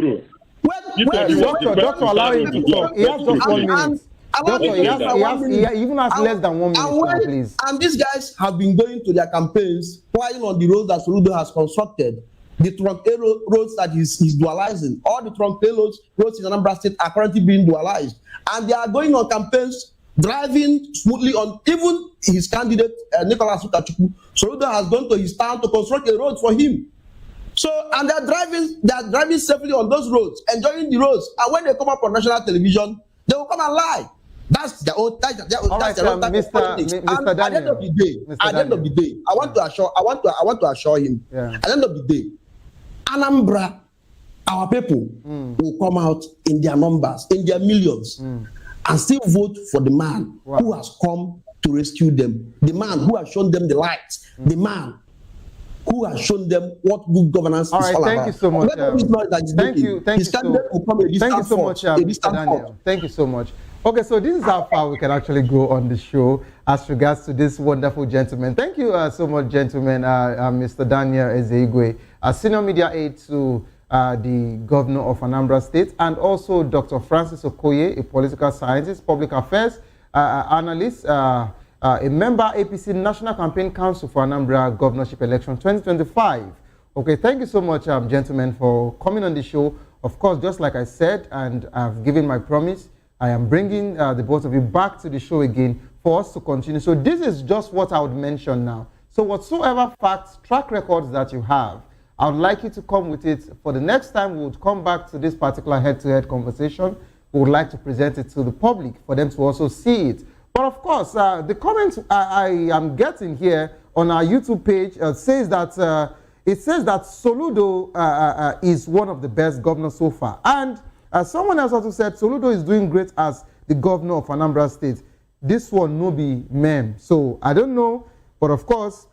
It is not true. Doctor, allow him to talk. He has just 1 minute. Doctor, he even has less than 1 minute now, please. And these guys have been going to their campaigns, plying on the roads that Soludo has constructed. The trunk roads that he's dualizing. All the trunk roads in Anambra State are currently being dualized. And they are going on campaigns, driving smoothly on even his candidate, Nicholas Ukachukwu. Soludo has gone to his town to construct a road for him. So, and they are driving safely on those roads, enjoying the roads. And when they come up on national television, they will come and lie. That's their own type of politics. And at the end of the day, I want to assure him. Yeah. At the end of the day, Anambra, our people will come out in their numbers, in their millions, and still vote for the man who has come to rescue them, the man who has shown them the light, the man who has shown them what good governance is all about. Thank you so much. Thank you so much, Mr. Daniel. Thank you so much. Okay, so this is how far we can actually go on the show as regards to this wonderful gentleman. Thank you so much, gentlemen, Mr. Daniel Ezeigwe, senior media aide to the governor of Anambra State, and also Dr. Francis Okoye, a political scientist, public affairs analyst, a member APC National Campaign Council for Anambra Governorship Election 2025. Okay, thank you so much, gentlemen, for coming on the show. Of course, just like I said, and I've given my promise, I am bringing the both of you back to the show again for us to continue. So this is just what I would mention now. So whatsoever facts, track records that you have, I would like you to come with it. For the next time we would come back to this particular head-to-head conversation, we would like to present it to the public for them to also see it. But of course, the comments I am getting here on our YouTube page says that Soludo is one of the best governors so far. And someone else also said Soludo is doing great as the governor of Anambra State. This one no be meme. So I don't know, but of course,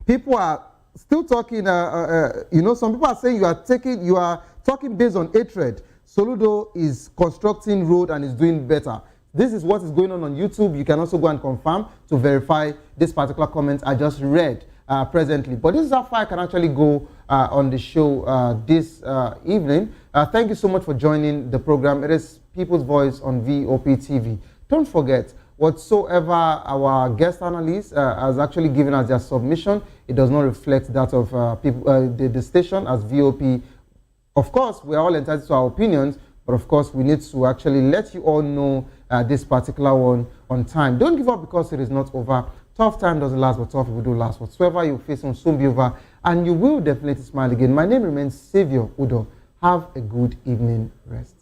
people are still talking. Some people are saying you are talking based on hatred. Soludo is constructing road and is doing better. This is what is going on YouTube. You can also go and confirm to verify this particular comment I just read presently. But this is how far I can actually go on the show this evening. Thank you so much for joining the program. It is People's Voice on VOP TV. Don't forget, whatsoever our guest analyst has actually given us their submission, it does not reflect that of the station as VOP. Of course, we are all entitled to our opinions, but of course, we need to actually let you all know this particular one on time. Don't give up because it is not over. Tough time doesn't last, but tough people do last. Whatsoever you face will soon be over, and you will definitely smile again. My name remains Savior Udo. Have a good evening rest.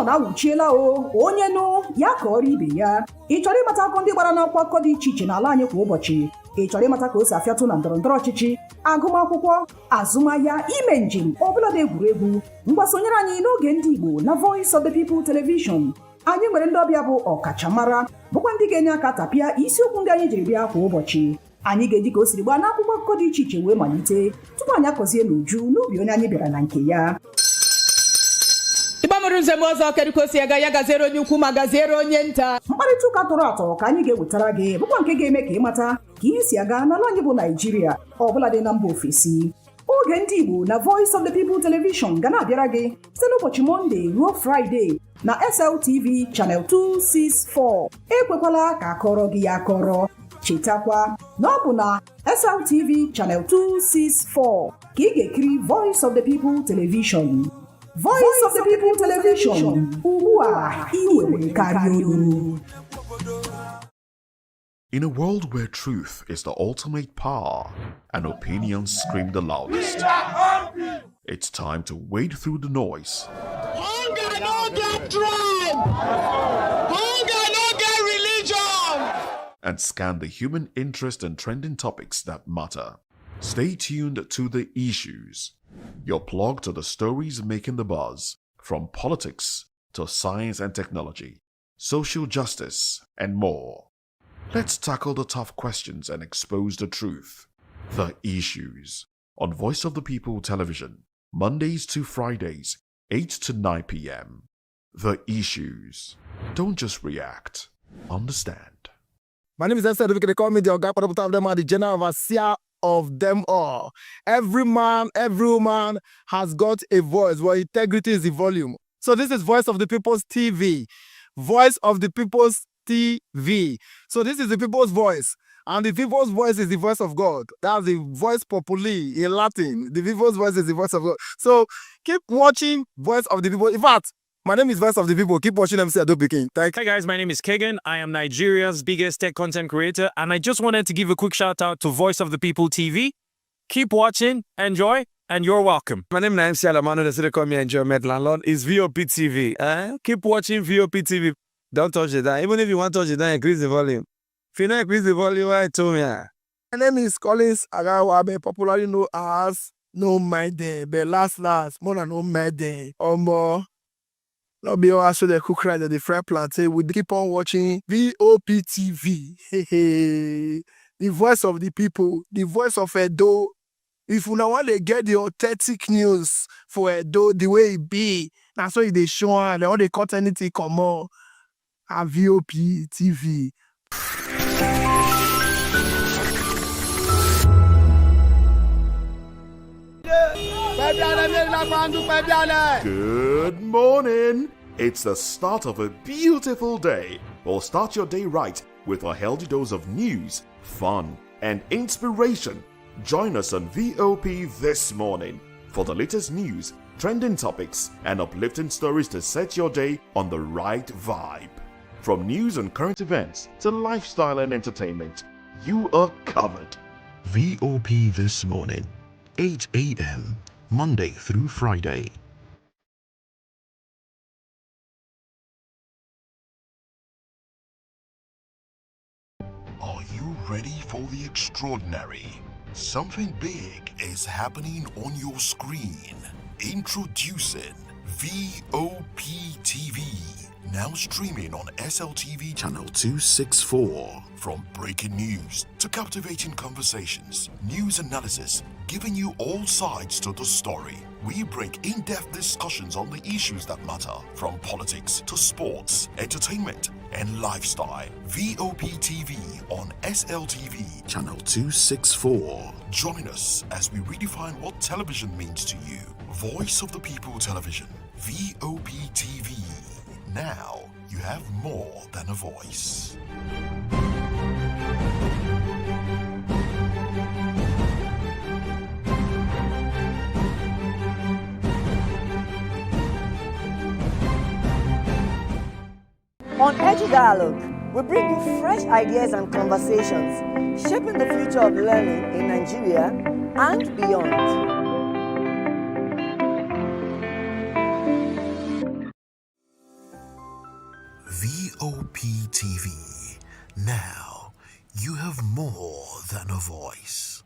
Awuchiela onye nụ ya ka ọrụ ibe ya. Ị chọrọ ịmata akụkọ ndị gbara n'akwụkwọ akụkọ dị iche iche n'ala anyị kwa ụbọchị? ị chọrọ ịmata ka o si afịatụ na ndọrọndọrọ ọchịchị, agụmakwụkwọ, azụmahịa, ime njem, ọbụladị egwuregwu, mgbasonyere anyị n'oge ndị Igbo na Voice of the People Television. Anyị nwere ndị ọbịa bụ ọkachamara bụkwa ndị ga-enye aka tapịa isiokwu ndị anyị jiri bịa kwa ụbọchị. Anyị ga-eji ka o siri gbaa n'akwụkwọ akụkọ dị iche iche wee malite tupu anyị akọzie n'uju n'ubi onye anyị bịara na nke ya. Ịgbamụrụ nzem ọzọ kedụkosi ya gaziere onye ukwu ma gaziere onye nta. Mkparịta ụka tọrọ atọ ka anyị ga-ewetara gị bụkwa nke ga-eme ka ịmata ka ihe si aga n'ala anyị bụ Naịjirịa ọbụladị na mba ofesi. Oge ndị Igbo na Voice of the People Television ga na-abịara gị site n'ụbọchị Mọnde ruo Fraịde na SLTV Channel 264. Ekwekwala ka akọrọ gị ya akọrọ. Chetakwa na ọ bụ na SLTV Channel 264 ka ị ga-ekiri Voice of the People Television. Voice of the People Television. Ugbu a ị nwere karịa olu. In a world where truth is the ultimate power and opinions scream the loudest, it's time to wade through the noise. Hunger no get tribe! Hunger no get religion! And scan the human interest and trending topics that matter. Stay tuned to The Issues, your plug to the stories making the buzz, from politics to science and technology, social justice, and more. Let's tackle the tough questions and expose the truth. The Issues, on Voice of the People Television, Mondays to Fridays, 8 to 9 p.m. The Issues. Don't just react, understand. My name is Insecurity. They call me the Oga of them are the general overseer of them all. Every man, every woman has got a voice where integrity is the volume. So this is Voice of the People's TV. Voice of the People's TV. So this is the people's voice. And the people's voice is the voice of God. That's the voice populi in Latin. The people's voice is the voice of God. So keep watching Voice of the People. In fact, my name is Voice of the People. Keep watching MC Adobekin. Hi guys, my name is Kagan. I am Nigeria's biggest tech content creator, and I just wanted to give a quick shout out to Voice of the People TV. Keep watching, enjoy, and you're welcome. My name is MC Alamano. They call me Enjoy Med Landlord. It's VOP TV. Keep watching VOP TV. Don't touch it down. Even if you want to touch it down, increase the volume. If you don't increase the volume, I told me. My name is Collins Agawabe, popularly known as No Maiden, but last, more than No Maiden, or more. Not be also the cook right at the fry plantain. We keep on watching VOP TV. The voice of the people, the voice of Edo. If you don't want to get the authentic news for Edo the way it be, that's why they show and all the content anything come on. A VOP TV. Good morning! It's the start of a beautiful day. Well, start your day right with a healthy dose of news, fun, and inspiration. Join us on VOP this morning for the latest news, trending topics, and uplifting stories to set your day on the right vibe. From news and current events to lifestyle and entertainment, you are covered. VOP this morning, 8 a.m., Monday through Friday. Are you ready for the extraordinary? Something big is happening on your screen. Introducing VOP TV. Now streaming on SLTV Channel 264. From breaking news to captivating conversations, news analysis, giving you all sides to the story. We bring in-depth discussions on the issues that matter, from politics to sports, entertainment, and lifestyle. VOP TV on SLTV Channel 264. Join us as we redefine what television means to you. Voice of the People Television, VOP TV. Now you have more than a voice. On Edge Dialogue, we bring you fresh ideas and conversations shaping the future of learning in Nigeria and beyond. VOP TV. Now You have more than a voice.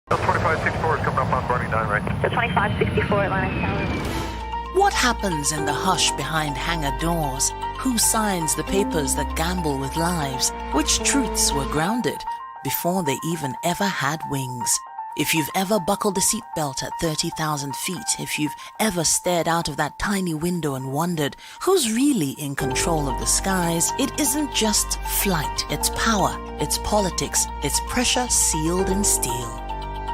L 2564 is coming up on Barney 9 right. The 2564 Atlantic Tower. What happens in the hush behind hangar doors? Who signs the papers that gamble with lives? Which truths were grounded before they even ever had wings? If you've ever buckled a seatbelt at 30,000 feet, if you've ever stared out of that tiny window and wondered who's really in control of the skies, it isn't just flight, it's power, it's politics, it's pressure sealed in steel.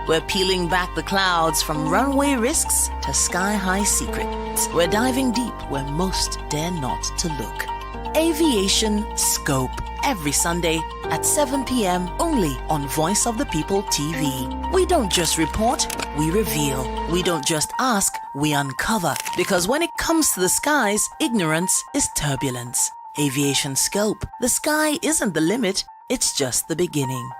We're peeling back the clouds from runway risks to sky-high secrets. We're diving deep where most dare not to look. Aviation Scope, every Sunday at 7 p.m. only on Voice of the People TV. We don't just report, we reveal. We don't just ask, we uncover. Because when it comes to the skies, ignorance is turbulence. Aviation Scope, the sky isn't the limit, it's just the beginning.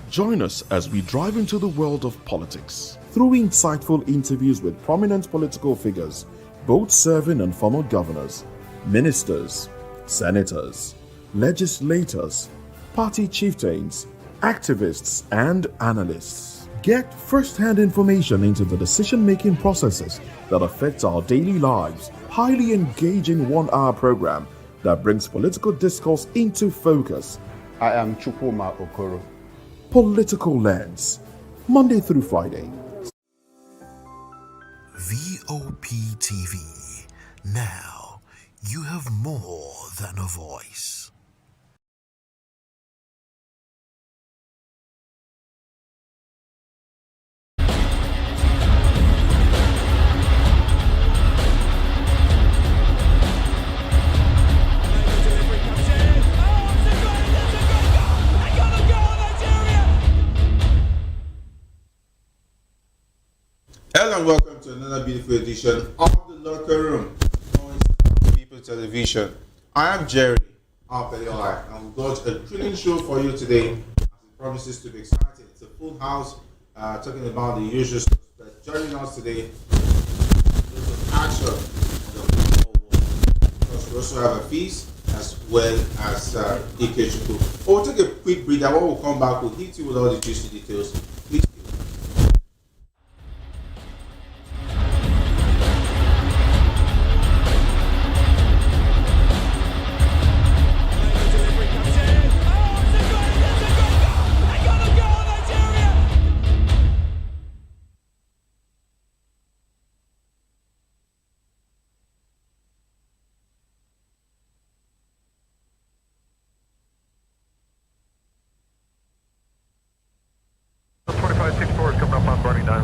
Join us as we drive into the world of politics through insightful interviews with prominent political figures, both serving and former governors, ministers, senators, legislators, party chieftains, activists, and analysts. Get first-hand information into the decision-making processes that affect our daily lives. Highly engaging one-hour program that brings political discourse into focus. I am Chukwuma Okoro. Political Lens, Monday through Friday. VOP TV. Now, you have more than a voice. Hello and welcome to another beautiful edition of the Locker Room, Voice of People Television. I am Jerry Alpelioi, and we've got a thrilling show for you today. As it promises to be exciting. It's a full house, talking about the usual suspects. Joining us today, there's an action on the football world. Because we also have a feast as well as Ike Chukwu. We'll take a quick breather. When we'll come back, we'll hit you with all the juicy details. Please.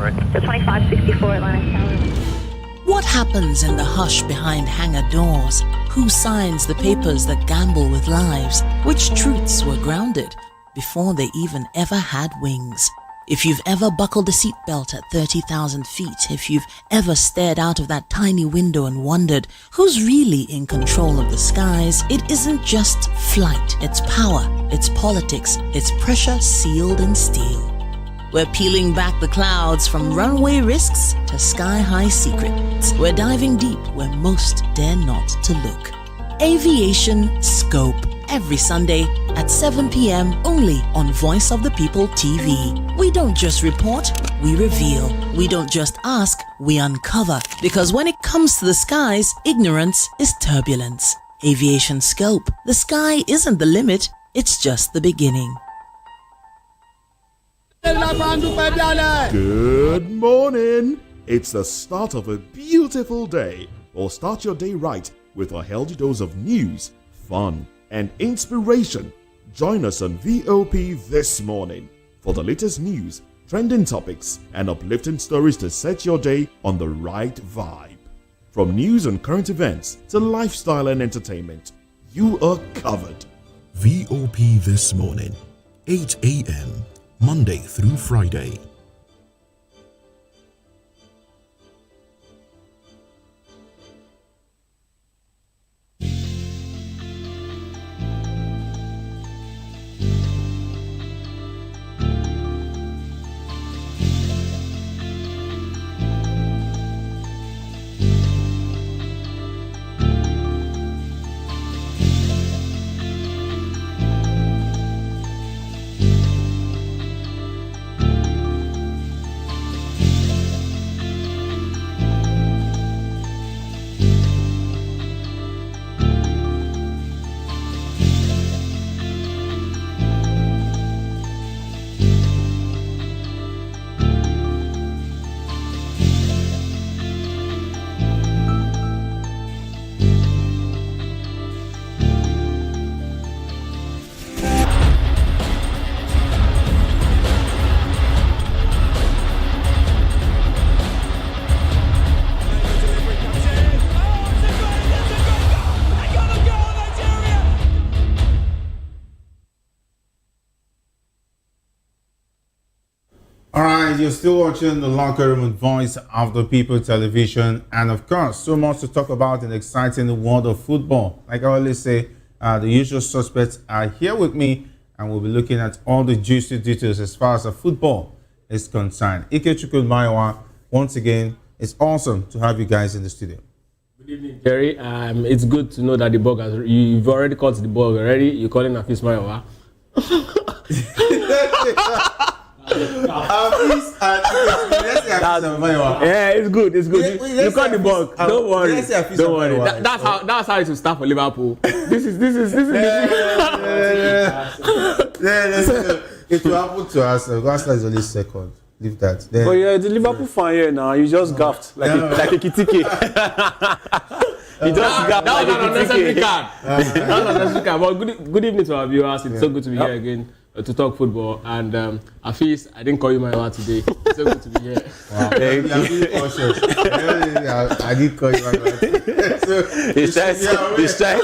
right. The 2564 Atlantic Tower. What happens in the hush behind hangar doors? Who signs the papers that gamble with lives? Which truths were grounded before they even ever had wings? If you've ever buckled a seatbelt at 30,000 feet, if you've ever stared out of that tiny window and wondered who's really in control of the skies, it isn't just flight, it's power, it's politics, it's pressure sealed in steel. We're peeling back the clouds from runway risks to sky-high secrets. We're diving deep where most dare not to look. Aviation Scope, every Sunday at 7 p.m. only on Voice of the People TV. We don't just report, we reveal. We don't just ask, we uncover. Because when it comes to the skies, ignorance is turbulence. Aviation Scope, the sky isn't the limit, it's just the beginning. Good morning. It's the start of a beautiful day. Or start your day right with a healthy dose of news, fun, and inspiration. Join us on VOP this morning for the latest news, trending topics, and uplifting stories to set your day on the right vibe. From news and current events to lifestyle and entertainment, you are covered. VOP This Morning, 8 a.m., Monday through Friday. Alright, you're still watching the Locker Room with Voice of the People television, and of course, so much to talk about in the exciting world of football. Like I always say, the usual suspects are here with me, and we'll be looking at all the juicy details as far as the football is concerned. Ikechukwu Maiwa, once again, it's awesome to have you guys in the studio. Good evening, Jerry. It's good to know that the bug has. You've already caught the bug already. You're calling Afis Maiwa. Yeah, it's good. It's good. You caught the bug. Don't worry. Don't worry. That's how it will start for Liverpool. This is. It will happen to us. Arsenal is only second. Leave that. Then, but yeah, the Liverpool fan here now. You just gaffed like a kitty. You just gaffed like a kitty. That's unnecessary card. But good evening to our viewers. It's so good to be here again. To talk football, and Afis, I didn't call you my wife today. It's so good to be here. Wow. Thank you. I did call you my wife. It's right.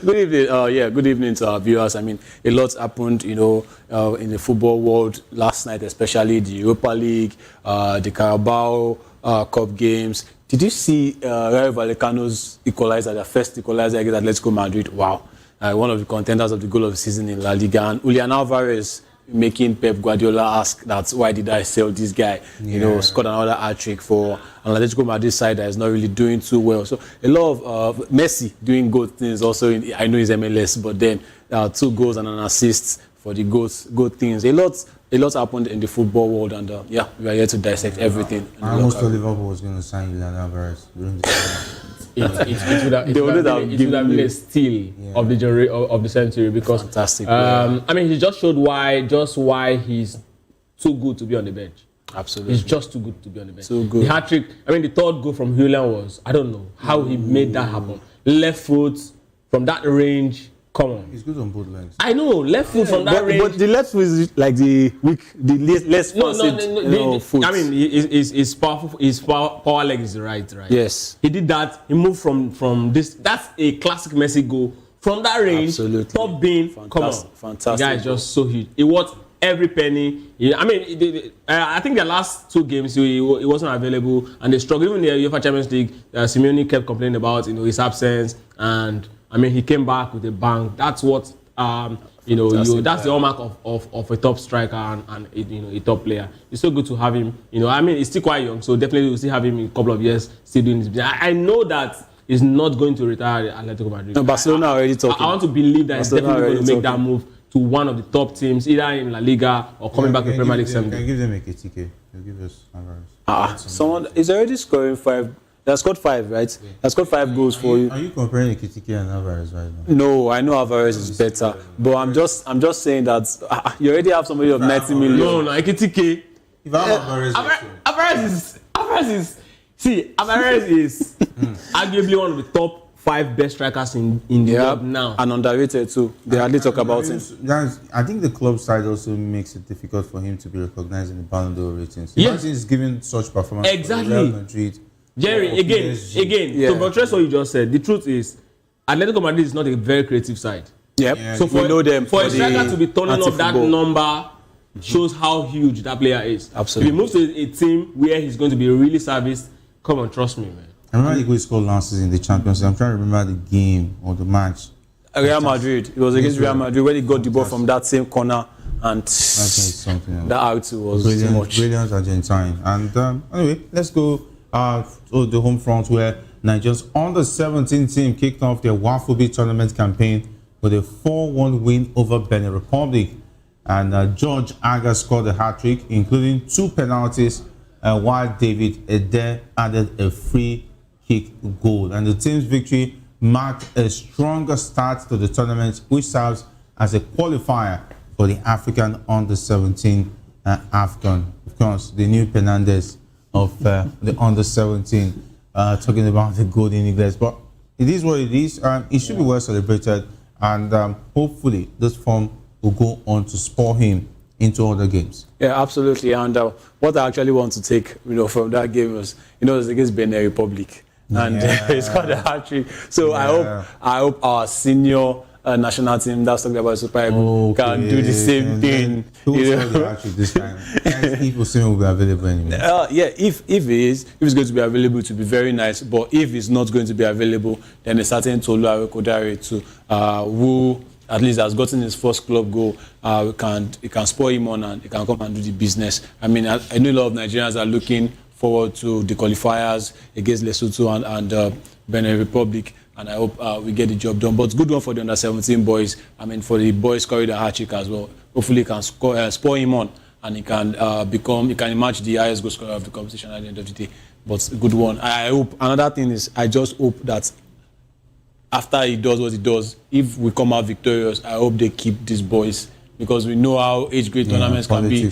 Good evening. Good evening to our viewers. I mean, a lot happened, in the football world last night, especially the Europa League, the Carabao Cup games. Did you see Rayo Vallecano's equalizer, their first equalizer against Atletico Madrid? Wow. One of the contenders of the goal of the season in La Liga, and Julian Alvarez making Pep Guardiola ask that why did I sell this guy? Yeah. Scored another hat-trick for an Atletico Madrid side that is not really doing too well. So a lot of Messi doing good things also I know he's MLS, but then 2 goals and an assist for the good things. A lot happened in the football world, and we are here to dissect everything. I almost thought Liverpool was going to sign Julian Alvarez during the it would have been a steal of the century, because fantastic. I mean, he just showed why he's too good to be on the bench. Absolutely, he's just too good to be on the bench. So good. The hat-trick. I mean, the third goal from Julian was, I don't know how he made that happen. Left foot from that range, Come on. He's good on both legs. I know, left foot from that range. But the left foot is like the weak, the less fancied foot. I mean, his power leg is right. Yes. He did that. He moved from this. That's a classic Messi goal. From that range, absolutely. top bin. Come on. Fantastic. The guy is just so huge. It worth every penny. I mean, I think the last 2 games he wasn't available, and they struggled. Even in the UEFA Champions League, Simeone kept complaining about his absence, and I mean he came back with a bang. That's what that's the hallmark of a top striker and a top player. It's so good to have him. I mean he's still quite young, so definitely we'll still have him in a couple of years still doing this. I know that he's not going to retire at Atletico Madrid. No, Barcelona already talking. I want to believe that he's definitely going to make that move to one of the top teams, either in La Liga or coming back to Premier League someday. Can give them a KTK. They'll give us someone is already scoring 5. They scored 5, right? Yeah. They scored 5 goals for you. Are you comparing KTK and Alvarez right now? No, I know Alvarez is better, but I'm just saying that you already have somebody of 90 million. No, KTK. If Alvarez is arguably one of the top 5 best strikers in the world now, and underrated too. They hardly talk about him. I think the club side also makes it difficult for him to be recognized in the Ballon d'Or ratings. Yes, he's giving such performance. Exactly. For Real Madrid. Jerry, again. To buttress what you just said, the truth is, Atletico Madrid is not a very creative side. Yep. Yeah. So we know them for a striker to be turning up that number shows how huge that player is. Absolutely. If he moves to a team where he's going to be really serviced, come on, trust me, man. I remember he scored last season in the Champions League. I'm trying to remember the game or the match. Real Madrid. It was against Real Madrid when he got the ball from that same corner, and that out was too much. Brilliant Argentine. And anyway, let's go to the home front where Nigeria's under-17 team kicked off their Wafubi tournament campaign with a 4-1 win over Benin Republic. And George Aga scored a hat-trick, including 2 penalties, while David Ede added a free kick goal. And the team's victory marked a stronger start to the tournament, which serves as a qualifier for the African under-17 AFCON. Of course, the new Penandes of the under-17, talking about the Golden Eagles. But it is what it is. It should be well celebrated, and hopefully this form will go on to spur him into other games. Yeah, absolutely. And what I actually want to take, from that game was, it was against Benin Republic, and it's called a hat-trick. So I hope our senior national team that's talking about Super Eagles can do the same thing. This time. If Osimhen will be available anyway. If it's going to be available, to be very nice. But if it's not going to be available, then a certain Tolu Arokodare too, who at least has gotten his first club goal, he can spur him on and he can come and do the business. I mean, I know a lot of Nigerians are looking forward to the qualifiers against Lesotho and Benin Republic, and I hope we get the job done. But good one for the under-17 boys. I mean, for the boys scoring the hat-trick as well. Hopefully he can spur him on, and he can emerge the highest goal scorer of the competition at the end of the day. But good one. I hope, another thing is, I just hope that after he does what he does, if we come out victorious, I hope they keep these boys, because we know how age-grade tournaments can be.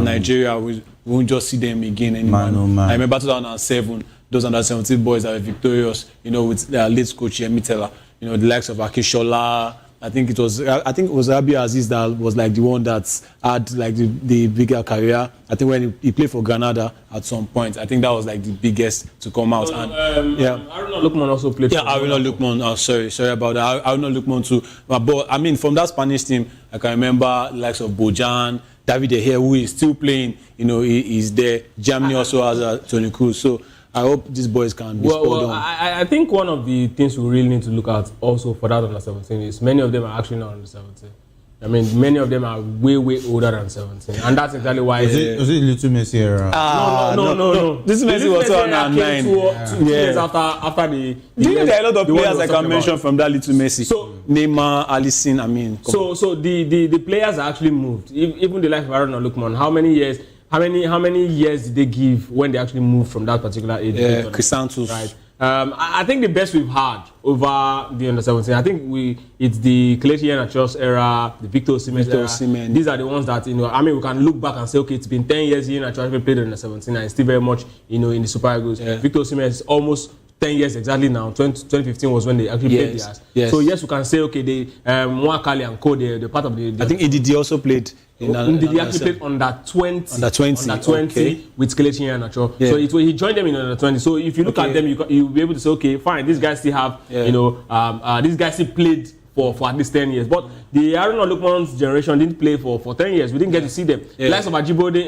Nigeria, we won't just see them again anymore. I remember 2007, those under-17 boys that were victorious, with their late coach Emitela, the likes of Akishola. I think it was Rabi Aziz that was like the one that had like the bigger career. I think when he played for Granada at some point, I think that was like the biggest to come out. Haruna Lukman also played. Yeah, Haruna Lukman. Sorry about that. Haruna Lukman too. But I mean, from that Spanish team, I can remember the likes of Bojan, David De Gea, who is still playing. He's there. Germany also has Toni Kroos. So I hope these boys can be spurred on. I think one of the things we really need to look at also for that under-17 is many of them are actually not under-17. I mean, many of them are way, way older than 17. And that's exactly why... Was it Little Messi era? No. This Messi was 2009. 2 years after the... Do you know there are a lot of players I can mention from that Little Messi? So, Neymar, Alisson, I mean... So the players are actually moved. Even the life of Haruna Lukman, how many years did they give when they actually moved from that particular age? Chrysanthus. Right. I think the best we've had over the under-17, I think it's the Kelechi Iheanacho's era, the Victor Osimhen era. These are the ones that, we can look back and say, okay, it's been 10 years Iheanacho actually played in the under-17 and still very much, in the Super Eagles. Yeah. Victor Osimhen is almost 10 years exactly now. 2015 was when they actually played theirs. Yes. So yes, you can say, okay, they Mwakali and Co, they're part of the. I think EDD also played. Ndidi actually played under 20. Under 20. Under 20 okay. with Kelechi and Nacho. Yeah. So he joined them in under 20. So if you look at them, you'll be able to say, okay, fine, these guys still have, these guys still played for at least 10 years. But the Aaron Olukman's generation didn't play for 10 years. We didn't get to see them. The likes of Ajiboye,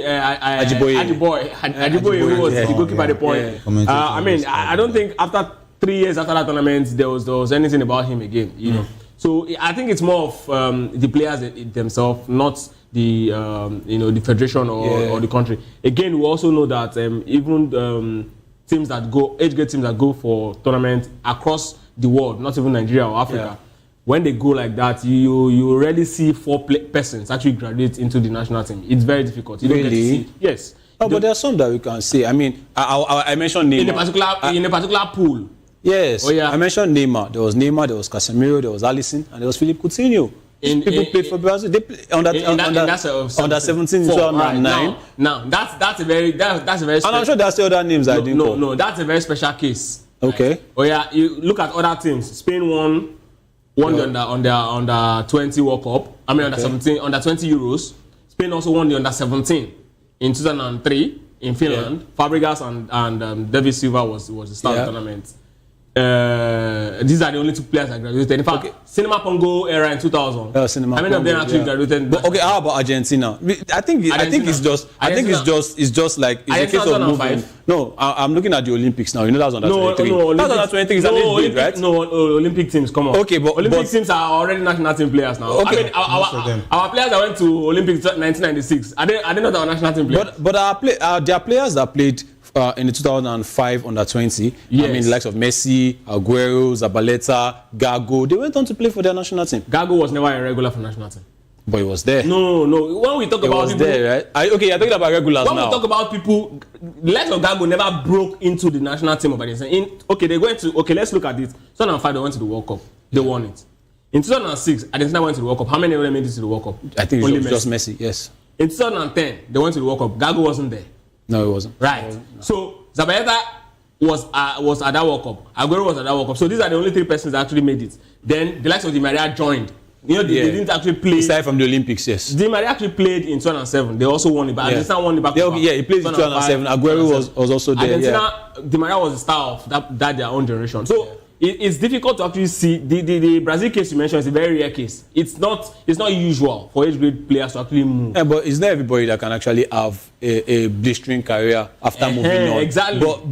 who was the goalkeeper at the point. I mean, I don't think after 3 years after that tournament, there was anything about him again. You know. So I think it's more of the players themselves, not the the federation or the country. Again, we also know that even teams that go age grade teams that go for tournaments across the world, not even Nigeria or Africa, when they go like that, you already see 4 persons actually graduate into the national team. It's very difficult. You don't get to see. Yes. Oh, but there are some that we can see. I mean, I mentioned Neymar. In a particular pool. Yes. Oh, yeah. I mentioned Neymar. There was Neymar, there was Casemiro, there was Alisson, and there was Philippe Coutinho. People played for Brazil. They played under 17 in 2009. Now that's a very and I'm sure there's still other names I didn't call. No, that's a very special case. Okay. Oh yeah, you look at other teams. Spain won the under 20 World Cup. I mean under 17, under 20 Euros. Spain also won the under 17 in 2003 in Finland. Fabregas and David Silva was the start of the tournament. These are the only 2 players that graduated. In fact, Cinema Pongo era in 2000. How many of them actually graduated? But okay, how about Argentina? I think it's just like it's a case of moving. No, I'm looking at the Olympics now. You know that's under 23. That's under 23 is right? No, Olympic teams. Come on. Okay, but Olympic teams are already national team players now. Okay. I mean, our players that went to Olympics 1996 are they not our national team players? But there are players that played in the 2005 under 20. Yes. I mean, the likes of Messi, Aguero, Zabaleta, Gago. They went on to play for their national team. Gago was never a regular for national team. But he was there. No. When we talk about people, there, right? Okay, you're talking about regulars when now. When we talk about people, the likes of Gago never broke into the national team of Argentina. Let's look at this. 2005, they went to the World Cup. They won it. In 2006, Argentina went to the World Cup. How many of them made it to the World Cup? I think it was just Messi, yes. In 2010, they went to the World Cup. Gago wasn't there. No, it wasn't. Right. No. So Zabaleta was at that World Cup. Aguero was at that World Cup. So these are the only 3 persons that actually made it. Then the likes of Di Maria joined. They didn't actually play. Aside from the Olympics, yes. Di Maria actually played in 2007. They also won it, but Argentina won it back. He played in 2007. Aguero was also there. Argentina, Di Maria was the star of that their own generation. So it's difficult to actually see the Brazil case you mentioned is a very rare case. It's not usual for age grade players to actually move. Yeah, but it's not everybody that can actually have a blistering career after moving on. Exactly. But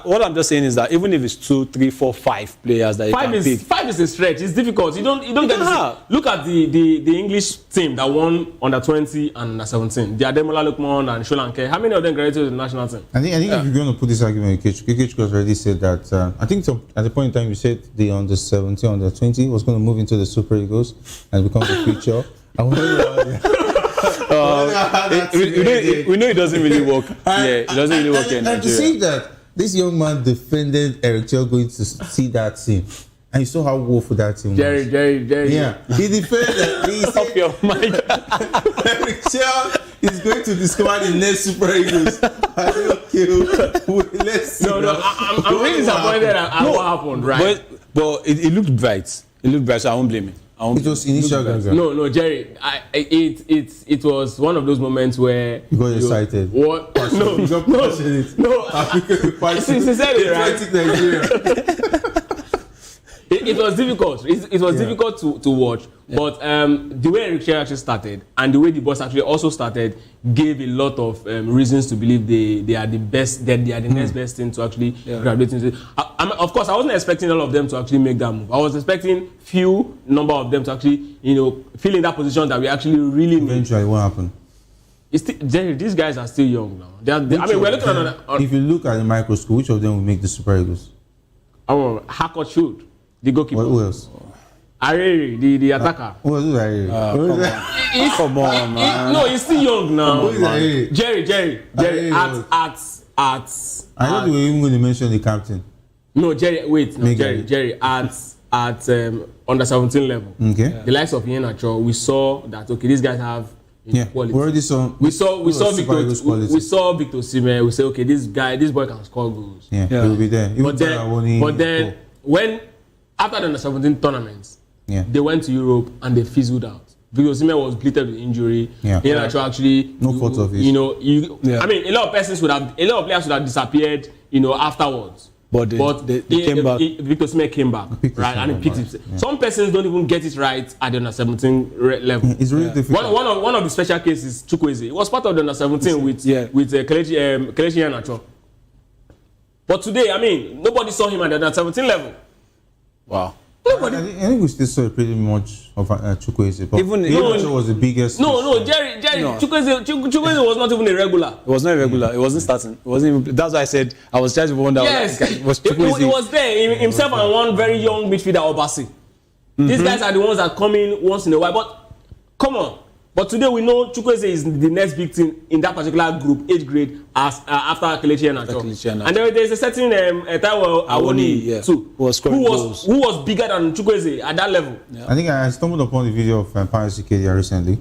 what I'm just saying is that even if it's 2, 3, 4, 5 players that you can pick, 5 is a stretch. It's difficult. You don't get to see. Look at the English team that won under 20 and under 17. The Ademola Lookman and Sholanke. How many of them graduated to the national team? I think if you're going to put this argument, KK has already said that. I think at the point in time you said the under 17, under 20 was going to move into the Super Eagles and become the future. I wonder we know it doesn't really work. It doesn't really work in Nigeria. And to see that this young man defended Electoral going to see that team, and you saw how woeful that team was. Jerry. Yeah, he defended. He said, "Off your mind." Electoral is going to discover the next Super Eagles. I said, okay, let's see. No, I'm really disappointed at what happened, right? But it looked bright. It looked bright, so I won't blame it. It was initial. No, Jerry. It was one of those moments where you got excited. What? No. Sincerely, right? It was difficult. It was difficult to watch. But the way Eric actually started and the way the boss actually also started gave a lot of reasons to believe they are the best. That they are the next best thing to actually graduate into. Of course, I wasn't expecting all of them to actually make that move. I was expecting few number of them to actually, fill in that position that we actually really need. Eventually, what happened? Jerry, these guys are still young now. We're looking at. If you look at the microscope, which of them will make the Super Eagles? Harcourt should. The goalkeeper. Who else? Areri, the attacker. Who is Areri? Come on, man. No, he's still young now. Who is Areri? Jerry. At. I thought we were even going to mention the captain. No, Jerry. Wait, no, Jerry. At under 17 level. Okay. The likes of Onyediika, we saw that these guys have quality. We saw Victor Osimhen. We say, okay, this boy can score goals. He will be there. But then when after the under-17 tournaments, they went to Europe and they fizzled out. Victor Osimhen was bleated with injury. Actually, no fault of it. I mean, a lot of players would have disappeared. Afterwards. But they came back. Victor Osimhen came back, right? And he picked it. Some persons don't even get it right at the under-17 level. It's really difficult. One of the special cases, Chukwueze. He was part of the under-17 with Kelechi Iheanacho. But today, I mean, nobody saw him at the under-17 level. Wow. I think we still saw pretty much of Chukwueze. But even Iheanacho was the biggest. Jerry. Chukwueze was not even a regular. It was not regular. It wasn't starting. It wasn't even, that's why I said I was trying to wonder. Yes, he was there himself and one very young midfielder, Obasi. These guys are the ones that come in once in a while. But come on. But today we know Chukwueze is the next big thing in that particular group, age grade, as after Kelechi Iheanacho. And there's a certain Taiwo Awoni too, who was bigger than Chukwueze at that level. I think I stumbled upon the video of Paris Ikedia recently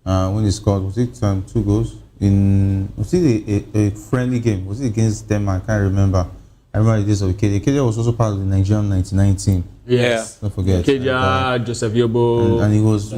when he scored. Was it 2 goals was it a friendly game? Was it against Denmark? I can't remember. I remember the days of Ikedia. Ikedia was also part of the Nigerian 99 team. Yes. Don't forget. Ikedia, Joseph Yobo, and he was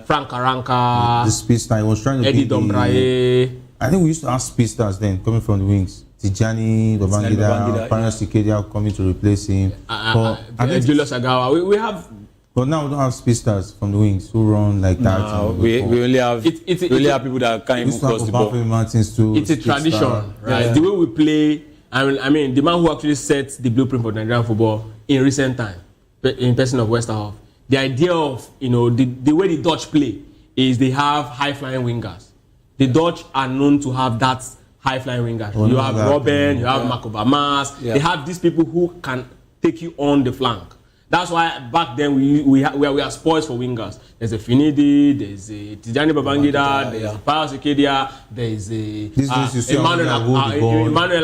Frank Karanka, the speedster. He was trying to Eddie Dombraye. I think we used to have speedsters then coming from the wings. Tijani Babangida, Paris Ikedia coming to replace him. Julius Agawa. We have. But now we don't have speedsters from the wings who run like that. No, we only have people that can't even cross the ball. It's a tradition, right? The way we play. I mean, the man who actually set the blueprint for Nigerian football in recent time, in person of Westerhoff, the idea of, the way the Dutch play is they have high-flying wingers. The Dutch are known to have that high-flying wingers. You have Robben, you have Marco Vermaas. They have these people who can take you on the flank. That's why back then we are spoiled for wingers. There's a Finidi, there's a Tijani Babangida, there's a Paris Ikedia, there's a Emmanuel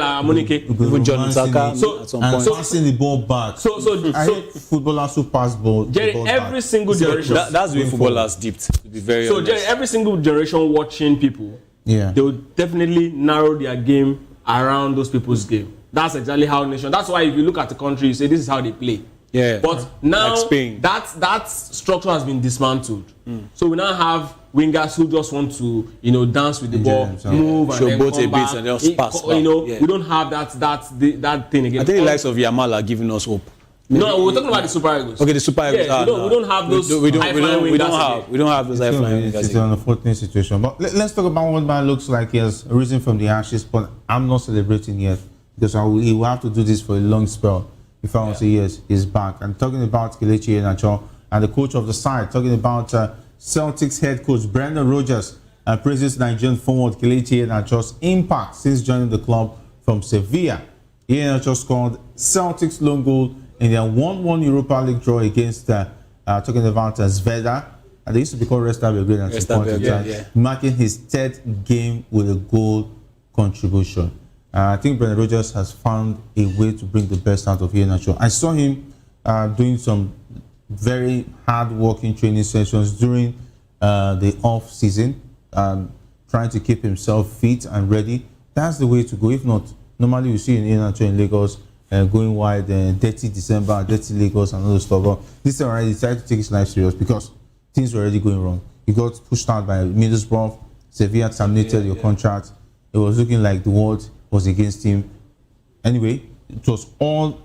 Amunike, even John Saka at some point. Passing the ball back. So footballers who pass ball. Jerry, every single generation. That's the way footballers dipped. To be very honest. Jerry, every single generation watching people, they will definitely narrow their game around those people's game. That's exactly how nation. That's why if you look at the country, you say this is how they play. Yeah, but now like that structure has been dismantled. So we now have wingers who just want to, dance with the ball, move and then both come a back. bit and just pass. We don't have that thing again. I think the likes of Yamal are giving us hope. No, we're talking about the Super Eagles. Okay, the Super Eagles. Yeah, we don't have those. We don't have those high flying wingers. It's an unfortunate situation. But let's talk about what man looks like. He has risen from the ashes, but I'm not celebrating yet because he will have to do this for a long spell. If I want to say yes, he's back. I'm talking about Kelechi Iheanacho and the coach of the side, talking about Celtics head coach Brendan Rodgers praises Nigerian forward Kelechi Iheanacho's impact since joining the club from Sevilla. Iheanacho scored Celtics' lone goal in their 1-1 Europa League draw against talking about Zvezda. And they used to be called Resta Belgrade at some point in time, marking his 3rd game with a goal contribution. I think Brendan Rodgers has found a way to bring the best out of Iheanacho. I saw him doing some very hard-working training sessions during the off-season, trying to keep himself fit and ready. That's the way to go. If not, normally you see Iheanacho in Lagos going wide, dirty December, dirty Lagos and all those stuff. But this time already decided to take his life serious because things were already going wrong. He got pushed out by Middlesbrough. Sevilla terminated your contract. It was looking like the world was against him. Anyway, it was all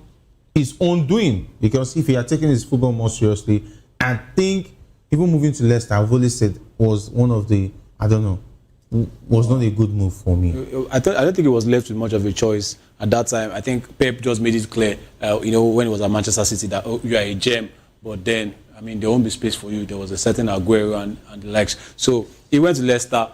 his own doing because if he had taken his football more seriously, I think even moving to Leicester, I've always said was one of the, was not a good move for me. I don't think it was left with much of a choice at that time. I think Pep just made it clear, when it was at Manchester City that you are a gem, but then, there won't be space for you. There was a certain Aguero and the likes. So he went to Leicester,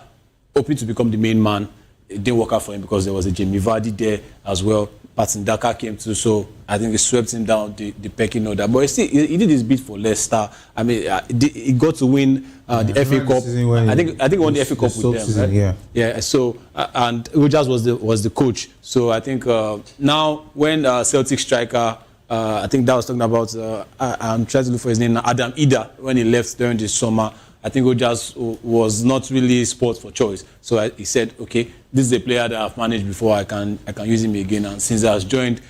hoping to become the main man. It didn't work out for him because there was a Jamie Vardy there as well. Onyediika came too, so I think it swept him down the pecking order. But still, he did his bit for Leicester. He got to win the FA Cup. I think he won the FA Cup with them. Right? Yeah. So and Rodgers was the coach. So I think now when Celtic striker, I think that was talking about. I'm trying to look for his name now. Adam Ida, when he left during the summer. I think Rogers was not really sport for choice. So he said, okay, this is a player that I've managed before. I can use him again. And since he has joined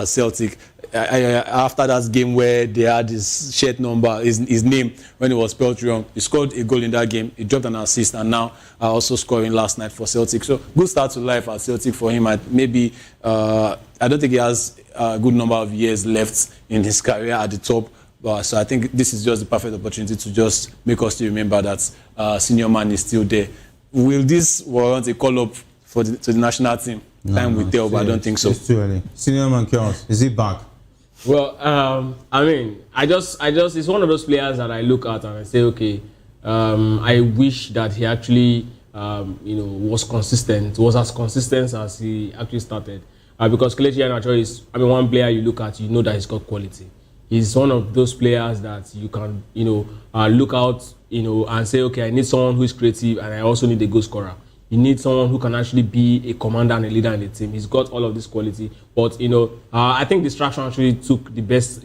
Celtic, after that game where they had his shirt number, his name when it was spelled wrong, he scored a goal in that game. He dropped an assist, and now also scoring last night for Celtic. So good start to life at Celtic for him. I don't think he has a good number of years left in his career at the top. So I think this is just the perfect opportunity to just make us to remember that senior man is still there. Will this warrant a call-up to the national team? Time will tell, but I don't think so. It's too early. Senior man Chaos, is he back? Well, I mean, I just, it's one of those players that I look at and I say, okay, I wish that he actually, was as consistent as he actually started. Because Kelechi Iheanacho is, one player you look at, you know that he's got quality. He's one of those players that you can, look out, and say, okay, I need someone who is creative, and I also need a goal scorer. You need someone who can actually be a commander and a leader in the team. He's got all of this quality, but I think Distraction actually took the best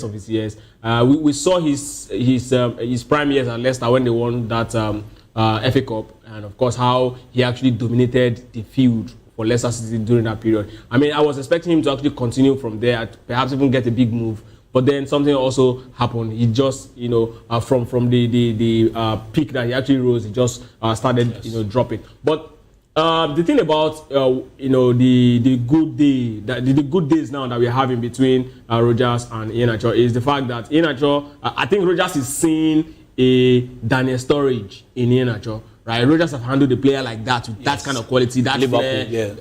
of his years. We saw his prime years at Leicester when they won that FA Cup, and of course how he actually dominated the field for Leicester City during that period. I was expecting him to actually continue from there, perhaps even get a big move. But then something also happened. He just, from the peak that he actually rose, he just started, dropping. But the thing about, the good days now that we're having between Rogers and Iheanacho is the fact that Iheanacho, I think Rogers is seeing a Daniel Sturridge in Iheanacho. Right, Rogers have handled a player like that with that kind of quality, that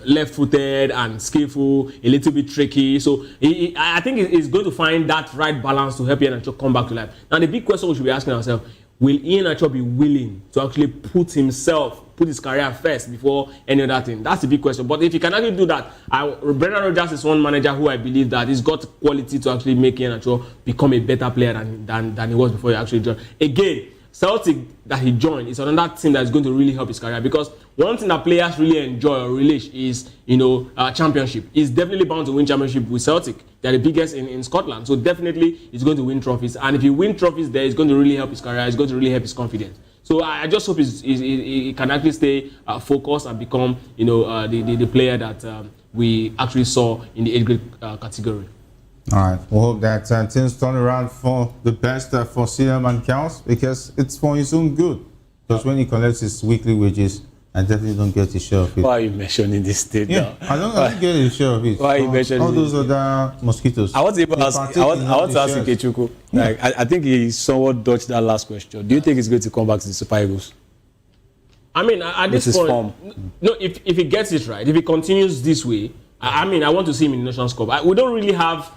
left-footed and skillful, a little bit tricky. So I think he's going to find that right balance to help Iheanacho come back to life. Now the big question we should be asking ourselves: will Iheanacho be willing to actually put his career first before any other thing? That's the big question. But if he can actually do that, Brendan Rodgers is one manager who I believe that he's got quality to actually make Iheanacho become a better player than he was before he actually joined. Again, Celtic that he joined is another team that is going to really help his career, because one thing that players really enjoy or relish is, championship. He's definitely bound to win championship with Celtic. They're the biggest in Scotland, so definitely he's going to win trophies. And if he wins trophies there, it's going to really help his career. It's going to really help his confidence. So I just hope he can actually stay focused and become, the player that we actually saw in the 8th grade category. All right, we hope that things turn around for the best for senior man Counts, because it's for his own good. Because when he collects his weekly wages, I definitely don't get his share of it. Why are you mentioning this state now? I don't get his share of it. Why are you mentioning all those other mosquitoes? I want to ask Ikechukwu. Like, I think he somewhat dodged that last question. Do you think he's going to come back to the Super Eagles? At this point, no. If he gets it right, if he continues this way, I want to see him in the Nations Cup. We don't really have.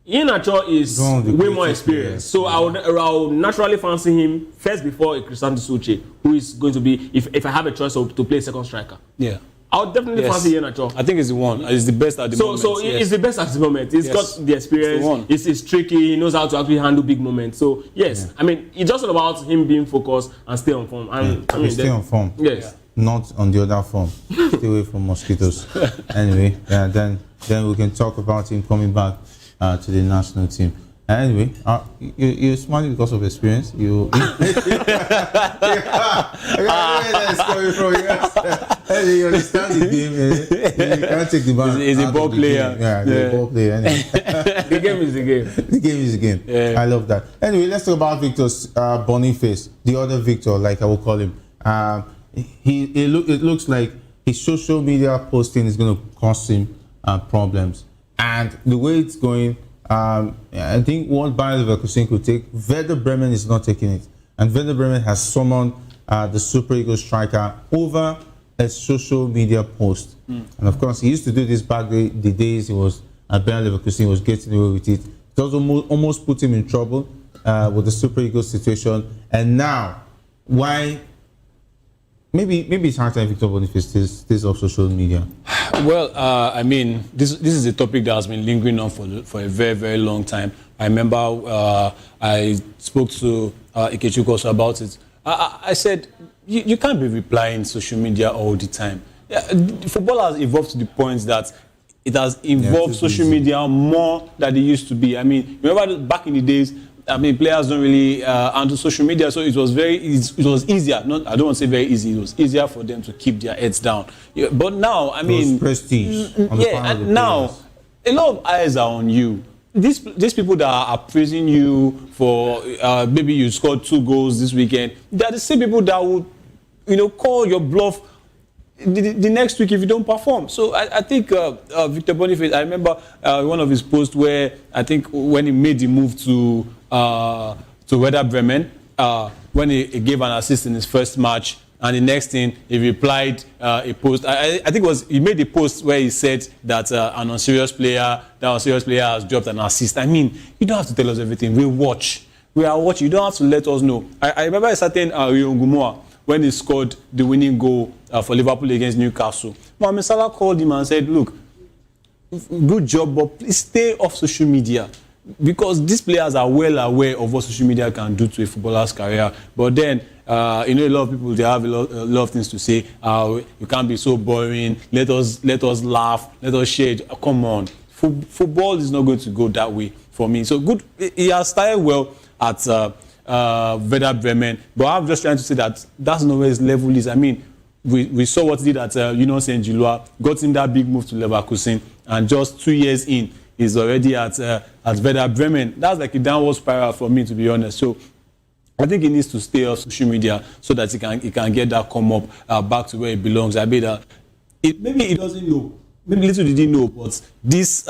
Iheanacho is way more experienced, so I would naturally fancy him first before a Christian Suche, who is going to be, if I have a choice to play second striker. Yeah, I would definitely fancy Iheanacho. I think he's the one. He's the best at the moment. So he's the best at the moment. He's got the experience. It's tricky. He knows how to actually handle big moments. So yes, it's just about him being focused and stay on form. Stay on form. Yes. Not on the other form. Stay away from mosquitoes. Anyway, then we can talk about him coming back to the national team. Anyway, you're smiling because of experience. You understand the game. You can't take the ball. He's a ball player. Yeah, a ball player. Anyway. The game is the game. The game is the game. Yeah. I love that. Anyway, let's talk about Victor Boniface, the other Victor, like I will call him. It looks like his social media posting is going to cause him problems. And the way it's going, I think what Bayer Leverkusen could take, Werder Bremen is not taking it. And Werder Bremen has summoned the Super Eagles striker over a social media post. And of course, he used to do this back the days he was at Bayer Leverkusen, he was getting away with it. It also almost put him in trouble with the Super Eagles situation. And now, why? Maybe it's hard time Victor Boniface stays off social media. Well, this is a topic that has been lingering on for a very, very long time. I remember I spoke to Ikechukwu also about it. I said, you can't be replying social media all the time. Football has evolved to the point that it has involved social media more than it used to be. Remember back in the days, I mean, players don't really handle social media, so it was easier. Not, I don't want to say very easy. It was easier for them to keep their heads down. Yeah, but now, I mean, prestige. And now a lot of eyes are on you. These people that are praising you for maybe you scored 2 goals this weekend, they are the same people that would, call your bluff the next week if you don't perform. So I think Victor Boniface, I remember one of his posts where I think when he made the move to Werder Bremen, when he gave an assist in his first match, and the next thing he replied a post. I think it was he made a post where he said that an unserious player has dropped an assist. I mean, you don't have to tell us everything. We watch. We are watching. You don't have to let us know. I remember a certain Rio Ngumoa when he scored the winning goal for Liverpool against Newcastle. Mohamed Salah called him and said, "Look, good job, but please stay off social media." Because these players are well aware of what social media can do to a footballer's career. But then, a lot of people, they have a lot of things to say. You can't be so boring. Let us laugh. Let us share it. Come on. Football is not going to go that way for me. So good. He has started well at Werder Bremen. But I'm just trying to say that that's not where his level is. I mean, we saw what he did at Union Saint-Gilloise. Got him that big move to Leverkusen. And just 2 years in, he's already at Werder Bremen. That's like a downward spiral for me, to be honest. So I think he needs to stay off social media so that he can get that come up back to where it belongs. I bet maybe he doesn't know. Maybe little did he know, but this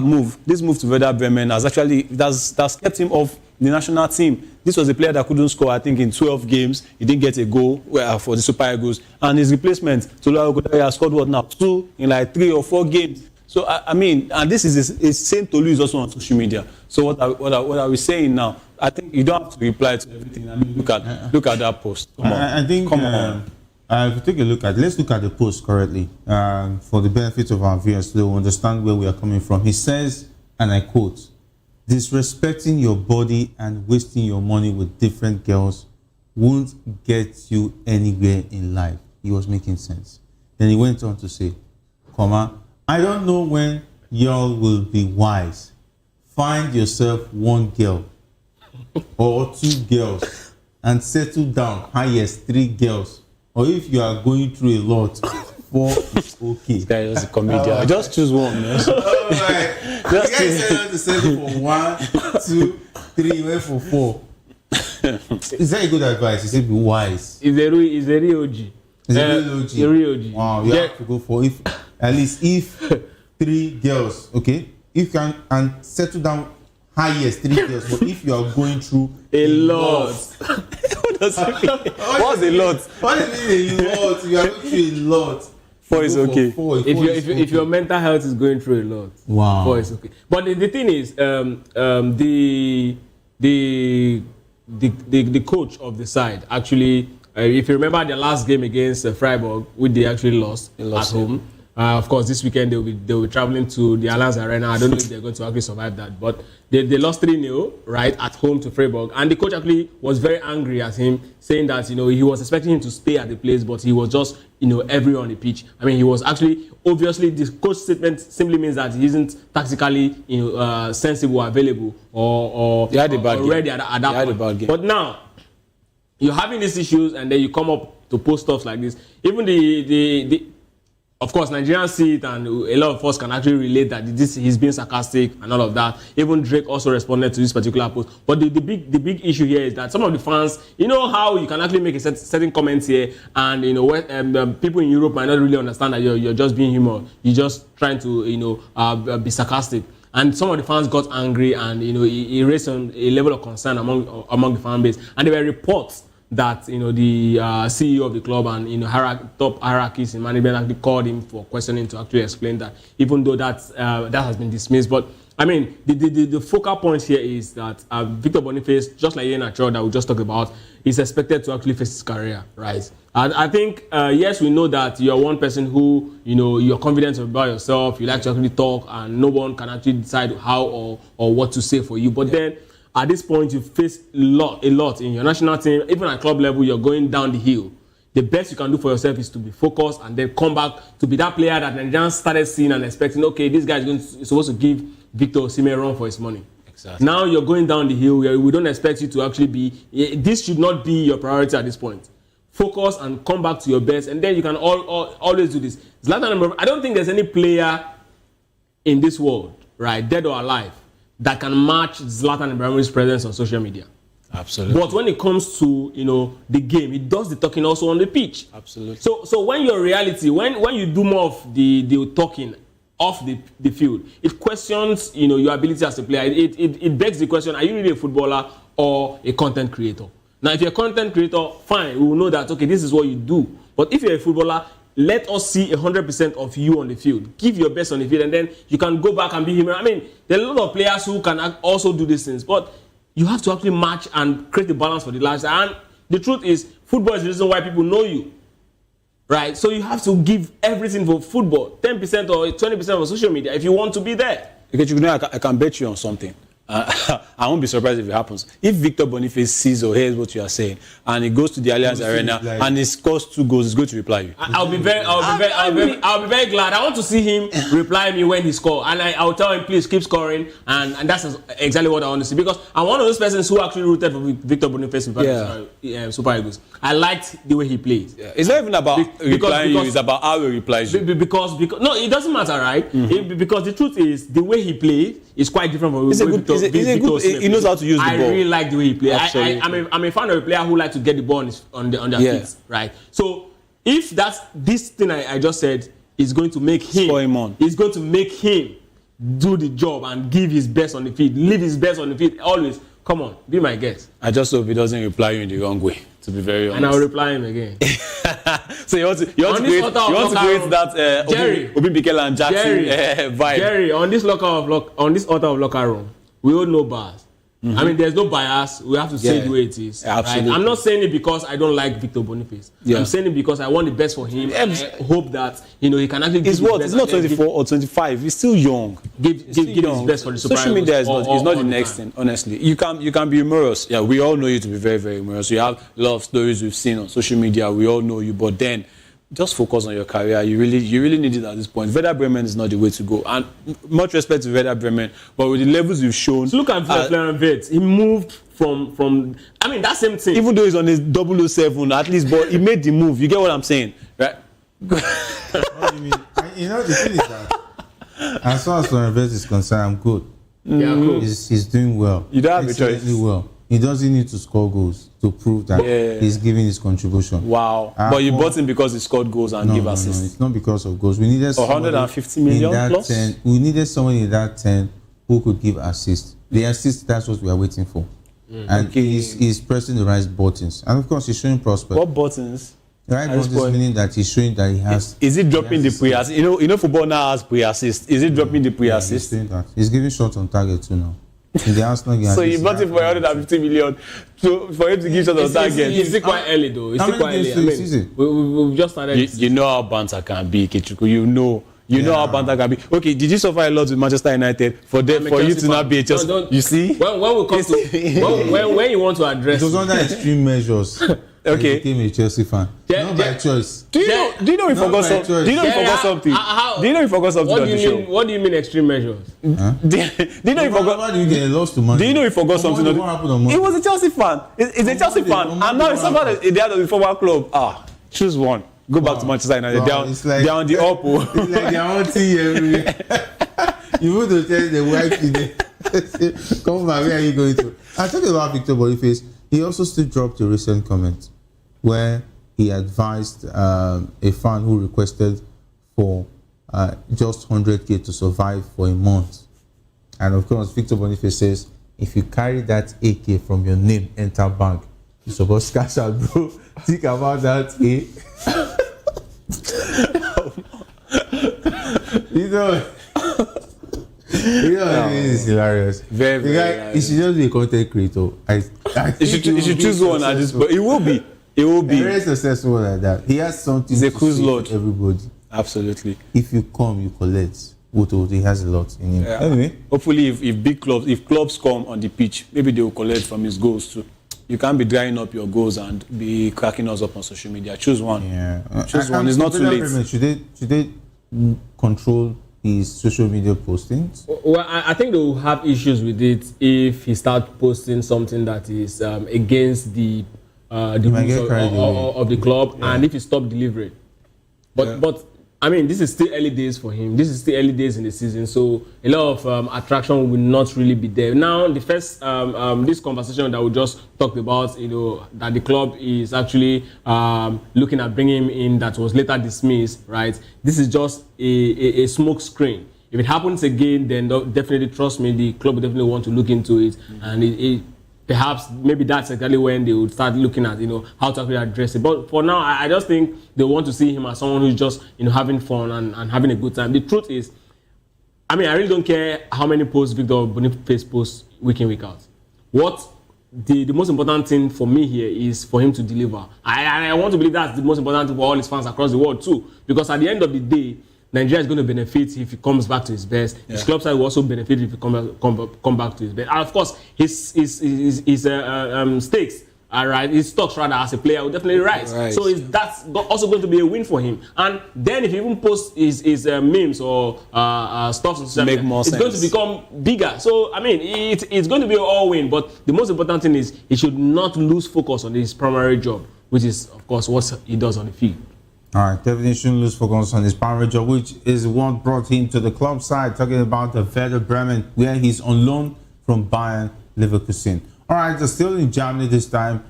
move to Werder Bremen that's kept him off the national team. This was a player that couldn't score, I think, in 12 games. He didn't get a goal for the Super Eagles. And his replacement, Tolu Agodaye, has scored 2 in like 3 or 4 games. So, I mean, and this is the same Tolu is also on social media. So what are we saying now? I think you don't have to reply to everything. I mean, look at that post. Come on. I think, come on. If you take a look let's look at the post correctly for the benefit of our viewers to understand where we are coming from. He says, and I quote, "Disrespecting your body and wasting your money with different girls won't get you anywhere in life." He was making sense. Then he went on to say, "I don't know when y'all will be wise. Find yourself 1 girl or 2 girls and settle down. Highest 3 girls. Or if you are going through a lot, 4 is okay." This guy is a comedian. Just choose one, man. The guy said to settle for 1, 2, 3, went for 4. Is that a good advice? He said be wise. Is a real OG. Is a real OG. A real OG. Wow, you have to go for at least 3 girls, okay? If you can and settle down highest 3 girls, but if you are going through a lot. What does it mean? What's a lot? What do you mean a lot? You are going through a lot. 4 is okay. 4 if your mental health is going through a lot, wow, 4 is okay. But the thing is, the coach of the side actually, if you remember the last game against Freiburg, which they actually lost at home. Of course, this weekend they'll be traveling to the Allianz Arena. I don't know if they're going to actually survive that, but they lost 3-0 right at home to Freiburg, and the coach actually was very angry at him, saying that he was expecting him to stay at the place, but he was just everywhere on the pitch. I mean, he was actually obviously the coach statement simply means that he isn't tactically sensible, available, or ready at that point. But now you're having these issues, and then you come up to post stuff like this. Even the of course, Nigerians see it, and a lot of us can actually relate that he's being sarcastic and all of that. Even Drake also responded to this particular post. But the big issue here is that some of the fans, how you can actually make a certain comments here, and people in Europe might not really understand that you're just being humor. You're just trying to be sarcastic. And some of the fans got angry, and it raised a level of concern among the fan base. And there were reports that the CEO of the club and top hierarchies in management actually called him for questioning to actually explain that, even though that has been dismissed. But I mean, the focal point here is that Victor Boniface, just like Onyediika that we just talked about, is expected to actually face his career, right? And I think yes, we know that you're one person who you're confident about yourself, you like to actually talk, and no one can actually decide how or what to say for you. But then at this point, you face a lot in your national team. Even at club level, you're going down the hill. The best you can do for yourself is to be focused and then come back to be that player that Nigerians started seeing and expecting, okay, this guy is supposed to give Victor Osimhen a run for his money. Exactly. Now you're going down the hill. We don't expect you to actually be. This should not be your priority at this point. Focus and come back to your best, and then you can always do this. Zlatan Ibrahimovic, I don't think there's any player in this world, right, dead or alive, that can match Zlatan Ibrahimovic's presence on social media. Absolutely. But when it comes to the game, it does the talking also on the pitch. Absolutely. So when your reality, when you do more of the talking off the field, it questions your ability as a player. It begs the question: are you really a footballer or a content creator? Now, if you're a content creator, fine, we will know that, okay, this is what you do. But if you're a footballer, let us see 100% of you on the field. Give your best on the field, and then you can go back and be him. I mean, there are a lot of players who can also do these things, but you have to actually match and create a balance for the large. And the truth is, football is the reason why people know you, right? So you have to give everything for football, 10% or 20% for social media if you want to be there. Okay, I can bet you on something. I won't be surprised if it happens. If Victor Boniface sees or hears what you are saying, and he goes to the Allianz Arena and he scores 2 goals, he's going to reply you. I'll be very glad. I want to see him reply me when he scores, and I'll tell him, please keep scoring, and that's exactly what I want to see, because I'm one of those persons who actually rooted for Victor Boniface in Super Eagles. I liked the way he played. Yeah. It's not even about replying you; it's about how he replies you. Because no, it doesn't matter, right? Because the truth is, the way he played is quite different from Victor. He knows how to use the ball. I really like the way he plays. I'm a fan of a player who likes to get the ball on their feet, right? So if that's this thing I just said is going to make him, it's going to make him do the job and give his best on the field, leave his best on the field always. Come on, be my guest. I just hope he doesn't reply you in the wrong way, to be very honest. And I'll reply him again. So you want to create that Obi Mikel and Jackson vibe. Jerry, on this altar of locker room, we all know bars. I mean, there's no bias. We have to say the way it is. Absolutely. Right? I'm not saying it because I don't like Victor Boniface. I'm saying it because I want the best for him. I hope that he can actually give his best. He's not 24 or 25. He's still young. Give his best for the Super Social media is not the next thing. Honestly, you can be humorous. Yeah, we all know you to be very, very humorous. You have a lot of stories we've seen on social media. We all know you, but then just focus on your career. You really need it at this point. Werder Bremen is not the way to go. And much respect to Werder Bremen, but with the levels you've shown. So look at Florian Wirtz. He moved from I mean, that same thing. Even though he's on his 007 at least, but he made the move. You get what I'm saying, right? What do you mean? The thing is that as far as Florian Wirtz is concerned, I'm good. Yeah, cool. He's doing well. You don't have a choice. Well. He doesn't need to score goals to prove that he's giving his contribution. Wow. But you bought him because he scored goals and gave assists. No, it's not because of goals. We needed 150 million plus? 10. We needed someone in that 10 who could give assists. The assist, that's what we are waiting for. And he's pressing the right buttons. And of course, he's showing prospect. What buttons? The right buttons meaning that he's showing that he has... Is it dropping the pre-assist? You know football now has pre-assist. Is it dropping the pre-assist? He's doing that. He's giving shots on target too now. In the Arsenal game, so you bought him for 150 million for him to give shots on target. It's still quite early though. It's still quite early. I mean, we've just started. You know how banter can be, Kechuku. You know how banter can be. Okay, did you suffer a lot with Manchester United for you to not be a Chelsea? You see? When we come to when you want to address it was under extreme measures. Okay. I became a Chelsea fan. Not by choice. Do you know he forgot something? Do you know he forgot something? Do you know he forgot something on the show? What do you mean extreme measures? Do you know he forgot? Why do you get lost to money? Do you know he forgot something? He was a Chelsea fan. He's a Chelsea fan, and now he's someone the other the former club. Choose one. Go back to Manchester United. They're on the up. It's like they're on tea everywhere. You want to tell the wife, come back, where are you going to? I talking about Victor Boniface. He also still dropped a recent comment where he advised a fan who requested for just 100k to survive for a month. And of course, Victor Boniface says, if you carry that AK from your name, enter bank, you're supposed to cash out, bro. Think about that, It's hilarious. Very he should just be a content creator. He should choose one at this point. It will be. It will be very successful like that. He has something. He's a cruise lord. Everybody. Absolutely. If you come, you collect. He has a lot in him. Anyway, hopefully, if clubs come on the pitch, maybe they will collect from his goals too. You can't be drying up your goals and be cracking us up on social media. Choose one. Yeah. Choose one. It's not too late. Should they control his social media postings? Well, I think they will have issues with it if he starts posting something that is against the rules of the club, and if he stop delivering. But I mean, this is still early days for him. This is still early days in the season, so a lot of attraction will not really be there. Now, the first this conversation that we just talked about, that the club is actually looking at bringing him in, that was later dismissed, right? This is just a smoke screen. If it happens again, then definitely, trust me, the club will definitely want to look into it, and perhaps maybe that's exactly when they would start looking at how to actually address it. But for now, I just think they want to see him as someone who's just having fun and having a good time. The truth is, I mean, I really don't care how many posts Victor Boniface posts week in, week out. What the most important thing for me here is for him to deliver. I want to believe that's the most important thing for all his fans across the world too, because at the end of the day, Nigeria is going to benefit if he comes back to his best. Yeah. His club side will also benefit if he come back to his best. And of course, his stakes are right. His stocks rather as a player will definitely rise. Right. So that's also going to be a win for him. And then if he even posts his memes or stuff on social media, it's going to become bigger. So I mean, it's going to be an all win. But the most important thing is he should not lose focus on his primary job, which is of course what he does on the field. All right, definitely shouldn't lose focus on his primary job, which is what brought him to the club side, talking about the Werder Bremen, where he's on loan from Bayern Leverkusen. All right, so still in Germany this time,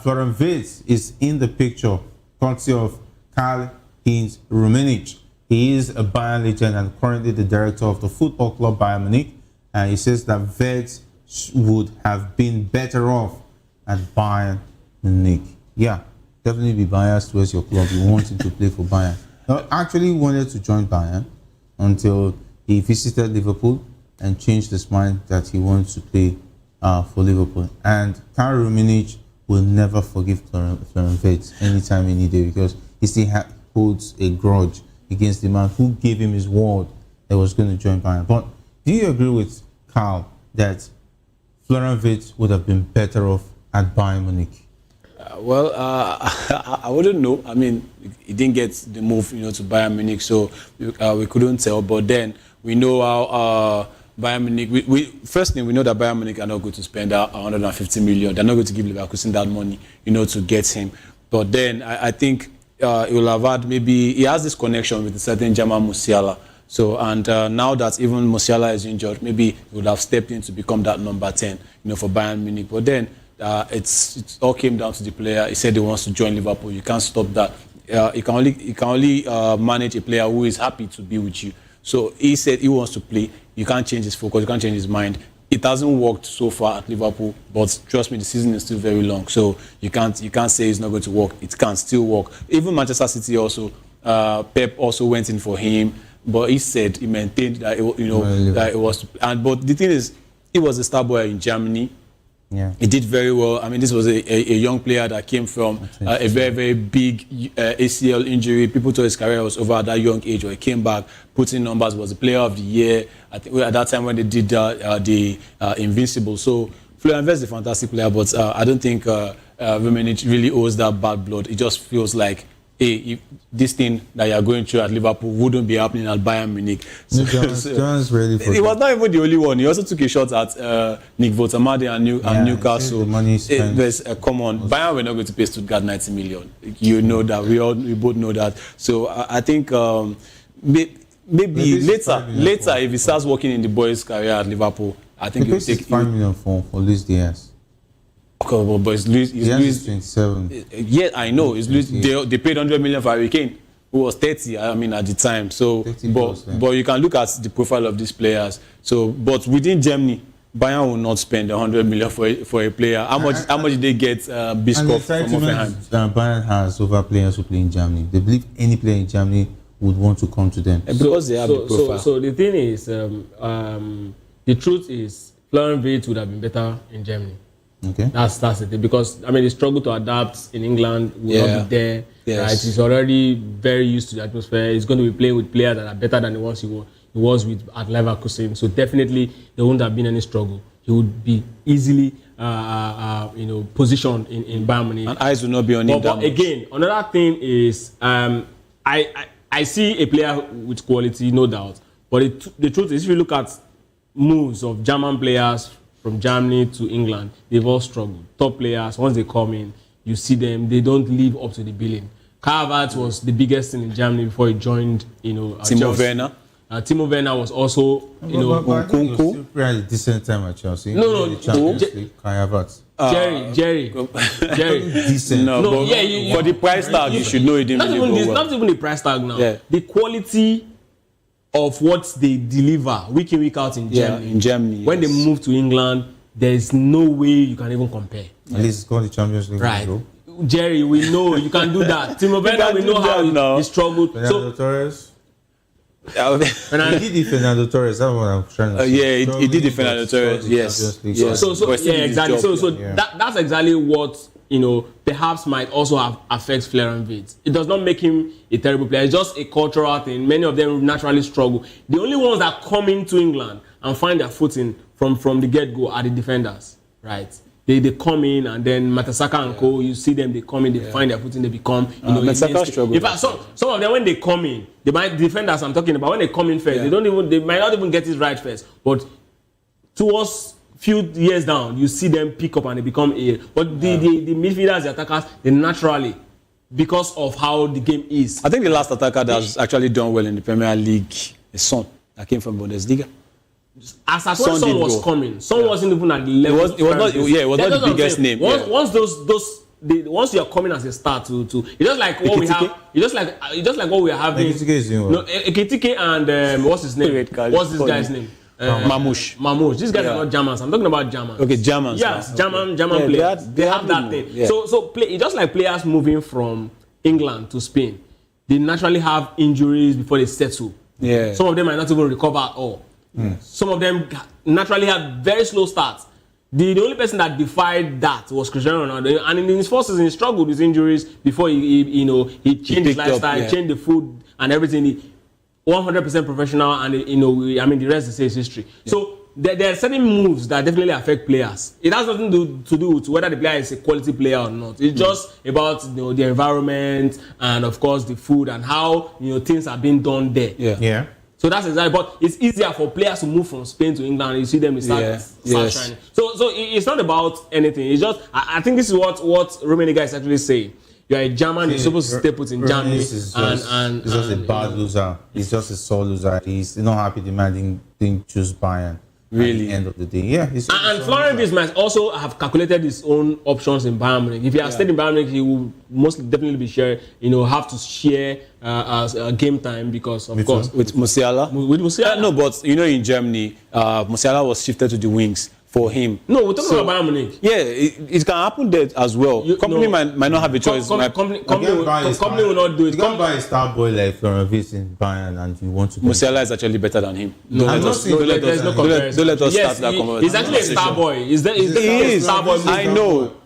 Florian Wirtz is in the picture, courtesy of Karl-Heinz Rummenigge. He is a Bayern legend and currently the director of the football club Bayern Munich. And he says that Wirtz would have been better off at Bayern Munich. Yeah. Definitely be biased towards your club. You want him to play for Bayern. No, actually wanted to join Bayern until he visited Liverpool and changed his mind that he wants to play for Liverpool. And Karl Rummenigge will never forgive Florian Wirtz anytime, any day, because he still holds a grudge against the man who gave him his word that was going to join Bayern. But do you agree with Karl that Florian Wirtz would have been better off at Bayern Munich? Well, I wouldn't know. I mean, he didn't get the move, to Bayern Munich, so we couldn't tell. But then we know how Bayern Munich. First thing, we know that Bayern Munich are not going to spend 150 million. They're not going to give Leverkusen that money, to get him. But then I think he will have had he has this connection with a certain German Musiala. So now that even Musiala is injured, maybe he would have stepped in to become that number 10, for Bayern Munich. But then. It all came down to the player. He said he wants to join Liverpool. You can't stop that. You can only manage a player who is happy to be with you. So he said he wants to play. You can't change his focus. You can't change his mind. It hasn't worked so far at Liverpool, but trust me, the season is still very long. So you can't say it's not going to work. It can still work. Even Manchester City also, Pep also went in for him, but he said he maintained that that it was. But the thing is, he was a star boy in Germany. Yeah. He did very well. I mean, this was a young player that came from a very, very big ACL injury. People thought his career was over at that young age, or he came back, put in numbers, was the player of the year. I think at that time when they did the Invincible. So Florian Wirtz is a fantastic player, but I don't think Rummenigge really owes that bad blood. It just feels like, hey, if this thing that you're going through at Liverpool wouldn't be happening at Bayern Munich. So, John's ready for he was not even the only one. He also took a shot at Nick Votamade and Newcastle. Come on, Bayern were not going to pay Stuttgart 90 million. You know that. We both know that. So I think maybe later, if he starts working in the boys' career at Liverpool, I think he'll take 5 million for Luis Diaz. Okay, but it's Luis 27. Yeah, I know. It's Luis. They paid 100 million for Harry Kane, who was 30. I mean, at the time. So, but you can look at the profile of these players. So, but within Germany, Bayern will not spend 100 million for a player. How much did they get Bischoff from Hoffenheim? Bayern has over players who play in Germany. They believe any player in Germany would want to come to them because they have the profile. So the thing is, the truth is, Florian Wirtz would have been better in Germany. Okay. That's the thing, because I mean the struggle to adapt in England will not be there. Yes. Right? He's already very used to the atmosphere. He's going to be playing with players that are better than the ones he was with at Leverkusen. So definitely there wouldn't have been any struggle. He would be easily positioned in Bayern Munich. And eyes will not be on him. But again, another thing is I see a player with quality, no doubt. But the truth is, if you look at moves of German players from Germany to England, they've all struggled. Top players, once they come in, you see them, they don't live up to the billing. Kai Havertz was the biggest thing in Germany before he joined, Timo Werner. Timo Werner was also, Nkunku. He had a decent time at Chelsea. No, Champions League. Kai Havertz. Jerry. Decent. For the price tag, you should know it didn't really go well. Not even the price tag now. Yeah. The quality of what they deliver week in, week out in Germany. In Germany. When they move to England, there is no way you can even compare. At least it's called the Champions League. Right. Jerry, we know you can do that. Timo Werner, we know how he struggled. Fernando Torres. He did the Fernando Torres. That's what I'm trying to say. Yeah, he did the Fernando Torres. Yes. Exactly. So that's exactly what perhaps might also affect Florian Wirtz. It does not make him a terrible player. It's just a cultural thing. Many of them naturally struggle. The only ones that come into England and find their footing from the get-go are the defenders, right? They come in, and then Mertesacker and co. You see them, they come in, they find their footing, they become. Mertesacker struggle. In fact, some of them when they come in, defenders I'm talking about, when they come in first, they might not even get it right first, but towards few years down, you see them pick up and they become a. But the midfielders, the attackers, they naturally, because of how the game is. I think the last attacker that's actually done well in the Premier League is Son, that came from Bundesliga. As when Son was coming, Son wasn't even at the level. It was not the biggest name. Once you are coming as a star to it's just like what we have. It's just like what we are having. Ekitike and what's his name? What's this guy's name? Mamouche. These guys are not Germans. I'm talking about Germans. Okay, Germans. Yes, German players. They have that thing. Yeah. So it's just like players moving from England to Spain. They naturally have injuries before they settle. Yeah. Some of them might not even recover at all. Some of them naturally had very slow starts. The only person that defied that was Cristiano Ronaldo, and in his first season he struggled with injuries before he changed his lifestyle, changed the food and everything. 100% professional, and the rest is history. Yeah. So there are certain moves that definitely affect players. It has nothing to do with whether the player is a quality player or not. It's just about the environment and of course the food and how things are being done there. Yeah. So that's exactly. But it's easier for players to move from Spain to England. You see them start shining. So it's not about anything. It's just I think this is what Onyediika is actually saying. You are a German. You're supposed to stay put in Germany. He's just a bad loser. He's just a sore loser. He's not happy didn't choose Bayern. Really? At the end of the day, yeah. And Florian Wirtz might also have calculated his own options in Bayern Munich. If he has stayed in Bayern Munich, he will most definitely be have to share game time because of course with Musiala. With Musiala, no, but in Germany, Musiala was shifted to the wings for him. No, we're talking about Bayern Munich. Yeah, it can happen there as well. Company might not have a choice. Company will not do it. You can't buy a star boy like Florian Wirtz in Bayern and you want to. Musiala is actually better than him. Don't let us start that conversation. He's actually a star boy. He is a star boy.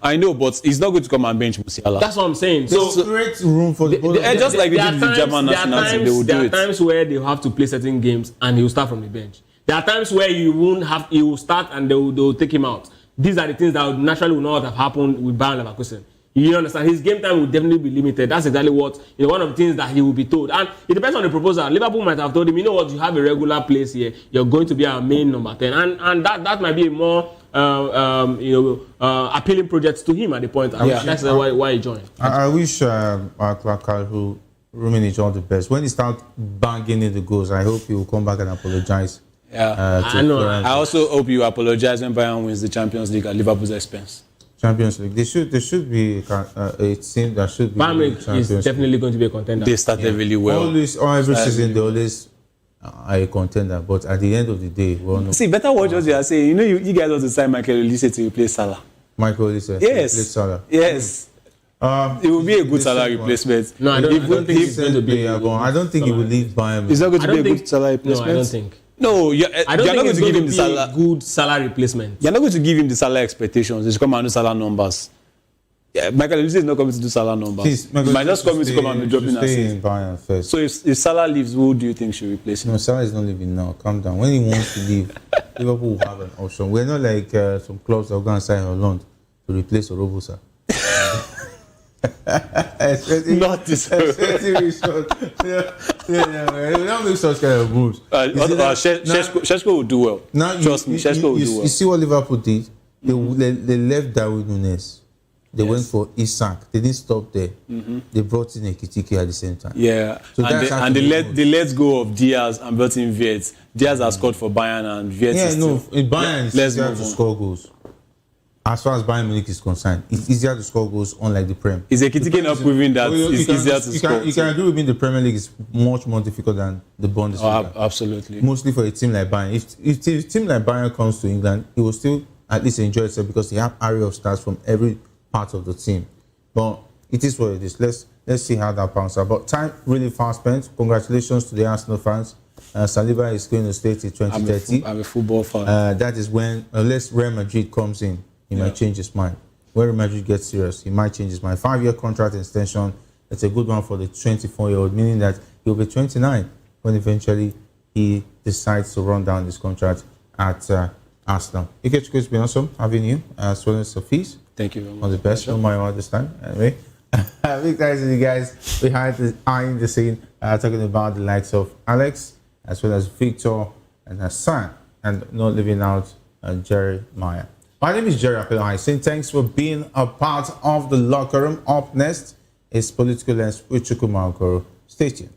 I know, but he's not going to come and bench Musiala. That's what I'm saying. So create room for the just like they did with the German national team, they will do it. There are times where they have to play certain games and he will start from the bench. There are times where he will start and they will take him out. These are the things that naturally would not have happened with Bayern Leverkusen. You understand? His game time will definitely be limited. That's exactly what one of the things that he will be told. And it depends on the proposal. Liverpool might have told him, you have a regular place here. You're going to be our main number 10, and that might be a more appealing project to him at the point. That's why he joined. I wish Karl Rummenigge all the best. When he starts banging in the goals, I hope he will come back and apologize. I know. I also hope you apologize when Bayern wins the Champions League at Liverpool's expense. Champions League. There should be a team that should be. Bayern is definitely going to be a contender. They started really well. Every season they always are a contender, but at the end of the day, see, better watch what you are saying. You guys want to sign Michael Olise to replace Salah. Michael Olise. Yes. Replace Salah. Yes. It will be a good Salah replacement. No, I don't think he's going to be. I don't think he will leave Bayern. It's not going to be a good Salah replacement. No, I don't think. No, you're not going to give him the Salah. Good Salah replacement. You're not going to give him the Salah expectations. He's come and do Salah numbers. Yeah, Michael Olise is not coming to do Salah numbers. He might just come to come and be dropping assists. So if Salah leaves, who do you think should replace him? No, Salah is not leaving now. Calm down. When he wants to leave, Liverpool will have an option. We're not like some clubs that are going to sign Holland to replace Orobosa. Not this. Expecting result. Yeah, man. We don't make such kind of moves. Sheshko will do well. Now, trust me, Sheshko will do well. You see what Liverpool did? They left Darwin Núñez. They went for Isak. They didn't stop there. They brought in Onyediika at the same time. Yeah, so and they let go of Diaz and brought in Wirtz. Diaz has scored for Bayern and Wirtz. Yeah, no, in Bayern it's easier to on. score goals. As far as Bayern Munich is concerned, it's easier to score goals, unlike the Prem. Is Onyediika not proving that it's easier to score? You can agree with me. The Premier League is much more difficult than the Bundesliga. Oh, absolutely. Mostly for a team like Bayern. If a team like Bayern comes to England, he will still at least enjoy itself because they have array of stars from every part of the team. But it is what it is. Let's see how that pans out. But time really fast spent. Congratulations to the Arsenal fans. Saliba is going to stay till 2030. I'm a football fan. That is when, unless Real Madrid comes in, he might change his mind. When Real Madrid gets serious, he might change his mind. 5-year contract extension. It's a good one for the 24-year-old, meaning that he'll be 29 when eventually he decides to run down this contract at Arsenal. Ikechukwu, it's been awesome having you, as well as Sophie's. Thank you very much. All the best. No matter what this time. Anyway, big thanks to you guys behind the scene, talking about the likes of Alex, as well as Victor and Hassan, and not leaving out Jeremiah. My name is Jerry Apelahai, saying thanks for being a part of the locker room. Up next is Political Lens with Chukwuma Okoro. Stay tuned.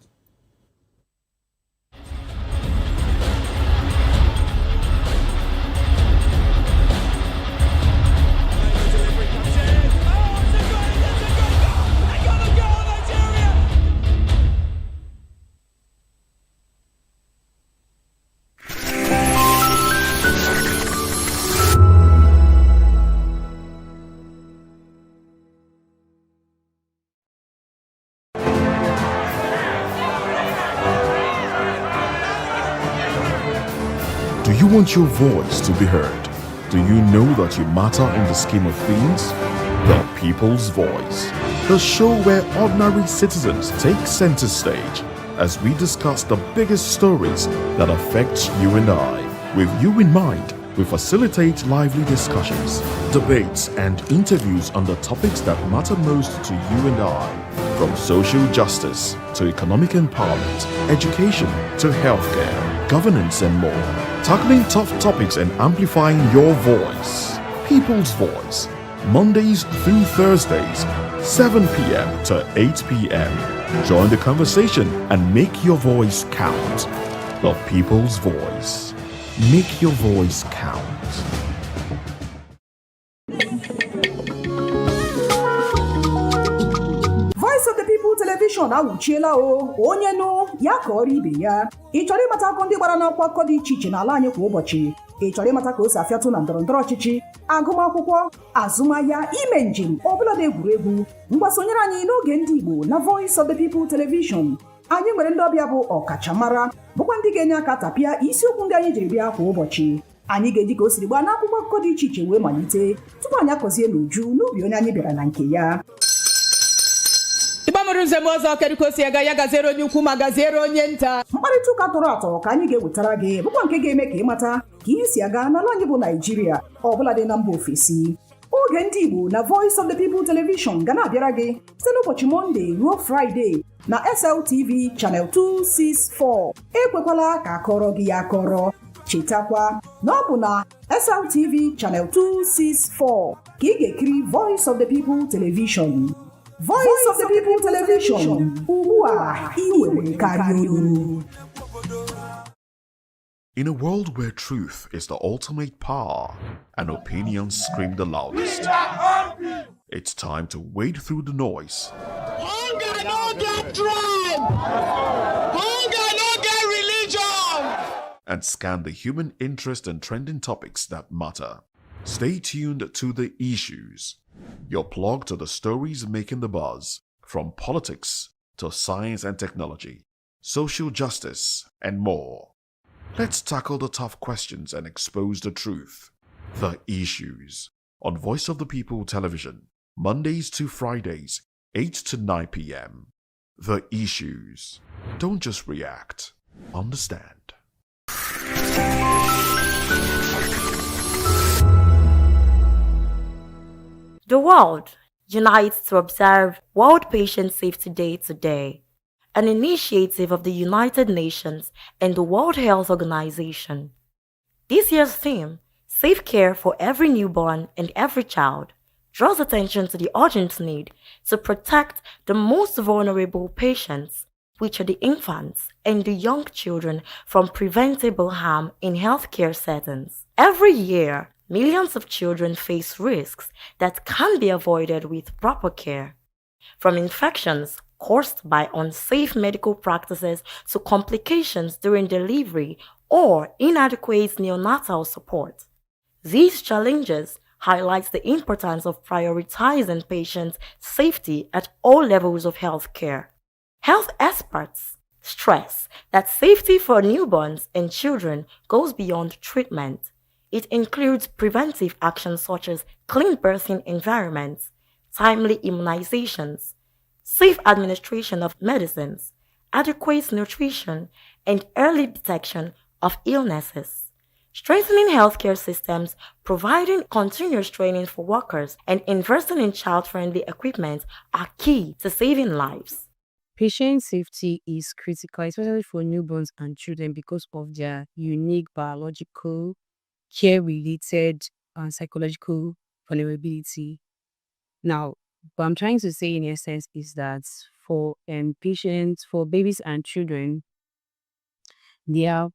Do you want your voice to be heard? Do you know that you matter in the scheme of things? The People's Voice, the show where ordinary citizens take center stage as we discuss the biggest stories that affect you and I. With you in mind, we facilitate lively discussions, debates, and interviews on the topics that matter most to you and I. From social justice to economic empowerment, education to healthcare, governance, and more. Tackling tough topics and amplifying your voice. People's Voice. Mondays through Thursdays, 7 p.m. to 8 p.m. Join the conversation and make your voice count. The People's Voice. Make your voice count. Voice of the People Television awuchiela onye nụ ya ka ọrụ ibe ya. Ị chọrọ ịmata akụkọ ndị gbara n'akwụkwọ akụkọ dị iche iche n'ala anyị kwa ụbọchị. Ị chọrọ ịmata ka o si afịatụ na ndọrọndọrọ ọchịchị, agụmakwụkwọ, azụmahịa, ime njem, ọbụla dị egwuregwu. Mgbasonyere anyị n'oge ndị Igbo na Voice of the People Television. Anyị nwere ndị ọbịa bụ ọkachamara, bụkwa ndị ga-enye aka tapịa isiokwu ndị anyị jiri bịa kwa ụbọchị. Anyị ga-eji ka o siri gbaa n'akwụkwọ akụkọ dị iche iche wee malite tupu anyị akọzie n'uju n'ubi onye anyị bịara na nke ya. Nze m ọzọ kerikosi ya gaziere onye ukwu ma gaziere onye nta. Mkparịta ụka tọrọ atọ ka anyị ga-ewetara gị bụkwa nke ga-eme ka ị mata ka ihe si aga n'ala anyị bụ Naịjirịa, ọbụla dị na mba ofesi. Oge ndị Igbo na Voice of the People Television ga na-abịara gị site n'ụbọchị Mọnde ruo Fraịde na SLTV Channel 264. Ekwekwala ka akọrọ gị ya akọrọ. Chetakwa na ọ bụ na SLTV Channel 264 ka ị ga-ekiri Voice of the People Television. Voice of the People Television. Ugbu a iwere karịa olu. In a world where truth is the ultimate power and opinions scream the loudest, it's time to wade through the noise. Hunger no get tribe. Hunger no get religion. And scan the human interest and trending topics that matter. Stay tuned to The Issues, your plug to the stories making the buzz, from politics to science and technology, social justice, and more. Let's tackle the tough questions and expose the truth. The Issues, on Voice of the People Television, Mondays to Fridays, 8 to 9 p.m. The Issues. Don't just react, understand. The world unites to observe World Patient Safety Day today, an initiative of the United Nations and the World Health Organization. This year's theme, Safe Care for Every Newborn and Every Child, draws attention to the urgent need to protect the most vulnerable patients, which are the infants and the young children, from preventable harm in healthcare settings. Every year, millions of children face risks that can be avoided with proper care, from infections caused by unsafe medical practices to complications during delivery or inadequate neonatal support. These challenges highlight the importance of prioritizing patient safety at all levels of healthcare. Health experts stress that safety for newborns and children goes beyond treatment. It includes preventive actions such as clean birthing environments, timely immunizations, safe administration of medicines, adequate nutrition, and early detection of illnesses. Strengthening healthcare systems, providing continuous training for workers, and investing in child-friendly equipment are key to saving lives. Patient safety is critical, especially for newborns and children, because of their unique biological, care-related, and psychological vulnerability. Now, what I'm trying to say in essence is that for patients, for babies and children, there are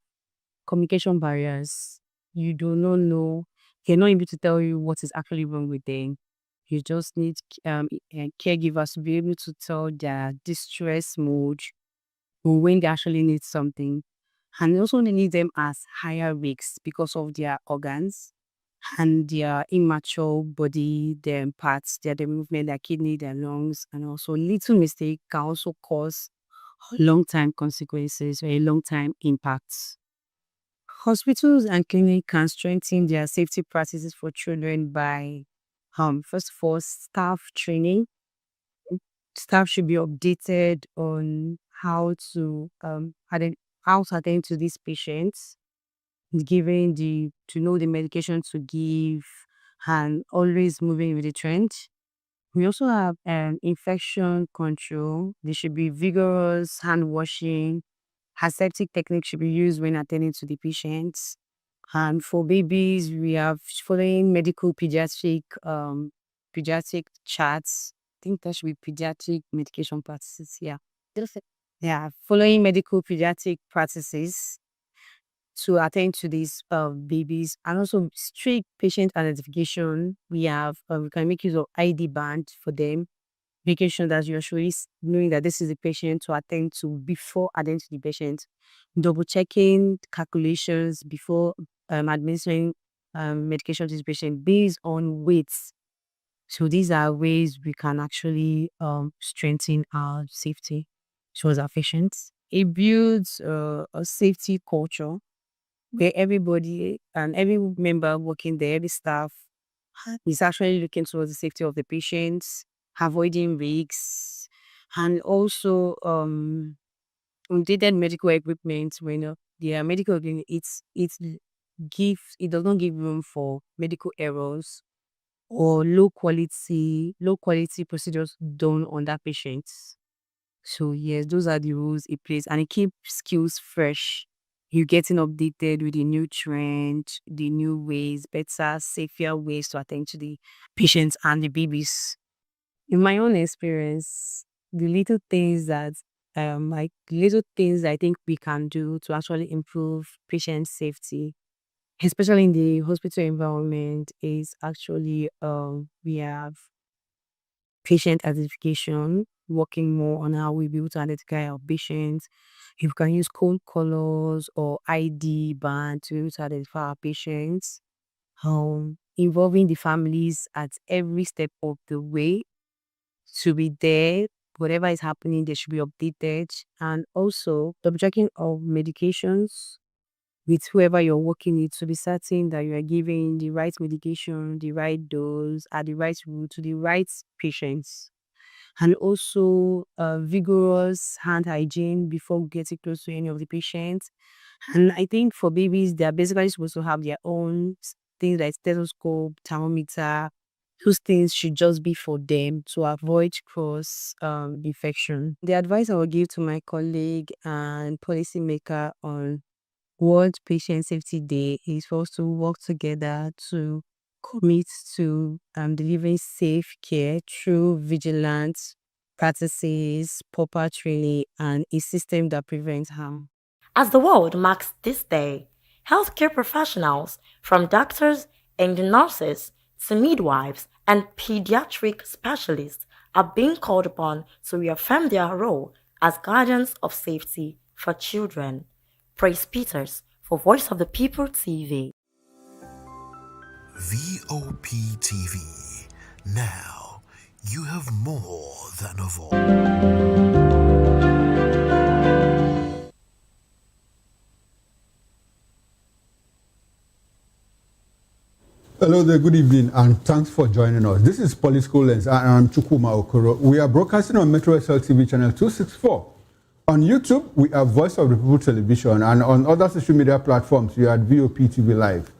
communication barriers. You do not know, they're not able to tell you what is actually wrong with them. You just need caregivers to be able to tell their distress mode or when they actually need something. And also they need them as higher risks because of their organs and their immature body, their parts, their movement, their kidney, their lungs, and also little mistake can also cause long-time consequences or a long-time impacts. Hospitals and clinics can strengthen their safety practices for children by, first of all, staff training. Staff should be updated on how to attend to these patients, giving to know the medication to give, and always moving with the trend. We also have infection control. There should be vigorous hand washing. Aseptic techniques should be used when attending to the patients. And for babies, we have following medical pediatric charts. I think that should be pediatric medication practices. Yeah. Yeah, following medical pediatric practices to attend to these babies, and also strict patient identification. We can make use of ID band for them, making sure that you're surely knowing that this is the patient to attend to before attending to the patient, double checking calculations before administering medication to the patient based on weights. So these are ways we can actually strengthen our safety towards our patients. It builds a safety culture where everybody and every member working there, every staff, is actually looking towards the safety of the patients, avoiding risks, and also updated medical equipment. When the medical equipment, it does not give room for medical errors or low quality procedures done on that patient. So yes, those are the rules it plays, and it keeps skills fresh. You're getting updated with the new trend, the new ways, better, safer ways to attend to the patients and the babies. In my own experience, the little things that little things I think we can do to actually improve patient safety, especially in the hospital environment, is actually we have patient identification, working more on how we be able to identify our patients. If we can use code colors or ID band to be able to identify our patients, involving the families at every step of the way to be there. Whatever is happening, they should be updated. And also, double checking of medications with whoever you're working with to be certain that you are giving the right medication, the right dose, at the right route to the right patients. And also vigorous hand hygiene before getting close to any of the patients. And I think for babies, they're basically supposed to have their own things like stethoscope, thermometer, whose things should just be for them to avoid cross infection. The advice I will give to my colleague and policymaker on World Patient Safety Day is for us to work together to commit to delivering safe care through vigilant practices, proper training, and a system that prevents harm. As the world marks this day, healthcare professionals, from doctors and nurses to midwives and pediatric specialists, are being called upon to reaffirm their role as guardians of safety for children. Praise Peters for Voice of the People TV. VOP TV. Now, you have more than a voice. Hello there, good evening, and thanks for joining us. This is Political Lens, and I'm Chukwuma Okoro. We are broadcasting on Metro SL TV channel 264. On YouTube, we are Voice of the People Television, and on other social media platforms, we are at VOP TV Live.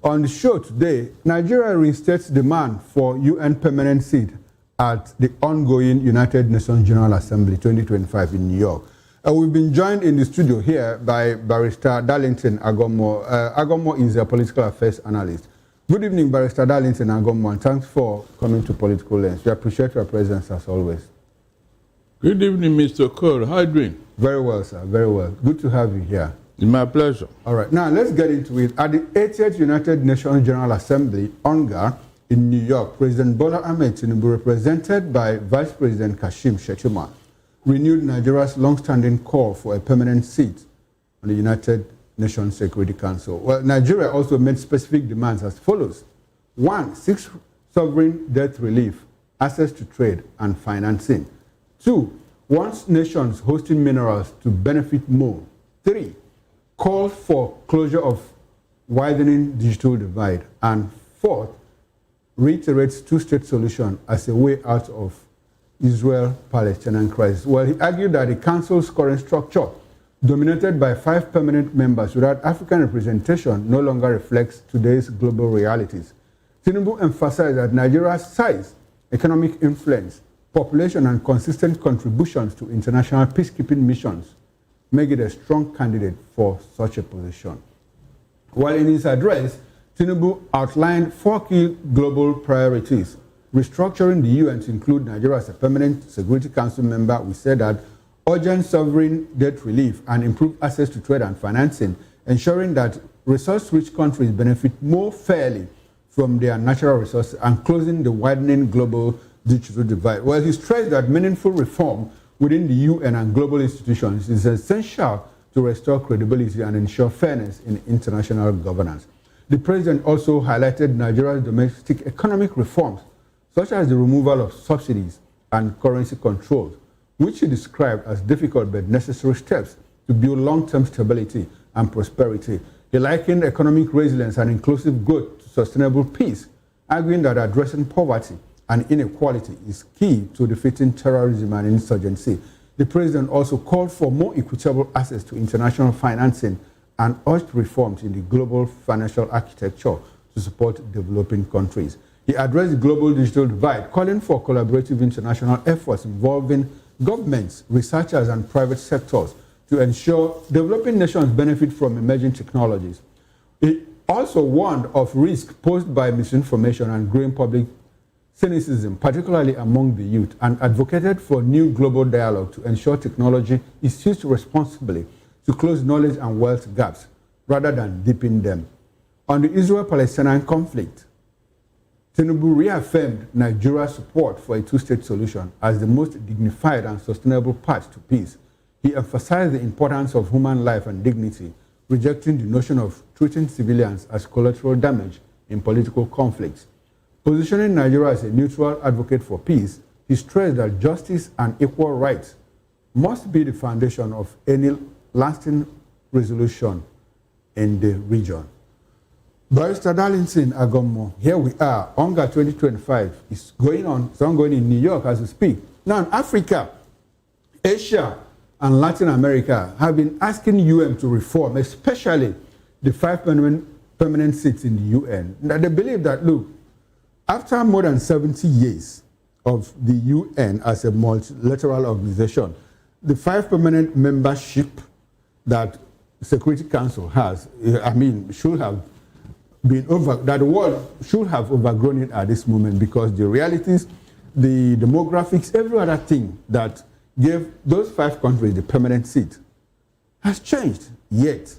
On the show today, Nigeria reinstates demand for UN permanent seat at the ongoing United Nations General Assembly 2025 in New York. We've been joined in the studio here by Barrister Darlington Agomo. Agomo is a political affairs analyst. Good evening, Barrister Darlington Agomo, and thanks for coming to Political Lens. We appreciate your presence as always. Good evening, Mr. Cole. How are you doing? Very well, sir. Very well. Good to have you here. It's my pleasure. All right. Now, let's get into it. At the 80th United Nations General Assembly, UNGA, in New York, President Bola Ahmed Tinubu, represented by Vice President Kashim Shettima, renewed Nigeria's long-standing call for a permanent seat on the United Nations Security Council. Well, Nigeria also made specific demands as follows. 1, 6 sovereign debt relief, access to trade and financing. 2, wants nations hosting minerals to benefit more. 3, calls for closure of widening digital divide. And 4th, reiterates two-state solution as a way out of Israel-Palestinian crisis. Well, he argued that the council's current structure, dominated by 5 permanent members without African representation, no longer reflects today's global realities. Tinubu emphasized that Nigeria's size, economic influence, population, and consistent contributions to international peacekeeping missions make it a strong candidate for such a position. While in his address, Tinubu outlined 4 key global priorities. Restructuring the UN to include Nigeria as a permanent Security Council member, we said that urgent sovereign debt relief and improved access to trade and financing, ensuring that resource-rich countries benefit more fairly from their natural resources, and closing the widening global digital divide. Well, he stressed that meaningful reform within the UN and global institutions is essential to restore credibility and ensure fairness in international governance. The president also highlighted Nigeria's domestic economic reforms, such as the removal of subsidies and currency controls, which he described as difficult but necessary steps to build long-term stability and prosperity. He likened economic resilience and inclusive growth to sustainable peace, arguing that addressing poverty and inequality is key to defeating terrorism and insurgency. The president also called for more equitable access to international financing and urged reforms in the global financial architecture to support developing countries. He addressed the global digital divide, calling for collaborative international efforts involving governments, researchers, and private sectors to ensure developing nations benefit from emerging technologies. He also warned of risks posed by misinformation and growing public cynicism, particularly among the youth, and advocated for new global dialogue to ensure technology is used responsibly to close knowledge and wealth gaps rather than deepen them. On the Israel-Palestinian conflict, Tinubu reaffirmed Nigeria's support for a two-state solution as the most dignified and sustainable path to peace. He emphasized the importance of human life and dignity, rejecting the notion of treating civilians as collateral damage in political conflicts. Positioning Nigeria as a neutral advocate for peace, he stressed that justice and equal rights must be the foundation of any lasting resolution in the region. Barrister Darlington Agomo, here we are. UNGA 2025 is going on. It's ongoing in New York as we speak. Now, in Africa, Asia, and Latin America have been asking UN to reform, especially the 5 permanent seats in the UN. They believe that, look, after more than 70 years of the UN as a multilateral organization, the 5 permanent membership that Security Council has, should have been that the world should have overgrown it at this moment, because the realities, the demographics, every other thing that gave those 5 countries the permanent seat has changed, yet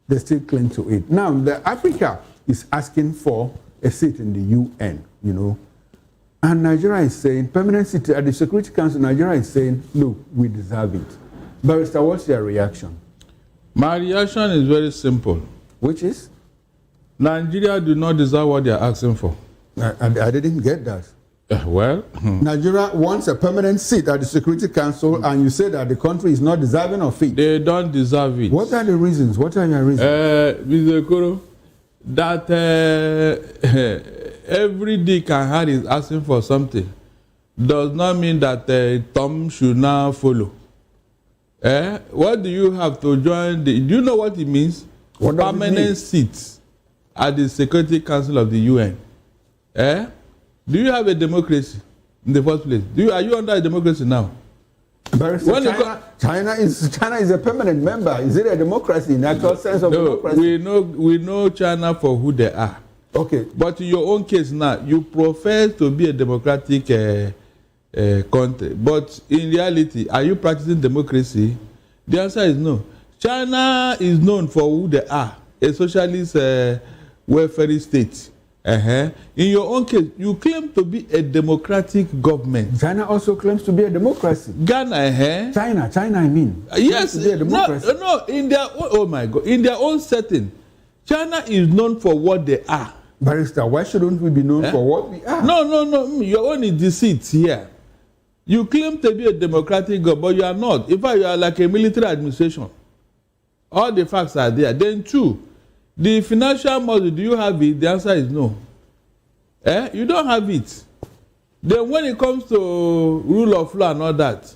they still cling to it. Now, Africa is asking for a seat in the UN, and Nigeria is saying, permanent seat at the Security Council, Nigeria is saying, look, we deserve it. Barrister, what's your reaction? My reaction is very simple. Which is? Nigeria do not deserve what they are asking for. I didn't get that. Well, Nigeria wants a permanent seat at the Security Council, and you say that the country is not deserving of it. They don't deserve it. What are the reasons? What are your reasons? Mr. Okoro, that every Dick and Harry is asking for something does not mean that Tom should now follow. What do you have to join? Do you know what it means? What permanent seats at the Security Council of the UN. Do you have a democracy in the first place? Are you under a democracy now? China is a permanent member. Is it a democracy in the actual sense of democracy? We know China for who they are. Okay. But in your own case now, you profess to be a democratic country. But in reality, are you practicing democracy? The answer is no. China is known for who they are, a socialist welfare state. In your own case, you claim to be a democratic government. China also claims to be a democracy. Ghana, China, I mean. Yes, to be a democracy. No, in their own, oh my God, in their own setting, China is known for what they are. Barrister, why shouldn't we be known for what we are? No, your own is deceit here. You claim to be a democratic government, but you are not. In fact, you are like a military administration. All the facts are there. Then two, the financial model, do you have it? The answer is no. You don't have it. Then when it comes to rule of law and all that,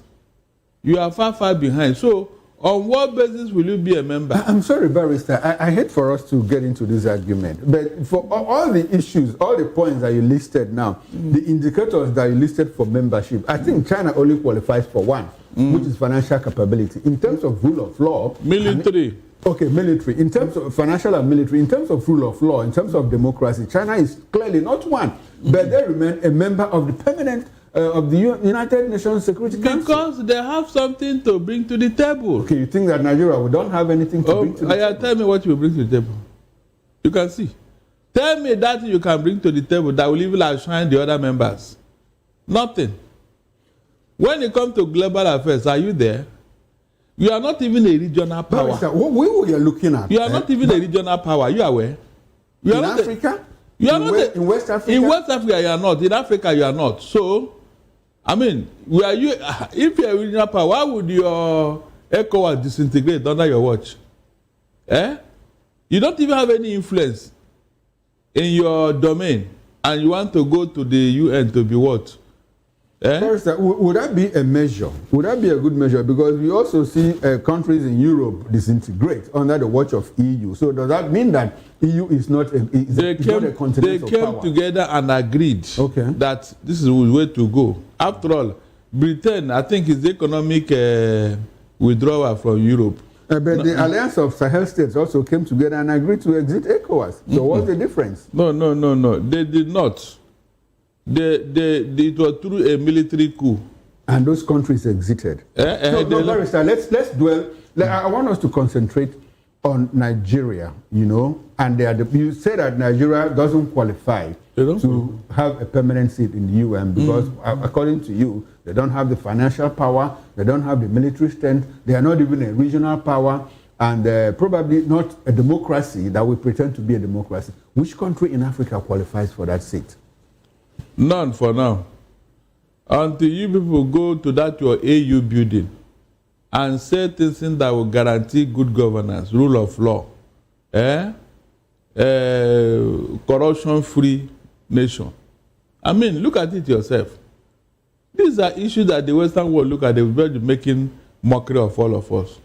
you are far behind. So on what basis will you be a member? I'm sorry, Barrister. I hate for us to get into this argument. But for all the issues, all the points that you listed now, the indicators that you listed for membership, I think China only qualifies for one, which is financial capability. In terms of rule of law... Military. Okay, military. In terms of financial and military, in terms of rule of law, in terms of democracy, China is clearly not one. But they remain a member of the permanent of the United Nations Security Council. Because they have something to bring to the table. Okay, you think that Nigeria we don't have anything to bring to the table? Tell me what you bring to the table. You can see. Tell me that you can bring to the table that will even outshine the other members. Nothing. When it comes to global affairs, are you there? You are not even a regional power. Barrister, what we are looking at? You are not even a regional power. You are where? You are in not Africa? You are not in West Africa? In West Africa, you are not. In Africa, you are not. So, I mean, where you? If you are a regional power, why would your ECOWAS disintegrate under your watch? You don't even have any influence in your domain, and you want to go to the UN to be what? First, would that be a measure? Would that be a good measure? Because we also see countries in Europe disintegrate under the watch of EU. So does that mean that EU is not a continent of power? They came together and agreed that this is the way to go. After all, Britain, I think, is the economic withdrawal from Europe. But the Alliance of Sahel States also came together and agreed to exit ECOWAS. So what's the difference? No. They did not. It was through a military coup. And those countries exited. Barrister, let's dwell. I want us to concentrate on Nigeria, and you say that Nigeria doesn't qualify to have a permanent seat in the UN because, according to you, they don't have the financial power, they don't have the military strength, they are not even a regional power, and probably not a democracy that we pretend to be a democracy. Which country in Africa qualifies for that seat? None for now. Until you people go to that your AU building and say things that will guarantee good governance, rule of law, corruption-free nation. I mean, look at it yourself. These are issues that the Western world look at. They will be making mockery of all of us.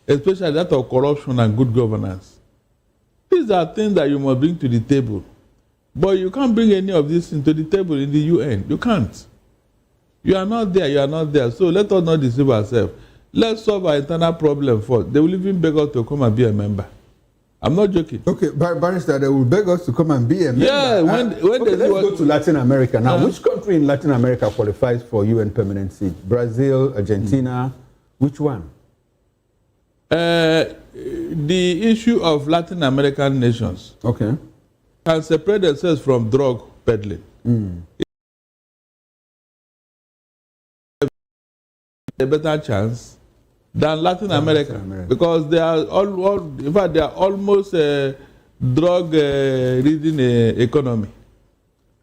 Especially that of corruption and good governance. These are things that you must bring to the table. But you can't bring any of this into the table in the UN. You can't. You are not there. You are not there. So let us not deceive ourselves. Let's solve our internal problem first. They will even beg us to come and be a member. I'm not joking. Okay, Barrister, they will beg us to come and be a member. Yeah, when okay, let's go to Latin America now. Which country in Latin America qualifies for UN permanent seat? Brazil, Argentina, which one? The issue of Latin American nations can separate themselves from drug peddling. A better chance than Latin America, because they are in fact, they are almost a drug-ridden economy.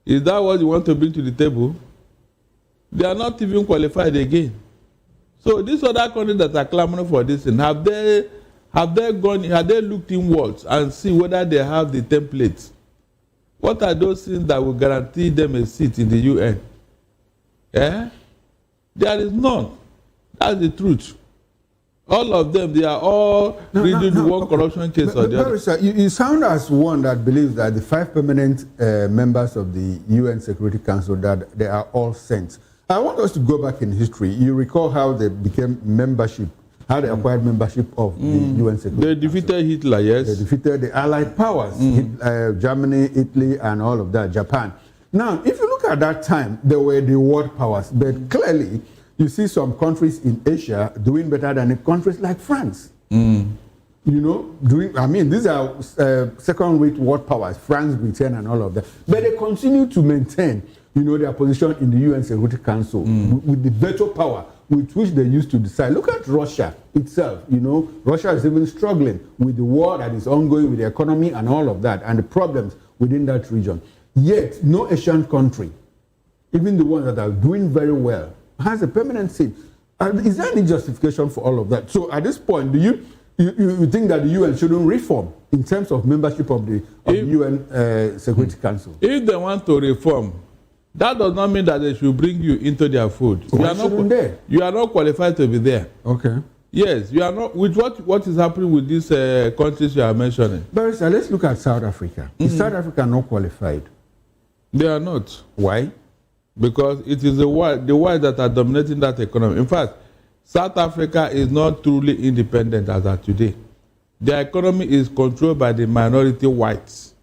Is that what you want to bring to the table? They are not even qualified again. So these other countries that are clamoring for this thing, have they looked inwards and see whether they have the templates? What are those things that will guarantee them a seat in the UN? There is none. That's the truth. All of them, they are all reading one corruption case or the other. You sound as one that believes that the 5 permanent members of the UN Security Council, that they are all saints. I want us to go back in history. You recall how they became membership, how they acquired membership of the UN Security Council. They defeated Hitler, yes. They defeated the Allied powers, Germany, Italy, and all of that, Japan. Now, if you look at that time, they were the world powers, but clearly, you see some countries in Asia doing better than countries like France. You know, these are second-rate world powers, France, Britain, and all of that. But they continue to maintain, their position in the UN Security Council with the veto power with which they used to decide. Look at Russia itself. Russia is even struggling with the war that is ongoing with the economy and all of that, and the problems within that region. Yet, no Asian country, even the ones that are doing very well, has a permanent seat. Is there any justification for all of that? So at this point, do you think that the UN shouldn't reform in terms of membership of the UN Security Council? If they want to reform, that does not mean that they should bring you into their fold. You are not qualified to be there. Okay. Yes, you are not. With what is happening with these countries you are mentioning? Barrister, let's look at South Africa. Is South Africa not qualified? They are not. Why? Because it is the white that are dominating that economy. In fact, South Africa is not truly independent as of today. Their economy is controlled by the minority whites.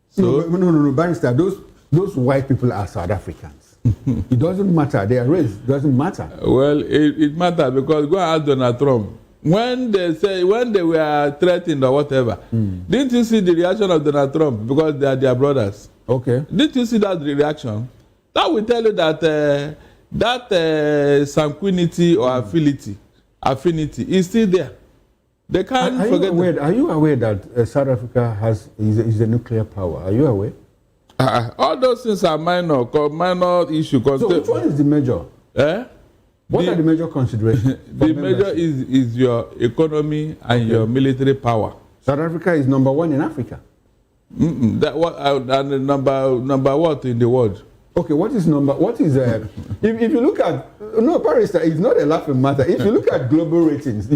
So no, Barrister, those white people are South Africans. It doesn't matter. Their race doesn't matter. Well, it matters, because go and ask Donald Trump. When they were threatened or whatever, didn't you see the reaction of Donald Trump? Because they are their brothers. Okay. Didn't you see that reaction? That will tell you that sanguinity or affinity is still there. They can't forget. Are you aware that South Africa is a nuclear power? Are you aware? All those things are minor issue. So which one is the major? What are the major considerations? The major is your economy and your military power. South Africa is number 1 in Africa. And number what in the world? Okay, what is if you look at, Barrister, it's not a laughing matter. If you look at global ratings,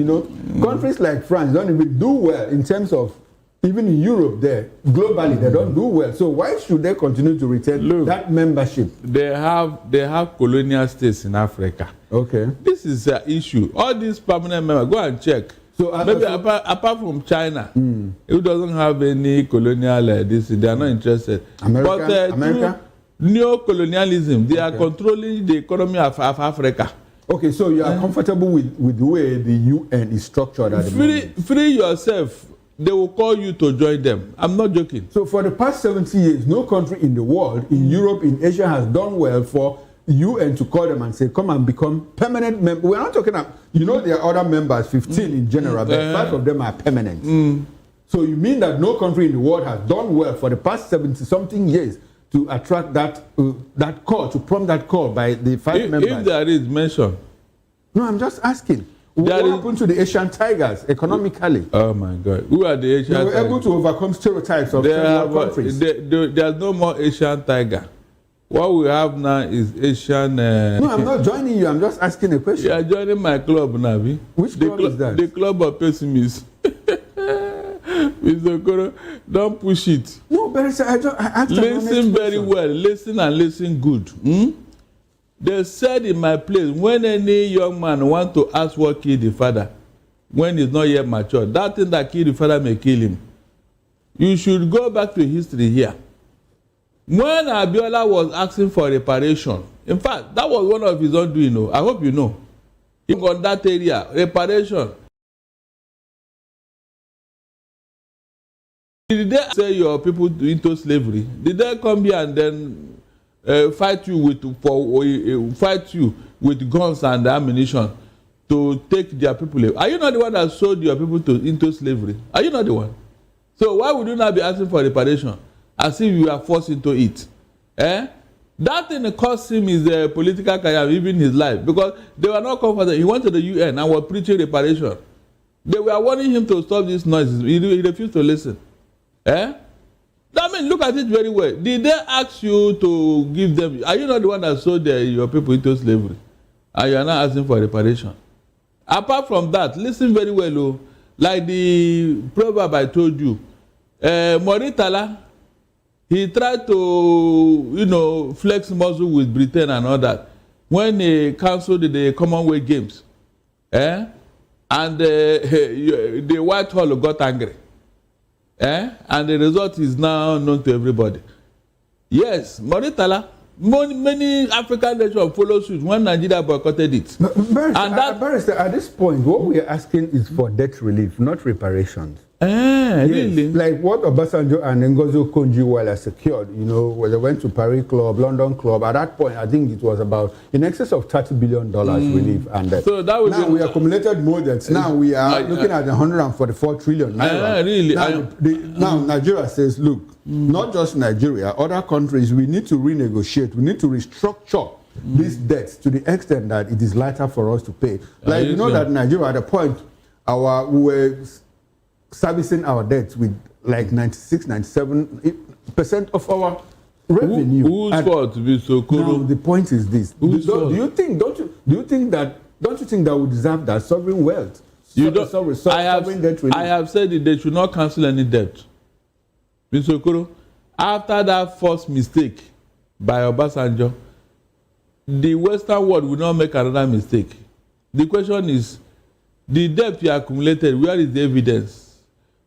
countries like France don't even do well in terms of, even in Europe there, globally, they don't do well. So why should they continue to retain that membership? They have colonial states in Africa. Okay. This is an issue. All these permanent members, go and check. So maybe apart from China, who doesn't have any colonial they are not interested. America? Neo-colonialism, they are controlling the economy of Africa. Okay, so you are comfortable with the way the UN is structured at the moment? Free yourself. They will call you to join them. I'm not joking. So for the past 70 years, no country in the world, in Europe, in Asia, has done well for UN to call them and say, come and become permanent members. We're not talking about, there are other members, 15 in general, but 5 of them are permanent. So you mean that no country in the world has done well for the past 70-something years to attract that call, to prompt that call by the 5 members? If there is mention. No, I'm just asking. What happened to the Asian tigers economically? Oh my God. Who are the Asian tigers? They were able to overcome stereotypes of countries. There's no more Asian tiger. What we have now is Asian... No, I'm not joining you. I'm just asking a question. You are joining my club, Navi. Which club is that? The club of pessimists. Mr. Okoro, don't push it. No, but I listen very well. Listen and listen good. They said in my place, when any young man want to ask what killed the father, when he's not yet mature, that thing that killed the father may kill him. You should go back to history here. When Abiola was asking for reparation, in fact, that was one of his own doing. I hope you know. In that area, reparation. Did they sell your people into slavery? Did they come here and then fight you with guns and ammunition to take their people away? Are you not the one that sold your people into slavery? Are you not the one? So why would you not be asking for reparation as if you are forced into it? That thing cost him his political career, even his life, because they were not comfortable. He went to the UN and was preaching reparation. They were warning him to stop these noises. He refused to listen. I mean, look at it very well. Did they ask you to give them? Are you not the one that sold your people into slavery? And you are not asking for reparation? Apart from that, listen very well. Like the proverb I told you, Moritala, he tried to, flex muscle with Britain and all that when they cancelled the Commonwealth Games. And the Whitehall got angry. And the result is now known to everybody. Yes, Moritala, many African nations follow suit when Nigeria boycotted it. Barrister, at this point, what we are asking is for debt relief, not reparations. Yes. Really? Like what Obasanjo and Ngozi Okonjo-Iweala secured, when they went to Paris Club, London Club. At that point, I think it was about in excess of $30 billion relief. And so that was now we accumulated more debts. Now we are looking at 144 trillion naira. Really? Now Nigeria says, look, not just Nigeria, other countries, we need to renegotiate. We need to restructure these debts to the extent that it is lighter for us to pay. Like, that Nigeria, at a point, we were servicing our debts with like 96-97% of our revenue. Whose fault to be so cool? Now the point is this: do you think that we deserve that sovereign wealth? I have said that they should not cancel any debt. Mr. Okoro, after that first mistake by Obasanjo, the Western world will not make another mistake. The question is, the debt you accumulated, where is the evidence?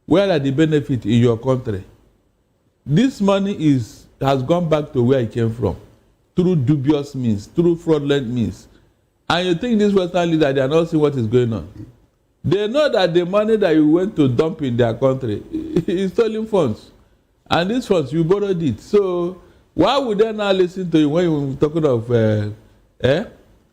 Where are the benefits in your country? This money has gone back to where it came from, through dubious means, through fraudulent means. And you think these Western leaders, they are not seeing what is going on? They know that the money that you went to dump in their country is stolen funds. And these funds, you borrowed it. So why would they not listen to you when you're talking of,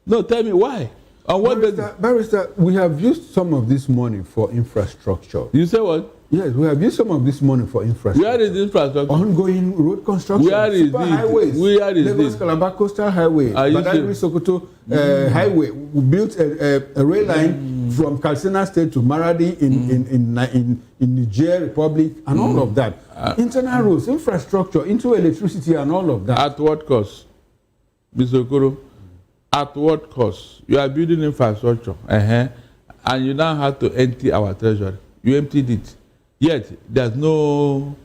No, tell me why. Barrister, we have used some of this money for infrastructure. You say what? Yes, we have used some of this money for infrastructure. Where is the infrastructure? Ongoing road construction. Where is super highways. Where is Lagos Calabar Coastal Highway. Badagry Sokoto Highway. We built a rail line from Katsina State to Maradi in Niger Republic and all of that. Internal roads, infrastructure, into electricity and all of that. At what cost, Mr. Okoro? At what cost? You are building infrastructure, and you now have to empty our treasury. You emptied it. Yet, there's no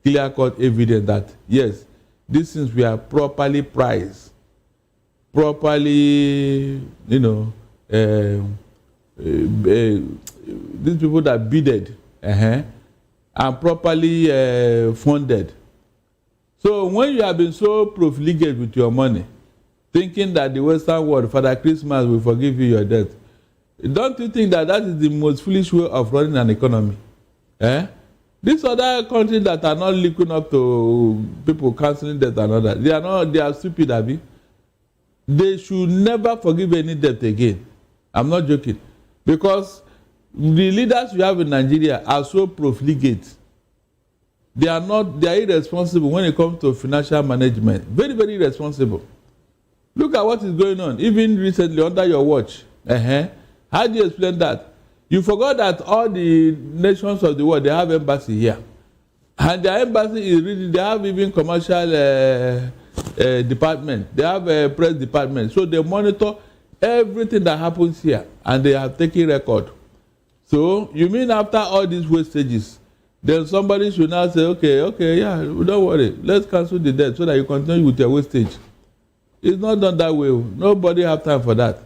clear-cut evidence that, yes, these things were properly priced, properly, these people that bidded, and properly funded. So when you have been so profligate with your money, thinking that the Western world, Father Christmas, will forgive you your debt, don't you think that is the most foolish way of running an economy? These other countries that are not looking up to people cancelling debt and all that, they are stupid, Abi. They should never forgive any debt again. I'm not joking. Because the leaders we have in Nigeria are so profligate. They are irresponsible when it comes to financial management. Very, very irresponsible. Look at what is going on, even recently under your watch. How do you explain that? You forgot that all the nations of the world, they have embassy here. And their embassy is really, they have even commercial department. They have a press department. So they monitor everything that happens here. And they have taken record. So you mean after all these wastages, then somebody should now say, okay, yeah, don't worry, let's cancel the debt so that you continue with your wastage. It's not done that way. Nobody have time for that.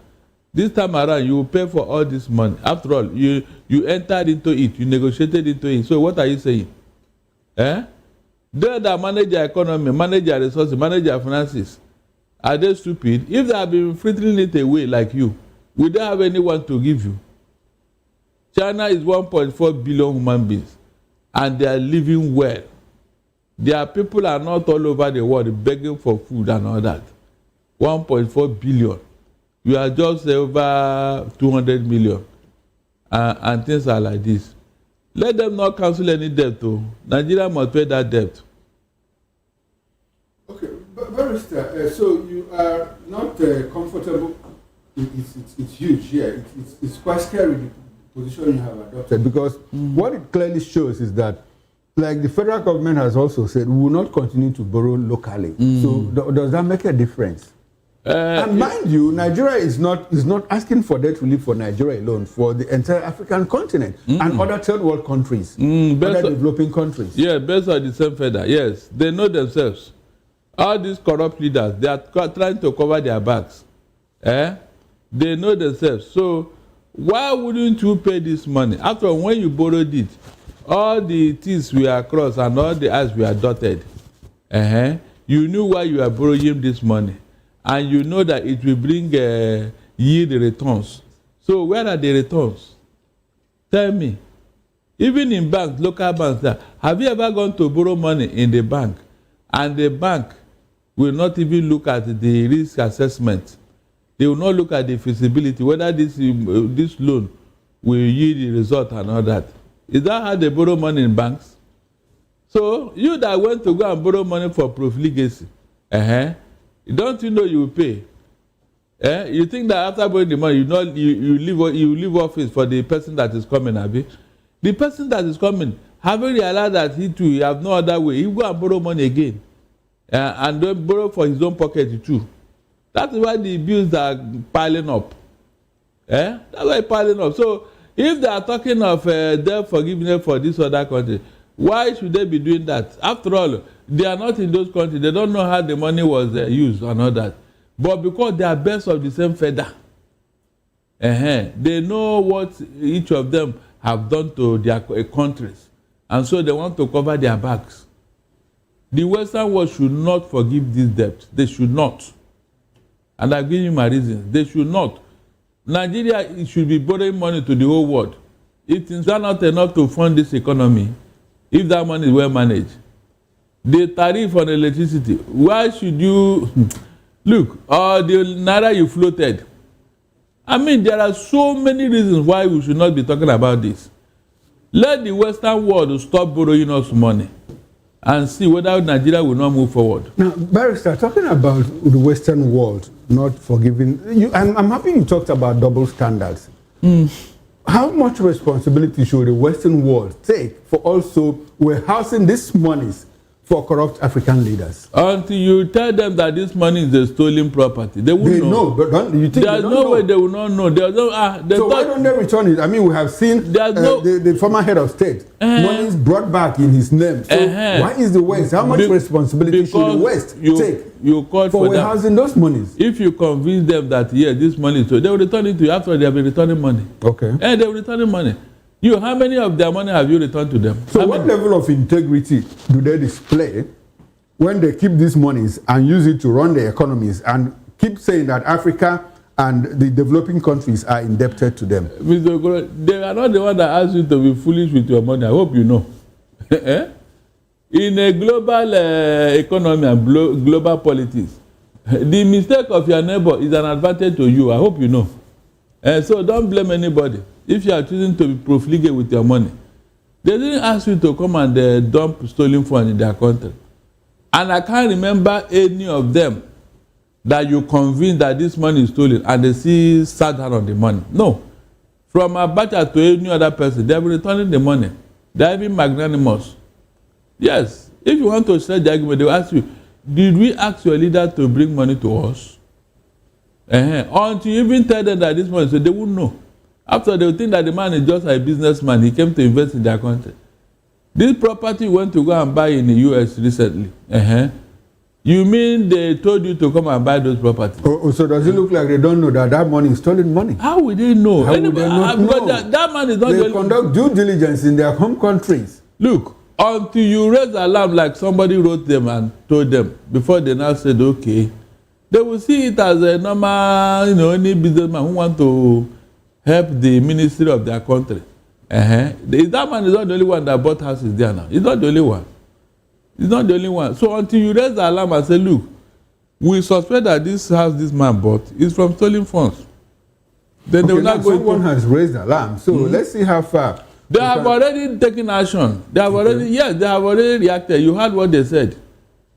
This time around, you will pay for all this money. After all, you entered into it, you negotiated into it. So what are you saying? They that manage your economy, manage your resources, manage your finances, are they stupid? If they have been frittering it away like you, we don't have anyone to give you. China is 1.4 billion human beings, and they are living well. Their people are not all over the world begging for food and all that. 1.4 billion. You are just over 200 million. And things are like this. Let them not cancel any debt, though. Nigeria must pay that debt. Okay, Barrister, so you are not comfortable. It's huge here. It's quite scary, the position you have adopted, because what it clearly shows is that, like the federal government has also said, we will not continue to borrow locally. So does that make a difference? And mind you, Nigeria is not asking for debt relief for Nigeria alone, for the entire African continent and other third world countries, other developing countries. Yeah, based on the same feather. Yes, they know themselves. All these corrupt leaders, they are trying to cover their backs. They know themselves. So why wouldn't you pay this money? After all, when you borrowed it, all the T's were crossed and all the I's were dotted. You knew why you are borrowing this money. And you know that it will bring yield returns. So where are the returns? Tell me. Even in banks, local banks, have you ever gone to borrow money in the bank and the bank will not even look at the risk assessment? They will not look at the feasibility, whether this loan will yield the result and all that. Is that how they borrow money in banks? So you that went to go and borrow money for profligacy, don't you know you will pay? You think that after borrowing the money, you leave office for the person that is coming, Abi? The person that is coming, having realized that he too, he have no other way, he will go and borrow money again. And don't borrow for his own pocket too. That is why the bills are piling up. That's why it's piling up. So if they are talking of debt forgiveness for this other country, why should they be doing that? After all, they are not in those countries. They don't know how the money was used and all that. But because they are birds of the same feather, they know what each of them have done to their countries. And so they want to cover their backs. The Western world should not forgive this debt. They should not. And I'll give you my reasons. They should not. Nigeria should be borrowing money to the whole world. It is not enough to fund this economy if that money is well managed. The tariff on electricity, why should you look, the naira you floated? I mean, there are so many reasons why we should not be talking about this. Let the Western world stop borrowing us money and see whether Nigeria will not move forward. Now, Barrister, talking about the Western world not forgiving, I'm happy you talked about double standards. How much responsibility should the Western world take for also warehousing these monies for corrupt African leaders? Until you tell them that this money is a stolen property, they will know. But you think there's no way they will not know. So why don't they return it? I mean, we have seen the former head of state, money is brought back in his name. So why is the West? How much responsibility should the West take for warehousing those monies? If you convince them that, yes, this money is so, they will return it to you after they have been returning money. Okay. They will return money. How many of their money have you returned to them? So what level of integrity do they display when they keep these monies and use it to run their economies and keep saying that Africa and the developing countries are indebted to them? Mr. Okoro, they are not the one that asked you to be foolish with your money. I hope you know. In a global economy and global politics, the mistake of your neighbor is an advantage to you. I hope you know. So don't blame anybody. If you are choosing to be profligate with your money, they didn't ask you to come and dump stolen funds in their country. And I can't remember any of them that you convinced that this money is stolen and they still sat down on the money. No. From Abacha to any other person, they are returning the money. They are even magnanimous. Yes. If you want to stretch the argument, they will ask you, did we ask your leader to bring money to us? Until you even tell them that this money, so they won't know. After they will think that the man is just a businessman, he came to invest in their country. This property you went to go and buy in the US recently. You mean they told you to come and buy those properties? So does it look like they don't know that money is stolen money? How would they know? How would they not know? That man is not. They conduct due diligence in their home countries. Look, until you raise alarm like somebody wrote them and told them before they now said okay, they will see it as a normal, any businessman who want to help the ministry of their country. That man is not the only one that bought houses there now. He's not the only one. He's not the only one. So until you raise the alarm and say, look, we suspect that this house this man bought is from stolen funds. Then they will not go. Someone has raised the alarm. So let's see how far. They have already taken action. They have already, yes, they have already reacted. You heard what they said.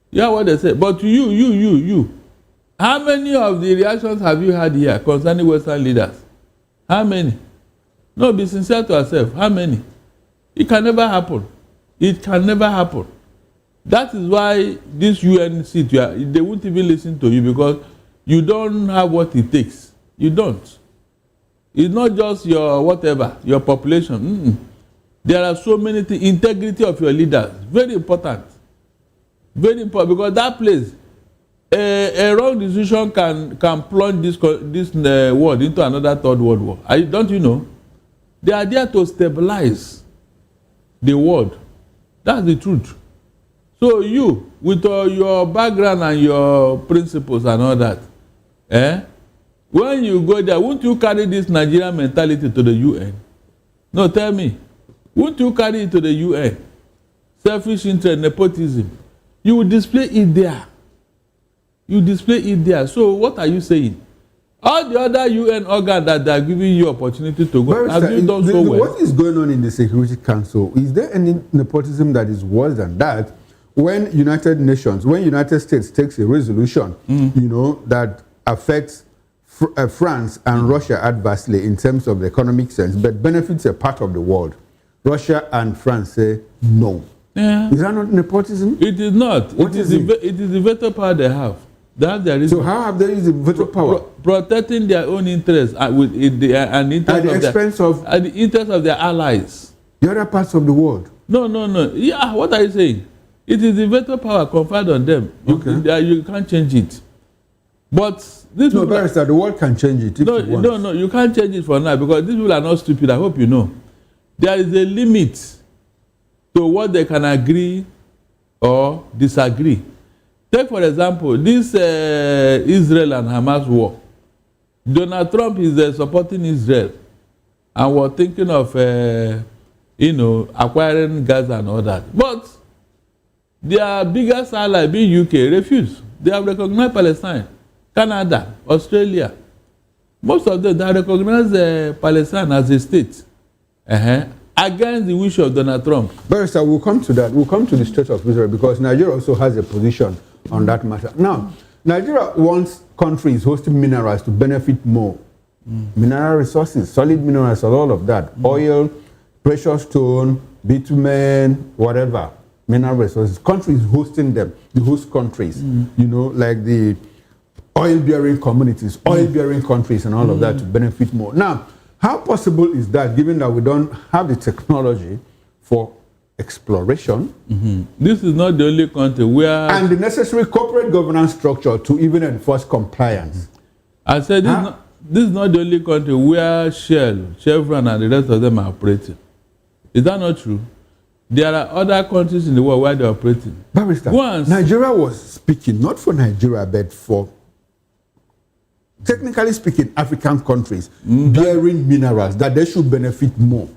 You heard what they said. But you, how many of the reactions have you had here concerning Western leaders? How many? No, be sincere to yourself. How many? It can never happen. It can never happen. That is why this UN seat, they won't even listen to you because you don't have what it takes. You don't. It's not just your whatever, your population. There are so many things. Integrity of your leaders, very important. Very important because that place, a wrong decision can plunge this world into another third world war. Don't you know? They are there to stabilize the world. That's the truth. So you, with your background and your principles and all that, when you go there, won't you carry this Nigerian mentality to the UN? No, tell me. Won't you carry it to the UN? Selfish interest, nepotism. You will display it there. You display it there. So what are you saying? All the other UN organs that are giving you opportunity to go, have you done so well? What is going on in the Security Council? Is there any nepotism that is worse than that? When United States takes a resolution, that affects France and Russia adversely in terms of the economic sense, but benefits a part of the world, Russia and France say no. Yeah. Is that not nepotism? It is not. It is the veto power they have. They have their reason. So how have they used the veto power? Protecting their own interests at the interest of their allies. The other parts of the world. No. Yeah, what are you saying? It is the veto power conferred on them. You can't change it. But this Barrister, the world can change it. No, you can't change it for now because these people are not stupid. I hope you know. There is a limit to what they can agree or disagree. Take, for example, this Israel and Hamas war. Donald Trump is supporting Israel and we're thinking of, acquiring Gaza and all that. But their biggest ally, being UK, refused. They have recognized Palestine, Canada, Australia. Most of them, they have recognized Palestine as a state. Against the wish of Donald Trump. Barrister, we'll come to that. We'll come to the state of Israel because Nigeria also has a position on that matter. Now, Nigeria wants countries hosting minerals to benefit more. Mineral resources, solid minerals, all of that. Oil, precious stone, bitumen, whatever. Mineral resources. Countries hosting them, the host countries. Like the oil-bearing communities, oil-bearing countries and all of that to benefit more. Now, how possible is that given that we don't have the technology for exploration? This is not the only country where... And the necessary corporate governance structure to even enforce compliance. I said this is not the only country where Shell, Chevron and the rest of them are operating. Is that not true? There are other countries in the world where they are operating. Barrister, Nigeria was speaking, not for Nigeria, but for, technically speaking, African countries bearing minerals that they should benefit more.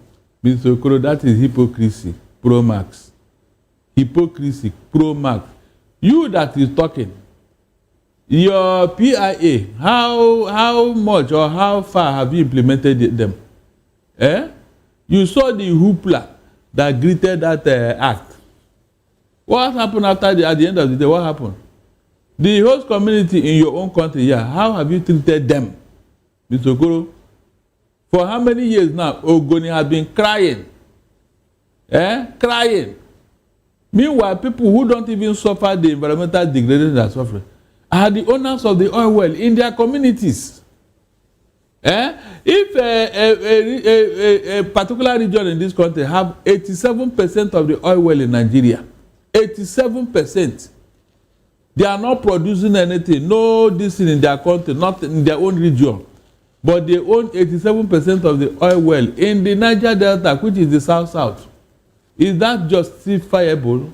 Mr. Okoro, that is hypocrisy, pro max. Hypocrisy, pro max. You that is talking, your PIA, how much or how far have you implemented them? You saw the hoopla that greeted that act. What happened at the end of the day? What happened? The host community in your own country, how have you treated them? Mr. Okoro, for how many years now, Ogoni has been crying. Crying. Meanwhile, people who don't even suffer the environmental degradation they are suffering are the owners of the oil well in their communities. If a particular region in this country have 87% of the oil well in Nigeria, 87%, they are not producing anything, no this in their country, not in their own region, but they own 87% of the oil well in the Niger Delta, which is the south. Is that justifiable?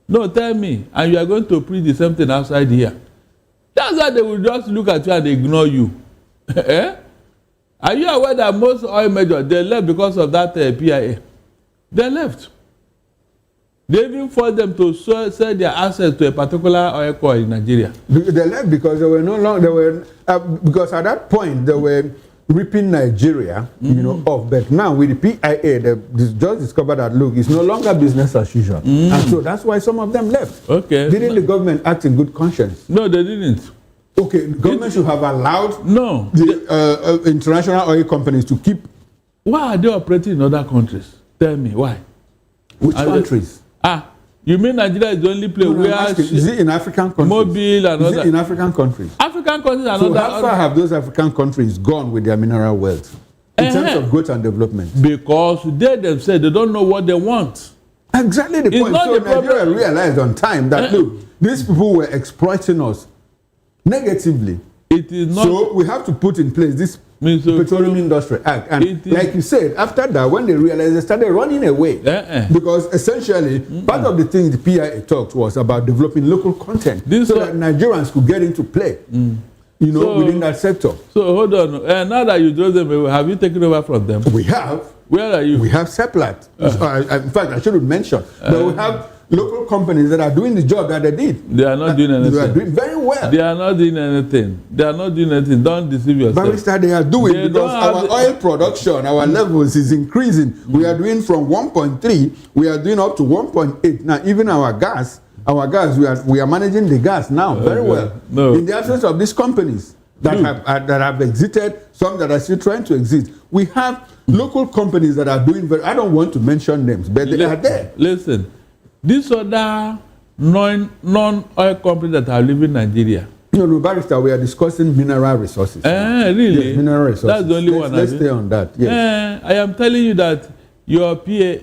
No, tell me. And you are going to preach the same thing outside here. That's why they will just look at you and ignore you. Are you aware that most oil majors, they left because of that PIA? They left. They even forced them to sell their assets to a particular oil coin in Nigeria. They left because they were no longer, because at that point they were ripping Nigeria, off. But now with the PIA, they just discovered that, look, it's no longer business as usual. And so that's why some of them left. Okay. Didn't the government act in good conscience? No, they didn't. Okay, the government should have allowed the international oil companies to keep. Why are they operating in other countries? Tell me, why? Which countries? You mean Nigeria is the only place where... Is it in African countries? Mobile and Is it in African countries? African countries and so how far have those African countries gone with their mineral wealth in terms of growth and development? Because they themselves, they don't know what they want. Exactly the point. So Nigeria realized on time that, look, these people were exploiting us negatively. It is not. So we have to put in place this Petroleum Industry Act. And like you said, after that, when they realized, they started running away. Because essentially, part of the thing the PIA talked was about developing local content so that Nigerians could get into play, within that sector. So hold on. Now that you drove them away, have you taken over from them? We have. Where are you? We have Seplat. In fact, I shouldn't mention. But we have local companies that are doing the job that they did. They are not doing anything. They are doing very well. They are not doing anything. They are not doing anything. Don't deceive yourself. Barrister, they are doing because our oil production, our levels is increasing. We are doing from 1.3, we are doing up to 1.8. Now, even our gas, we are managing the gas now very well. No. In the absence of these companies that have exited, some that are still trying to exit, we have local companies that are doing very. I don't want to mention names, but they are there. Listen. These other non-oil companies that are leaving Nigeria. No, Barrister, we are discussing mineral resources. Really? Yes, mineral resources. That's the only one. Let's stay on that. Yes. I am telling you that your PIA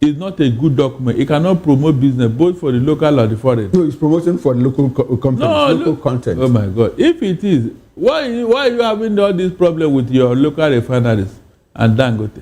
is not a good document. It cannot promote business both for the local or the foreign. No, it's promoting for the local companies, local content. Oh my God! If it is, why are you having all this problem with your local refineries and Dangote?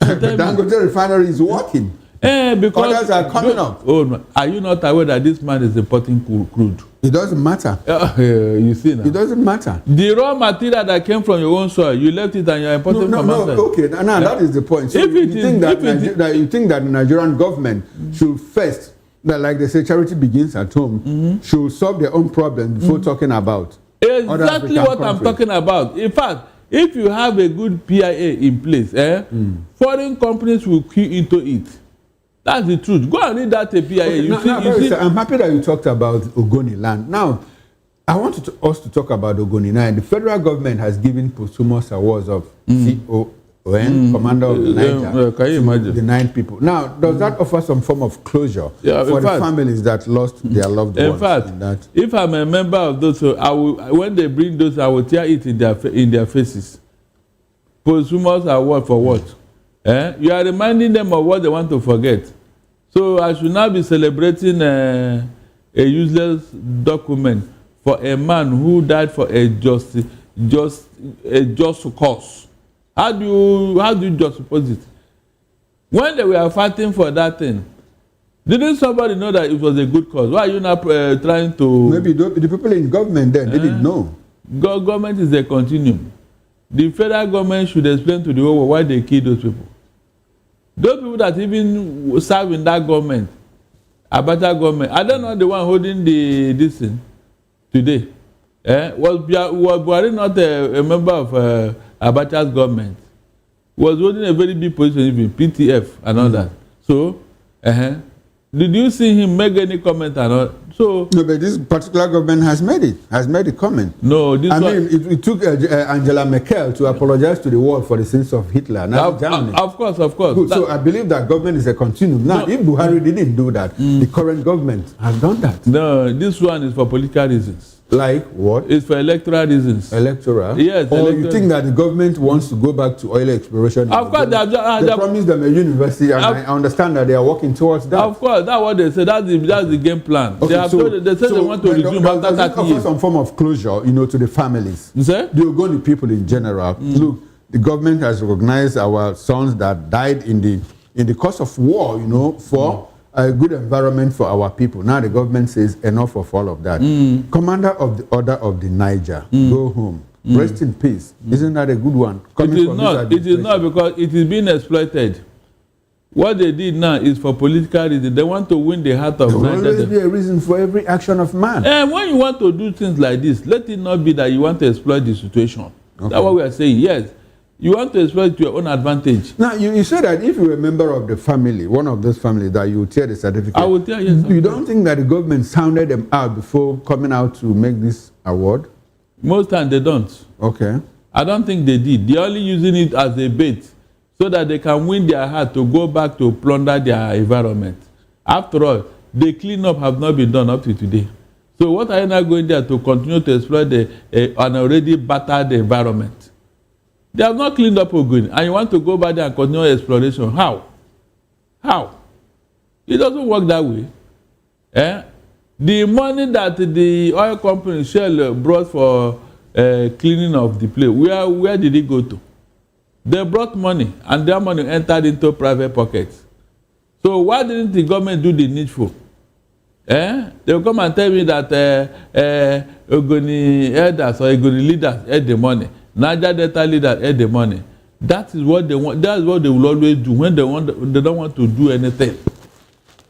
Dangote refinery is working. Because others are coming up. Oh, are you not aware that this man is importing crude? It doesn't matter. You see now. It doesn't matter. The raw material that came from your own soil, you left it and you're importing from outside. Okay, now that is the point. So you think that the Nigerian government should first, like they say, charity begins at home, should solve their own problems before talking about exactly what I'm talking about. In fact, if you have a good PIA in place, foreign companies will queue into it. That's the truth. Go and read that PIA. Okay, I'm happy that you talked about Ogoni land. Now, I want us to talk about Ogoni now. The federal government has given posthumous awards of CON, Commander of the Niger, can you imagine? The 9 people. Now, does that offer some form of closure for the families that lost their loved ones? In fact, if I'm a member of those, when they bring those, I will tear it in their faces. Posthumous award for what? You are reminding them of what they want to forget. So I should now be celebrating a useless document for a man who died for a just cause. How do you just suppose it? When they were fighting for that thing, didn't somebody know that it was a good cause? Why are you not trying to? Maybe the people in government then didn't know. Government is a continuum. The federal government should explain to the whole world why they killed those people. Those people that even serve in that government, Abacha government, I don't know the one holding this thing today. Was Buhari not a member of Abacha's government? Was holding a very big position, even PTF and all that. So, did you see him make any comment or not? So no, but this particular government has made a comment. No, it took Angela Merkel to apologize to the world for the sins of Hitler. Now Germany. Of course. Good. So I believe that government is a continuum. Now, if Buhari didn't do that, the current government has done that. No, this one is for political reasons. Like what? It's for electoral reasons. Electoral? Yes. Or electoral. you think that the government wants to go back to oil exploration? Of course, they promised them a university, and I understand that they are working towards that. Of course, that's what they say. That's the game plan. Okay, they say they want to resume after 30 years. Some form of closure, to the families. The Ogoni people in general. Look, the government has recognized our sons that died in the course of war, for a good environment for our people. Now the government says enough of all of that. Commander of the Order of the Niger, go home. Rest in peace. Isn't that a good one? It is not because it is being exploited. What they did now is for political reasons. They want to win the heart of Niger. There will always be a reason for every action of man. And when you want to do things like this, let it not be that you want to exploit the situation. Okay. That's what we are saying. Yes. You want to exploit to your own advantage. Now, you said that if you're a member of the family, one of those families, that you will tear the certificate. I will tear, yes. You don't think that the government sounded them out before coming out to make this award? Most times they don't. Okay. I don't think they did. They're only using it as a bait so that they can win their heart to go back to plunder their environment. After all, the cleanup have not been done up to today. So what are you now going there to continue to exploit an already battered environment? They have not cleaned up Ogoni, and you want to go back there and continue exploration. How? It doesn't work that way. The money that the oil company Shell brought for cleaning of the place, where did it go to? They brought money, and their money entered into private pockets. So why didn't the government do the needful? They will come and tell me that Ogoni elders or Ogoni leaders had the money. Niger Delta leaders had the money. That is what they want. That is what they will always do when they don't want to do anything.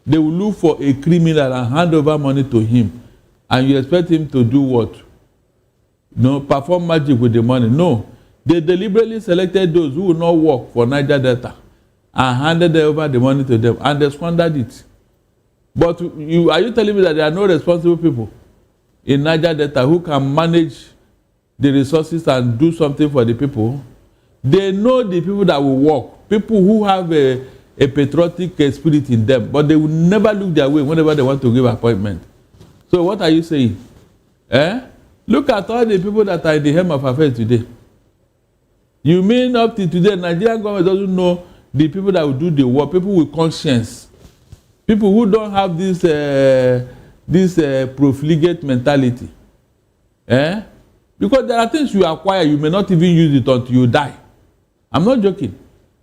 They will look for a criminal and hand over money to him, and you expect him to do what? Perform magic with the money. No, they deliberately selected those who will not work for Niger Delta and handed over the money to them, and they squandered it. But are you telling me that there are no responsible people in Niger Delta who can manage the resources and do something for the people? They know the people that will work, people who have a patriotic spirit in them, but they will never look their way whenever they want to give appointment. So what are you saying? Look at all the people that are in the helm of affairs today. You mean up to today, Nigerian government doesn't know the people that will do the work, people with conscience, people who don't have this profligate mentality. Because there are things you acquire, you may not even use it until you die. I'm not joking.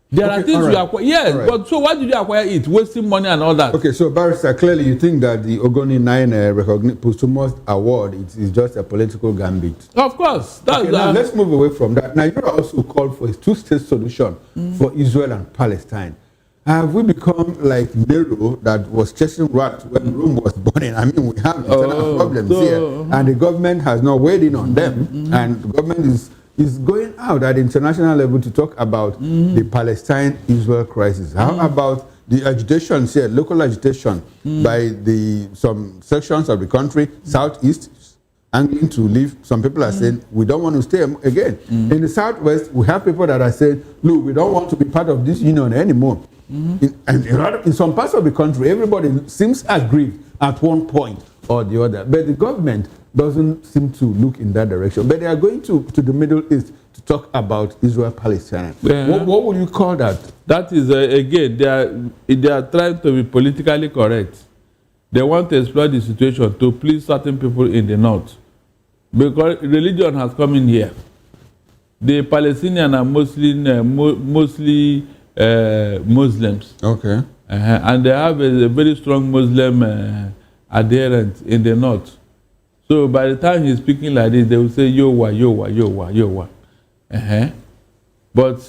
There are things you acquire. Yes, but so why did you acquire it? Wasting money and all that. Okay, so Barrister, clearly you think that the Ogoni 9 posthumous award is just a political gambit. Of course. Now let's move away from that. Nigeria also called for a two-state solution for Israel and Palestine. Have we become like Nero that was chasing rats when Rome was burning? I mean, we have internal problems here, and the government has not weighed in on them, and the government is going out at the international level to talk about the Palestine-Israel crisis. How about the agitation here, local agitation by some sections of the country, southeast, angling to leave? Some people are saying, we don't want to stay again. In the southwest, we have people that are saying, look, we don't want to be part of this union anymore. In some parts of the country, everybody seems aggrieved at one point or the other. But the government doesn't seem to look in that direction. But they are going to the Middle East to talk about Israel-Palestine. What would you call that? That is, again, they are trying to be politically correct. They want to exploit the situation to please certain people in the north. Because religion has come in here. The Palestinians are mostly Muslims. Okay. And they have a very strong Muslim adherent in the north. So by the time he's speaking like this, they will say, Yowa, Yowa, Yowa, Yowa. But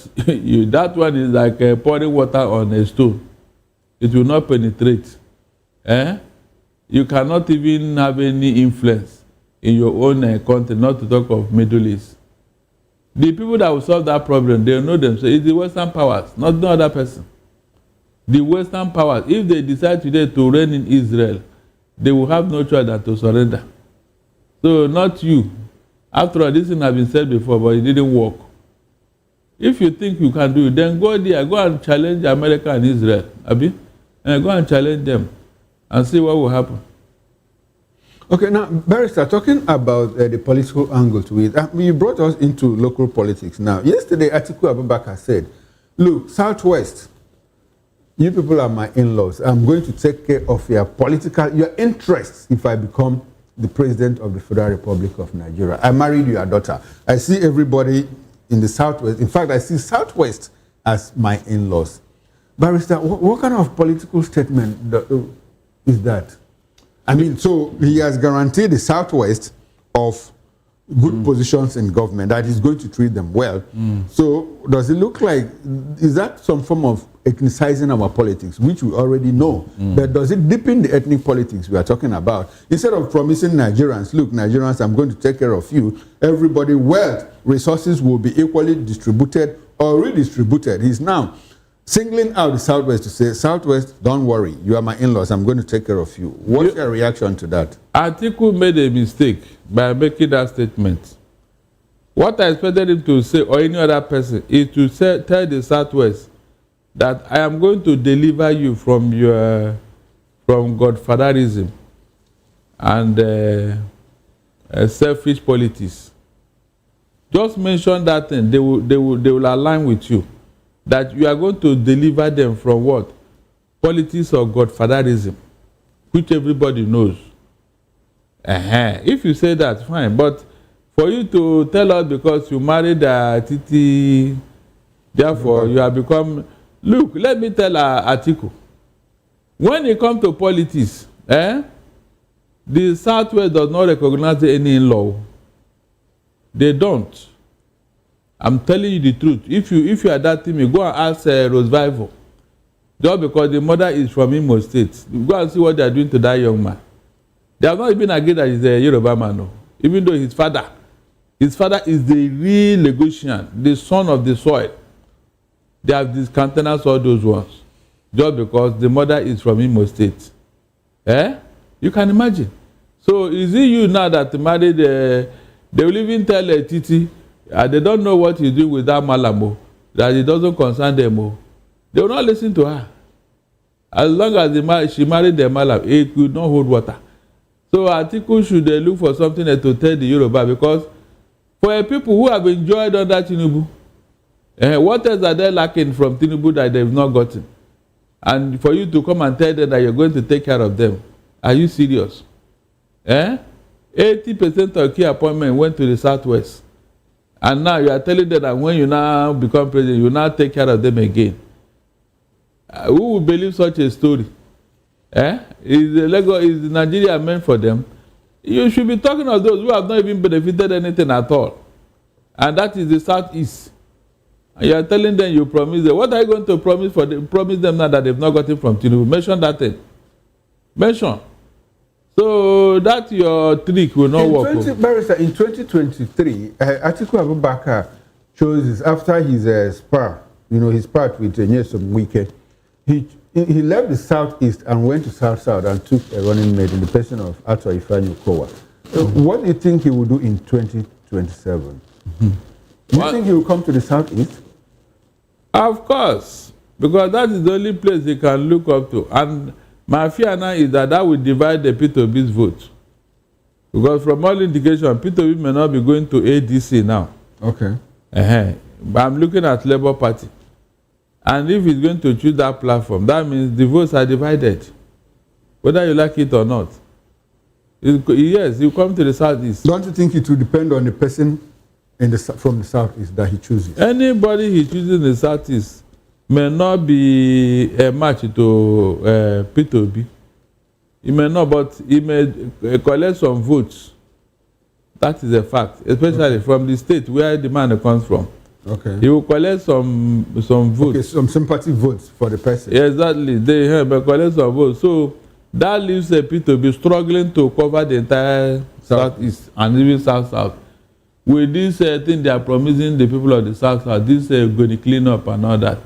that one is like pouring water on a stone. It will not penetrate. You cannot even have any influence in your own country, not to talk of Middle East. The people that will solve that problem, they know themselves. It's the Western powers, not no other person. The Western powers, if they decide today to reign in Israel, they will have no choice than to surrender. So not you. After all, this thing has been said before, but it didn't work. If you think you can do it, then go there, go and challenge America and Israel. Abi? And go and challenge them and see what will happen. Okay, now, Barrister, talking about the political angle to it, you brought us into local politics now. Yesterday, Atiku Abubakar said, look, Southwest, you people are my in-laws. I'm going to take care of your interests if I become the president of the Federal Republic of Nigeria. I married your daughter. I see everybody in the Southwest. In fact, I see Southwest as my in-laws. Barrister, what kind of political statement is that? I mean, so he has guaranteed the Southwest of good positions in government, that he's going to treat them well. So does it look like, is that some form of ethnicizing our politics, which we already know? But does it deepen the ethnic politics we are talking about? Instead of promising Nigerians, look, Nigerians, I'm going to take care of you, everybody, wealth, resources will be equally distributed or redistributed. He's now singling out the Southwest to say, Southwest, don't worry, you are my in-laws, I'm going to take care of you. What's your reaction to that? Atiku made a mistake by making that statement. What I expected him to say, or any other person, is to tell the Southwest that I am going to deliver you from godfatherism and selfish politics. Just mention that thing, they will align with you. That you are going to deliver them from what? Politics of godfatherism, which everybody knows. If you say that, fine. But for you to tell us because you married a Titi, therefore you have become... Look, let me tell Atiku. When it comes to politics, the Southwest does not recognize any law. They don't. I'm telling you the truth. If you are that team, go and ask Rufai. Just because the mother is from Imo State, go and see what they are doing to that young man. They have not even agreed that he's a Yoruba man, no. Even though his father is the real Lagosian, the son of the soil. They have discountenanced all those ones just because the mother is from Imo State. You can imagine. So is it you now that married? They will even tell Titi. They don't know what he's doing with that Malamo, that it doesn't concern them. They will not listen to her. As long as she married the Malam, it could not hold water. So Atiku should look for something to tell the Yoruba, because for people who have enjoyed under Tinubu, what else are they lacking from Tinubu that they've not gotten? And for you to come and tell them that you're going to take care of them, are you serious? 80% of key appointments went to the Southwest. And now you are telling them that when you now become president, you now take care of them again. Who will believe such a story? Is Nigeria meant for them? You should be talking of those who have not even benefited anything at all. And that is the Southeast. And you are telling them you promise them. What are you going to promise them now that they've not gotten from Tinubu? Mention that thing. Mention. So that your trick will not work. Barrister, in 2023, Atiku Abubakar chose after his spar, his part with Nyesom Wike. He left the Southeast and went to South and took a running mate in the person of Ato Ifanyu Kowa. What do you think he will do in 2027? Do you think he will come to the Southeast? Of course, because that is the only place he can look up to. And my fear now is that will divide the P2B's vote. Because from all indication, P2B may not be going to ADC now. Okay. But I'm looking at Labour Party. And if he's going to choose that platform, that means the votes are divided. Whether you like it or not. Yes, you come to the Southeast. Don't you think it will depend on the person from the Southeast that he chooses? Anybody he chooses in the Southeast may not be a match to P2B. He may not, but he may collect some votes. That is a fact, especially from the state where the man comes from. Okay. He will collect some votes. Okay, some sympathy votes for the person. Yeah, exactly. They may collect some votes. So that leaves a P2B struggling to cover the entire Southeast and even South. With this thing they are promising the people of the South, this going to clean up and all that,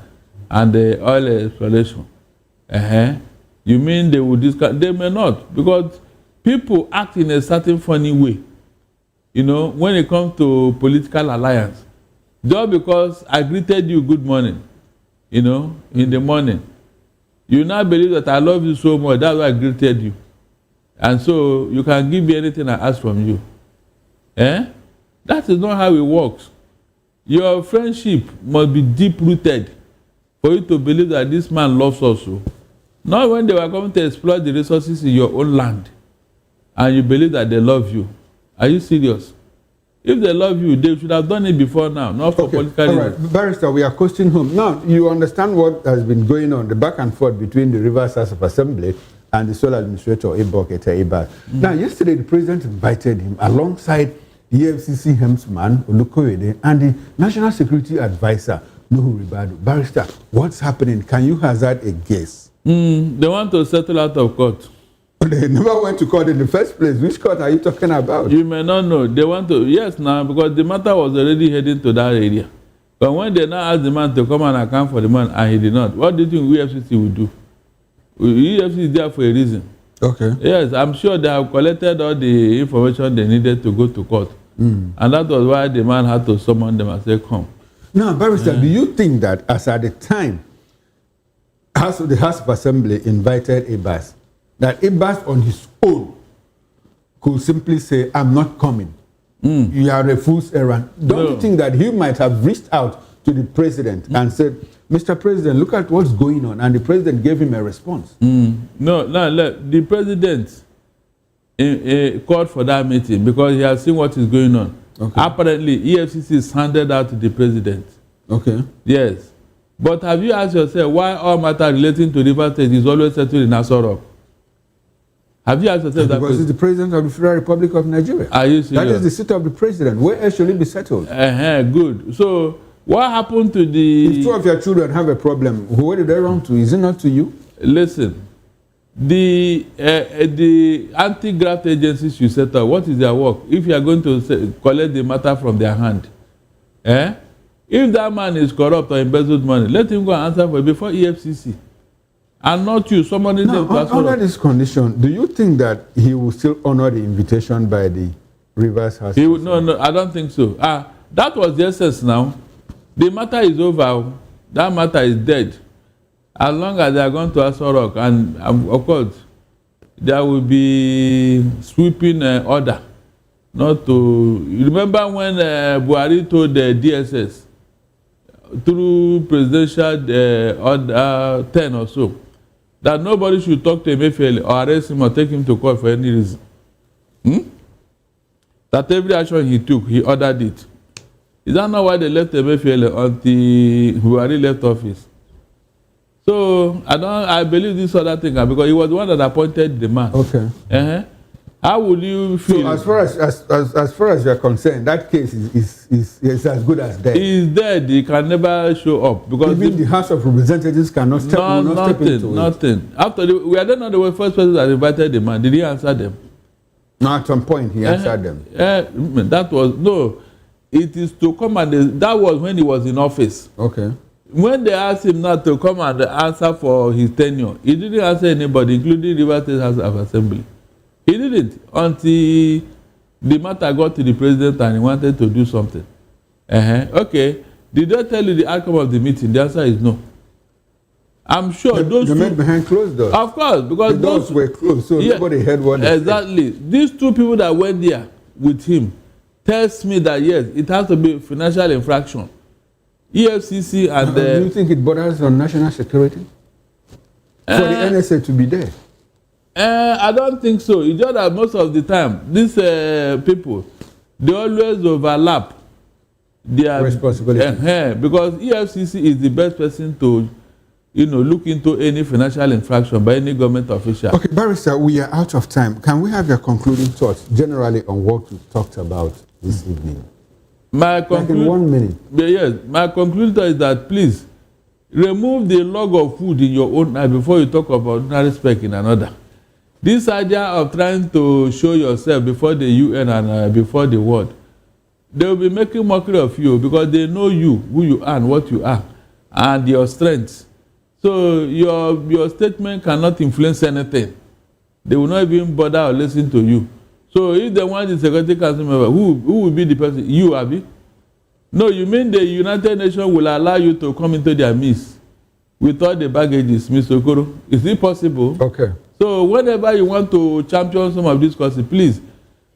and the oil exploration. You mean they will discount? They may not, because people act in a certain funny way. When it comes to political alliance, just because I greeted you good morning, in the morning, you now believe that I love you so much, that's why I greeted you. And so you can give me anything I ask from you. That is not how it works. Your friendship must be deep-rooted for you to believe that this man loves us. Not when they were coming to exploit the resources in your own land and you believe that they love you. Are you serious? If they love you, they should have done it before now, not for political reasons. All right, Barrister, we are coasting home. Now, you understand what has been going on, the back and forth between the Rivers House of Assembly and the sole administrator, Ebok. Now, yesterday, the president invited him alongside the EFCC helmsman, Olukoyede, and the National Security Advisor, Nuhu Ribadu. Barrister, what's happening? Can you hazard a guess? They want to settle out of court. They never went to court in the first place. Which court are you talking about? You may not know. They want to, yes, now, because the matter was already heading to that area. But when they now asked the man to come and account for the man, and he did not, what do you think EFCC will do? EFCC is there for a reason. Okay. Yes, I'm sure they have collected all the information they needed to go to court. And that was why the man had to summon them and say, come. Now, Barrister, do you think that as at the time the House of Assembly invited Abbas, that Abbas on his own could simply say, I'm not coming. You are a fool's errand. Don't you think that he might have reached out to the president and said, Mr. President, look at what's going on, and the president gave him a response? No, the president called for that meeting because he has seen what is going on. Okay. Apparently, EFCC is handed out to the president. Okay. Yes. But have you asked yourself why all matter relating to River State is always settled in Aso Rock? Have you asked yourself that? Because it's the president of the Federal Republic of Nigeria. Are you serious? That is the seat of the president. Where else should it be settled? Good. So, what happened to the... If two of your children have a problem, who did they run to? Is it not to you? Listen, the anti-graft agencies you set up, what is their work? If you are going to collect the matter from their hand, if that man is corrupt or embezzled money, let him go and answer for it before EFCC. And not you, somebody now, under this condition, do you think that he will still honor the invitation by the Rivers House? No, I don't think so. That was the essence now. The matter is over. That matter is dead. As long as they are going to Aso Rock, and of course, there will be sweeping order. Not to... You remember when Buhari told the DSS, through presidential order 10 or so, that nobody should talk to Midfield or arrest him or take him to court for any reason. That every action he took, he ordered it. Is that not why they left Midfield until Buhari left office? So I believe this other thing because he was the one that appointed the man. Okay. How would you feel? So as far as you are concerned, that case is as good as dead. He's dead. He can never show up because even the House of Representatives cannot step into it. Nothing. After we are not the first person that invited the man. Did he answer them? No, at some point he answered them. That was no. It is to come and that was when he was in office. Okay. When they asked him not to come and answer for his tenure, he didn't answer anybody, including River State House of Assembly. He didn't until the matter got to the president and he wanted to do something. Okay. Did they tell you the outcome of the meeting? The answer is no. I'm sure those two... They met behind closed doors. Of course, because the doors were closed, so nobody heard what they said. Exactly. These two people that went there with him tells me that, yes, it has to be financial infraction. EFCC and... do you think it borders on national security? For the NSA to be there? I don't think so. It's just that most of the time, these people, they always overlap their responsibility. Because EFCC is the best person to, look into any financial infraction by any government official. Okay, Barrister, we are out of time. Can we have your concluding thoughts generally on what we talked about this evening? Like in 1 minute. Yes, my concluding thought is that please remove the log of food in your own eye before you talk about ordinary speck in another. This idea of trying to show yourself before the UN and before the world, they will be making mockery of you because they know you, who you are and what you are, and your strengths. So your statement cannot influence anything. They will not even bother or listen to you. So if they want the Security Council member, who will be the person? You, Abi? No, you mean the United Nations will allow you to come into their midst with all the baggages, Mr. Okoro? Is it possible? Okay. So whenever you want to champion some of these causes, please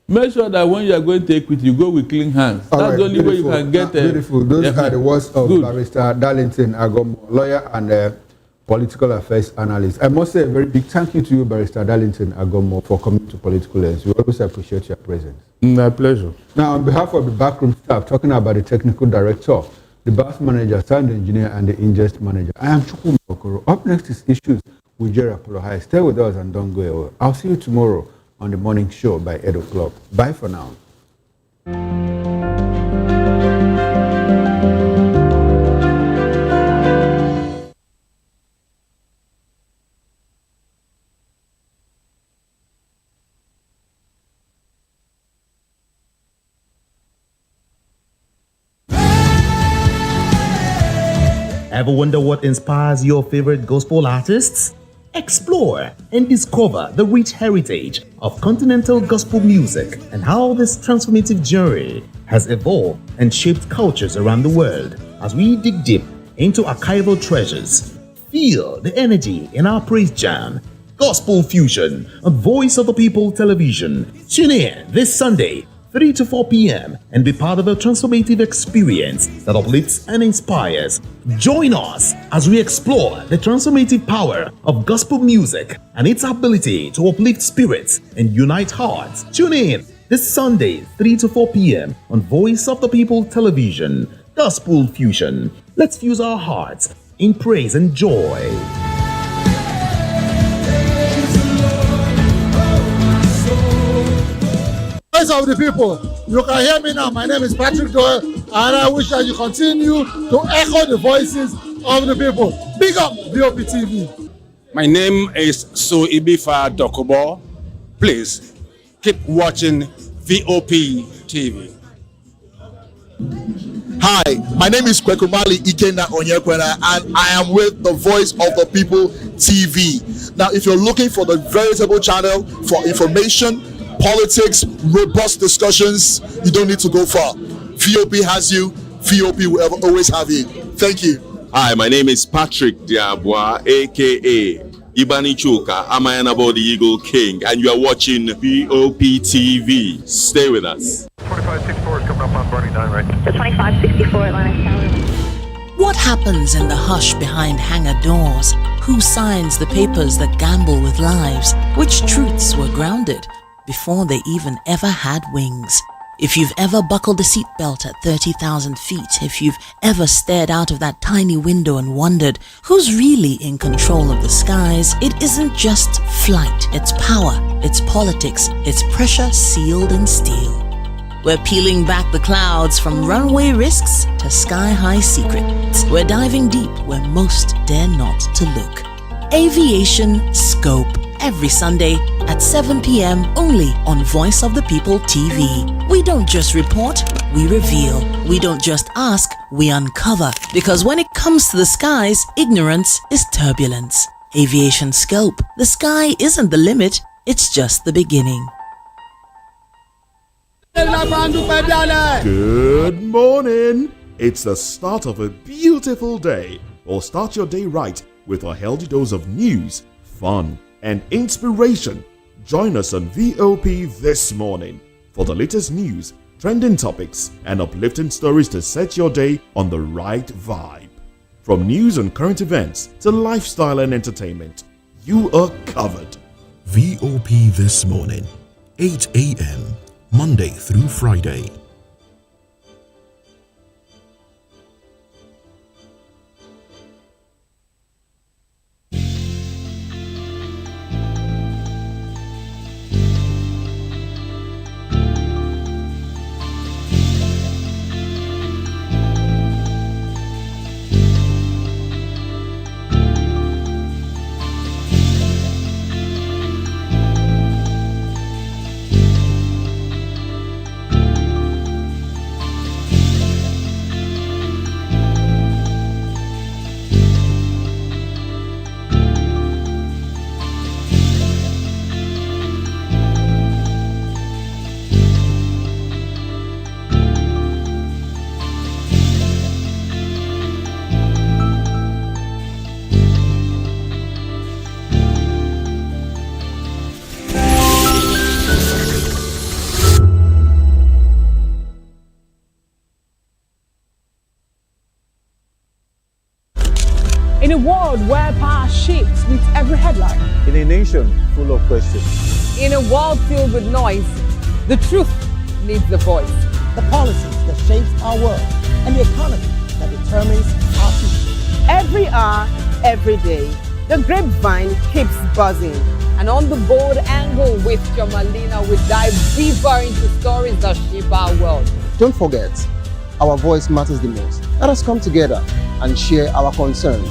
make sure that when you are going to equity, you go with clean hands. That's the only way you can get beautiful. Those are the words of Barrister Darlington Agomo, lawyer and political affairs analyst. I must say a very big thank you to you, Barrister Darlington Agomo, for coming to Political Lens. We always appreciate your presence. My pleasure. Now, on behalf of the backroom staff, talking about the technical director, the bus manager, sound engineer, and the ingest manager, I am Chukwu Okoro. Up next is Issues with Jerry Apollo. Stay with us and don't go away. I'll see you tomorrow on the morning show by 8 o'clock. Bye for now. Ever wonder what inspires your favorite gospel artists? Explore and discover the rich heritage of continental gospel music and how this transformative journey has evolved and shaped cultures around the world. As we dig deep into archival treasures, feel the energy in our praise jam, Gospel Fusion on Voice of the People Television. Tune in this Sunday, 3 to 4 p.m. and be part of a transformative experience that uplifts and inspires. Join us as we explore the transformative power of gospel music and its ability to uplift spirits and unite hearts. Tune in this Sunday, 3 to 4 p.m. on Voice of the People Television. Gospel Fusion. Let's fuse our hearts in praise and joy. Voice of the people, you can hear me now. My name is Patrick Doyle, and I wish that you continue to echo the voices of the people. Big up VOP TV. My name is Suibifa Dokubo. Please keep watching VOP TV. Hi, my name is Kwekumali Ikenda Onyekwena, and I am with the Voice of the People TV. Now, if you're looking for the veritable channel for information, politics, robust discussions, you don't need to go far. VOP has you. VOP will always have you. Thank you. Hi, my name is Patrick Diabwa, aka Ibani Chuka. I'm an about the Eagle King, and you are watching VOP TV. Stay with us. 2564 is coming up on Barney 9 right. The 2564 Atlantic Tower. What happens in the hush behind hangar doors? Who signs the papers that gamble with lives? Which truths were grounded before they even ever had wings? If you've ever buckled a seatbelt at 30,000 feet, if you've ever stared out of that tiny window and wondered who's really in control of the skies, it isn't just flight, it's power, it's politics, it's pressure sealed in steel. We're peeling back the clouds from runway risks to sky-high secrets. We're diving deep where most dare not to look. Aviation Scope, every Sunday at 7 p.m. only on Voice of the People TV. We don't just report, we reveal. We don't just ask, we uncover. Because when it comes to the skies, ignorance is turbulence. Aviation Scope, the sky isn't the limit, it's just the beginning. Good morning. It's the start of a beautiful day. Or start your day right with a healthy dose of news, fun, and inspiration. Join us on VOP this morning for the latest news, trending topics, and uplifting stories to set your day on the right vibe. From news and current events to lifestyle and entertainment, you are covered. VOP This Morning, 8 a.m., Monday through Friday. In a world where power shifts with every headline. In a nation full of questions. In a world filled with noise, the truth needs the voice. The policies that shape our world and the economy that determines our future. Every hour, every day, the grapevine keeps buzzing. And on the bold angle with Jomalina, we dive deeper into stories that shape our world. Don't forget, our voice matters the most. Let us come together and share our concerns.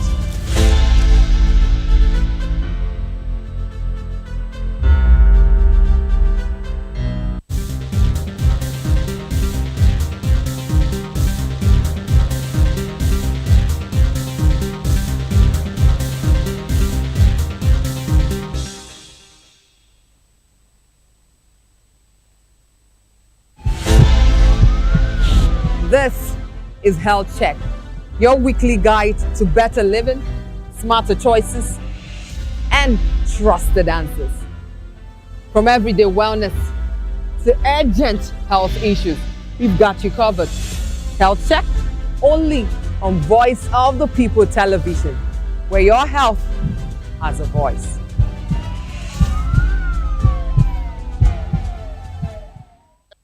This is Health Check, your weekly guide to better living, smarter choices, and trusted answers. From everyday wellness to urgent health issues, we've got you covered. Health Check, only on Voice of the People television, where your health has a voice.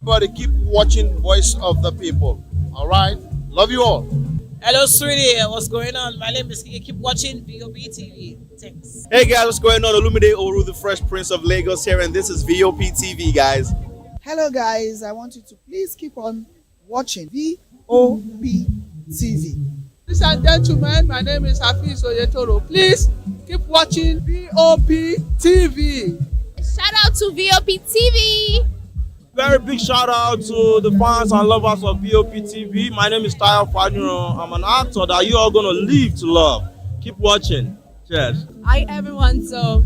Everybody keep watching Voice of the People. All right? Love you all. Hello, sweetie. What's going on? My name is Kiki. Keep watching VOP TV. Thanks. Hey guys, what's going on? Olumide Oru, the Fresh Prince of Lagos here, and this is VOP TV, guys. Hello guys, I want you to please keep on watching VOP TV. Ladies and gentlemen, my name is Hafiz Oyetoro. Please keep watching VOP TV. Shout out to VOP TV. Very big shout out to the fans and lovers of VOP TV. My name is Tayo Fanuro. I'm an actor that you are going to live to love. Keep watching. Cheers. Hi everyone, so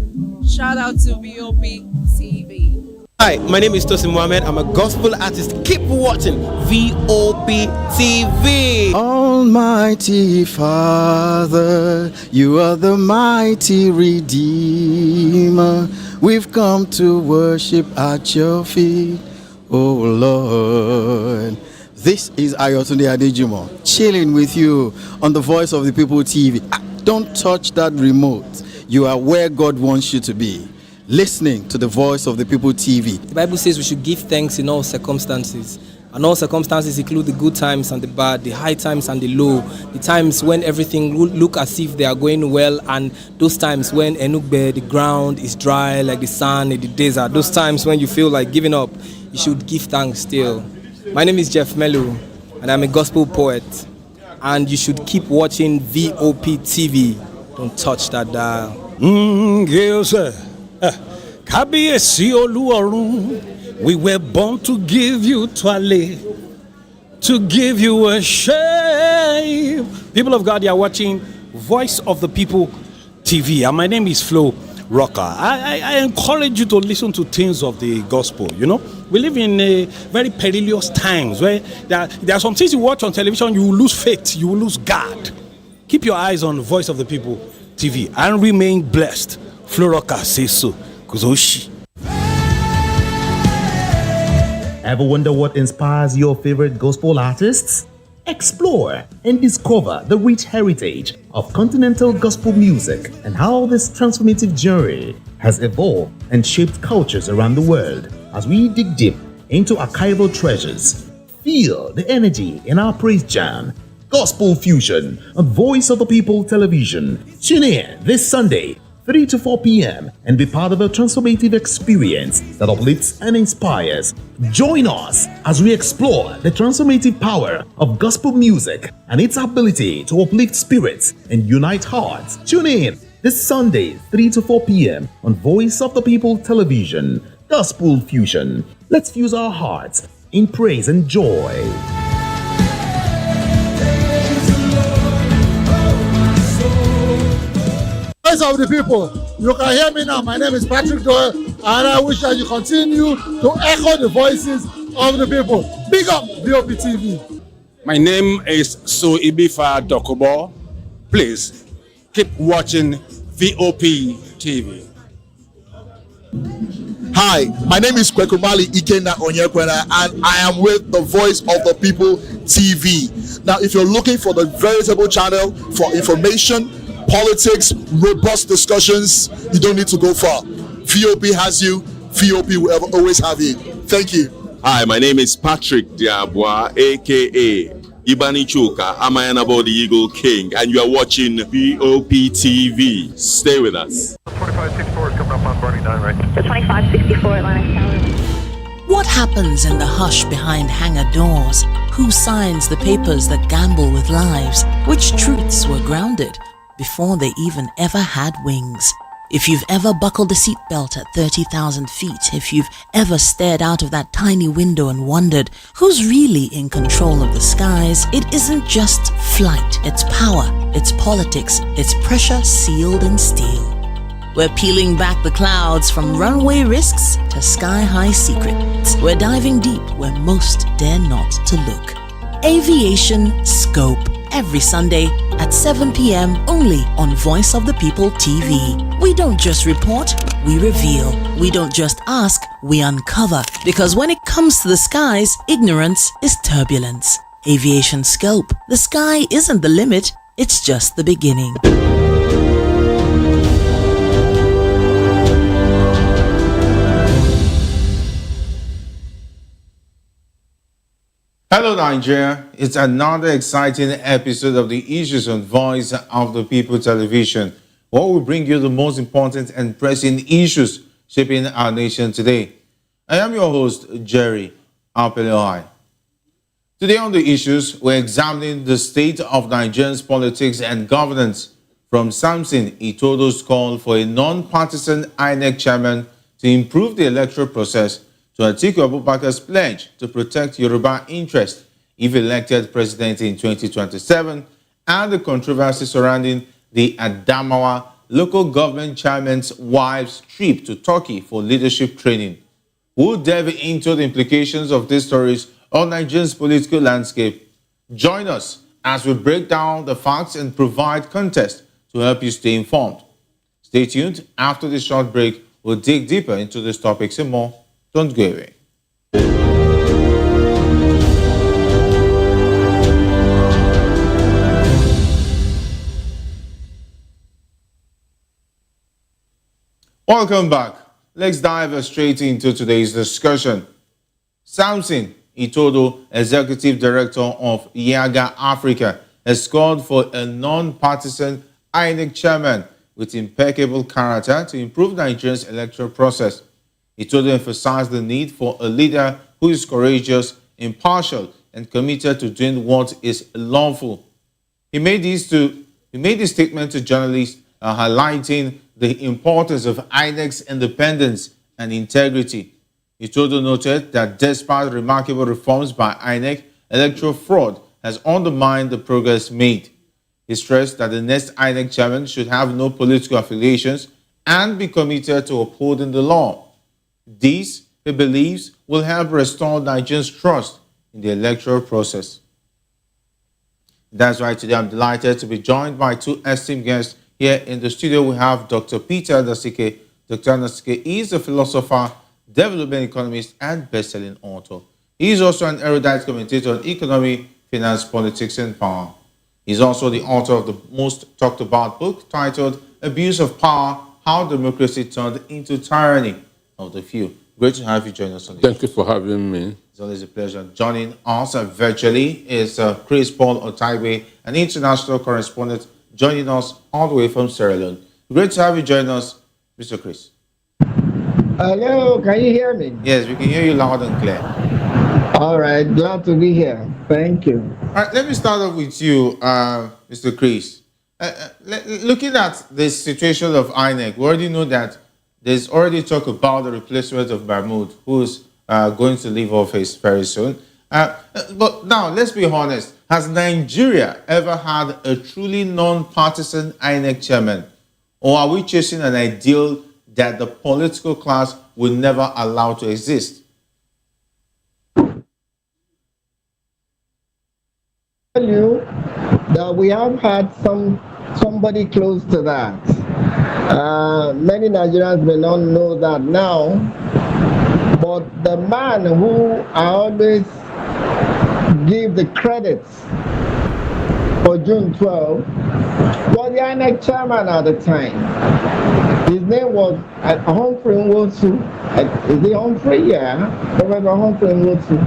shout out to VOP TV. Hi, my name is Tosin Mohammed. I'm a gospel artist. Keep watching VOP TV. Almighty Father, you are the mighty Redeemer. We've come to worship at your feet, oh Lord. This is Ayotunde Adejimo, chilling with you on the Voice of the People TV. Don't touch that remote. You are where God wants you to be. Listening to the Voice of the People TV. The Bible says we should give thanks in all circumstances. And all circumstances include the good times and the bad, the high times and the low, the times when everything look as if they are going well, and those times when Enugbe, the ground is dry like the sand in the desert. Those times when you feel like giving up, you should give thanks still. My name is Jeff Melu, and I'm a gospel poet. And you should keep watching VOP TV. Don't touch that dial. We were born to give you twale, to give you worship. People of God, you are watching Voice of the People TV, and my name is Flo Rocker. I encourage you to listen to things of the gospel. You know, we live in a very perilous times where there are some things you watch on television, you will lose faith, you will lose God. Keep your eyes on Voice of the People TV and remain blessed. Flo Rocker says so. Kuzoshi. Ever wonder what inspires your favorite gospel artists? Explore and discover the rich heritage of continental gospel music and how this transformative journey has evolved and shaped cultures around the world. As we dig deep into archival treasures, feel the energy in our praise jam, Gospel Fusion on Voice of the People television. Tune in this Sunday, 3 to 4 p.m. and be part of a transformative experience that uplifts and inspires. Join us as we explore the transformative power of gospel music and its ability to uplift spirits and unite hearts. Tune in this Sunday, 3 to 4 p.m. on Voice of the People television. Gospel Fusion. Let's fuse our hearts in praise and joy. Voice of the People, you can hear me now. My name is Patrick Doyle, and I wish that you continue to echo the voices of the people. Big up VOP TV. My name is Onyediika Dokubo. Please keep watching VOP TV. Hi, my name is Onyediika, and I am with the Voice of the People TV. Now, if you're looking for the veritable channel for information, politics, robust discussions. You don't need to go far. VOP has you. VOP will always have you. Thank you. Hi, my name is Patrick Diabwa, aka Ibani Chuka. I'm about the Eagle King, and you are watching VOP TV. Stay with us. 2564 is coming up on Barney 9, right? The 2564 Atlantic Tower. What happens in the hush behind hangar doors? Who signs the papers that gamble with lives? Which truths were grounded before they even ever had wings? If you've ever buckled a seatbelt at 30,000 feet, if you've ever stared out of that tiny window and wondered who's really in control of the skies, it isn't just flight, it's power, it's politics, it's pressure sealed in steel. We're peeling back the clouds from runway risks to sky-high secrets. We're diving deep where most dare not to look. Aviation Scope, every Sunday at 7 p.m. only on Voice of the People TV. We don't just report, we reveal. We don't just ask, we uncover. Because when it comes to the skies, ignorance is turbulence. Aviation Scope, the sky isn't the limit, it's just the beginning. Hello Nigeria, it's another exciting episode of the Issues on Voice of the People television, where we bring you the most important and pressing issues shaping our nation today. I am your host, Jerry Apeleohai. Today on the issues, we're examining the state of Nigerians' politics and governance, from Samson Itodo's call for a non-partisan INEC chairman to improve the electoral process, to Atiku Abubakar's pledge to protect Yoruba interests if elected president in 2027, and the controversy surrounding the Adamawa local government chairman's wife's trip to Turkey for leadership training. We'll delve into the implications of these stories on Nigeria's political landscape. Join us as we break down the facts and provide context to help you stay informed. Stay tuned. After this short break, we'll dig deeper into these topics and more. Don't go away. Welcome back. Let's dive straight into today's discussion. Samson Itodo, Executive Director of Yaga Africa, has called for a non-partisan INEC chairman with impeccable character to improve Nigeria's electoral process. Itodo emphasized the need for a leader who is courageous, impartial, and committed to doing what is lawful. He made this statement to journalists, highlighting the importance of INEC's independence and integrity. Itodo noted that despite remarkable reforms by INEC, electoral fraud has undermined the progress made. He stressed that the next INEC chairman should have no political affiliations and be committed to upholding the law. This, he believes, will help restore Nigerians' trust in the electoral process. That's why today I'm delighted to be joined by two esteemed guests. Here in the studio, we have Dr. Peter Nasike. Dr. Nasike is a philosopher, development economist, and best-selling author. He is also an erudite commentator on economy, finance, politics, and power. He's also the author of the most talked about book titled Abuse of Power, How Democracy Turned into Tyranny of the Few. Great to have you join us on this. Thank you for having me. It's always a pleasure. Joining us virtually is Chris Paul Otaiwe, an international correspondent, joining us all the way from Sierra Leone. Great to have you join us, Mr. Chris. Hello, can you hear me? Yes, we can hear you loud and clear. All right, glad to be here. Thank you. All right, let me start off with you, Mr. Chris. Looking at the situation of INEC, we already know that there's already talk about the replacement of Mahmoud, who's going to leave office very soon. But now, let's be honest. Has Nigeria ever had a truly non-partisan INEC chairman? Or are we chasing an ideal that the political class will never allow to exist? Tell you that we have had somebody close to that. Many Nigerians may not know that now, but the man who I always give the credits for June 12 was the INEC chairman at the time. His name was Humphrey Nwosu. Is it Humphrey? Yeah, Professor Humphrey Nwosu.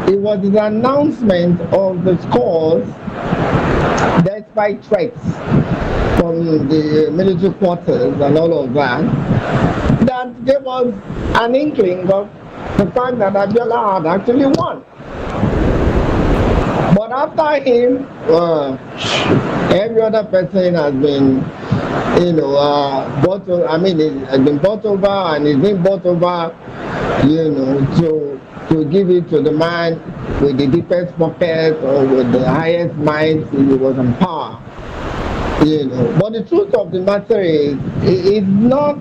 It was his announcement of the scores, despite threats from the military quarters and all of that, that gave us an inkling of the fact that Abiola had actually won. But after him, every other person has been, bought over, it has been bought over and it's been bought over, to give it to the man with the deepest pocket or with the highest mind who was in power. But the truth of the matter is, it's not.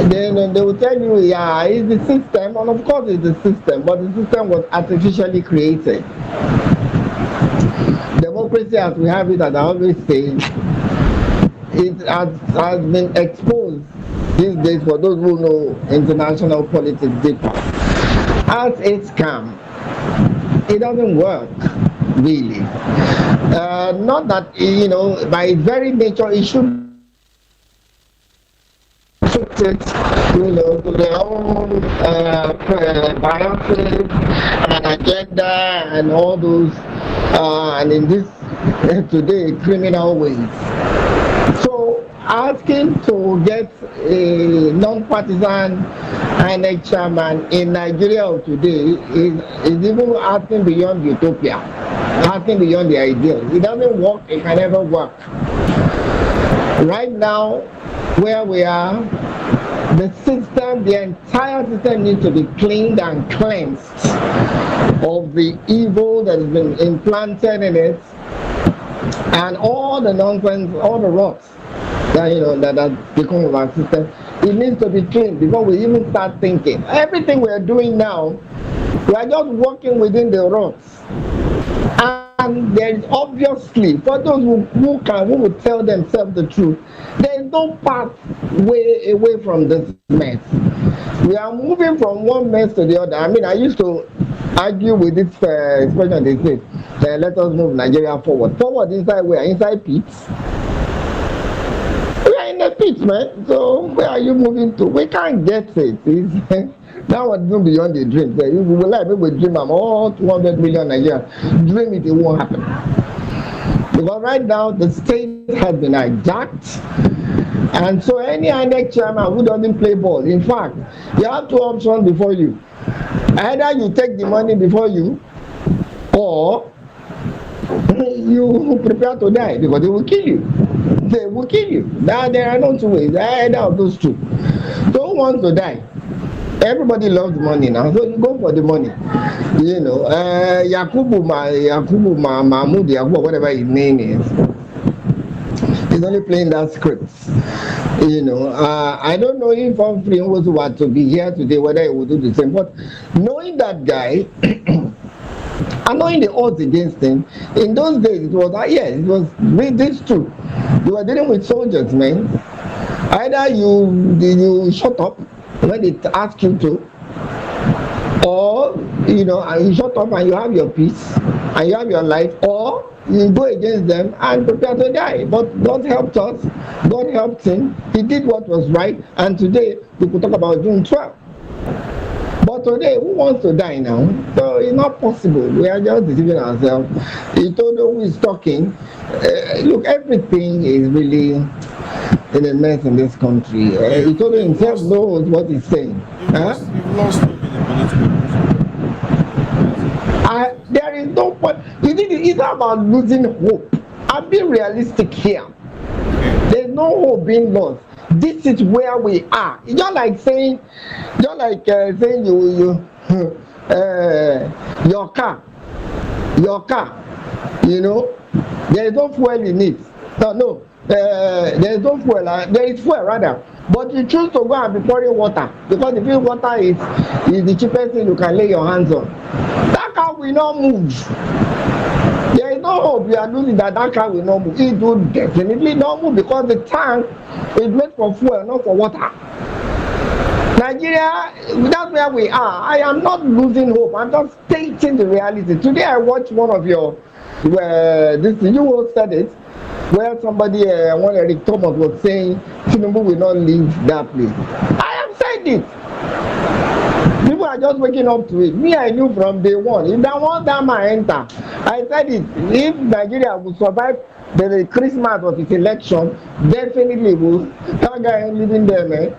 They will tell you, yeah, it's the system, and of course it's the system, but the system was artificially created. Democracy as we have it, as I always say, it has been exposed these days, for those who know international politics deeper, as a scam. It doesn't work, really. Not that, by its very nature, it should to their own biases and agenda and all those, and in this today, criminal ways. So asking to get a non-partisan INEC chairman in Nigeria of today is even asking beyond utopia, asking beyond the ideal. It doesn't work, it can never work. Right now, where we are, the system, the entire system needs to be cleaned and cleansed of the evil that has been implanted in it and all the nonsense, all the rots that have become of our system. It needs to be cleaned before we even start thinking. Everything we are doing now, we are just working within the rots. And there is obviously, for those who will tell themselves the truth, there is no path away from this mess. We are moving from one mess to the other. I used to argue with this expression they say, let us move Nigeria forward. Forward inside where? Inside pits. We are in the pits, man. So where are you moving to? We can't get it. Now it's even beyond the dream. If we will like we dream I'm all 200 million Nigerians. Dream it won't happen. Because right now the state has been hijacked. And so any INEC chairman who doesn't play ball, in fact, you have two options before you. Either you take the money before you, or you prepare to die because they will kill you. They will kill you. There are no two ways. Either of those two. So who wants to die? Everybody loves money now, so you go for the money. Yakubu Mahmoud Yakubu, whatever his name is, he's only playing that script. I don't know if Humphrey Nwosu were to be here today, whether he would do the same. But knowing that guy, and knowing the odds against him, in those days it was it was this true. You were dealing with soldiers, man. Either you shut up when they ask you to, or you shut up and you have your peace and you have your life, or you go against them and prepare to die. But God helped us, God helped him, he did what was right, and today we could talk about June 12th. But today, who wants to die now? So it's not possible. We are just deceiving ourselves. He told who is talking, look, everything is really in a mess in this country. He told himself knows what he's saying. You've lost hope in the political process. There is no point. It's not about losing hope. I'm being realistic here. There's no hope being lost. This is where we are. It's just like saying you your car, there is no fuel in it. No. There is no fuel. There is fuel rather, but you choose to go and be pouring water because the pure water is the cheapest thing you can lay your hands on. That car will not move. There is no hope. We are losing that car will not move. It will definitely not move because the tank is made for fuel, not for water. Nigeria, that's where we are. I am not losing hope. I'm just stating the reality. Today I watched one of your you all said it. where somebody, one Eric Thomas was saying, Tinubu will not leave that place. I have said it. People are just waking up to it. Me, I knew from day one. If that one time I enter, I said it. If Nigeria will survive the Christmas of its election, definitely will. That guy ain't living there, man.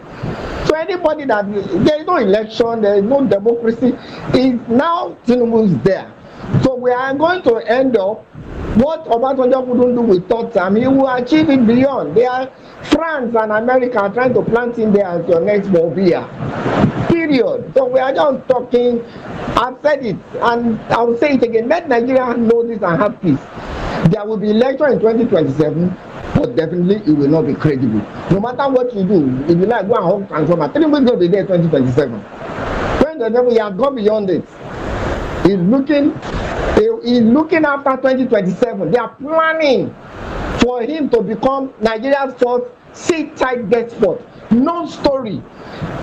So anybody that there is no election, there is no democracy, is now Tinubu's there. So we are going to end up what Obasanjo couldn't do with third term. He will achieve it beyond. They are France and America are trying to plant in there as your next Mobia. Period. So we are just talking. I've said it, and I will say it again. Let Nigeria know this and have peace. There will be election in 2027, but definitely it will not be credible. No matter what you do, if you like, go and hold transformer. Tinubu is going to be there in 2027. 2027, he has gone beyond it. He's looking after 2027. They are planning for him to become Nigeria's first sit-tight despot. No story.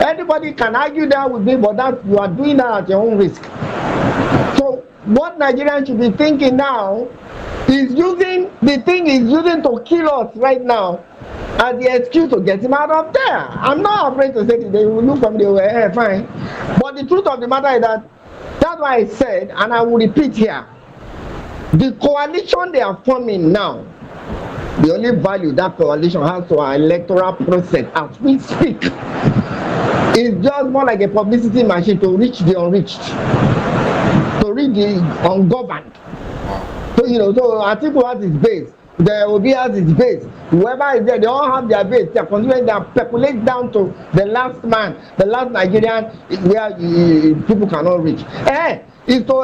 Anybody can argue that with me, but that you are doing that at your own risk. So what Nigerians should be thinking now is using the thing he's using to kill us right now as the excuse to get him out of there. I'm not afraid to say it. They will look from the way, fine. But the truth of the matter is that that's why I said, and I will repeat here, the coalition they are forming now, the only value that coalition has to our electoral process as we speak is just more like a publicity machine to reach the unreached, to reach the ungoverned. So, so Atiku has his base, the Obi has his base, whoever is there, they all have their base. They are continuing, they percolate down to the last man, the last Nigerian, where people cannot reach. Is to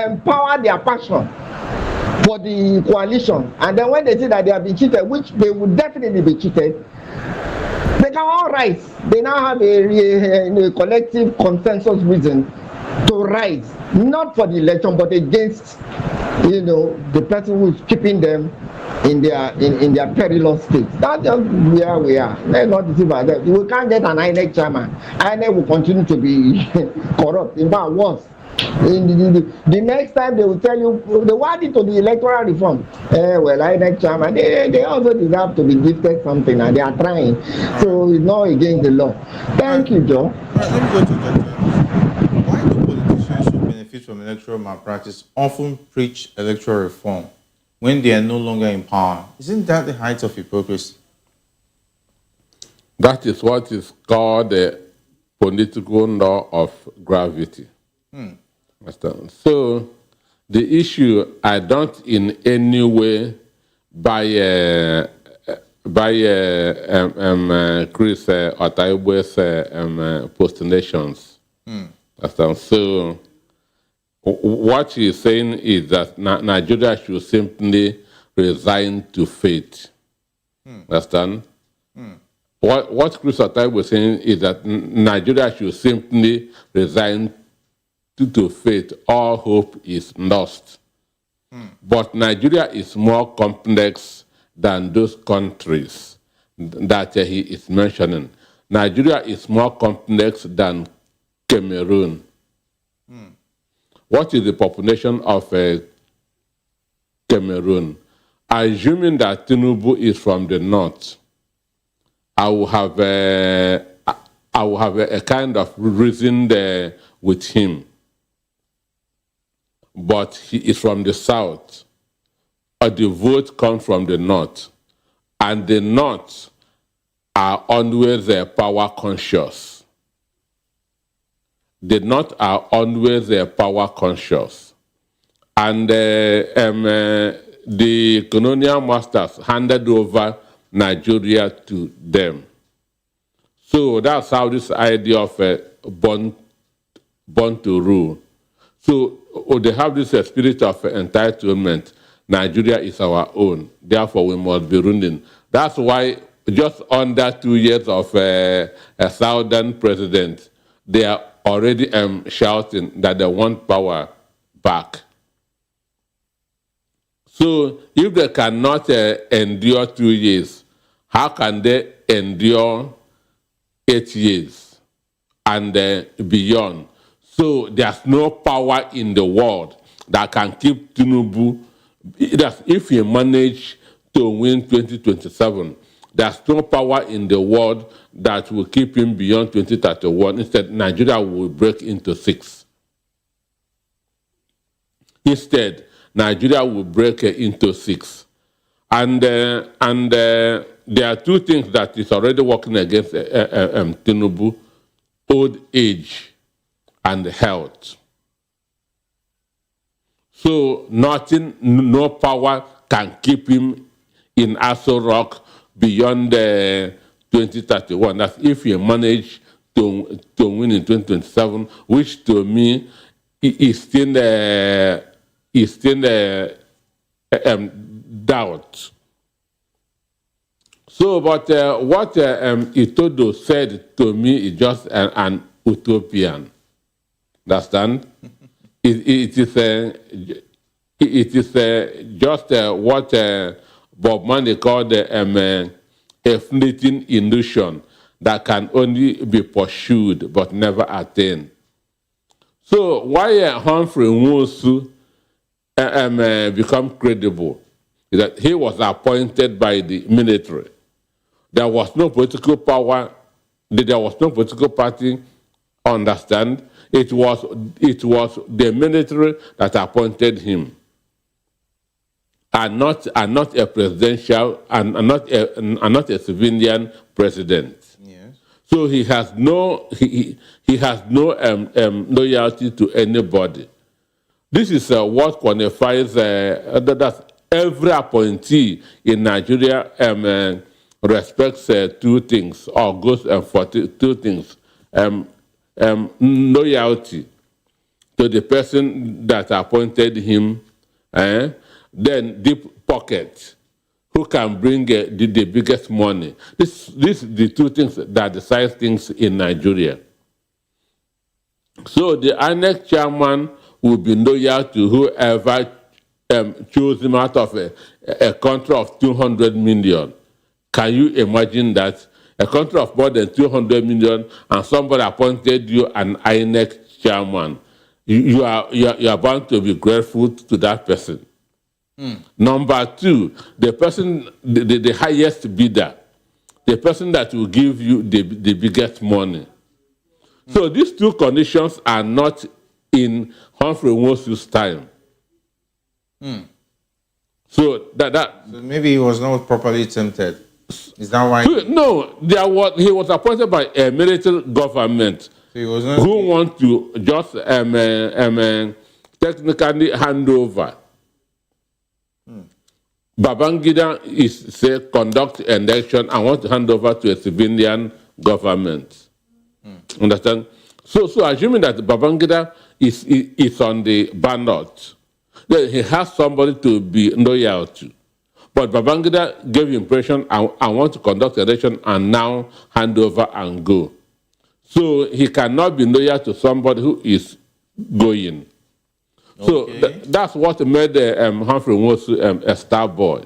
empower their passion for the coalition, and then when they see that they have been cheated, which they will definitely be cheated, they can all rise. They now have a collective consensus reason to rise, not for the election, but against the person who is keeping them in their perilous state. That's just where we are. Let's not deceive ourselves. We can't get an INEC chairman. INEC will continue to be corrupt. In fact, worse. The next time they will tell you they want it to the electoral reform. Well, INEC chairman, they also deserve to be gifted something, and they are trying. So it's not against the law. Thank you, Joe. Let me go to that. Why do politicians who benefit from electoral malpractice often preach electoral reform when they are no longer in power? Isn't that the height of hypocrisy? That is what is called the political law of gravity. So the issue, I don't in any way by Chris Otaibue's postulations. So what he is saying is that Nigeria should simply resign to fate. Understand? What Chris Otaibu was saying is that Nigeria should simply resign to fate. All hope is lost. But Nigeria is more complex than those countries that he is mentioning. Nigeria is more complex than Cameroon. What is the population of Cameroon? Assuming that Tinubu is from the north, I will have a kind of reason there with him. But he is from the south, or the vote comes from the north, and the north are always power conscious. The north are always power conscious, and the colonial masters handed over Nigeria to them. So that's how this idea of born to rule. So they have this spirit of entitlement. Nigeria is our own. Therefore, we must be ruling. That's why just under 2 years of a southern president, they are already shouting that they want power back. So if they cannot endure 2 years, how can they endure 8 years and beyond? So there's no power in the world that can keep Tinubu that if he manage to win 2027, there's no power in the world that will keep him beyond 2031. Instead, Nigeria will break into 6. Instead, Nigeria will break into 6. And there are two things that is already working against Tinubu: old age and health. So no power can keep him in Aso Rock beyond 2031. That's if he manage to win in 2027, which to me is still doubt. So, but what Itodo said to me is just an utopian. Understand? It is just what Bob Marley called a fleeting illusion that can only be pursued but never attained. So why Humphrey Nwosu become credible is that he was appointed by the military. There was no political power. There was no political party. Understand? It was the military that appointed him, and not a presidential and not a civilian president. Yes. So he has no loyalty to anybody. This is what qualifies that every appointee in Nigeria respects two things, or goes for two things. Loyalty to the person that appointed him, then deep pocket, who can bring the biggest money. This the two things that decide things in Nigeria. So the INEC chairman will be loyal to whoever chose him out of a country of 200 million. Can you imagine that? A country of more than 200 million, and somebody appointed you an INEC chairman. You are bound to be grateful to that person. Number two, the person, the highest bidder, the person that will give you the biggest money. So these two conditions are not in Humphrey Nwosu's time. So so maybe he was not properly tempted. Is that why? No, he was appointed by a military government, so he was not who want to just technically hand over. Babangida say conduct election and want to hand over to a civilian government. Understand? So assuming that Babangida is on the ballot, then he has somebody to be loyal to. But Babangida gave the impression, I want to conduct election and now hand over and go. So he cannot be loyal to somebody who is going. So that's what made Humphrey Nwosu a star boy.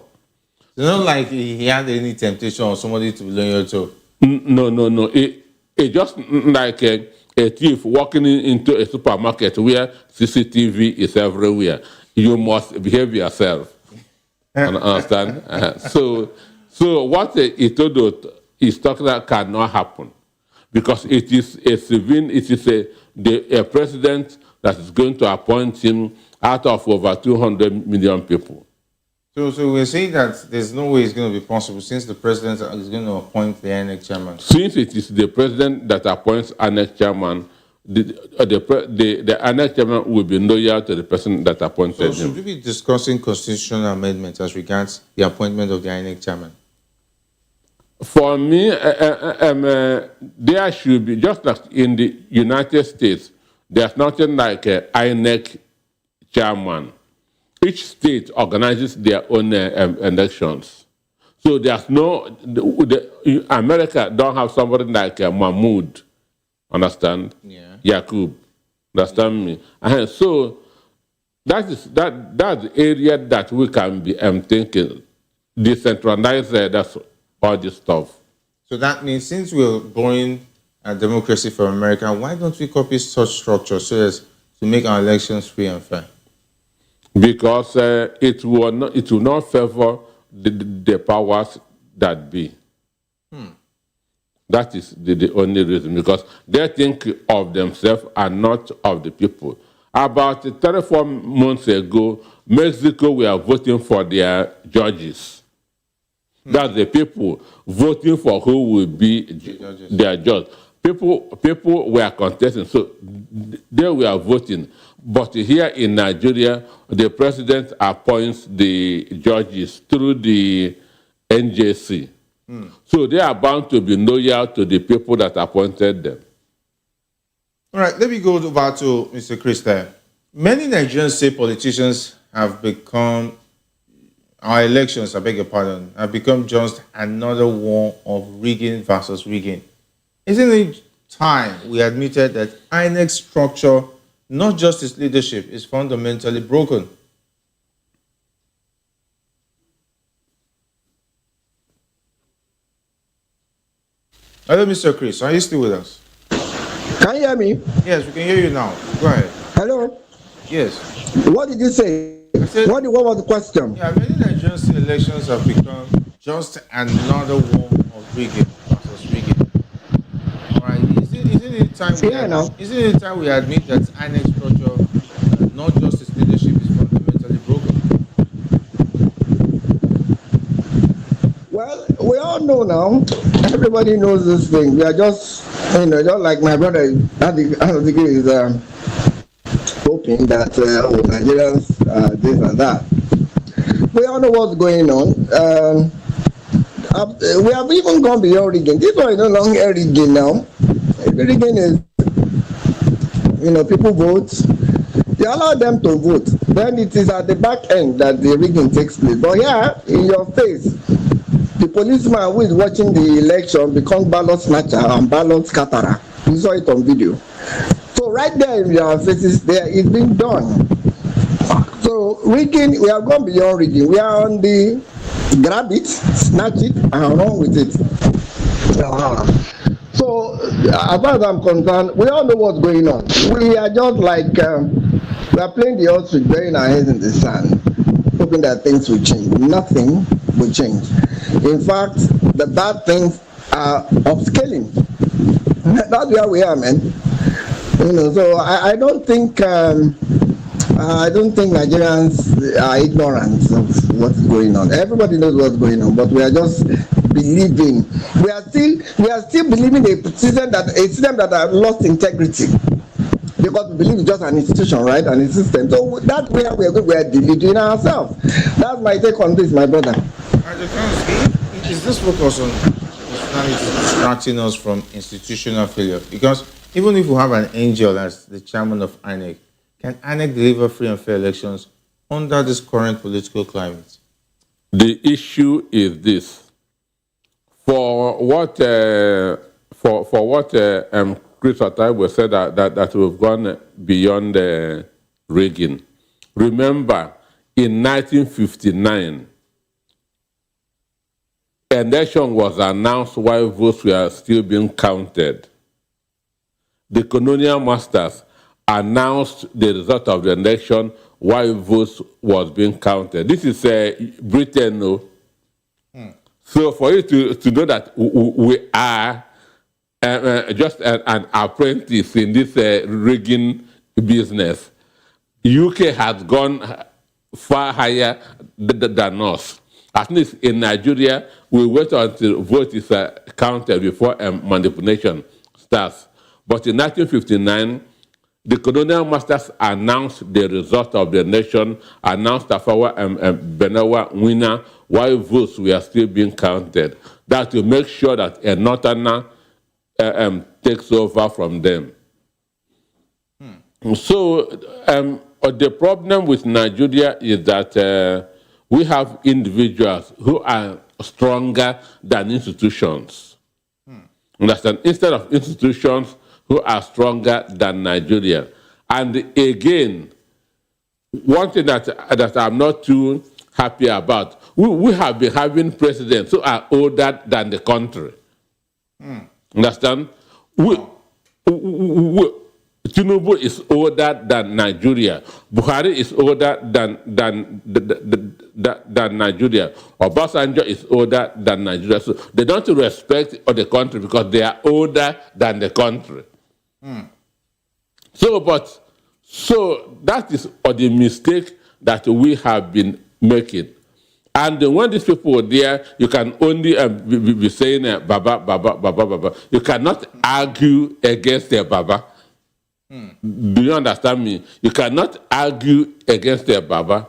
It's not like he had any temptation or somebody to be loyal to. No. It just like a thief walking into a supermarket where CCTV is everywhere. You must behave yourself. Understand? So what Itodo is talking about cannot happen, because it is a civilian. It is a president that is going to appoint him out of over 200 million people. So we're saying that there's no way it's going to be possible, since the president is going to appoint the INEC chairman. Since it is the president that appoints INEC chairman, the INEC chairman will be loyal to the person that appointed him. So should we be discussing constitutional amendments as regards the appointment of the INEC chairman? For me, there should be, just like in the United States, there's nothing like an INEC chairman. Each state organizes their own elections. So there's no, America don't have somebody like Mahmoud, understand? Yeah. Yakub, understand me? And so that's the area that we can be thinking, decentralized, that's all this stuff. So that means, since we're borrowing democracy from America, why don't we copy such structures so as to make our elections free and fair? Because it will not favor the powers that be. That is the only reason, because they think of themselves and not of the people. About 34 months ago, Mexico were voting for their judges. That's the people voting for who will be their judge. People were contesting, so they were voting. But here in Nigeria, the president appoints the judges through the NJC. So they are bound to be loyal to the people that appointed them. All right, let me go over to Mr. Chris there. Many Nigerians say politicians have become, our elections, I beg your pardon, have become just another war of rigging versus rigging. Isn't it time we admitted that INEC's structure, not just its leadership, is fundamentally broken? Hello, Mr. Chris. Are you still with us? Can you hear me? Yes, we can hear you now. Go ahead. Hello? Yes. What did you say? What was the question? Yeah, many Nigerians say elections have become just another war of rigging versus rigging. All right. Isn't it time we admit that INEC structure, not just its leadership, is fundamentally broken? Well, we all know now. Everybody knows this thing. We are just, just like my brother, Onyediika is hoping that Nigerians this and that. We all know what's going on. We have even gone beyond rigging. This one is no longer rigging now. Rigging is, people vote. You allow them to vote. Then it is at the back end that the rigging takes place. But here, in your face, the policeman who is watching the election becomes ballot snatcher and ballot scatterer. You saw it on video. So right there in your faces, there it's been done. So rigging, we have gone beyond rigging. We are on the grab it, snatch it, and run with it. So as far as I'm concerned, we all know what's going on. We are just like we are playing the odds with burying our heads in the sand, hoping that things will change. Nothing will change. In fact, the bad things are upscaling. That's where we are, man. So I don't think Nigerians are ignorant of what's going on. Everybody knows what's going on, but we are just believing. We are still believing a system that have lost integrity. Because we believe it's just an institution, right? And a system. So that's where we are deluding ourselves. That's my take on this, my brother. Is this focus on institutionality distracting us from institutional failure? Because even if we have an angel as the chairman of INEC, can INEC deliver free and fair elections under this current political climate? The issue is this: for what Chris Otaiwo said that we've gone beyond rigging. Remember, in 1959, election was announced while votes were still being counted. The colonial masters announced the result of the election while votes was being counted. This is Britain, no? So for you to know that we are just an apprentice in this rigging business, UK has gone far higher than us. At least in Nigeria, we wait until vote is counted before manipulation starts. But in 1959, the colonial masters announced the result of the election, announced Tafawa Balewa winner, while votes were still being counted. That to make sure that a northerner takes over from them. So the problem with Nigeria is that we have individuals who are stronger than institutions. Understand? Instead of institutions who are stronger than Nigeria. And again, one thing that I'm not too happy about, we have been having presidents who are older than the country. Understand? Tinubu is older than Nigeria. Buhari is older than Nigeria. Obasanjo is older than Nigeria. So they don't respect the country because they are older than the country. So that is the mistake that we have been making. And when these people are there, you can only be saying Baba, Baba, Baba, Baba. You cannot argue against their Baba. Do you understand me? You cannot argue against their Baba.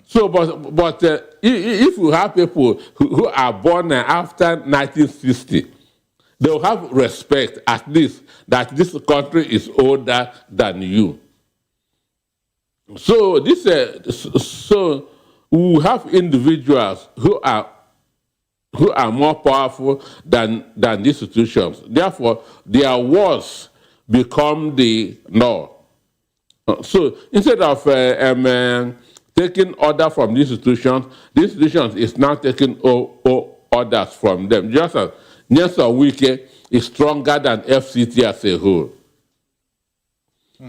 So, but if you have people who are born after 1960, they will have respect, at least, that this country is older than you. So so we have individuals who are more powerful than the institutions. Therefore, their words become the law. So instead of taking order from the institutions is now taking orders from them. Just as Nyesom Wike is stronger than FCT as a whole.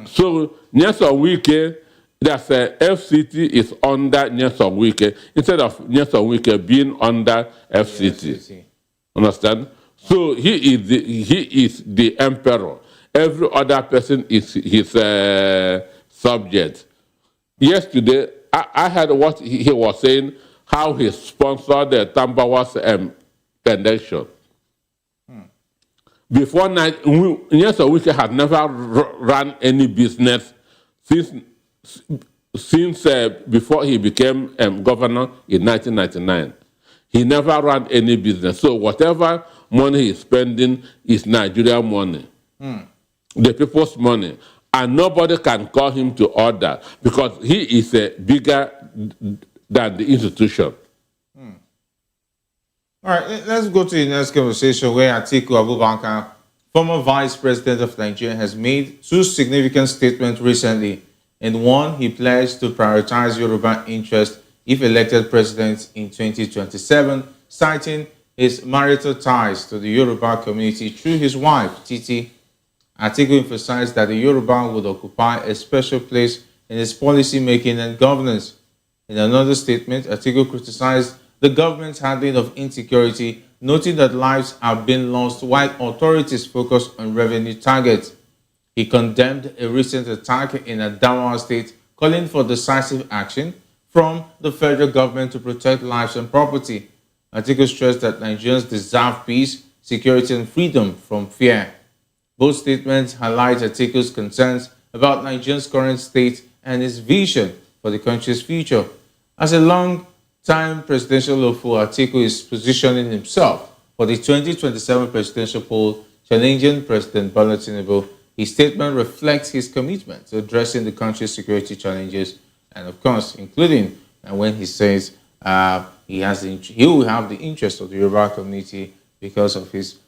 So Nyesom Wike, that's FCT is under Nyesom Wike instead of Nyesom Wike being under FCT. Understand? So he is the emperor. Every other person is his subject. Yesterday, I heard what he was saying, how he sponsored the Tambawa's election. Before night, Nyesom Wike had never run any business since before he became governor in 1999. He never ran any business. So whatever money he's spending is Nigerian money. The people's money, and nobody can call him to order because he is bigger than the institution. All right, let's go to the next conversation where Atiku Abubakar, former vice president of Nigeria, has made two significant statements recently. In one, he pledged to prioritize Yoruba interests if elected president in 2027, citing his marital ties to the Yoruba community through his wife, Titi. Atiku emphasized that the Yoruba would occupy a special place in his policy making and governance. In another statement, Atiku criticized the government's handling of insecurity, noting that lives have been lost while authorities focus on revenue targets. He condemned a recent attack in Adamawa State, calling for decisive action from the federal government to protect lives and property. Atiku stressed that Nigerians deserve peace, security, and freedom from fear. Both statements highlight Atiku's concerns about Nigeria's current state and his vision for the country's future. As a long-time presidential hopeful, Atiku is positioning himself for the 2027 presidential poll, challenging President Bola Tinubu. His statement reflects his commitment to addressing the country's security challenges, and of course, including when he says he will have the interest of the Yoruba community because of his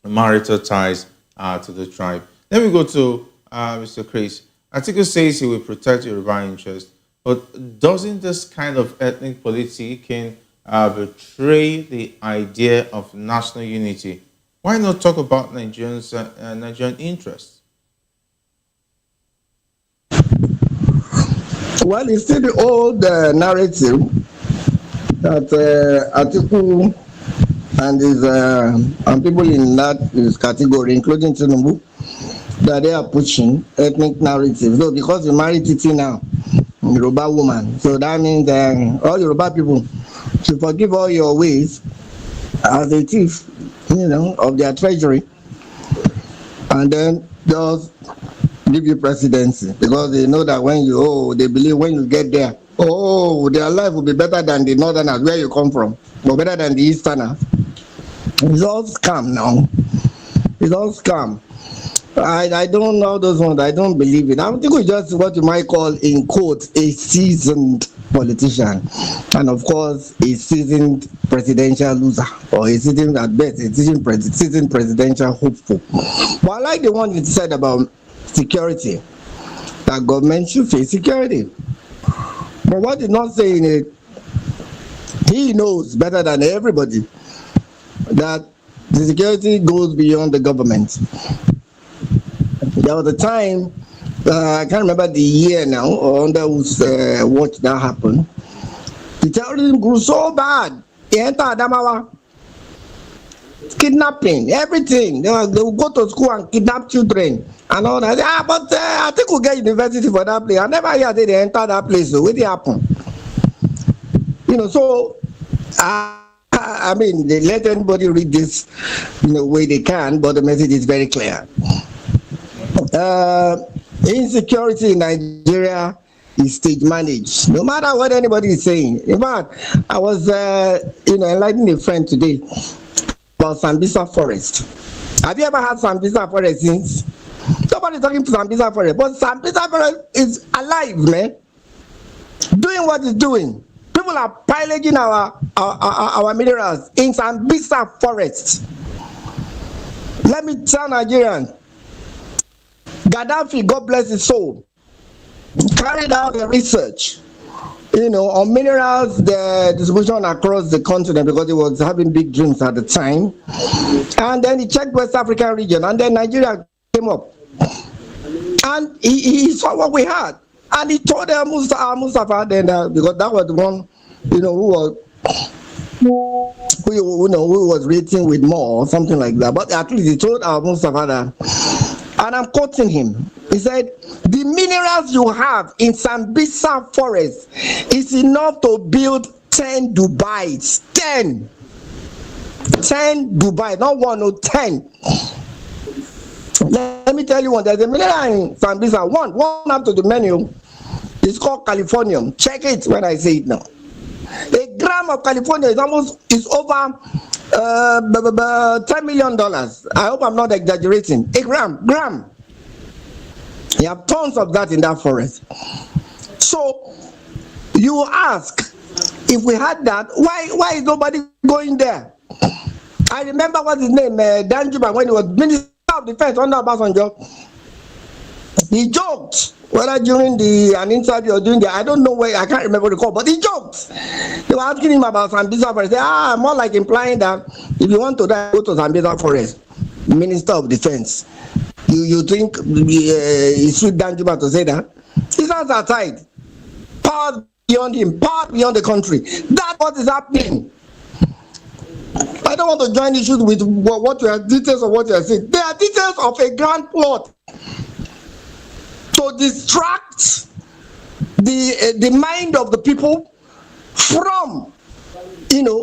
marital ties to the tribe. Let me go to Mr. Chris. Atiku says he will protect Yoruba interests, but doesn't this kind of ethnic politicking betray the idea of national unity? Why not talk about Nigerian interests? Well, it's still the old narrative that Atiku and people in his category, including Tinubu, that they are pushing ethnic narrative. So because you married Titi now, Yoruba woman, so that means all Yoruba people should forgive all your ways as a thief, of their treasury, and then just give you presidency because they know that they believe when you get there, their life will be better than the northerners where you come from, or better than the easterners. It's all scam now. It's all scam. I don't know those ones. I don't believe it. I think it's just what you might call, in quotes, a seasoned politician, and of course, a seasoned presidential loser, or a seasoned, at best, a seasoned presidential hopeful. But I like the one you said about security, that government should face security. But what did not say in it, he knows better than everybody that the security goes beyond the government. There was a time, I can't remember the year now, or under whose watch that happened. The terrorism grew so bad. They entered Adamawa. Kidnapping, everything. They will go to school and kidnap children and all that. But I think we'll get university for that place. I never hear they enter that place. So what did happen? So I mean, they let anybody read this way they can, but the message is very clear. Insecurity in Nigeria is stage managed. No matter what anybody is saying. In fact, I was enlightening a friend today about Sambisa Forest. Have you ever had Sambisa Forest since? Nobody's talking to Sambisa Forest, but Sambisa Forest is alive, man. Doing what it's doing. People are pillaging our minerals in Sambisa Forest. Let me tell Nigerians, Gaddafi, God bless his soul, carried out the research, on minerals, the distribution across the continent, because he was having big dreams at the time. And then he checked West African region, and then Nigeria came up. And he saw what we had. And he told Mustafa then, because that was the one, who was rating with more or something like that. But at least he told Mustafa that, and I'm quoting him. He said, the minerals you have in Sambisa Forest is enough to build 10 Dubais. 10 Dubai, not 1 or 10. Let me tell you one. There's a mineral in Sambisa. One up to the menu. It's called Californium. Check it when I say it now. A gram of California is over $10 million. I hope I'm not exaggerating. A gram. You have tons of that in that forest. So you ask, if we had that, why is nobody going there? I remember what's his name, Danjuma, when he was Minister of Defense under Obasanjo. He joked, whether during an interview or during I don't know where, I can't remember the call, but he joked. They were asking him about Sambisa Forest. He said, more like implying that if you want to die, go to Sambisa Forest, Minister of Defense. You think it's sweet Danjuma to say that? His hands are tied. Power beyond him, power beyond the country. That's what is happening. I don't want to join issues with what you are details of what you are saying. There are details of a grand plot to distract the mind of the people from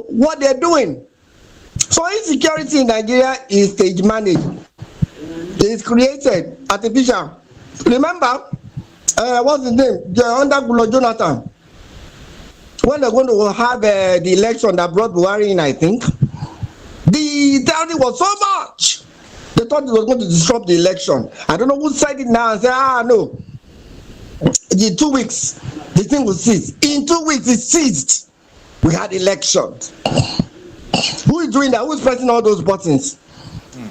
what they're doing. So insecurity in Nigeria is stage managed. It's created, artificial. Remember, what's his name? Under Goodluck Jonathan. When they're going to have the election that brought Buhari in, I think, the terrorism was so much. They thought it was going to disrupt the election. I don't know who said it now and said, no. In 2 weeks, the thing will cease. In 2 weeks, it ceased. We had elections. Who is doing that? Who is pressing all those buttons?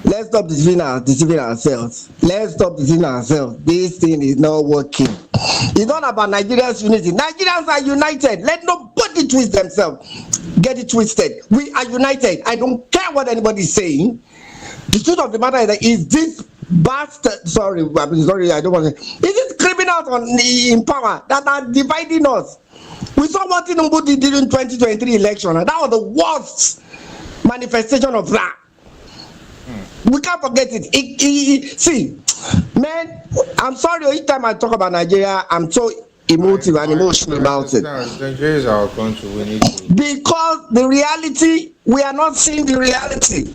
Let's stop deceiving ourselves. Let's stop deceiving ourselves. This thing is not working. It's not about Nigeria's unity. Nigerians are united. Let nobody twist themselves. Get it twisted. We are united. I don't care what anybody is saying. The truth of the matter is that this bastard, sorry, I don't want to say, is this criminals in power that are dividing us? We saw what Tinubu did during 2023 election, and that was the worst manifestation of that. We can't forget it. See, man, I'm sorry, each time I talk about Nigeria, I'm so emotive and emotional about it. Nigeria is our country. We need to. Because the reality, we are not seeing the reality.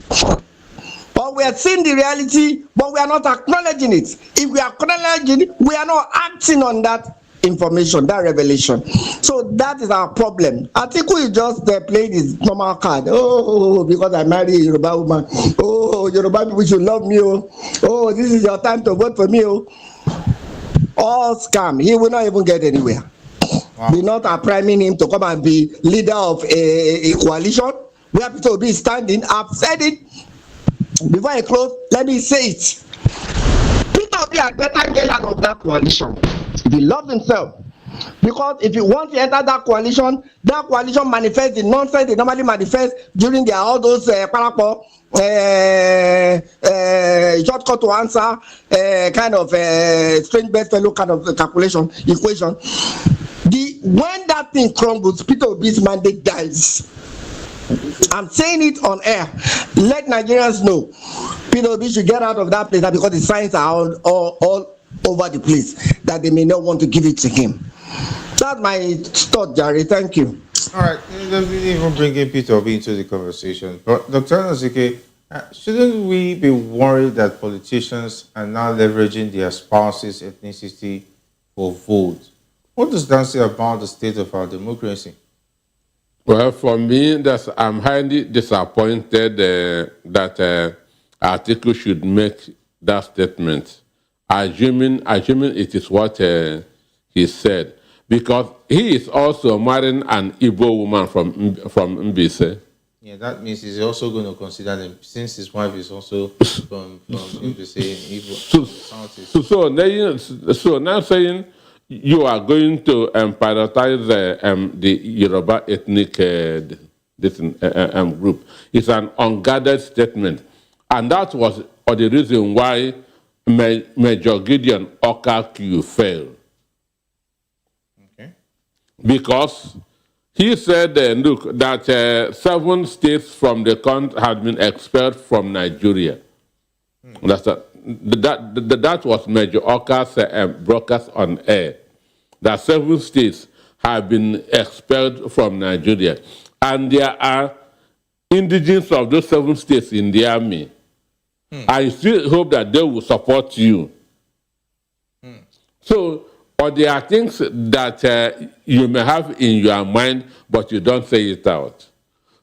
Or we are seeing the reality, but we are not acknowledging it. If we are acknowledging it, we are not acting on that information, that revelation. So that is our problem. I think we just played his normal card. Oh, because I married a Yoruba woman. Oh, Yoruba people should love me. Oh, this is your time to vote for me. All scam. He will not even get anywhere. Wow. We're not priming him to come and be leader of a coalition. We have to be standing. I've said it. Before I close, let me say it. Peter Obi had better get out of that coalition. If he loves himself, Because if you want to enter that coalition manifests the nonsense they normally manifest during their all those shortcut to answer kind of strange bedfellow kind of equation. When that thing crumbles, Peter Obi's mandate dies. I'm saying it on air. Let Nigerians know Peter Obi should get out of that place because the signs are all over the place that they may not want to give it to him. That's my thought, Jerry. Thank you. All right, let me even bring in Peter Obi into the conversation. But Dr. Onyediika, shouldn't we be worried that politicians are now leveraging their spouse's ethnicity for vote? What does that say about the state of our democracy? Well, for me, I'm highly disappointed that Atiku should make that statement, assuming it is what he said, because he is also marrying an Igbo woman from Mbise. Yeah, that means he's also going to consider them, since his wife is also from Mbise in Igbo. So now saying you are going to prioritize the Yoruba ethnic group. It's an unguarded statement. And that was the reason why Major Gideon Okaku failed. Okay. Because he said, look, that 7 states from the country had been expelled from Nigeria. That was Major Oka's broadcast on air. That 7 states have been expelled from Nigeria. And there are indigenes of those 7 states in the army. I still hope that they will support you. So, or there are things that you may have in your mind, but you don't say it out.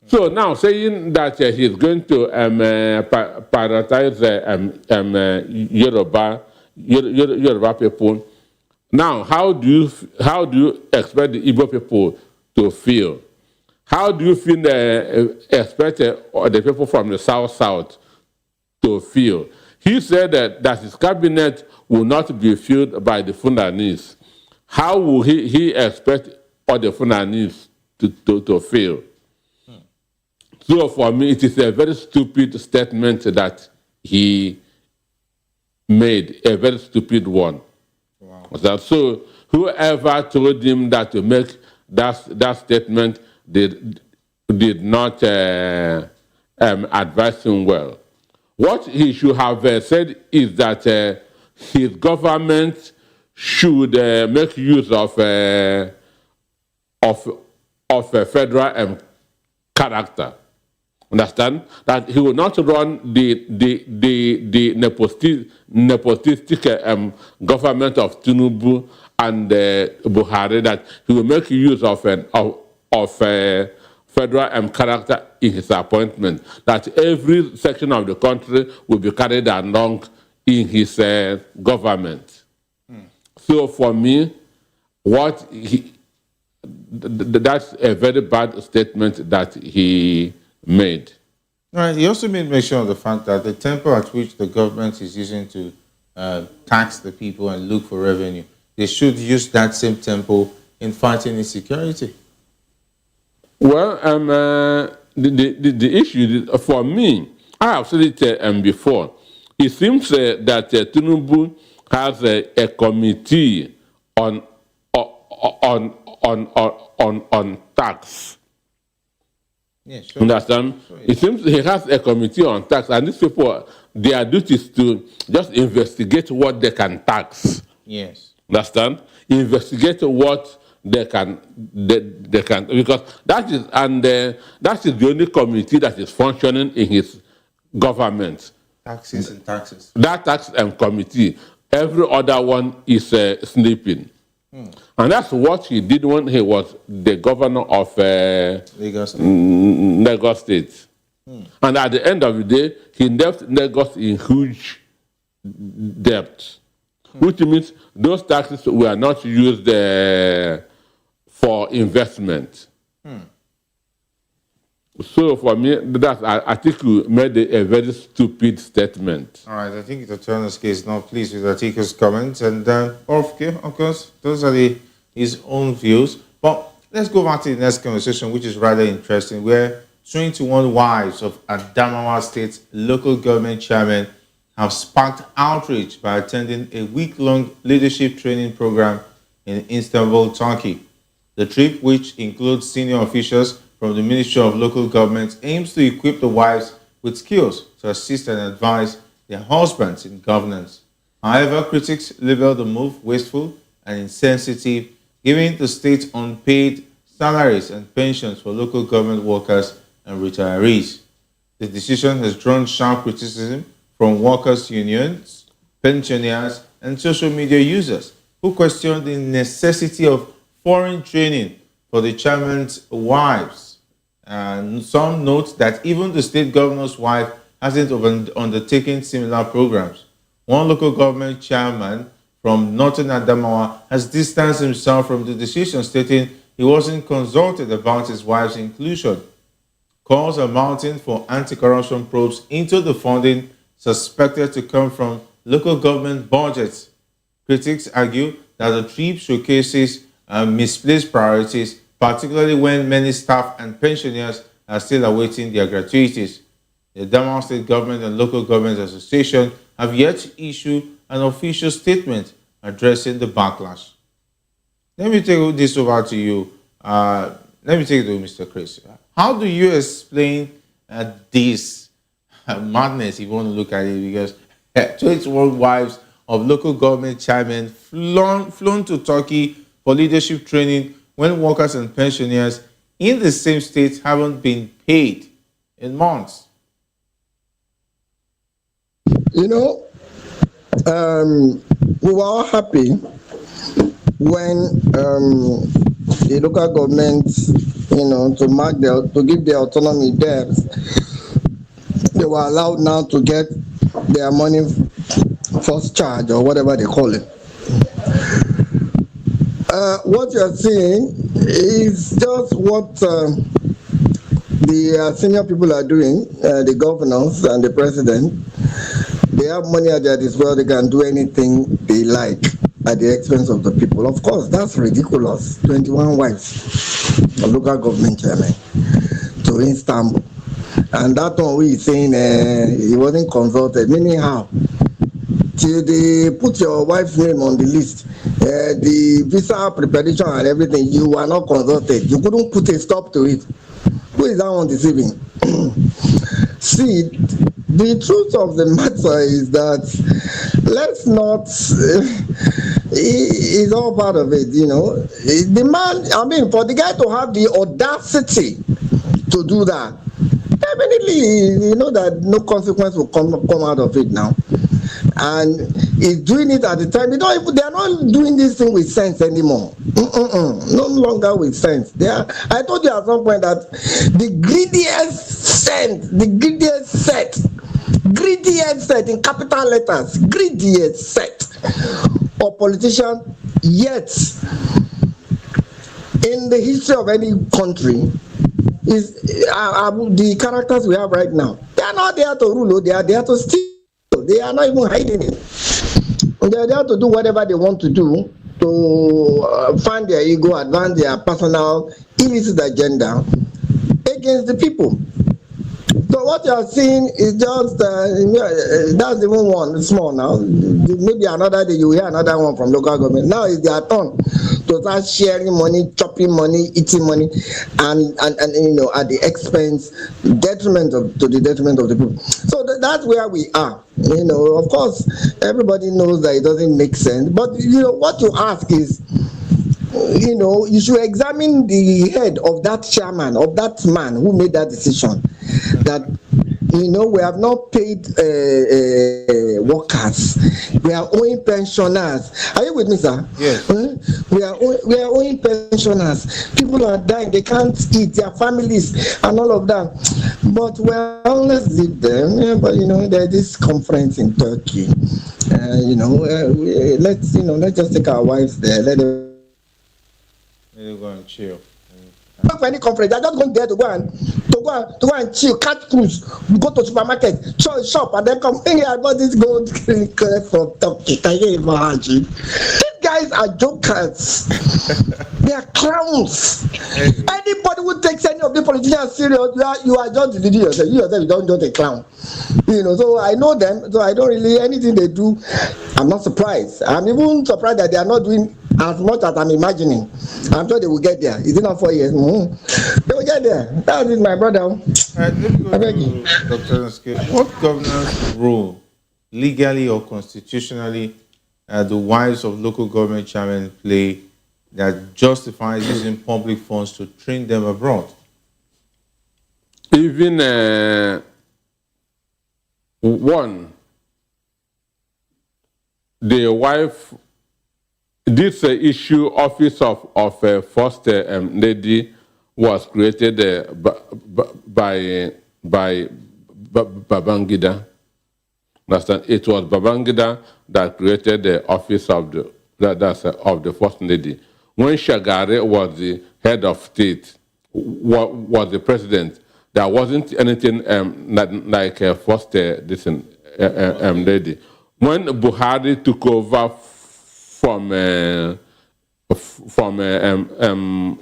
So now saying that he's going to prioritize Yoruba people. Now, how do you expect the Igbo people to feel? How do you expect the people from the South to feel? He said that his cabinet will not be filled by the Fulanese. How will he expect all the Fulanese to feel? So for me, it is a very stupid statement that he made, a very stupid one. Wow. So whoever told him that to make that statement did not advise him well. What he should have said is that his government should make use of a federal character. Understand? That he will not run the nepotistic government of Tinubu and Buhari, that he will make use of federal character in his appointment, that every section of the country will be carried along in his government. So for me, that's a very bad statement that he made. All right. He also made mention of the fact that the tempo at which the government is using to tax the people and look for revenue, they should use that same tempo in fighting insecurity. Well, the issue for me, I have said it before. It seems that Tinubu has a committee on tax. Yeah, sure. Understand? Sure, yeah. It seems he has a committee on tax, and these people, their duty is to just investigate what they can tax. Yes. Understand? Investigate what they can, because that is the only committee that is functioning in his government. Taxes and taxes. That tax committee. Every other one is sleeping. And that's what he did when he was the governor of Lagos State. And at the end of the day, he left Lagos in huge debt, which means those taxes were not used for investment. So for me, I think you made a very stupid statement. All right, I think the Turner's case is not pleased with Atiku's comments, and of course, those are the his own views. But let's go back to the next conversation, which is rather interesting, where 21 wives of Adamawa State's local government chairman have sparked outrage by attending a week-long leadership training program in Istanbul, Turkey. The trip, which includes senior officials from the Ministry of Local Government, aims to equip the wives with skills to assist and advise their husbands in governance. However, critics label the move wasteful and insensitive, giving the state unpaid salaries and pensions for local government workers and retirees. The decision has drawn sharp criticism from workers' unions, pensioners, and social media users who question the necessity of foreign training for the chairman's wives. And some note that even the state governor's wife hasn't undertaken similar programs. One local government chairman from Northern Adamawa has distanced himself from the decision, stating he wasn't consulted about his wife's inclusion. Calls are mounting for anti-corruption probes into the funding suspected to come from local government budgets. Critics argue that the trip showcases misplaced priorities, particularly when many staff and pensioners are still awaiting their gratuities. The Adamawa State Government and Local Government Association have yet to issue an official statement addressing the backlash. Let me take this over to you. Let me take it to Mr. Chris. How do you explain this madness, if you want to look at it? Because 21 wives of local government chairmen flown to Turkey for leadership training when workers and pensioners in the same state haven't been paid in months. You know, we were all happy when the local government, to give their autonomy there, they were allowed now to get their money first charge or whatever they call it. What you're seeing is just what the senior people are doing, the governors and the president. They have money at their disposal, they can do anything they like at the expense of the people. Of course, that's ridiculous. 21 wives, a local government chairman, to Istanbul. And that one we saying he wasn't consulted. Meaning how? Till they put your wife's name on the list, the visa preparation and everything, you were not consulted. You couldn't put a stop to it. Who is that one deceiving? See, the truth of the matter is that let's not, it's all part of it, The man, for the guy to have the audacity to do that, definitely, that no consequence will come out of it now. And he's doing it at the time. They are not doing this thing with sense anymore. No longer with sense. I told you at some point that the greediest set in capital letters, greediest set of politicians yet in the history of any country is the characters we have right now. They are not there to rule, they are there to steal. They are not even hiding it. They are there to do whatever they want to do to find their ego, advance their personal illicit agenda against the people. So what you are seeing is just, that's even one small now. Maybe another day you will hear another one from local government. Now it's their turn to start sharing money, chopping money, eating money, and at the expense, to the detriment of the people. So that's where we are. Of course, everybody knows that it doesn't make sense. But what you ask is, you should examine the head of that chairman, of that man who made that decision. That we have not paid workers. We are owing pensioners. Are you with me, sir? Yes. We are owing pensioners. People are dying. They can't eat. Their families and all of that. But let's leave them. Yeah, but there's this conference in Turkey. Let's just take our wives there. Let them go and chill. Not for any conference. They're just going there to go and chill, catch cruise, go to supermarket, shop, and then come. Hey, I bought this gold from Turkey. Can you imagine? This guy guys are jokers. They are clowns. Anybody who takes any of the politicians serious, you are just deluding yourself. You yourself, you don't just a clown. So I know them, so I don't really, anything they do, I'm not surprised. I'm even surprised that they are not doing as much as I'm imagining. I'm sure they will get there. Is it not 4 years? They will get there. That is my brother. Let me go to Dr. Onyediika. What governance role, legally or constitutionally, the wives of local government chairmen play that justifies using public funds to train them abroad? Even one, the wife, this issue, office of first lady was created by Babangida. Understand? It was Babangida that created the office of the first lady. When Shagari was the head of state, was the president, there wasn't anything like a first lady. When Buhari took over from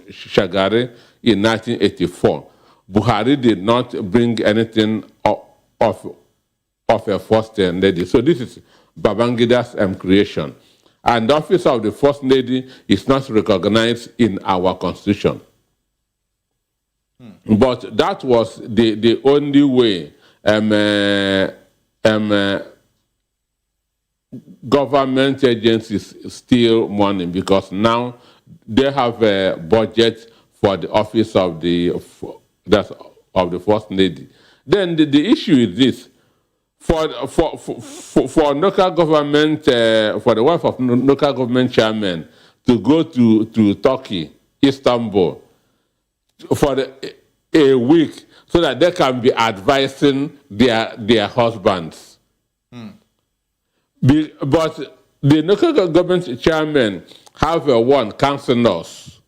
Shagari in 1984, Buhari did not bring anything of a first lady. So this is Babangida's creation. And the office of the first lady is not recognized in our constitution. But that was the only way government agencies steal money, because now they have a budget for the office of the first lady. Then the issue is this: for local government, for the wife of local government chairman to go to Turkey, Istanbul, for a week, so that they can be advising their husbands. But the local government chairmen have councillors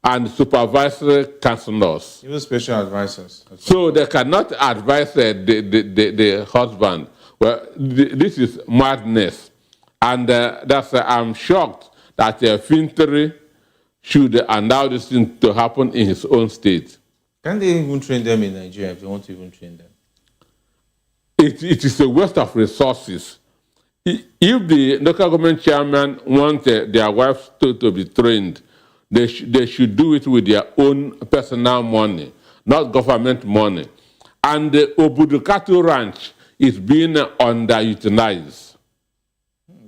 and supervisory councillors. Even special advisors. So they cannot advise the husband. Well, this is madness. And I'm shocked that Fintri should allow this thing to happen in his own state. Can they even train them in Nigeria if they want to even train them? It is a waste of resources. If the local government chairman wants their wives to be trained, they should do it with their own personal money, not government money. And the Obudukatu Ranch is being underutilized.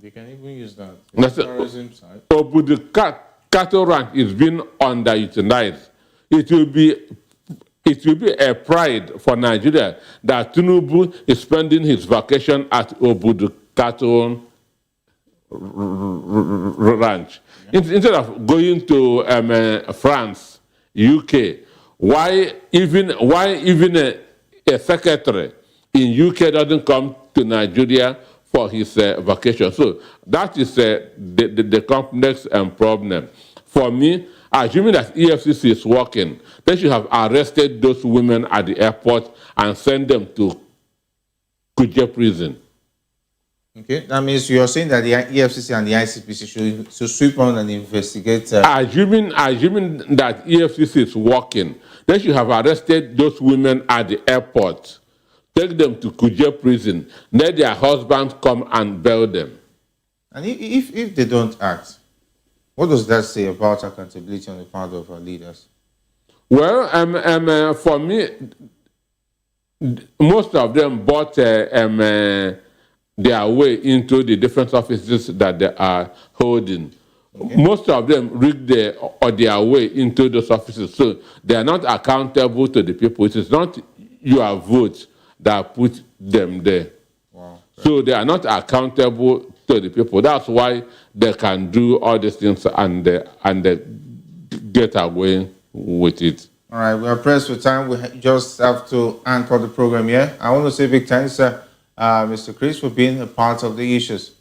They can even use that. Tourism side. Obudukatu Ranch is being underutilized. It will be a pride for Nigeria that Tinubu is spending his vacation at Obudukatu Ranch. Instead of going to France, UK, why even a secretary in UK doesn't come to Nigeria for his vacation? So that is the complex problem. For me, assuming that EFCC is working, they should have arrested those women at the airport and sent them to Kuje prison. Okay, that means you are saying that the EFCC and the ICPC should sweep on and investigate. Assuming that EFCC is working, they should have arrested those women at the airport, take them to Kuje prison, let their husbands come and bail them. And if they don't act, what does that say about accountability on the part of our leaders? Well, for me, most of them bought their way into the different offices that they are holding. Okay. Most of them rigged their way into those offices, so they are not accountable to the people. It is not your vote that put them there. Wow. So they are not accountable to the people. That's why they can do all these things and they get away with it. All right, we are pressed for time. We just have to anchor the program here. I want to say big thanks, Mr. Chris, for being a part of the issues.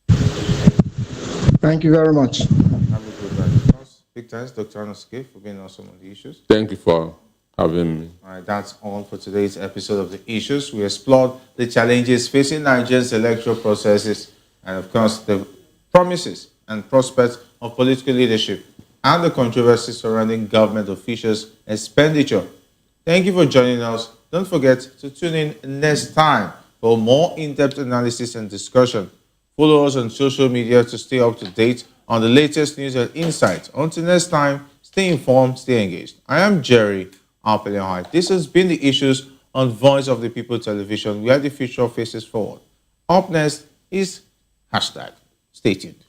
Thank you very much. Have a good night. Big thanks, Dr. Onyediika, for being awesome on the issues. Thank you for having me. All right, that's all for today's episode of the issues. We explored the challenges facing Nigeria's electoral processes and, of course, the promises and prospects of political leadership and the controversies surrounding government officials' expenditure. Thank you for joining us. Don't forget to tune in next time for more in-depth analysis and discussion. Follow us on social media to stay up to date on the latest news and insights. Until next time, stay informed, stay engaged. I am Jerry Alpelehai. This has been the Issues on Voice of the People Television, where the future faces forward. Up next is hashtag. Stay tuned.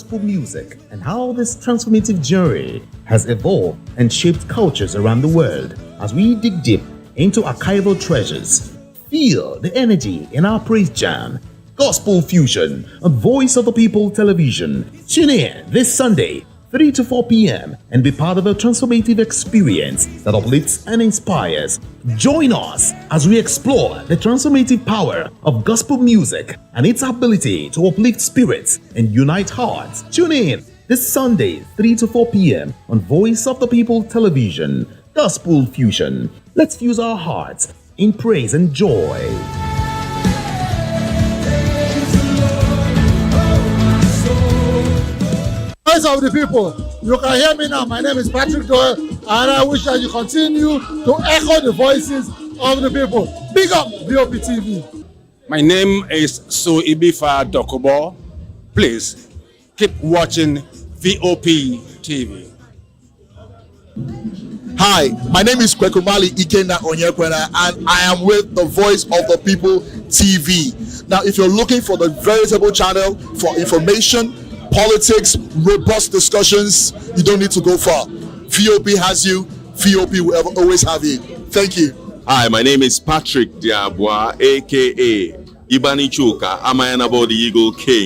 gospel music and how this transformative journey has evolved and shaped cultures around the world. As we dig deep into archival treasures, feel the energy in our praise jam, Gospel Fusion on Voice of the People Television. Tune in this Sunday, 3 to 4 p.m. and be part of a transformative experience that uplifts and inspires. Join us as we explore the transformative power of gospel music and its ability to uplift spirits and unite hearts. Tune in this Sunday, 3 to 4 p.m. on Voice of the People Television. Gospel Fusion. Let's fuse our hearts in praise and joy. Voice of the people, you can hear me now. My name is Patrick Doyle, and I wish that you continue to echo the voices of the people. Big up VOP TV. My name is Onyediika Dokubo. Please keep watching VOP TV. Hi, my name is Onyediika, and I am with the Voice of the People TV. Now, if you're looking for the veritable channel for information, politics, robust discussions, you don't need to go far. VOP has you. VOP will always have you. Thank you. Hi, my name is Patrick Diabwa, aka Onyediika, the Eagle King.